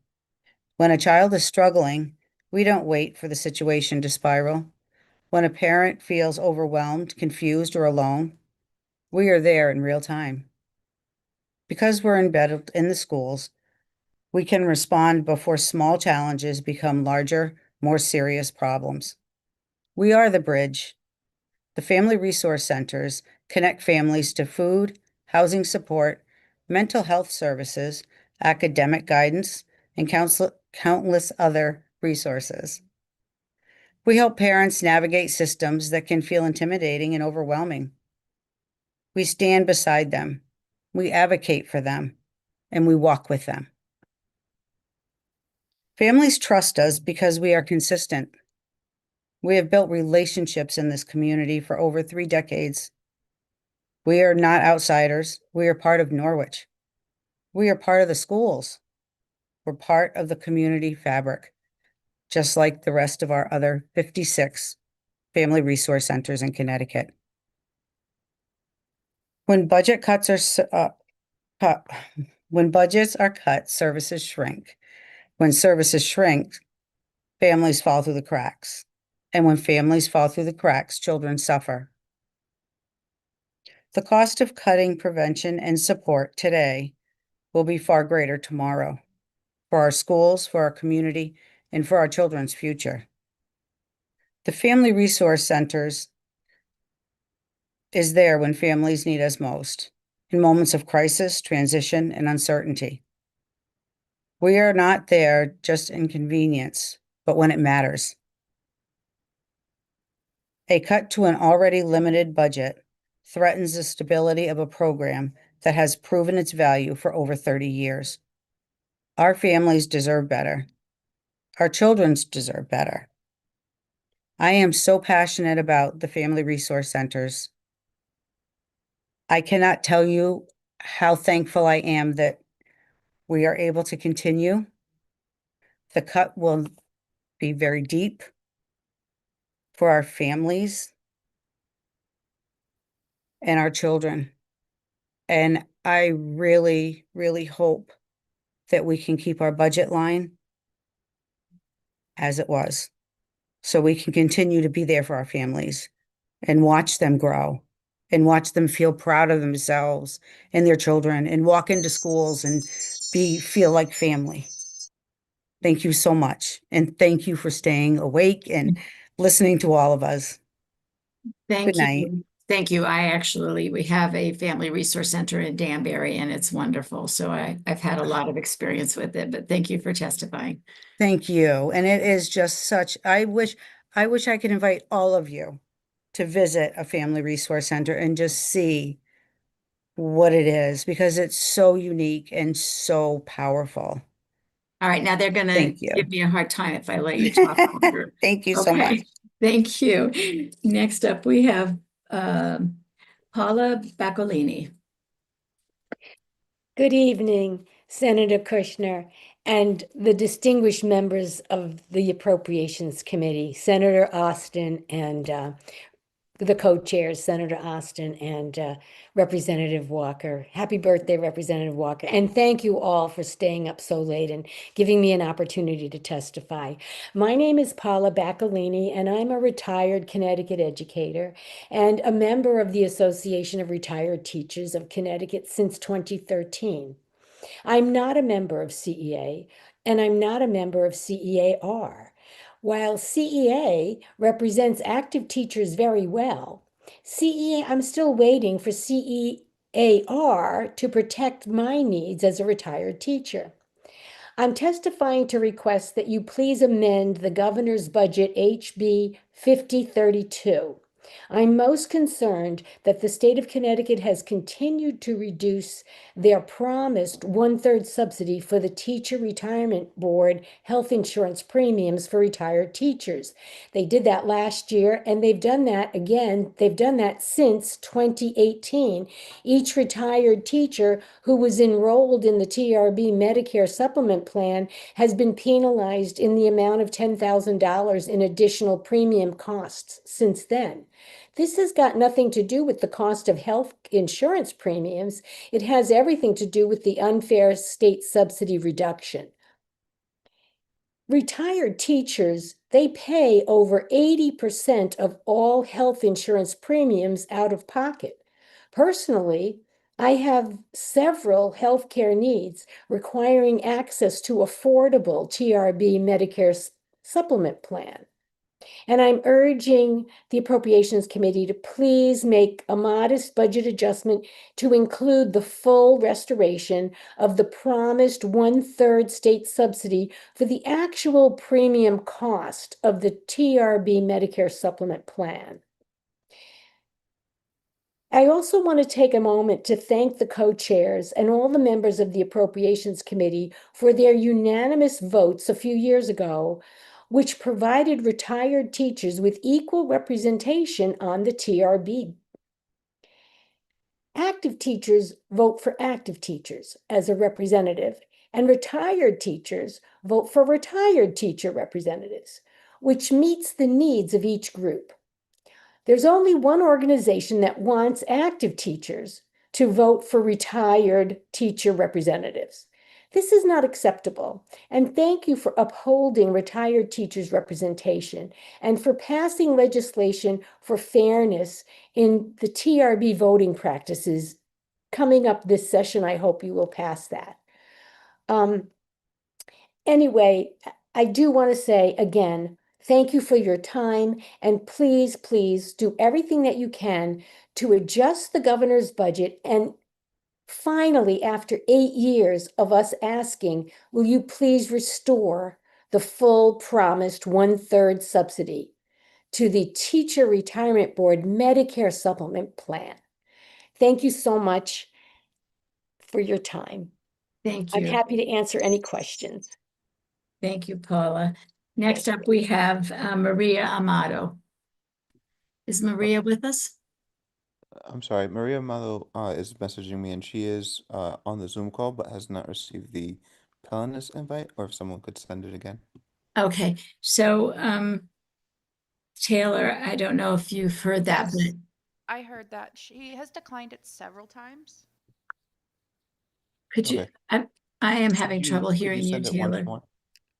When a child is struggling, we don't wait for the situation to spiral. When a parent feels overwhelmed, confused, or alone, we are there in real time. Because we're embedded in the schools, we can respond before small challenges become larger, more serious problems. We are the bridge. The Family Resource Centers connect families to food, housing support, mental health services, academic guidance, and countless other resources. We help parents navigate systems that can feel intimidating and overwhelming. We stand beside them, we advocate for them, and we walk with them. Families trust us because we are consistent. We have built relationships in this community for over 3 decades. We are not outsiders. We are part of Norwich. We are part of the schools. We're part of the community fabric, just like the rest of our other 56 family resource centers in Connecticut. When budget cuts are when budgets are cut, services shrink. When services shrink, families fall through the cracks. And when families fall through the cracks, children suffer. The cost of cutting prevention and support today will be far greater tomorrow for our schools, for our community, and for our children's future. The Family Resource Centers is there when families need us most, in moments of crisis, transition, and uncertainty. We are not there just in convenience, but when it matters. A cut to an already limited budget threatens the stability of a program that has proven its value for over 30 years. Our families deserve better. Our children deserve better. I am so passionate about the Family Resource Centers. I cannot tell you how thankful I am that we are able to continue. The cut will be very deep for our families and our children. And I really, really hope that we can keep our budget line as it was, so we can continue to be there for our families and watch them grow and watch them feel proud of themselves and their children and walk into schools and feel like family. Thank you so much. And thank you for staying awake and listening to all of us. Thank Good night. you. Thank you. We have a family resource center in Danbury and it's wonderful. So I've had a lot of experience with it, but thank you for testifying. Thank you. And it is just such, I wish I could invite all of you to visit a family resource center and just see what it is, because it's so unique and so powerful. All right, now they're going to Thank you. give me a hard time if I let you talk longer. Thank you so much. Thank you. Next up, we have Paula Baccolini. Good evening, Senator Kushner and the distinguished members of the Appropriations Committee, Senator Austin and the co-chairs, Senator Austin and Representative Walker. Happy birthday, Representative Walker. And thank you all for staying up so late and giving me an opportunity to testify. My name is Paula Baccolini, and I'm a retired Connecticut educator and a member of the Association of Retired Teachers of Connecticut since 2013. I'm not a member of CEA, and I'm not a member of CEAR. While CEA represents active teachers very well, I'm still waiting for CEAR to protect my needs as a retired teacher. I'm testifying to request that you please amend the governor's budget HB 5032. I'm most concerned that the state of Connecticut has continued to reduce their promised 1/3 subsidy for the Teacher Retirement Board health insurance premiums for retired teachers. They did that last year, and they've done that again. They've done that since 2018. Each retired teacher who was enrolled in the TRB Medicare supplement plan has been penalized in the amount of $10,000 in additional premium costs since then. This has got nothing to do with the cost of health insurance premiums. It has everything to do with the unfair state subsidy reduction. Retired teachers, they pay over 80% of all health insurance premiums out of pocket. Personally, I have several healthcare needs requiring access to affordable TRB Medicare supplement plan. And I'm urging the Appropriations Committee to please make a modest budget adjustment to include the full restoration of the promised 1/3 state subsidy for the actual premium cost of the TRB Medicare Supplement Plan. I also want to take a moment to thank the co-chairs and all the members of the Appropriations Committee for their unanimous votes a few years ago, which provided retired teachers with equal representation on the TRB. Active teachers vote for active teachers as a representative, and retired teachers vote for retired teacher representatives, which meets the needs of each group. There's only one organization that wants active teachers to vote for retired teacher representatives. This is not acceptable, and thank you for upholding retired teachers' representation and for passing legislation for fairness in the TRB voting practices. Coming up this session, I hope you will pass that. Anyway, I do want to say again, thank you for your time, and please, please do everything that you can to adjust the governor's budget. And finally, after 8 years of us asking, will you please restore the full promised 1/3 subsidy to the Teacher Retirement Board Medicare Supplement Plan? Thank you so much for your time. Thank I'm you. happy to answer any questions. Thank you, Paula. Next up, we have Maria Amato. Is Maria with us? I'm sorry, Maria Amado is messaging me, and she is on the Zoom call, but has not received the Pelinus invite, or if someone could send it again. Okay, so Taylor, I don't know if you've heard that, but I heard that. She has declined it several times. could you, Okay. I am having Could you- trouble could you hearing you, send it once Taylor. more?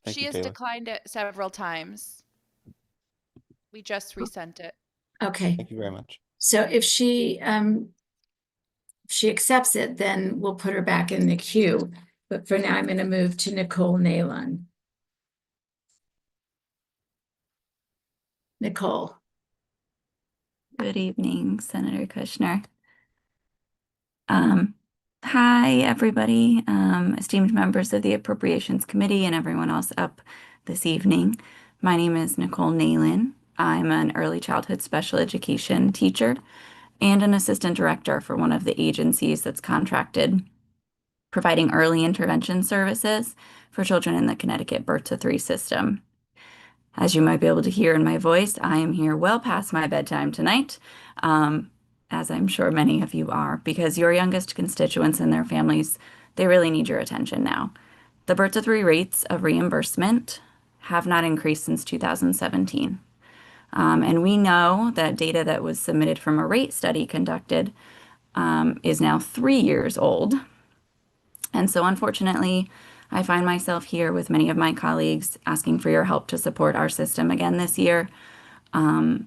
Thank She you, has Taylor. declined it several times. We just resent it. Okay, Thank you very much. so if she accepts it, then we'll put her back in the queue. But for now, I'm going to move to Nicole Nalon. Nicole. Good evening, Senator Kushner. Hi, everybody, esteemed members of the Appropriations Committee and everyone else up this evening. My name is Nicole Nalon. I'm an early childhood special education teacher and an assistant director for one of the agencies that's contracted providing early intervention services for children in the Connecticut Birth to 3 system. As you might be able to hear in my voice, I am here well past my bedtime tonight, as I'm sure many of you are, because your youngest constituents and their families, they really need your attention now. The Birth to 3 rates of reimbursement have not increased since 2017. And we know that data that was submitted from a rate study conducted is now 3 years old. And so unfortunately, I find myself here with many of my colleagues asking for your help to support our system again this year.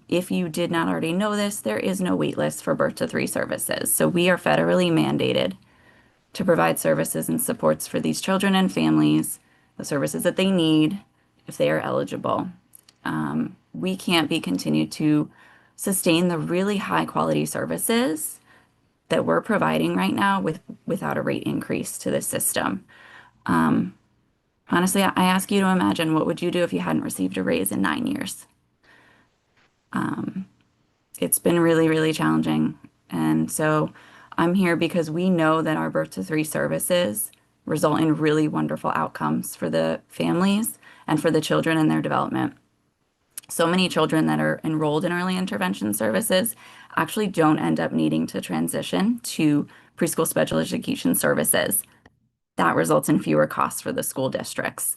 If you did not already know this, there is no wait list for Birth to 3 services. So we are federally mandated to provide services and supports for these children and families, the services that they need if they are eligible. We can't be continued to sustain the really high quality services that we're providing right now without a rate increase to the system. Honestly, I ask you to imagine, what would you do if you hadn't received a raise in 9 years? It's been really, really challenging. And so I'm here because we know that our Birth to 3 services result in really wonderful outcomes for the families and for the children and their development. So many children that are enrolled in early intervention services actually don't end up needing to transition to preschool special education services. That results in fewer costs for the school districts.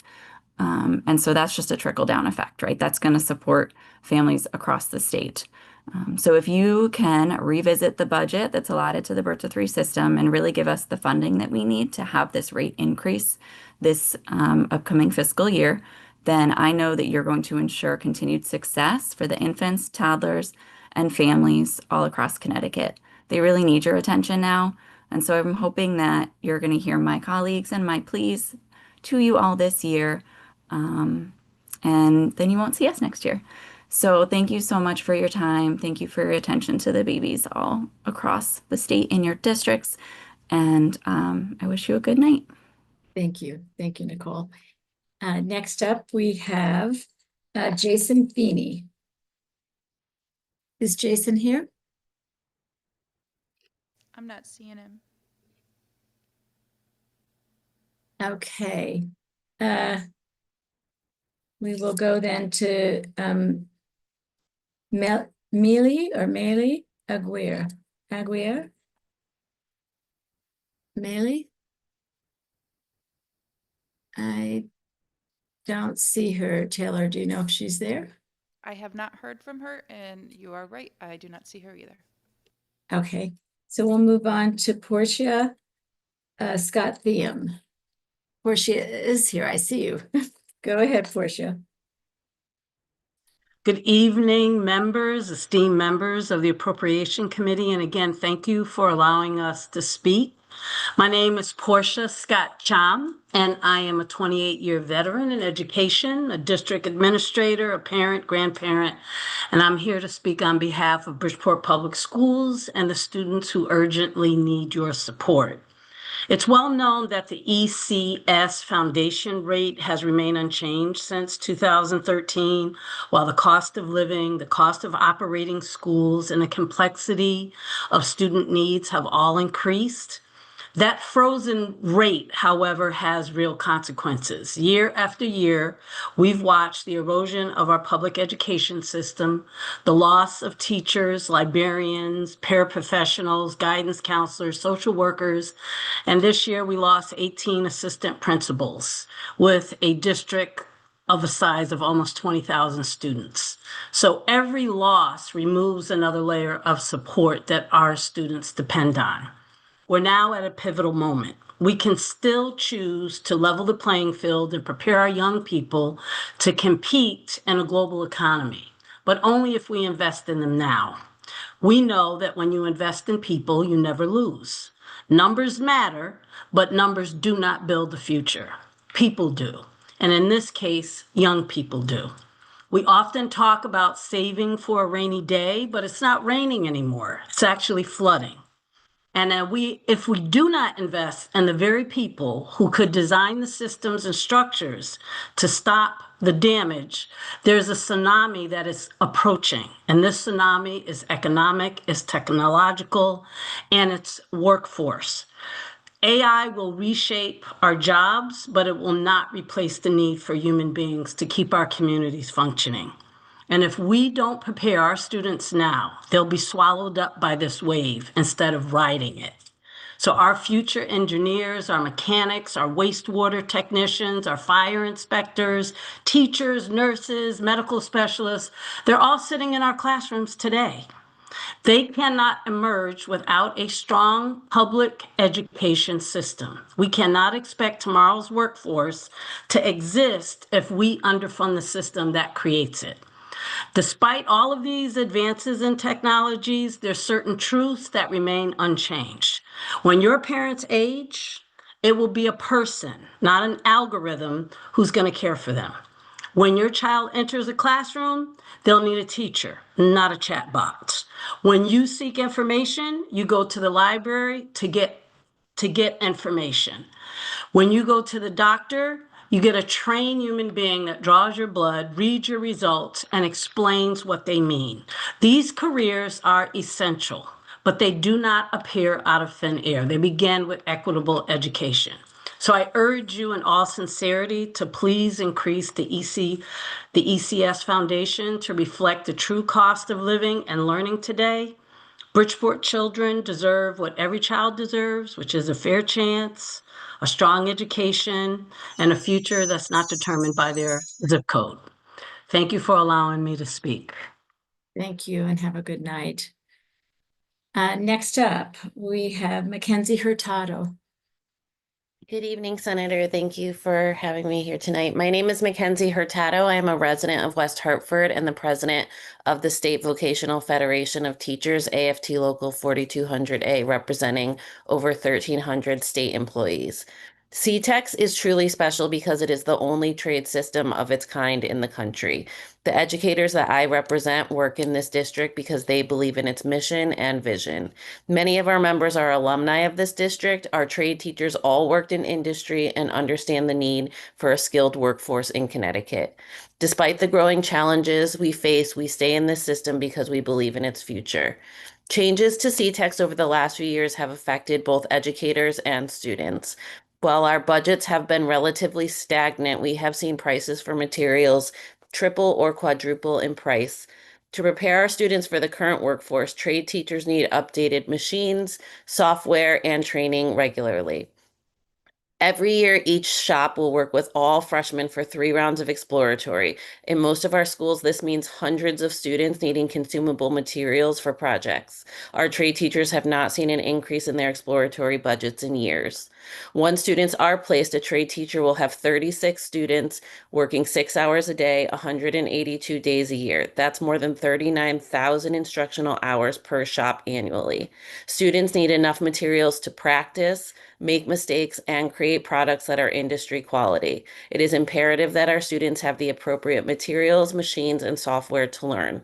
And so that's just a trickle-down effect, right? That's going to support families across the state. So if you can revisit the budget that's allotted to the Birth to 3 system and really give us the funding that we need to have this rate increase this upcoming fiscal year, then I know that you're going to ensure continued success for the infants, toddlers, and families all across Connecticut. They really need your attention now. And so I'm hoping that you're going to hear my colleagues and my pleas to you all this year. And then you won't see us next year. So thank you so much for your time. Thank you for your attention to the babies all across the state in your districts. And I wish you a good night. Thank you. Thank you, Nicole. Next up, we have Jason Feeney. Is Jason here? I'm not seeing him. Okay. We will go then to Mealy Aguirre. Mealy? I don't see her. Taylor, do you know if she's there? I have not heard from her, and you are right. I do not see her either. Okay, so we'll move on to Portia Scott Thiam. Portia is here. I see you. Go ahead, Portia. Good evening, members, esteemed members of the Appropriation Committee. And again, thank you for allowing us to speak. My name is Portia Scott Cham, and I am a 28-year veteran in education, a district administrator, a parent, grandparent, and I'm here to speak on behalf of Bridgeport Public Schools and the students who urgently need your support. It's well known that the ECS foundation rate has remained unchanged since 2013, while the cost of living, the cost of operating schools, and the complexity of student needs have all increased. That frozen rate, however, has real consequences. Year after year, we've watched the erosion of our public education system, the loss of teachers, librarians, paraprofessionals, guidance counselors, social workers, and this year we lost 18 assistant principals with a district of a size of almost 20,000 students. So every loss removes another layer of support that our students depend on. We're now at a pivotal moment. We can still choose to level the playing field and prepare our young people to compete in a global economy, but only if we invest in them now. We know that when you invest in people, you never lose. Numbers matter, but numbers do not build the future. People do. And in this case, young people do. We often talk about saving for a rainy day, but it's not raining anymore. It's actually flooding. And if we do not invest in the very people who could design the systems and structures to stop the damage, there's a tsunami that is approaching. And this tsunami is economic, it's technological, and it's workforce. AI will reshape our jobs, but it will not replace the need for human beings to keep our communities functioning. And if we don't prepare our students now, they'll be swallowed up by this wave instead of riding it. So our future engineers, our mechanics, our wastewater technicians, our fire inspectors, teachers, nurses, medical specialists, they're all sitting in our classrooms today. They cannot emerge without a strong public education system. We cannot expect tomorrow's workforce to exist if we underfund the system that creates it. Despite all of these advances in technologies, there's certain truths that remain unchanged. When your parents age, it will be a person, not an algorithm, who's going to care for them. When your child enters a classroom, they'll need a teacher, not a chatbot. When you seek information, you go to the library to get information. When you go to the doctor, you get a trained human being that draws your blood, reads your results, and explains what they mean. These careers are essential, but they do not appear out of thin air. They begin with equitable education. So I urge you in all sincerity to please increase the ECS Foundation to reflect the true cost of living and learning today. Bridgeport children deserve what every child deserves, which is a fair chance, a strong education, and a future that's not determined by their zip code. Thank you for allowing me to speak. Thank you and have a good night. Next up, we have Mackenzie Hurtado. Good evening, Senator. Thank you for having me here tonight. My name is Mackenzie Hurtado. I am a resident of West Hartford and the president of the State Vocational Federation of Teachers, AFT Local 4200A, representing over 1,300 state employees. CTEX is truly special because it is the only trade system of its kind in the country. The educators that I represent work in this district because they believe in its mission and vision. Many of our members are alumni of this district. Our trade teachers all worked in industry and understand the need for a skilled workforce in Connecticut. Despite the growing challenges we face, we stay in this system because we believe in its future. Changes to CTEX over the last few years have affected both educators and students. While our budgets have been relatively stagnant, we have seen prices for materials triple or quadruple in price. To prepare our students for the current workforce, trade teachers need updated machines, software, and training regularly. Every year, each shop will work with all freshmen for 3 rounds of exploratory. In most of our schools, this means hundreds of students needing consumable materials for projects. Our trade teachers have not seen an increase in their exploratory budgets in years. Once students are placed, a trade teacher will have 36 students working 6 hours a day, 182 days a year. That's more than 39,000 instructional hours per shop annually. Students need enough materials to practice, make mistakes, and create products that are industry quality. It is imperative that our students have the appropriate materials, machines, and software to learn.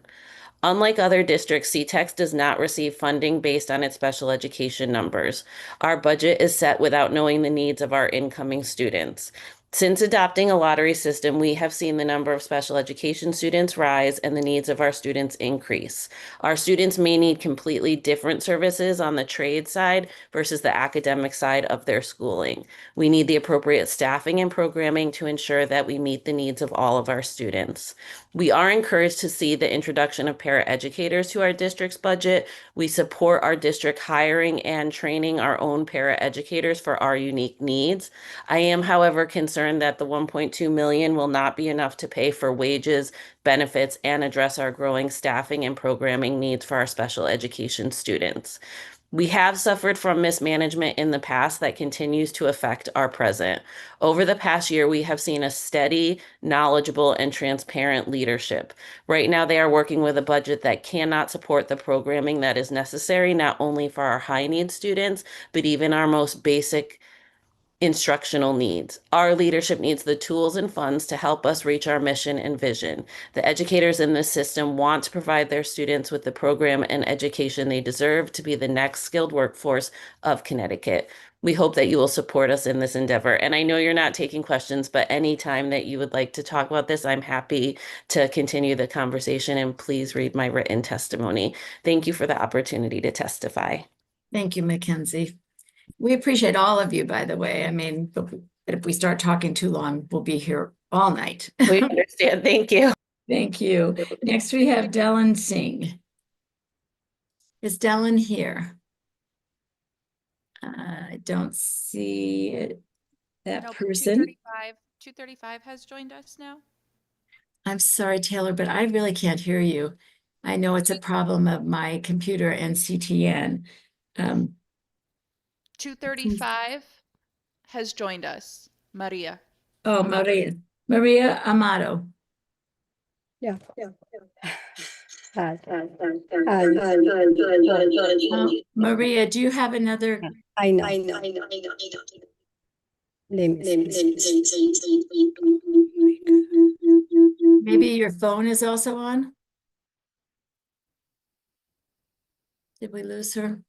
Unlike other districts, CTEX does not receive funding based on its special education numbers. Our budget is set without knowing the needs of our incoming students. Since adopting a lottery system, we have seen the number of special education students rise and the needs of our students increase. Our students may need completely different services on the trade side versus the academic side of their schooling. We need the appropriate staffing and programming to ensure that we meet the needs of all of our students. We are encouraged to see the introduction of paraeducators to our district's budget. We support our district hiring and training our own paraeducators for our unique needs. I am, however, concerned that the $1.2 million will not be enough to pay for wages, benefits, and address our growing staffing and programming needs for our special education students. We have suffered from mismanagement in the past that continues to affect our present. Over the past year, we have seen a steady, knowledgeable, and transparent leadership. Right now, they are working with a budget that cannot support the programming that is necessary, not only for our high-need students, but even our most basic instructional needs. Our leadership needs the tools and funds to help us reach our mission and vision. The educators in this system want to provide their students with the program and education they deserve to be the next skilled workforce of Connecticut. We hope that you will support us in this endeavor. And I know you're not taking questions, but anytime that you would like to talk about this, I'm happy to continue the conversation, and please read my written testimony. Thank you for the opportunity to testify. Thank you, Mackenzie. We appreciate all of you, by the way. I mean, but if we start talking too long, we'll be here all night. We understand. Thank you. Thank you. Next, we have Dylan Singh. Is Dylan here? I don't see that No, person. 235 has joined us now. I'm sorry, Taylor, but I really can't hear you. I know it's a problem of my computer and CTN. 235 has joined us. Maria. Oh, Maria Amato. Yeah. Maria, do you have another? I know. Maybe your phone is also on? Did we lose her?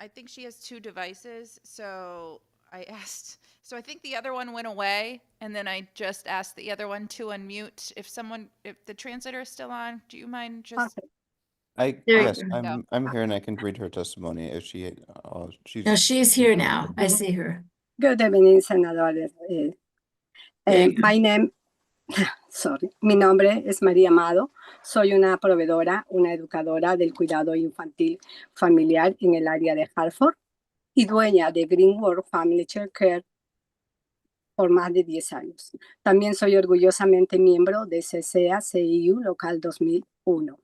I think she has 2 devices, so I I think the other one went away, and then I just asked the other one to unmute. If the translator is still on, do you mind just? Yes, I'm here and I can read her testimony if she's. No, she's here now. I see her. Good evening, senadores. Mi nombre es María Amado. Soy una proveedora, una educadora del cuidado infantil familiar en el área de Hartford y dueña de Greenworld Family Child Care por más de 10 años. También soy orgullosamente miembro de CCA-CIU Local 2001.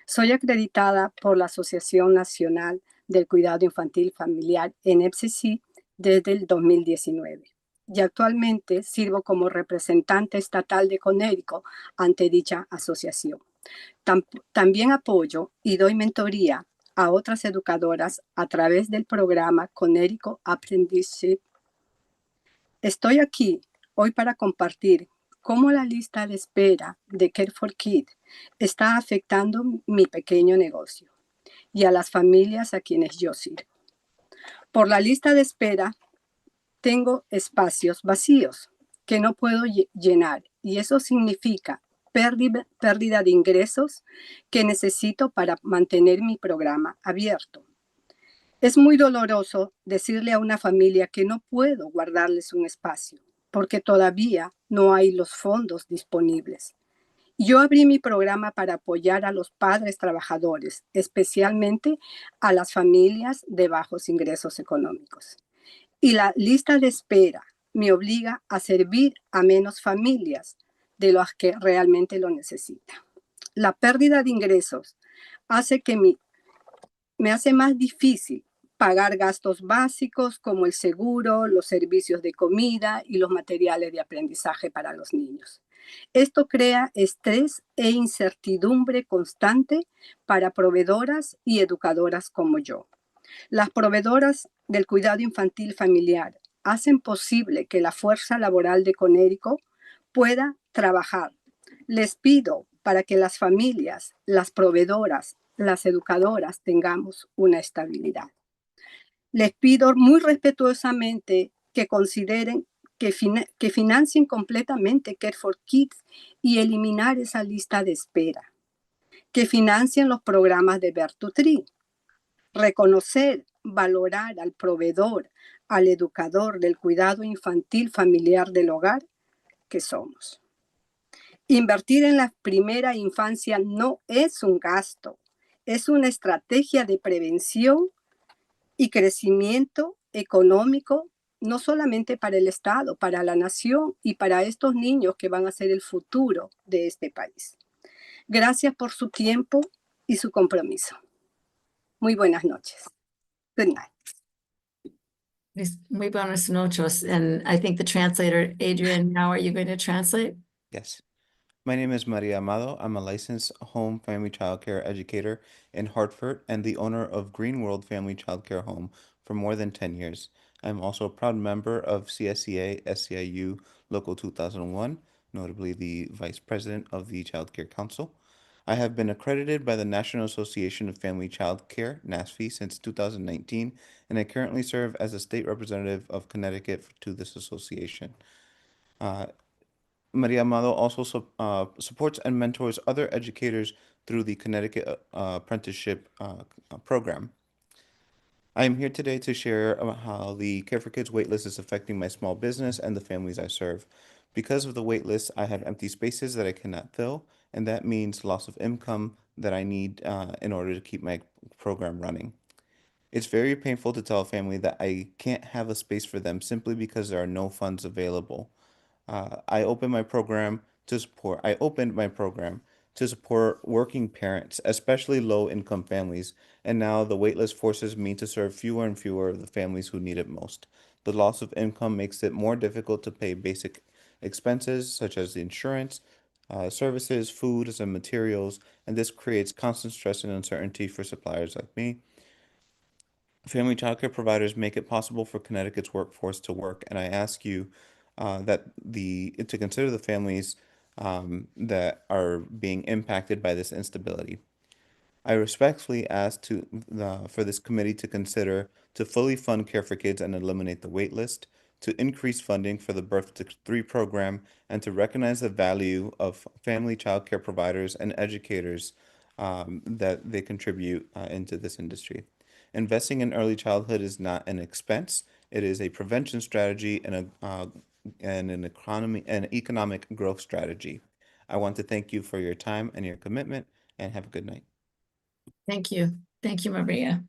Soy acreditada por la Asociación Nacional del Cuidado Infantil Familiar NFCC desde el 2019. Y actualmente sirvo como representante estatal de Connecticut ante dicha asociación. También apoyo y doy mentoría a otras educadoras a través del programa Connecticut Apprenticeship. Estoy aquí hoy para compartir cómo la lista de espera de Care for Kids está afectando mi pequeño negocio y a las familias a quienes yo sirvo. Por la lista de espera tengo espacios vacíos que no puedo llenar y eso significa pérdida de ingresos que necesito para mantener mi programa abierto. Es muy doloroso decirle a una familia que no puedo guardarles un espacio porque todavía no hay los fondos disponibles. Yo abrí mi programa para apoyar a los padres trabajadores, especialmente a las familias de bajos ingresos económicos. Y la lista de espera me obliga a servir a menos familias de las que realmente lo necesitan. La pérdida de ingresos hace que me hace más difícil pagar gastos básicos como el seguro, los servicios de comida y los materiales de aprendizaje para los niños. Esto crea estrés e incertidumbre constante para proveedoras y educadoras como yo. Las proveedoras del cuidado infantil familiar hacen posible que la fuerza laboral de Connecticut pueda trabajar. Les pido para que las familias, las proveedoras, las educadoras tengamos una estabilidad. Les pido muy respetuosamente que consideren que financien completamente Care for Kids y eliminar esa lista de espera. Que financien los programas de Birth-to-Tree. Reconocer, valorar al proveedor, al educador del cuidado infantil familiar del hogar que somos. Invertir en la primera infancia no es un gasto, es una estrategia de prevención y crecimiento económico, no solamente para el Estado, para la nación y para estos niños que van a ser el futuro de este país. Gracias por su tiempo y su compromiso. Muy buenas noches. Good night. Muy buenas noches. And I think the translator, Adrian, now are you going to translate? Yes. My name is Maria Amado. I'm a licensed home family childcare educator in Hartford and the owner of Green World Family Childcare Home for more than 10 years. I'm also a proud member of CSEA SCIU Local 2001, notably the vice president of the Child Care Council. I have been accredited by the National Association of Family Child Care, NASFE, since 2019, and I currently serve as a state representative of Connecticut to this association. Maria Amado also supports and mentors other educators through the Connecticut Apprenticeship Program. I am here today to share about how the Care for Kids waitlist is affecting my small business and the families I serve. Because of the waitlist, I have empty spaces that I cannot fill, and that means loss of income that I need in order to keep my program running. It's very painful to tell a family that I can't have a space for them simply because there are no funds available. I opened my program to support working parents, especially low-income families, and now the waitlist forces me to serve fewer and fewer of the families who need it most. The loss of income makes it more difficult to pay basic expenses such as the insurance, services, foods, and materials, and this creates constant stress and uncertainty for suppliers like me. Family childcare providers make it possible for Connecticut's workforce to work, and I ask you to consider the families that are being impacted by this instability. I respectfully ask for this committee to consider to fully fund Care for Kids and eliminate the wait list, to increase funding for the Birth-to-Three program, and to recognize the value of family childcare providers and educators that they contribute into this industry. Investing in early childhood is not an expense; it is a prevention strategy and an economic growth strategy. I want to thank you for your time and your commitment, and have a good night. Thank you. Thank you, Maria.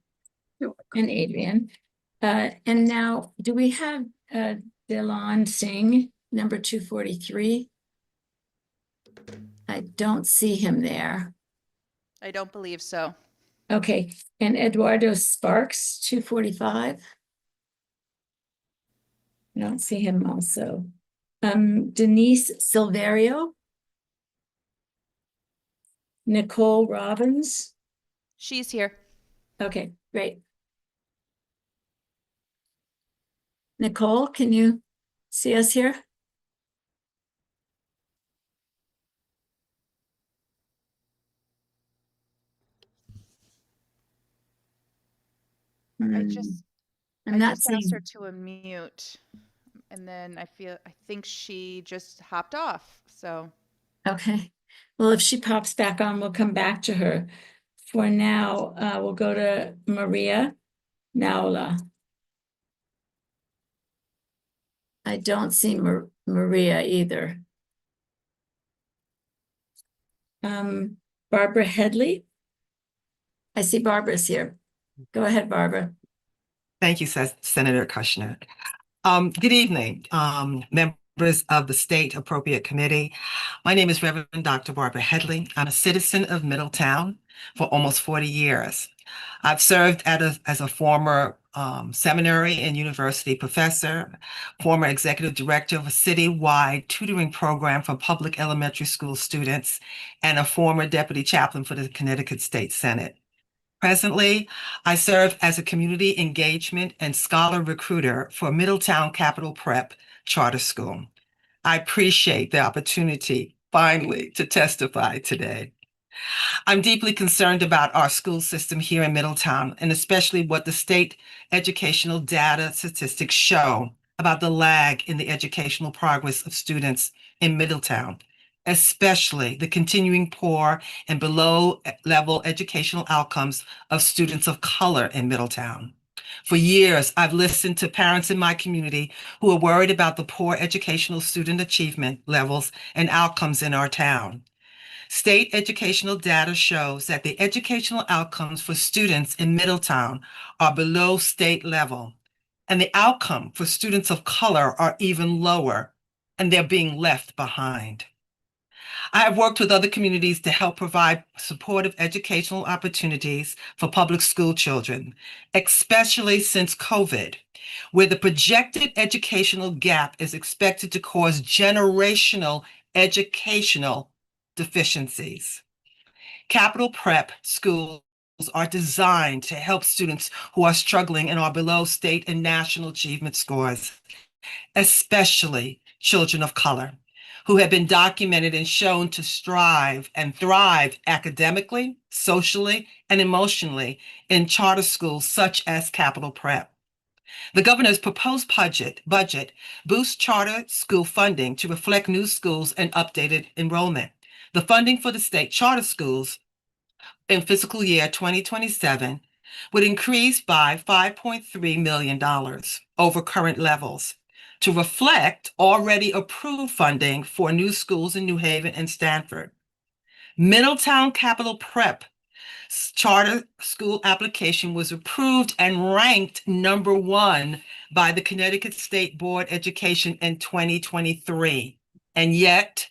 And Adrian. And now, do we have Dilan Singh, number 243? I don't see him there. I don't believe so. Okay, and Eduardo Sparks, 245? I don't see him also. Denise Silverio? Nicole Robbins? She's here. Okay, great. Nicole, can you see us here? I just I'm I not just asked her seeing. to unmute, and then I think she just hopped off. So Okay. Well, if she pops back on, we'll come back to her. For now, we'll go to Maria Naula. I don't see Maria either. Barbara Headley. I see Barbara's here. Go ahead, Barbara. Thank you, Senator Kushner. Good evening, members of the State Appropriate Committee. My name is Reverend Dr. Barbara Headley. I'm a citizen of Middletown for almost 40 years. I've served as a former seminary and university professor, former executive director of a citywide tutoring program for public elementary school students, and a former deputy chaplain for the Connecticut State Senate. Presently, I serve as a community engagement and scholar recruiter for Middletown Capital Prep Charter School. I appreciate the opportunity finally to testify today. I'm deeply concerned about our school system here in Middletown, and especially what the state educational data statistics show about the lag in the educational progress of students in Middletown, especially the continuing poor and below level educational outcomes of students of color in Middletown. For years, I've listened to parents in my community who are worried about the poor educational student achievement levels and outcomes in our town. State educational data shows that the educational outcomes for students in Middletown are below state level, and the outcome for students of color are even lower, and they're being left behind. I have worked with other communities to help provide supportive educational opportunities for public school children, especially since COVID, where the projected educational gap is expected to cause generational educational deficiencies. Capital Prep schools are designed to help students who are struggling and are below state and national achievement scores, especially children of color, who have been documented and shown to strive and thrive academically, socially, and emotionally in charter schools such as Capital Prep. The governor's proposed budget boosts charter school funding to reflect new schools and updated enrollment. The funding for the state charter schools in fiscal year 2027 would increase by $5.3 million over current levels to reflect already approved funding for new schools in New Haven and Stanford. Middletown Capital Prep charter school application was approved and ranked number 1 by the Connecticut State Board of Education in 2023. And yet,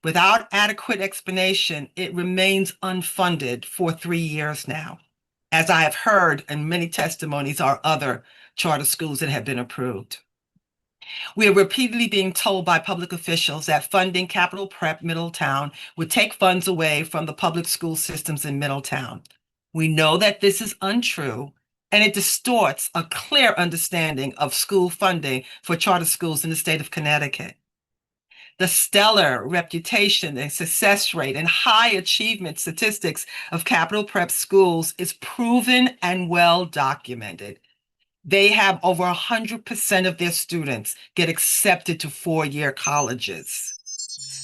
without adequate explanation, it remains unfunded for 3 years now, as I have heard in many testimonies are other charter schools that have been approved. We are repeatedly being told by public officials that funding Capital Prep Middletown would take funds away from the public school systems in Middletown. We know that this is untrue, and it distorts a clear understanding of school funding for charter schools in the state of Connecticut. The stellar reputation and success rate and high achievement statistics of Capital Prep schools is proven and well documented. They have over 100% of their students get accepted to four-year colleges.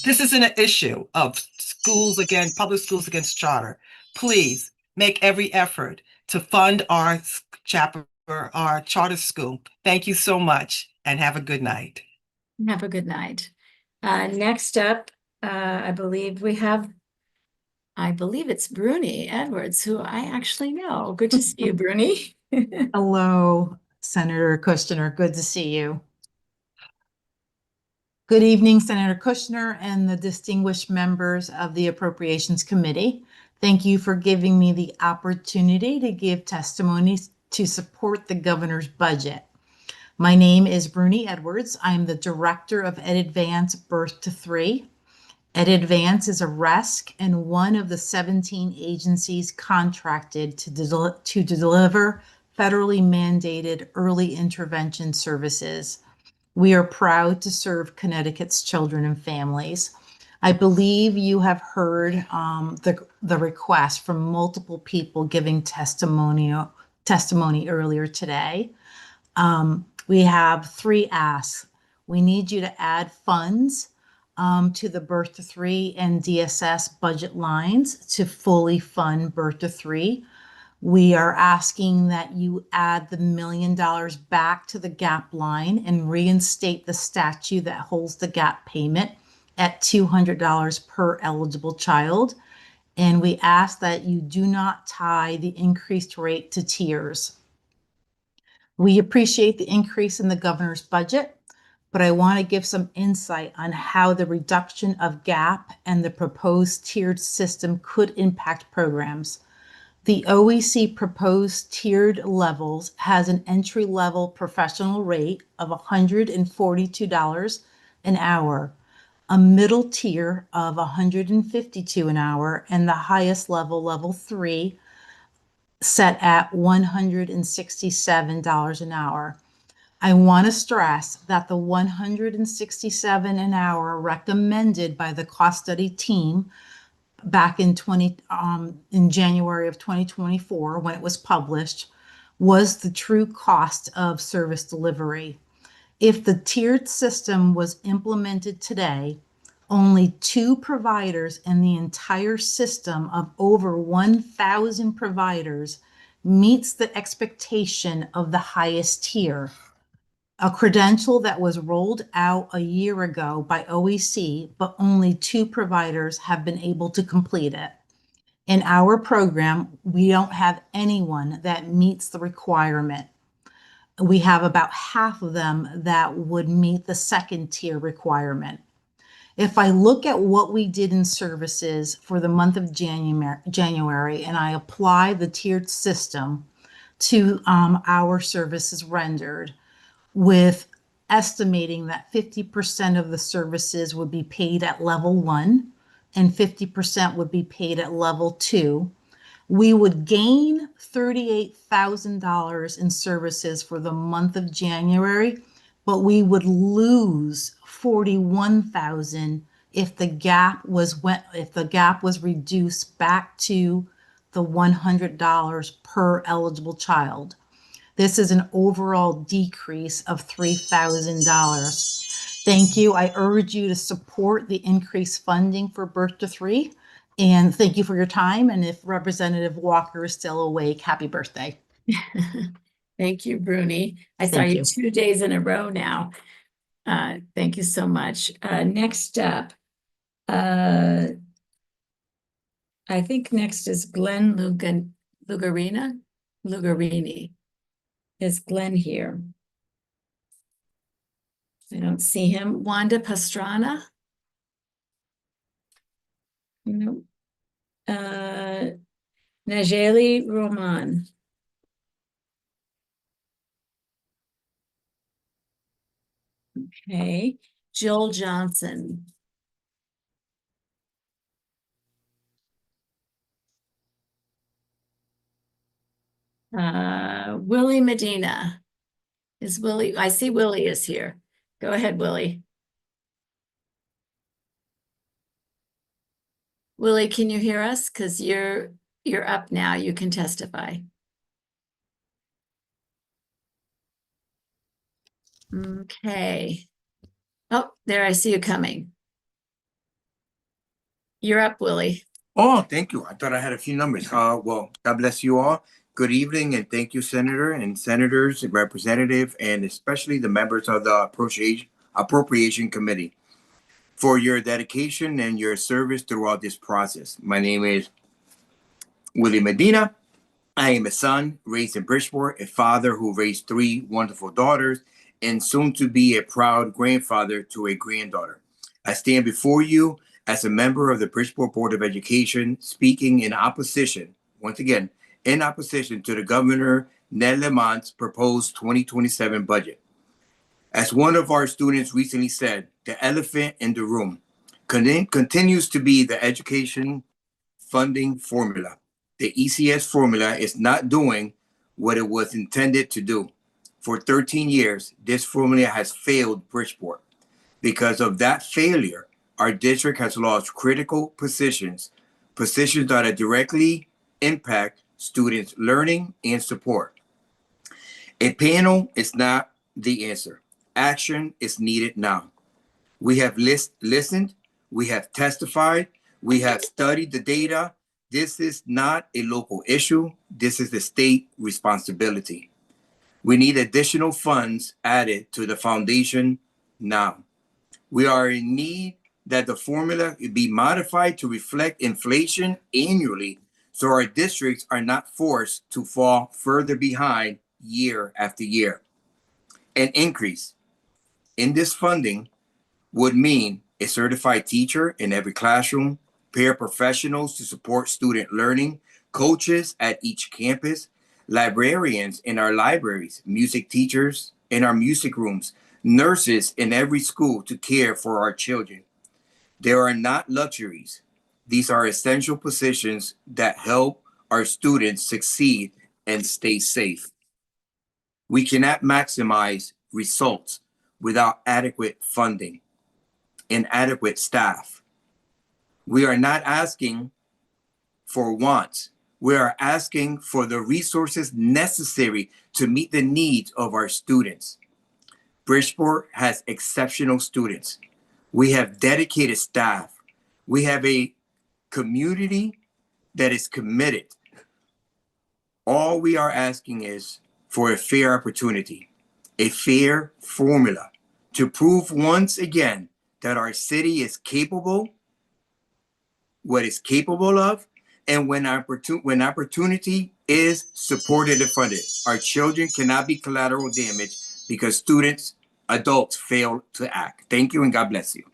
This isn't an issue of schools against public schools against charter. Please make every effort to fund our charter school. Thank you so much and have a good night. Have a good night. Next up, I believe it's Bruni Edwards, who I actually know. Good to see you, Bruni. Hello, Senator Kushner. Good to see you. Good evening, Senator Kushner and the distinguished members of the Appropriations Committee. Thank you for giving me the opportunity to give testimonies to support the governor's budget. My name is Bruni Edwards. I'm the Director of Ed Advance Birth to 3 EdAdvance is a RESC and one of the 17 agencies contracted to deliver federally mandated early intervention services. We are proud to serve Connecticut's children and families. I believe you have heard the request from multiple people giving testimony earlier today. We have 3 asks. We need you to add funds to the Birth to 3 and DSS budget lines to fully fund Birth to 3. We are asking that you add the $1 million back to the GAP line and reinstate the statute that holds the GAP payment at $200 per eligible child. And we ask that you do not tie the increased rate to tiers. We appreciate the increase in the governor's budget, but I want to give some insight on how the reduction of GAP and the proposed tiered system could impact programs. The OEC proposed tiered levels has an entry-level professional rate of $142 an hour, a middle tier of $152 an hour, and the highest level, level 3, set at $167 an hour. I want to stress that the $167 an hour recommended by the cost study team back in January of 2024, when it was published, was the true cost of service delivery. If the tiered system was implemented today, only 2 providers in the entire system of over 1,000 providers meets the expectation of the highest tier, a credential that was rolled out a year ago by OEC, but only 2 providers have been able to complete it. In our program, we don't have anyone that meets the requirement. We have about half of them that would meet the second tier requirement. If I look at what we did in services for the month of January and I apply the tiered system to our services rendered, with estimating that 50% of the services would be paid at level 1 and 50% would be paid at level 2, we would gain $38,000 in services for the month of January, but we would lose $41,000 if the gap was reduced back to the $100 per eligible child. This is an overall decrease of $3,000. Thank you. I urge you to support the increased funding for Birth to 3. And thank you for your time. And if Representative Walker is still awake, happy birthday. Thank you, Bruni. I saw Thank you you. 2 days in a row now. Thank you so much. Next up, I think next is Glenn Lugarini. Is Glenn here? I don't see him. Wanda Pastrana? No. Najeli Roman. Okay. Jill Johnson. Willie Medina. Is Willie? I see Willie is here. Go ahead, Willie. Willie, can you hear us? Because you're up now. You can testify. Okay. Oh, there, I see you coming. You're up, Willie. Oh, thank you. I thought I had a few numbers. Well, God bless you all. Good evening, and thank you, Senator and Senators and Representative, and especially the members of the Appropriation Committee for your dedication and your service throughout this process. My name is Willie Medina. I am a son raised in Bridgeport, a father who raised 3 wonderful daughters, and soon to be a proud grandfather to a granddaughter. I stand before you as a member of the Bridgeport Board of Education, speaking in opposition, once again, in opposition to the Governor Ned Lamont's proposed 2027 budget. As one of our students recently said, the elephant in the room, continues to be the education funding formula. The ECS formula is not doing what it was intended to do. For 13 years, this formula has failed Bridgeport. Because of that failure, our district has lost critical positions that directly impact students' learning and support. A panel is not the answer. Action is needed now. We have listened, we have testified, we have studied the data. This is not a local issue. This is a state responsibility. We need additional funds added to the foundation now. We are in need that the formula be modified to reflect inflation annually so our districts are not forced to fall further behind year after year. An increase in this funding would mean a certified teacher in every classroom, paraprofessionals to support student learning, coaches at each campus, librarians in our libraries, music teachers in our music rooms, nurses in every school to care for our children. There are not luxuries. These are essential positions that help our students succeed and stay safe. We cannot maximize results without adequate funding and adequate staff. We are not asking for wants. We are asking for the resources necessary to meet the needs of our students. Bridgeport has exceptional students. We have dedicated staff. We have a community that is committed. All we are asking is for a fair opportunity, a fair formula to prove once again that our city is capable, what it's capable of, and when opportunity is supported and funded. Our children cannot be collateral damage because students, adults fail to act. Thank you and God bless you.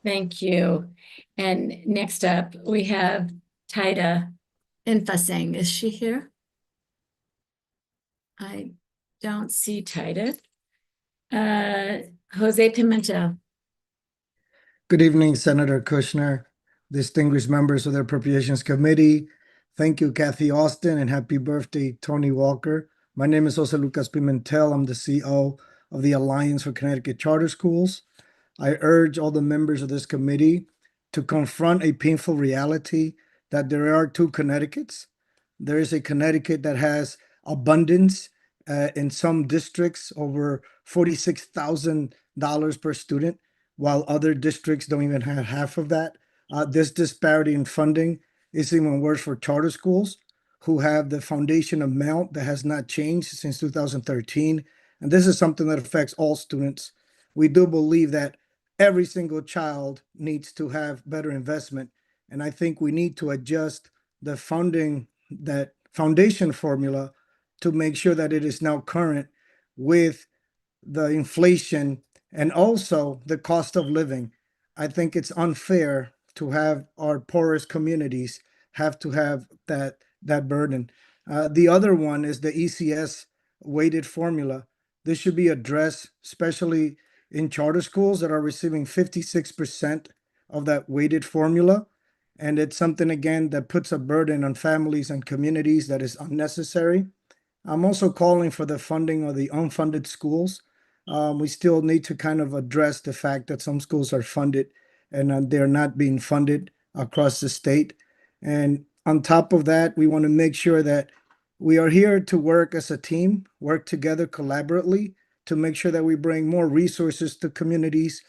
Thank you. And next up, we have Taida Infasing. Is she here? I don't see Taida. Jose Pimentel. Good evening, Senator Kushner, distinguished members of the Appropriations Committee. Thank you, Kathy Austin, and happy birthday, Tony Walker. My name is Jose Lucas Pimentel. I'm the CEO of the Alliance for Connecticut Charter Schools. I urge all the members of this committee to confront a painful reality that there are two Connecticut's. There is a Connecticut that has abundance in some districts, over $46,000 per student, while other districts don't even have half of that. This disparity in funding is even worse for charter schools, who have the foundation amount that has not changed since 2013. And this is something that affects all students. We do believe that every single child needs to have better investment. And I think we need to adjust the funding, that foundation formula, to make sure that it is now current with the inflation and also the cost of living. I think it's unfair to have our poorest communities have to have that burden. The other one is the ECS weighted formula. This should be addressed, especially in charter schools that are receiving 56% of that weighted formula. And it's something, again, that puts a burden on families and communities that is unnecessary. I'm also calling for the funding of the unfunded schools. We still need to kind of address the fact that some schools are funded and they're not being funded across the state. And on top of that, we want to make sure that we are here to work as a team, work together collaboratively to make sure that we bring more resources to communities.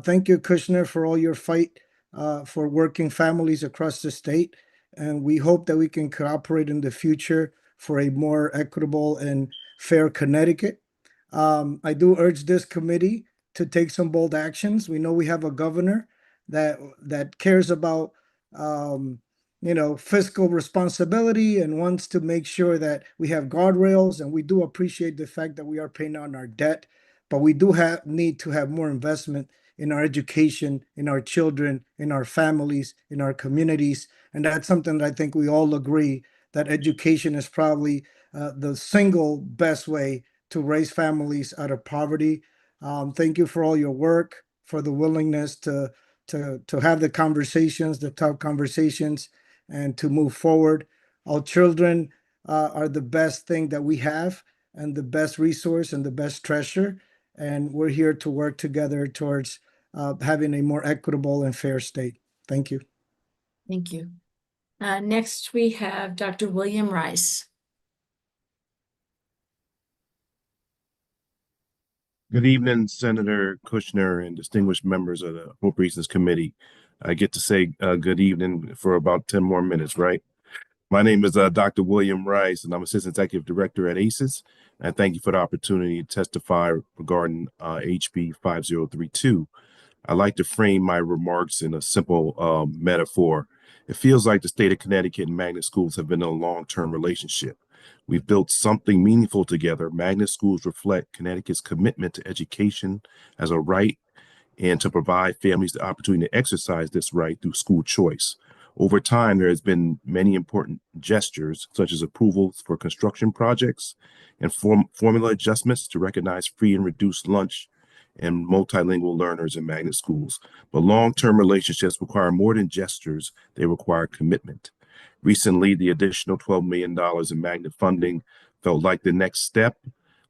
Thank you, Kushner, for all your fight for working families across the state. And we hope that we can cooperate in the future for a more equitable and fair Connecticut. I do urge this committee to take some bold actions. We know we have a governor that cares about fiscal responsibility and wants to make sure that we have guardrails, and we do appreciate the fact that we are paying down our debt, but we do need to have more investment in our education, in our children, in our families, in our communities. And that's something that I think we all agree, that education is probably the single best way to raise families out of poverty. Thank you for all your work, for the willingness to to have the conversations, the tough conversations, and to move forward. Our children are the best thing that we have, and the best resource and the best treasure. And we're here to work together towards having a more equitable and fair state. Thank you. Thank you. Next, we have Dr. William Rice. Good evening, Senator Kushner and distinguished members of the Appropriations Committee. I get to say good evening for about 10 more minutes, right? My name is Dr. William Rice, and I'm Assistant Executive Director at ACES. And I thank you for the opportunity to testify regarding HB 5032. I like to frame my remarks in a simple metaphor. It feels like the state of Connecticut and magnet schools have been in a long-term relationship. We've built something meaningful together. Magnet schools reflect Connecticut's commitment to education as a right and to provide families the opportunity to exercise this right through school choice. Over time, there has been many important gestures, such as approvals for construction projects and formula adjustments to recognize free and reduced lunch and multilingual learners in magnet schools. But long-term relationships require more than gestures, they require commitment. Recently, the additional $12 million in magnet funding felt like the next step,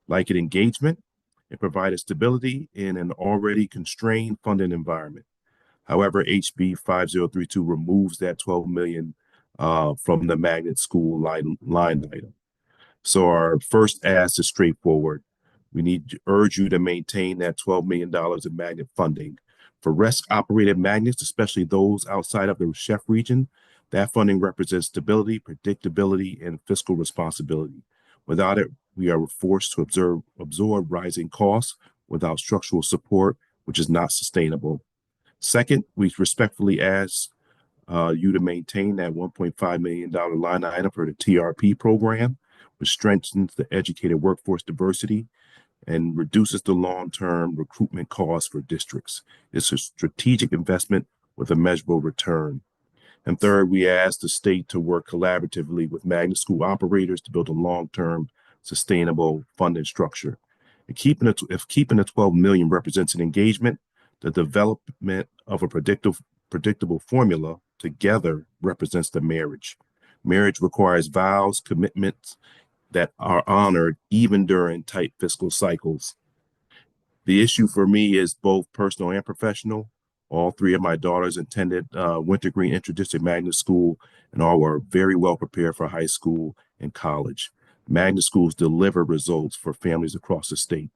like an engagement. It provided stability in an already constrained funding environment. However, HB 5032 removes that $12 million from the magnet school line item. So our first ask is straightforward. We need to urge you to maintain that $12 million in magnet funding. For RESC-operated magnets, especially those outside of the chef region, that funding represents stability, predictability, and fiscal responsibility. Without it, we are forced to absorb rising costs without structural support, which is not sustainable. Second, we respectfully ask you to maintain that $1.5 million line item for the TRP program, which strengthens the educated workforce diversity and reduces the long-term recruitment costs for districts. It's a strategic investment with a measurable return. And third, we ask the state to work collaboratively with magnet school operators to build a long-term sustainable funding structure. And if keeping the $12 million represents an engagement, the development of a predictable formula together represents the marriage. Marriage requires vows, commitments that are honored even during tight fiscal cycles. The issue for me is both personal and professional. All three of my daughters attended Wintergreen Inter-District Magnet School, and all were very well prepared for high school and college. Magnet schools deliver results for families across the state.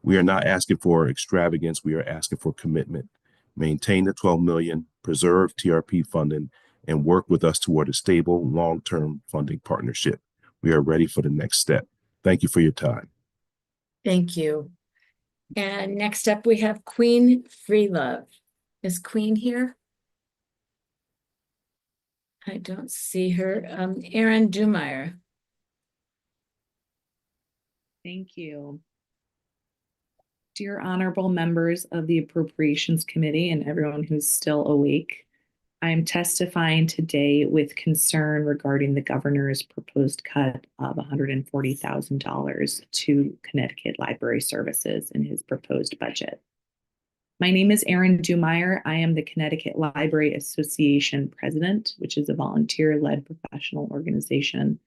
We are not asking for extravagance, we are asking for commitment. Maintain the $12 million, preserve TRP funding, and work with us toward a stable, long-term funding partnership. We are ready for the next step. Thank you for your time. Thank you. And next up, we have Queen Freelove. Is Queen here? I don't see her. Erin Dumeyer. Thank you. Dear honorable members of the Appropriations Committee and everyone who's still awake, I am testifying today with concern regarding the governor's proposed cut of $140,000 to Connecticut Library Services in his proposed budget. My name is Erin Dumeyer. I am the Connecticut Library Association president, which is a volunteer-led professional organization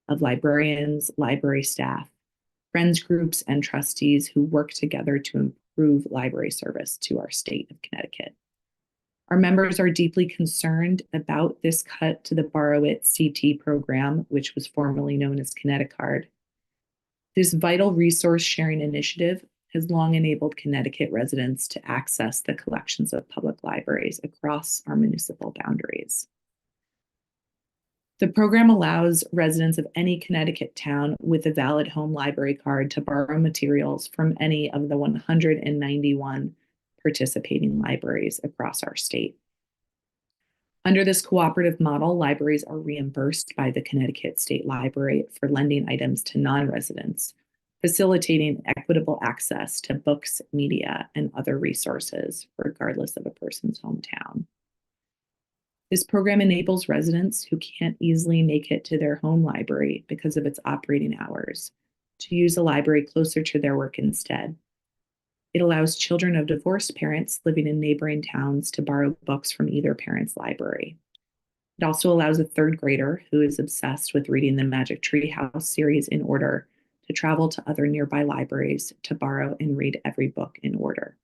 of librarians, library staff, friends groups, and trustees who work together to improve library service to our state of Connecticut. Our members are deeply concerned about this cut to the Borrow It CT program, which was formerly known as ConnectiCard. This vital resource sharing initiative has long enabled Connecticut residents to access the collections of public libraries across our municipal boundaries. The program allows residents of any Connecticut town with a valid home library card to borrow materials from any of the 191 participating libraries across our state. Under this cooperative model, libraries are reimbursed by the Connecticut State Library for lending items to non-residents, facilitating equitable access to books, media, and other resources, regardless of a person's hometown. This program enables residents who can't easily make it to their home library because of its operating hours to use a library closer to their work instead. It allows children of divorced parents living in neighboring towns to borrow books from either parent's library. It also allows a third grader who is obsessed with reading the Magic Tree House series in order to travel to other nearby libraries to borrow and read every book in order.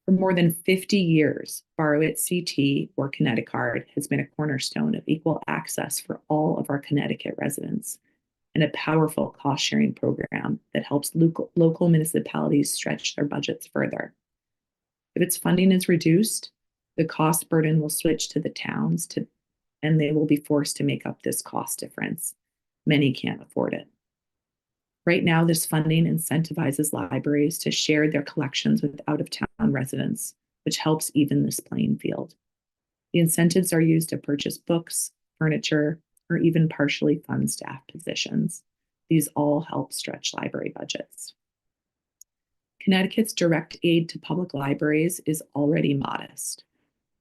For more than 50 years, Borrow It CT or Connecticard has been a cornerstone of equal access for all of our Connecticut residents and a powerful cost-sharing program that helps local municipalities stretch their budgets further. If its funding is reduced, the cost burden will switch to the towns and they will be forced to make up this cost difference. Many can't afford it. Right now, this funding incentivizes libraries to share their collections with out-of-town residents, which helps even this playing field. The incentives are used to purchase books, furniture, or even partially fund staff positions. These all help stretch library budgets. Connecticut's direct aid to public libraries is already modest.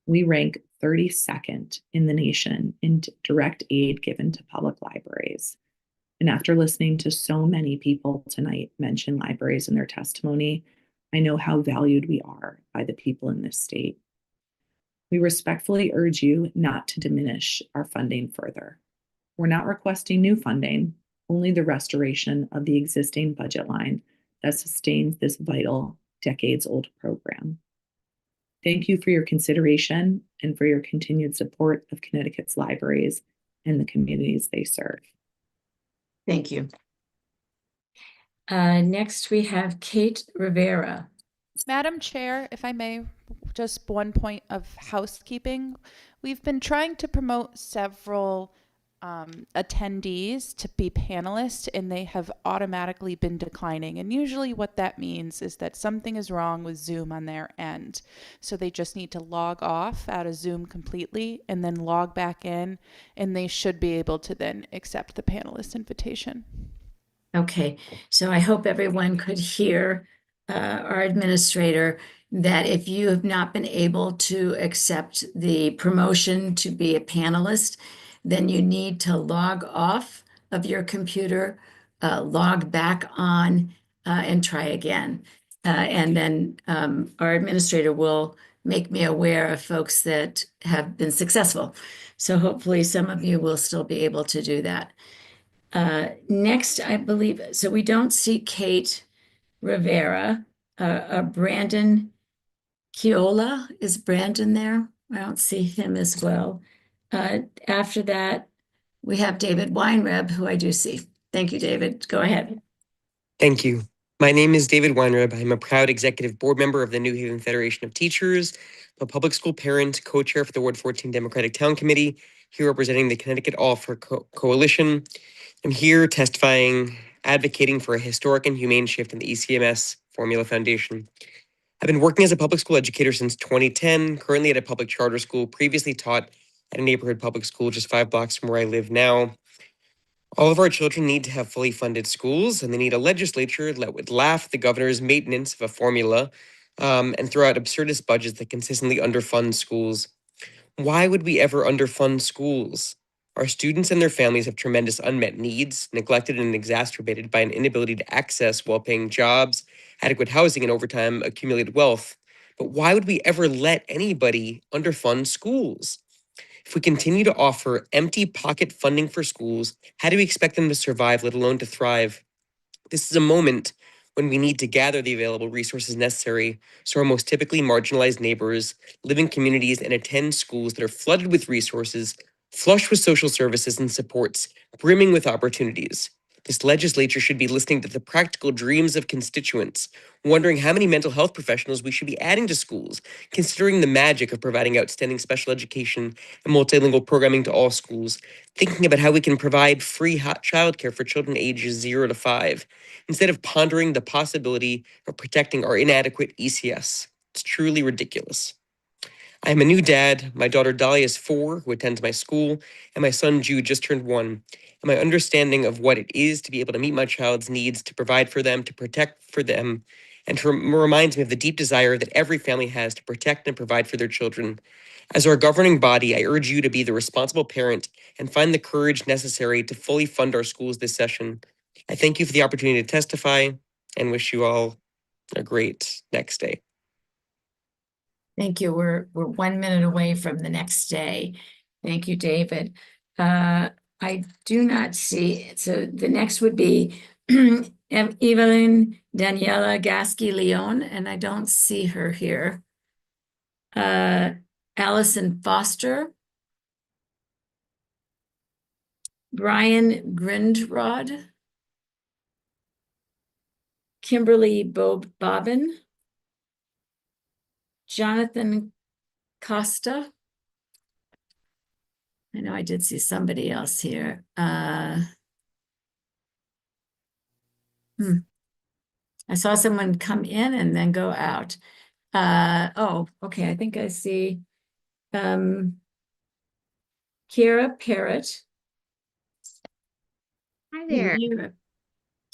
We rank 32nd in the nation in direct aid given to public libraries. And after listening to so many people tonight mention libraries in their testimony, I know how valued we are by the people in this state. We respectfully urge you not to diminish our funding further. We're not requesting new funding, only the restoration of the existing budget line that sustains this vital, decades-old program. Thank you for your consideration and for your continued support of Connecticut's libraries and the communities they serve. Thank you. Next, we have Kate Rivera. Madam Chair, if I may, just one point of housekeeping. We've been trying to promote several attendees to be panelists, and they have automatically been declining. And usually what that means is that something is wrong with Zoom on their end. So they just need to log off out of Zoom completely and then log back in, and they should be able to then accept the panelist invitation. Okay, so I hope everyone could hear our administrator that if you have not been able to accept the promotion to be a panelist, then you need to log off of your computer, log back on, and try again. And then our administrator will make me aware of folks that have been successful. So hopefully some of you will still be able to do that. Next, I believe, so we don't see Kate Rivera. Brandon Kiola, is Brandon there? I don't see him as well. After that, we have David Weinreb, who I do see. Thank you, David. Go ahead. Thank you. My name is David Weinreb. I'm a proud executive board member of the New Haven Federation of Teachers, a public school parent, co-chair for the Ward 14 Democratic Town Committee, here representing the Connecticut All for Coalition. I'm here testifying, advocating for a historic and humane shift in the ECMS Formula Foundation. I've been working as a public school educator since 2010, currently at a public charter school, previously taught at a neighborhood public school just 5 blocks from where I live now. All of our children need to have fully funded schools, and they need a legislature that would laugh at the governor's maintenance of a formula and throw out absurdist budgets that consistently underfund schools. Why would we ever underfund schools? Our students and their families have tremendous unmet needs, neglected and exacerbated by an inability to access well-paying jobs, adequate housing, and over time accumulated wealth. But why would we ever let anybody underfund schools? If we continue to offer empty pocket funding for schools, how do we expect them to survive, let alone to thrive? This is a moment when we need to gather the available resources necessary so our most typically marginalized neighbors live in communities and attend schools that are flooded with resources, flush with social services and supports, brimming with opportunities. This legislature should be listening to the practical dreams of constituents, wondering how many mental health professionals we should be adding to schools, considering the magic of providing outstanding special education and multilingual programming to all schools, thinking about how we can provide free childcare for children ages 0 to 5, instead of pondering the possibility of protecting our inadequate ECS. It's truly ridiculous. I am a new dad. My daughter Dahlia is 4, who attends my school, and my son Jude just turned 1. And my understanding of what it is to be able to meet my child's needs, to provide for them, to protect for them, and reminds me of the deep desire that every family has to protect and provide for their children. As our governing body, I urge you to be the responsible parent and find the courage necessary to fully fund our schools this session. I thank you for the opportunity to testify and wish you all a great next day. Thank you. We're 1 minute away from the next day. Thank you, David. I do not see, so the next would be Evelyn Daniela Gasky Leon, and I don't see her here. Allison Foster. Brian Grindrod. Kimberly Bobbin. Jonathan Costa. I know I did see somebody else here. I saw someone come in and then go out. Oh, okay. I think I see Kiera Parrott. Hi there.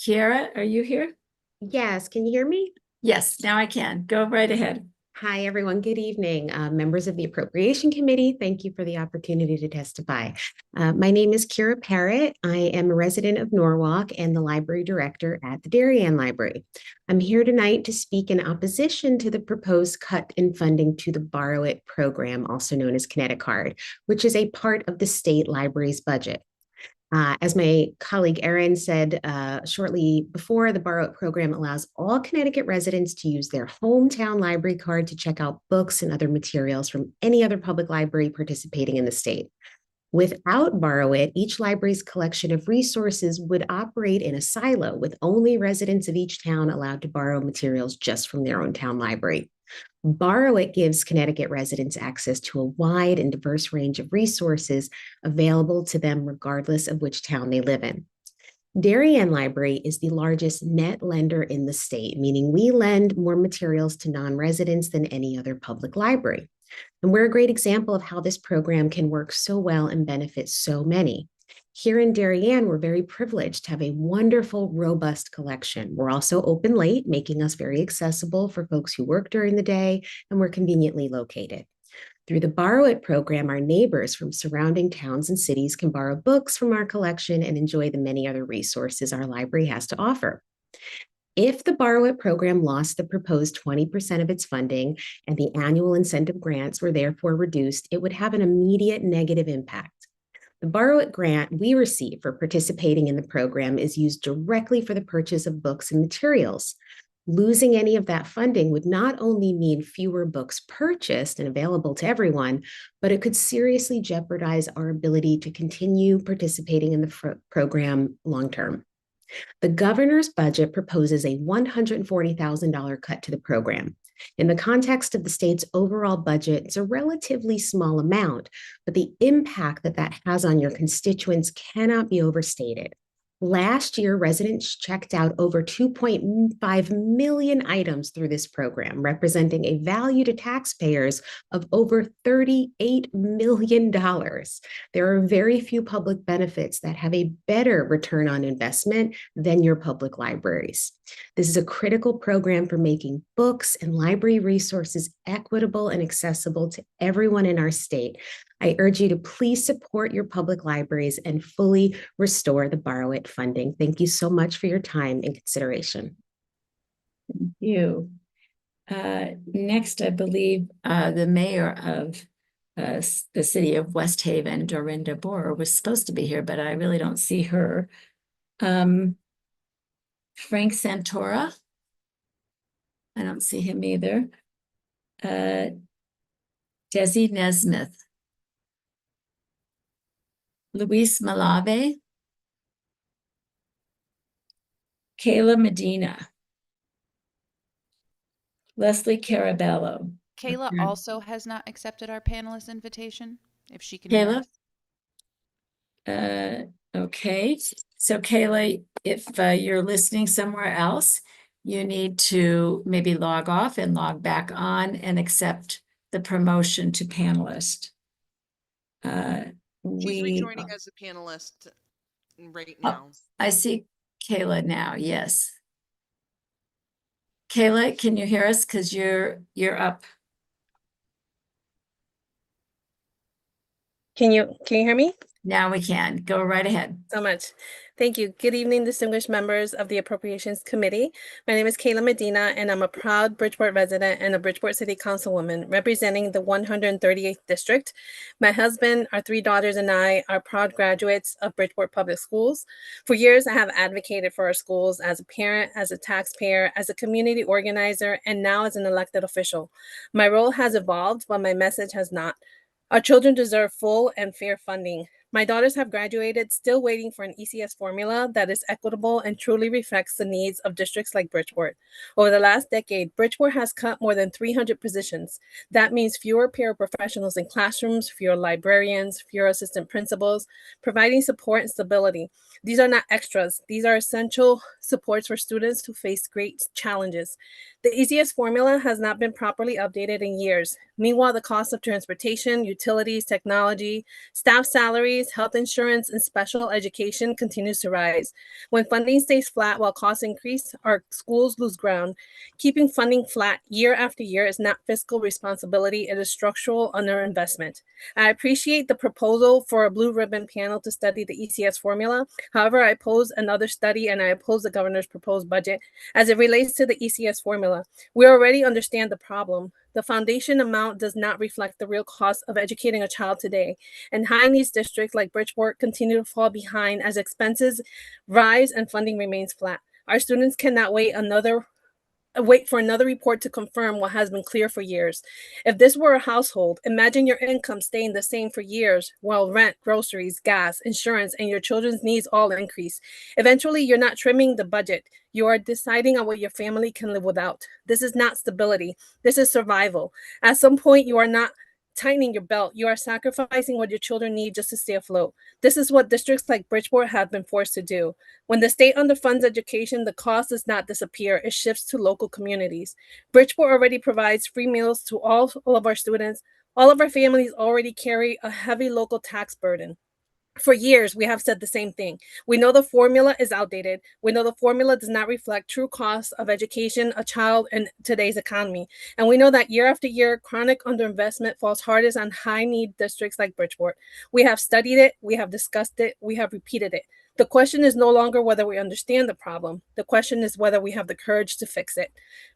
Kiera, are you here? Yes, can you hear me? Yes, now I can. Go right ahead. Hi, everyone. Good evening. Members of the Appropriation Committee, thank you for the opportunity to testify. My name is Kiera Parrott. I am a resident of Norwalk and the library director at the Darien Library. I'm here tonight to speak in opposition to the proposed cut in funding to the Borrow It program, also known as Connecticut, which is a part of the state library's budget. As my colleague Erin said shortly before, the Borrow It program allows all Connecticut residents to use their hometown library card to check out books and other materials from any other public library participating in the state. Without Borrow It, each library's collection of resources would operate in a silo, with only residents of each town allowed to borrow materials just from their own town library. Borrow It gives Connecticut residents access to a wide and diverse range of resources available to them regardless of which town they live in. Darien Library is the largest net lender in the state, meaning we lend more materials to non-residents than any other public library. And we're a great example of how this program can work so well and benefit so many. Here in Darien, we're very privileged to have a wonderful, robust collection. We're also open late, making us very accessible for folks who work during the day, and we're conveniently located. Through the Borrow It program, our neighbors from surrounding towns and cities can borrow books from our collection and enjoy the many other resources our library has to offer. If the Borrow It program lost the proposed 20% of its funding and the annual incentive grants were therefore reduced, it would have an immediate negative impact. The Borrow It grant we receive for participating in the program is used directly for the purchase of books and materials. Losing any of that funding would not only mean fewer books purchased and available to everyone, but it could seriously jeopardize our ability to continue participating in the program long term. The governor's budget proposes a $140,000 cut to the program. In the context of the state's overall budget, it's a relatively small amount, but the impact that that has on your constituents cannot be overstated. Last year, residents checked out over 2.5 million items through this program, representing a value to taxpayers of over $38 million. There are very few public benefits that have a better return on investment than your public libraries. This is a critical program for making books and library resources equitable and accessible to everyone in our state. I urge you to please support your public libraries and fully restore the Borrow It funding. Thank you so much for your time and consideration. Thank you. Next, I believe the mayor of the city of West Haven, Dorinda Boer, was supposed to be here, but I really don't see her. Frank Santora. I don't see him either. Desi Nesmith. Luis Malave. Kayla Medina. Leslie Carabello. Kayla also has not accepted our panelist invitation, if she can Kayla? hear us. Okay. So Kayla, if you're listening somewhere else, you need to maybe log off and log back on and accept the promotion to panelist. She's rejoining as a panelist right now. I see Kayla now, yes. Kayla, can you hear us? Because you're up. Can you hear me? Now we can. Go right ahead. So much. Thank you. Good evening, distinguished members of the Appropriations Committee. My name is Kayla Medina, and I'm a proud Bridgeport resident and a Bridgeport City Councilwoman representing the 138th District. My husband, our 3 daughters, and I are proud graduates of Bridgeport Public Schools. For years, I have advocated for our schools as a parent, as a taxpayer, as a community organizer, and now as an elected official. My role has evolved, but my message has not. Our children deserve full and fair funding. My daughters have graduated, still waiting for an ECS formula that is equitable and truly reflects the needs of districts like Bridgeport. Over the last decade, Bridgeport has cut more than 300 positions. That means fewer paraprofessionals in classrooms, fewer librarians, fewer assistant principals, providing support and stability. These are not extras. These are essential supports for students who face great challenges. The ECS formula has not been properly updated in years. Meanwhile, the cost of transportation, utilities, technology, staff salaries, health insurance, and special education continues to rise. When funding stays flat while costs increase, our schools lose ground. Keeping funding flat year after year is not fiscal responsibility, it is structural underinvestment. I appreciate the proposal for a blue ribbon panel to study the ECS formula. However, I oppose another study and I oppose the governor's proposed budget as it relates to the ECS formula. We already understand the problem. The foundation amount does not reflect the real cost of educating a child today, and high-needs districts like Bridgeport continue to fall behind as expenses rise and funding remains flat. Our students cannot wait for another report to confirm what has been clear for years. If this were a household, imagine your income staying the same for years while rent, groceries, gas, insurance, and your children's needs all increase. Eventually, you're not trimming the budget. You are deciding on what your family can live without. This is not stability. This is survival. At some point, you are not tightening your belt. You are sacrificing what your children need just to stay afloat. This is what districts like Bridgeport have been forced to do. When the state underfunds education, the cost does not disappear. It shifts to local communities. Bridgeport already provides free meals to all of our students. All of our families already carry a heavy local tax burden. For years, we have said the same thing. We know the formula is outdated. We know the formula does not reflect true costs of education, a child, and today's economy. And we know that year after year, chronic underinvestment falls hardest on high-need districts like Bridgeport. We have studied it, we have discussed it, we have repeated it. The question is no longer whether we understand the problem. The question is whether we have the courage to fix it.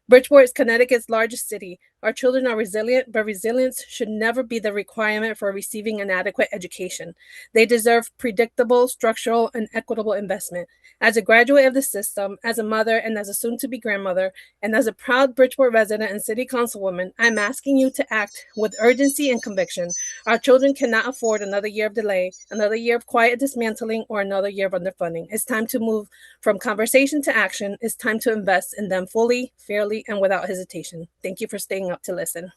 Bridgeport is Connecticut's largest city. Our children are resilient, but resilience should never be the requirement for receiving an adequate education. They deserve predictable, structural, and equitable investment. As a graduate of the system, as a mother, and as a soon-to-be grandmother, and as a proud Bridgeport resident and city councilwoman, I'm asking you to act with urgency and conviction. Our children cannot afford another year of delay, another year of quiet dismantling, or another year of underfunding. It's time to move from conversation to action. It's time to invest in them fully, fairly, and without hesitation. Thank you for staying up to listen.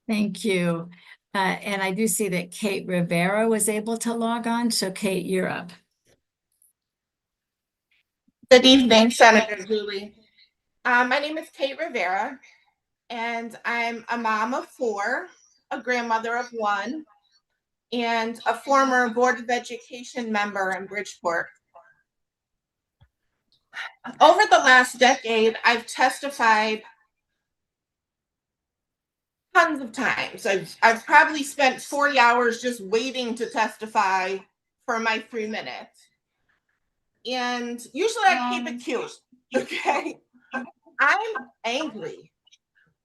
Thank you. And I do see that Kate Rivera was able to log on. So Kate, you're up. Good evening, Senator Julie. My name is Kate Rivera, and I'm a mom of 4, a grandmother of 1, and a former Board of Education member in Bridgeport. Over the last decade, I've testified tons of times. I've probably spent 40 hours just waiting to testify for my 3 minutes. And usually I keep it cute, okay? I'm angry.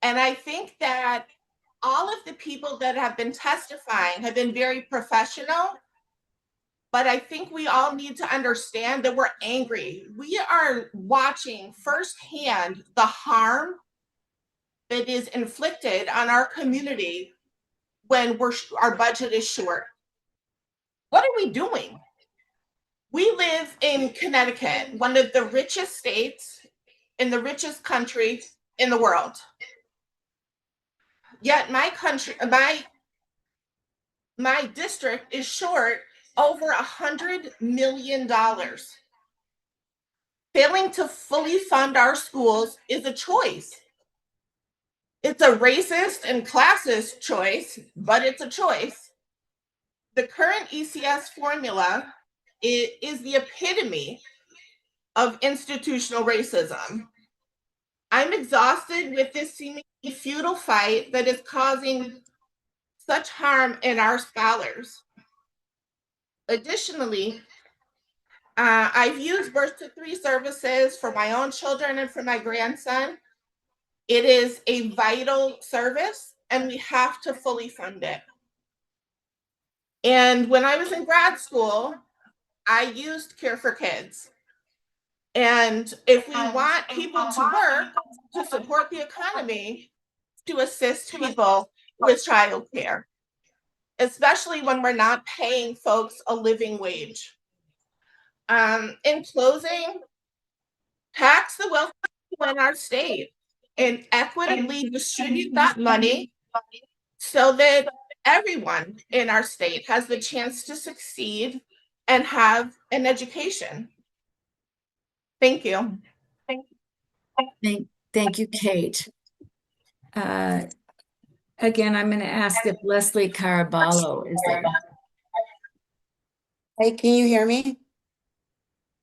And I think that all of the people that have been testifying have been very professional, but I think we all need to understand that we're angry. We are watching firsthand the harm that is inflicted on our community when our budget is short. What are we doing? We live in Connecticut, one of the richest states in the richest country in the world. Yet my district is short over $100 million. Failing to fully fund our schools is a choice. It's a racist and classist choice, but it's a choice. The current ECS formula is the epitome of institutional racism. I'm exhausted with this seemingly futile fight that is causing such harm in our scholars. Additionally, I've used birth to 3 services for my own children and for my grandson. It is a vital service and we have to fully fund it. And when I was in grad school, I used Care for Kids. And if we want people to work to support the economy, to assist people with childcare, especially when we're not paying folks a living wage. In closing, tax the wealthy in our state and equitably distribute that money so that everyone in our state has the chance to succeed and have an education. Thank you. Thank you, Kate. Again, I'm going to ask if Leslie Caraballo is there. Hey, can you hear me?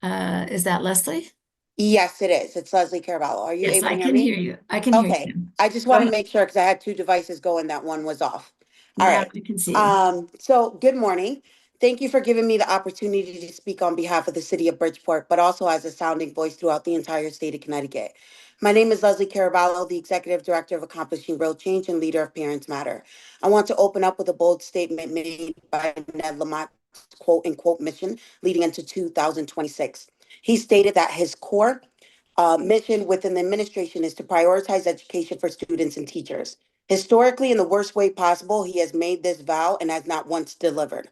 Is that Leslie? Yes, it is. It's Leslie Caraballo. Are you Yes, able to I hear can me? hear you. I can hear Okay. you. I just Go want to ahead. make sure because I had 2 devices going that one was off. All Now right. I can see you. So good morning. Thank you for giving me the opportunity to speak on behalf of the city of Bridgeport, but also as a sounding voice throughout the entire state of Connecticut. My name is Leslie Caraballo, the Executive Director of Accomplishing Real Change and leader of Parents Matter. I want to open up with a bold statement made by Ned Lamont's quote unquote mission leading into 2026. He stated that his core mission within the administration is to prioritize education for students and teachers. Historically, in the worst way possible, he has made this vow and has not once delivered.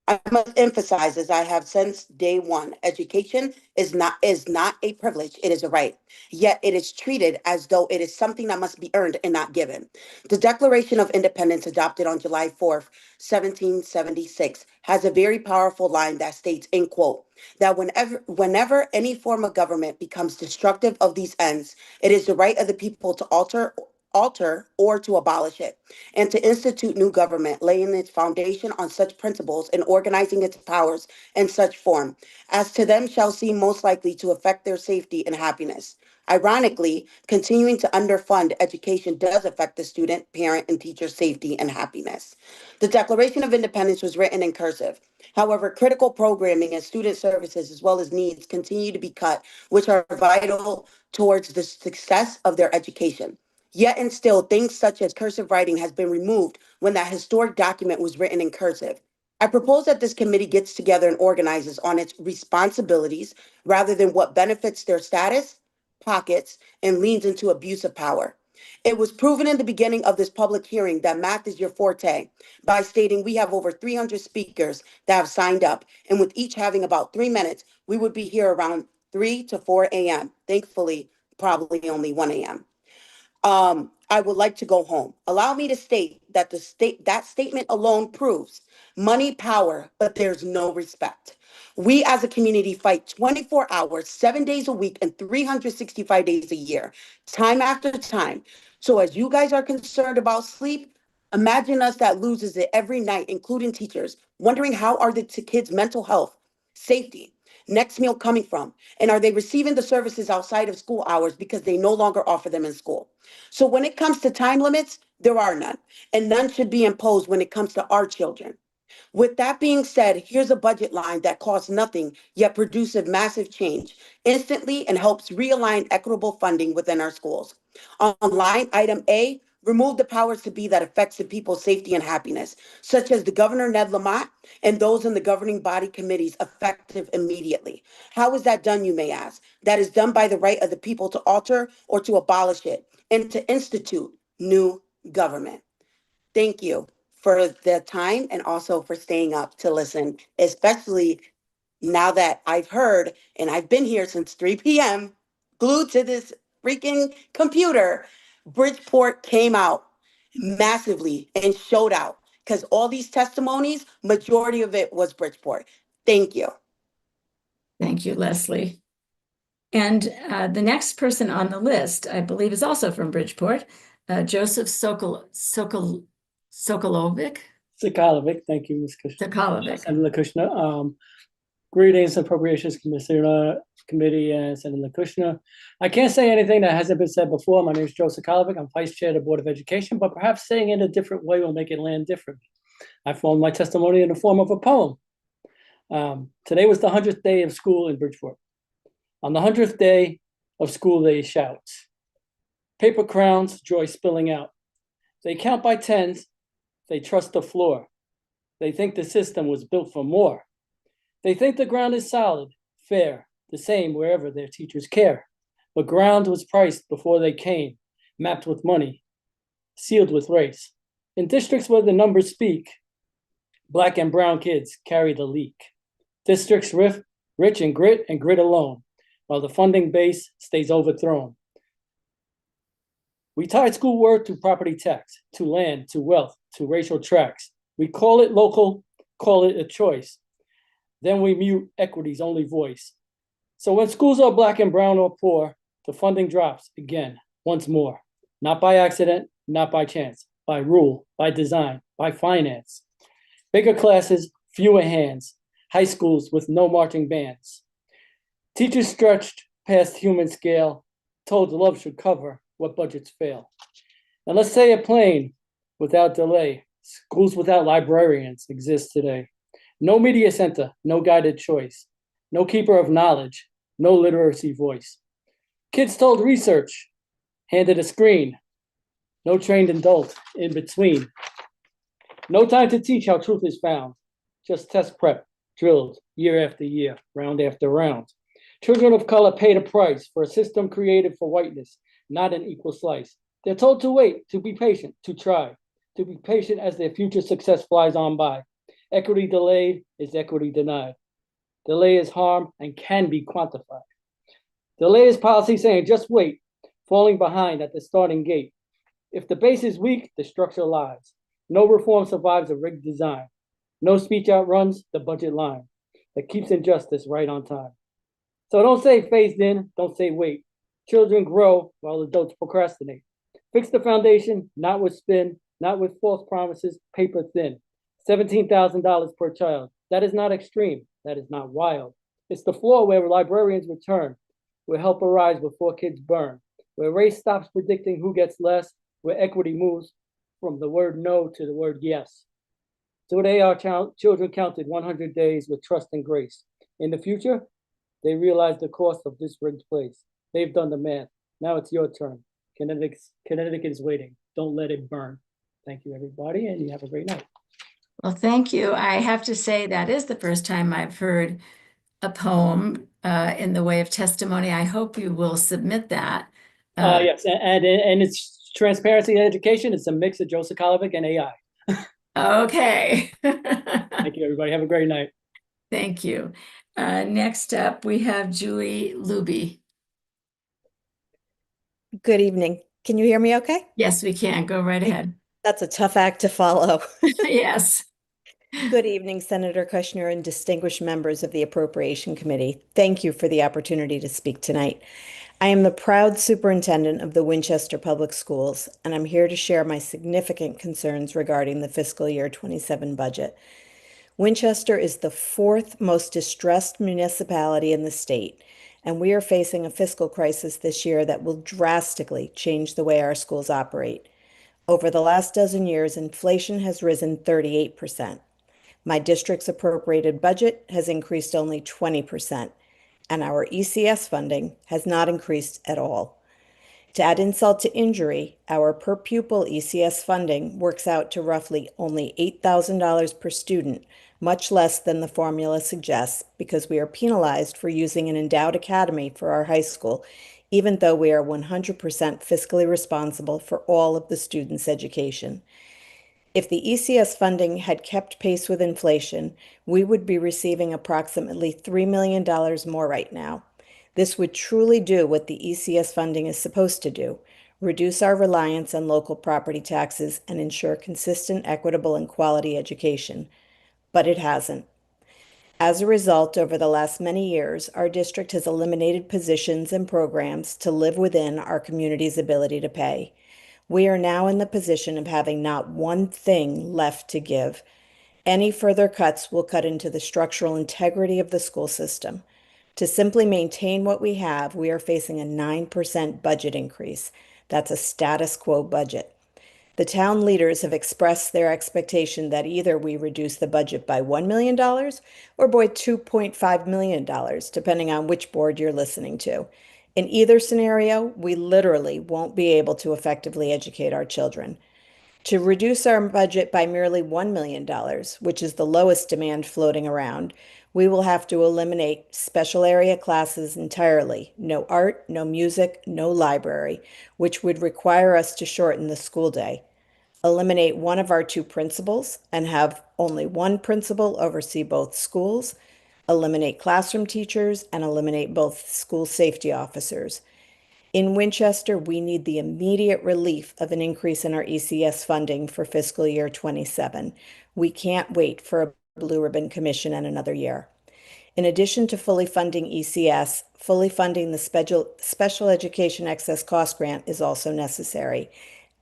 I must emphasize, as I have since day one, education is not a privilege, it is a right. Yet it is treated as though it is something that must be earned and not given. The Declaration of Independence, adopted on July 4th, 1776, has a very powerful line that states, in quote, that whenever any form of government becomes destructive of these ends, it is the right of the people to alter or to abolish it, and to institute new government, laying its foundation on such principles and organizing its powers in such form as to them shall seem most likely to affect their safety and happiness. Ironically, continuing to underfund education does affect the student, parent, and teacher safety and happiness. The Declaration of Independence was written in cursive. However, critical programming and student services, as well as needs, continue to be cut, which are vital towards the success of their education. Yet and still, things such as cursive writing has been removed when that historic document was written in cursive. I propose that this committee gets together and organizes on its responsibilities rather than what benefits their status, pockets, and leans into abuse of power. It was proven in the beginning of this public hearing that math is your forte by stating we have over 300 speakers that have signed up, and with each having about 3 minutes, we would be here around 3 to 4 a.m. Thankfully, probably only 1 a.m. I would like to go home. Allow me to state that that statement alone proves money, power, but there's no respect. We as a community fight 24 hours, 7 days a week, and 365 days a year, time after time. So as you guys are concerned about sleep, imagine us that loses it every night, including teachers, wondering how are the kids' mental health, safety, next meal coming from, and are they receiving the services outside of school hours because they no longer offer them in school. So when it comes to time limits, there are none, and none should be imposed when it comes to our children. With that being said, here's a budget line that costs nothing, yet produces massive change instantly and helps realign equitable funding within our schools. On line item A, remove the powers to be that affects the people's safety and happiness, such as the Governor Ned Lamont and those in the governing body committees, effective immediately. How is that done, you may ask? That is done by the right of the people to alter or to abolish it and to institute new government. Thank you for the time and also for staying up to listen, especially now that I've heard and I've been here since 3 p.m. glued to this freaking computer. Bridgeport came out massively and showed out because all these testimonies, majority of it was Bridgeport. Thank you. Thank you, Leslie. And the next person on the list, I believe, is also from Bridgeport, Joseph Sokolovic. Sakalovic, thank you, Ms. Kushner. Sakalovic. Senator Kushner. Greetings, Appropriations Committee and Senator Kushner. I can't say anything that hasn't been said before. My name is Joe Sakalovic. I'm Vice Chair of the Board of Education, but perhaps saying it in a different way will make it land different. I formed my testimony in the form of a poem. Today was the 100th day of school in Bridgeport. On the 100th day of school, they shout. Paper crowns, joy spilling out. They count by tens. They trust the floor. They think the system was built for more. They think the ground is solid, fair, the same wherever their teachers care. But ground was priced before they came, mapped with money, sealed with race. In districts where the numbers speak, Black and brown kids carry the leak. Districts rich in grit and grit alone, while the funding base stays overthrown. We tied school worth to property tax, to land, to wealth, to racial tracks. We call it local, call it a choice. Then we mute equity's only voice. So when schools are Black and brown or poor, the funding drops again, once more. Not by accident, not by chance, by rule, by design, by finance. Bigger classes, fewer hands, high schools with no marching bands. Teachers stretched past human scale, told love should cover what budgets fail. And let's say it plain, without delay, schools without librarians exist today. No media center, no guided choice, no keeper of knowledge, no literacy voice. Kids told research, handed a screen, no trained adult in between. No time to teach how truth is found, just test prep, drilled year after year, round after round. Children of color paid a price for a system created for whiteness, not an equal slice. They're told to wait, to be patient, to try, to be patient as their future success flies on by. Equity delayed is equity denied. Delay is harm and can be quantified. Delay is policy saying just wait, falling behind at the starting gate. If the base is weak, the structure lies. No reform survives a rigged design. No speech outruns the budget line that keeps injustice right on time. So don't say phased in, don't say wait. Children grow while adults procrastinate. Fix the foundation, not with spin, not with false promises, paper thin. $17,000 per child. That is not extreme. That is not wild. It's the floor where librarians return, where help arrives before kids burn, where race stops predicting who gets less, where equity moves from the word no to the word yes. Today, our children counted 100 days with trust and grace. In the future, they realize the cost of this rigged place. They've done the math. Now it's your turn. Connecticut is waiting. Don't let it burn. Thank you, everybody, and you have a great night. Well, thank you. I have to say that is the first time I've heard a poem in the way of testimony. I hope you will submit that. Yes, and it's transparency and education. It's a mix of Joseph Kalovic and AI. Okay. Thank you, everybody. Have a great night. Thank you. Next up, we have Julie Luby. Good evening. Can you hear me okay? Yes, we can. Go right ahead. That's a tough act to follow. Yes. Good evening, Senator Kushner and distinguished members of the Appropriation Committee. Thank you for the opportunity to speak tonight. I am the proud superintendent of the Winchester Public Schools, and I'm here to share my significant concerns regarding the fiscal year 27 budget. Winchester is the fourth most distressed municipality in the state, and we are facing a fiscal crisis this year that will drastically change the way our schools operate. Over the last dozen years, inflation has risen 38%. My district's appropriated budget has increased only 20%, and our ECS funding has not increased at all. To add insult to injury, our per pupil ECS funding works out to roughly only $8,000 per student, much less than the formula suggests, because we are penalized for using an endowed academy for our high school, even though we are 100% fiscally responsible for all of the students' education. If the ECS funding had kept pace with inflation, we would be receiving approximately $3 million more right now. This would truly do what the ECS funding is supposed to do, reduce our reliance on local property taxes and ensure consistent, equitable, and quality education. But it hasn't. As a result, over the last many years, our district has eliminated positions and programs to live within our community's ability to pay. We are now in the position of having not one thing left to give. Any further cuts will cut into the structural integrity of the school system. To simply maintain what we have, we are facing a 9% budget increase. That's a status quo budget. The town leaders have expressed their expectation that either we reduce the budget by $1 million or by $2.5 million, depending on which board you're listening to. In either scenario, we literally won't be able to effectively educate our children. To reduce our budget by merely $1 million, which is the lowest demand floating around, we will have to eliminate special area classes entirely. No art, no music, no library, which would require us to shorten the school day. Eliminate one of our two principals and have only one principal oversee both schools. Eliminate classroom teachers and eliminate both school safety officers. In Winchester, we need the immediate relief of an increase in our ECS funding for fiscal year 27. We can't wait for a Blue Ribbon Commission and another year. In addition to fully funding ECS, fully funding the special education excess cost grant is also necessary.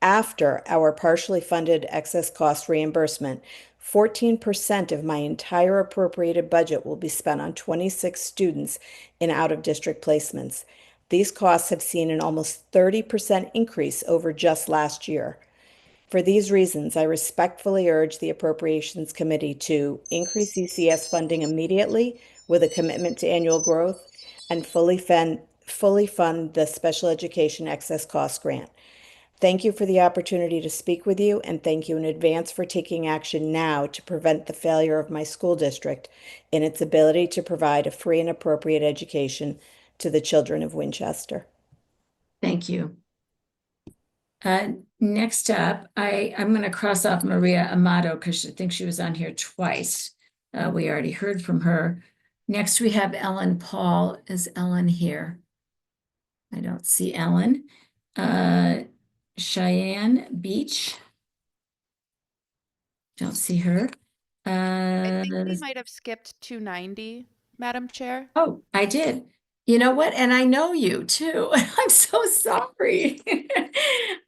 After our partially funded excess cost reimbursement, 14% of my entire appropriated budget will be spent on 26 students in out-of-district placements. These costs have seen an almost 30% increase over just last year. For these reasons, I respectfully urge the Appropriations Committee to increase ECS funding immediately with a commitment to annual growth and fully fund the Special Education Excess Cost Grant. Thank you for the opportunity to speak with you, and thank you in advance for taking action now to prevent the failure of my school district in its ability to provide a free and appropriate education to the children of Winchester. Thank you. Next up, I'm going to cross off Maria Amato because I think she was on here twice. We already heard from her. Next, we have Ellen Paul. Is Ellen here? I don't see Ellen. Cheyenne Beach. Don't see her. I think we might have skipped 290, Madam Chair. Oh, I did. You know what? And I know you too. I'm so sorry.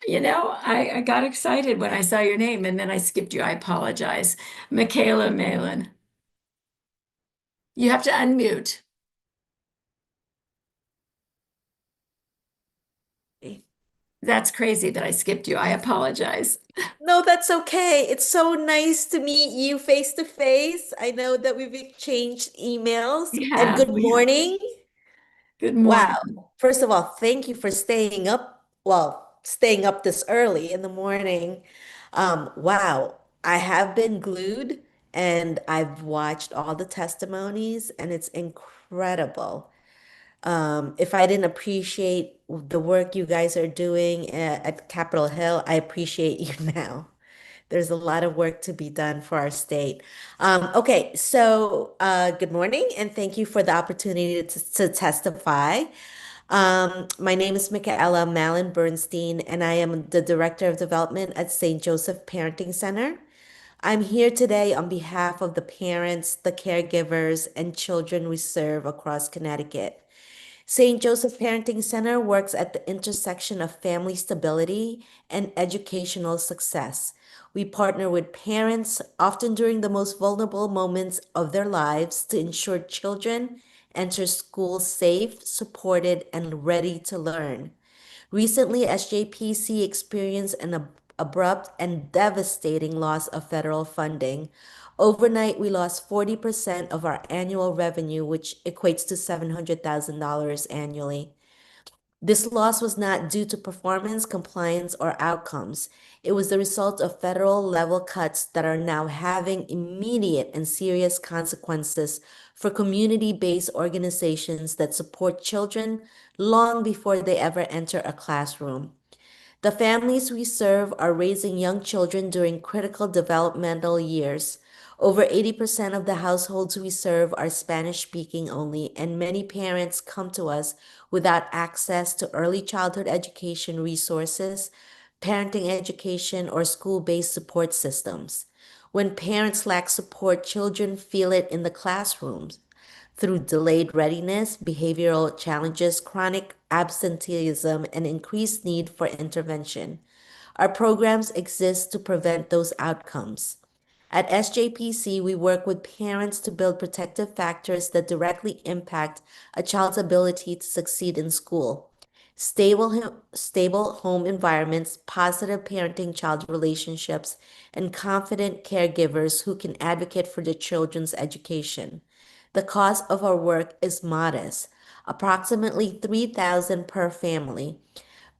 I got excited when I saw your name and then I skipped you. I apologize. Michaela Malin. You have to unmute. That's crazy that I skipped you. I apologize. No, that's okay. It's so nice to meet you face to face. I know that we've exchanged emails. And good morning. Good morning. Wow. First of all, thank you for staying up. Well, staying up this early in the morning. Wow. I have been glued and I've watched all the testimonies and it's incredible. If I didn't appreciate the work you guys are doing at Capitol Hill, I appreciate you now. There's a lot of work to be done for our state. Okay, so good morning and thank you for the opportunity to testify. My name is Michaela Malin Bernstein and I am the Director of Development at St. Joseph Parenting Center. I'm here today on behalf of the parents, the caregivers, and children we serve across Connecticut. St. Joseph Parenting Center works at the intersection of family stability and educational success. We partner with parents, often during the most vulnerable moments of their lives, to ensure children enter school safe, supported, and ready to learn. Recently, SJPC experienced an abrupt and devastating loss of federal funding. Overnight, we lost 40% of our annual revenue, which equates to $700,000 annually. This loss was not due to performance, compliance, or outcomes. It was the result of federal level cuts that are now having immediate and serious consequences for community-based organizations that support children long before they ever enter a classroom. The families we serve are raising young children during critical developmental years. Over 80% of the households we serve are Spanish-speaking only, and many parents come to us without access to early childhood education resources, parenting education, or school-based support systems. When parents lack support, children feel it in the classrooms through delayed readiness, behavioral challenges, chronic absenteeism, and increased need for intervention. Our programs exist to prevent those outcomes. At SJPC, we work with parents to build protective factors that directly impact a child's ability to succeed in school. stable home environments, positive parenting-child relationships, and confident caregivers who can advocate for their children's education. The cost of our work is modest, approximately $3,000 per family.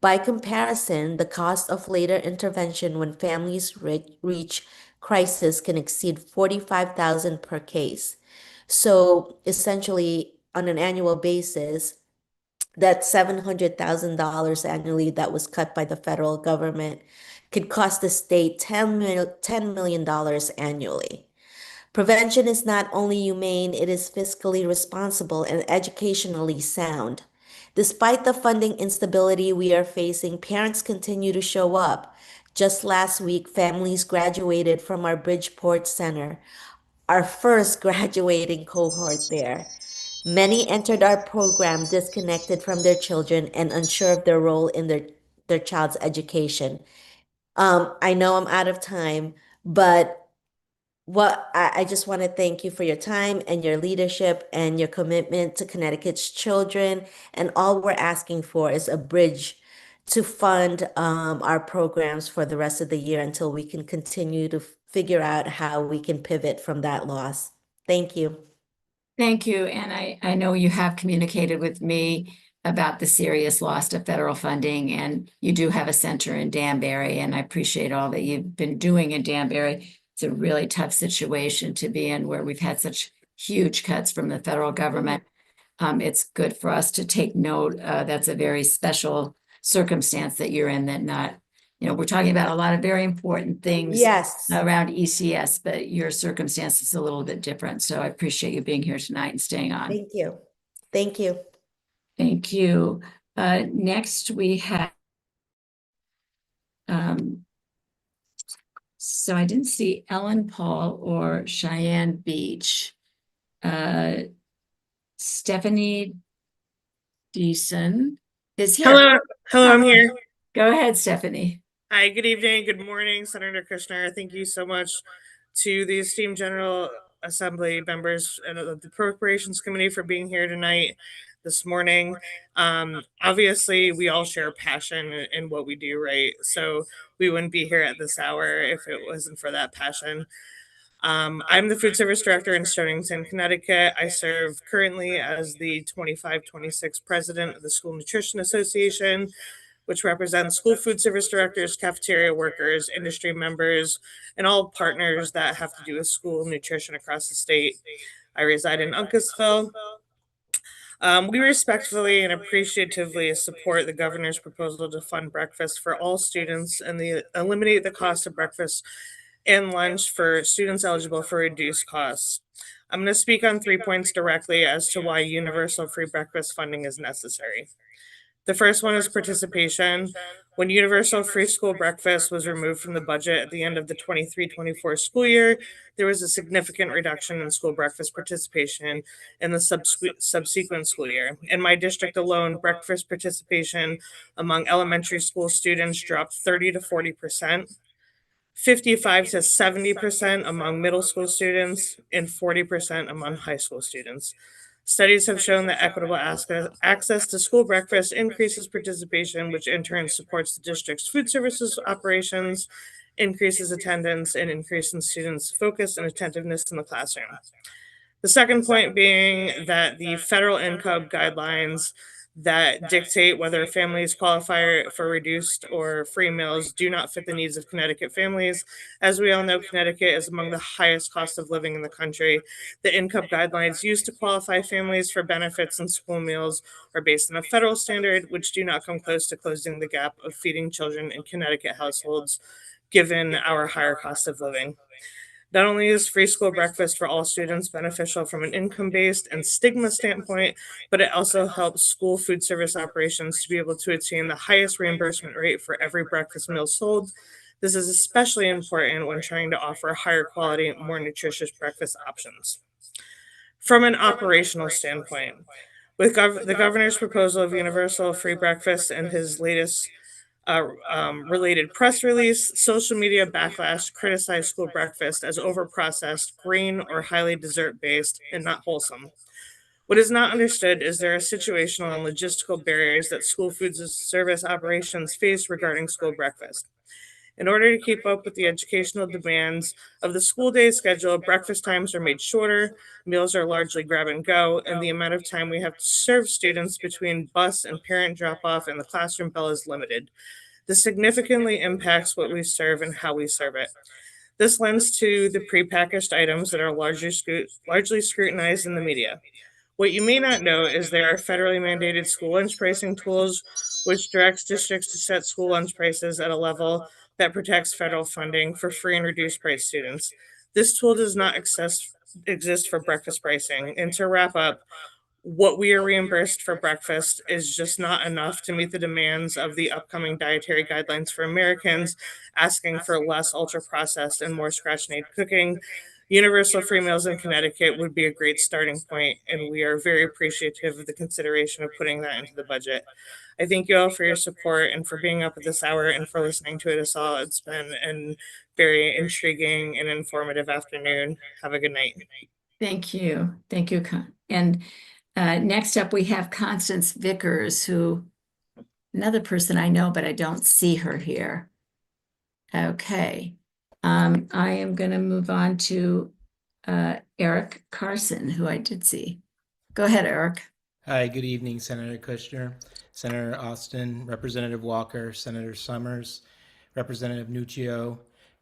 By comparison, the cost of later intervention when families reach crisis can exceed $45,000 per case. So essentially, on an annual basis, that's $700,000 annually that was cut by the federal government could cost the state $10 million annually. Prevention is not only humane, it is fiscally responsible and educationally sound. Despite the funding instability we are facing, parents continue to show up. Just last week, families graduated from our Bridgeport Center, our first graduating cohort there. Many entered our program disconnected from their children and unsure of their role in their child's education. I know I'm out of time, but I just want to thank you for your time and your leadership and your commitment to Connecticut's children. And all we're asking for is a bridge to fund our programs for the rest of the year until we can continue to figure out how we can pivot from that loss. Thank you. Thank you. And I know you have communicated with me about the serious loss of federal funding, and you do have a center in Danbury, and I appreciate all that you've been doing in Danbury. It's a really tough situation to be in where we've had such huge cuts from the federal government. It's good for us to take note. That's a very special circumstance that you're in, that not, we're talking about a lot of very important things around ECS, but your circumstance is a little bit different. So I appreciate you being here tonight and staying on. Thank you. Thank you. Thank you. Next we have, so I didn't see Ellen Paul or Cheyenne Beach. Stephanie Deason is here. Hello, I'm here. Go ahead, Stephanie. Hi, good evening, good morning, Senator Kushner. Thank you so much to the esteemed General Assembly members and the Appropriations Committee for being here tonight, this morning. Obviously, we all share passion in what we do, right? So we wouldn't be here at this hour if it wasn't for that passion. I'm the food service director in Stonington, Connecticut. I serve currently as the 25-26 president of the School Nutrition Association, which represents school food service directors, cafeteria workers, industry members, and all partners that have to do with school nutrition across the state. I reside in Uncasville. We respectfully and appreciatively support the governor's proposal to fund breakfast for all students and eliminate the cost of breakfast and lunch for students eligible for reduced costs. I'm going to speak on 3 points directly as to why universal free breakfast funding is necessary. The first one is participation. When universal free school breakfast was removed from the budget at the end of the 23-24 school year, there was a significant reduction in school breakfast participation in the subsequent school year. In my district alone, breakfast participation among elementary school students dropped 30 to 40%. 55 to 70% among middle school students, and 40% among high school students. Studies have shown that equitable access to school breakfast increases participation, which in turn supports the district's food services operations, increases attendance, and increases students' focus and attentiveness in the classroom. The second point being that the federal income guidelines that dictate whether families qualify for reduced or free meals do not fit the needs of Connecticut families. As we all know, Connecticut is among the highest cost of living in the country. The income guidelines used to qualify families for benefits and school meals are based on a federal standard, which do not come close to closing the gap of feeding children in Connecticut households, given our higher cost of living. Not only is free school breakfast for all students beneficial from an income-based and stigma standpoint, but it also helps school food service operations to be able to attain the highest reimbursement rate for every breakfast meal sold. This is especially important when trying to offer higher quality, more nutritious breakfast options. From an operational standpoint, with the governor's proposal of universal free breakfast and his latest related press release, social media backlash criticized school breakfast as overprocessed, green, or highly dessert-based and not wholesome. What is not understood is there are situational and logistical barriers that school food service operations face regarding school breakfast. In order to keep up with the educational demands of the school day schedule, breakfast times are made shorter, meals are largely grab and go, and the amount of time we have to serve students between bus and parent drop-off and the classroom bell is limited. This significantly impacts what we serve and how we serve it. This lends to the prepackaged items that are largely scrutinized in the media. What you may not know is there are federally mandated school lunch pricing tools, which directs districts to set school lunch prices at a level that protects federal funding for free and reduced price students. This tool does not exist for breakfast pricing. And to wrap up, what we are reimbursed for breakfast is just not enough to meet the demands of the upcoming dietary guidelines for Americans, asking for less ultra-processed and more scratch-made cooking. Universal free meals in Connecticut would be a great starting point, and we are very appreciative of the consideration of putting that into the budget. I thank you all for your support and for being up at this hour and for listening to us all. It's been a very intriguing and informative afternoon. Have a good night. Thank you. Thank you. And next up, we have Constance Vickers, who, another person I know, but I don't see her here. Okay. I am going to move on to Eric Carson, who I did see. Go ahead, Eric. Hi, good evening, Senator Kushner, Senator Austin, Representative Walker, Senator Summers, Representative Nuccio,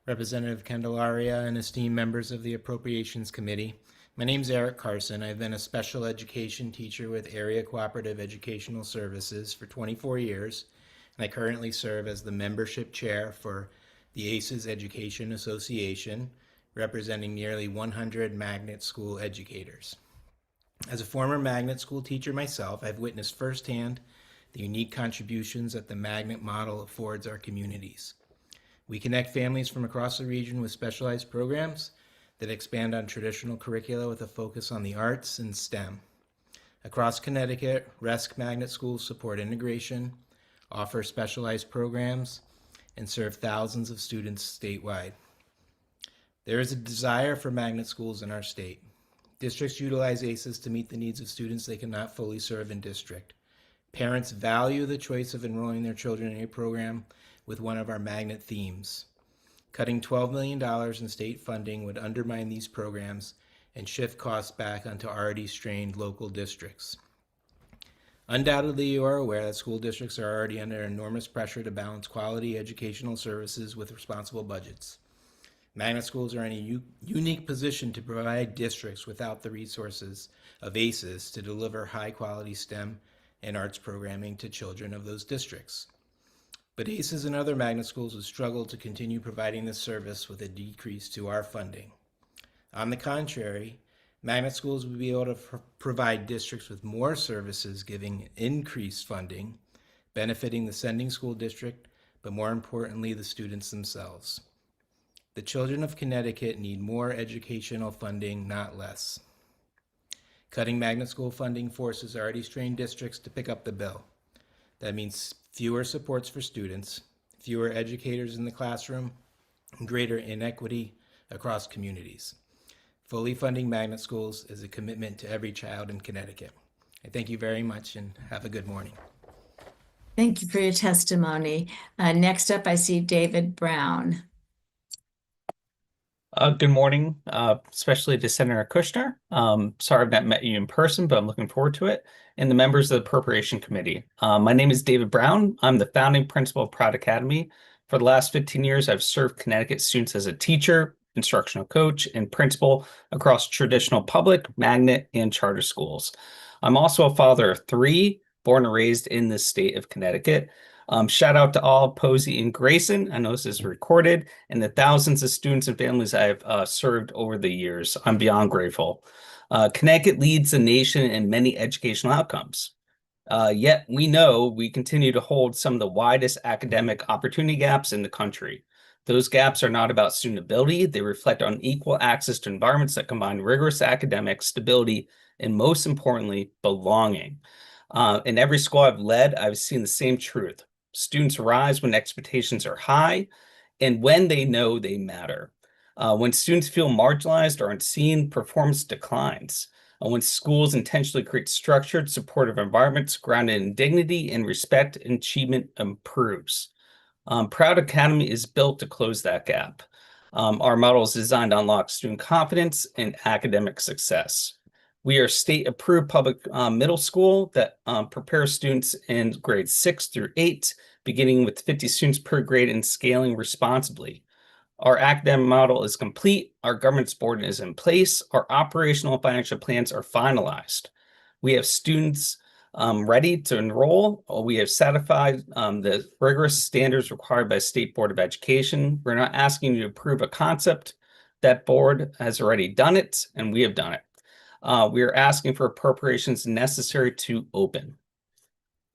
Representative Candelaria, and esteemed members of the Appropriations Committee. My name is Eric Carson. I've been a special education teacher with Area Cooperative Educational Services for 24 years, and I currently serve as the membership chair for the ACES Education Association, representing nearly 100 magnet school educators. As a former magnet school teacher myself, I've witnessed firsthand the unique contributions that the magnet model affords our communities. We connect families from across the region with specialized programs that expand on traditional curricula with a focus on the arts and STEM. Across Connecticut, RESC magnet schools support integration, offer specialized programs, and serve thousands of students statewide. There is a desire for magnet schools in our state. Districts utilize ACES to meet the needs of students they cannot fully serve in district. Parents value the choice of enrolling their children in a program with one of our magnet themes. Cutting $12 million in state funding would undermine these programs and shift costs back onto already strained local districts. Undoubtedly, you are aware that school districts are already under enormous pressure to balance quality educational services with responsible budgets. Magnet schools are in a unique position to provide districts without the resources of ACES to deliver high-quality STEM and arts programming to children of those districts. But ACES and other magnet schools would struggle to continue providing this service with a decrease to our funding. On the contrary, magnet schools would be able to provide districts with more services, giving increased funding, benefiting the sending school district, but more importantly, the students themselves. The children of Connecticut need more educational funding, not less. Cutting magnet school funding forces already strained districts to pick up the bill. That means fewer supports for students, fewer educators in the classroom, and greater inequity across communities. Fully funding magnet schools is a commitment to every child in Connecticut. I thank you very much and have a good morning. Thank you for your testimony. Next up, I see David Brown. Good morning, especially to Senator Kushner. Sorry I've not met you in person, but I'm looking forward to it. And the members of the Appropriation Committee. My name is David Brown. I'm the founding principal of Proud Academy. For the last 15 years, I've served Connecticut students as a teacher, instructional coach, and principal across traditional public, magnet, and charter schools. I'm also a father of 3, born and raised in the state of Connecticut. Shout out to all Posey and Grayson. I know this is recorded, and the thousands of students and families I've served over the years. I'm beyond grateful. Connecticut leads the nation in many educational outcomes. Yet we know we continue to hold some of the widest academic opportunity gaps in the country. Those gaps are not about student ability. They reflect on equal access to environments that combine rigorous academic stability and, most importantly, belonging. In every school I've led, I've seen the same truth. Students rise when expectations are high and when they know they matter. When students feel marginalized or unseen, performance declines. when schools intentionally create structured, supportive environments grounded in dignity and respect, and achievement improves. Proud Academy is built to close that gap. Our model is designed to unlock student confidence and academic success. We are state-approved public middle school that prepares students in grades 6 through 8, beginning with 50 students per grade and scaling responsibly. Our academic model is complete. Our governance board is in place. Our operational and financial plans are finalized. We have students ready to enroll. We have satisfied the rigorous standards required by State Board of Education. We're not asking you to approve a concept. That board has already done it, and we have done it. We are asking for appropriations necessary to open.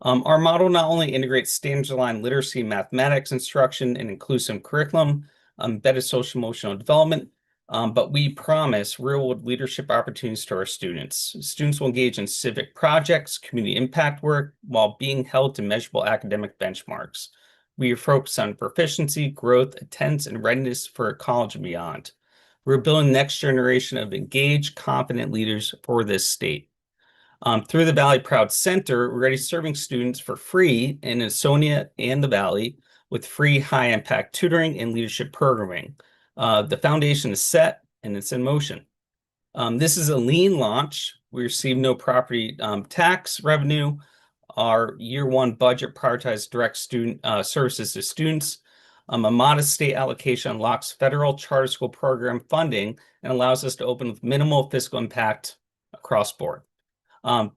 Our model not only integrates standards-aligned literacy and mathematics instruction and inclusive curriculum, embedded social emotional development, but we promise real-world leadership opportunities to our students. Students will engage in civic projects, community impact work, while being held to measurable academic benchmarks. We are focused on proficiency, growth, attendance, and readiness for college and beyond. We're building the next generation of engaged, confident leaders for this state. Through the Valley Proud Center, we're already serving students for free in Ansonia and the Valley with free high-impact tutoring and leadership programming. The foundation is set and it's in motion. This is a lean launch. We receive no property tax revenue. Our year one budget prioritizes direct student services to students. A modest state allocation unlocks federal charter school program funding and allows us to open with minimal fiscal impact across board.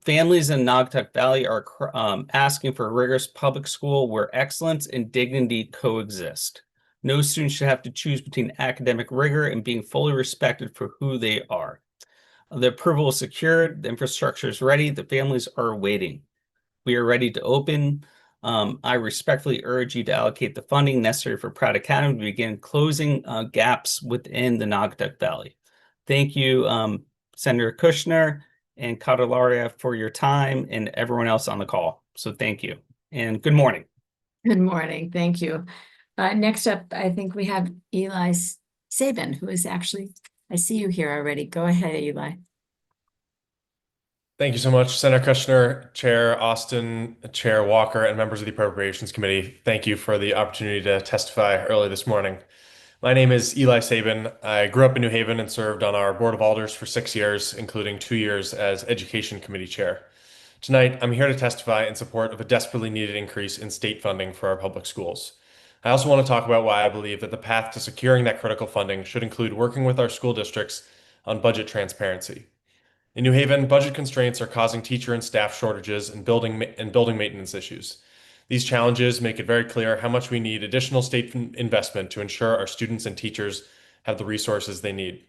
Families in Naugatuck Valley are asking for a rigorous public school where excellence and dignity coexist. No student should have to choose between academic rigor and being fully respected for who they are. The approval is secured, the infrastructure is ready, the families are waiting. We are ready to open. I respectfully urge you to allocate the funding necessary for Proud Academy to begin closing gaps within the Naugatuck Valley. Thank you, Senator Kushner and Candelaria, for your time, and everyone else on the call. So thank you, and good morning. Good morning. Thank you. Next up, I think we have Eli Sabin, who is actually, I see you here already. Go ahead, Eli. Thank you so much, Senator Kushner, Chair Austin, Chair Walker, and members of the Appropriations Committee. Thank you for the opportunity to testify early this morning. My name is Eli Sabin. I grew up in New Haven and served on our Board of Alders for 6 years, including 2 years as Education Committee Chair. Tonight, I'm here to testify in support of a desperately needed increase in state funding for our public schools. I also want to talk about why I believe that the path to securing that critical funding should include working with our school districts on budget transparency. In New Haven, budget constraints are causing teacher and staff shortages and building maintenance issues. These challenges make it very clear how much we need additional state investment to ensure our students and teachers have the resources they need.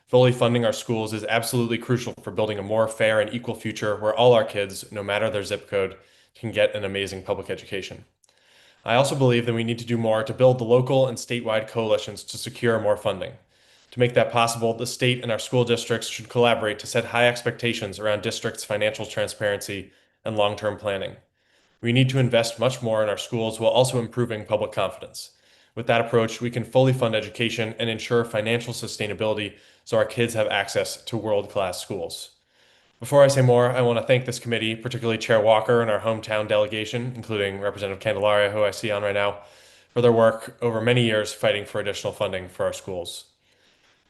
Fully funding our schools is absolutely crucial for building a more fair and equal future where all our kids, no matter their zip code, can get an amazing public education. I also believe that we need to do more to build the local and statewide coalitions to secure more funding. To make that possible, the state and our school districts should collaborate to set high expectations around districts' financial transparency and long-term planning. We need to invest much more in our schools while also improving public confidence. With that approach, we can fully fund education and ensure financial sustainability so our kids have access to world-class schools. Before I say more, I want to thank this committee, particularly Chair Walker and our hometown delegation, including Representative Candelaria, who I see on right now, for their work over many years fighting for additional funding for our schools.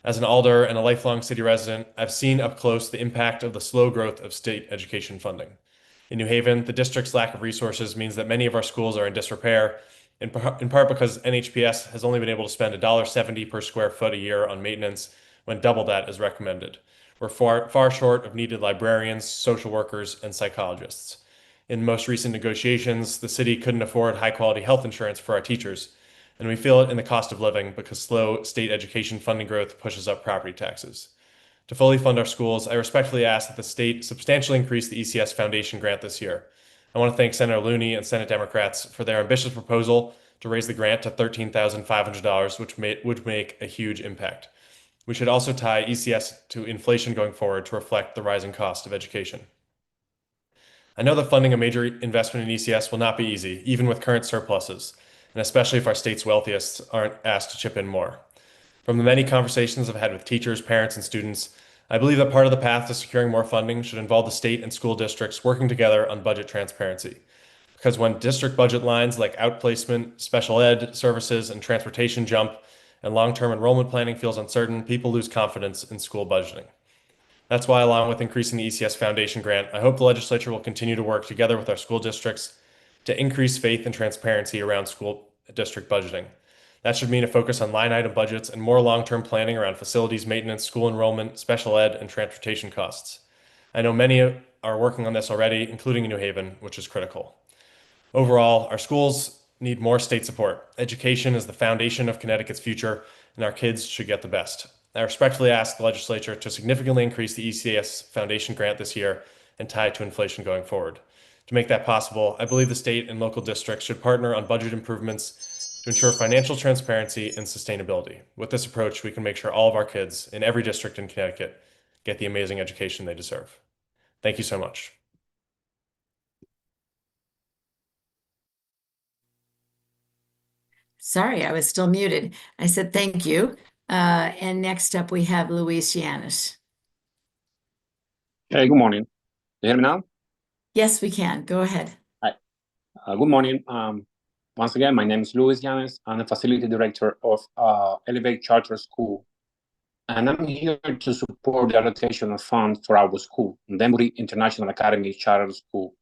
As an alder and a lifelong city resident, I've seen up close the impact of the slow growth of state education funding. In New Haven, the district's lack of resources means that many of our schools are in disrepair, in part because NHPS has only been able to spend $1.70 per square foot a year on maintenance when double that is recommended. We're far short of needed librarians, social workers, and psychologists. In most recent negotiations, the city couldn't afford high-quality health insurance for our teachers, and we feel it in the cost of living because slow state education funding growth pushes up property taxes. To fully fund our schools, I respectfully ask that the state substantially increase the ECS Foundation grant this year. I want to thank Senator Looney and Senate Democrats for their ambitious proposal to raise the grant to $13,500, which would make a huge impact. We should also tie ECS to inflation going forward to reflect the rising cost of education. I know that funding a major investment in ECS will not be easy, even with current surpluses, and especially if our state's wealthiest aren't asked to chip in more. From the many conversations I've had with teachers, parents, and students, I believe that part of the path to securing more funding should involve the state and school districts working together on budget transparency. Because when district budget lines like outplacement, special ed services, and transportation jump, and long-term enrollment planning feels uncertain, people lose confidence in school budgeting. That's why, along with increasing the ECS Foundation grant, I hope the legislature will continue to work together with our school districts to increase faith and transparency around school district budgeting. That should mean a focus on line item budgets and more long-term planning around facilities maintenance, school enrollment, special ed, and transportation costs. I know many are working on this already, including in New Haven, which is critical. Overall, our schools need more state support. Education is the foundation of Connecticut's future, and our kids should get the best. I respectfully ask the legislature to significantly increase the ECS Foundation grant this year and tie it to inflation going forward. To make that possible, I believe the state and local districts should partner on budget improvements to ensure financial transparency and sustainability. With this approach, we can make sure all of our kids in every district in Connecticut get the amazing education they deserve. Thank you so much. Sorry, I was still muted. I said thank you. And next up, we have Luis Yanis. Hey, good morning. You hear me now? Yes, we can. Go ahead. Hi. Good morning. Once again, my name is Luis Yanis. I'm the facility director of Elevate Charter School. And I'm here to support the allocation of funds for our school, Denbury International Academy Charter School,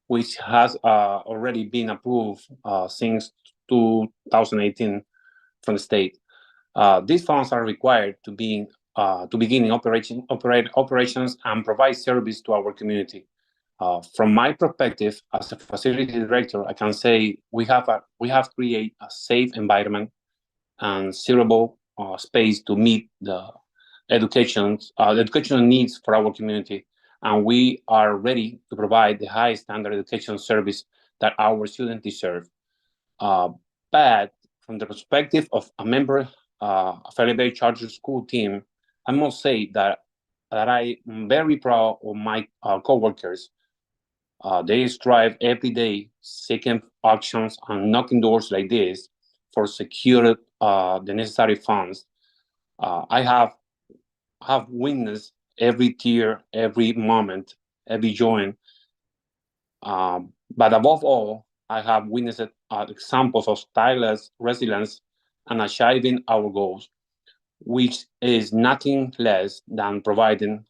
which has already been approved since 2018 from the state. These funds are required to begin operations and provide service to our community. From my perspective as a facility director, I can say we have created a safe environment and suitable space to meet the educational needs for our community, and we are ready to provide the high standard education service that our students deserve. But from the perspective of a member of Elevate Charter School team, I must say that I am very proud of my coworkers. They strive every day seeking actions and knocking doors like this for secure the necessary funds. I have witnessed every tear, every moment, every joy. But above all, I have witnessed examples of tireless resilience and achieving our goals, which is nothing less than providing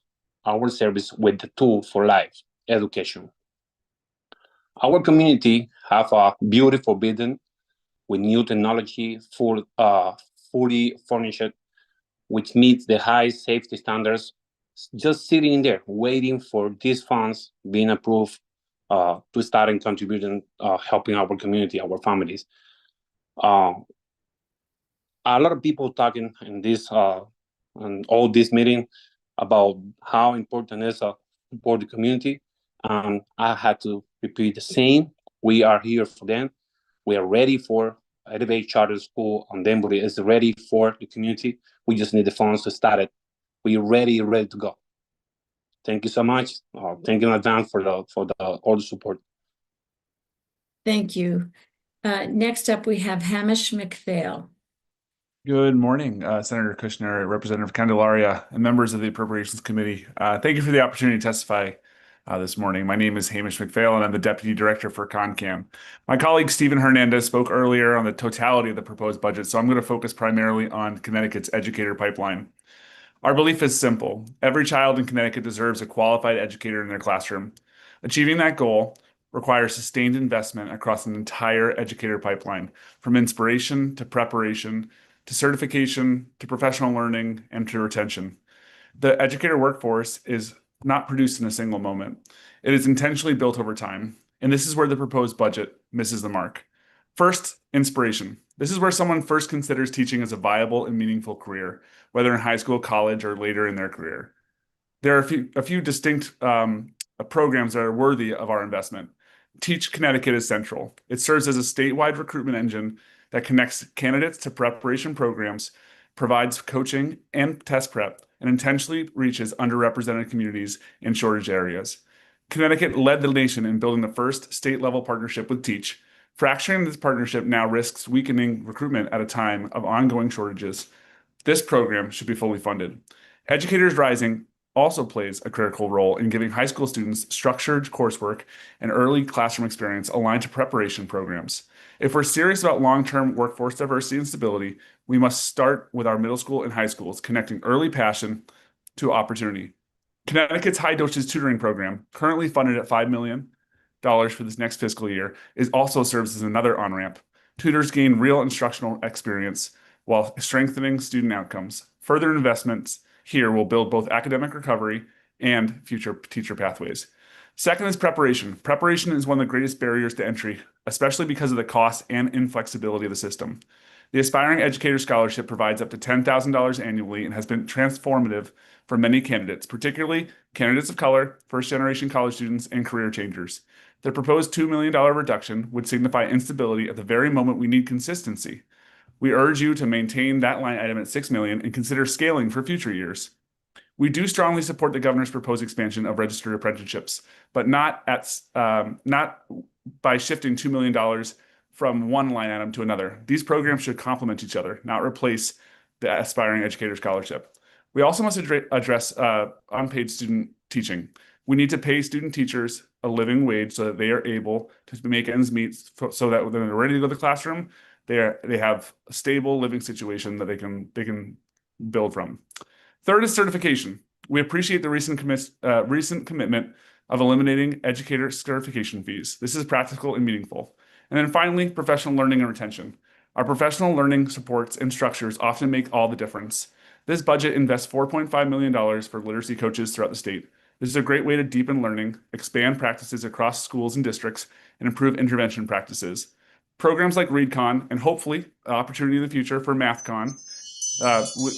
our service with the tool for life, education. Our community have a beautiful building with new technology, fully furnished, which meets the high safety standards, just sitting there waiting for these funds being approved to start and contributing, helping our community, our families. A lot of people talking in this and all this meeting about how important it is to support the community. I had to repeat the same. We are here for them. We are ready for Elevate Charter School, and Denbury is ready for the community. We just need the funds to start it. We're ready to go. Thank you so much. Thank you in advance for all the support. Thank you. Next up, we have Hamish McPhail. Good morning, Senator Kushner, Representative Candelaria, and members of the Appropriations Committee. Thank you for the opportunity to testify this morning. My name is Hamish McPhail, and I'm the Deputy Director for CONCAM. My colleague Stephen Hernandez spoke earlier on the totality of the proposed budget, so I'm going to focus primarily on Connecticut's educator pipeline. Our belief is simple. Every child in Connecticut deserves a qualified educator in their classroom. Achieving that goal requires sustained investment across an entire educator pipeline, from inspiration to preparation, to certification, to professional learning, and to retention. The educator workforce is not produced in a single moment. It is intentionally built over time, and this is where the proposed budget misses the mark. First, inspiration. This is where someone first considers teaching as a viable and meaningful career, whether in high school, college, or later in their career. There are a few distinct programs that are worthy of our investment. Teach Connecticut is central. It serves as a statewide recruitment engine that connects candidates to preparation programs, provides coaching and test prep, and intentionally reaches underrepresented communities in shortage areas. Connecticut led the nation in building the first state-level partnership with Teach. Fracturing this partnership now risks weakening recruitment at a time of ongoing shortages. This program should be fully funded. Educators Rising also plays a critical role in giving high school students structured coursework and early classroom experience aligned to preparation programs. If we're serious about long-term workforce diversity and stability, we must start with our middle school and high schools, connecting early passion to opportunity. Connecticut's high dosage tutoring program, currently funded at $5 million for this next fiscal year, also serves as another on-ramp. Tutors gain real instructional experience while strengthening student outcomes. Further investments here will build both academic recovery and future teacher pathways. Second is preparation. Preparation is one of the greatest barriers to entry, especially because of the cost and inflexibility of the system. The Aspiring Educator Scholarship provides up to $10,000 annually and has been transformative for many candidates, particularly candidates of color, first-generation college students, and career changers. The proposed $2 million reduction would signify instability at the very moment we need consistency. We urge you to maintain that line item at $6 million and consider scaling for future years. We do strongly support the governor's proposed expansion of registered apprenticeships, but not by shifting $2 million from one line item to another. These programs should complement each other, not replace the Aspiring Educator Scholarship. We also must address unpaid student teaching. We need to pay student teachers a living wage so that they are able to make ends meet, so that when they're ready to go to the classroom, they have a stable living situation that they can build from. Third is certification. We appreciate the recent commitment of eliminating educator certification fees. This is practical and meaningful. And then finally, professional learning and retention. Our professional learning supports and structures often make all the difference. This budget invests $4.5 million for literacy coaches throughout the state. This is a great way to deepen learning, expand practices across schools and districts, and improve intervention practices. Programs like ReadCon and hopefully opportunity in the future for MathCon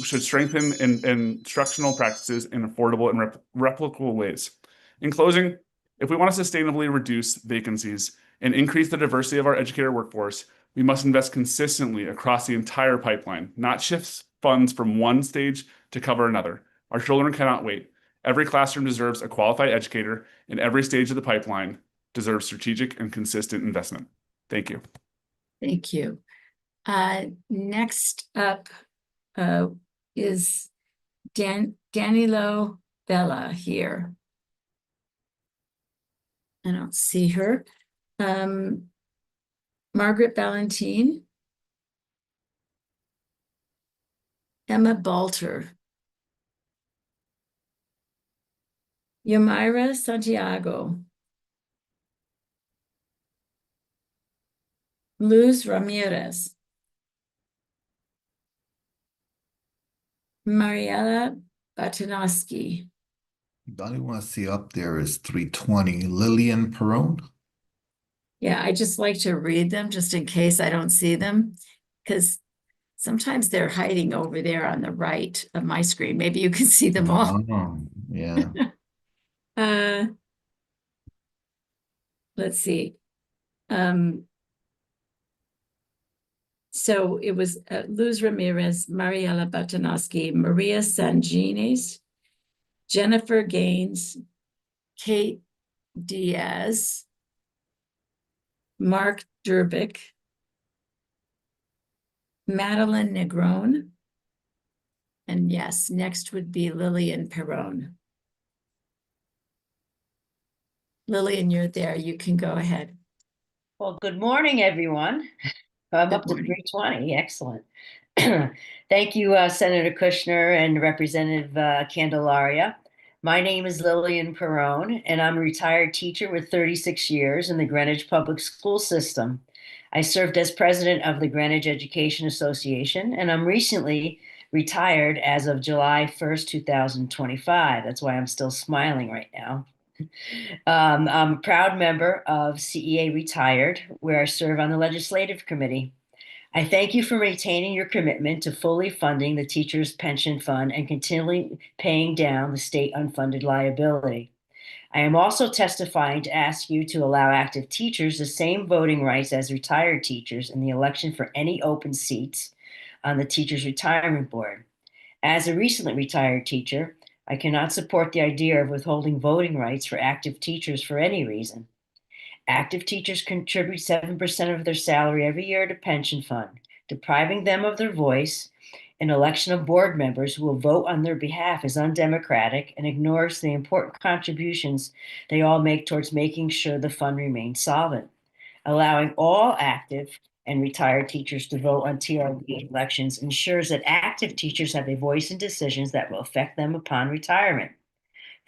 should strengthen instructional practices in affordable and replicable ways. In closing, if we want to sustainably reduce vacancies and increase the diversity of our educator workforce, we must invest consistently across the entire pipeline, not shift funds from one stage to cover another. Our children cannot wait. Every classroom deserves a qualified educator, and every stage of the pipeline deserves strategic and consistent investment. Thank you. Thank you. Next up is Danilo Bella here. I don't see her. Margaret Valentine. Emma Balter. Yamira Santiago. Luz Ramirez. Mariela Batanowski. The only one I see up there is 320. Lillian Perone. Yeah, I just like to read them just in case I don't see them, because sometimes they're hiding over there on the right of my screen. Maybe you can see them all. Yeah. Let's see. So it was Luz Ramirez, Mariela Batanowski, Maria Sanginez, Jennifer Gaines, Kate Diaz, Mark Durbick, Madeline Negron, and yes, next would be Lillian Perone. Lillian, you're there. You can go ahead. Well, good morning, everyone. I'm up to 320. Excellent. Thank you, Senator Kushner and Representative Candelaria. My name is Lillian Perone, and I'm a retired teacher with 36 years in the Greenwich Public School System. I served as president of the Greenwich Education Association, and I'm recently retired as of July 1st, 2025. That's why I'm still smiling right now. I'm a proud member of CEA Retired, where I serve on the Legislative Committee. I thank you for maintaining your commitment to fully funding the Teachers' Pension Fund and continually paying down the state unfunded liability. I am also testifying to ask you to allow active teachers the same voting rights as retired teachers in the election for any open seats on the Teachers' Retirement Board. As a recently retired teacher, I cannot support the idea of withholding voting rights for active teachers for any reason. Active teachers contribute 7% of their salary every year to pension fund, depriving them of their voice An election of board members who will vote on their behalf is undemocratic and ignores the important contributions they all make towards making sure the fund remains solvent. Allowing all active and retired teachers to vote on TRB elections ensures that active teachers have a voice in decisions that will affect them upon retirement.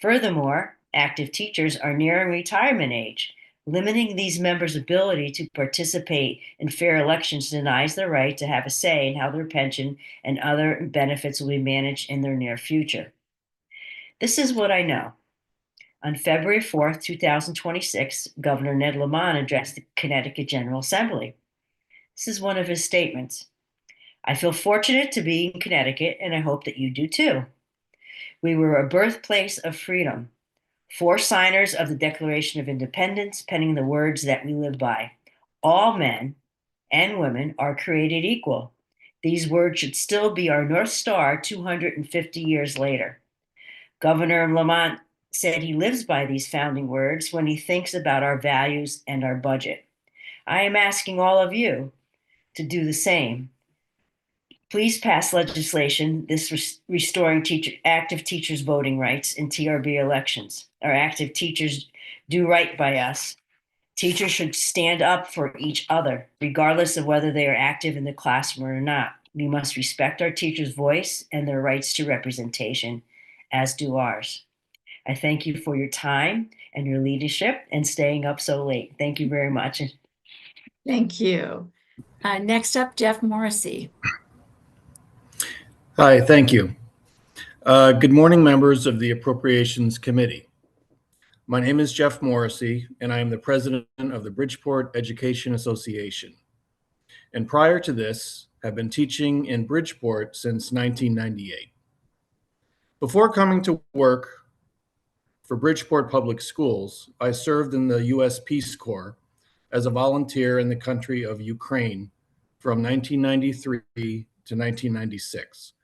Furthermore, active teachers are nearing retirement age. Limiting these members' ability to participate in fair elections denies their right to have a say in how their pension and other benefits will be managed in their near future. This is what I know. On February 4th, 2026, Governor Ned Lamont addressed the Connecticut General Assembly. This is one of his statements. I feel fortunate to be in Connecticut, and I hope that you do too. We were a birthplace of freedom. 4 signers of the Declaration of Independence, penning the words that we live by. All men and women are created equal. These words should still be our North Star 250 years later. Governor Lamont said he lives by these founding words when he thinks about our values and our budget. I am asking all of you to do the same. Please pass legislation restoring active teachers' voting rights in TRB elections. Our active teachers do right by us. Teachers should stand up for each other, regardless of whether they are active in the classroom or not. We must respect our teachers' voice and their rights to representation, as do ours. I thank you for your time and your leadership and staying up so late. Thank you very much. Thank you. Next up, Jeff Morrissey. Hi, thank you. Good morning, members of the Appropriations Committee. My name is Jeff Morrissey, and I am the president of the Bridgeport Education Association. And prior to this, have been teaching in Bridgeport since 1998. Before coming to work for Bridgeport Public Schools, I served in the U.S. Peace Corps as a volunteer in the country of Ukraine from 1993 to 1996.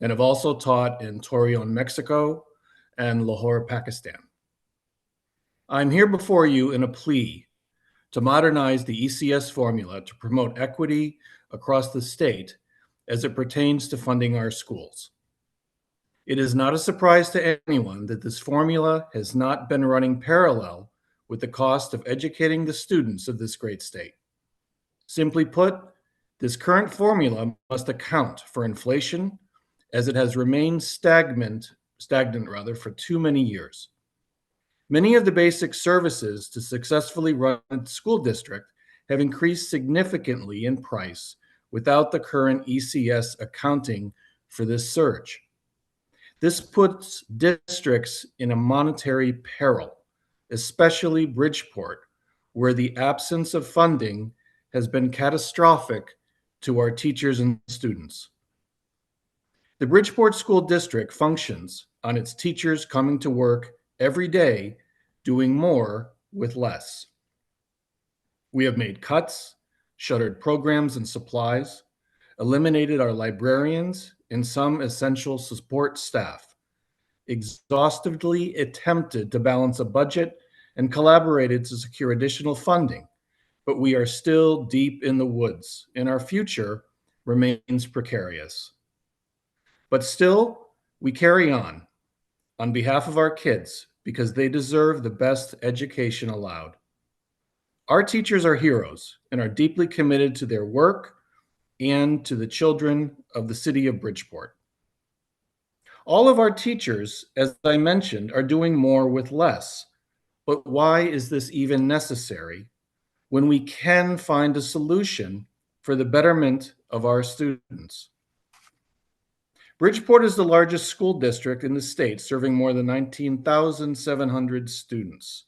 And have also taught in Torreon, Mexico, and Lahore, Pakistan. I'm here before you in a plea to modernize the ECS formula to promote equity across the state as it pertains to funding our schools. It is not a surprise to anyone that this formula has not been running parallel with the cost of educating the students of this great state. Simply put, this current formula must account for inflation, as it has remained stagnant for too many years. Many of the basic services to successfully run a school district have increased significantly in price without the current ECS accounting for this surge. This puts districts in a monetary peril, especially Bridgeport, where the absence of funding has been catastrophic to our teachers and students. The Bridgeport School District functions on its teachers coming to work every day, doing more with less. We have made cuts, shuttered programs and supplies, eliminated our librarians and some essential support staff, exhaustively attempted to balance a budget, and collaborated to secure additional funding. But we are still deep in the woods, and our future remains precarious. But still, we carry on behalf of our kids because they deserve the best education allowed. Our teachers are heroes and are deeply committed to their work and to the children of the city of Bridgeport. All of our teachers, as I mentioned, are doing more with less. But why is this even necessary when we can find a solution for the betterment of our students? Bridgeport is the largest school district in the state, serving more than 19,700 students.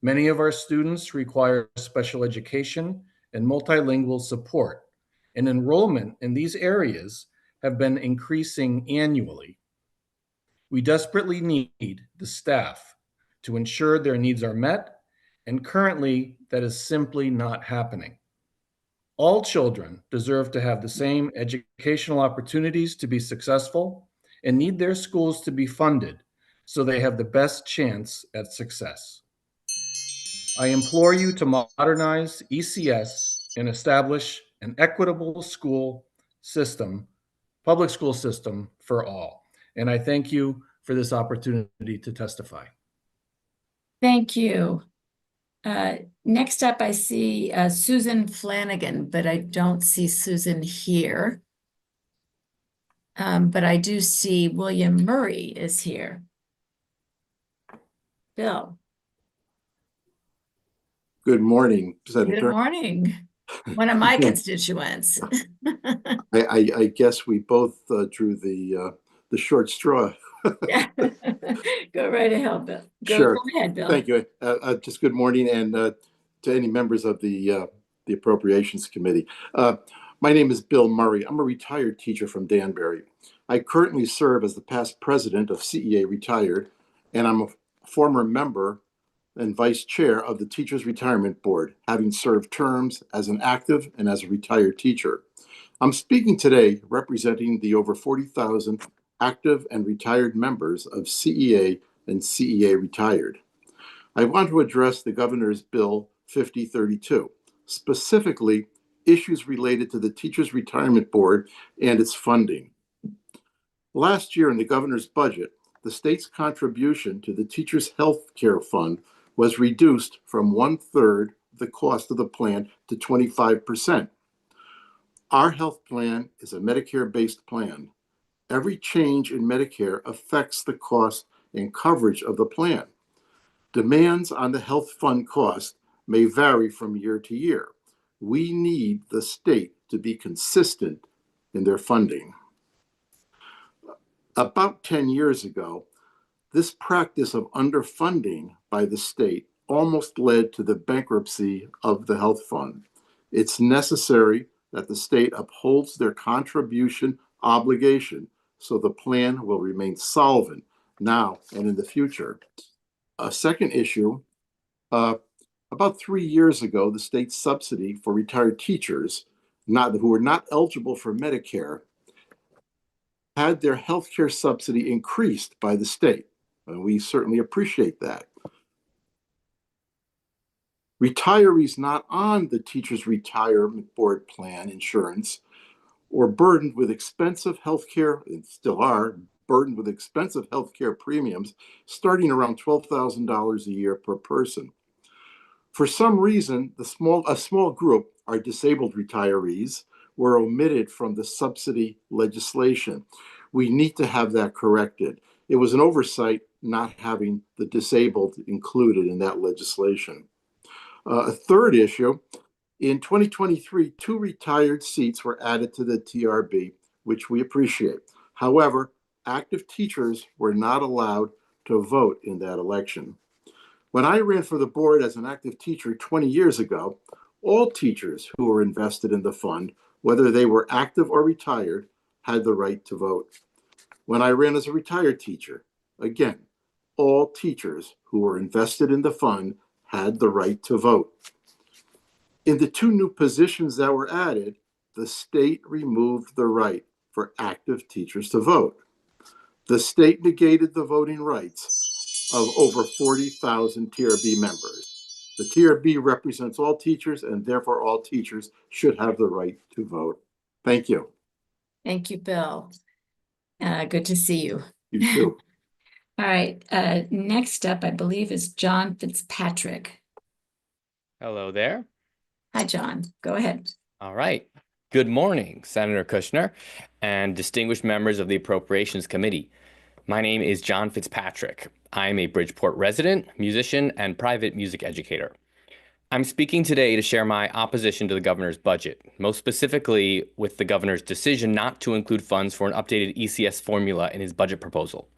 Many of our students require special education and multilingual support, and enrollment in these areas have been increasing annually. We desperately need the staff to ensure their needs are met, and currently that is simply not happening. All children deserve to have the same educational opportunities to be successful and need their schools to be funded so they have the best chance at success. I implore you to modernize ECS and establish an equitable school system public school system for all. And I thank you for this opportunity to testify. Thank you. Next up, I see Susan Flanagan, but I don't see Susan here. But I do see William Murray is here. Bill. Good morning, Good Senator. morning. One of my constituents. I guess we both drew the short straw. Yeah. Go right ahead, Bill. Sure. Go ahead, Bill. Thank you. Just good morning, and to any members of the Appropriations Committee. My name is Bill Murray. I'm a retired teacher from Danbury. I currently serve as the past president of CEA Retired, and I'm a former member and vice chair of the Teachers Retirement Board, having served terms as an active and as a retired teacher. I'm speaking today representing the over 40,000 active and retired members of CEA and CEA Retired. I want to address the Governor's Bill 5032, specifically issues related to the Teachers Retirement Board and its funding. Last year in the Governor's budget, the state's contribution to the Teachers Health Care Fund was reduced from 1/3 the cost of the plan to 25%. Our health plan is a Medicare-based plan. Every change in Medicare affects the cost and coverage of the plan. Demands on the health fund cost may vary from year to year. We need the state to be consistent in their funding. About 10 years ago, this practice of underfunding by the state almost led to the bankruptcy of the health fund. It's necessary that the state upholds their contribution obligation so the plan will remain solvent now and in the future. A second issue, about 3 years ago, the state subsidy for retired teachers who were not eligible for Medicare had their health care subsidy increased by the state. And we certainly appreciate that. Retirees not on the Teachers Retirement Board plan insurance were burdened with expensive health care, and still are burdened with expensive health care premiums starting around $12,000 a year per person. For some reason, a small group, our disabled retirees, were omitted from the subsidy legislation. We need to have that corrected. It was an oversight not having the disabled included in that legislation. A third issue, in 2023, 2 retired seats were added to the TRB, which we appreciate. However, active teachers were not allowed to vote in that election. When I ran for the board as an active teacher 20 years ago, all teachers who were invested in the fund, whether they were active or retired, had the right to vote. When I ran as a retired teacher, again, all teachers who were invested in the fund had the right to vote. In the 2 new positions that were added, the state removed the right for active teachers to vote. The state negated the voting rights of over 40,000 TRB members. The TRB represents all teachers, and therefore all teachers should have the right to vote. Thank you. Thank you, Bill. Good to see you. You too. All right. Next up, I believe, is John Fitzpatrick. Hello there. Hi, John. Go ahead. All right. Good morning, Senator Kushner and distinguished members of the Appropriations Committee. My name is John Fitzpatrick. I'm a Bridgeport resident, musician, and private music educator. I'm speaking today to share my opposition to the governor's budget, most specifically with the governor's decision not to include funds for an updated ECS formula in his budget proposal.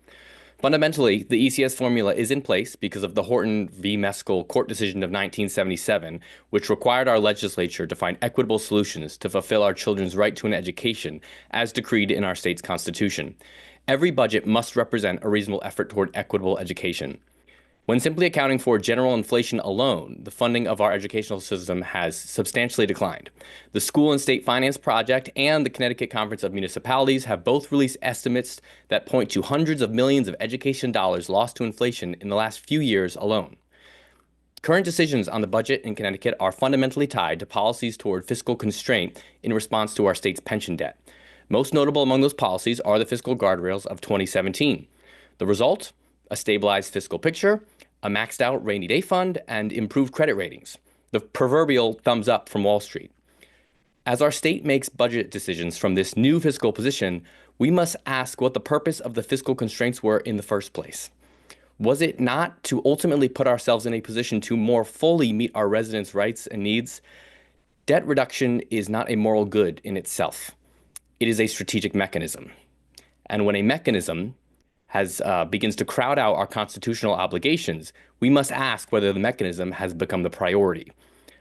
Fundamentally, the ECS formula is in place because of the Horton v. Meskel court decision of 1977, which required our legislature to find equitable solutions to fulfill our children's right to an education, as decreed in our state's constitution. Every budget must represent a reasonable effort toward equitable education. When simply accounting for general inflation alone, the funding of our educational system has substantially declined. The School and State Finance Project and the Connecticut Conference of Municipalities have both released estimates that point to hundreds of millions of education dollars lost to inflation in the last few years alone. Current decisions on the budget in Connecticut are fundamentally tied to policies toward fiscal constraint in response to our state's pension debt. Most notable among those policies are the fiscal guardrails of 2017. The result? A stabilized fiscal picture, a maxed out rainy day fund, and improved credit ratings. The proverbial thumbs up from Wall Street. As our state makes budget decisions from this new fiscal position, we must ask what the purpose of the fiscal constraints were in the first place. Was it not to ultimately put ourselves in a position to more fully meet our residents' rights and needs? Debt reduction is not a moral good in itself. It is a strategic mechanism. And when a mechanism begins to crowd out our constitutional obligations, we must ask whether the mechanism has become the priority.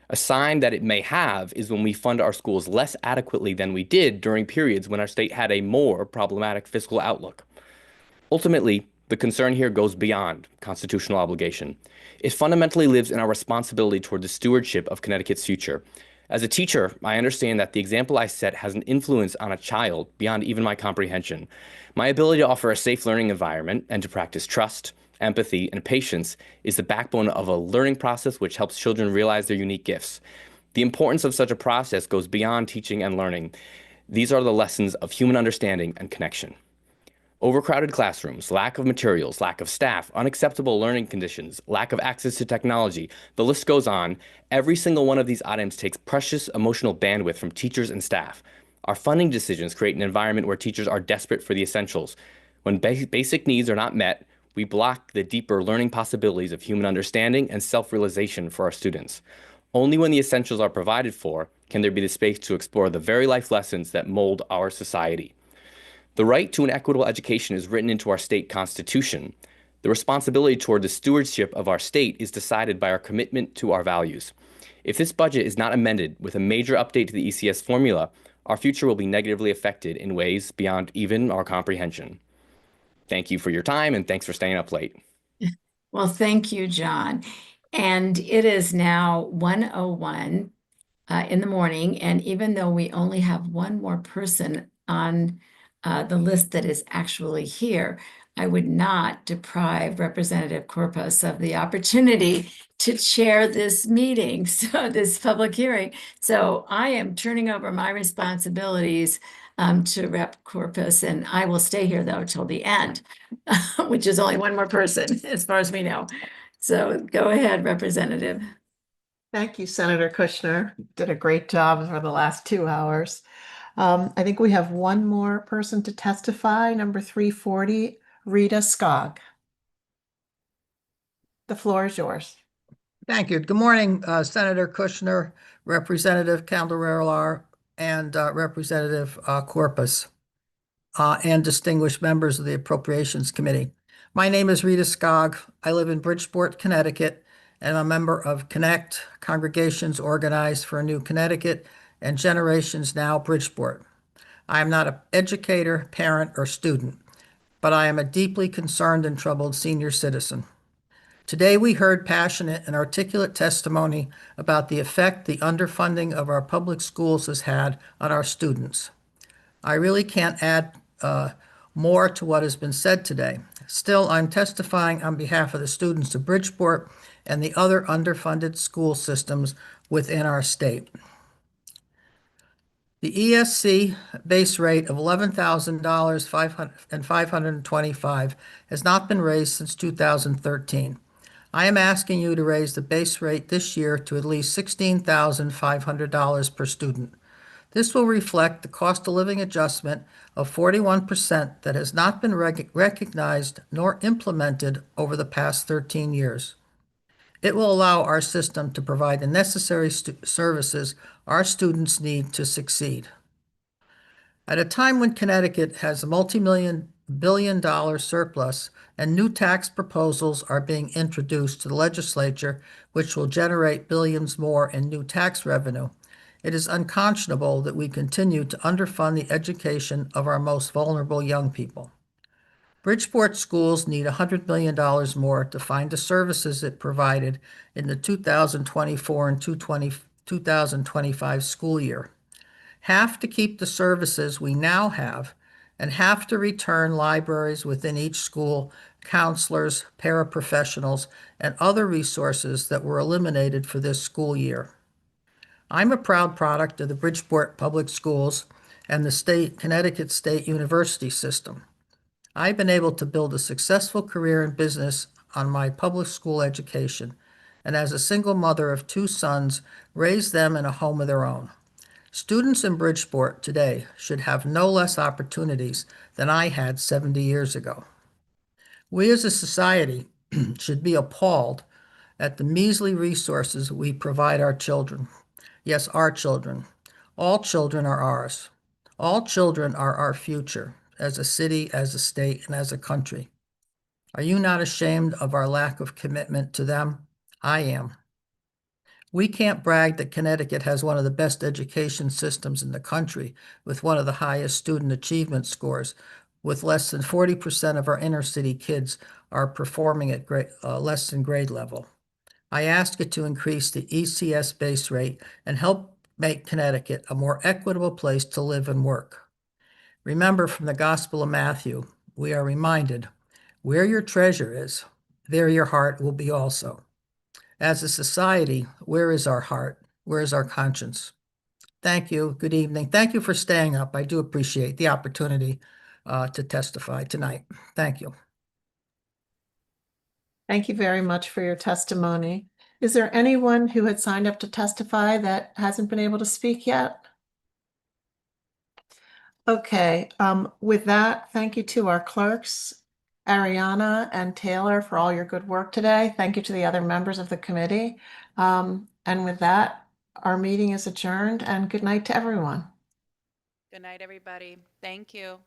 A sign that it may have is when we fund our schools less adequately than we did during periods when our state had a more problematic fiscal outlook. Ultimately, the concern here goes beyond constitutional obligation. It fundamentally lives in our responsibility toward the stewardship of Connecticut's future. As a teacher, I understand that the example I set has an influence on a child beyond even my comprehension. My ability to offer a safe learning environment and to practice trust, empathy, and patience is the backbone of a learning process which helps children realize their unique gifts. The importance of such a process goes beyond teaching and learning. These are the lessons of human understanding and connection. Overcrowded classrooms, lack of materials, lack of staff, unacceptable learning conditions, lack of access to technology, the list goes on. Every single one of these items takes precious emotional bandwidth from teachers and staff. Our funding decisions create an environment where teachers are desperate for the essentials. When basic needs are not met, we block the deeper learning possibilities of human understanding and self-realization for our students. Only when the essentials are provided for can there be the space to explore the very life lessons that mold our society. The right to an equitable education is written into our state constitution. The responsibility toward the stewardship of our state is decided by our commitment to our values. If this budget is not amended with a major update to the ECS formula, our future will be negatively affected in ways beyond even our comprehension. Thank you for your time, and thanks for staying up late. Well, thank you, John. And it is now 1:01 in the morning, and even though we only have one more person on the list that is actually here, I would not deprive Representative Corpus of the opportunity to chair this meeting, so this public hearing. So I am turning over my responsibilities to Rep Corpus, and I will stay here though till the end, which is only one more person as far as we know. So go ahead, Representative. Thank you, Senator Kushner. Did a great job for the last 2 hours. I think we have one more person to testify, number 340, Rita Skog. The floor is yours. Thank you. Good morning, Senator Kushner, Representative Candelar, and Representative Corpus, and distinguished members of the Appropriations Committee. My name is Rita Skog. I live in Bridgeport, Connecticut, and I'm a member of Connect, Congregations Organized for a New Connecticut, and Generations Now Bridgeport. I am not an educator, parent, or student, but I am a deeply concerned and troubled senior citizen. Today, we heard passionate and articulate testimony about the effect the underfunding of our public schools has had on our students. I really can't add more to what has been said today. Still, I'm testifying on behalf of the students of Bridgeport and the other underfunded school systems within our state. The ESC base rate of $11,525 has not been raised since 2013. I am asking you to raise the base rate this year to at least $16,500 per student. This will reflect the cost of living adjustment of 41% that has not been recognized nor implemented over the past 13 years. It will allow our system to provide the necessary services our students need to succeed. At a time when Connecticut has a multi-billion-dollar surplus and new tax proposals are being introduced to the legislature, which will generate billions more in new tax revenue, it is unconscionable that we continue to underfund the education of our most vulnerable young people. Bridgeport schools need $100 million more to find the services it provided in the 2024 and 2025 school year. Half to keep the services we now have, and half to return libraries within each school, counselors, paraprofessionals, and other resources that were eliminated for this school year. I'm a proud product of the Bridgeport Public Schools and the Connecticut State University system. I've been able to build a successful career in business on my public school education, and as a single mother of 2 sons, raised them in a home of their own. Students in Bridgeport today should have no less opportunities than I had 70 years ago. We as a society should be appalled at the measly resources we provide our children. Yes, our children. All children are ours. All children are our future, as a city, as a state, and as a country. Are you not ashamed of our lack of commitment to them? I am. We can't brag that Connecticut has one of the best education systems in the country, with one of the highest student achievement scores, with less than 40% of our inner city kids are performing at less than grade level. I ask you to increase the ECS base rate and help make Connecticut a more equitable place to live and work. Remember, from the Gospel of Matthew, we are reminded, where your treasure is, there your heart will be also. As a society, where is our heart? Where is our conscience? Thank you. Good evening. Thank you for staying up. I do appreciate the opportunity to testify tonight. Thank you. Thank you very much for your testimony. Is there anyone who had signed up to testify that hasn't been able to speak yet? Okay, with that, thank you to our clerks, Ariana and Taylor, for all your good work today. Thank you to the other members of the committee. And with that, our meeting is adjourned, and good night to everyone. Good night, everybody. Thank you.